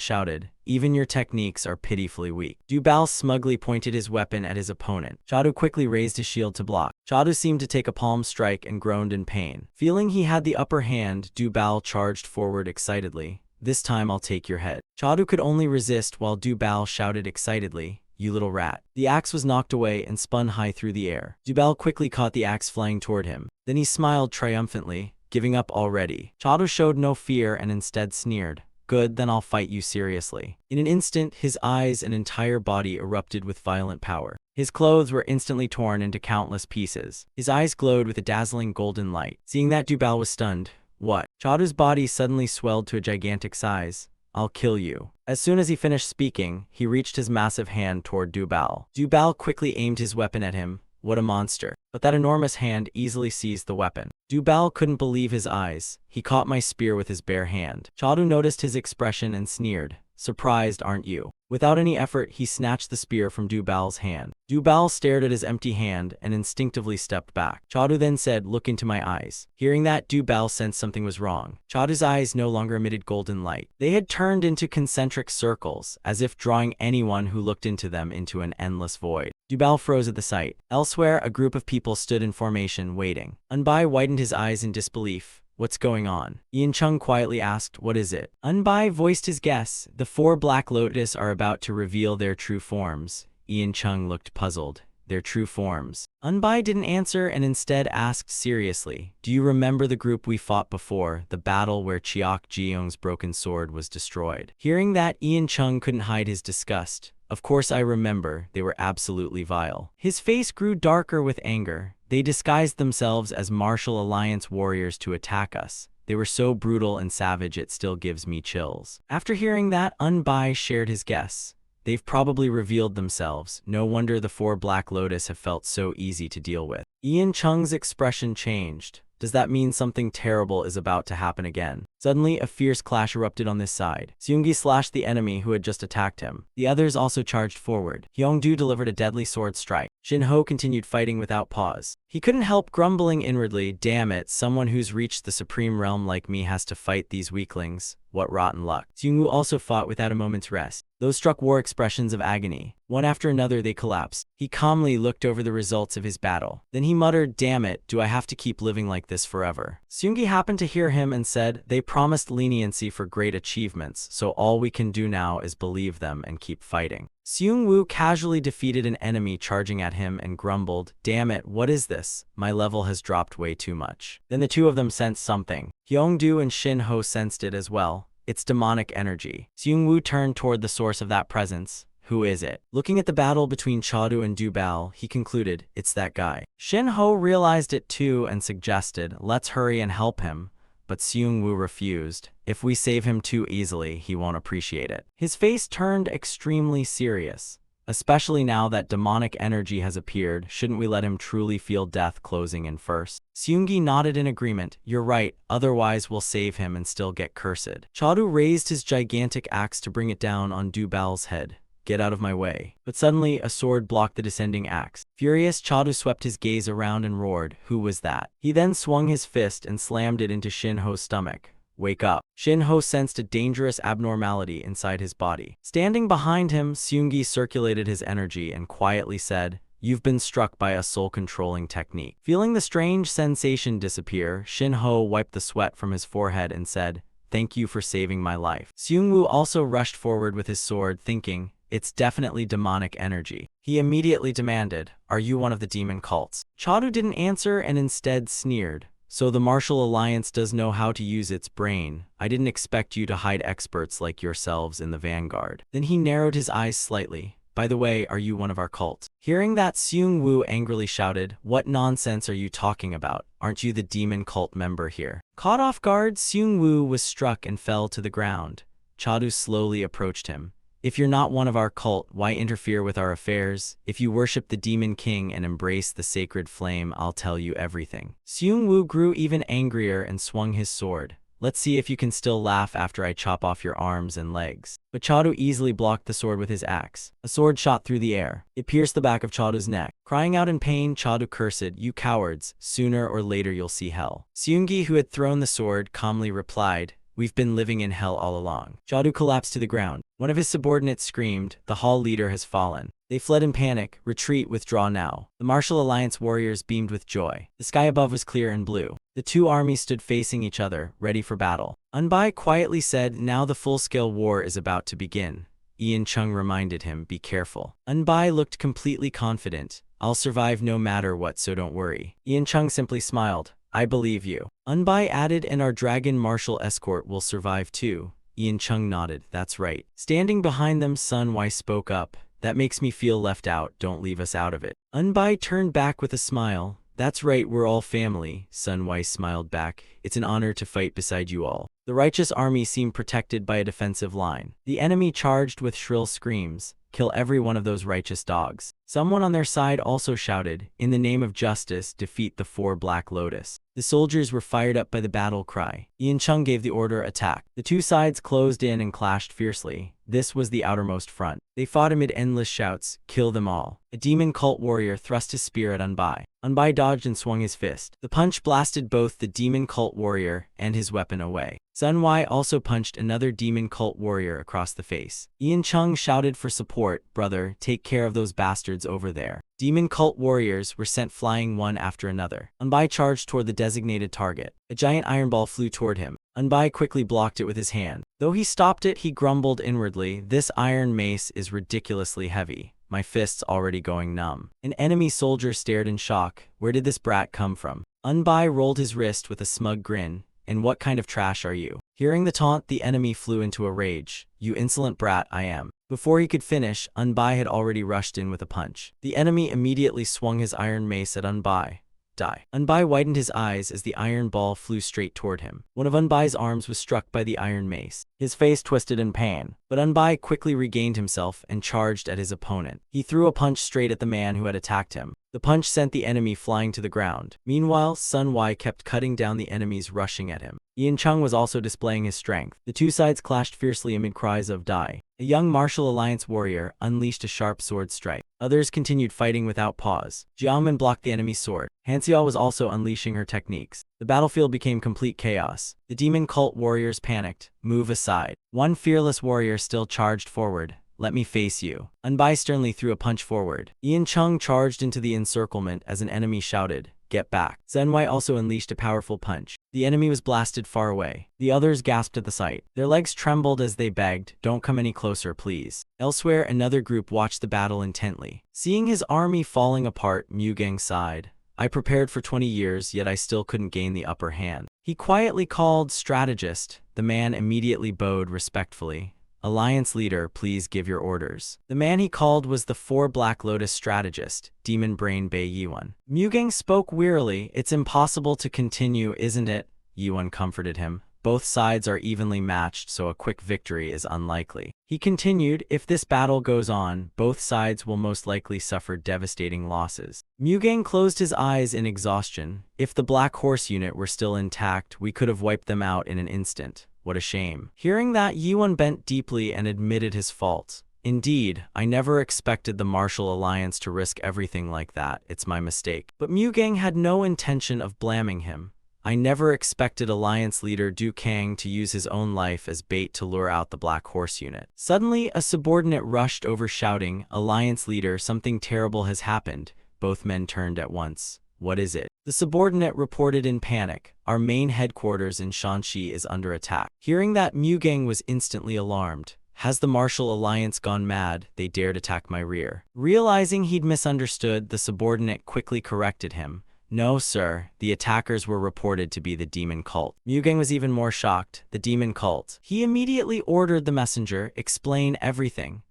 shouted, even your techniques are pitifully weak. Du Bao smugly pointed his weapon at his opponent. Chadu quickly raised his shield to block. Chadu seemed to take a palm strike and groaned in pain. Feeling he had the upper hand, Du Bao charged forward excitedly. This time I'll take your head. Chadu could only resist while Du Bao shouted excitedly, you little rat. The axe was knocked away and spun high through the air. Du Bao quickly caught the axe flying toward him. Then he smiled triumphantly, giving up already. Chadu showed no fear and instead sneered. Good, then I'll fight you seriously. In an instant, his eyes and entire body erupted with violent power. His clothes were instantly torn into countless pieces. His eyes glowed with a dazzling golden light. Seeing that, Du Bao was stunned. What? Chadu's body suddenly swelled to a gigantic size. I'll kill you. As soon as he finished speaking, he reached his massive hand toward Du Bao. Du Bao quickly aimed his weapon at him. What a monster. But that enormous hand easily seized the weapon. Du Bao couldn't believe his eyes. He caught my spear with his bare hand. Chadu noticed his expression and sneered. Surprised, aren't you? Without any effort, he snatched the spear from Du Bao's hand. Du Bao stared at his empty hand and instinctively stepped back. Chadu then said, look into my eyes. Hearing that, Du Bao sensed something was wrong. Chadu's eyes no longer emitted golden light. They had turned into concentric circles, as if drawing anyone who looked into them into an endless void. Du Bao froze at the sight. Elsewhere, a group of people stood in formation, waiting. Unbai widened his eyes in disbelief. What's going on? Ian Chung quietly asked, what is it? Unbai voiced his guess. The 4 Black Lotus are about to reveal their true forms. Ian Chung looked puzzled. Their true forms. Unbai didn't answer and instead asked seriously, do you remember the group we fought before, the battle where Chiok Jeong's broken sword was destroyed? Hearing that, Ian Chung couldn't hide his disgust. Of course I remember, they were absolutely vile. His face grew darker with anger. They disguised themselves as Martial Alliance warriors to attack us. They were so brutal and savage it still gives me chills. After hearing that, Unbai shared his guess. They've probably revealed themselves. No wonder the 4 Black Lotus have felt so easy to deal with. Ian Chung's expression changed. Does that mean something terrible is about to happen again? Suddenly, a fierce clash erupted on this side. Seunggi slashed the enemy who had just attacked him. The others also charged forward. Hyungdu delivered a deadly sword strike. Shin-ho continued fighting without pause. He couldn't help grumbling inwardly, damn it, someone who's reached the supreme realm like me has to fight these weaklings. What rotten luck. Seungwoo also fought without a moment's rest. Those struck wore expressions of agony. One after another they collapsed. He calmly looked over the results of his battle. Then he muttered, damn it, do I have to keep living like this forever? Seunggi happened to hear him and said, they promised leniency for great achievements, so all we can do now is believe them and keep fighting. Seungwoo casually defeated an enemy charging at him and grumbled, damn it, what is this? My level has dropped way too much. Then the two of them sensed something. Hyungdu and Shin-ho sensed it as well. It's demonic energy. Seungwoo turned toward the source of that presence. Who is it? Looking at the battle between Chadu and Du Bao, he concluded, it's that guy. Shin-ho realized it too and suggested, let's hurry and help him. But Seungwoo refused. If we save him too easily, he won't appreciate it. His face turned extremely serious. Especially now that demonic energy has appeared, shouldn't we let him truly feel death closing in first? Seunggi nodded in agreement. You're right, otherwise we'll save him and still get cursed. Chadu raised his gigantic axe to bring it down on Dubal's head. Get out of my way. But suddenly, a sword blocked the descending axe. Furious, Chadu swept his gaze around and roared, who was that? He then swung his fist and slammed it into Shin-Ho's stomach. Wake up. Shin-Ho sensed a dangerous abnormality inside his body. Standing behind him, Seunggi circulated his energy and quietly said, You've been struck by a soul-controlling technique. Feeling the strange sensation disappear, Shin-Ho wiped the sweat from his forehead and said, Thank you for saving my life. Seung-woo also rushed forward with his sword, thinking, It's definitely demonic energy. He immediately demanded, Are you one of the demon cults? Chadu didn't answer and instead sneered. So the Martial Alliance does know how to use its brain. I didn't expect you to hide experts like yourselves in the vanguard. Then he narrowed his eyes slightly. By the way, are you one of our cults? Hearing that, Seung-woo angrily shouted, What nonsense are you talking about? Aren't you the demon cult member here? Caught off guard, Seung-woo was struck and fell to the ground. Chadu slowly approached him. If you're not one of our cult, why interfere with our affairs? If you worship the Demon King and embrace the sacred flame, I'll tell you everything. Seung-woo grew even angrier and swung his sword. Let's see if you can still laugh after I chop off your arms and legs. But Chadu easily blocked the sword with his axe. A sword shot through the air. It pierced the back of Chadu's neck. Crying out in pain, Chadu cursed, You cowards, sooner or later you'll see hell. Seunggi, who had thrown the sword, calmly replied, We've been living in hell all along. Chadu collapsed to the ground. One of his subordinates screamed, The hall leader has fallen. They fled in panic. Retreat, withdraw now. The Martial Alliance warriors beamed with joy. The sky above was clear and blue. The two armies stood facing each other, ready for battle. Unbai quietly said, Now the full-scale war is about to begin. Ian Chung reminded him, Be careful. Unbai looked completely confident. I'll survive no matter what, so don't worry. Ian Chung simply smiled. I believe you. Unbai added, And our dragon martial escort will survive too. Ian Chung nodded. That's right. Standing behind them, Sun Wai spoke up. That makes me feel left out. Don't leave us out of it. Unbai turned back with a smile. That's right, we're all family. Sun Wai smiled back. It's an honor to fight beside you all. The righteous army seemed protected by a defensive line. The enemy charged with shrill screams. Kill every one of those righteous dogs. Someone on their side also shouted, In the name of justice, defeat the 4 Black Lotus. The soldiers were fired up by the battle cry. Ian Chung gave the order, attack. The two sides closed in and clashed fiercely. This was the outermost front. They fought amid endless shouts, Kill them all. A demon cult warrior thrust his spear at Unbai. Unbai dodged and swung his fist. The punch blasted both the demon cult warrior and his weapon away. Sun Wai also punched another demon cult warrior across the face. Ian Chung shouted for support, Brother, take care of those bastards over there. Demon cult warriors were sent flying one after another. Unbai charged toward the designated target. A giant iron ball flew toward him. Unbai quickly blocked it with his hand. Though he stopped it, he grumbled inwardly, This iron mace is ridiculously heavy. My fist's already going numb. An enemy soldier stared in shock. Where did this brat come from? Unbai rolled his wrist with a smug grin. And what kind of trash are you? Hearing the taunt, the enemy flew into a rage. You insolent brat, I am. Before he could finish, Unbai had already rushed in with a punch. The enemy immediately swung his iron mace at Unbai. Die. Unbai widened his eyes as the iron ball flew straight toward him. One of Unbai's arms was struck by the iron mace. His face twisted in pain, but Unbai quickly regained himself and charged at his opponent. He threw a punch straight at the man who had attacked him. The punch sent the enemy flying to the ground. Meanwhile, Sun Wai kept cutting down the enemies rushing at him. Ian Chung was also displaying his strength. The two sides clashed fiercely amid cries of die. A young Martial Alliance warrior unleashed a sharp sword strike. Others continued fighting without pause. Jiaomin blocked the enemy's sword. Hanseol was also unleashing her techniques. The battlefield became complete chaos. The demon cult warriors panicked. Move aside. One fearless warrior still charged forward. Let me face you. Unbai sternly threw a punch forward. Ian Chung charged into the encirclement as an enemy shouted, Get back. Zenwei also unleashed a powerful punch. The enemy was blasted far away. The others gasped at the sight. Their legs trembled as they begged, Don't come any closer, please. Elsewhere, another group watched the battle intently. Seeing his army falling apart, Mugang sighed. I prepared for 20 years, yet I still couldn't gain the upper hand. He quietly called, Strategist. The man immediately bowed respectfully. Alliance leader, please give your orders. The man he called was the 4 Black Lotus strategist, Demon Brain Bei Yiwan. Mugang spoke wearily. It's impossible to continue, isn't it? Yiwan comforted him. Both sides are evenly matched, so a quick victory is unlikely. He continued, if this battle goes on, both sides will most likely suffer devastating losses. Mugang closed his eyes in exhaustion. If the Black Horse unit were still intact, we could have wiped them out in an instant. What a shame. Hearing that, Yuan bent deeply and admitted his fault. Indeed, I never expected the Martial Alliance to risk everything like that. It's my mistake. But Mugang had no intention of blaming him. I never expected Alliance leader Du Kang to use his own life as bait to lure out the Black Horse unit. Suddenly, a subordinate rushed over shouting, Alliance leader, something terrible has happened. Both men turned at once. What is it? The subordinate reported in panic. Our main headquarters in Shanxi is under attack. Hearing that, Mugang was instantly alarmed. Has the Martial Alliance gone mad? They dared attack my rear. Realizing he'd misunderstood, the subordinate quickly corrected him. No, sir. The attackers were reported to be the demon cult. Mugang was even more shocked. The demon cult. He immediately ordered the messenger, explain everything.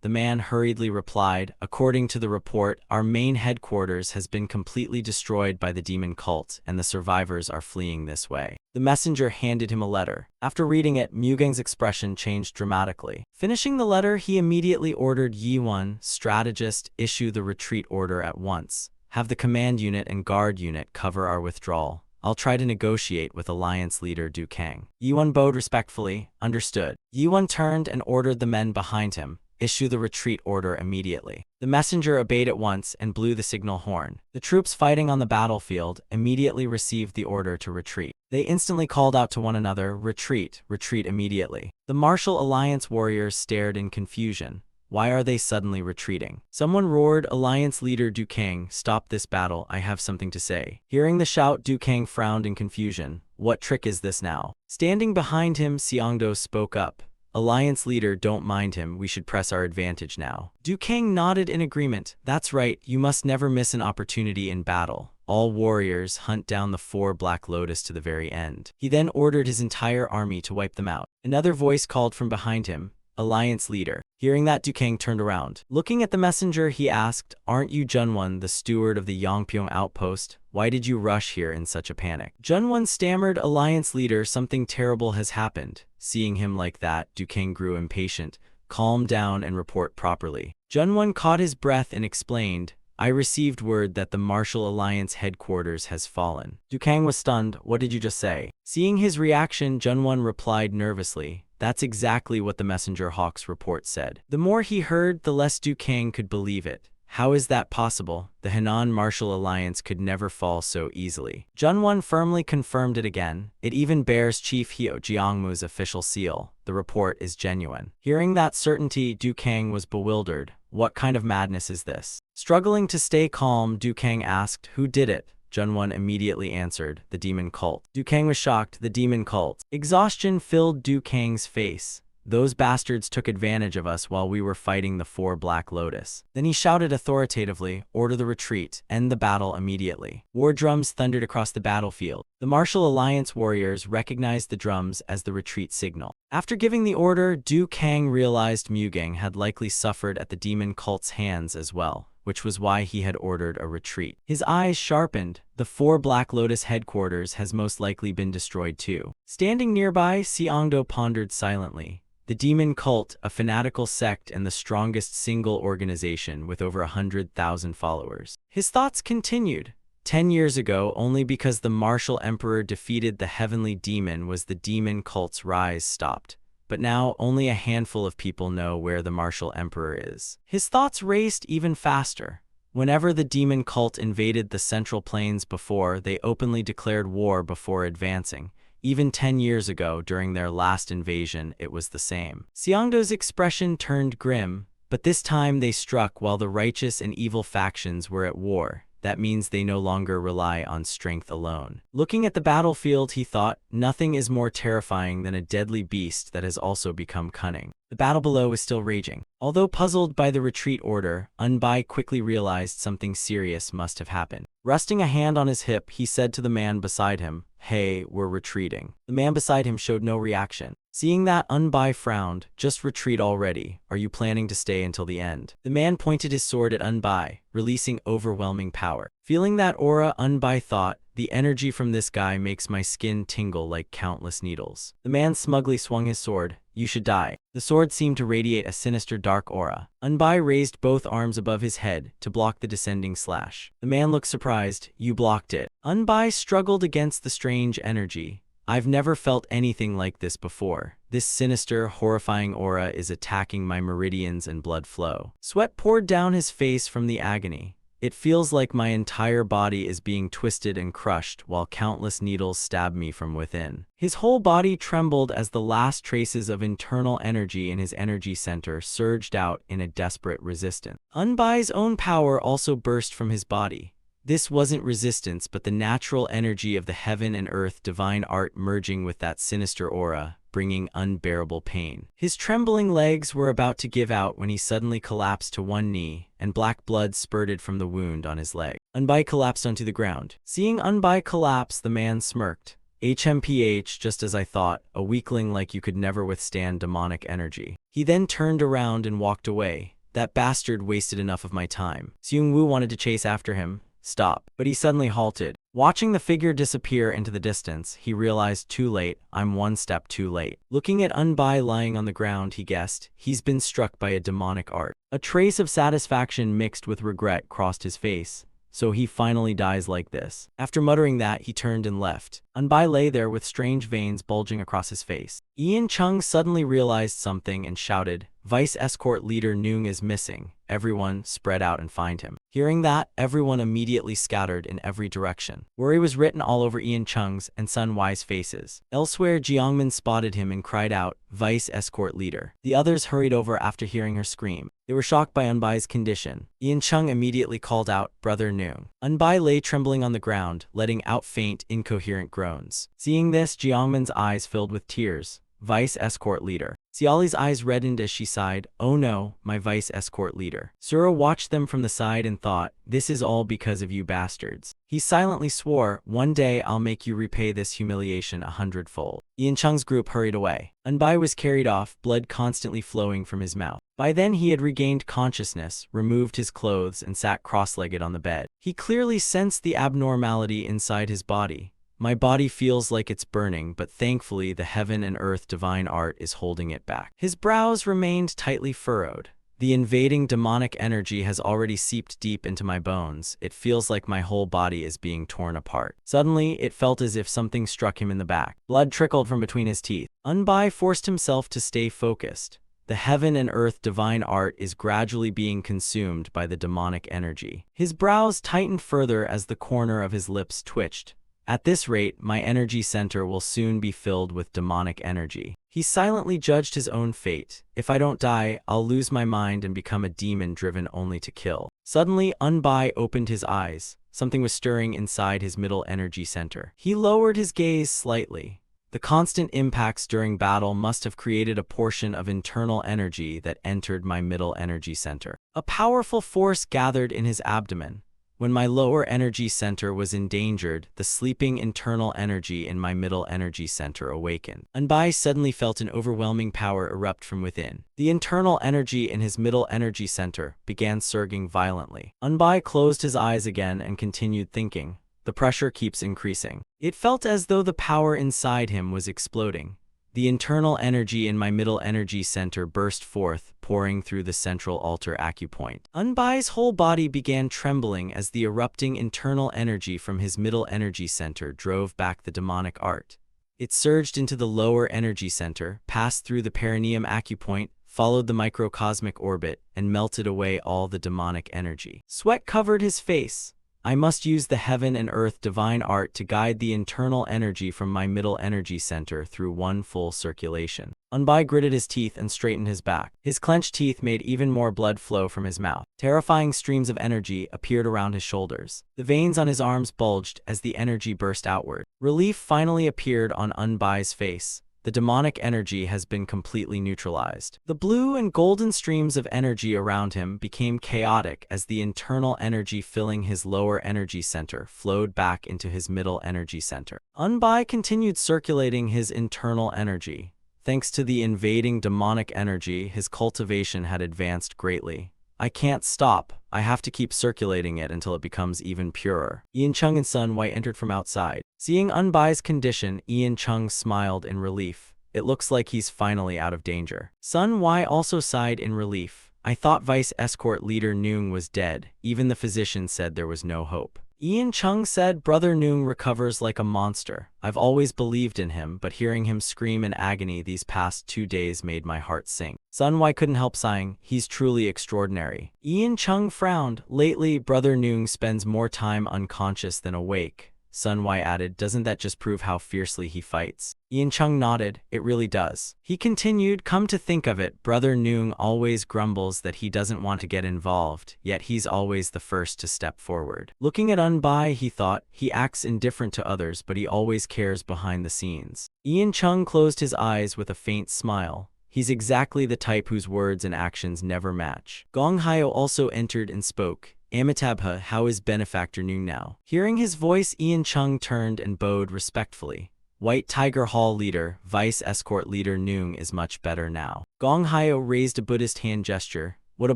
The man hurriedly replied, according to the report, our main headquarters has been completely destroyed by the demon cult, and the survivors are fleeing this way. The messenger handed him a letter. After reading it, Mugang's expression changed dramatically. Finishing the letter, he immediately ordered Yuan, strategist, issue the retreat order at once. Have the command unit and guard unit cover our withdrawal. I'll try to negotiate with Alliance leader Du Kang. Yuan bowed respectfully. Understood. Yuan turned and ordered the men behind him. Issue the retreat order immediately. The messenger obeyed at once and blew the signal horn. The troops fighting on the battlefield immediately received the order to retreat. They instantly called out to one another, retreat, retreat immediately. The Martial Alliance warriors stared in confusion. Why are they suddenly retreating? Someone roared, Alliance leader Du Kang, stop this battle, I have something to say. Hearing the shout, Du Kang frowned in confusion. What trick is this now? Standing behind him, Xiangdo spoke up. Alliance leader, don't mind him, we should press our advantage now. Du Kang nodded in agreement. That's right, you must never miss an opportunity in battle. All warriors hunt down the 4 Black Lotus to the very end. He then ordered his entire army to wipe them out. Another voice called from behind him, Alliance leader. Hearing that, Du Kang turned around. Looking at the messenger, he asked, aren't you Junwan, the steward of the Yangpyong outpost? Why did you rush here in such a panic? Junwan stammered, Alliance leader, something terrible has happened. Seeing him like that, Du Kang grew impatient. Calm down and report properly. Junwan caught his breath and explained, I received word that the Martial Alliance headquarters has fallen. Du Kang was stunned. What did you just say? Seeing his reaction, Junwan replied nervously, that's exactly what the Messenger Hawk's report said. The more he heard, the less Du Kang could believe it. How is that possible? The Henan Martial Alliance could never fall so easily. Junwan firmly confirmed it again. It even bears Chief Hyo Jiangmu's official seal. The report is genuine. Hearing that certainty, Du Kang was bewildered. What kind of madness is this? Struggling to stay calm, Du Kang asked, who did it? Junwan immediately answered, the demon cult. Du Kang was shocked, the demon cult. Exhaustion filled Du Kang's face. Those bastards took advantage of us while we were fighting the 4 Black Lotus. Then he shouted authoritatively, order the retreat, end the battle immediately. War drums thundered across the battlefield. The Martial Alliance warriors recognized the drums as the retreat signal. After giving the order, Du Kang realized Mugang had likely suffered at the demon cult's hands as well, which was why he had ordered a retreat. His eyes sharpened. The 4 Black Lotus headquarters has most likely been destroyed too. Standing nearby, Xiangdo pondered silently. The demon cult, a fanatical sect and the strongest single organization with over 100,000 followers. His thoughts continued. 10 years ago, only because the martial emperor defeated the heavenly demon was the demon cult's rise stopped. But now, only a handful of people know where the martial emperor is. His thoughts raced even faster. Whenever the demon cult invaded the Central Plains before, they openly declared war before advancing. Even 10 years ago, during their last invasion, it was the same. Xiangdo's expression turned grim, but this time they struck while the righteous and evil factions were at war. That means they no longer rely on strength alone. Looking at the battlefield, he thought, nothing is more terrifying than a deadly beast that has also become cunning. The battle below was still raging. Although puzzled by the retreat order, Unbai quickly realized something serious must have happened. Resting a hand on his hip, he said to the man beside him, hey, we're retreating. The man beside him showed no reaction. Seeing that, Unbai frowned. Just retreat already. Are you planning to stay until the end? The man pointed his sword at Unbai, releasing overwhelming power. Feeling that aura, Unbai thought, The energy from this guy makes my skin tingle like countless needles. The man smugly swung his sword. You should die. The sword seemed to radiate a sinister dark aura. Unbai raised both arms above his head to block the descending slash. The man looked surprised. You blocked it. Unbai struggled against the strange energy. I've never felt anything like this before. This sinister, horrifying aura is attacking my meridians and blood flow. Sweat poured down his face from the agony. It feels like my entire body is being twisted and crushed while countless needles stab me from within. His whole body trembled as the last traces of internal energy in his energy center surged out in a desperate resistance. Unbai's own power also burst from his body. This wasn't resistance, but the natural energy of the heaven and earth divine art merging with that sinister aura, bringing unbearable pain. His trembling legs were about to give out when he suddenly collapsed to one knee, and black blood spurted from the wound on his leg. Unbai collapsed onto the ground. Seeing Unbai collapse, the man smirked. HMPH, just as I thought, a weakling like you could never withstand demonic energy. He then turned around and walked away. That bastard wasted enough of my time. Seung Woo wanted to chase after him. Stop. But he suddenly halted. Watching the figure disappear into the distance, he realized too late, I'm one step too late. Looking at Unbai lying on the ground, he guessed, he's been struck by a demonic art. A trace of satisfaction mixed with regret crossed his face. So he finally dies like this. After muttering that, he turned and left. Unbai lay there with strange veins bulging across his face. Ian Chung suddenly realized something and shouted, Vice Escort Leader Noong is missing. Everyone, spread out and find him. Hearing that, everyone immediately scattered in every direction. Worry was written all over Ian Chung's and Sun Y's faces. Elsewhere, Jiangmin spotted him and cried out, Vice Escort Leader. The others hurried over after hearing her scream. They were shocked by Unbai's condition. Ian Chung immediately called out, Brother Noong. Unbai lay trembling on the ground, letting out faint, incoherent groans. Seeing this, Jiangmin's eyes filled with tears. Vice Escort Leader. Xiaoli's eyes reddened as she sighed, Oh no, my Vice Escort Leader. Sura watched them from the side and thought, this is all because of you bastards. He silently swore, one day I'll make you repay this humiliation 100-fold. Ian Chung's group hurried away. Unbai was carried off, blood constantly flowing from his mouth. By then he had regained consciousness, removed his clothes, and sat cross-legged on the bed. He clearly sensed the abnormality inside his body. My body feels like it's burning, but thankfully the heaven and earth divine art is holding it back. His brows remained tightly furrowed. The invading demonic energy has already seeped deep into my bones. It feels like my whole body is being torn apart. Suddenly, it felt as if something struck him in the back. Blood trickled from between his teeth. Unbai forced himself to stay focused. The heaven and earth divine art is gradually being consumed by the demonic energy. His brows tightened further as the corner of his lips twitched. At this rate, my energy center will soon be filled with demonic energy. He silently judged his own fate. If I don't die, I'll lose my mind and become a demon driven only to kill. Suddenly, Unbai opened his eyes. Something was stirring inside his middle energy center. He lowered his gaze slightly. The constant impacts during battle must have created a portion of internal energy that entered my middle energy center. A powerful force gathered in his abdomen. When my lower energy center was endangered, the sleeping internal energy in my middle energy center awakened. Unbai suddenly felt an overwhelming power erupt from within. The internal energy in his middle energy center began surging violently. Unbai closed his eyes again and continued thinking. The pressure keeps increasing. It felt as though the power inside him was exploding. The internal energy in my middle energy center burst forth, pouring through the central altar acupoint. Unbai's whole body began trembling as the erupting internal energy from his middle energy center drove back the demonic art. It surged into the lower energy center, passed through the perineum acupoint, followed the microcosmic orbit, and melted away all the demonic energy. Sweat covered his face. I must use the heaven and earth divine art to guide the internal energy from my middle energy center through one full circulation. Unbai gritted his teeth and straightened his back. His clenched teeth made even more blood flow from his mouth. Terrifying streams of energy appeared around his shoulders. The veins on his arms bulged as the energy burst outward. Relief finally appeared on Unbai's face. The demonic energy has been completely neutralized. The blue and golden streams of energy around him became chaotic as the internal energy filling his lower energy center flowed back into his middle energy center. Unbai continued circulating his internal energy. Thanks to the invading demonic energy, his cultivation had advanced greatly. I can't stop, I have to keep circulating it until it becomes even purer. Ian Chung and Sun Wai entered from outside. Seeing Unbai's condition, Ian Chung smiled in relief. It looks like he's finally out of danger. Sun Wai also sighed in relief. I thought Vice Escort Leader Noong was dead. Even the physician said there was no hope. Ian Chung said, Brother Noong recovers like a monster. I've always believed in him, but hearing him scream in agony these past 2 days made my heart sink. Sun Wai couldn't help sighing. He's truly extraordinary. Ian Chung frowned. Lately, Brother Noong spends more time unconscious than awake. Sun Wai added, doesn't that just prove how fiercely he fights? Ian Chung nodded, it really does. He continued, come to think of it, Brother Noong always grumbles that he doesn't want to get involved, yet he's always the first to step forward. Looking at Unbai, he thought, he acts indifferent to others, but he always cares behind the scenes. Ian Chung closed his eyes with a faint smile. He's exactly the type whose words and actions never match. Gong Hyo also entered and spoke. Amitabha, how is Benefactor Noong now? Hearing his voice, Ian Chung turned and bowed respectfully. White Tiger Hall Leader, Vice Escort Leader Noong is much better now. Gong Hyo raised a Buddhist hand gesture. What a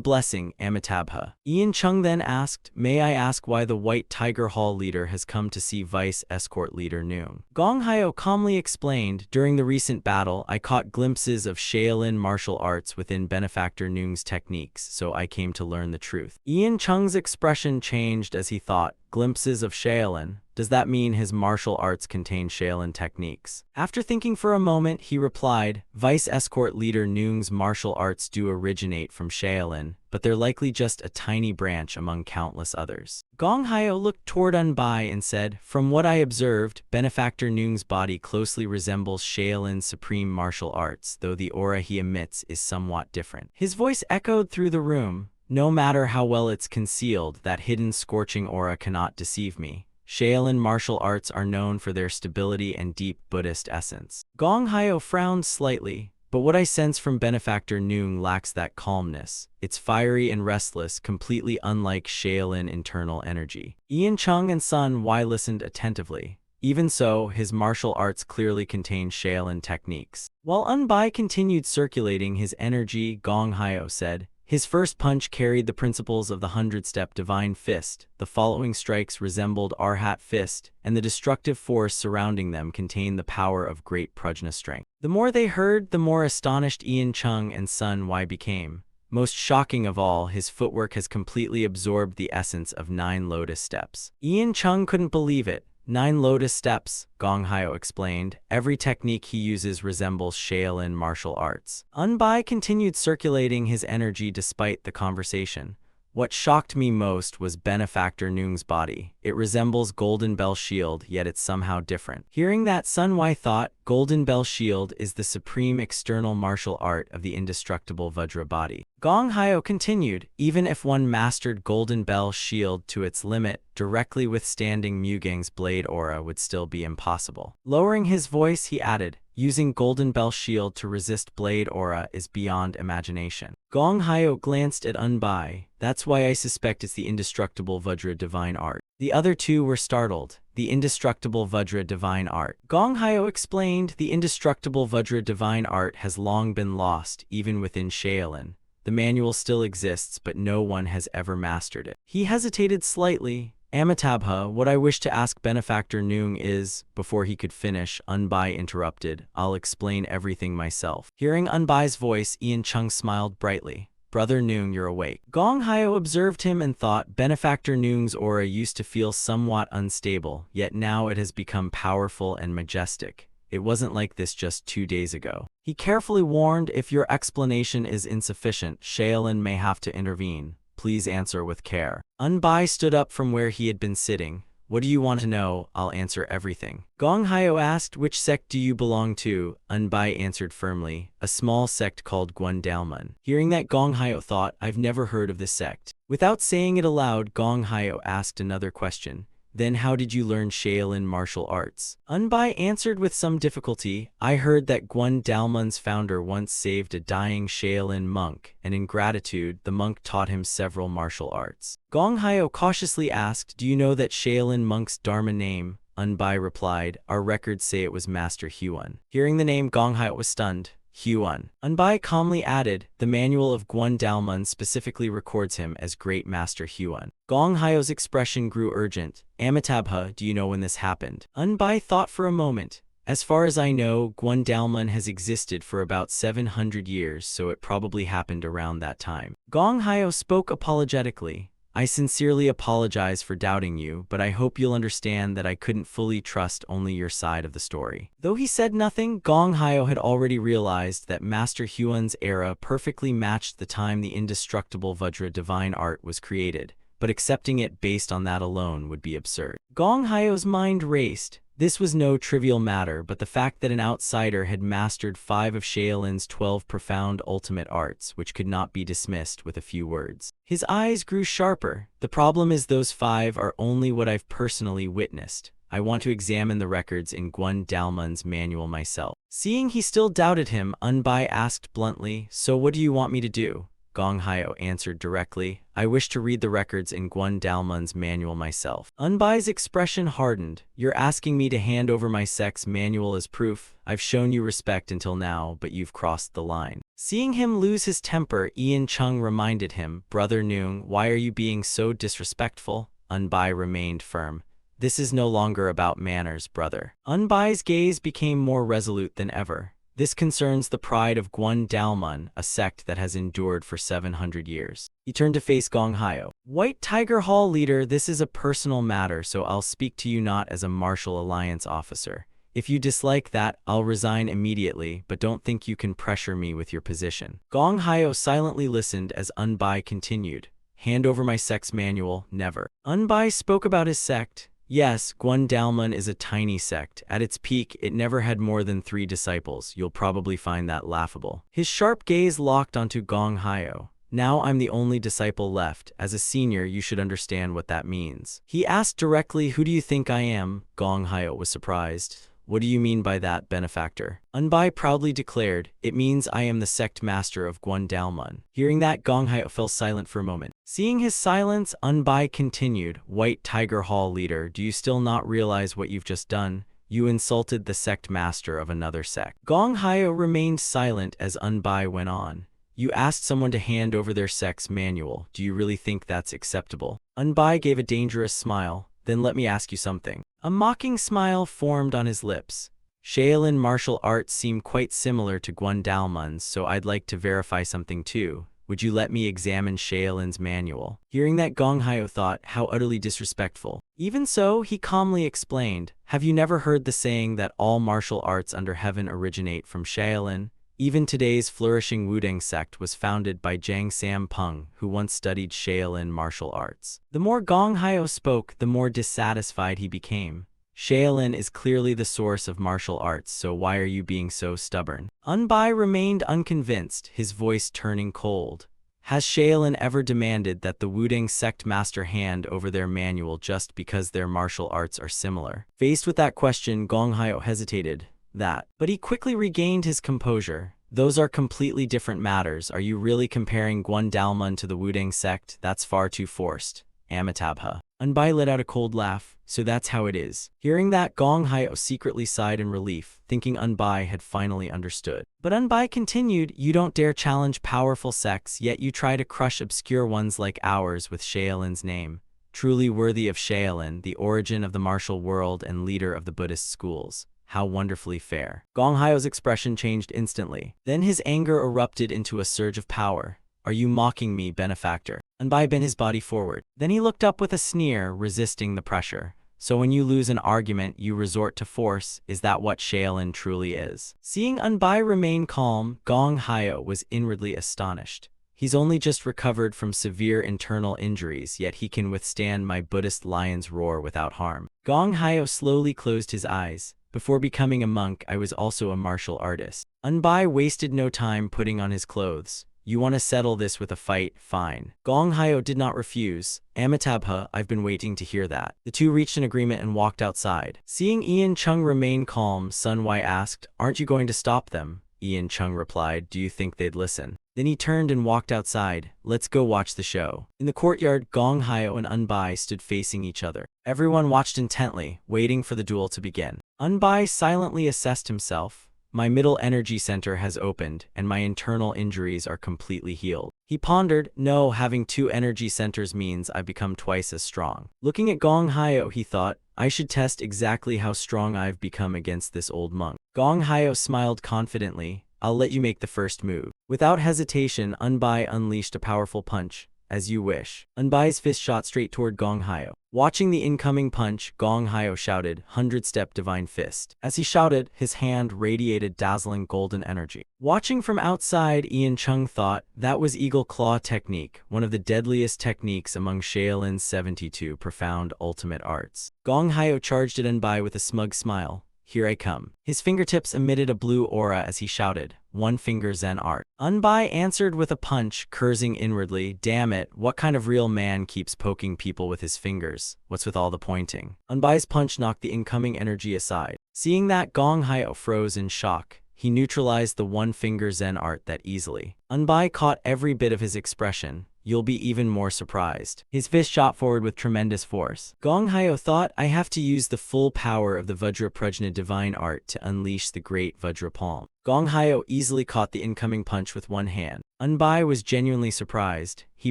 blessing, Amitabha. Ian Chung then asked, may I ask why the White Tiger Hall Leader has come to see Vice Escort Leader Noong? Gong Hyo calmly explained, during the recent battle, I caught glimpses of Shaolin martial arts within Benefactor Noong's techniques, so I came to learn the truth. Ian Chung's expression changed as he thought, glimpses of Shaolin? Does that mean his martial arts contain Shaolin techniques? After thinking for a moment, he replied, Vice Escort Leader Noong's martial arts do originate from Shaolin, but they're likely just a tiny branch among countless others. Gong Hyo looked toward Unbai and said, from what I observed, Benefactor Noong's body closely resembles Shaolin's supreme martial arts, though the aura he emits is somewhat different. His voice echoed through the room. No matter how well it's concealed, that hidden scorching aura cannot deceive me. Shaolin martial arts are known for their stability and deep Buddhist essence. Gong Hyo frowned slightly, but what I sense from Benefactor Noong lacks that calmness. It's fiery and restless, completely unlike Shaolin internal energy. Ian Chung and Sun Wai listened attentively. Even so, his martial arts clearly contain Shaolin techniques. While Unbai continued circulating his energy, Gong Hyo said, his first punch carried the principles of the 100-step Divine Fist. The following strikes resembled Arhat Fist, and the destructive force surrounding them contained the power of great prajna strength. The more they heard, the more astonished Ian Chung and Sun Wai became. Most shocking of all, his footwork has completely absorbed the essence of 9 lotus steps. Ian Chung couldn't believe it. 9 lotus steps, Gong Hyo explained. Every technique he uses resembles Shaolin martial arts. Unbai continued circulating his energy despite the conversation. What shocked me most was Benefactor Noong's body. It resembles Golden Bell Shield, yet it's somehow different. Hearing that, Sun Wai thought, Golden Bell Shield is the supreme external martial art of the indestructible Vajra body. Gong Hyo continued, even if one mastered Golden Bell Shield to its limit, directly withstanding Mugang's blade aura would still be impossible. Lowering his voice, he added, using Golden Bell Shield to resist blade aura is beyond imagination. Gong Hyo glanced at Unbai. That's why I suspect it's the indestructible Vajra divine art. The other two were startled. The indestructible Vajra divine art. Gong Hyo explained, the indestructible Vajra divine art has long been lost, even within Shaolin. The manual still exists, but no one has ever mastered it. He hesitated slightly. Amitabha, what I wish to ask Benefactor Noong is, before he could finish, Unbai interrupted, I'll explain everything myself. Hearing Unbai's voice, Ian Chung smiled brightly. Brother Noong, you're awake. Gong Hyo observed him and thought, Benefactor Noong's aura used to feel somewhat unstable, yet now it has become powerful and majestic. It wasn't like this just 2 days ago. He carefully warned, if your explanation is insufficient, Shaolin may have to intervene. Please answer with care. Unbai stood up from where he had been sitting. What do you want to know? I'll answer everything. Gong Hyo asked, which sect do you belong to? Unbai answered firmly, a small sect called Gwendalman. Hearing that, Gong Hyo thought, I've never heard of this sect. Without saying it aloud, Gong Hyo asked another question. Then how did you learn Shaolin martial arts? Unbai answered with some difficulty, I heard that Gwendalman's founder once saved a dying Shaolin monk, and in gratitude, the monk taught him several martial arts. Gong Hyo cautiously asked, do you know that Shaolin monk's Dharma name? Unbai replied, our records say it was Master Huan. Hearing the name, Gong Hyo was stunned. Huan. Unbai calmly added, the manual of Guan Dalmun specifically records him as Great Master Huan. Gong Hao's expression grew urgent. Amitabha, do you know when this happened? Unbai thought for a moment. As far as I know, Guan Dalmun has existed for about 700 years, so it probably happened around that time. Gong Hao spoke apologetically. I sincerely apologize for doubting you, but I hope you'll understand that I couldn't fully trust only your side of the story. Though he said nothing, Gong Hao had already realized that Master Huan's era perfectly matched the time the indestructible Vajra divine art was created, but accepting it based on that alone would be absurd. Gong Hao's mind raced. This was no trivial matter, but the fact that an outsider had mastered 5 of Shaolin's 12 profound ultimate arts, which could not be dismissed with a few words. His eyes grew sharper. The problem is those 5 are only what I've personally witnessed. I want to examine the records in Guan Dalmun's manual myself. Seeing he still doubted him, Unbai asked bluntly, so what do you want me to do? Gong Hao answered directly, I wish to read the records in Guan Dalmun's manual myself. Unbai's expression hardened. You're asking me to hand over my sect's manual as proof? I've shown you respect until now, but you've crossed the line. Seeing him lose his temper, Ian Chung reminded him, Brother Noong, why are you being so disrespectful? Unbai remained firm. This is no longer about manners, brother. Unbai's gaze became more resolute than ever. This concerns the pride of Guan Dalmun, a sect that has endured for 700 years. He turned to face Gong Hao. White Tiger Hall leader, this is a personal matter, so I'll speak to you not as a martial alliance officer. If you dislike that, I'll resign immediately, but don't think you can pressure me with your position. Gong Hao silently listened as Unbai continued. Hand over my sect's manual, never. Unbai spoke about his sect. Yes, Guan Dalmun is a tiny sect. At its peak, it never had more than 3 disciples. You'll probably find that laughable. His sharp gaze locked onto Gong Hao. Now I'm the only disciple left. As a senior, you should understand what that means. He asked directly, who do you think I am? Gong Hao was surprised. What do you mean by that, benefactor? Unbai proudly declared, it means I am the sect master of Guan Dalmun. Hearing that, Gong Hao fell silent for a moment. Seeing his silence, Unbai continued, White Tiger Hall leader, do you still not realize what you've just done? You insulted the sect master of another sect. Gong Hao remained silent as Unbai went on. You asked someone to hand over their sect's manual. Do you really think that's acceptable? Unbai gave a dangerous smile. Then let me ask you something. A mocking smile formed on his lips. Shaolin martial arts seem quite similar to Guan Dalmun's, so I'd like to verify something too. Would you let me examine Shaolin's manual? Hearing that, Gong Hao thought, how utterly disrespectful. Even so, he calmly explained, have you never heard the saying that all martial arts under heaven originate from Shaolin? Even today's flourishing Wudang sect was founded by Zhang Sampeng, who once studied Shaolin martial arts. The more Gong Hao spoke, the more dissatisfied he became. Shaolin is clearly the source of martial arts, so why are you being so stubborn? Unbai remained unconvinced, his voice turning cold. Has Shaolin ever demanded that the Wudang sect master hand over their manual just because their martial arts are similar? Faced with that question, Gong Hao hesitated. But he quickly regained his composure. Those are completely different matters. Are you really comparing Guan Dalmun to the Wudang sect? That's far too forced. Amitabha. Unbai let out a cold laugh. So that's how it is. Hearing that, Gong Hao secretly sighed in relief, thinking Unbai had finally understood. But Unbai continued, you don't dare challenge powerful sects, yet you try to crush obscure ones like ours with Shaolin's name. Truly worthy of Shaolin, the origin of the martial world and leader of the Buddhist schools. How wonderfully fair. Gong Hao's expression changed instantly. Then his anger erupted into a surge of power. Are you mocking me, benefactor? Unbai bent his body forward. Then he looked up with a sneer, resisting the pressure. So when you lose an argument, you resort to force. Is that what Shaolin truly is? Seeing Unbai remain calm, Gong Hao was inwardly astonished. He's only just recovered from severe internal injuries, yet he can withstand my Buddhist lion's roar without harm. Gong Hao slowly closed his eyes. Before becoming a monk, I was also a martial artist. Unbai wasted no time putting on his clothes. You want to settle this with a fight? Fine. Gong Hao did not refuse. Amitabha, I've been waiting to hear that. The two reached an agreement and walked outside. Seeing Ian Chung remain calm, Sun Wai asked, aren't you going to stop them? Ian Chung replied, do you think they'd listen? Then he turned and walked outside. Let's go watch the show. In the courtyard, Gong Hao and Unbai stood facing each other. Everyone watched intently, waiting for the duel to begin. Unbai silently assessed himself. my middle energy center has opened, and my internal injuries are completely healed. He pondered, no, having two energy centers means I've become twice as strong. Looking at Gong Hyo, he thought, I should test exactly how strong I've become against this old monk. Gong Hyo smiled confidently, I'll let you make the first move. Without hesitation, Unbai unleashed a powerful punch. As you wish. Unbai's fist shot straight toward Gong Hyo. Watching the incoming punch, Gong Hyo shouted, 100-step divine fist. As he shouted, his hand radiated dazzling golden energy. Watching from outside, Ian Chung thought, that was Eagle Claw technique, one of the deadliest techniques among Shaolin's 72 profound ultimate arts. Gong Hyo charged at Unbai with a smug smile. Here I come. His fingertips emitted a blue aura as he shouted, one finger Zen art. Unbai answered with a punch, cursing inwardly, damn it, what kind of real man keeps poking people with his fingers? What's with all the pointing? Unbai's punch knocked the incoming energy aside. Seeing that, Gong Hyo froze in shock. He neutralized the one finger Zen art that easily. Unbai caught every bit of his expression. You'll be even more surprised. His fist shot forward with tremendous force. Gong Hyo thought, I have to use the full power of the Vajra Prajna divine art to unleash the great Vajra palm. Gong Hyo easily caught the incoming punch with one hand. Unbai was genuinely surprised. He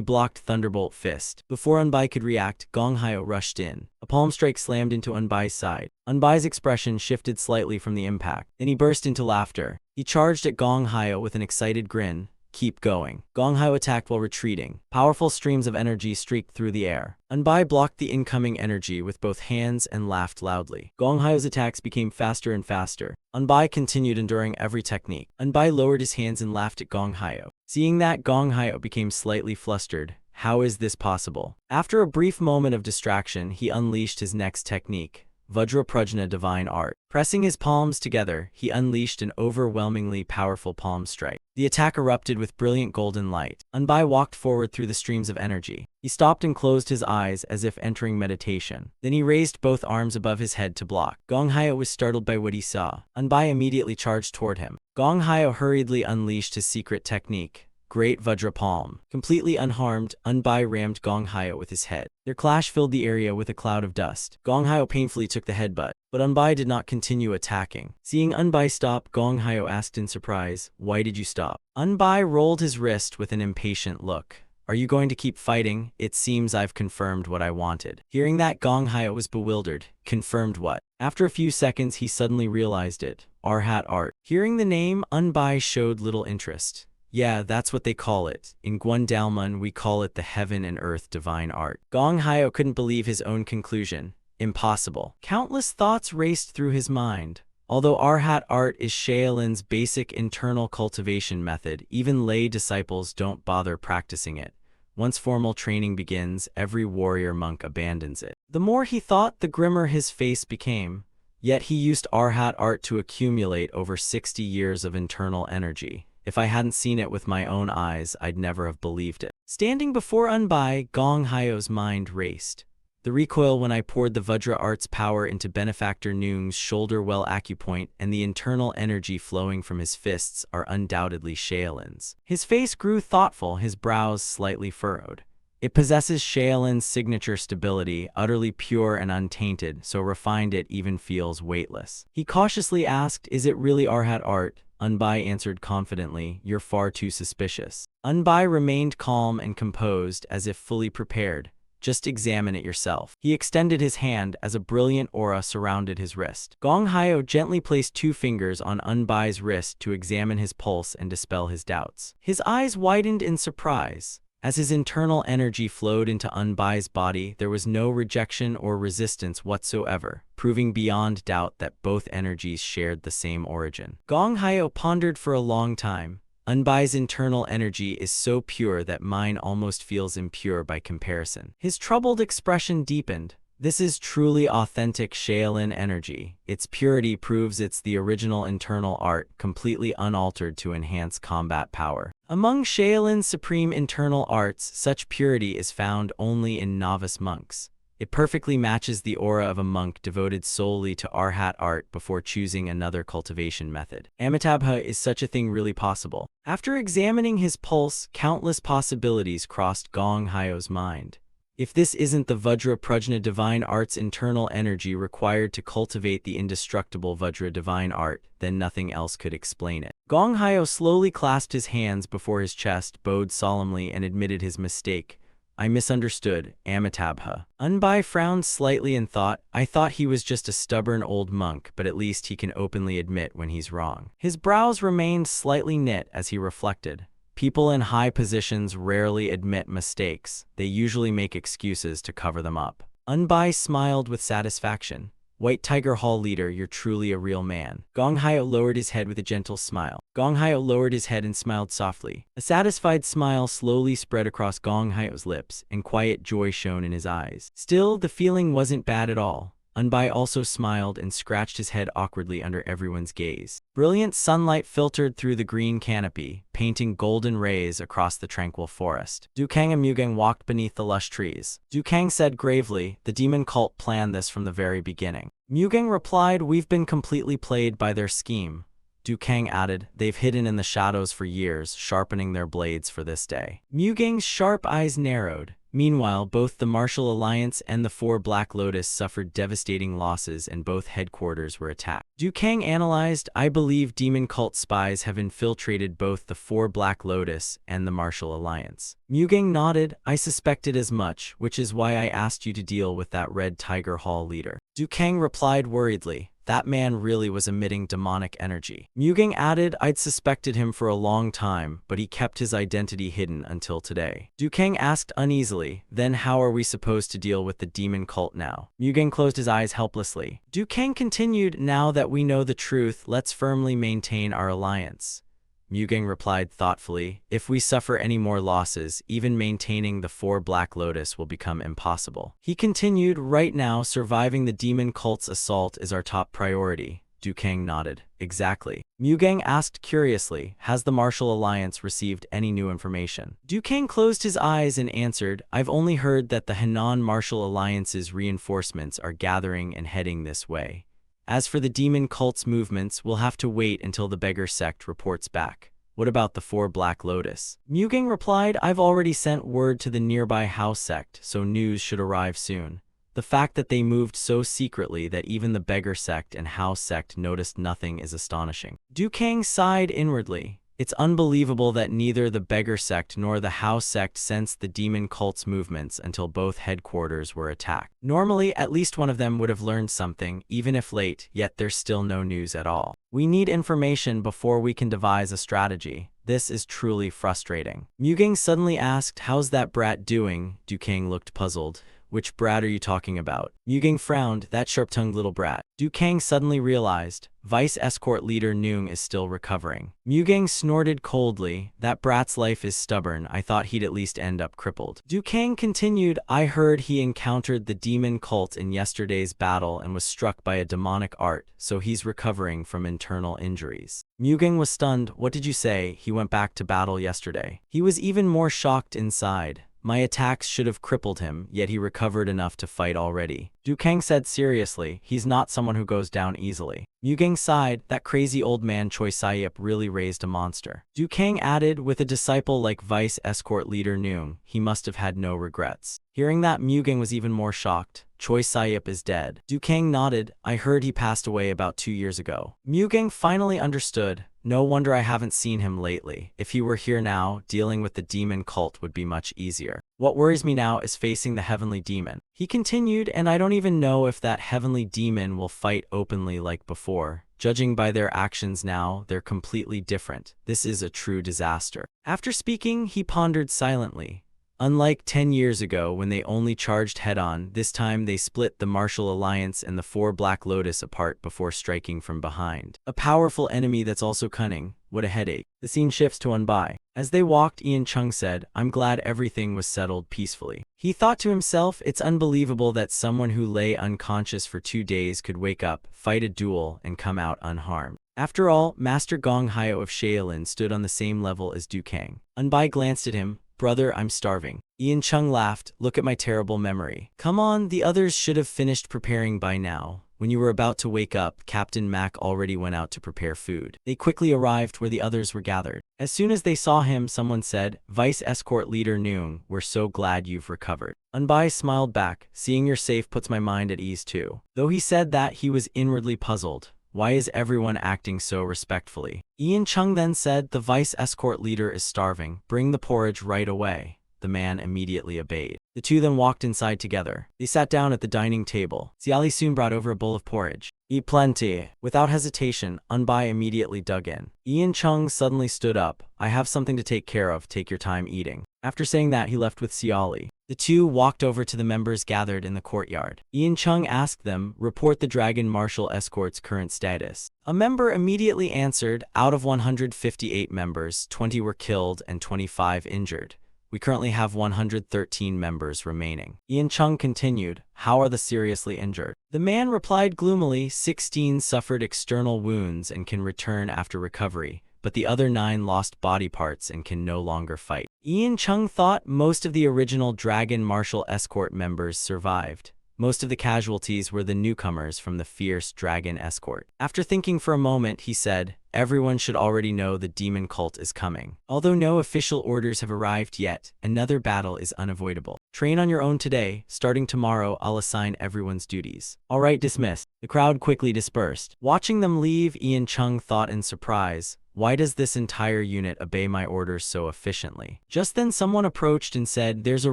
blocked Thunderbolt Fist. Before Unbai could react, Gong Hyo rushed in. A palm strike slammed into Unbai's side. Unbai's expression shifted slightly from the impact. Then he burst into laughter. He charged at Gong Hyo with an excited grin. Keep going. Gong Hyo attacked while retreating. Powerful streams of energy streaked through the air. Unbai blocked the incoming energy with both hands and laughed loudly. Gong Hyo's attacks became faster and faster. Unbai continued enduring every technique. Unbai lowered his hands and laughed at Gong Hyo. Seeing that, Gong Hyo became slightly flustered. How is this possible? After a brief moment of distraction, he unleashed his next technique. Vajra Prajna divine art. Pressing his palms together, he unleashed an overwhelmingly powerful palm strike. The attack erupted with brilliant golden light. Unbai walked forward through the streams of energy. He stopped and closed his eyes as if entering meditation. Then he raised both arms above his head to block. Gong Hyo was startled by what he saw. Unbai immediately charged toward him. Gong Hyo hurriedly unleashed his secret technique. Great Vajra Palm. Completely unharmed, Unbai rammed Gong Hyo with his head. Their clash filled the area with a cloud of dust. Gong Hyo painfully took the headbutt, but Unbai did not continue attacking. Seeing Unbai stop, Gong Hyo asked in surprise, why did you stop? Unbai rolled his wrist with an impatient look. Are you going to keep fighting? It seems I've confirmed what I wanted. Hearing that, Gong Hyo was bewildered. Confirmed what? After a few seconds, he suddenly realized it. Arhat art. Hearing the name, Unbai showed little interest. Yeah, that's what they call it. In Guandalmun, we call it the heaven and earth divine art. Gong Hyo couldn't believe his own conclusion. Impossible. Countless thoughts raced through his mind. Although Arhat art is Shaolin's basic internal cultivation method, even lay disciples don't bother practicing it. Once formal training begins, every warrior monk abandons it. The more he thought, the grimmer his face became. Yet he used Arhat art to accumulate over 60 years of internal energy. If I hadn't seen it with my own eyes, I'd never have believed it. Standing before Unbai, Gong Hyo's mind raced. The recoil when I poured the Vajra art's power into Benefactor Noong's shoulder-well acupoint and the internal energy flowing from his fists are undoubtedly Shaolin's. His face grew thoughtful, his brows slightly furrowed. It possesses Shaolin's signature stability, utterly pure and untainted, so refined it even feels weightless. He cautiously asked, is it really Arhat art? Unbai answered confidently, you're far too suspicious. Unbai remained calm and composed, as if fully prepared. Just examine it yourself. He extended his hand as a brilliant aura surrounded his wrist. Gong Hyo gently placed 2 fingers on Unbai's wrist to examine his pulse and dispel his doubts. His eyes widened in surprise. As his internal energy flowed into Unbai's body, there was no rejection or resistance whatsoever, proving beyond doubt that both energies shared the same origin. Gong Hyo pondered for a long time. Unbai's internal energy is so pure that mine almost feels impure by comparison. His troubled expression deepened. This is truly authentic Shaolin energy. Its purity proves it's the original internal art, completely unaltered to enhance combat power. Among Shaolin's supreme internal arts, such purity is found only in novice monks. It perfectly matches the aura of a monk devoted solely to Arhat art before choosing another cultivation method. Amitabha, is such a thing really possible? After examining his pulse, countless possibilities crossed Gong Hyo's mind. If this isn't the Vajra Prajna divine art's internal energy required to cultivate the indestructible Vajra divine art, then nothing else could explain it. Gong Hyo slowly clasped his hands before his chest, bowed solemnly, and admitted his mistake. I misunderstood, Amitabha. Unbai frowned slightly and thought, I thought he was just a stubborn old monk, but at least he can openly admit when he's wrong. His brows remained slightly knit as he reflected. People in high positions rarely admit mistakes. They usually make excuses to cover them up. Unbai smiled with satisfaction. White Tiger Hall leader, you're truly a real man. Gong Hyo lowered his head with a gentle smile. Gong Hyo lowered his head and smiled softly. A satisfied smile slowly spread across Gong Hyo's lips, and quiet joy shone in his eyes. Still, the feeling wasn't bad at all. Unbai also smiled and scratched his head awkwardly under everyone's gaze. Brilliant sunlight filtered through the green canopy, painting golden rays across the tranquil forest. Dukang and Mugeng walked beneath the lush trees. Dukang said gravely, the demon cult planned this from the very beginning. Mugeng replied, we've been completely played by their scheme. Dukang added, they've hidden in the shadows for years, sharpening their blades for this day. Mugeng's sharp eyes narrowed. Meanwhile, both the Martial Alliance and the Four Black Lotus suffered devastating losses and both headquarters were attacked. Dukang analyzed, I believe demon cult spies have infiltrated both the Four Black Lotus and the Martial Alliance. Mugeng nodded, I suspected as much, which is why I asked you to deal with that Red Tiger Hall leader. Dukang replied worriedly, that man really was emitting demonic energy. Mugeng added, I'd suspected him for a long time, but he kept his identity hidden until today. Dukang asked uneasily, then how are we supposed to deal with the demon cult now? Mugeng closed his eyes helplessly. Dukang continued, now that we know the truth, let's firmly maintain our alliance. Mugeng replied thoughtfully, if we suffer any more losses, even maintaining the Four Black Lotus will become impossible. He continued, right now, surviving the demon cult's assault is our top priority. Dukang nodded. Exactly. Mugeng asked curiously, has the Martial Alliance received any new information? Dukang closed his eyes and answered, I've only heard that the Henan Martial Alliance's reinforcements are gathering and heading this way. As for the demon cult's movements, we'll have to wait until the beggar sect reports back. What about the Four Black Lotus? Mugeng replied, I've already sent word to the nearby house sect, so news should arrive soon. The fact that they moved so secretly that even the beggar sect and house sect noticed nothing is astonishing. Dukang sighed inwardly. It's unbelievable that neither the beggar sect nor the house sect sensed the demon cult's movements until both headquarters were attacked. Normally, at least one of them would have learned something, even if late, yet there's still no news at all. We need information before we can devise a strategy. This is truly frustrating. Mugeng suddenly asked, how's that brat doing? Dukang looked puzzled. Which brat are you talking about? Mugeng frowned, that sharp-tongued little brat. Dukang suddenly realized, Vice Escort Leader Noong is still recovering. Mugeng snorted coldly, that brat's life is stubborn, I thought he'd at least end up crippled. Dukang continued, I heard he encountered the demon cult in yesterday's battle and was struck by a demonic art, so he's recovering from internal injuries. Mugeng was stunned, what did you say? He went back to battle yesterday. He was even more shocked inside. My attacks should have crippled him, yet he recovered enough to fight already. Dukang said seriously, he's not someone who goes down easily. Mugeng sighed, that crazy old man Choi Sayip really raised a monster. Dukang added, with a disciple like Vice Escort Leader Noong, he must have had no regrets. Hearing that, Mugeng was even more shocked. Choi Sayip is dead. Dukang nodded, I heard he passed away about 2 years ago. Mugeng finally understood. No wonder I haven't seen him lately. If he were here now, dealing with the demon cult would be much easier. What worries me now is facing the heavenly demon. He continued, and I don't even know if that heavenly demon will fight openly like before. Judging by their actions now, they're completely different. This is a true disaster. After speaking, he pondered silently. Unlike 10 years ago when they only charged head-on, this time they split the Martial Alliance and the Four Black Lotus apart before striking from behind. A powerful enemy that's also cunning. What a headache. The scene shifts to Unbai. As they walked, Ian Chung said, I'm glad everything was settled peacefully. He thought to himself, it's unbelievable that someone who lay unconscious for 2 days could wake up, fight a duel, and come out unharmed. After all, Master Gong Hyo of Shaolin stood on the same level as Dukang. Unbai glanced at him. Brother, I'm starving. Ian Chung laughed, look at my terrible memory. Come on, the others should have finished preparing by now. When you were about to wake up, Captain Mac already went out to prepare food. They quickly arrived where the others were gathered. As soon as they saw him, someone said, Vice Escort Leader Noong, we're so glad you've recovered. Unbai smiled back. Seeing you're safe puts my mind at ease too. Though he said that, he was inwardly puzzled. Why is everyone acting so respectfully? Ian Chung then said, the vice escort leader is starving. Bring the porridge right away. The man immediately obeyed. The two then walked inside together. They sat down at the dining table. Xiali soon brought over a bowl of porridge. Eat plenty. Without hesitation, Unbai immediately dug in. Ian Chung suddenly stood up. I have something to take care of. Take your time eating. After saying that, he left with Xiali. The two walked over to the members gathered in the courtyard. Ian Chung asked them, report the Dragon Martial Escort's current status. A member immediately answered, out of 158 members, 20 were killed and 25 injured. We currently have 113 members remaining. Ian Chung continued, how are the seriously injured? The man replied gloomily, 16 suffered external wounds and can return after recovery, but the other 9 lost body parts and can no longer fight. Ian Chung thought most of the original Dragon Martial Escort members survived. Most of the casualties were the newcomers from the fierce Dragon Escort. After thinking for a moment, he said, everyone should already know the demon cult is coming. Although no official orders have arrived yet, another battle is unavoidable. Train on your own today. Starting tomorrow, I'll assign everyone's duties. All right, dismissed. The crowd quickly dispersed. Watching them leave, Ian Chung thought in surprise, why does this entire unit obey my orders so efficiently? Just then someone approached and said, there's a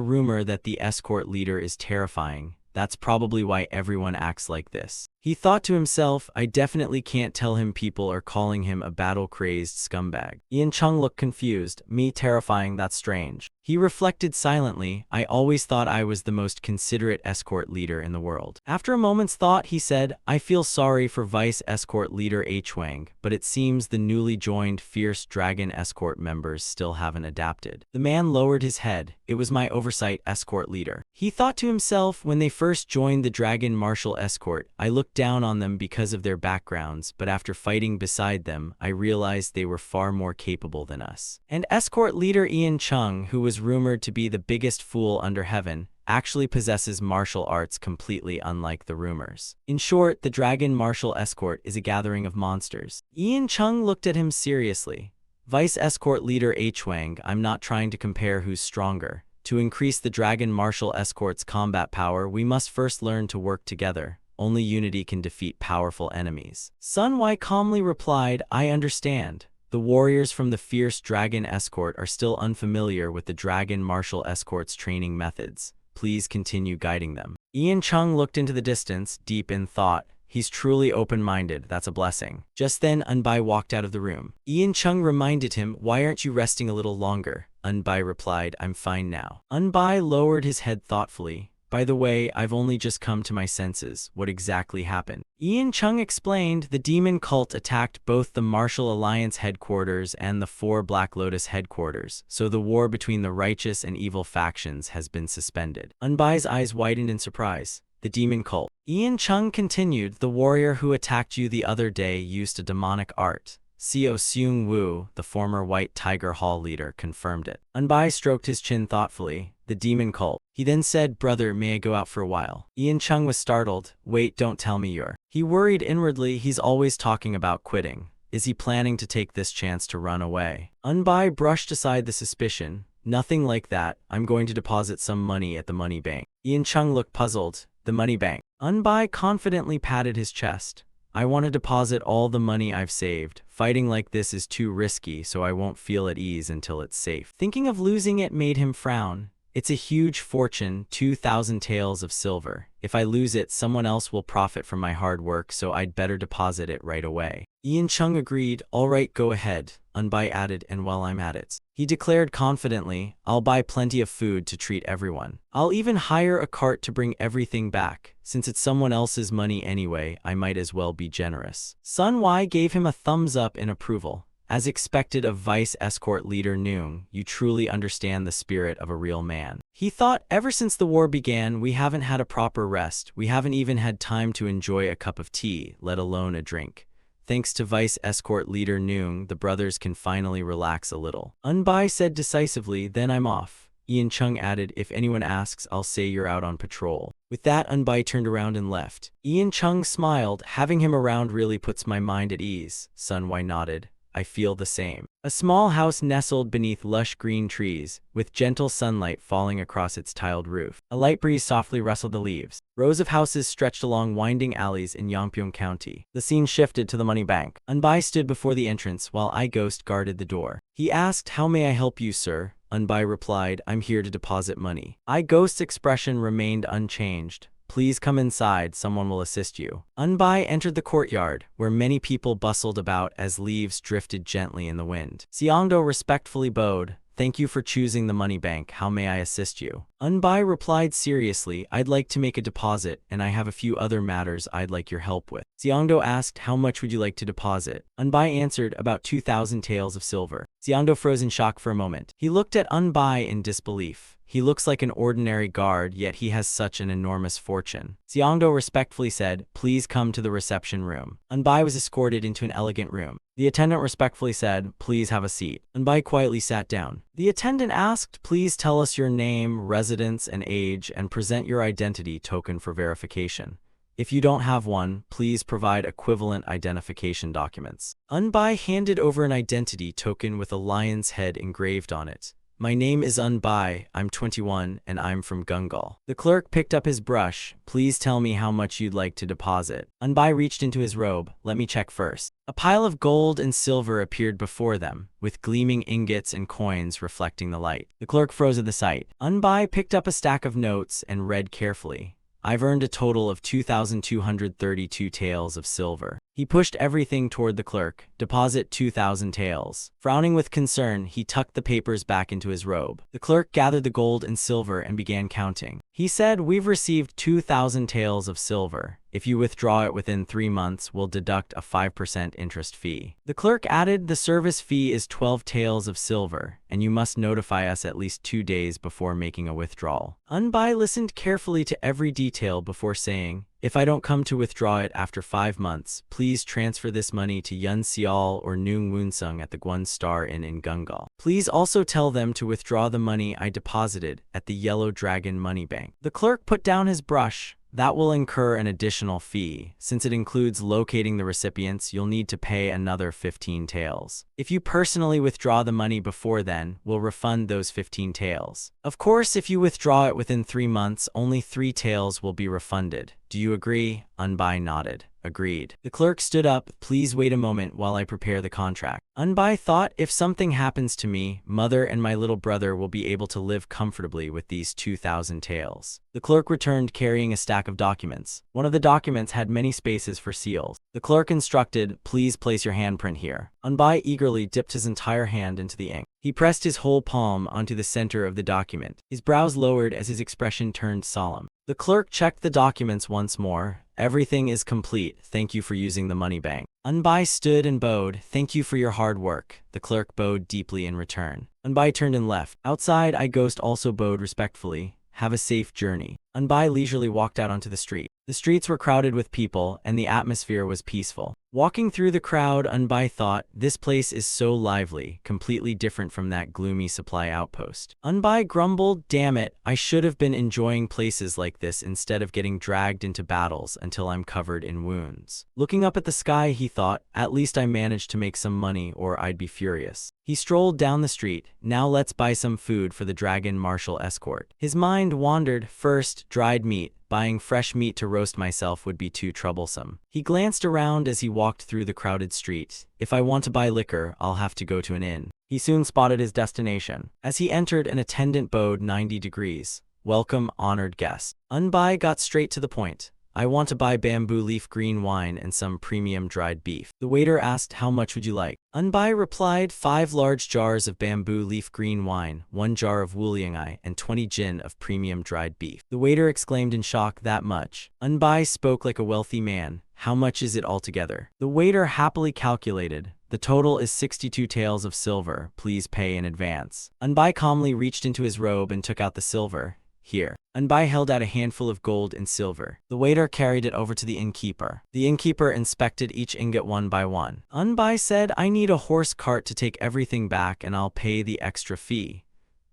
rumor that the escort leader is terrifying. That's probably why everyone acts like this. He thought to himself, I definitely can't tell him people are calling him a battle-crazed scumbag. Ian Chung looked confused. Me terrifying, that's strange. He reflected silently, I always thought I was the most considerate escort leader in the world. After a moment's thought, he said, I feel sorry for Vice Escort Leader H. Wang, but it seems the newly joined Fierce Dragon Escort members still haven't adapted. The man lowered his head. It was my oversight, Escort Leader. He thought to himself, when they first joined the Dragon Martial Escort, I looked down on them because of their backgrounds, but after fighting beside them, I realized they were far more capable than us. And Escort Leader Ian Chung, who was rumored to be the biggest fool under heaven, actually possesses martial arts completely unlike the rumors. In short, the Dragon Martial Escort is a gathering of monsters. Ian Chung looked at him seriously. Vice Escort Leader H. Wang, I'm not trying to compare who's stronger. To increase the Dragon Martial Escort's combat power, we must first learn to work together. Only unity can defeat powerful enemies. Sun Wai calmly replied, I understand. The warriors from the fierce Dragon Escort are still unfamiliar with the Dragon Martial Escort's training methods. Please continue guiding them. Ian Chung looked into the distance, deep in thought. He's truly open-minded, that's a blessing. Just then, Unbai walked out of the room. Ian Chung reminded him, why aren't you resting a little longer? Unbai replied, I'm fine now. Unbai lowered his head thoughtfully. By the way, I've only just come to my senses. What exactly happened? Ian Chung explained, the demon cult attacked both the Martial Alliance headquarters and the 4 Black Lotus headquarters, so the war between the righteous and evil factions has been suspended. Unbai's eyes widened in surprise. The demon cult. Ian Chung continued, the warrior who attacked you the other day used a demonic art. Seo Seung Woo, the former White Tiger Hall leader, confirmed it. Unbai stroked his chin thoughtfully. The demon cult. He then said, brother, may I go out for a while? Ian Chung was startled. Wait, don't tell me you're. He worried inwardly, he's always talking about quitting. Is he planning to take this chance to run away? Unbai brushed aside the suspicion. Nothing like that. I'm going to deposit some money at the money bank. Ian Chung looked puzzled. The money bank. Unbai confidently patted his chest. I want to deposit all the money I've saved. Fighting like this is too risky, so I won't feel at ease until it's safe. Thinking of losing it made him frown. It's a huge fortune, 2,000 taels of silver. If I lose it, someone else will profit from my hard work, so I'd better deposit it right away. Ian Chung agreed. All right, go ahead, Unbai added, and while I'm at it, he declared confidently, I'll buy plenty of food to treat everyone. I'll even hire a cart to bring everything back. Since it's someone else's money anyway, I might as well be generous. Sun Wai gave him a thumbs up in approval. As expected of Vice Escort Leader Noong, you truly understand the spirit of a real man. He thought, ever since the war began, we haven't had a proper rest. We haven't even had time to enjoy a cup of tea, let alone a drink. Thanks to Vice Escort Leader Noong, the brothers can finally relax a little. Unbai said decisively, then I'm off. Ian Chung added, if anyone asks, I'll say you're out on patrol. With that, Unbai turned around and left. Ian Chung smiled, having him around really puts my mind at ease. Sun Wai nodded. I feel the same. A small house nestled beneath lush green trees, with gentle sunlight falling across its tiled roof. A light breeze softly rustled the leaves. Rows of houses stretched along winding alleys in Yongpyong County. The scene shifted to the money bank. Unbai stood before the entrance while I-Ghost guarded the door. He asked, "How may I help you, sir?" Unbai replied, "I'm here to deposit money." I-Ghost's expression remained unchanged. "Please come inside, someone will assist you." Unbai entered the courtyard, where many people bustled about as leaves drifted gently in the wind. Seongdo respectfully bowed. "Thank you for choosing the money bank. How may I assist you?" Unbai replied seriously, "I'd like to make a deposit, and I have a few other matters I'd like your help with." Seongdo asked, "How much would you like to deposit?" Unbai answered, "About 2,000 taels of silver." Seongdo froze in shock for a moment. He looked at Unbai in disbelief. "He looks like an ordinary guard, yet he has such an enormous fortune." Seongdo respectfully said, "Please come to the reception room." Unbai was escorted into an elegant room. The attendant respectfully said, "Please have a seat." Unbai quietly sat down. The attendant asked, "Please tell us your name, residence, and age, and present your identity token for verification. If you don't have one, please provide equivalent identification documents." Unbai handed over an identity token with a lion's head engraved on it. "My name is Unbai, I'm 21, and I'm from Gungal." The clerk picked up his brush. "Please tell me how much you'd like to deposit." Unbai reached into his robe. "Let me check first." A pile of gold and silver appeared before them, with gleaming ingots and coins reflecting the light. The clerk froze at the sight. Unbai picked up a stack of notes and read carefully. "I've earned a total of 2,232 taels of silver." He pushed everything toward the clerk. "Deposit 2,000 taels." Frowning with concern, he tucked the papers back into his robe. The clerk gathered the gold and silver and began counting. He said, "We've received 2,000 taels of silver. If you withdraw it within 3 months, we'll deduct a 5% interest fee." The clerk added, "The service fee is 12 taels of silver, and you must notify us at least 2 days before making a withdrawal." Unbai listened carefully to every detail before saying, "If I don't come to withdraw it after 5 months, please transfer this money to Yun Seol or Noong Woonsung at the Gwon Star Inn in Gungal. Please also tell them to withdraw the money I deposited at the Yellow Dragon Money Bank." The clerk put down his brush. "That will incur an additional fee. Since it includes locating the recipients, you'll need to pay another 15 taels. If you personally withdraw the money before then, we'll refund those 15 taels. Of course, if you withdraw it within 3 months, only 3 taels will be refunded. Do you agree?" Unbai nodded. "Agreed." The clerk stood up. "Please wait a moment while I prepare the contract." Unbai thought, "If something happens to me, mother and my little brother will be able to live comfortably with these 2,000 taels." The clerk returned carrying a stack of documents. One of the documents had many spaces for seals. The clerk instructed, "Please place your handprint here." Unbai eagerly dipped his entire hand into the ink. He pressed his whole palm onto the center of the document. His brows lowered as his expression turned solemn. The clerk checked the documents once more. "Everything is complete. Thank you for using the money bank." Unbai stood and bowed. "Thank you for your hard work." The clerk bowed deeply in return. Unbai turned and left. Outside, I-Ghost also bowed respectfully. "Have a safe journey." Unbai leisurely walked out onto the street. The streets were crowded with people, and the atmosphere was peaceful. Walking through the crowd, Unbai thought, "This place is so lively, completely different from that gloomy supply outpost." Unbai grumbled, "Damn it, I should have been enjoying places like this instead of getting dragged into battles until I'm covered in wounds." Looking up at the sky, he thought, "At least I managed to make some money or I'd be furious." He strolled down the street. "Now let's buy some food for the dragon martial escort." His mind wandered. First, dried meat. Buying fresh meat to roast myself would be too troublesome. He glanced around as he walked through the crowded street. "If I want to buy liquor, I'll have to go to an inn." He soon spotted his destination. As he entered, an attendant bowed 90 degrees. "Welcome, honored guest." Unbai got straight to the point. "I want to buy bamboo leaf green wine and some premium dried beef." The waiter asked, "How much would you like?" Unbai replied, 5 large jars of bamboo leaf green wine, 1 jar of wuliangai, and 20 jin of premium dried beef." The waiter exclaimed in shock, "That much?" Unbai spoke like a wealthy man. "How much is it altogether?" The waiter happily calculated. "The total is 62 taels of silver. Please pay in advance." Unbai calmly reached into his robe and took out the silver. "Here." Unbai held out a handful of gold and silver. The waiter carried it over to the innkeeper. The innkeeper inspected each ingot one by one. Unbai said, "I need a horse cart to take everything back and I'll pay the extra fee."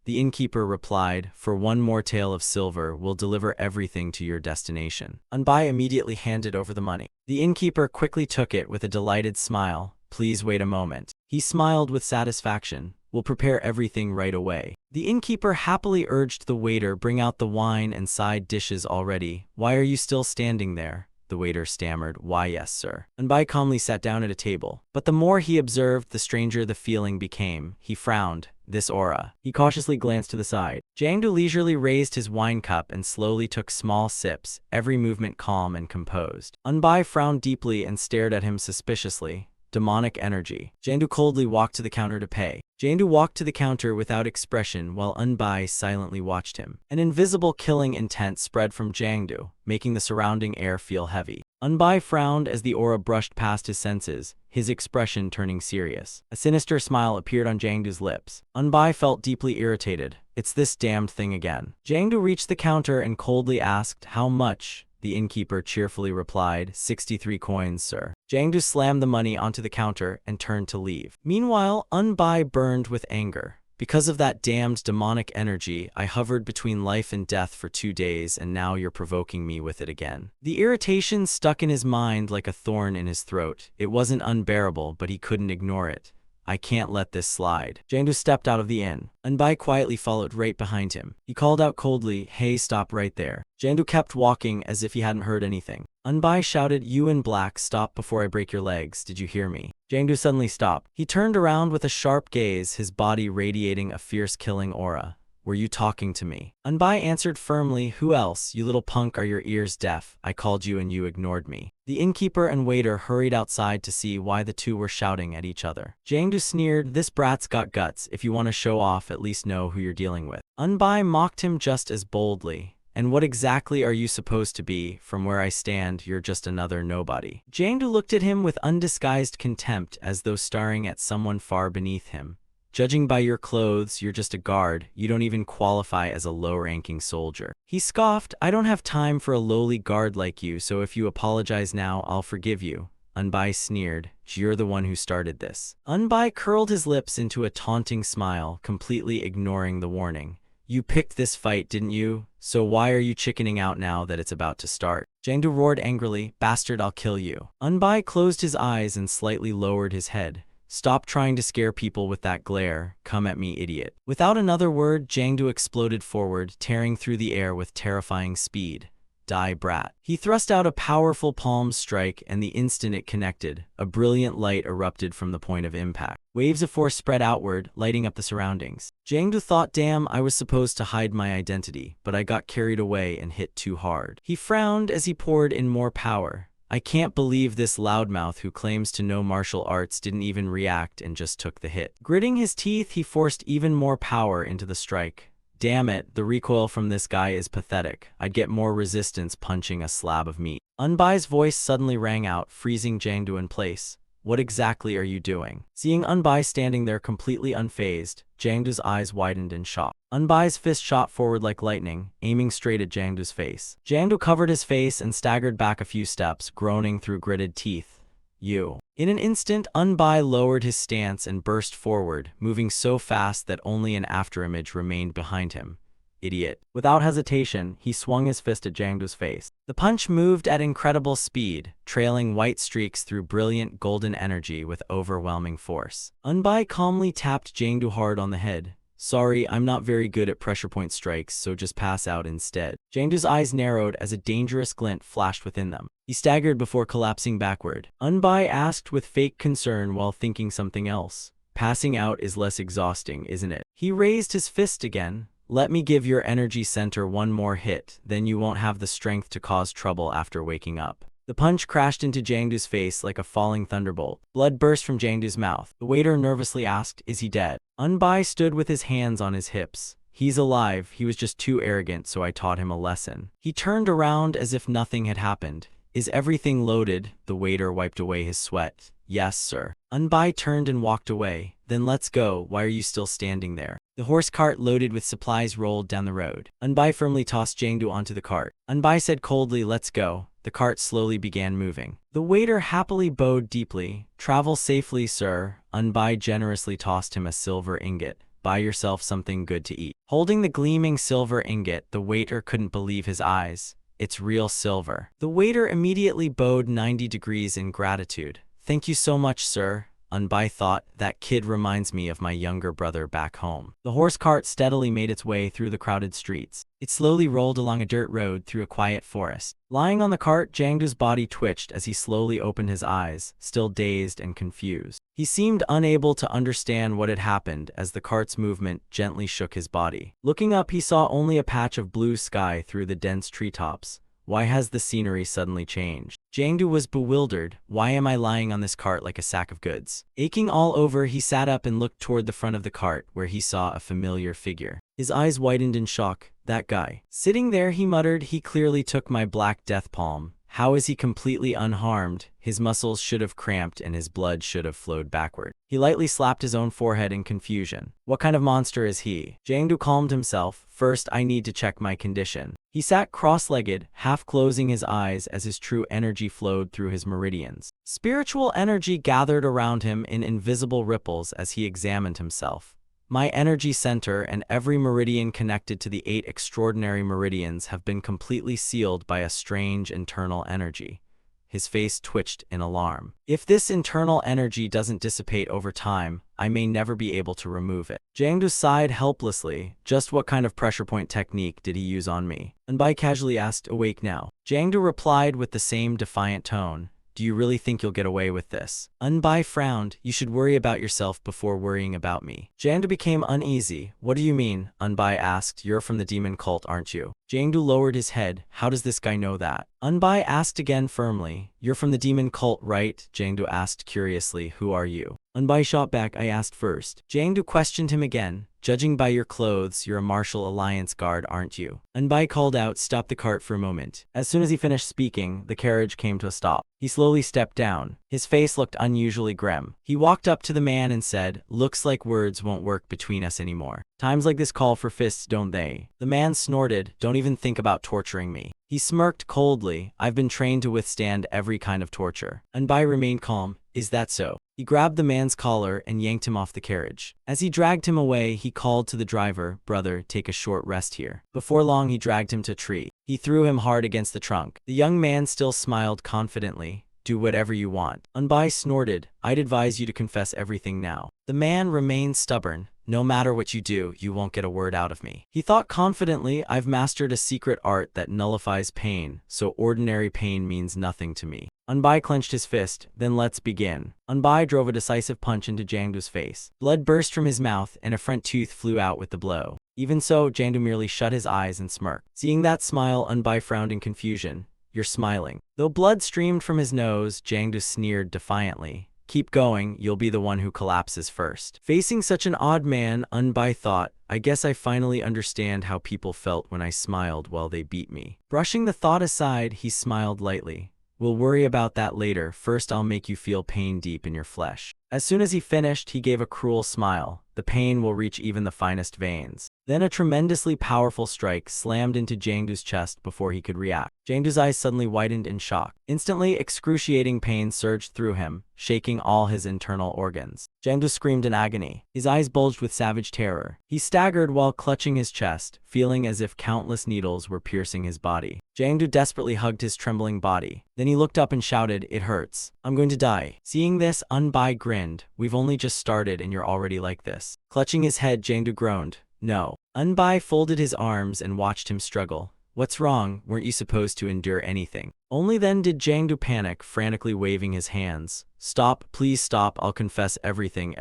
The innkeeper replied, "For 1 more tael of silver, we'll deliver everything to your destination." Unbai immediately handed over the money. The innkeeper quickly took it with a delighted smile. Please wait a moment. He smiled with satisfaction. We'll prepare everything right away. The innkeeper happily urged the waiter bring out the wine and side dishes already. Why are you still standing there? The waiter stammered. Why, yes, sir. Anbai calmly sat down at a table. But the more he observed, the stranger the feeling became. He frowned. This aura. He cautiously glanced to the side. Jiangdu leisurely raised his wine cup and slowly took small sips, every movement calm and composed. Anbai frowned deeply and stared at him suspiciously. Demonic energy. Jiangdu coldly walked to the counter to pay. Jiangdu walked to the counter without expression while Anbai silently watched him. An invisible killing intent spread from Jiangdu, making the surrounding air feel heavy. Anbai frowned as the aura brushed past his senses, his expression turning serious. A sinister smile appeared on Jiangdu's lips. Anbai felt deeply irritated. It's this damned thing again. Jiangdu reached the counter and coldly asked, how much? The innkeeper cheerfully replied, 63 coins, sir. Jiangdu slammed the money onto the counter and turned to leave. Meanwhile, Anbai burned with anger. Because of that damned demonic energy, I hovered between life and death for 2 days, and now you're provoking me with it again. The irritation stuck in his mind like a thorn in his throat. It wasn't unbearable, but he couldn't ignore it. I can't let this slide. Jiangdu stepped out of the inn. Anbai quietly followed right behind him. He called out coldly, hey, stop right there. Jiangdu kept walking as if he hadn't heard anything. Anbai shouted, you in black, stop before I break your legs. Did you hear me? Jiangdu suddenly stopped. He turned around with a sharp gaze, his body radiating a fierce killing aura. Were you talking to me? Anbai answered firmly, who else? You little punk, are your ears deaf? I called you and you ignored me. The innkeeper and waiter hurried outside to see why the two were shouting at each other. Jiangdu sneered, this brat's got guts. If you want to show off, at least know who you're dealing with. Anbai mocked him just as boldly. And what exactly are you supposed to be? From where I stand, you're just another nobody. Jiangdu looked at him with undisguised contempt, as though staring at someone far beneath him. Judging by your clothes, you're just a guard. You don't even qualify as a low-ranking soldier. He scoffed, I don't have time for a lowly guard like you, so if you apologize now, I'll forgive you. Anbai sneered, you're the one who started this. Anbai curled his lips into a taunting smile, completely ignoring the warning. You picked this fight, didn't you? So why are you chickening out now that it's about to start? Jiangdu roared angrily, bastard, I'll kill you. Anbai closed his eyes and slightly lowered his head. Stop trying to scare people with that glare. Come at me, idiot. Without another word, Jiangdu exploded forward, tearing through the air with terrifying speed. Die, brat. He thrust out a powerful palm strike, and the instant it connected, a brilliant light erupted from the point of impact. Waves of force spread outward, lighting up the surroundings. Jiangdu thought, damn, I was supposed to hide my identity, but I got carried away and hit too hard. He frowned as he poured in more power. I can't believe this loudmouth who claims to know martial arts didn't even react and just took the hit. Gritting his teeth, he forced even more power into the strike. Damn it, the recoil from this guy is pathetic. I'd get more resistance punching a slab of meat. Anbai's voice suddenly rang out, freezing Jiangdu in place. What exactly are you doing? Seeing Anbai standing there completely unfazed, Jiangdu's eyes widened in shock. Anbai's fist shot forward like lightning, aiming straight at Jiangdu's face. Jiangdu covered his face and staggered back a few steps, groaning through gritted teeth. You. In an instant, Anbai lowered his stance and burst forward, moving so fast that only an afterimage remained behind him. Idiot. Without hesitation, he swung his fist at Jiangdu's face. The punch moved at incredible speed, trailing white streaks through brilliant golden energy with overwhelming force. Anbai calmly tapped Jiangdu hard on the head. Sorry, I'm not very good at pressure point strikes, so just pass out instead. Jiangdu's eyes narrowed as a dangerous glint flashed within them. He staggered before collapsing backward. Anbai asked with fake concern while thinking something else. Passing out is less exhausting, isn't it? He raised his fist again. Let me give your energy center one more hit, then you won't have the strength to cause trouble after waking up. The punch crashed into Jiangdu's face like a falling thunderbolt. Blood burst from Jiangdu's mouth. The waiter nervously asked, is he dead? Anbai stood with his hands on his hips. He's alive, he was just too arrogant, so I taught him a lesson. He turned around as if nothing had happened. Is everything loaded? The waiter wiped away his sweat. Yes, sir. Anbai turned and walked away. Then let's go, why are you still standing there? The horse cart loaded with supplies rolled down the road. Anbai firmly tossed Jiangdu onto the cart. Anbai said coldly, let's go. The cart slowly began moving. The waiter happily bowed deeply. Travel safely, sir. Anbai generously tossed him a silver ingot. Buy yourself something good to eat. Holding the gleaming silver ingot, the waiter couldn't believe his eyes. It's real silver. The waiter immediately bowed 90 degrees in gratitude. Thank you so much, sir. Unbai thought, that kid reminds me of my younger brother back home. The horse cart steadily made its way through the crowded streets. It slowly rolled along a dirt road through a quiet forest. Lying on the cart, Jangdu's body twitched as he slowly opened his eyes, still dazed and confused. He seemed unable to understand what had happened as the cart's movement gently shook his body. Looking up, he saw only a patch of blue sky through the dense treetops. Why has the scenery suddenly changed? Jangdu was bewildered. Why am I lying on this cart like a sack of goods? Aching all over, he sat up and looked toward the front of the cart, where he saw a familiar figure. His eyes widened in shock. That guy. Sitting there, he muttered, he clearly took my black death palm. How is he completely unharmed? His muscles should have cramped and his blood should have flowed backward. He lightly slapped his own forehead in confusion. What kind of monster is he? Jangdu calmed himself. First, I need to check my condition. He sat cross-legged, half closing his eyes as his true energy flowed through his meridians. Spiritual energy gathered around him in invisible ripples as he examined himself. My energy center and every meridian connected to the 8 extraordinary meridians have been completely sealed by a strange internal energy. His face twitched in alarm. If this internal energy doesn't dissipate over time, I may never be able to remove it. Jangdu sighed helplessly. Just what kind of pressure point technique did he use on me? Unbai casually asked, awake now. Jangdu replied with the same defiant tone. Do you really think you'll get away with this? Unbai frowned. You should worry about yourself before worrying about me. Jangdu became uneasy. What do you mean? Unbai asked. You're from the demon cult, aren't you? Jangdu lowered his head. How does this guy know that? Unbai asked again firmly. You're from the demon cult, right? Jangdu asked curiously. Who are you? Unbai shot back. I asked first. Jangdu questioned him again. Judging by your clothes, you're a Martial Alliance guard, aren't you? Unbai called out, stop the cart for a moment. As soon as he finished speaking, the carriage came to a stop. He slowly stepped down. His face looked unusually grim. He walked up to the man and said, looks like words won't work between us anymore. Times like this call for fists, don't they? The man snorted, don't even think about torturing me. He smirked coldly, I've been trained to withstand every kind of torture. Unbai remained calm, is that so? He grabbed the man's collar and yanked him off the carriage. As he dragged him away, he called to the driver, brother, take a short rest here. Before long, he dragged him to a tree. He threw him hard against the trunk. The young man still smiled confidently. Do whatever you want. Unbai snorted, I'd advise you to confess everything now. The man remained stubborn. No matter what you do, you won't get a word out of me. He thought confidently, I've mastered a secret art that nullifies pain, so ordinary pain means nothing to me. Unbai clenched his fist, then let's begin. Unbai drove a decisive punch into Jangdu's face. Blood burst from his mouth and a front tooth flew out with the blow. Even so, Jangdu merely shut his eyes and smirked. Seeing that smile, Unbai frowned in confusion. You're smiling. Though blood streamed from his nose, Jangdu sneered defiantly. Keep going, you'll be the one who collapses first. Facing such an odd man, Unbai thought, I guess I finally understand how people felt when I smiled while they beat me. Brushing the thought aside, he smiled lightly. We'll worry about that later. First, I'll make you feel pain deep in your flesh. As soon as he finished, he gave a cruel smile. The pain will reach even the finest veins. Then a tremendously powerful strike slammed into Jangdu's chest before he could react. Jangdu's eyes suddenly widened in shock. Instantly, excruciating pain surged through him, shaking all his internal organs. Jangdu screamed in agony. His eyes bulged with savage terror. He staggered while clutching his chest, feeling as if countless needles were piercing his body. Jangdu desperately hugged his trembling body. Then he looked up and shouted, it hurts. I'm going to die. Seeing this, Unbai grinned. We've only just started and you're already like this. Clutching his head, Jangdu groaned. No. Unbai folded his arms and watched him struggle. What's wrong? Weren't you supposed to endure anything? Only then did Jangdu panic, frantically waving his hands. Stop, please stop, I'll confess everything.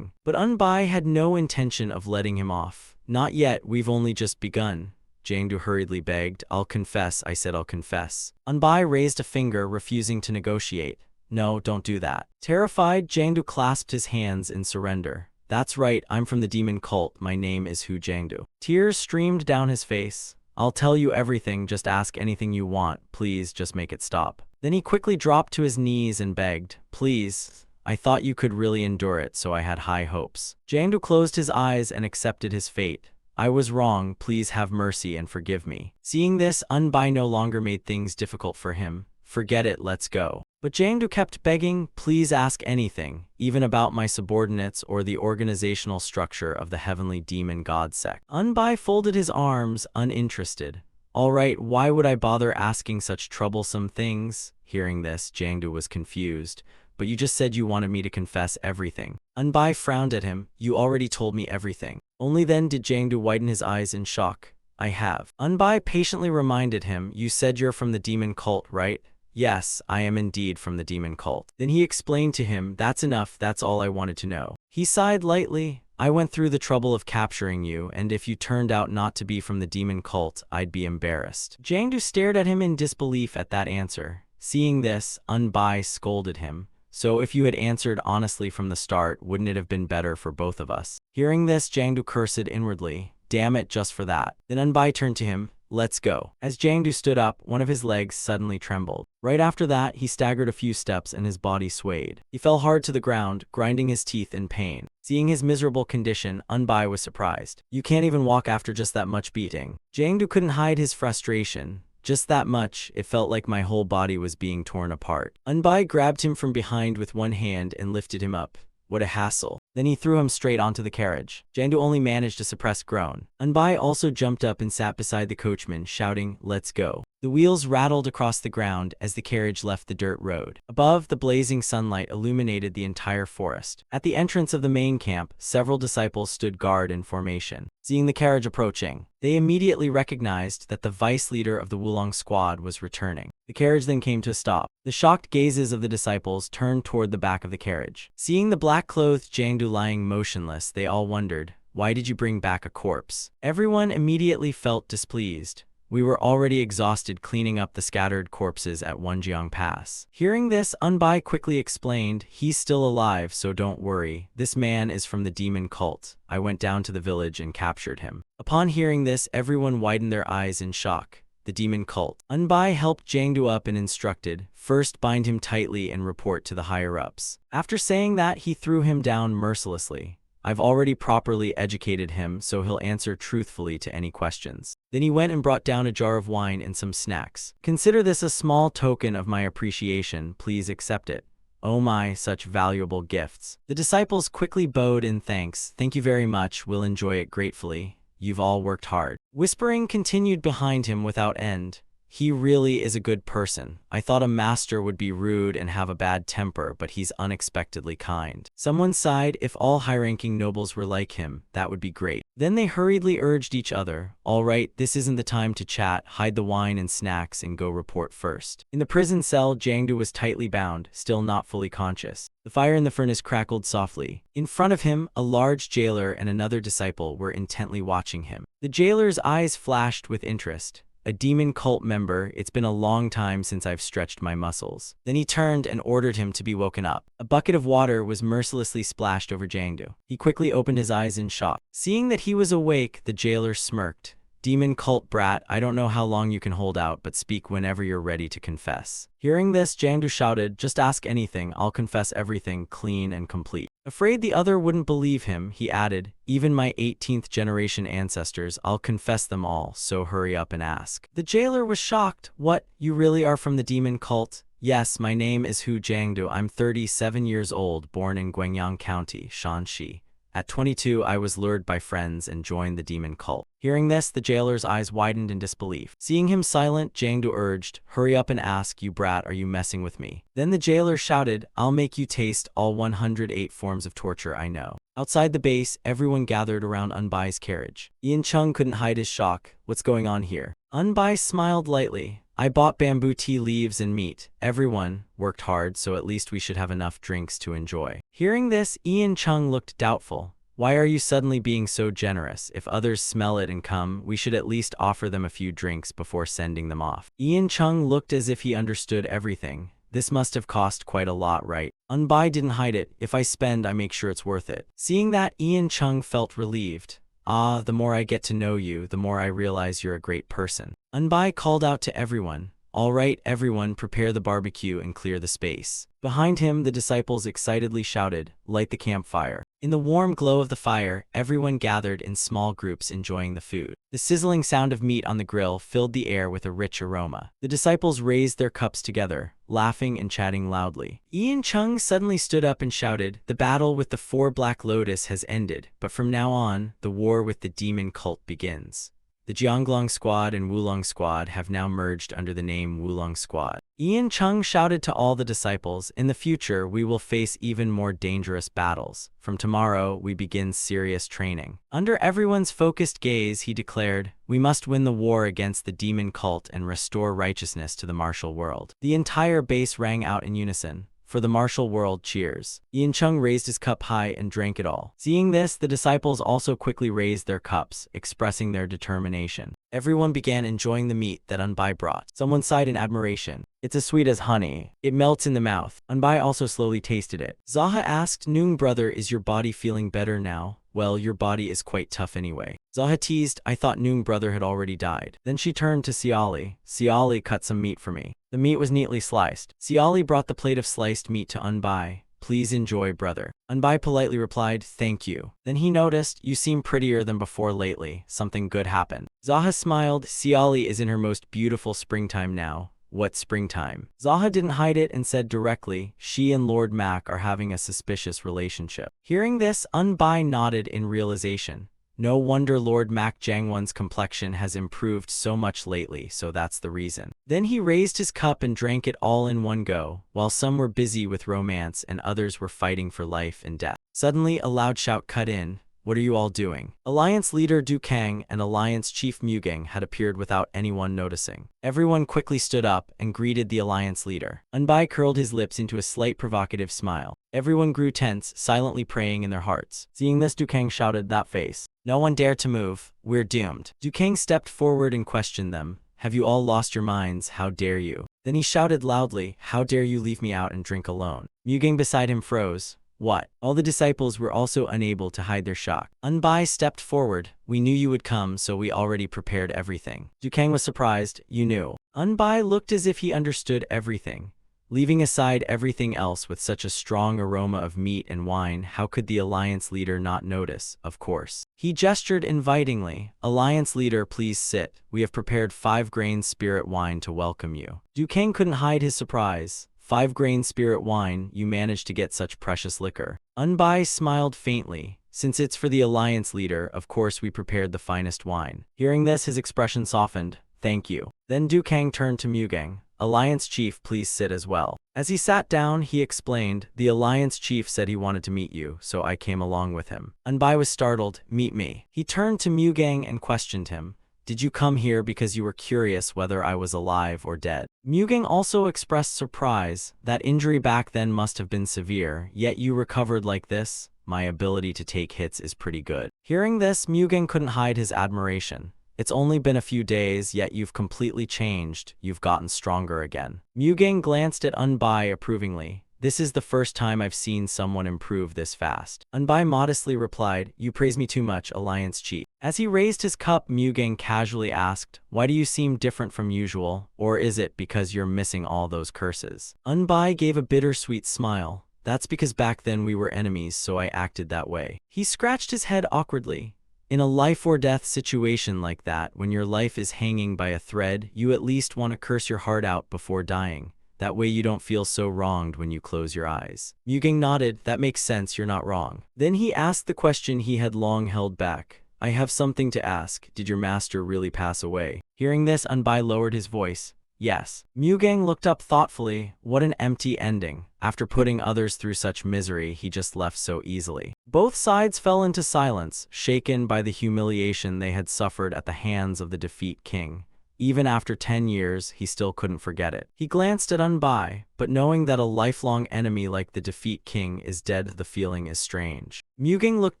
But Unbai had no intention of letting him off. Not yet, we've only just begun. Jangdu hurriedly begged. I'll confess, I said I'll confess. Unbai raised a finger, refusing to negotiate. No, don't do that. Terrified, Jangdu clasped his hands in surrender. That's right, I'm from the demon cult, my name is Hu Jangdu. Tears streamed down his face. I'll tell you everything, just ask anything you want, please just make it stop. Then he quickly dropped to his knees and begged, please, I thought you could really endure it, so I had high hopes. Jangdu closed his eyes and accepted his fate. I was wrong, please have mercy and forgive me. Seeing this, Unbai no longer made things difficult for him. Forget it, let's go. But Jangdu kept begging, please ask anything, even about my subordinates or the organizational structure of the heavenly demon god sect. Unbai folded his arms, uninterested. All right, why would I bother asking such troublesome things? Hearing this, Jangdu was confused. but you just said you wanted me to confess everything. Anbai frowned at him. You already told me everything. Only then did Jiangdu widen his eyes in shock. I have. Anbai patiently reminded him, you said you're from the demon cult, right? Yes, I am indeed from the demon cult. Then he explained to him, that's enough, that's all I wanted to know. He sighed lightly. I went through the trouble of capturing you, and if you turned out not to be from the demon cult, I'd be embarrassed. Jiangdu stared at him in disbelief at that answer. Seeing this, Anbai scolded him. So if you had answered honestly from the start, wouldn't it have been better for both of us? Hearing this, Jiangdu cursed inwardly. Damn it, just for that. Then Anbai turned to him. Let's go. As Jiangdu stood up, one of his legs suddenly trembled. Right after that, he staggered a few steps and his body swayed. He fell hard to the ground, grinding his teeth in pain. Seeing his miserable condition, Anbai was surprised. You can't even walk after just that much beating. Jiangdu couldn't hide his frustration. Just that much, it felt like my whole body was being torn apart. Anbai grabbed him from behind with one hand and lifted him up. What a hassle. Then he threw him straight onto the carriage. Jiangdu only managed a suppressed groan. Anbai also jumped up and sat beside the coachman, shouting, let's go. The wheels rattled across the ground as the carriage left the dirt road. Above, the blazing sunlight illuminated the entire forest. At the entrance of the main camp, several disciples stood guard in formation. Seeing the carriage approaching, they immediately recognized that the vice leader of the Wulong squad was returning. The carriage then came to a stop. The shocked gazes of the disciples turned toward the back of the carriage. Seeing the black-clothed Jiangdu lying motionless, they all wondered, why did you bring back a corpse? Everyone immediately felt displeased. We were already exhausted cleaning up the scattered corpses at Wenjiang Pass. Hearing this, Anbai quickly explained, he's still alive, so don't worry. This man is from the demon cult. I went down to the village and captured him. Upon hearing this, everyone widened their eyes in shock. The demon cult. Anbai helped Jiangdu up and instructed, first bind him tightly and report to the higher-ups. After saying that, he threw him down mercilessly. I've already properly educated him, so he'll answer truthfully to any questions. Then he went and brought down a jar of wine and some snacks. Consider this a small token of my appreciation. Please accept it. Oh my, such valuable gifts. The disciples quickly bowed in thanks. Thank you very much. We'll enjoy it gratefully. You've all worked hard. Whispering continued behind him without end. He really is a good person. I thought a master would be rude and have a bad temper, but he's unexpectedly kind. Someone sighed, if all high-ranking nobles were like him, that would be great. Then they hurriedly urged each other, all right, this isn't the time to chat, hide the wine and snacks and go report first. In the prison cell, Jiangdu was tightly bound, still not fully conscious. The fire in the furnace crackled softly. In front of him, a large jailer and another disciple were intently watching him. The jailer's eyes flashed with interest. A demon cult member, it's been a long time since I've stretched my muscles. Then he turned and ordered him to be woken up. A bucket of water was mercilessly splashed over Jiangdu. He quickly opened his eyes in shock. Seeing that he was awake, the jailer smirked. Demon cult brat, I don't know how long you can hold out, but speak whenever you're ready to confess. Hearing this, Jiangdu shouted, just ask anything, I'll confess everything clean and complete. Afraid the other wouldn't believe him, he added, even my 18th generation ancestors, I'll confess them all, so hurry up and ask. The jailer was shocked. What, you really are from the demon cult? Yes, my name is Hu Jiangdu. I'm 37 years old, born in Guangyang County, Shanxi. At 22, I was lured by friends and joined the demon cult. Hearing this, the jailer's eyes widened in disbelief. Seeing him silent, Jiangdu urged, hurry up and ask, you brat, are you messing with me? Then the jailer shouted, I'll make you taste all 108 forms of torture I know. Outside the base, everyone gathered around Anbai's carriage. Ian Chung couldn't hide his shock. What's going on here? Anbai smiled lightly. I bought bamboo tea leaves and meat. Everyone worked hard, so at least we should have enough drinks to enjoy. Hearing this, Ian Chung looked doubtful. Why are you suddenly being so generous? If others smell it and come, we should at least offer them a few drinks before sending them off. Ian Chung looked as if he understood everything. This must have cost quite a lot, right? Anbai didn't hide it. If I spend, I make sure it's worth it. Seeing that, Ian Chung felt relieved. Ah, the more I get to know you, the more I realize you're a great person. Anbai called out to everyone. All right, everyone, prepare the barbecue and clear the space. Behind him, the disciples excitedly shouted, light the campfire. In the warm glow of the fire, everyone gathered in small groups enjoying the food. The sizzling sound of meat on the grill filled the air with a rich aroma. The disciples raised their cups together, laughing and chatting loudly. Ian Chung suddenly stood up and shouted, the battle with the 4 Black Lotus has ended, but from now on, the war with the demon cult begins. The Jianglong Squad and Wulong Squad have now merged under the name Wulong Squad. Ian Chung shouted to all the disciples, "In the future, we will face even more dangerous battles. From tomorrow, we begin serious training." Under everyone's focused gaze, he declared, "We must win the war against the demon cult and restore righteousness to the martial world." The entire base rang out in unison. "For the martial world, cheers." Ian Chung raised his cup high and drank it all. Seeing this, the disciples also quickly raised their cups, expressing their determination. Everyone began enjoying the meat that Unbai brought. Someone sighed in admiration. "It's as sweet as honey. It melts in the mouth." Unbai also slowly tasted it. Zaha asked, "Noong brother, is your body feeling better now?" "Well, your body is quite tough anyway." Zaha teased, "I thought Noong brother had already died." Then she turned to Siali. "Siali, cut some meat for me." The meat was neatly sliced. Siali brought the plate of sliced meat to Unbai. "Please enjoy, brother." Unbai politely replied, "Thank you." Then he noticed, "You seem prettier than before lately. Something good happened." Zaha smiled. "Siali is in her most beautiful springtime now." "What springtime?" Zaha didn't hide it and said directly, "She and Lord Mac are having a suspicious relationship." Hearing this, Unbai nodded in realization. No wonder Lord Mac Jangwon's complexion has improved so much lately, so that's the reason. Then he raised his cup and drank it all in one go, while some were busy with romance and others were fighting for life and death. Suddenly, a loud shout cut in. "What are you all doing?" Alliance leader Du Kang and Alliance chief Mugang had appeared without anyone noticing. Everyone quickly stood up and greeted the Alliance leader. Unbai curled his lips into a slight provocative smile. Everyone grew tense, silently praying in their hearts. Seeing this, Du Kang shouted, "That face. No one dare to move. We're doomed." Du Kang stepped forward and questioned them. "Have you all lost your minds? How dare you?" Then he shouted loudly, "How dare you leave me out and drink alone?" Mugang beside him froze. "What?" All the disciples were also unable to hide their shock. Unbai stepped forward. "We knew you would come, so we already prepared everything." Du Kang was surprised. "You knew?" Unbai looked as if he understood everything. Leaving aside everything else with such a strong aroma of meat and wine, how could the Alliance leader not notice? Of course. He gestured invitingly. "Alliance leader, please sit. We have prepared 5-grain spirit wine to welcome you." Du Kang couldn't hide his surprise. 5-grain spirit wine, you managed to get such precious liquor. Unbai smiled faintly. "Since it's for the Alliance leader, of course we prepared the finest wine." Hearing this, his expression softened. "Thank you." Then Du Kang turned to Mugang. "Alliance chief, please sit as well." As he sat down, he explained, "The Alliance chief said he wanted to meet you, so I came along with him." Unbai was startled. "Meet me." He turned to Mugang and questioned him. "Did you come here because you were curious whether I was alive or dead?" Mugang also expressed surprise. "That injury back then must have been severe, yet you recovered like this? My ability to take hits is pretty good." Hearing this, Mugang couldn't hide his admiration. "It's only been a few days, yet you've completely changed. You've gotten stronger again." Mugang glanced at Unbai approvingly. "This is the first time I've seen someone improve this fast." Unbai modestly replied, "You praise me too much, Alliance chief." As he raised his cup, Mugang casually asked, "Why do you seem different from usual? Or is it because you're missing all those curses?" Unbai gave a bittersweet smile. "That's because back then we were enemies, so I acted that way." He scratched his head awkwardly. In a life-or-death situation like that, when your life is hanging by a thread, you at least want to curse your heart out before dying. That way you don't feel so wronged when you close your eyes. Mugang nodded. "That makes sense, you're not wrong." Then he asked the question he had long held back. "I have something to ask. Did your master really pass away?" Hearing this, Unbai lowered his voice. "Yes." Mugang looked up thoughtfully. What an empty ending. After putting others through such misery, he just left so easily. Both sides fell into silence, shaken by the humiliation they had suffered at the hands of the defeat king. Even after 10 years, he still couldn't forget it. He glanced at Unbai, but knowing that a lifelong enemy like the defeat king is dead, the feeling is strange. Mugang looked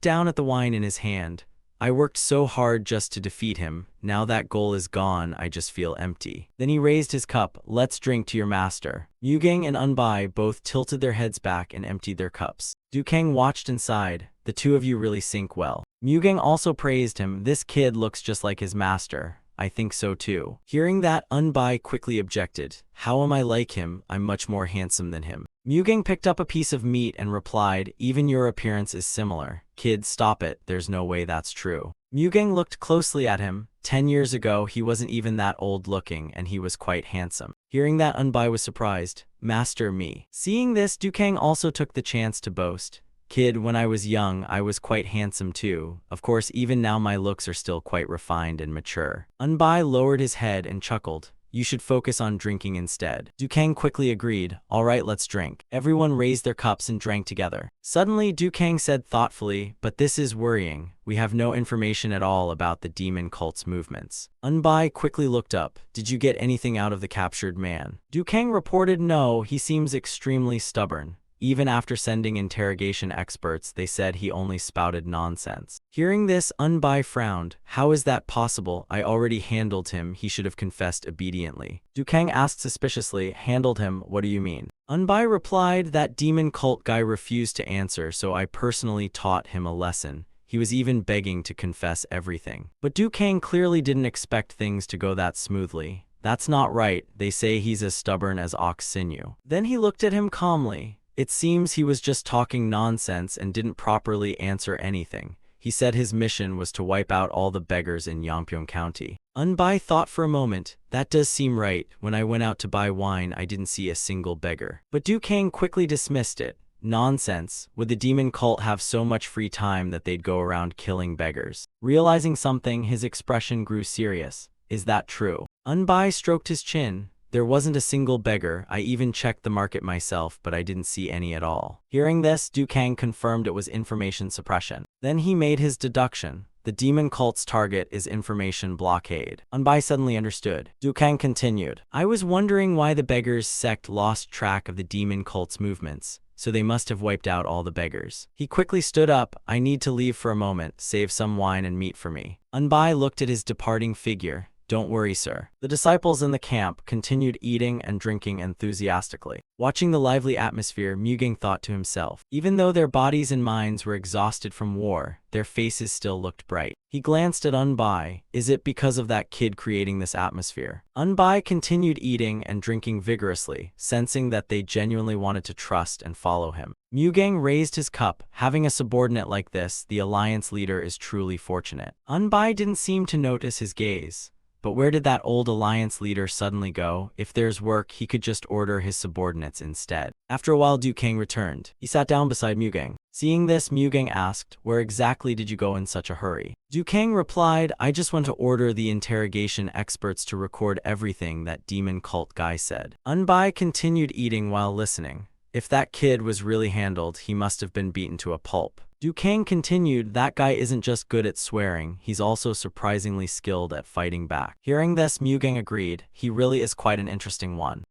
down at the wine in his hand. "I worked so hard just to defeat him. Now that goal is gone, I just feel empty." Then he raised his cup. "Let's drink to your master." Mugang and Unbai both tilted their heads back and emptied their cups. Du Kang watched and sighed. "The two of you really sync well." Mugang also praised him. "This kid looks just like his master." "I think so too." Hearing that, Unbai quickly objected. "How am I like him? I'm much more handsome than him." Mugang picked up a piece of meat and replied, "Even your appearance is similar." "Kid, stop it. There's no way that's true." Mugang looked closely at him. 10 years ago, he wasn't even that old looking, and he was quite handsome. Hearing that, Unbai was surprised. "Master, me." Seeing this, Du Kang also took the chance to boast. "Kid, when I was young, I was quite handsome too. Of course, even now my looks are still quite refined and mature." Unbai lowered his head and chuckled. You should focus on drinking instead. Dukang quickly agreed. All right, let's drink. Everyone raised their cups and drank together. Suddenly, Dukang said thoughtfully, but this is worrying. We have no information at all about the demon cult's movements. Unbai quickly looked up. Did you get anything out of the captured man? Dukang reported no, he seems extremely stubborn. Even after sending interrogation experts, they said he only spouted nonsense. Hearing this, Unbai frowned. How is that possible? I already handled him. He should have confessed obediently. Dukang asked suspiciously, handled him? What do you mean? Unbai replied, that demon cult guy refused to answer, so I personally taught him a lesson. He was even begging to confess everything. But Dukang clearly didn't expect things to go that smoothly. That's not right. They say he's as stubborn as ox sinew. Then he looked at him calmly. It seems he was just talking nonsense and didn't properly answer anything. He said his mission was to wipe out all the beggars in Yeonpyeong County. Unbai thought for a moment. That does seem right. When I went out to buy wine, I didn't see a single beggar. But Dukang quickly dismissed it. Nonsense. Would the demon cult have so much free time that they'd go around killing beggars? Realizing something, his expression grew serious. Is that true? Unbai stroked his chin. There wasn't a single beggar. I even checked the market myself, but I didn't see any at all. Hearing this, Dukang confirmed it was information suppression. Then he made his deduction. The demon cult's target is information blockade. Unbai suddenly understood. Dukang continued. I was wondering why the beggars sect lost track of the demon cult's movements, so they must have wiped out all the beggars. He quickly stood up. I need to leave for a moment. Save some wine and meat for me. Unbai looked at his departing figure. Don't worry, sir. The disciples in the camp continued eating and drinking enthusiastically. Watching the lively atmosphere, Mugang thought to himself. Even though their bodies and minds were exhausted from war, their faces still looked bright. He glanced at Unbai. Is it because of that kid creating this atmosphere? Unbai continued eating and drinking vigorously, sensing that they genuinely wanted to trust and follow him. Mugang raised his cup. Having a subordinate like this, the alliance leader is truly fortunate. Unbai didn't seem to notice his gaze. But where did that old alliance leader suddenly go? If there's work, he could just order his subordinates instead. After a while, Dukang returned. He sat down beside Mugang. Seeing this, Mugang asked, where exactly did you go in such a hurry? Dukang replied, I just went to order the interrogation experts to record everything that demon cult guy said. Unbai continued eating while listening. If that kid was really handled, he must have been beaten to a pulp. Dukang continued, that guy isn't just good at swearing, he's also surprisingly skilled at fighting back. Hearing this, Mugang agreed, he really is quite an interesting one.